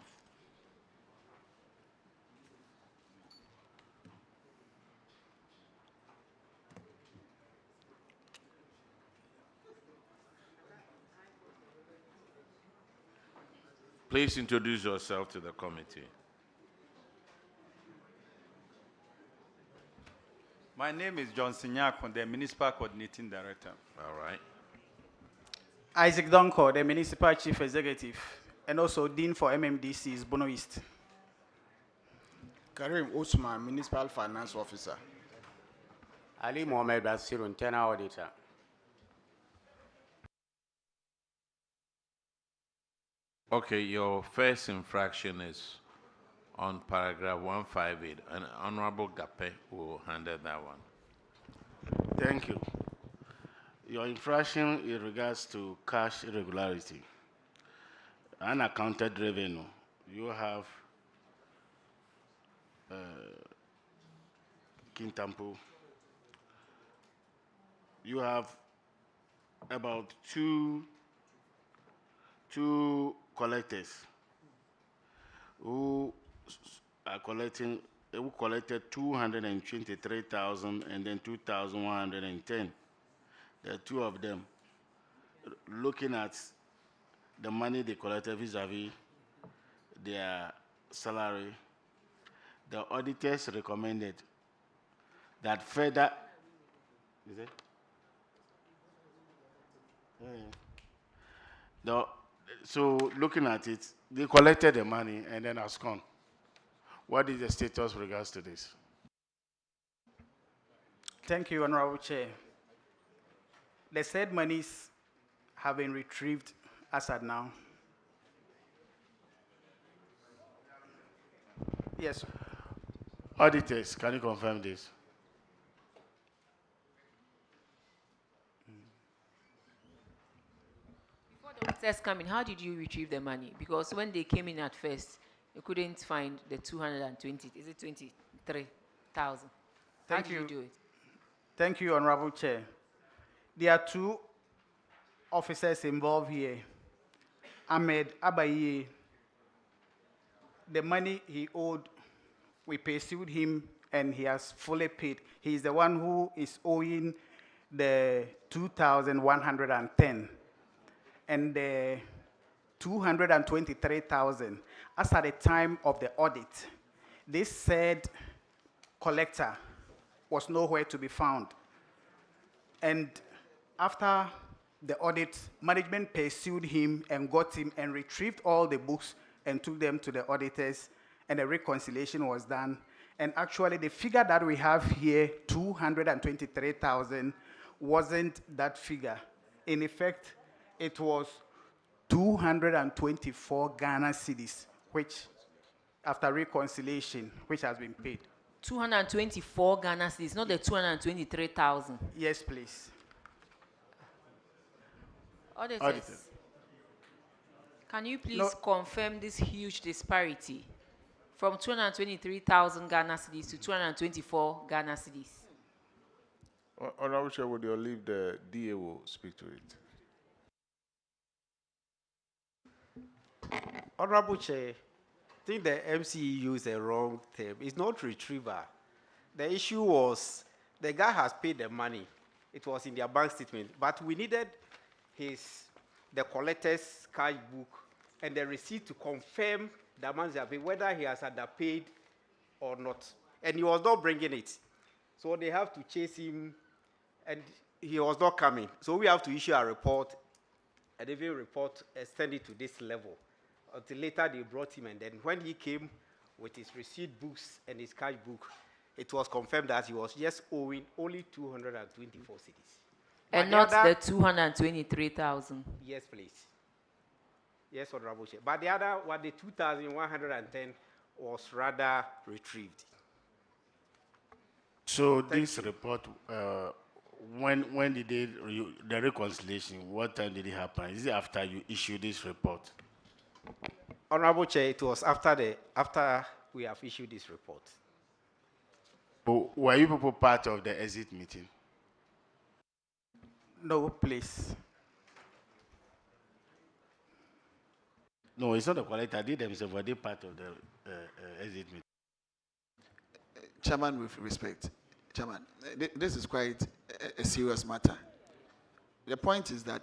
Please introduce yourself to the committee. My name is John Sinyako, the Municipal Coordinating Director. All right. Isaac Donko, the Municipal Chief Executive, and also Dean for MMDC's Bono East. Karim Osman, Municipal Finance Officer. Ali Mohamed Basir, Internal Auditor. Okay, your first infraction is on paragraph 158, and Honorable Gape will handle that one. Thank you. Your infraction in regards to cash irregularity. Unaccounted revenue. You have Kintampo. You have about two collectors who are collecting, who collected 223,000 and then 2,110. There are 2 of them. Looking at the money they collected vis-a-vis their salary, the auditors recommended that further, is it? So looking at it, they collected the money and then has gone. What is the status with regards to this? Thank you, Honorable Chair. The said monies have been retrieved as at now. Yes. Auditors, can you confirm this? Before the auditors come in, how did you retrieve the money? Because when they came in at first, you couldn't find the 220, is it 23,000? How did you do it? Thank you, Honorable Chair. There are 2 officers involved here. Ahmed Abaye, the money he owed, we pursued him and he has fully paid. He is the one who is owing the 2,110 and the 223,000. As at the time of the audit, this said collector was nowhere to be found. And after the audit, management pursued him and got him and retrieved all the books and took them to the auditors, and a reconciliation was done. And actually, the figure that we have here, 223,000, wasn't that figure. In effect, it was 224 Ghana cedis, which, after reconciliation, which has been paid. 224 Ghana cedis, not the 223,000. Yes, please. Auditors, can you please confirm this huge disparity from 223,000 Ghana cedis to 224 Ghana cedis? Honorable Chair, would you leave the DAO speak to it? Honorable Chair, I think the MC used a wrong term. It's not retriever. The issue was the guy has paid the money. It was in their bank statement, but we needed the collector's cash book and the receipt to confirm the amount they have paid, whether he has underpaid or not. And he was not bringing it. So they have to chase him, and he was not coming. So we have to issue a report, and even report extended to this level. Until later they brought him, and then when he came with his receipt books and his cash book, it was confirmed that he was just owing only 224 cedis. And not the 223,000. Yes, please. Yes, Honorable Chair. But the other one, the 2,110, was rather retrieved. So this report, when did the reconciliation, what time did it happen? Is it after you issued this report? Honorable Chair, it was after we have issued this report. But were you people part of the exit meeting? No, please. No, it's not the collector. They themselves were they part of the exit meeting? Chairman, with respect, Chairman, this is quite a serious matter. The point is that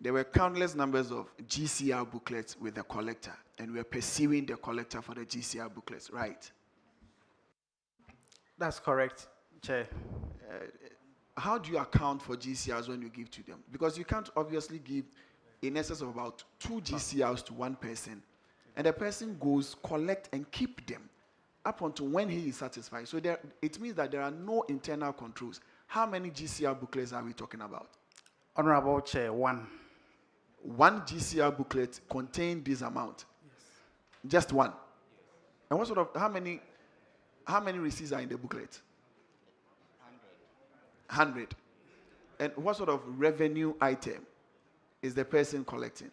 there were countless numbers of GCR booklets with the collector, and we are pursuing the collector for the GCR booklets, right? That's correct, Chair. How do you account for GCRs when you give to them? Because you can't obviously give in excess of about 2 GCRs to one person, and the person goes collect and keep them up until when he is satisfied. So it means that there are no internal controls. How many GCR booklets are we talking about? Honorable Chair, 1. 1 GCR booklet contained this amount. Yes. Just 1. And what sort of how many receipts are in the booklet? 100. And what sort of revenue item is the person collecting?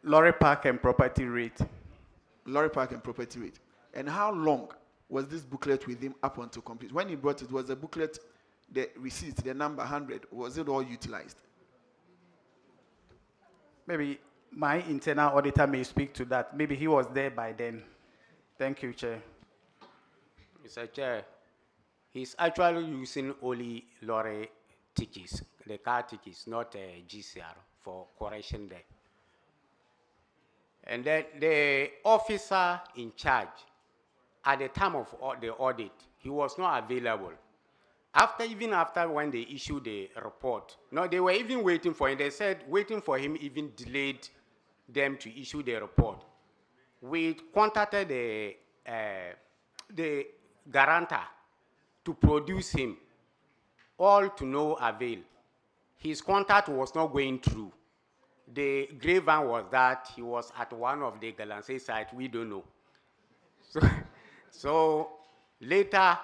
Lorry park and property rate. Lorry park and property rate. And how long was this booklet with him up until complete? When he brought it, was the booklet, the receipt, the number 100, was it all utilized? Maybe my internal auditor may speak to that. Maybe he was there by then. Thank you, Chair. Mr. Chair, he's actually using only lorry tickets, the car tickets, not GCR, for correction there. And then the officer in charge, at the time of the audit, he was not available. Even after when they issued the report, no, they were even waiting for him. They said waiting for him even delayed them to issue the report. We contacted the guarantor to produce him, all to no avail. His contact was not going through. The grievance was that he was at one of the Galamsey sites, we don't know. So later,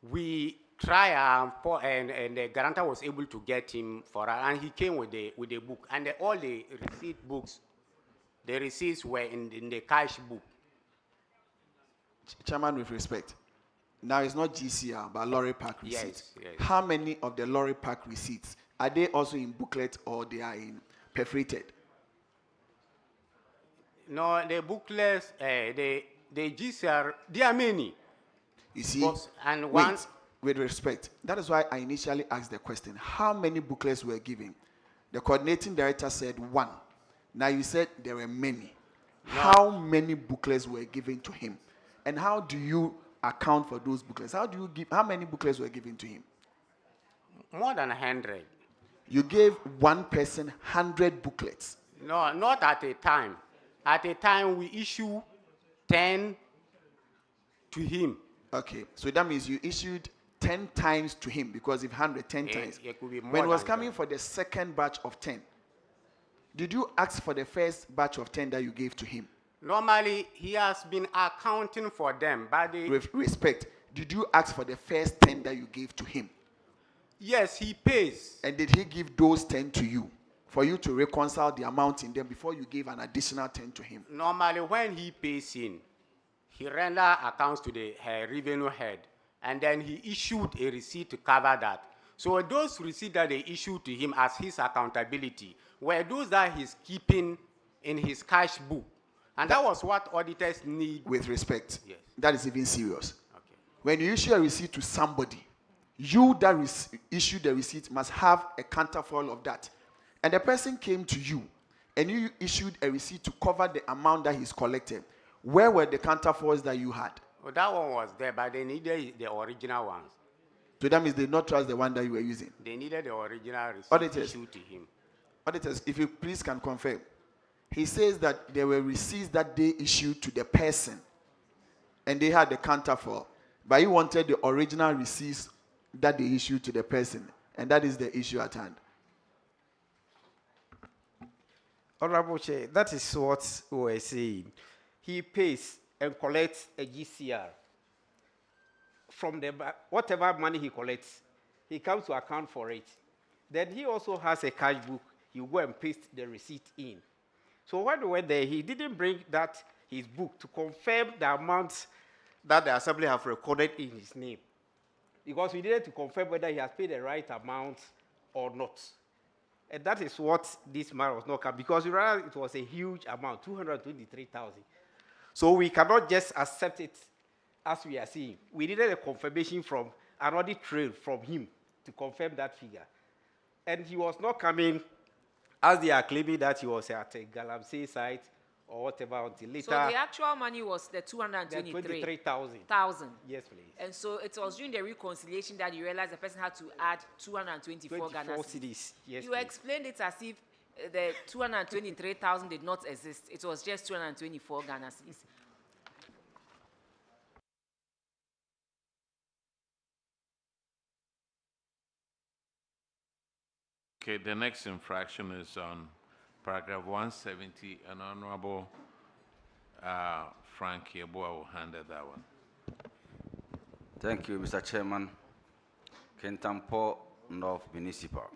we tried and the guarantor was able to get him for us, and he came with the book. And all the receipt books, the receipts were in the cash book. Chairman, with respect, now it's not GCR, but lorry park receipts. Yes. How many of the lorry park receipts, are they also in booklet or they are in perforated? No, the booklets, the GCR, there are many. You see, and wait, one, with respect, that is why I initially asked the question, how many booklets were given? The coordinating director said 1. Now you said there were many. No. How many booklets were given to him? And how do you account for those booklets? How many booklets were given to him? more than 100. You gave one person 100 booklets. No, not at a time. At a time, we issue 10 to him. Okay, so that means you issued 10 times to him, because if 100, 10 times. It could be more When it was than coming that. for the second batch of 10, did you ask for the first batch of 10 that you gave to him? Normally, he has been accounting for them, but they, With respect, did you ask for the first 10 that you gave to him? yes, he pays. And did he give those 10 to you for you to reconcile the amount in them before you gave an additional 10 to him? Normally, when he pays in, he render accounts to the revenue head, and then he issued a receipt to cover that. So those receipts that they issued to him as his accountability were those that he's keeping in his cash book. And that was what auditors need. With respect, Yes. that is even serious. Okay. When you issue a receipt to somebody, you that issue the receipt must have a counterfoil of that. And the person came to you, and you issued a receipt to cover the amount that he's collected. Where were the counterfoils that you had? Well, that one was there, but they needed the original ones. So that means they did not trust the one that you were using. They needed the original receipt Auditors. issued to him. Auditors, if you please can confirm. He says that there were receipts that they issued to the person, and they had the counterfoil. But he wanted the original receipts that they issued to the person, and that is the issue at hand. Honorable Chair, that is what we were saying. He pays and collects a GCR. From whatever money he collects, he comes to account for it. Then he also has a cash book. You go and paste the receipt in. So when we went there, he didn't bring his book to confirm the amounts that the assembly have recorded in his name. Because we needed to confirm whether he has paid the right amount or not. And that is what this man was not coming, because it was a huge amount, 223,000. So we cannot just accept it as we are seeing. We needed a confirmation from an audit trail from him to confirm that figure. And he was not coming as they are claiming that he was at a Galamsey site or whatever until later. So the actual money was the 223,000. Yes, please. And so it was during the reconciliation that you realized the person had to add 224 Ghana cedis. Yes, you please. explained it as if the 223,000 did not exist. It was just 224 Ghana cedis. Okay, the next infraction is on paragraph 170, and Honorable Frank Yeboah will handle that one. Thank you, Mr. Chairman. Kentampo North Municipal.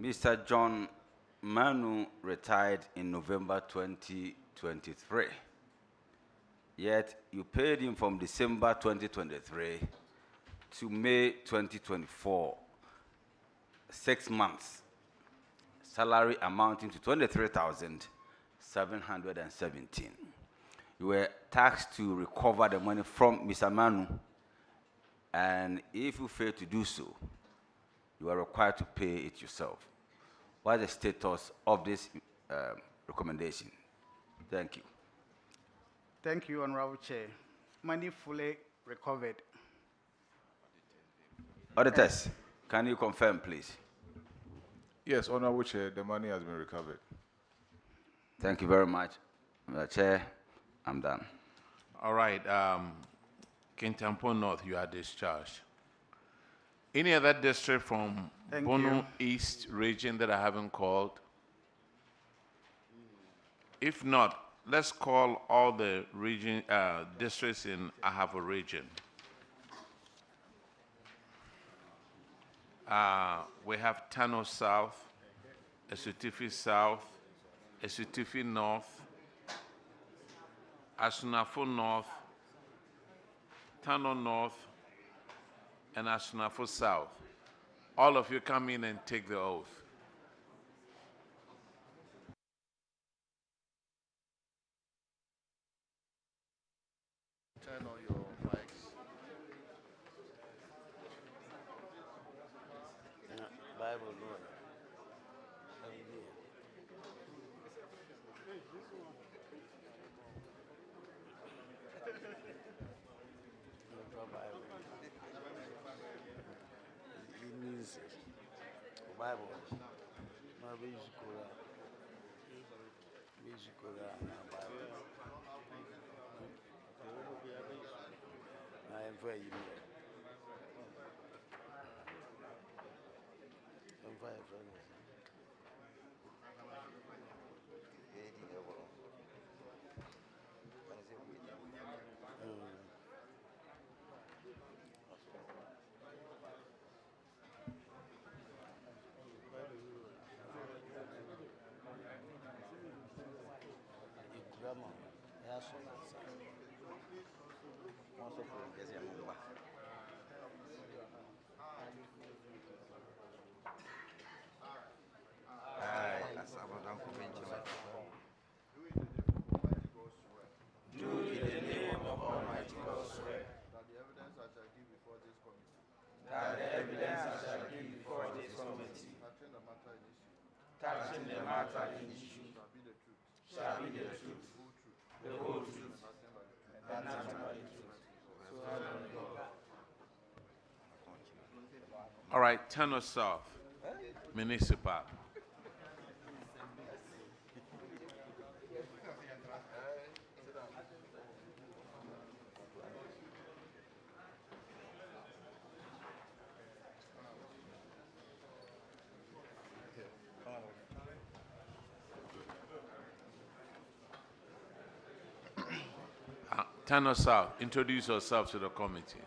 Mr. John Manu retired in November 2023. Yet you paid him from December 2023 to May 2024. 6 months, salary amounting to 23,717. You were tasked to recover the money from Mr. Manu, and if you fail to do so, you are required to pay it yourself. What is the status of this recommendation? Thank you. Thank you, Honorable Chair. Money fully recovered. Auditors, can you confirm, please? Yes, Honorable Chair, the money has been recovered. Thank you very much. Mr. Chair, I'm done. All right, Kintampo North, you are discharged. Any other district from Thank Bono you. East region that I haven't called? If not, let's call all the region districts in Ahava region. We have Tano South, Esutifi South, Esutifi North, Asunafo North, Tano North, and Asunafo South. All of you come in and take the oath. turn on your mics. Bible, no. It means Bible. No, we use Quran. We use Quran and Bible. I am very unique. I'm very friendly. Do in the name of Almighty God swear that the evidence I shall give before this committee, touching the matter in issue, shall be the truth, the whole truth, and nothing but the truth. So help me God. All right, turn us off. Municipal. Turn us out. Introduce yourself to the committee.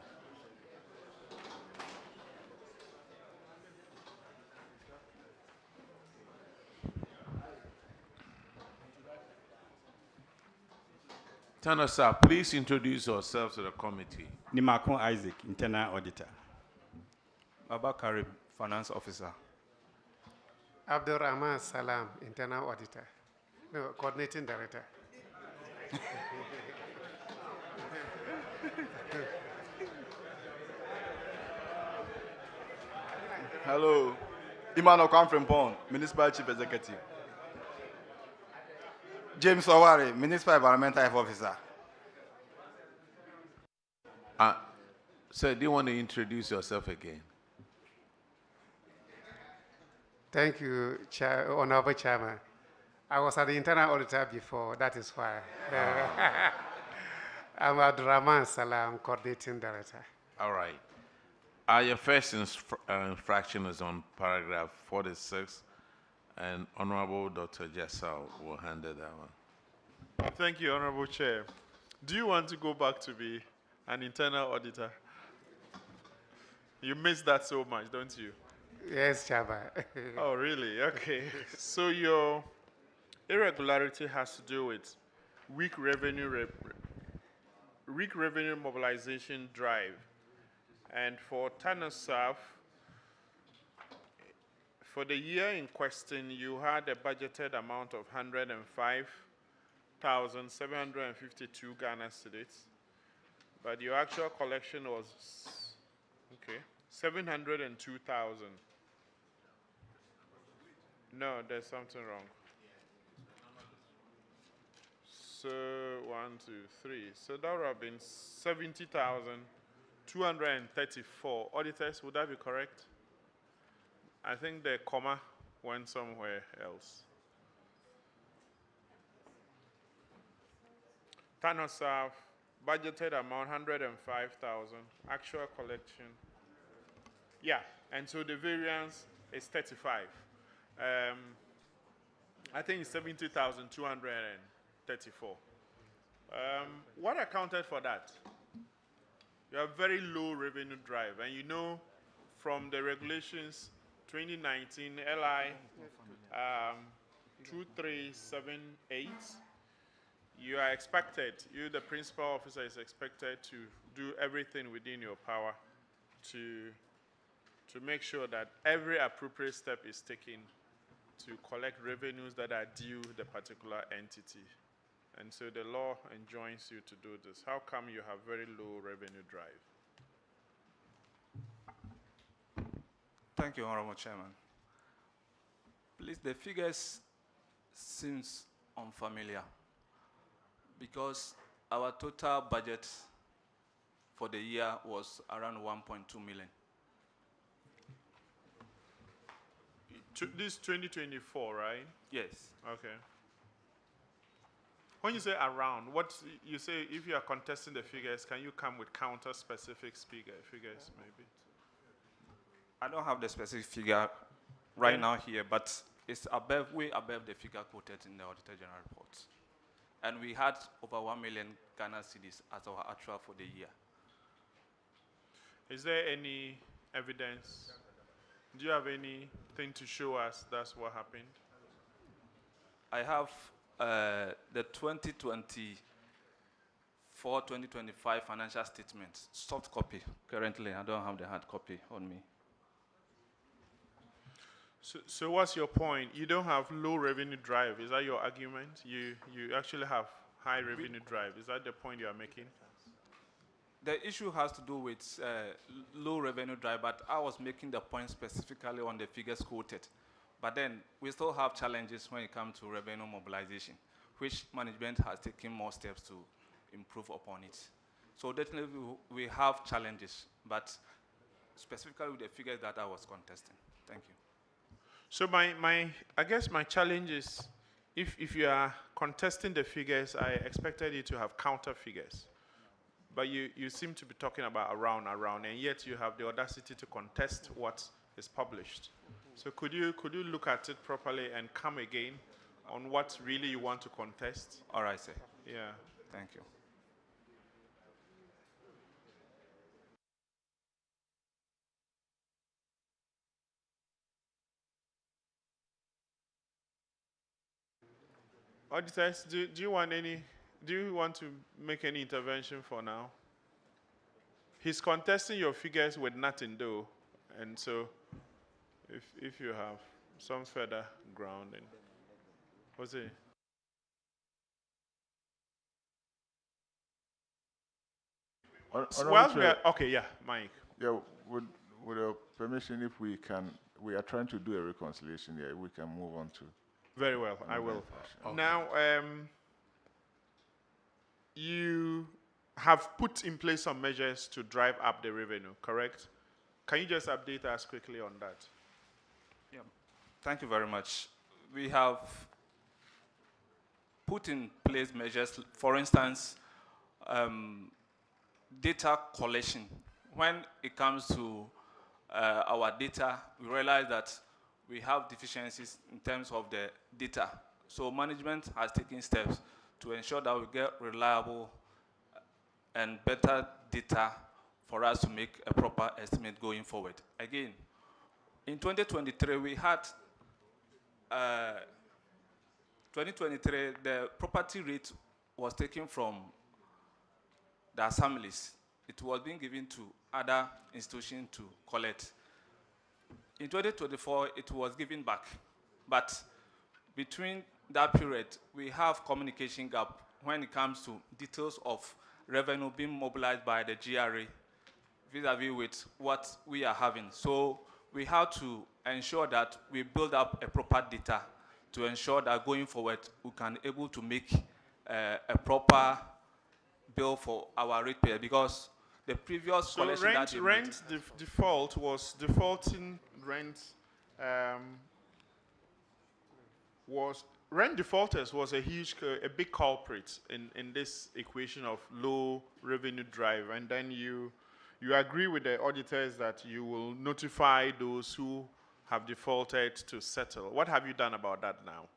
Turn us out. Please introduce yourself to the committee. Nimakon Isaac, Internal Auditor. Baba Karim, Finance Officer. Abdul Rahman Salam, Internal Auditor. No, Coordinating Director. Hello, Imano Kwamfrempong, Municipal Chief Executive. James Owari, Municipal Parliamentary Officer. Sir, do you want to introduce yourself again? Thank you, Honorable Chairman. I was at the Internal Auditor before, that is why. I'm Abdul Rahman Salam, Coordinating Director. All right. Your first infraction is on paragraph 46, and Honorable Dr. Jessel will handle that one. Thank you, Honorable Chair. Do you want to go back to be an internal auditor? You miss that so much, don't you? Yes, Chairman. Oh, really? Okay. So your irregularity has to do with weak revenue mobilization drive. And for TANASAF, for the year in question, you had a budgeted amount of 105,752 Ghana cedis, but your actual collection was 702,000. No, there's something wrong. So 1, 2, 3. So that would have been 70,234. Auditors, would that be correct? I think the comma went somewhere else. TANASAF, budgeted amount 105,000, actual collection. Yeah, and so the variance is 35. I think it's 70,234. What accounted for that? You have very low revenue drive, and you know from the regulations 2019 LI 2378, you are expected, you the principal officer is expected to do everything within your power to make sure that every appropriate step is taken to collect revenues that are due the particular entity. And so the law enjoins you to do this. How come you have very low revenue drive? Thank you, Honorable Chairman. Please, the figures seems unfamiliar because our total budget for the year was around 1.2 million. This 2024, right? Yes. Okay. When you say around, what you say if you are contesting the figures, can you come with counter-specific figures maybe? I don't have the specific figure right now here, but it's above, way above the figure quoted in the Auditor General report. And we had over 1 million Ghana cedis as our actual for the year. Is there any evidence? Do you have anything to show us that's what happened? I have the 2024-2025 financial statement, soft copy. Currently, I don't have the hard copy on me. So what's your point? You don't have low revenue drive. Is that your argument? You actually have high revenue drive. Is that the point you are making? The issue has to do with low revenue drive, but I was making the point specifically on the figures quoted. But then we still have challenges when it comes to revenue mobilization, which management has taken more steps to improve upon it. So definitely we have challenges, but specifically with the figures that I was contesting. Thank you. So I guess my challenge is, if you are contesting the figures, I expected you to have counter figures. But you seem to be talking about around, and yet you have the audacity to contest what is published. So could you look at it properly and come again on what really you want to contest? All right, sir. Yeah. Thank you. Auditors, do you want to make any intervention for now? He's contesting your figures with nothing though, and so if you have some further grounding, what's it? Okay, yeah, Mike. Yeah, with your permission, if we can, we are trying to do a reconciliation here. We can move on to. Very well, I will. Okay. Now, you have put in place some measures to drive up the revenue, correct? Can you just update us quickly on that? Yeah. Thank you very much. We have put in place measures, for instance, data collection. When it comes to our data, we realize that we have deficiencies in terms of the data. So management has taken steps to ensure that we get reliable and better data for us to make a proper estimate going forward. Again, in 2023, we had, 2023, the property rate was taken from the assemblies. It was being given to other institutions to collect. In 2024, it was given back. But between that period, we have communication gap when it comes to details of revenue being mobilized by the GRA vis-a-vis with what we are having. So we have to ensure that we build up a proper data to ensure that going forward, we can able to make a proper bill for our ratepayers, because the previous collection that they rent default was defaulting rent rent defaulters was a big culprit in this equation of low revenue drive, and then you agree with the auditors that you will notify those who have defaulted to settle. What have you done about that now?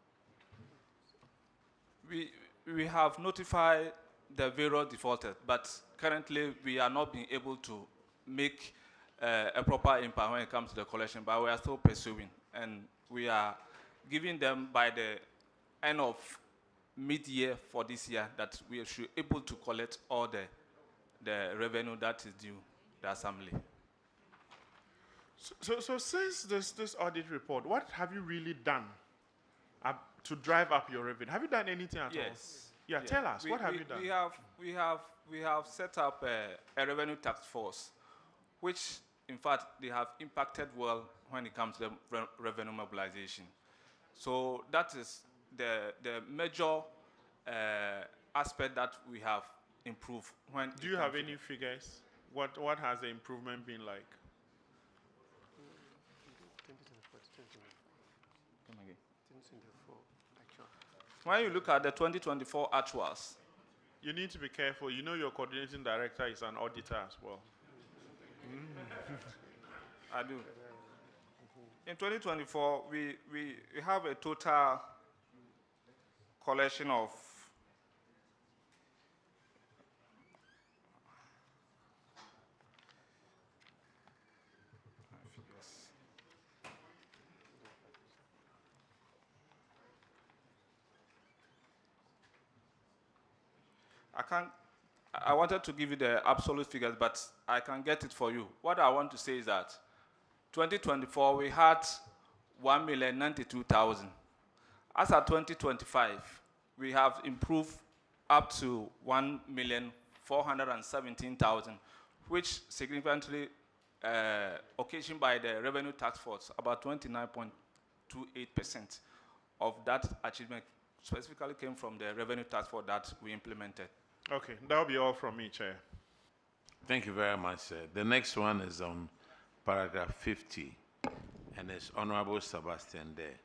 We have notified the various defaulters, but currently we are not being able to make a proper impact when it comes to the collection, but we are still pursuing, and we are giving them by the end of mid-year for this year that we should be able to collect all the revenue that is due the assembly. So since this audit report, what have you really done to drive up your revenue? Have you done anything at all? Yes. Yeah, tell us, what have you done? We have set up a revenue task force, which in fact they have impacted well when it comes to the revenue mobilization. So that is the major aspect that we have improved. When Do you have any figures? What has the improvement been like? When you look at the 2024 actuals, you need to be careful. You know your coordinating director is an auditor as well. I do. In 2024, we have a total collection of I wanted to give you the absolute figures, but I can get it for you. What I want to say is that 2024, we had 1,092,000. As of 2025, we have improved up to 1,417,000, which significantly occasioned by the revenue tax force, about 29.28% of that achievement specifically came from the revenue tax force that we implemented. Okay, that'll be all from me, Chair. Thank you very much, sir. The next one is on paragraph 50, and it's Honorable Sebastian there.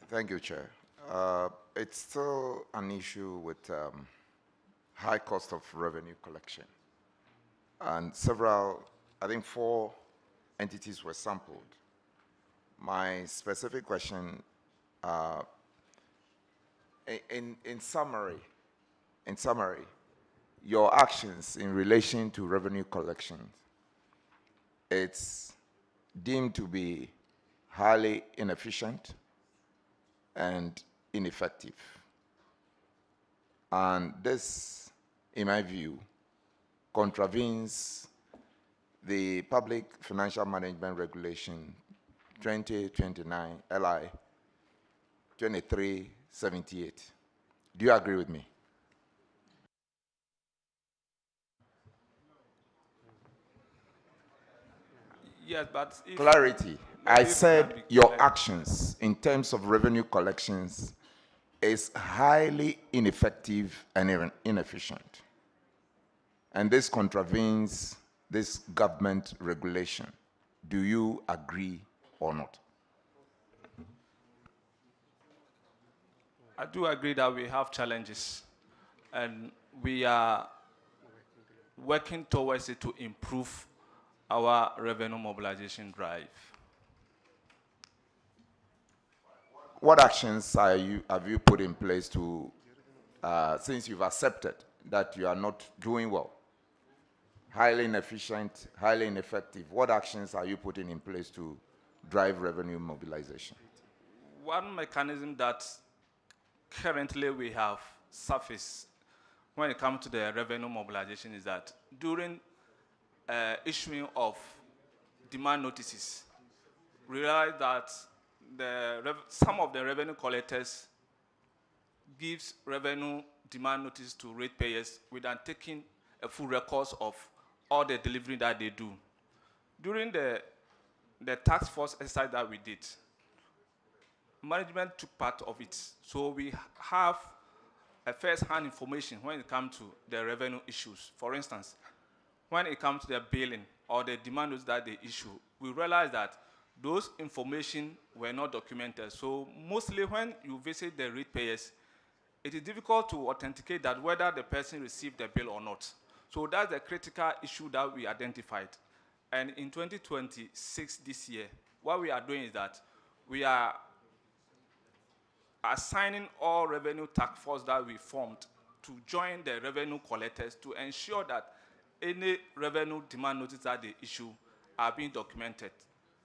Thank you, Chair. It's still an issue with high cost of revenue collection. And several, I think 4 entities were sampled. My specific question, in summary, your actions in relation to revenue collection, it's deemed to be highly inefficient and ineffective. And this, in my view, contravenes the Public Financial Management Regulation 2029 LI 2378. Do you agree with me? Yes, but if clarity. I said your actions in terms of revenue collections is highly ineffective and inefficient. And this contravenes this government regulation. Do you agree or not? I do agree that we have challenges, and we are working towards it to improve our revenue mobilization drive. What actions have you put in place to, since you've accepted that you are not doing well? Highly inefficient, highly ineffective. What actions are you putting in place to drive revenue mobilization? One mechanism that currently we have surfaced when it comes to the revenue mobilization is that during issuing of demand notices, we realize that some of the revenue collectors gives revenue demand notice to ratepayers without taking a full record of all the delivery that they do. During the task force exercise that we did, management took part of it. So we have a first-hand information when it comes to the revenue issues. For instance, when it comes to the billing or the demand notice that they issue, we realize that those information were not documented. So mostly when you visit the ratepayers, it is difficult to authenticate that whether the person received the bill or not. So that's the critical issue that we identified. And in 2026, this year, what we are doing is that we are assigning all revenue task force that we formed to join the revenue collectors to ensure that any revenue demand notice that they issue are being documented,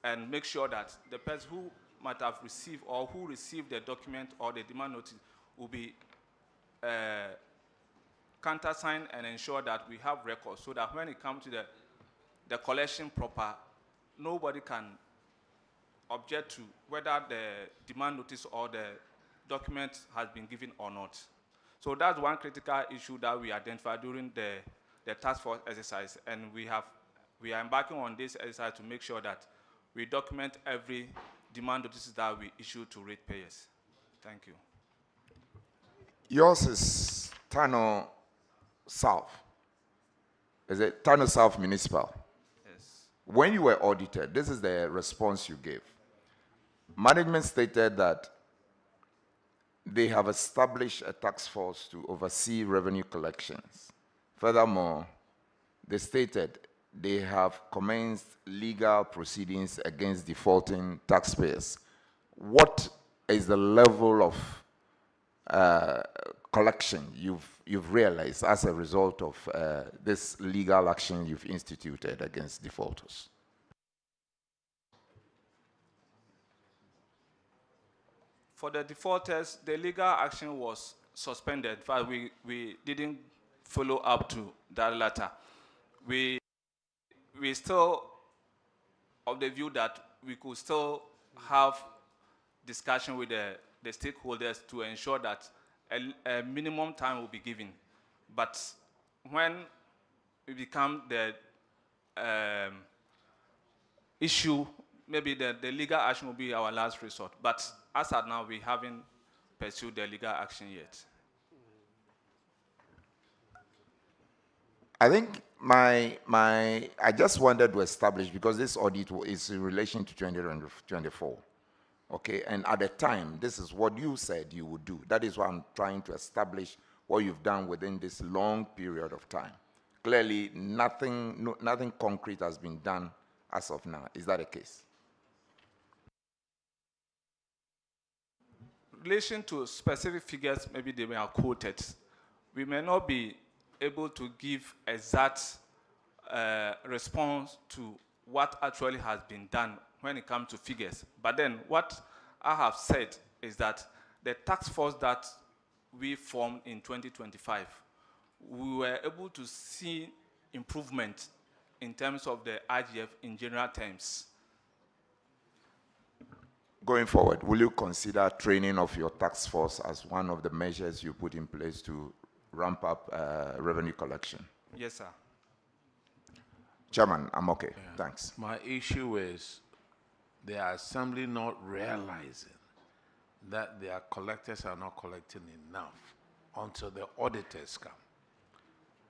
and make sure that the person who might have received or who received the document or the demand notice will be countersigned and ensure that we have records so that when it comes to the collection proper, nobody can object to whether the demand notice or the document has been given or not. So that's one critical issue that we identified during the task force exercise, and we are embarking on this exercise to make sure that we document every demand notices that we issue to ratepayers. Thank you. Yours is Tano South. Is it Tano South Municipal? Yes. When you were audited, this is the response you gave. Management stated that they have established a task force to oversee revenue collections. Furthermore, they stated they have commenced legal proceedings against defaulting taxpayers. What is the level of collection you've realized as a result of this legal action you've instituted against defaulters? For the defaulters, the legal action was suspended. In fact, we didn't follow up to that letter. We still of the view that we could still have discussion with the stakeholders to ensure that a minimum time will be given. But when it become the issue, maybe the legal action will be our last resort. But as of now, we haven't pursued the legal action yet. I think I just wanted to establish, because this audit is in relation to 2024, okay? And at the time, this is what you said you would do. That is why I'm trying to establish what you've done within this long period of time. Clearly, nothing concrete has been done as of now. Is that the case? In relation to specific figures, maybe they were quoted. We may not be able to give exact response to what actually has been done when it comes to figures. But then what I have said is that the task force that we formed in 2025, we were able to see improvement in terms of the IGF in general terms. Going forward, will you consider training of your task force as one of the measures you put in place to ramp up revenue collection? Yes, sir. Chairman, I'm okay. Yeah. Thanks. My issue is the assembly not realizing that their collectors are not collecting enough until the auditors come.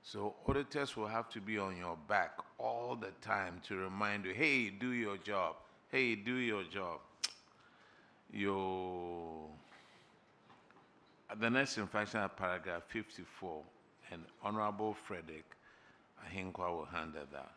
So auditors will have to be on your back all the time to remind you, hey, do your job. Hey, do your job. The next infraction at paragraph 54, and Honorable Frederick Ahinkwa will handle that.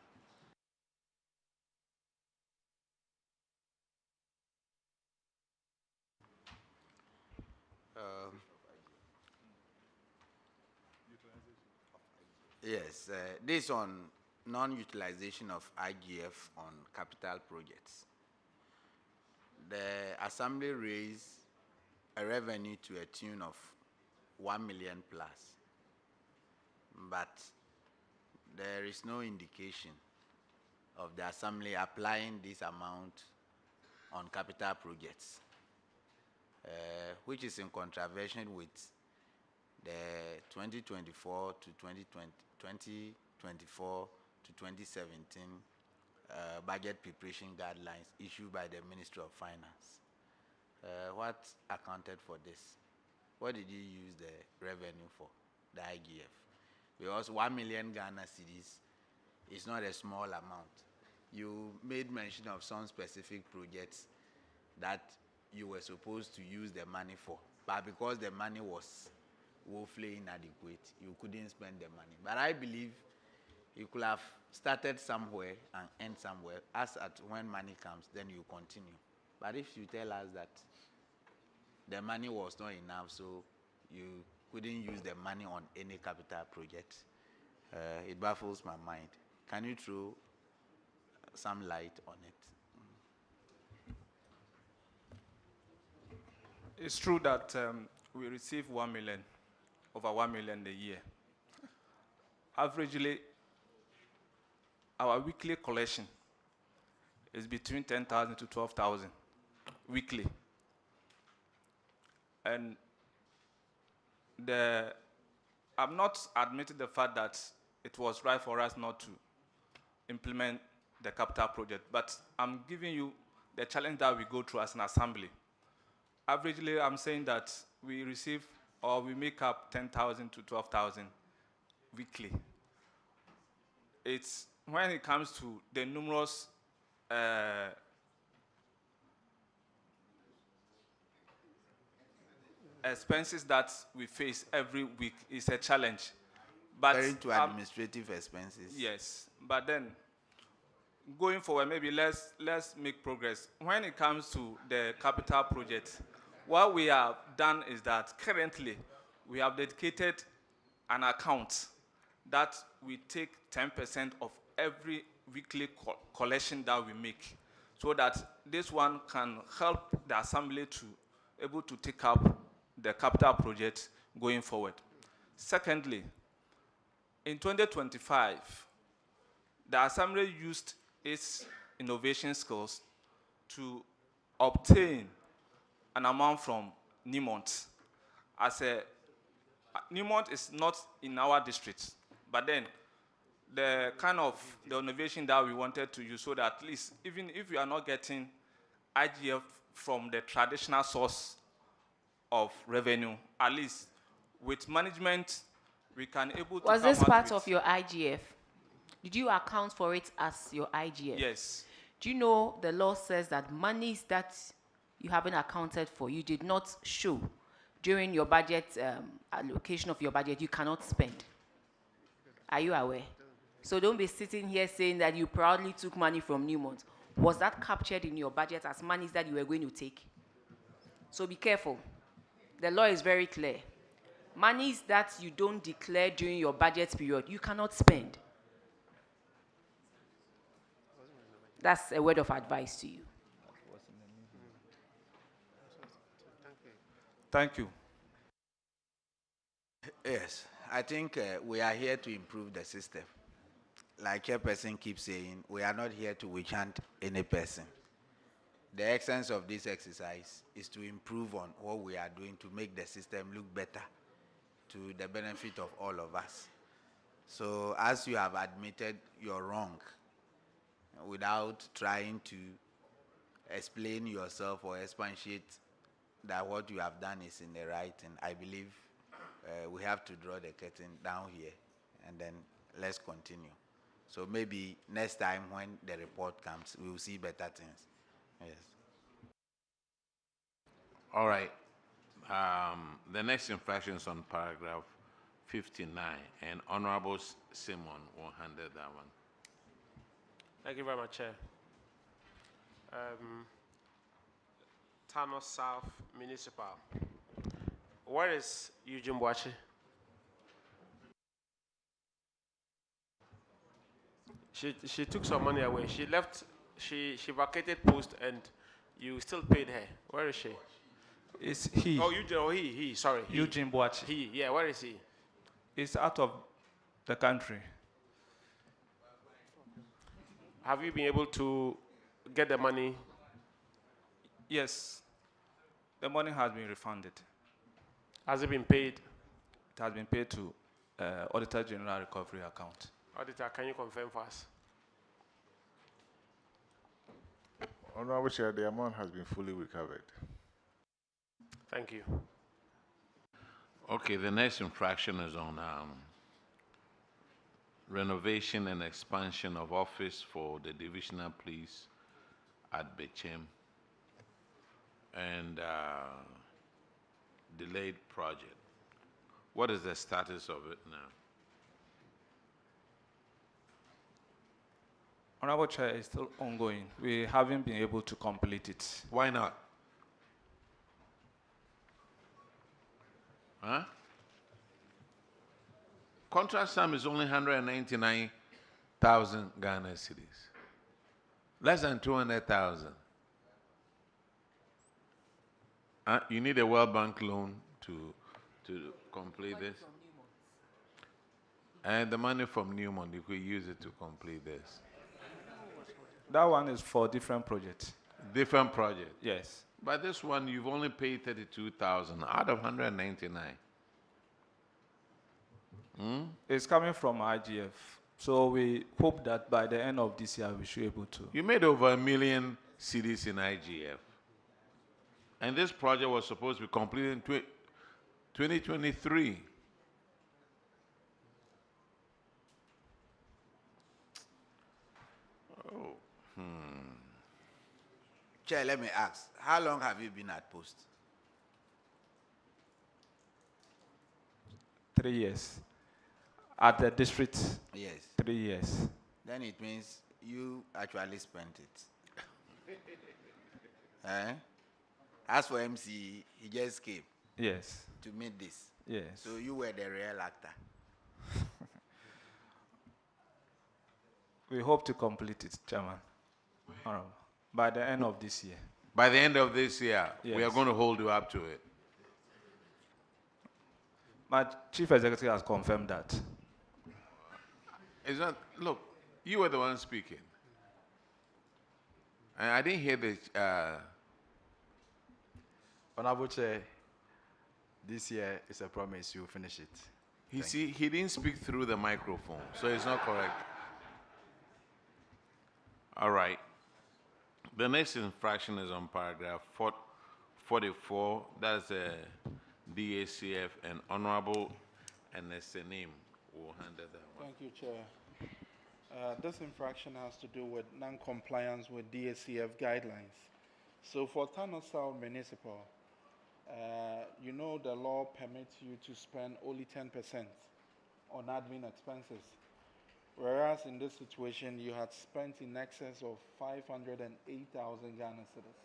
Yes, this on non-utilization of IGF on capital projects. The Assembly raised a revenue to a tune of 1 million plus, but there is no indication of the Assembly applying this amount on capital projects, which is in contravention with the 2024 to 2024 to 2017 budget preparation guidelines issued by the Ministry of Finance. What accounted for this? What did you use the revenue for, the IGF? Because 1 million Ghana cedis is not a small amount. You made mention of some specific projects that you were supposed to use the money for, but because the money was woefully inadequate, you couldn't spend the money. But I believe you could have started somewhere and end somewhere. As at when money comes, then you continue. But if you tell us that the money was not enough, so you couldn't use the money on any capital project, it baffles my mind. Can you throw some light on it? It's true that we receive 1 million, over 1 million a year. Averagely, our weekly collection is between 10,000 to 12,000 weekly. And I'm not admitting the fact that it was right for us not to implement the capital project, but I'm giving you the challenge that we go through as an assembly. Averagely, I'm saying that we receive or we make up 10,000 to 12,000 weekly. It's when it comes to the numerous expenses that we face every week is a challenge. But Referring to administrative expenses. yes, but then going forward, maybe let's make progress. When it comes to the capital project, what we have done is that currently we have dedicated an account that we take 10% of every weekly collection that we make, so that this one can help the assembly to able to take up the capital project going forward. Secondly, in 2025, the assembly used its innovation skills to obtain an amount from Newmont. Newmont is not in our district, but then the kind of the innovation that we wanted to use, so that at least even if we are not getting IGF from the traditional source of revenue, at least with management, we can able to. Was this part of your IGF? Did you account for it as your IGF? Yes. Do you know the law says that monies that you haven't accounted for, you did not show during your budget allocation of your budget, you cannot spend? Are you aware? So don't be sitting here saying that you proudly took money from Newmont. Was that captured in your budget as monies that you were going to take? So be careful. The law is very clear. Monies that you don't declare during your budget period, you cannot spend. That's a word of advice to you. Thank you. Yes, I think we are here to improve the system. Like Chairperson keeps saying, we are not here to witch hunt any person. The essence of this exercise is to improve on what we are doing to make the system look better to the benefit of all of us. So as you have admitted you're wrong, without trying to explain yourself or expatiate that what you have done is in the right, and I believe we have to draw the curtain down here and then let's continue. So maybe next time when the report comes, we will see better things. Yes. All right. The next infraction is on paragraph 59, and Honorable Simon will handle that one. Thank you very much, Chair. Tano South Municipal. Where is Eugene Boachi? She took some money away. She left, she vacated post and you still paid her. Where is she? It's he. Oh, Eugene, oh, he, sorry. He. Eugene Boachi. He, yeah, where is he? He's out of the country. Have you been able to get the money? Yes. The money has been refunded. Has it been paid? It has been paid to Auditor General Recovery Account. Auditor, can you confirm for us? Honorable Chair, the amount has been fully recovered. Thank you. Okay, the next infraction is on renovation and expansion of office for the divisional police at Bechem and delayed project. What is the status of it now? Honorable Chair, is still ongoing. We haven't been able to complete it. Why not? Huh? Contract sum is only 199,000 Ghana cedis. Less than 200,000. You need a World Bank loan to complete this. And the money from Newmont, you could use it to complete this. That one is for different projects. Different project? Yes. But this one, you've only paid 32,000 out of 199. It's coming from IGF. So we hope that by the end of this year, we should be able to. You made over 1 million cedis in IGF. And this project was supposed to be completed in 2023. Oh. Chair, let me ask, how long have you been at post? 3 years. At the district? Yes. 3 years. Then it means you actually spent it. Eh? As for MC, he just came. Yes. To meet this. Yes. So you were the real actor. We hope to complete it, Chairman. By the end of this year. By the end of this year, Yes. we are going to hold you up to it. My chief executive has confirmed that. It's not, look, you were the one speaking. And I didn't hear the. Honorable Chair, this year is a promise, you'll finish it. He didn't speak through the microphone, so it's not correct. All right. The next infraction is on paragraph 44. That's DACF, and Honorable Enesenim will handle that one. Thank you, Chair. This infraction has to do with non-compliance with DACF guidelines. So for Tano South Municipal, you know the law permits you to spend only 10% on admin expenses. Whereas in this situation, you had spent in excess of 508,000 Ghana cedis.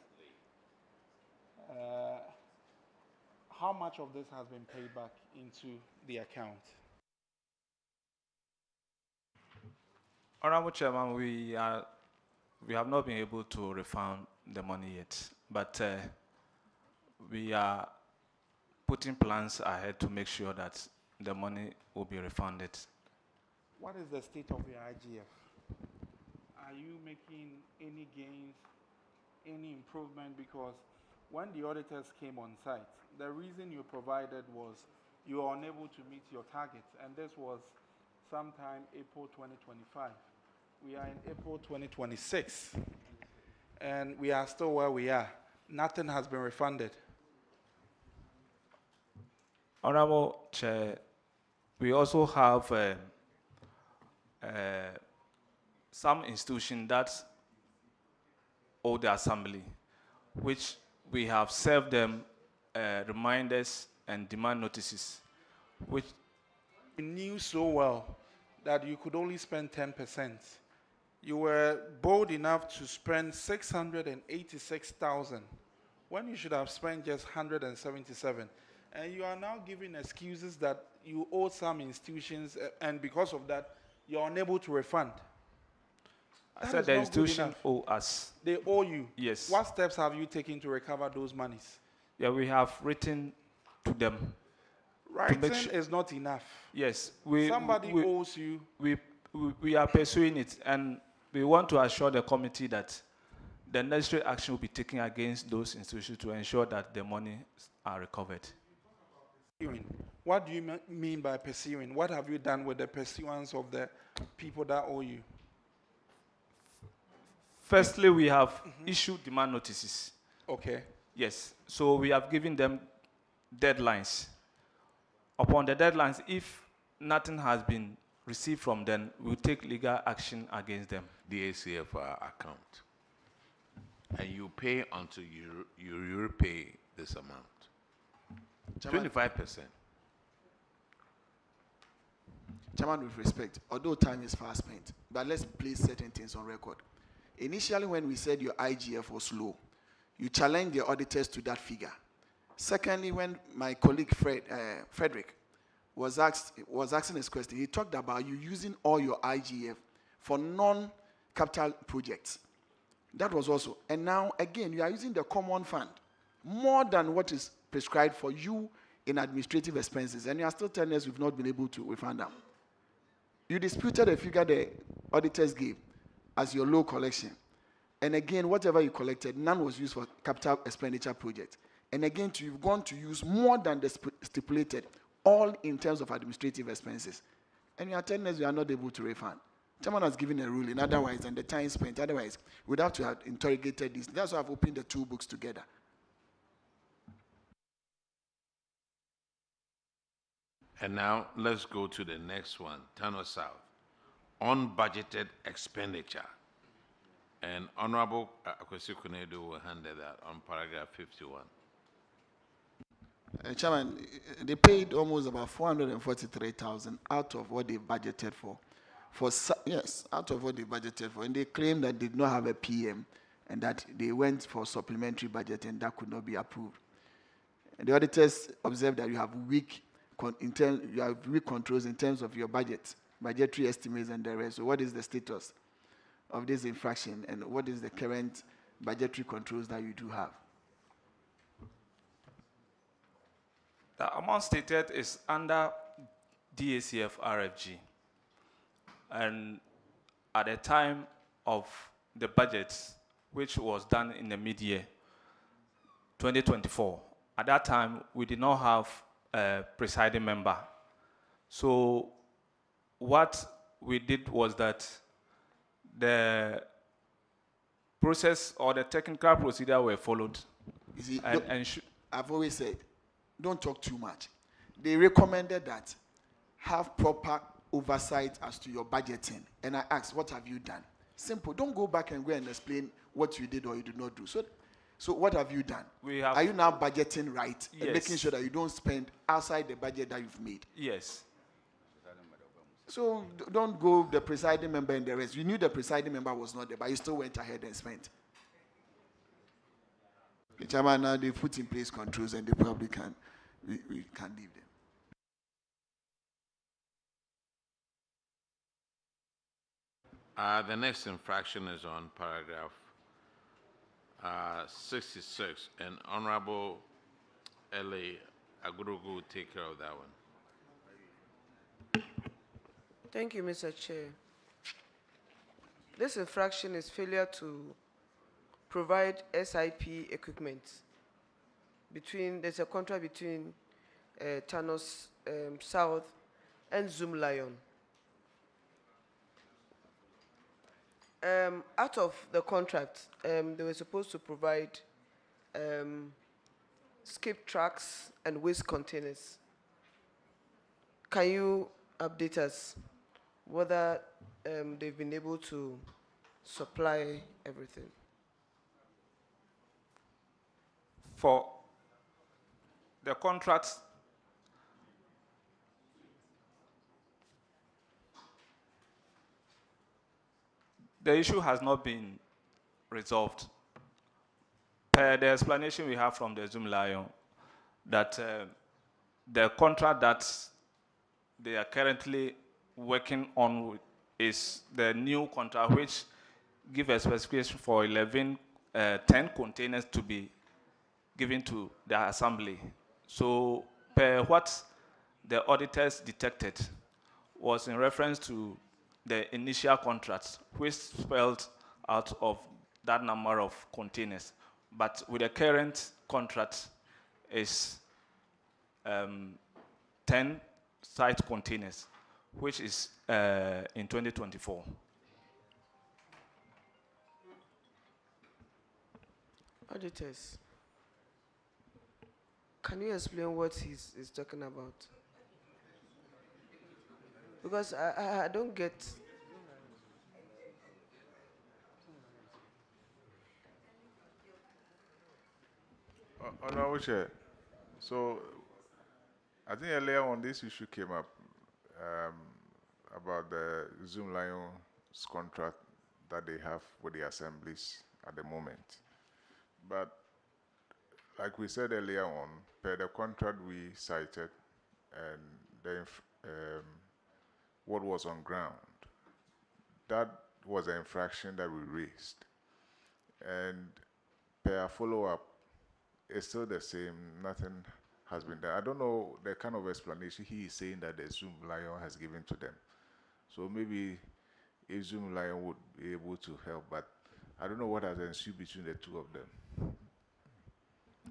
How much of this has been paid back into the account? Honorable Chairman, we have not been able to refund the money yet, but we are putting plans ahead to make sure that the money will be refunded. What is the state of your IGF? Are you making any gains, any improvement? Because when the auditors came on site, the reason you provided was you were unable to meet your targets, and this was sometime April 2025. We are in April 2026, and we are still where we are. Nothing has been refunded. Honorable Chair, we also have some institutions that owe the Assembly, which we have served them reminders and demand notices, which you knew so well that you could only spend 10%. You were bold enough to spend 686,000 when you should have spent just 177. And you are now giving excuses that you owe some institutions, and because of that, you're unable to refund. I said the institution owe us. They owe you? Yes. What steps have you taken to recover those monies? Yeah, we have written to them. Writing is not enough. Yes. Somebody owes you. We are pursuing it, and we want to assure the committee that the necessary action will be taken against those institutions to ensure that the money are recovered. What do you mean by pursuing? What have you done with the pursuance of the people that owe you? Firstly, we have issued demand notices. Okay. Yes. So we have given them deadlines. Upon the deadlines, if nothing has been received from them, we'll take legal action against them. The ACF account. And you pay until you repay this amount. 25%. Chairman, with respect, although time is fast spent, but let's place certain things on record. Initially, when we said your IGF was low, you challenged the auditors to that figure. Secondly, when my colleague Frederick was asking his question, he talked about you using all your IGF for non-capital projects. That was also. And now, again, you are using the common fund more than what is prescribed for you in administrative expenses, and you are still telling us we've not been able to refund them. You disputed the figure the auditors gave as your low collection. And again, whatever you collected, none was used for capital expenditure project. And again, you've gone to use more than the stipulated, all in terms of administrative expenses. And you are telling us you are not able to refund. Chairman has given a ruling, otherwise, and the time spent, otherwise, we'd have to have interrogated this. That's why I've opened the two books together. And now let's go to the next one, Tano South. Unbudgeted expenditure. And Honorable Akwesi Kunedu will handle that on paragraph 51. Chairman, they paid almost about 443,000 out of what they budgeted for. Yes, out of what they budgeted for. And they claimed that they did not have a PM and that they went for supplementary budget and that could not be approved. And the auditors observed that you have weak controls in terms of your budgetary estimates and the rest. So what is the status of this infraction and what is the current budgetary controls that you do have? The amount stated is under DACF RFG. And at the time of the budget, which was done in the mid-year, 2024, at that time, we did not have a presiding member. So what we did was that the process or the technical procedure were followed. You see, I've always said, don't talk too much. They recommended that have proper oversight as to your budgeting. And I asked, what have you done? Simple. Don't go back and go and explain what you did or you did not do. So what have you done? Are you now budgeting right? Yes. And making sure that you don't spend outside the budget that you've made? Yes. So don't go the presiding member and the rest. You knew the presiding member was not there, but you still went ahead and spent. The chairman, now they put in place controls and the public we can't leave them. The next infraction is on paragraph 66, and Honorable L.A. Agurugu will take care of that one. Thank you, Mr. Chair. This infraction is failure to provide SIP equipment. There's a contract between Tanos South and Zoom Lion. Out of the contract, they were supposed to provide skip tracks and waste containers. Can you update us whether they've been able to supply everything? For the contracts, the issue has not been resolved. Per the explanation we have from the Zoom Lion, that the contract that they are currently working on is the new contract, which gives a specification for 10 containers to be given to the assembly. So per what the auditors detected was in reference to the initial contract, which spelled out of that number of containers. But with the current contract is 10 site containers, which is in 2024. Auditors, can you explain what he's talking about? Because I don't get. Honorable Chair, so I think earlier on this issue came up about the Zoom Lion's contract that they have with the assemblies at the moment. But like we said earlier on, per the contract we cited and the what was on ground, that was an infraction that we raised. And per follow-up, it's still the same, nothing has been done. I don't know the kind of explanation he is saying that the Zoom Lion has given to them. So maybe if Zoom Lion would be able to help, but I don't know what has ensued between the two of them.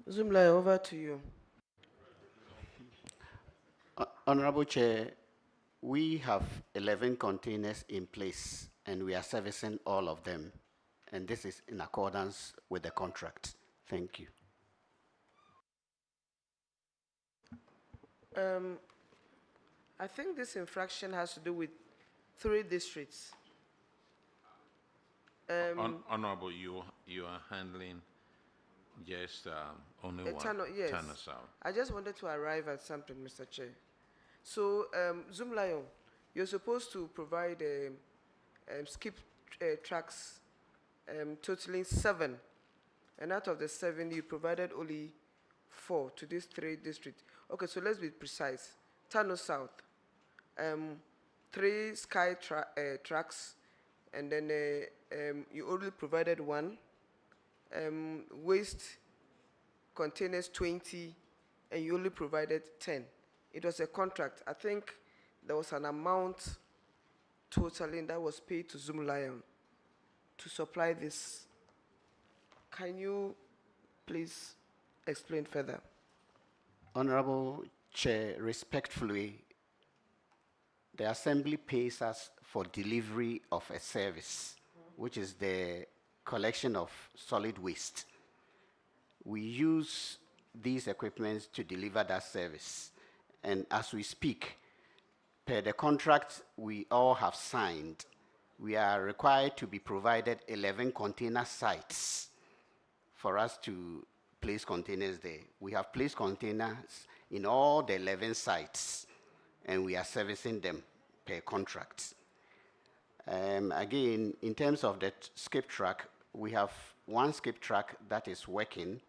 Zumlai, over to you. Honorable Chair, we have 11 containers in place and we are servicing all of them. And this is in accordance with the contract. Thank you. I think this infraction has to do with 3 districts. Honorable, you are handling just only one. Yes. Tano South. I just wanted to arrive at something, Mr. Chair. So, Zumlayo, you're supposed to provide skip tracks totaling 7. And out of the 7, you provided only 4 to these 3 districts. Okay, so let's be precise. Tano South, 3 sky tracks, and then you only provided 1. Waste containers 20, and you only provided 10. It was a contract. I think there was an amount totaling that was paid to Zoom Lion to supply this. Can you please explain further? Honorable Chair, respectfully, the Assembly pays us for delivery of a service, which is the collection of solid waste. We use these equipments to deliver that service. And as we speak, per the contract we all have signed, we are required to be provided 11 container sites for us to place containers there. We have placed containers in all the 11 sites, and we are servicing them per contract. Again, in terms of the skip track, we have 1 skip track that is working,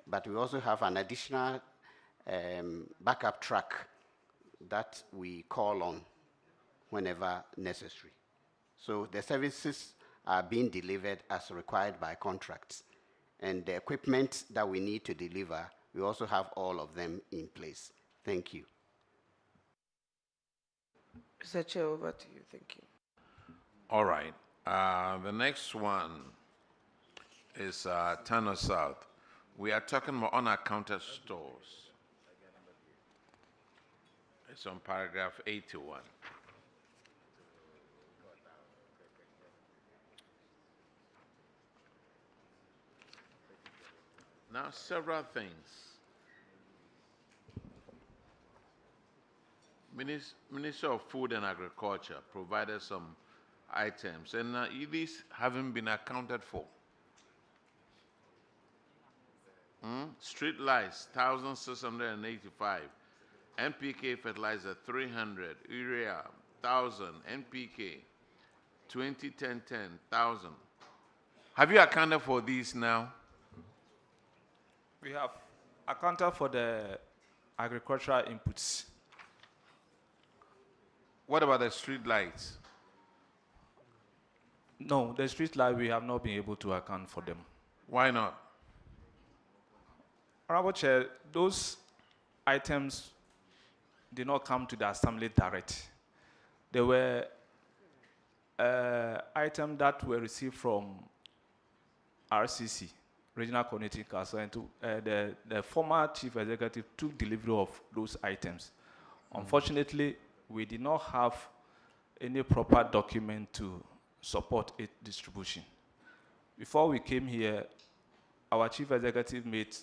but we also have an additional backup track that we call on whenever necessary. So the services are being delivered as required by contracts. And the equipment that we need to deliver, we also have all of them in place. Thank you. Mr. Chair, over to you. Thank you. All right. The next one is Tano South. We are talking about unaccounted stores. It's on paragraph 81. Now, several things. Minister of Food and Agriculture provided some items, and these haven't been accounted for. Street lights, 1,685. NPK fertilizer, 300. Urea, 1,000. NPK, 20, 10, 10,000. Have you accounted for these now? We have accounted for the agricultural inputs. What about the street lights? No, the street light, we have not been able to account for them. Why not? Honorable Chair, those items did not come to the Assembly direct. They were items that were received from RCC, Regional Coordinating Council, and the former Chief Executive took delivery of those items. Unfortunately, we did not have any proper document to support its distribution. Before we came here, our Chief Executive made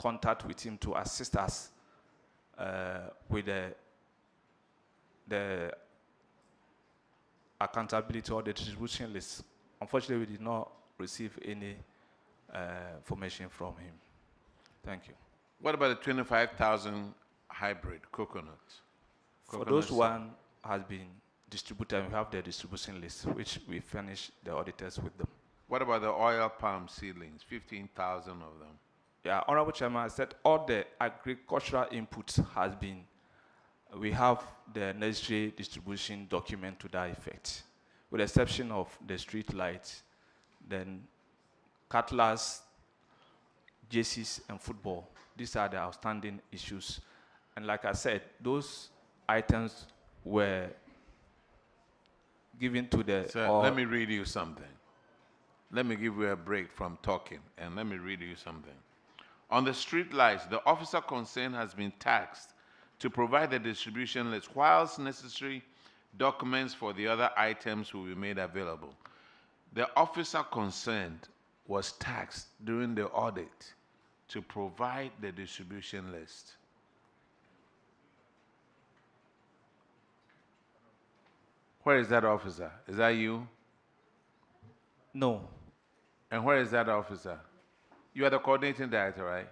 contact with him to assist us with the accountability or the distribution list. Unfortunately, we did not receive any information from him. Thank you. What about the 25,000 hybrid coconuts? For those one has been distributed, we have the distribution list, which we furnish the auditors with them. What about the oil palm seedlings? 15,000 of them. Yeah, Honorable Chairman, I said all the agricultural inputs has been, we have the necessary distribution document to that effect, with the exception of the street lights, then cutlass, jerseys, and football. These are the outstanding issues. And like I said, those items were given to the... Sir, let me read you something. let me give you a break from talking and let me read you something. On the street lights, the officer concerned has been tasked to provide the distribution list, whilst necessary documents for the other items will be made available. The officer concerned was tasked during the audit to provide the distribution list. Where is that officer? Is that you? No. And where is that officer? You are the coordinating director, right?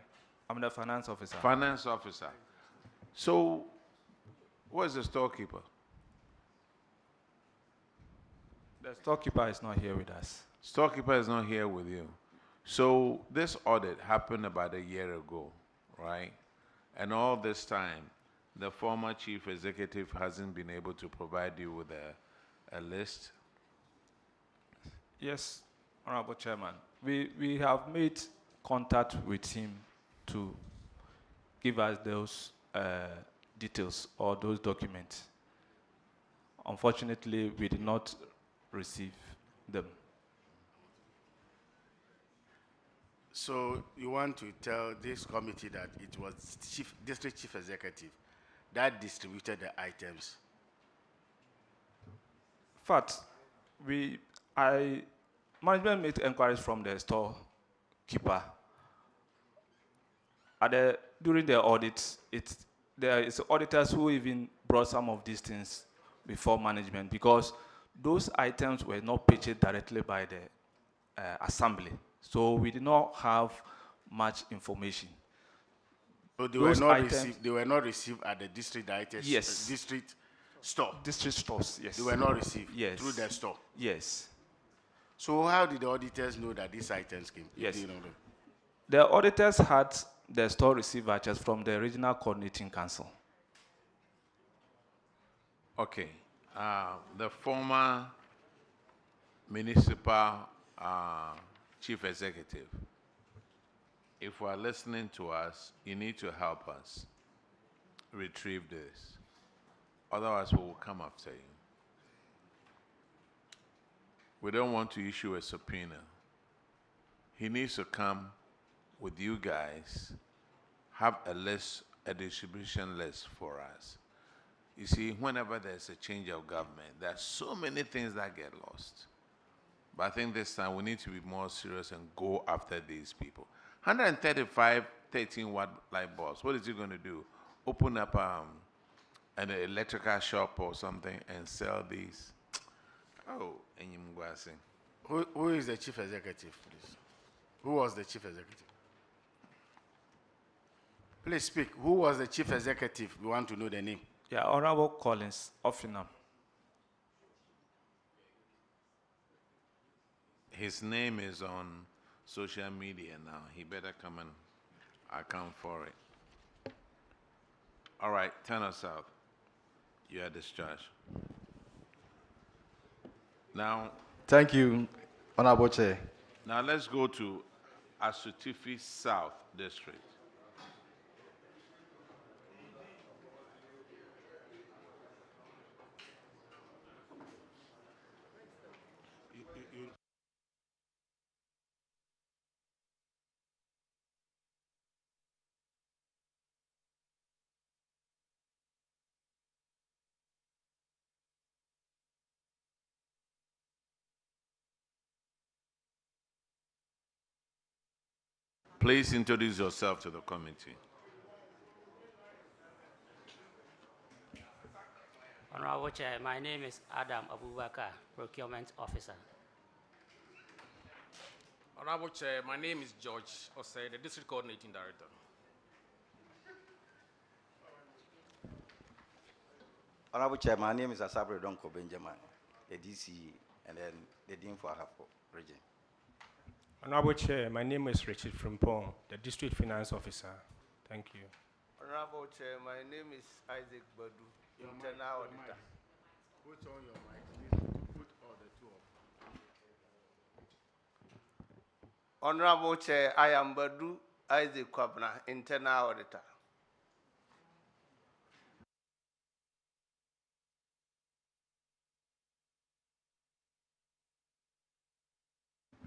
I'm the finance officer. Finance officer. So, where's the storekeeper? The storekeeper is not here with us. Storekeeper is not here with you. So, this audit happened about a year ago, right? And all this time, the former chief executive hasn't been able to provide you with a list. Yes, Honorable Chairman. We have made contact with him to give us those details or those documents. Unfortunately, we did not receive them. So you want to tell this committee that it was district chief executive that distributed the items? Fact, management made inquiries from the storekeeper. During the audit, there is auditors who even brought some of these things before management because those items were not pitched directly by the assembly. So we did not have much information. So they Those were not received at the district directors? Yes. District store? District stores, yes. They were not received? Yes. Through the store? Yes. So how did the auditors know that these items came? Yes. Do you know them? The auditors had the store receipt vouchers from the regional coordinating council. Okay. The former municipal chief executive, if you are listening to us, you need to help us retrieve this. Otherwise, we will come after you. We don't want to issue a subpoena. He needs to come with you guys, have a list, a distribution list for us. You see, whenever there's a change of government, there are so many things that get lost. But I think this time we need to be more serious and go after these people. 135 13-watt light bulbs. What is he going to do? Open up an electrical shop or something and sell these? Oh, who is the chief executive, please? Who was the chief executive? Please speak. Who was the chief executive? We want to know the name. Yeah, Honorable Collins, Offingham. His name is on social media now. He better come and account for it. All right, turn us out. You are discharged. Now. Thank you, Honorable Chair. Now let's go to Asutifi South District. Please introduce yourself to the committee. Honorable Chair, my name is Adam Abubakar, Procurement Officer. Honorable Chair, my name is George Osei, the District Coordinating Director. Honorable Chair, my name is Asabre Donko Benjamin, the DC, and then the Dean for Ahafo region. Honorable Chair, my name is Richard Frimpong, the District Finance Officer. Thank you. Honorable Chair, my name is Isaac Badu, Internal Auditor. Put on your mic, please. Put all the two of. Honorable Chair, I am Badu Isaac Kwabna, Internal Auditor.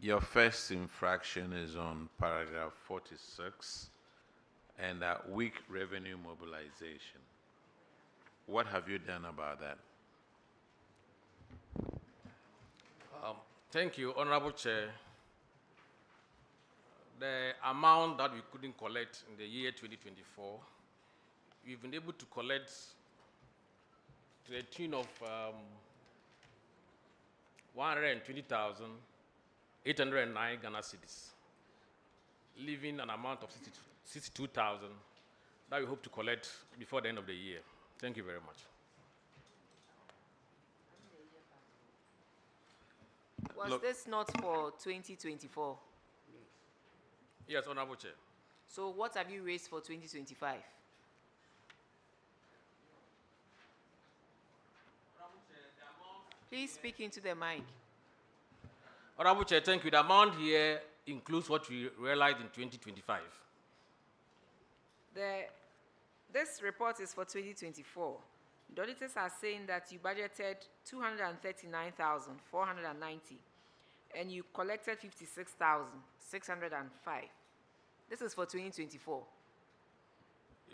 Your first infraction is on paragraph 46 and weak revenue mobilization. What have you done about that? Thank you, Honorable Chair. The amount that we couldn't collect in the year 2024, we've been able to collect to the tune of 120,809 Ghana cedis, leaving an amount of 62,000 that we hope to collect before the end of the year. Thank you very much. Was this not for 2024? Yes, Honorable Chair. So what have you raised for 2025? Please speak into the mic. Honorable Chair, thank you. The amount here includes what we realized in 2025. This report is for 2024. The auditors are saying that you budgeted 239,490 and you collected 56,605. This is for 2024.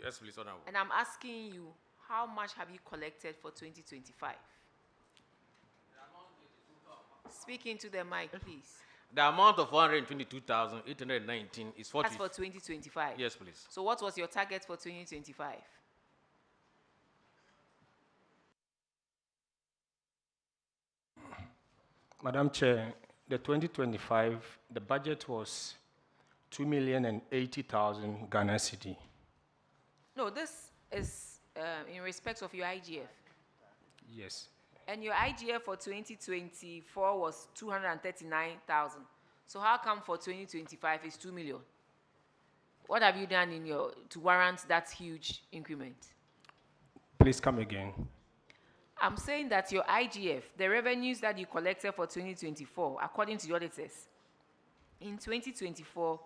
Yes, please, Honorable. And I'm asking you, how much have you collected for 2025? Speak into the mic, please. The amount of 122,819 is That's for 2025. Yes, please. So what was your target for 2025? Madam Chair, the 2025, the budget was 2,080,000 Ghana cedi. No, this is in respect of your IGF. Yes. And your IGF for 2024 was 239,000. So how come for 2025 is 2 million? What have you done to warrant that huge increment? Please come again. I'm saying that your IGF, the revenues that you collected for 2024, according to the auditors, in 2024,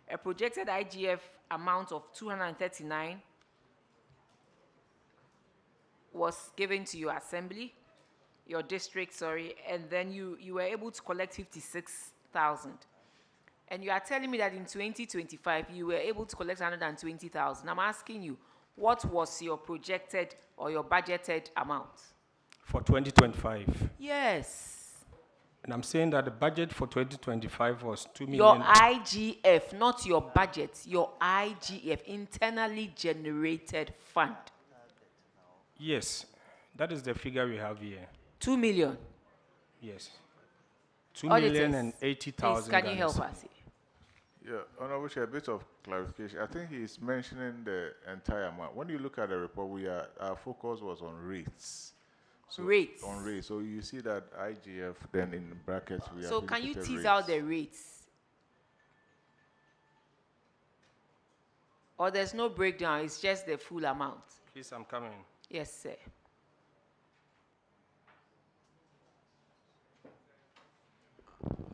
a projected IGF amount of 239 was given to your assembly, your district, sorry, and then you were able to collect 56,000. And you are telling me that in 2025, you were able to collect 120,000. I'm asking you, what was your projected or your budgeted amount? For 2025. Yes. And I'm saying that the budget for 2025 was 2 million. Your IGF, not your budget, your IGF, internally generated fund. Yes, that is the figure we have here. 2 million. Yes. 2,080,000. Please, can you help us? Yeah, Honorable Chair, a bit of clarification. I think he's mentioning the entire amount. When you look at the report, our focus was on rates. So Rates. On rates. So you see that IGF, then in brackets we have. So can you indicated tease rates. out the rates? Or there's no breakdown, it's just the full amount? Please, I'm coming. Yes, sir.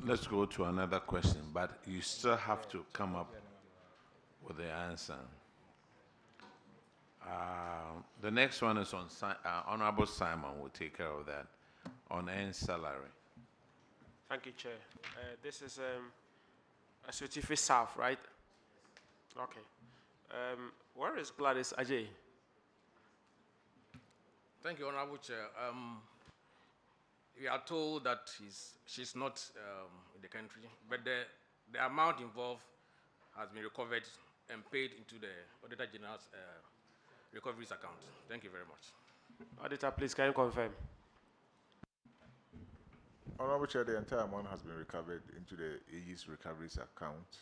Let's go to another question, but you still have to come up with the answer. The next one is on Honorable Simon will take care of that, on end salary. Thank you, Chair. This is a certificate South, right? Okay. Where is Gladys Ajay? Thank you, Honorable Chair. We are told that she's not in the country, but the amount involved has been recovered and paid into the Auditor General's recoveries account. Thank you very much. Auditor, please, can you confirm? Honorable Chair, the entire amount has been recovered into the AG's recoveries account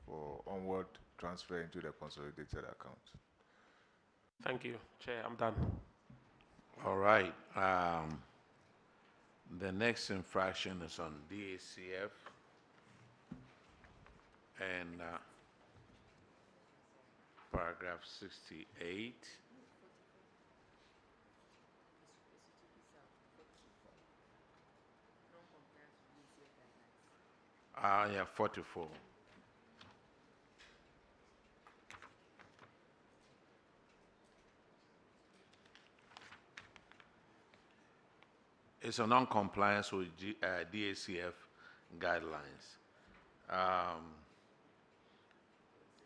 for onward transfer into the consolidated account. Thank you, Chair. I'm done. All right. The next infraction is on DACF and paragraph 68. Yeah, 44. It's a non-compliance with DACF guidelines.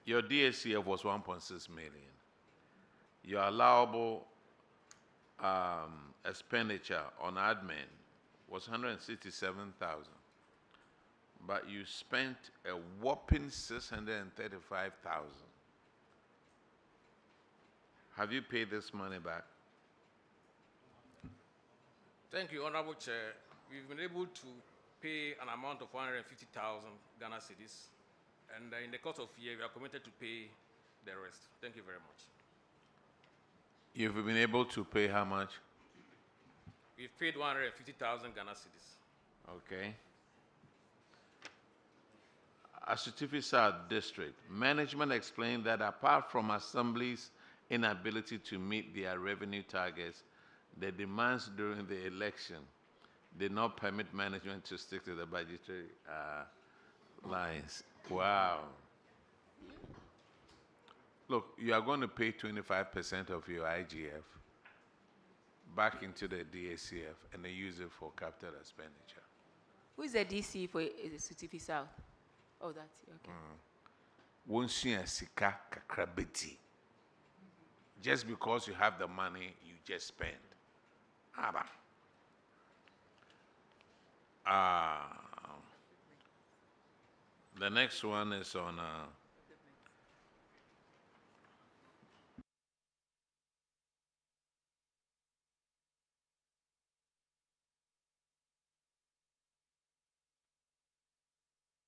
Your DACF was 1.6 million. Your allowable expenditure on admin was 167,000. But you spent a whopping 635,000. Have you paid this money back? Thank you, Honorable Chair. We've been able to pay an amount of 150,000 Ghana cedis, and in the course of a year, we are committed to pay the rest. Thank you very much. You've been able to pay how much? We've paid 150,000 Ghana cedis. Okay. Asutifi South District, management explained that apart from Assembly's inability to meet their revenue targets, the demands during the election did not permit management to stick to the budgetary lines. Wow. Look, you are going to pay 25% of your IGF back into the DACF and then use it for capital expenditure. Who is the DC for Asutifi South? Oh, that's okay. Once you sika kakrabeti, just because you have the money, you just spend. The next one is on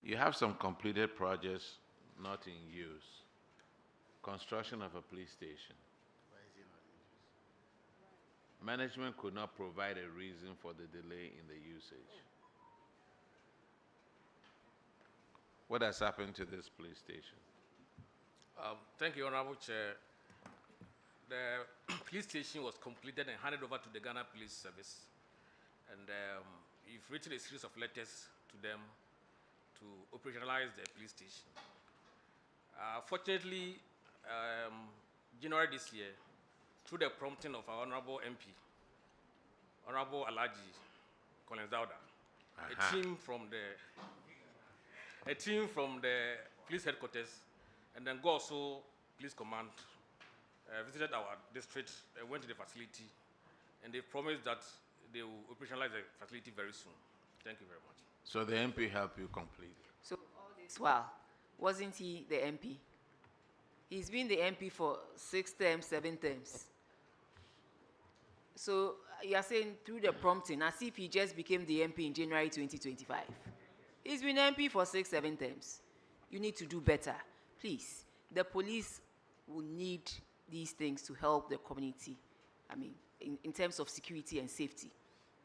you have some completed projects not in use. Construction of a police station. Management could not provide a reason for the delay in the usage. What has happened to this police station? Thank you, Honorable Chair. The police station was completed and handed over to the Ghana Police Service. And we've written a series of letters to them to operationalize the police station. Fortunately, January this year, through the prompting of our Honorable MP, Honorable Alaji Collins Dauda, a team from the police headquarters and then also police command visited our district, went to the facility, and they promised that they will operationalize the facility very soon. Thank you very much. So the MP helped you complete. So all this while, wasn't he the MP? He's been the MP for 6 terms, 7 terms. So you are saying through the prompting, as if he just became the MP in January 2025. He's been MP for 6, 7 terms. You need to do better. Please, the police will need these things to help the community, I mean, in terms of security and safety.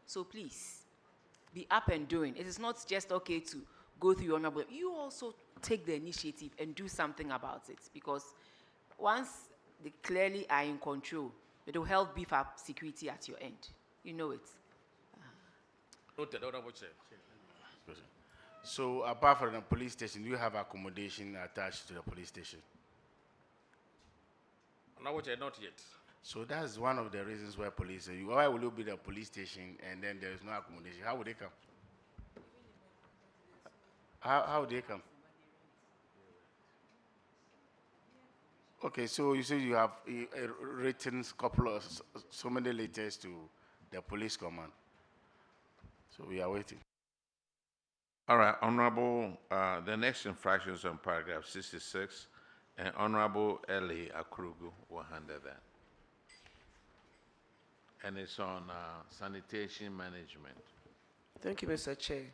So please, be up and doing. It is not just okay to go through your number. You also take the initiative and do something about it, because once they clearly are in control, it will help beef up security at your end. You know it. Noted, Honorable Chair. So apart from the police station, do you have accommodation attached to the police station? Honorable Chair, not yet. So that's one of the reasons why police, why will you be the police station and then there is no accommodation? How would they come? How would they come? Okay, so you say you have written couple of so many letters to the police command. So we are waiting. All right, Honorable, the next infraction is on paragraph 66, and Honorable Eli Akrugu will handle that. And it's on sanitation management. Thank you, Mr. Chair.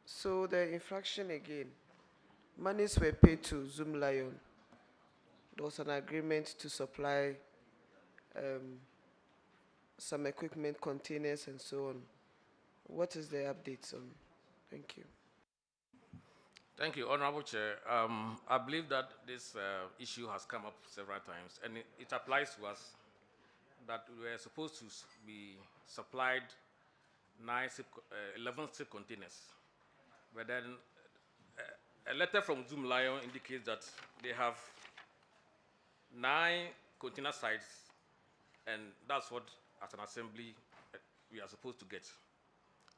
So the infraction again, monies were paid to Zoom Lion. There was an agreement to supply some equipment, containers, and so on. What is the updates on? Thank you. Thank you, Honorable Chair. I believe that this issue has come up several times, and it applies to us that we are supposed to be supplied 11 SIP containers. But then a letter from Zoom Lion indicates that they have 9 container sites, and that's what, as an assembly, we are supposed to get.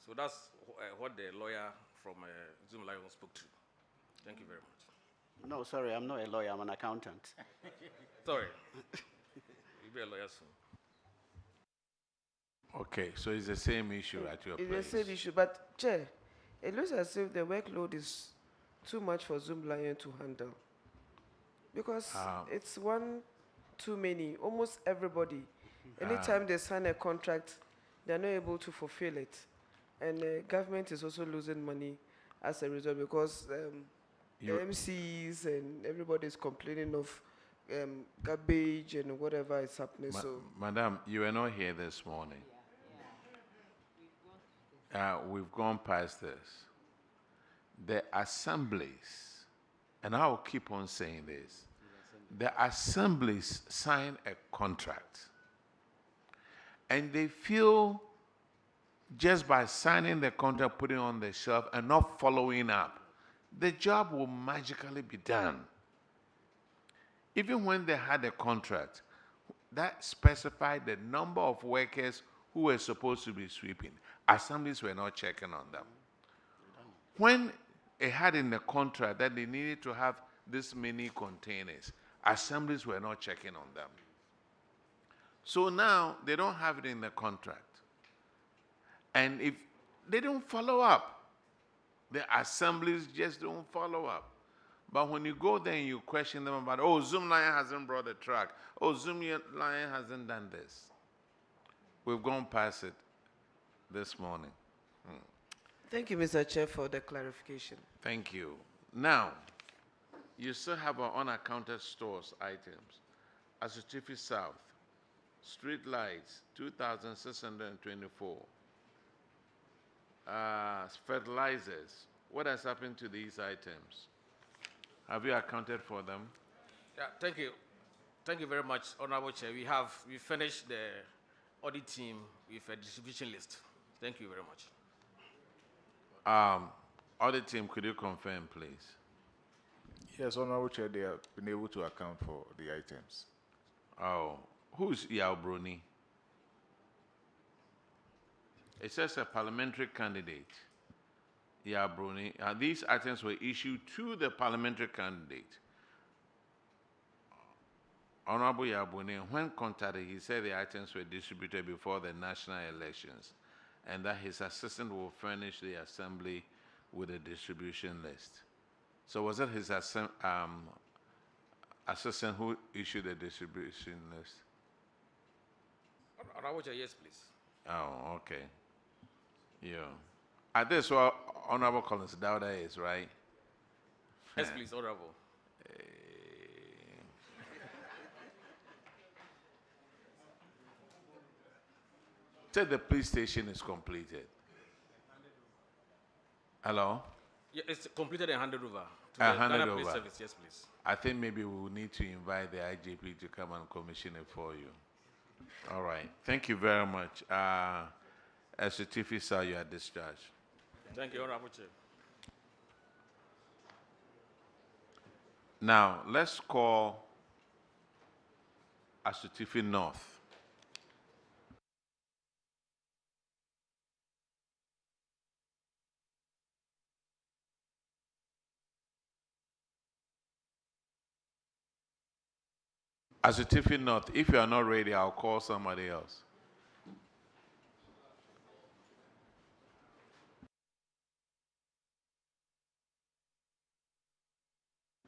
So that's what the lawyer from Zoom Lion spoke to. Thank you very much. No, sorry, I'm not a lawyer, I'm an accountant. Sorry. You'll be a lawyer soon. Okay, so it's the same issue at your place. It's the same issue, but Chair, it looks as if the workload is too much for Zoom Lion to handle. Because it's one too many, almost everybody. Anytime they sign a contract, they're not able to fulfill it. And the government is also losing money as a result because the MCs and everybody is complaining of garbage and whatever is happening. So, Madam, you were not here this morning. We've gone past this. The assemblies, and I'll keep on saying this, the assemblies sign a contract, and they feel just by signing the contract, putting it on the shelf, and not following up, the job will magically be done. Even when they had a contract, that specified the number of workers who were supposed to be sweeping. Assemblies were not checking on them. When it had in the contract that they needed to have this many containers, assemblies were not checking on them. So now they don't have it in the contract. And if they don't follow up, the assemblies just don't follow up. But when you go there and you question them about, oh, Zoom Lion hasn't brought a truck, oh, Zoom Lion hasn't done this. We've gone past it this morning. thank you, Mr. Chair, for the clarification. Thank you. Now, you still have our unaccounted stores items. Asutifi South, street lights, 2,624. Fertilizers, what has happened to these items? Have you accounted for them? Yeah, thank you. Thank you very much, Honorable Chair. We finished the audit team with a distribution list. Thank you very much. Audit team, could you confirm, please? Yes, Honorable Chair, they have been able to account for the items. Oh, who's Yao Bruni? It says a parliamentary candidate, Yao Bruni. These items were issued to the parliamentary candidate. Honorable Yao Bruni, when contacted, he said the items were distributed before the national elections and that his assistant will furnish the assembly with a distribution list. So was it his assistant who issued the distribution list? Honorable Chair, yes, please. Oh, okay. Yeah. This what Honorable Collins Dowda is, right? Yes, please, Honorable. Said the police station is completed. Hello? Yeah, it's completed and handed over to Handed the Ghana over. Police Service. Yes, please. I think maybe we will need to invite the IJP to come and commission it for you. All right. Thank you very much. As a Tifi, sir, you are discharged. Thank you, Honorable Chair. Now, let's call Asutifi North. Asutifi North, if you are not ready, I'll call somebody else.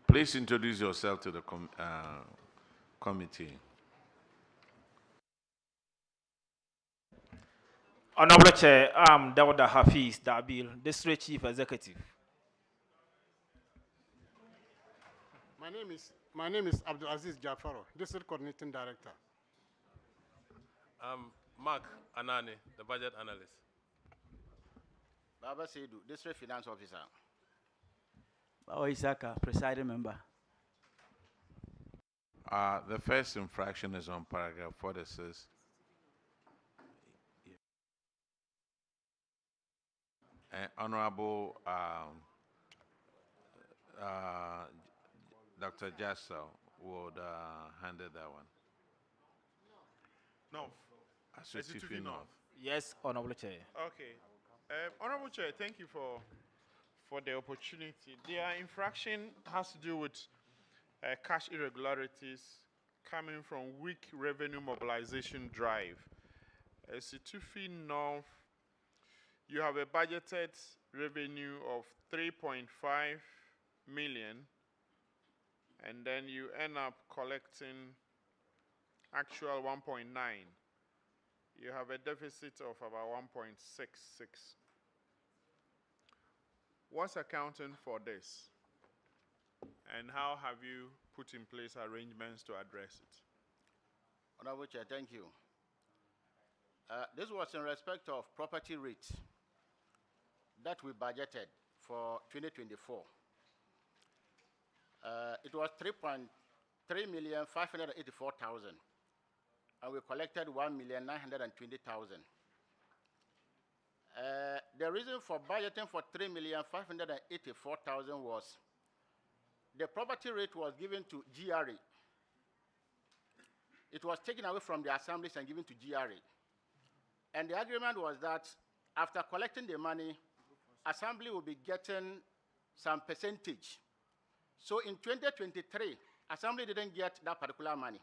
Please introduce yourself to the committee. Honorable Chair, I'm Dawda Hafiz Dabil, District Chief Executive. My name is Abdul Aziz Jafaro, District Coordinating Director. I'm Mark Anani, the Budget Analyst. Baba Seidu, District Finance Officer. Isaka, Presiding Member. The first infraction is on paragraph 46. Honorable Dr. Jassa would handle that one. No. Asutifi North. Yes, Honorable Chair. Okay. Honorable Chair, thank you for for the opportunity. Their infraction has to do with cash irregularities coming from weak revenue mobilization drive. Situfi North, you have a budgeted revenue of 3.5 million, and then you end up collecting actual 1.9. You have a deficit of about 1.66. What's accounting for this? And how have you put in place arrangements to address it? Honorable Chair, thank you. This was in respect of property rates that we budgeted for 2024. It was 3,584,000, and we collected 1,920,000. The reason for budgeting for 3,584,000 was the property rate was given to GRA. It was taken away from the assemblies and given to GRA. And the agreement was that after collecting the money, assembly will be getting some percentage. So in 2023, assembly didn't get that particular money.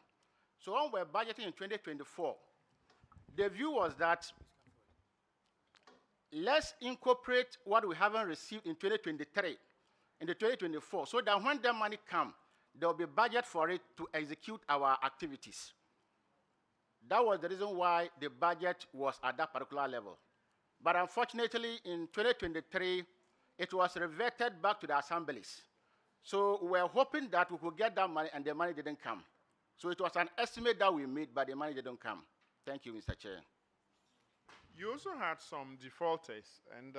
So when we're budgeting in 2024, the view was that let's incorporate what we haven't received in 2023 in the 2024, so that when the money comes, there will be budget for it to execute our activities. That was the reason why the budget was at that particular level. But unfortunately, in 2023, it was reverted back to the assemblies. So we were hoping that we could get that money, and the money didn't come. So it was an estimate that we made, but the money didn't come. Thank you, Mr. Chair. You also had some defaulters, and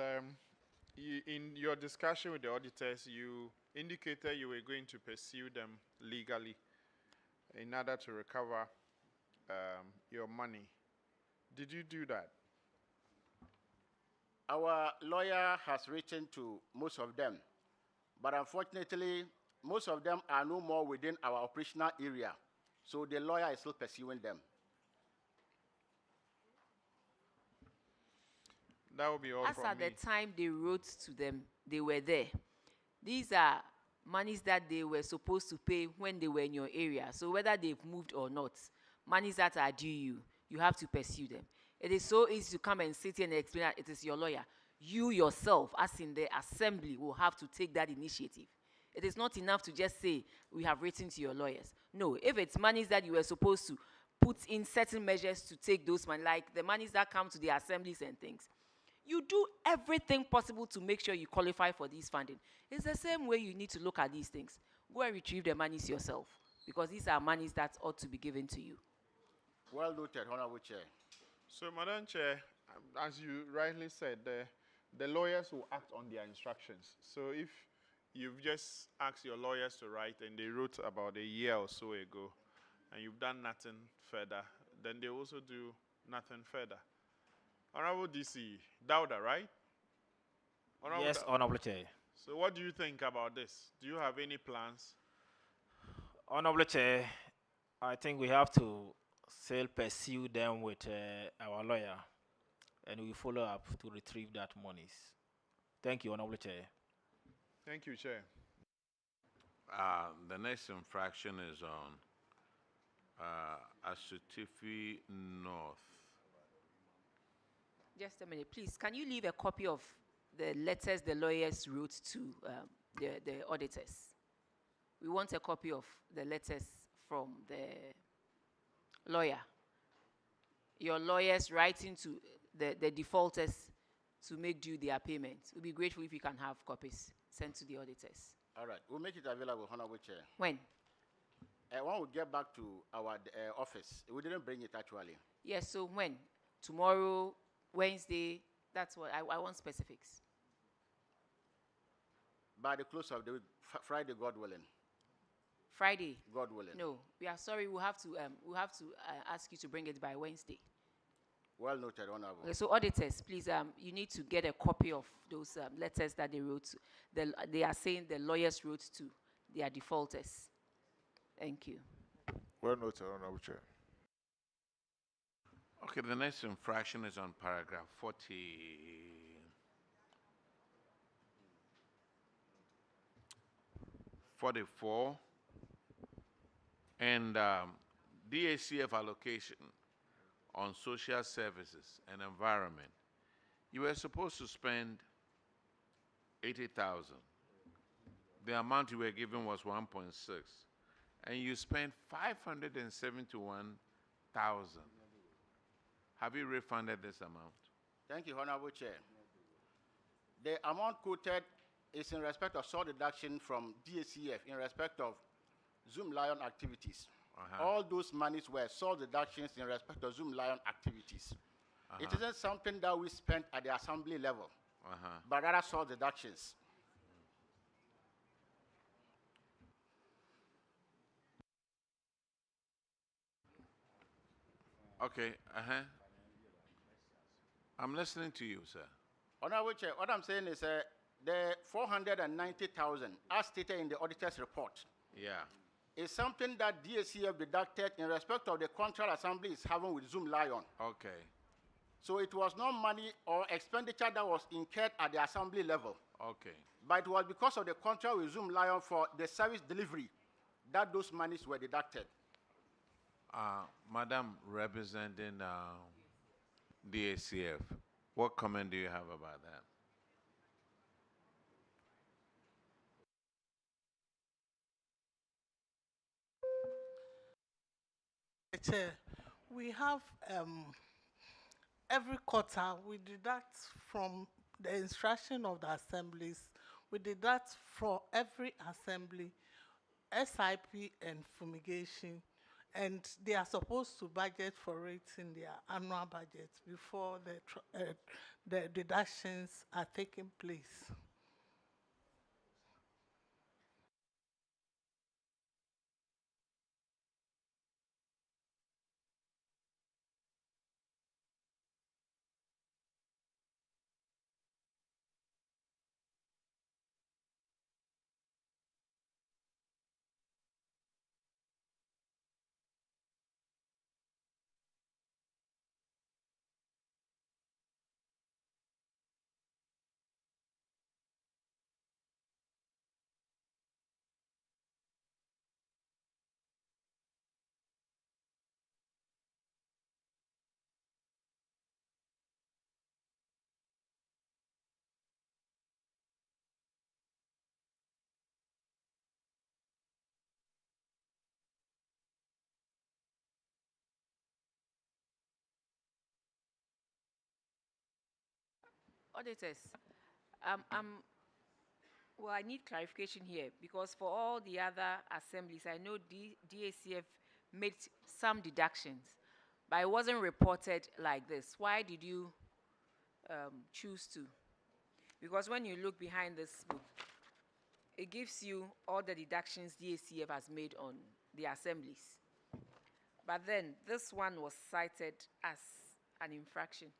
in your discussion with the auditors, you indicated you were going to pursue them legally in order to recover your money. Did you do that? Our lawyer has written to most of them, but unfortunately, most of them are no more within our operational area, so the lawyer is still pursuing them. That will be all As from at me. the time they wrote to them, they were there. These are monies that they were supposed to pay when they were in your area. So whether they've moved or not, monies that are due you, you have to pursue them. It is so easy to come and sit here and explain that it is your lawyer. You yourself, as in the assembly, will have to take that initiative. It is not enough to just say, we have written to your lawyers. No, if it's monies that you were supposed to put in certain measures to take those money, like the monies that come to the assemblies and things, you do everything possible to make sure you qualify for this funding. It's the same way you need to look at these things. Go and retrieve the monies yourself, because these are monies that ought to be given to you. Well noted, Honorable Chair. So, Madam Chair, as you rightly said, the lawyers will act on their instructions. So if you've just asked your lawyers to write and they wrote about a year or so ago, and you've done nothing further, then they also do nothing further. Honorable DC, Dauda, right? Yes, Honorable Chair. So what do you think about this? Do you have any plans? Honorable Chair, I think we have to still pursue them with our lawyer, and we follow up to retrieve that monies. Thank you, Honorable Chair. Thank you, Chair. The next infraction is on Asutifi North. Just a minute, please. Can you leave a copy of the letters the lawyers wrote to the auditors? We want a copy of the letters from the lawyer. Your lawyers writing to the defaulters to make due their payment. We'll be grateful if you can have copies sent to the auditors. All right, we'll make it available, Honorable Chair. When? When we get back to our office, we didn't bring it actually. Yes, so when? Tomorrow, Wednesday? That's what I want specifics. By the close of the week, Friday, God willing. Friday? God willing. No, we are sorry. We'll have to ask you to bring it by Wednesday. Well noted, Honorable. Okay, so auditors, please, you need to get a copy of those letters that they wrote. They are saying the lawyers wrote to their defaulters. Thank you. Well noted, Honorable Chair. Okay, the next infraction is on paragraph 40. 44, and DACF allocation on social services and environment, you were supposed to spend 80,000. The amount you were given was 1.6, and you spent 571,000. Have you refunded this amount? Thank you, Honorable Chair. The amount quoted is in respect of source deduction from DACF in respect of Zoom Lion activities. All those monies were source deductions in respect of Zoom Lion activities. It isn't something that we spent at the assembly level, but rather source deductions. Okay, I'm listening to you, sir. Honorable Chair, what I'm saying is the 490,000, as stated in the auditor's report, Yeah. is something that DACF deducted in respect of the contract assembly is having with Zoom Lion. Okay. So it was not money or expenditure that was incurred at the assembly level, Okay. but it was because of the contract with Zoom Lion for the service delivery that those monies were deducted. Madam representing DACF, what comment do you have about that? Chair, we have every quarter we deduct from the instruction of the assemblies, we deduct for every assembly SIP and fumigation, and they are supposed to budget for it in their annual budget before the deductions are taking place. Auditors, well, I need clarification here because for all the other assemblies, I know DACF made some deductions, but it wasn't reported like this. Why did you choose to? Because when you look behind this book, it gives you all the deductions DACF has made on the assemblies. But then this one was cited as an infraction.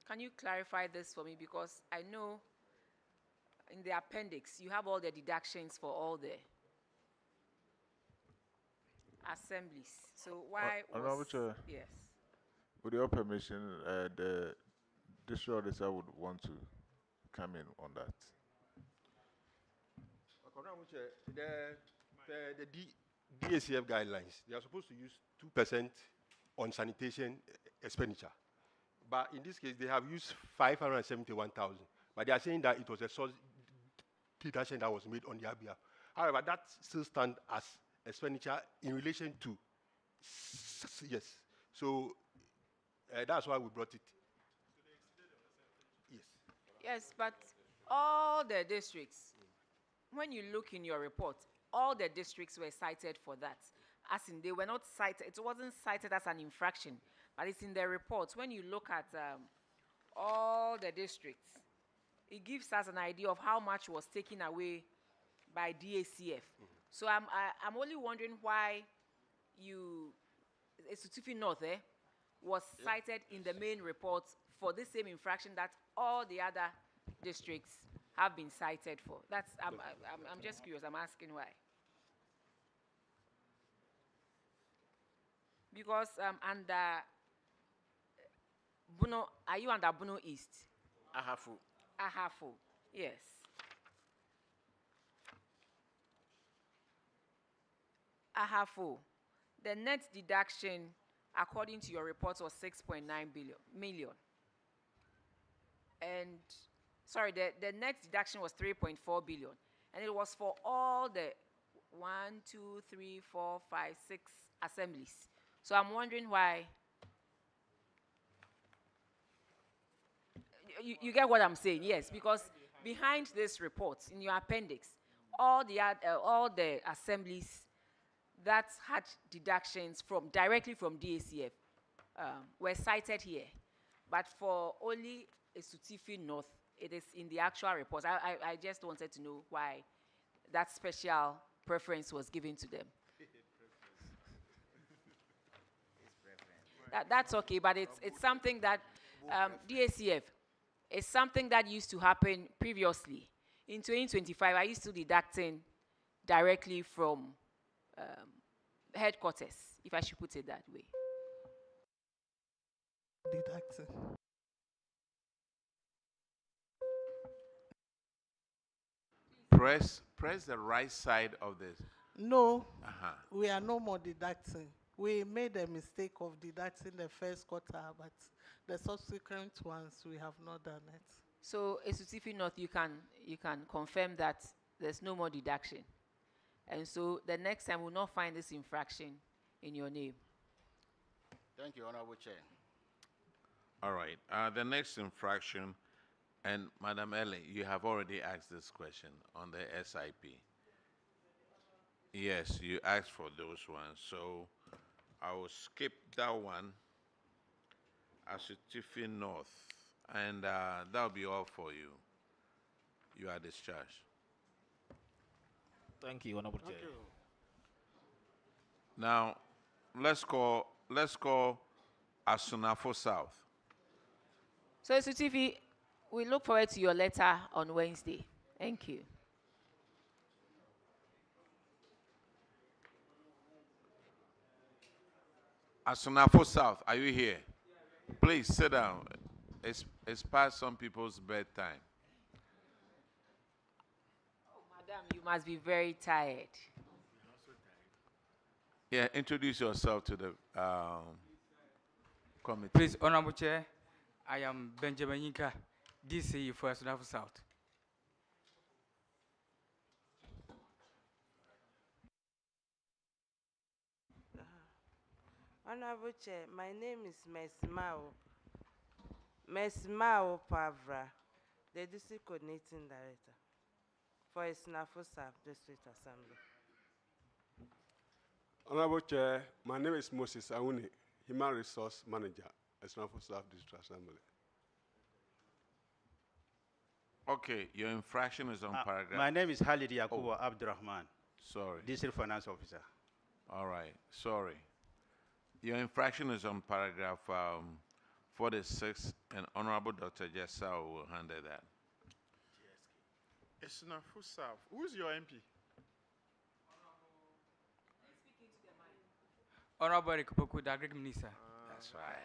Can you clarify this for me? Because I know in the appendix, you have all the deductions for all the assemblies. So why Honorable was... Chair, Yes. with your permission, the district auditor would want to come in on that. Honorable Chair, the DACF guidelines, they are supposed to use 2% on sanitation expenditure. But in this case, they have used 571,000. But they are saying that it was a source deduction that was made on their behalf. However, that still stands as expenditure in relation to, yes. So that's why we brought it. Yes. Yes, but all the districts, when you look in your report, all the districts were cited for that. As in, they were not cited, it wasn't cited as an infraction, but it's in the report. When you look at all the districts, it gives us an idea of how much was taken away by DACF. So I'm only wondering why Esutufi North was cited in the main report for the same infraction that all the other districts have been cited for. That's, I'm just curious, I'm asking why. Because under Buno, are you under Buno East? Ahafu. Ahafo, yes. Ahafo, the net deduction, according to your report, was 6.9 million. And, sorry, the net deduction was 3.4 billion. And it was for all the 1, 2, 3, 4, 5, 6 assemblies. So I'm wondering why. You get what I'm saying? Yes, because behind this report, in your appendix, all the assemblies that had deductions directly from DACF were cited here. But for only Esutifi North, it is in the actual report. I just wanted to know why that special preference was given to them. That's okay, but it's something that DACF is something that used to happen previously. In 2025, I used to deducting directly from headquarters, if I should put it that way. Deducting. Press the right side of this. No, we are no more deducting. We made a mistake of deducting the first quarter, but the subsequent ones we have not done it. So, Esutifi North, you can confirm that there's no more deduction, and so the next time we'll not find this infraction in your name. Thank you, Honorable Chair. All right. The next infraction, and Madam Ellie, you have already asked this question on the SIP. Yes, you asked for those ones, so I will skip that one. Asutifi North, and that'll be all for you. You are discharged. Thank you, Honorable Chair. Now, let's call Asunafo South. So, Esutifi, we look forward to your letter on Wednesday. Thank you. Asunafo South, are you here? Please sit down. It's past some people's bedtime. Oh, madam, you must be very tired. Yeah, introduce yourself to the committee. Please, Honorable Chair, I am Benjamin Yinka, DC for Asunafo South. Honorable Chair, my name is Mesmao Pavra, the District Coordinating Director for Asunafo South District Assembly. Honorable Chair, my name is Moses Auni, Human Resource Manager, Asunafo South District Assembly. Okay, your infraction is on paragraph. My name is Halid Yakubu Abdurrahman. Sorry. District Finance Officer. All right, sorry. Your infraction is on paragraph 46, and Honorable Dr. Jessa will handle that. Esnafu South. Who's your MP? Honorable Rikupoku, the Agric Minister. That's right.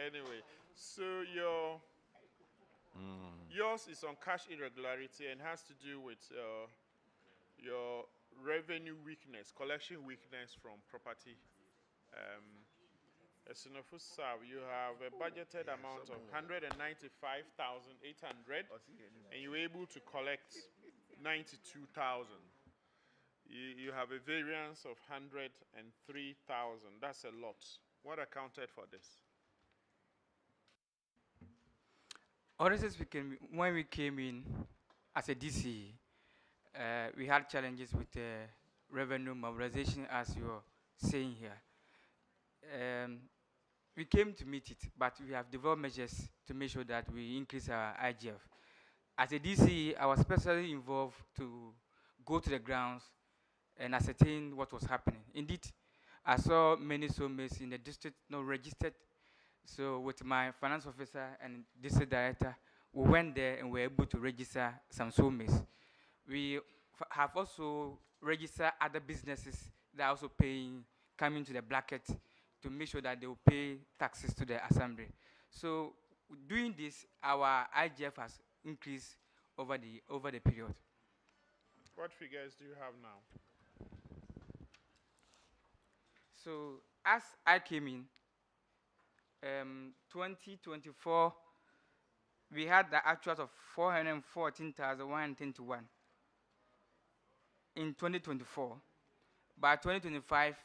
Anyway, so yours is on cash irregularity and has to do with your revenue weakness, collection weakness from property. Esinafu South, you have a budgeted amount of 195,800, and you're able to collect 92,000. You have a variance of 103,000. That's a lot. What accounted for this? Honestly speaking, when we came in as a DC, we had challenges with revenue mobilization, as you're saying here. We came to meet it, but we have developed measures to make sure that we increase our IGF. As a DC, I was especially involved to go to the grounds and ascertain what was happening. Indeed, I saw many sawmills in the district not registered. So with my finance officer and district director, we went there and were able to register some sawmills. We have also registered other businesses that are also paying, coming to the bracket to make sure that they will pay taxes to the assembly. So doing this, our IGF has increased over the period. What figures do you have now? So as I came in, 2024, we had the actuals of 414,121 in 2024. By 2025,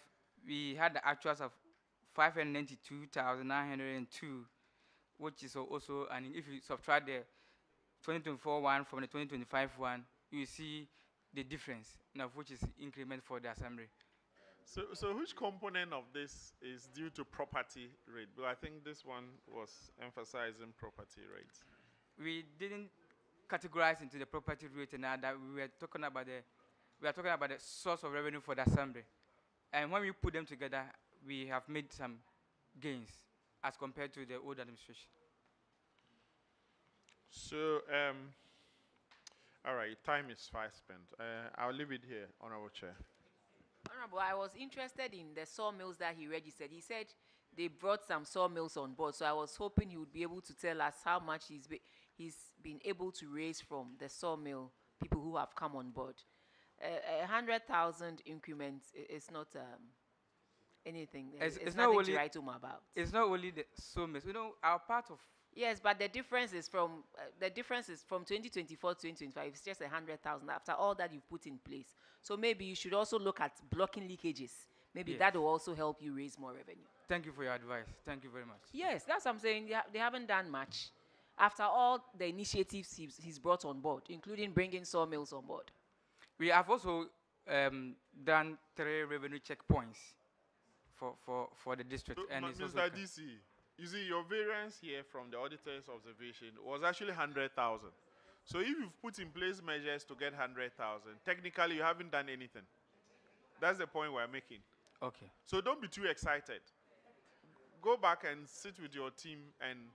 we had the actuals of 592,902, which is also, and if you subtract the 2024 one from the 2025 one, you see the difference, of which is increment for the assembly. So which component of this is due to property rate? Because I think this one was emphasizing property rates. We didn't categorize into the property rate and that we are talking about the source of revenue for the assembly. And when we put them together, we have made some gains as compared to the old administration. So, all right, time is fast spent. I'll leave it here, Honorable Chair. Honorable, I was interested in the sawmills that he registered. He said they brought some sawmills on board, so I was hoping he would be able to tell us how much he's been able to raise from the sawmill people who have come on board. 100,000 increments is not anything. It's nothing to write home about. It's not only the sawmills. You know, our part of. Yes, but the difference is from 2024 to 2025. It's just 100,000 after all that you've put in place. So maybe you should also look at blocking leakages. Maybe that will also help you raise more revenue. Thank you for your advice. Thank you very much. Yes, that's what I'm saying. They haven't done much after all the initiatives he's brought on board, including bringing sawmills on board. We have also done 3 revenue checkpoints for the district. And it's also Mr. DC, you see, your variance here from the auditor's observation was actually 100,000. So if you've put in place measures to get 100,000, technically you haven't done anything. That's the point we're making. Okay. So don't be too excited. Go back and sit with your team and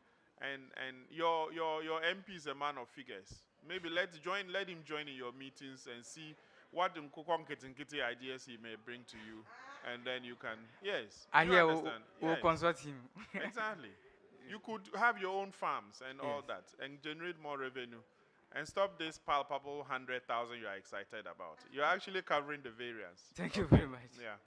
your MP is a man of figures. Maybe let him join in your meetings and see what ideas he may bring to you, and then you can I you hear understand? we'll consult him. Exactly. You could have your own farms and all that and generate more revenue and stop this palpable 100,000 you are excited about. You're actually covering the variance. Thank you very much. Yeah.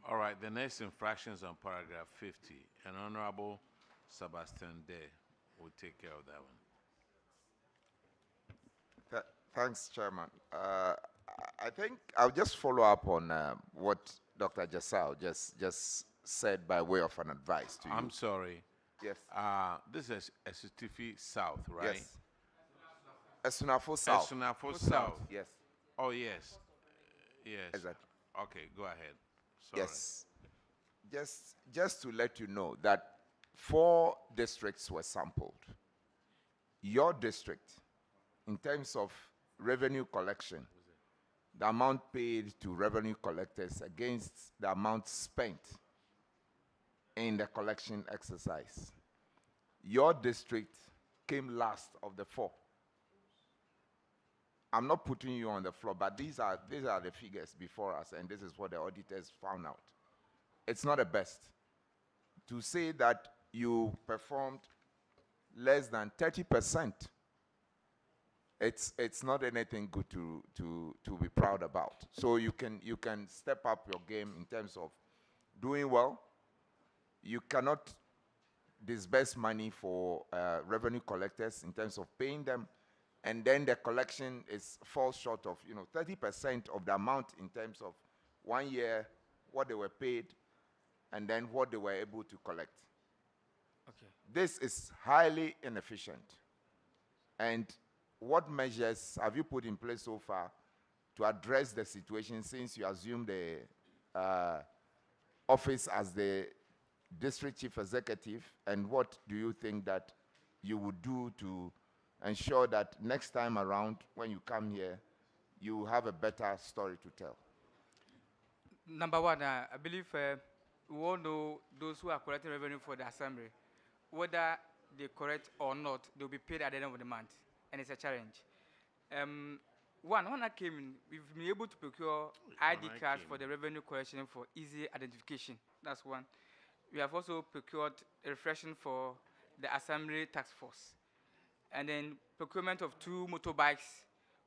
All right, the next infraction is on paragraph 50. And Honorable Sebastian Day will take care of that one. Thanks, Chairman. I think I'll just follow up on what Dr. Jasal just said by way of an advice to you. I'm sorry. Yes. This is Esutifi South, right? Yes. Esunafo South. Esunafo South. Yes. Oh, yes. Yes. Exactly. Okay, go ahead. Sorry. Yes. Just to let you know that 4 districts were sampled. Your district, in terms of revenue collection, the amount paid to revenue collectors against the amount spent in the collection exercise, your district came last of the 4. I'm not putting you on the floor, but these are the figures before us, and this is what the auditors found out. It's not the best. To say that you performed less than 30%, it's not anything good to be proud about. So you can step up your game in terms of doing well. You cannot disburse money for revenue collectors in terms of paying them, and then the collection falls short of 30% of the amount in terms of 1 year, what they were paid, and then what they were able to collect. Okay. This is highly inefficient. And what measures have you put in place so far to address the situation since you assumed the office as the district chief executive, and what do you think that you would do to ensure that next time around when you come here, you have a better story to tell? Number one, I believe we all know those who are collecting revenue for the assembly, whether they correct or not, they'll be paid at the end of the month, and it's a challenge. when I came in, we've been able to procure ID I cards came for the revenue collection for easy identification. That's one. We have also procured a refreshing for the assembly task force. And then procurement of 2 motorbikes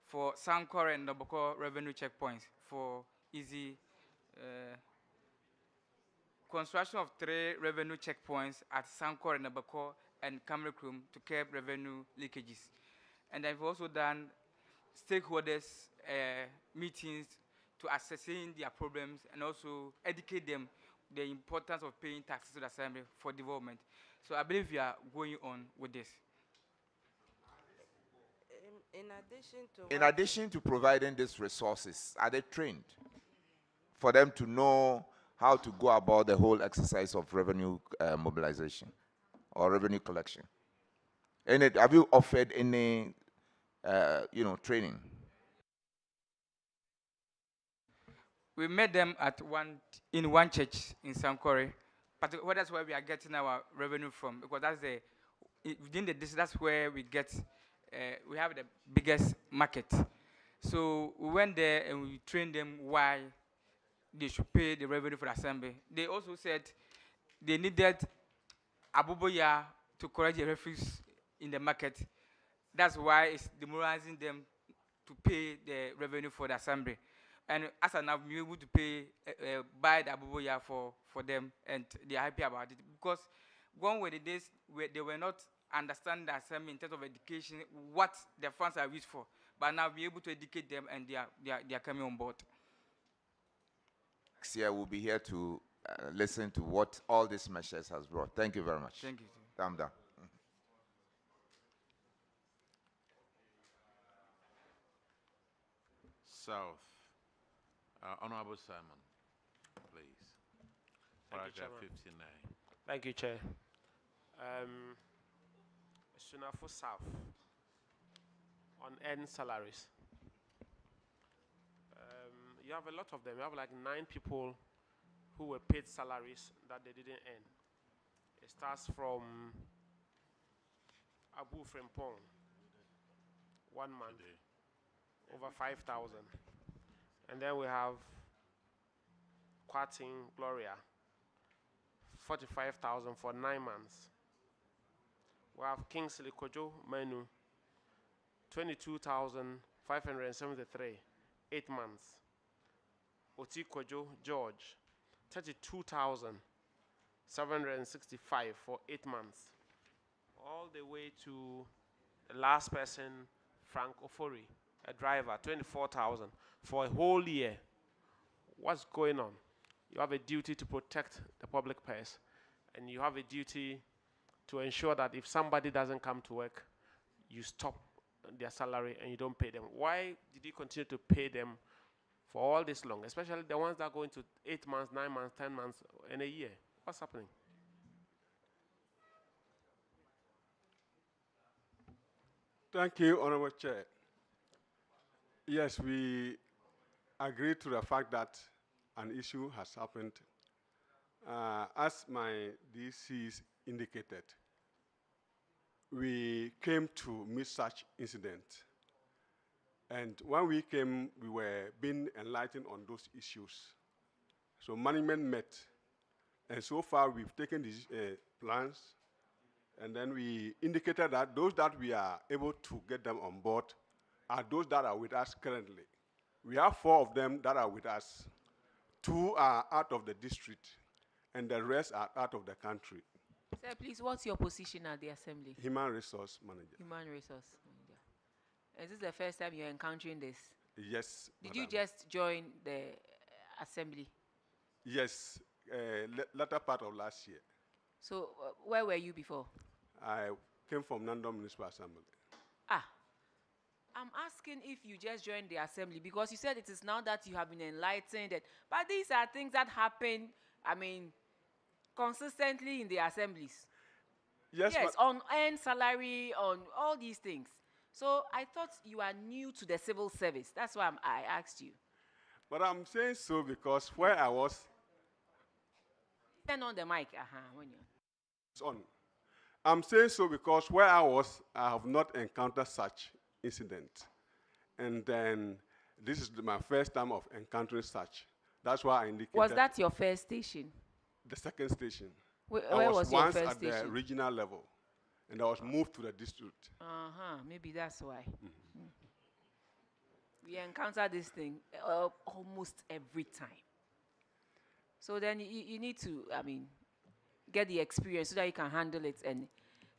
for Sankor and Noboko revenue checkpoints for easy construction of 3 revenue checkpoints at Sankor and Noboko and Cameroon to curb revenue leakages. And I've also done stakeholders meetings to assessing their problems and also educate them the importance of paying taxes to the assembly for development. So I believe we are going on with this. In addition to providing these resources, are they trained for them to know how to go about the whole exercise of revenue mobilization or revenue collection? And have you offered any, training? We met them in one church in Sankore, but that's where we are getting our revenue from, because that's within the district, that's where we get, we have the biggest market. So we went there and we trained them why they should pay the revenue for the assembly. They also said they needed Abuboya to correct the refuse in the market. That's why it's demoralizing them to pay the revenue for the assembly. And as of now, we're able to pay, buy the Abuboya for them, and they're happy about it. Because one way the days where they were not understanding the assembly in terms of education, what the funds are used for. But now we're able to educate them, and they are coming on board. Next year, we'll be here to listen to what all these measures has brought. Thank you very much. Thank you. Calm down. South. Honorable Simon, please. Paragraph 59. Thank you, Chair. Sunafo South on earned salaries. You have a lot of them. You have like 9 people who were paid salaries that they didn't earn. It starts from Abu Frempong, 1 month, over 5,000. And then we have Kwating Gloria, 45,000 for 9 months. We have Kingsley Kojo Menu, 22,573, 8 months. Oti Kojo George, 32,765 for 8 months. All the way to the last person, Frank Ofori, a driver, 24,000 for a whole year. What's going on? You have a duty to protect the public purse, and you have a duty to ensure that if somebody doesn't come to work, you stop their salary and you don't pay them. Why did you continue to pay them for all this long, especially the ones that go into 8 months, 9 months, 10 months, in a year? What's happening? Thank you, Honorable Chair. Yes, we agree to the fact that an issue has happened. As my DCs indicated, we came to meet such incident. And when we came, we were being enlightened on those issues. So management met. And so far, we've taken these plans. And then we indicated that those that we are able to get them on board are those that are with us currently. We have 4 of them that are with us. 2 are out of the district, and the rest are out of the country. Sir, please, what's your position at the assembly? Human Resource Manager. Human Resource Manager. Is this the first time you're encountering this? Yes, Did madam. you just join the assembly? Yes, latter part of last year. So where were you before? I came from Nandom Municipal Assembly. I'm asking if you just joined the assembly, because you said it is now that you have been enlightened. But these are things that happen, consistently in the assemblies. Yes, on earned salary, on all these things. So I thought you are new to the civil service. That's why I asked you. But I'm saying so because where I was... Turn on the mic. When you're... It's on. I'm saying so because where I was, I have not encountered such incident. And then this is my first time of encountering such. That's why I indicated Was that your first station? the second station. Where I was your once first at the station? regional level, and I was moved to the district. Maybe that's why. We encounter this thing almost every time. So then you need to, get the experience so that you can handle it. And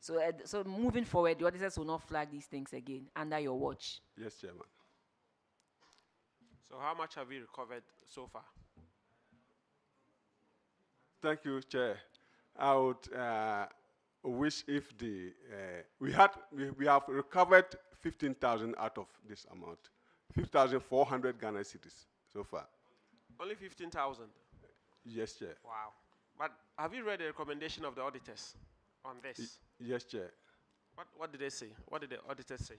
so moving forward, the auditors will not flag these things again under your watch. Yes, Chairman. So how much have we recovered so far? Thank you, Chair. I would wish if the we have recovered 15,000 out of this amount, 5,400 Ghana cedis so far. Only 15,000? Yes, Chair. Wow. But have you read the recommendation of the auditors on this? Yes, Chair. What did they say? What did the auditors say?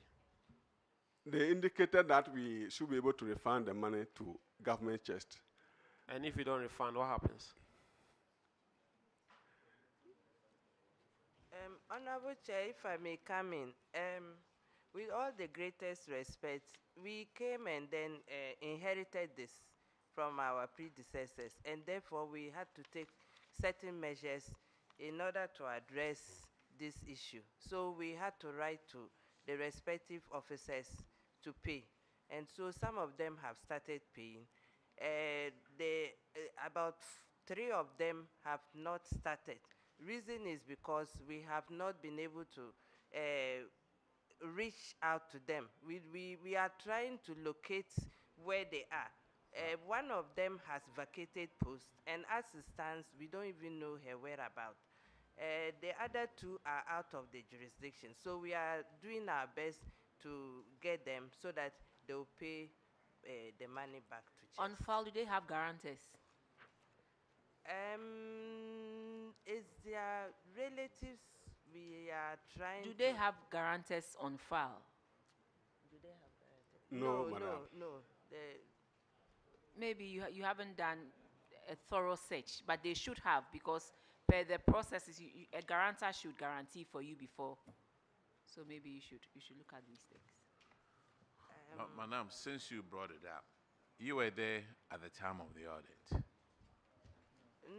They indicated that we should be able to refund the money to government chest. And if you don't refund, what happens? Honorable Chair, if I may come in, with all the greatest respect, we came and then inherited this from our predecessors, and therefore we had to take certain measures in order to address this issue. So we had to write to the respective officers to pay, and so some of them have started paying. About 3 of them have not started. Reason is because we have not been able to reach out to them. We are trying to locate where they are. One of them has vacated post, and as it stands, we don't even know her whereabouts. The other 2 are out of the jurisdiction. So we are doing our best to get them so that they'll pay the money back to chest. On file, do they have guarantors? It's their relatives we are trying Do they to have guarantors on file? Do they have guarantors? No, no, madam. no. Maybe you haven't done a thorough search, but they should have, because per the processes, a guarantor should guarantee for you before. So maybe you should look at these things. Madam, since you brought it up, you were there at the time of the audit.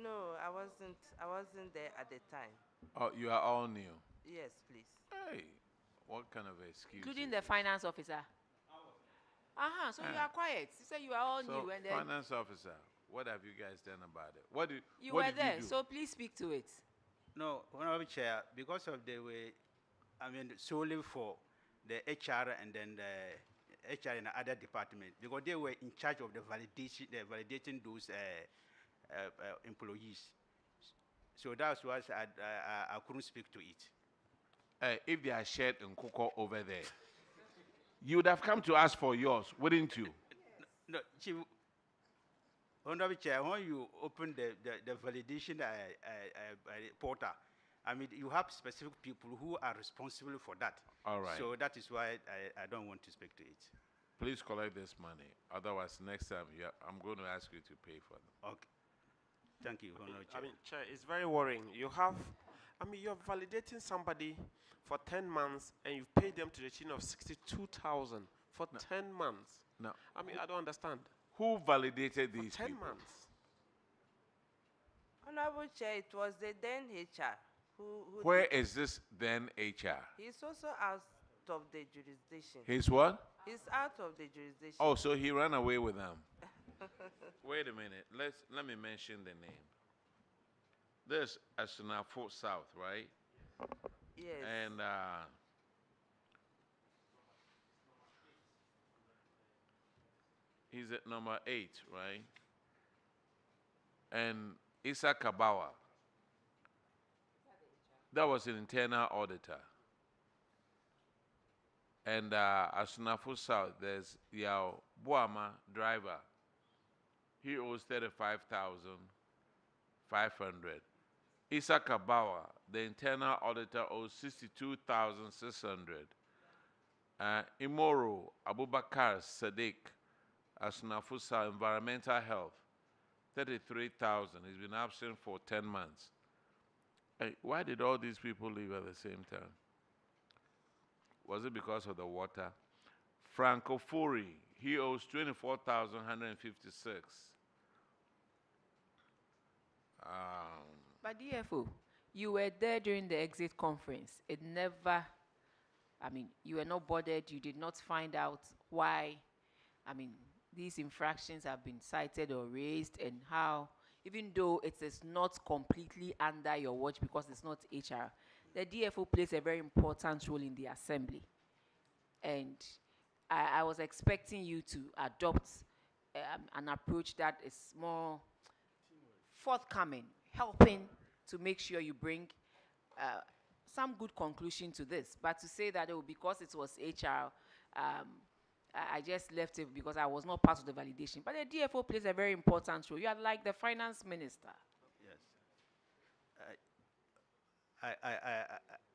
No, I wasn't there at the time. Oh, you are all new. Yes, please. Hey, what kind of excuse? Including the finance officer. So you are quiet. You say you are all So, new, and then finance officer, what have you guys done about it? What did you what were did there. You do? So please speak to it. No, Honorable Chair, because of the way, solely for the HR and then the HR and the other department, because they were in charge of the validating those employees. So that's why I couldn't speak to it. If they are shared in Coco over there, you would have come to ask for yours, wouldn't you? No, Chief, Honorable Chair, when you open the validation portal, you have specific people who are responsible for that. All right. So that is why I don't want to speak to it. Please collect this money. Otherwise, next time I'm going to ask you to pay for them. Okay. Thank you, Honorable Chair. Chair, it's very worrying. You're validating somebody for 10 months and you've paid them to the tune of 62,000 for 10 months. No. I don't understand. Who validated these for 10 people? months. Honorable Chair, it was the then HR who Where is this then HR? He's also out of the jurisdiction. He's what? He's out of the jurisdiction. Oh, so he ran away with them. Wait a minute. Let me mention the name. There's Asunafo South, right? Yes. And he's at number 8, right? And Issa Kabawa. That was an internal auditor. And Asunafo South, there's Yao Boama, driver. He owes 35,500. Issa Kabawa, the internal auditor, owes 62,600. Imoro Abubakar Sadiq, Asunafo South, environmental health, 33,000. He's been absent for 10 months. Hey, why did all these people leave at the same time? Was it because of the water? Frank Ofori, he owes 24,156. But DFO, you were there during the exit conference. It never, you were not bothered. You did not find out why, these infractions have been cited or raised, and how, even though it is not completely under your watch because it's not HR, the DFO plays a very important role in the assembly. And I was expecting you to adopt an approach that is more forthcoming, helping to make sure you bring some good conclusion to this. But to say that, oh, because it was HR, I just left it because I was not part of the validation. But the DFO plays a very important role. You are like the finance minister. Yes.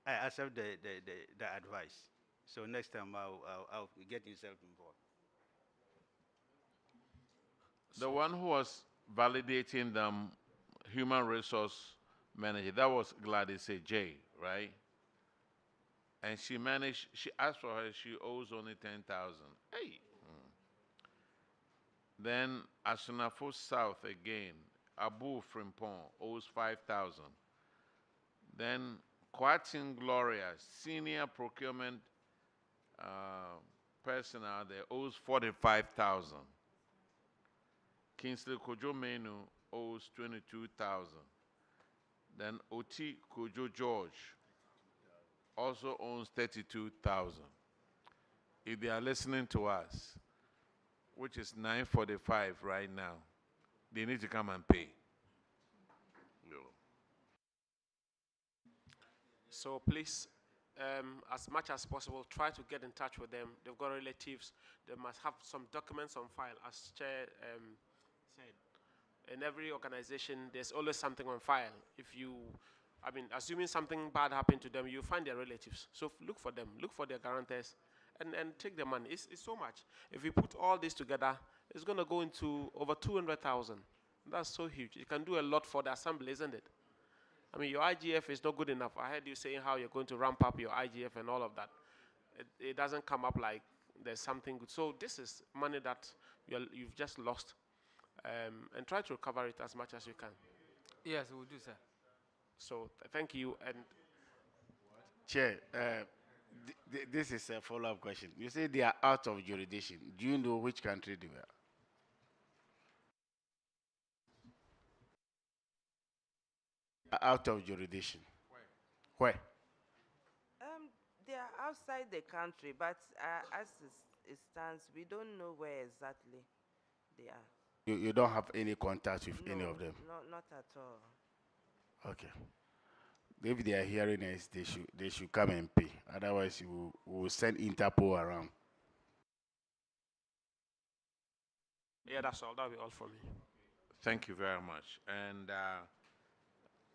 I accept the advice. So next time I'll get yourself involved. The one who was validating them, human resource manager, that was Gladys J, right? And she managed, she asked for her, she owes only 10,000. Hey. Then Asunafo South again, Abu Frimpong owes 5,000. Then Kwatin Gloria, senior procurement personnel there, owes 45,000. Kingsley Kojo Menu owes 22,000. Then Oti Kojo George also owns 32,000. If they are listening to us, which is 9:45 right now, they need to come and pay. So please, as much as possible, try to get in touch with them. They've got relatives. They must have some documents on file, as Chair said. In every organization, there's always something on file. If you, assuming something bad happened to them, you find their relatives. So look for them, look for their guarantors, and take the money. It's so much. If you put all this together, it's going to go into over 200,000. That's so huge. It can do a lot for the assembly, isn't it? Your IGF is not good enough. I heard you saying how you're going to ramp up your IGF and all of that. It doesn't come up like there's something good. So this is money that you've just lost. And try to recover it as much as you can. Yes, we'll do, sir. So thank you. And Chair, this is a follow-up question. You say they are out of jurisdiction. Do you know which country they were? Out of jurisdiction. Where? They are outside the country, but as it stands, we don't know where exactly they are. You don't have any contact with any of them? No, not at all. Okay. If they are hearing us, they should come and pay. Otherwise, we will send Interpol around. Yeah, that's all. That'll be all for me. Thank you very much. And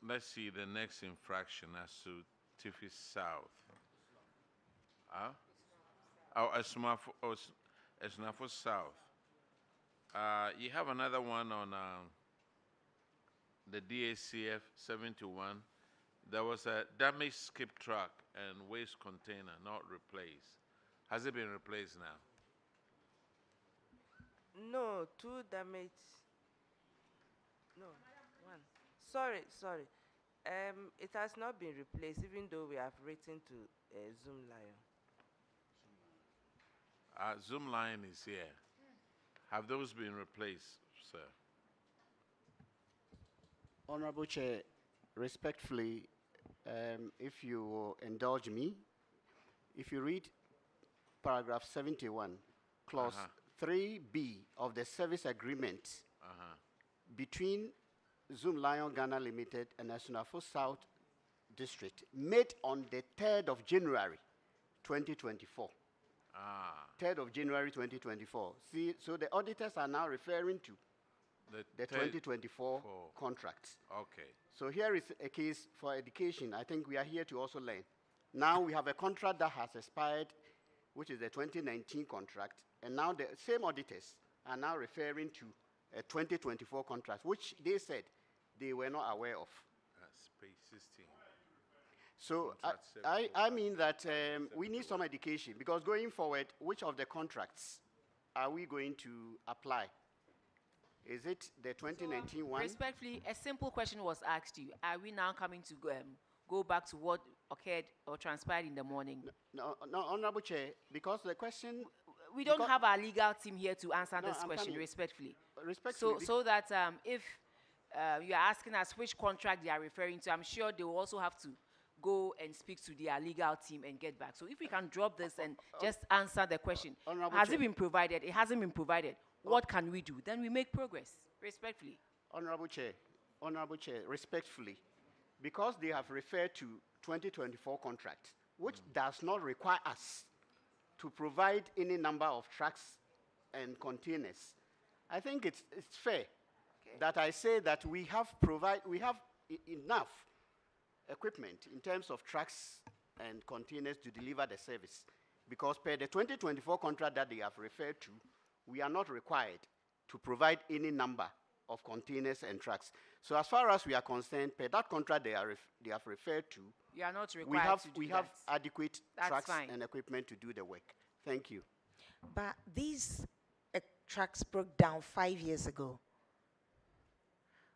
let's see the next infraction as to Tiffy South. Esnafo South. You have another one on the DACF 71. There was a damaged skip truck and waste container not replaced. Has it been replaced now? No, 2 damaged. No, 1. Sorry. It has not been replaced, even though we have written to Zoom Lion. Zoom line is here. Have those been replaced, sir? Honorable Chair, respectfully, if you will indulge me, if you read paragraph 71, clause 3B of the service agreement between Zoom Lion Ghana Limited and Asunafo South District, made on the 3rd of January, 2024. 3rd of January 2024. See, so the auditors are now referring to the 2024 contracts. Okay. So here is a case for education. I think we are here to also learn. Now we have a contract that has expired, which is the 2019 contract, and now the same auditors are now referring to a 2024 contract, which they said they were not aware of. Page 16. So contract I mean that we need some education, because going forward, which of the contracts are we going to apply? Is it the 2019 one? Respectfully, a simple question was asked you. Are we now coming to go back to what occurred or transpired in the morning? No, Honorable Chair, because the question... We don't have our legal team here to answer this question, coming. respectfully. Respectfully. So that if you are asking us which contract they are referring to, I'm sure they will also have to go and speak to their legal team and get back. So if we can drop this and just answer the question, has it been provided? It hasn't been provided. What can we do? Then we make progress, respectfully. Honorable Chair, respectfully, because they have referred to 2024 contract, which does not require us to provide any number of trucks and containers, I think it's fair that I say that we have enough equipment in terms of trucks and containers to deliver the service. Because per the 2024 contract that they have referred to, we are not required to provide any number of containers and trucks. So as far as we are concerned, per that contract they have referred to, you are not required we have adequate trucks and equipment to do the work. Thank you. But these trucks broke down 5 years ago.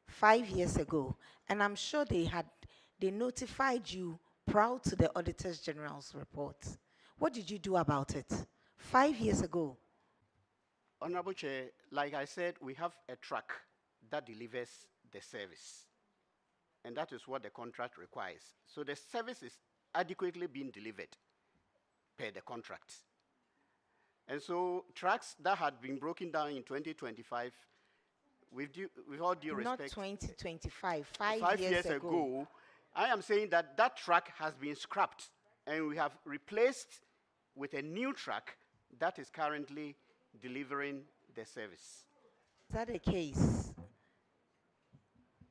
5 years ago. And I'm sure they notified you prior to the Auditor General's report. What did you do about it? 5 years ago. Honorable Chair, like I said, we have a truck that delivers the service. And that is what the contract requires. So the service is adequately being delivered per the contract. And so trucks that had been broken down in 2025, with all due respect... Not 2025, 5 years ago. I am saying that that truck has been scrapped, and we have replaced with a new truck that is currently delivering the service. Is that the case,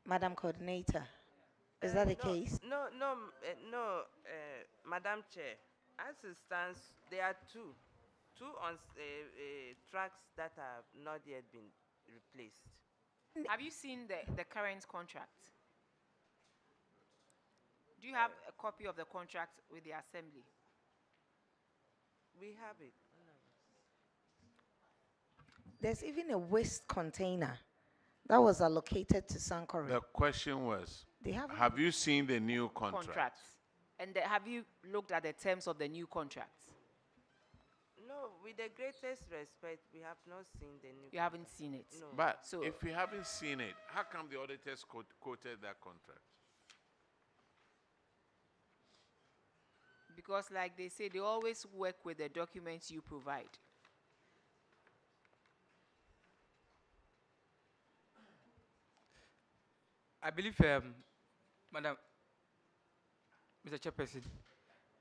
Madam Coordinator? Is that the case? No, Madam Chair. As it stands, there are two tracks that have not yet been replaced. Have you seen the current contract? Do you have a copy of the contract with the Assembly? We have it. There's even a waste container that was allocated to Sankore. The question was, have you seen the new contract? And have you looked at the terms of the new contract? No, with the greatest respect, we have not seen the new You haven't seen it? No. But if you haven't seen it, how come the auditors quoted that contract? Because like they say, they always work with the documents you provide. I believe, Madam, Mr. Chairperson,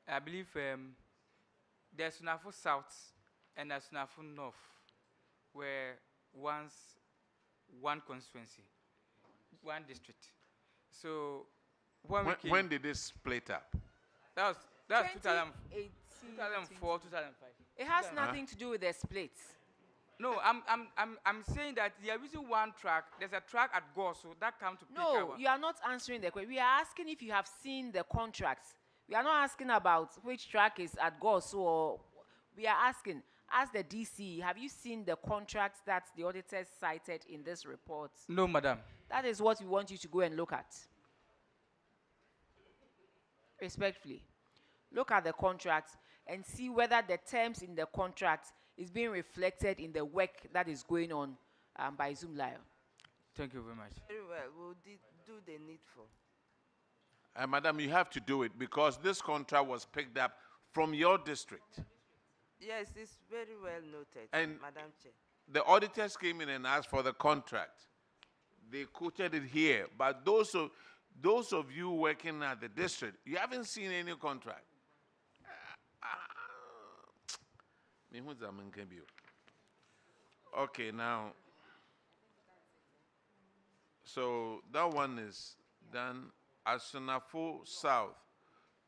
I believe there's Sunafo South and there's Sunafo North, where once one constituency, one district. So when did this split up? That was 2004, 2005. It has nothing to do with the splits. No, I'm saying that they are using one track. There's a track at Goso that come to pick No, you are not answering the question. We are asking if you have seen the contracts. We are not asking about which track is at Goso, or we are asking, as the DC, have you seen the contracts that the auditors cited in this report? No, madam. That is what we want you to go and look at. Respectfully. Look at the contracts and see whether the terms in the contract is being reflected in the work that is going on by Zoomlion. Thank you very much. Very well, we'll do the needful. Madam, you have to do it because this contract was picked up from your district. Yes, it's very well noted, And Madam Chair. the auditors came in and asked for the contract. They quoted it here, but those of you working at the district, you haven't seen any contract. Okay, now, so that one is done. As Sunafo South,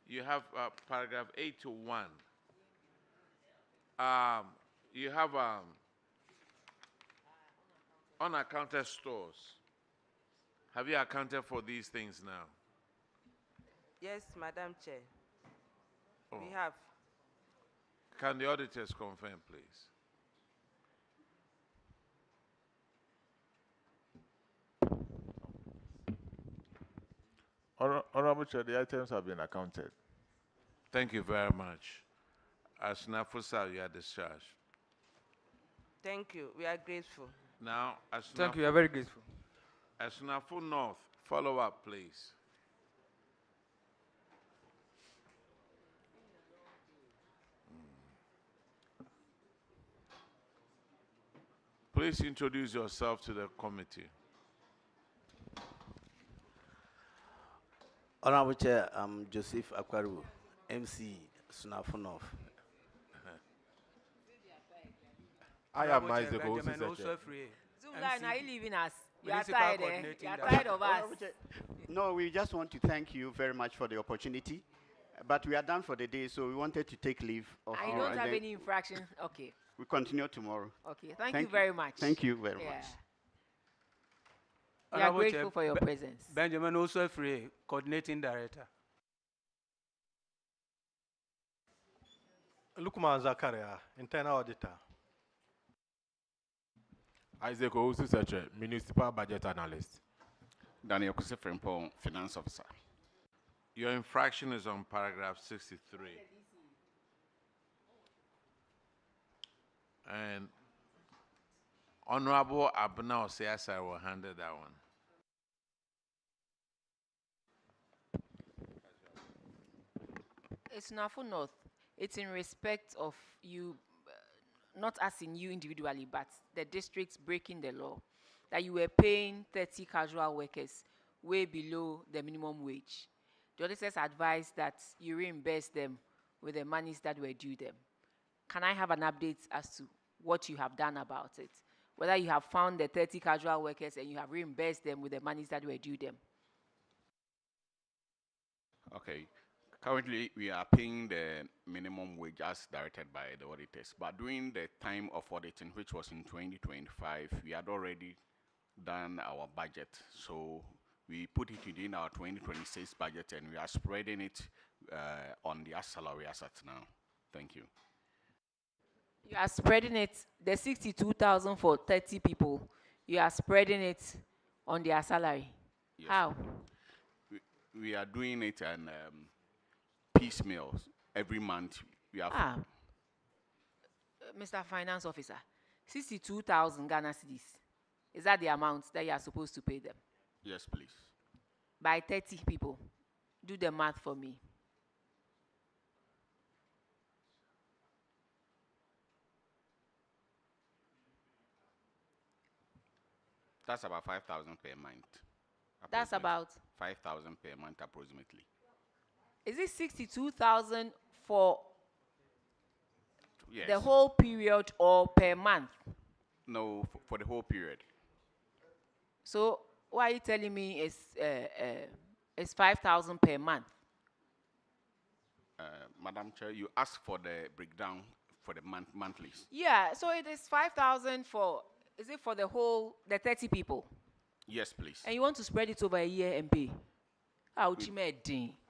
you have paragraph 821. You have unaccounted stores. Have you accounted for these things now? Yes, Madam Chair. Oh. We have. Can the auditors confirm, please? Honorable Chair, the items have been accounted. Thank you very much. As Nafusa, you are discharged. Thank you. We are grateful. Now, as Thank you. We are very grateful. As Nafu North, follow up, please. Please introduce yourself to the committee. Honorable Chair, I'm Joseph Akwaru, MC Sunafunov. I am Isaac Zumba, are you leaving us? You are tired, eh? You are tired of us. Honorable Chair, no, we just want to thank you very much for the opportunity. But we are done for the day, so we wanted to take leave of I you. don't and have then any infraction. Okay. we continue tomorrow. Okay. Thank you very much. Thank you very Yeah. much. We are grateful for your presence. Benjamin also free, coordinating director. Lukman Zakaria, internal auditor. Isaac Owusu Seche, municipal budget analyst. Daniel Kusefrempo, finance officer. Your infraction is on paragraph 63. And Honorable Abna Osiasa will handle that one. It's Nafu North. It's in respect of you, not as in you individually, but the districts breaking the law, that you were paying 30 casual workers way below the minimum wage. The auditors advised that you reimburse them with the monies that were due them. Can I have an update as to what you have done about it? Whether you have found the 30 casual workers and you have reimbursed them with the monies that were due them. Okay. Currently, we are paying the minimum wage as directed by the auditors. But during the time of auditing, which was in 2025, we had already done our budget. So we put it within our 2026 budget and we are spreading it on their salary as at now. Thank you. You are spreading it, the 62,000 for 30 people, you are spreading it on their salary. Yes. How? We are doing it and piecemeal. Every month we have. Mr. Finance Officer, 62,000 Ghana cedis. Is that the amount that you are supposed to pay them? Yes, please. By 30 people. Do the math for me. That's about 5,000 per month. That's about 5,000 per month approximately. Is it 62,000 for Yes. the whole period or per month? No, for the whole period. So why are you telling me it's 5,000 per month? Madam Chair, you asked for the breakdown for the monthlies. Yeah, so it is 5,000 for, is it for the whole, the 30 people? Yes, please. And you want to spread it over a year and pay?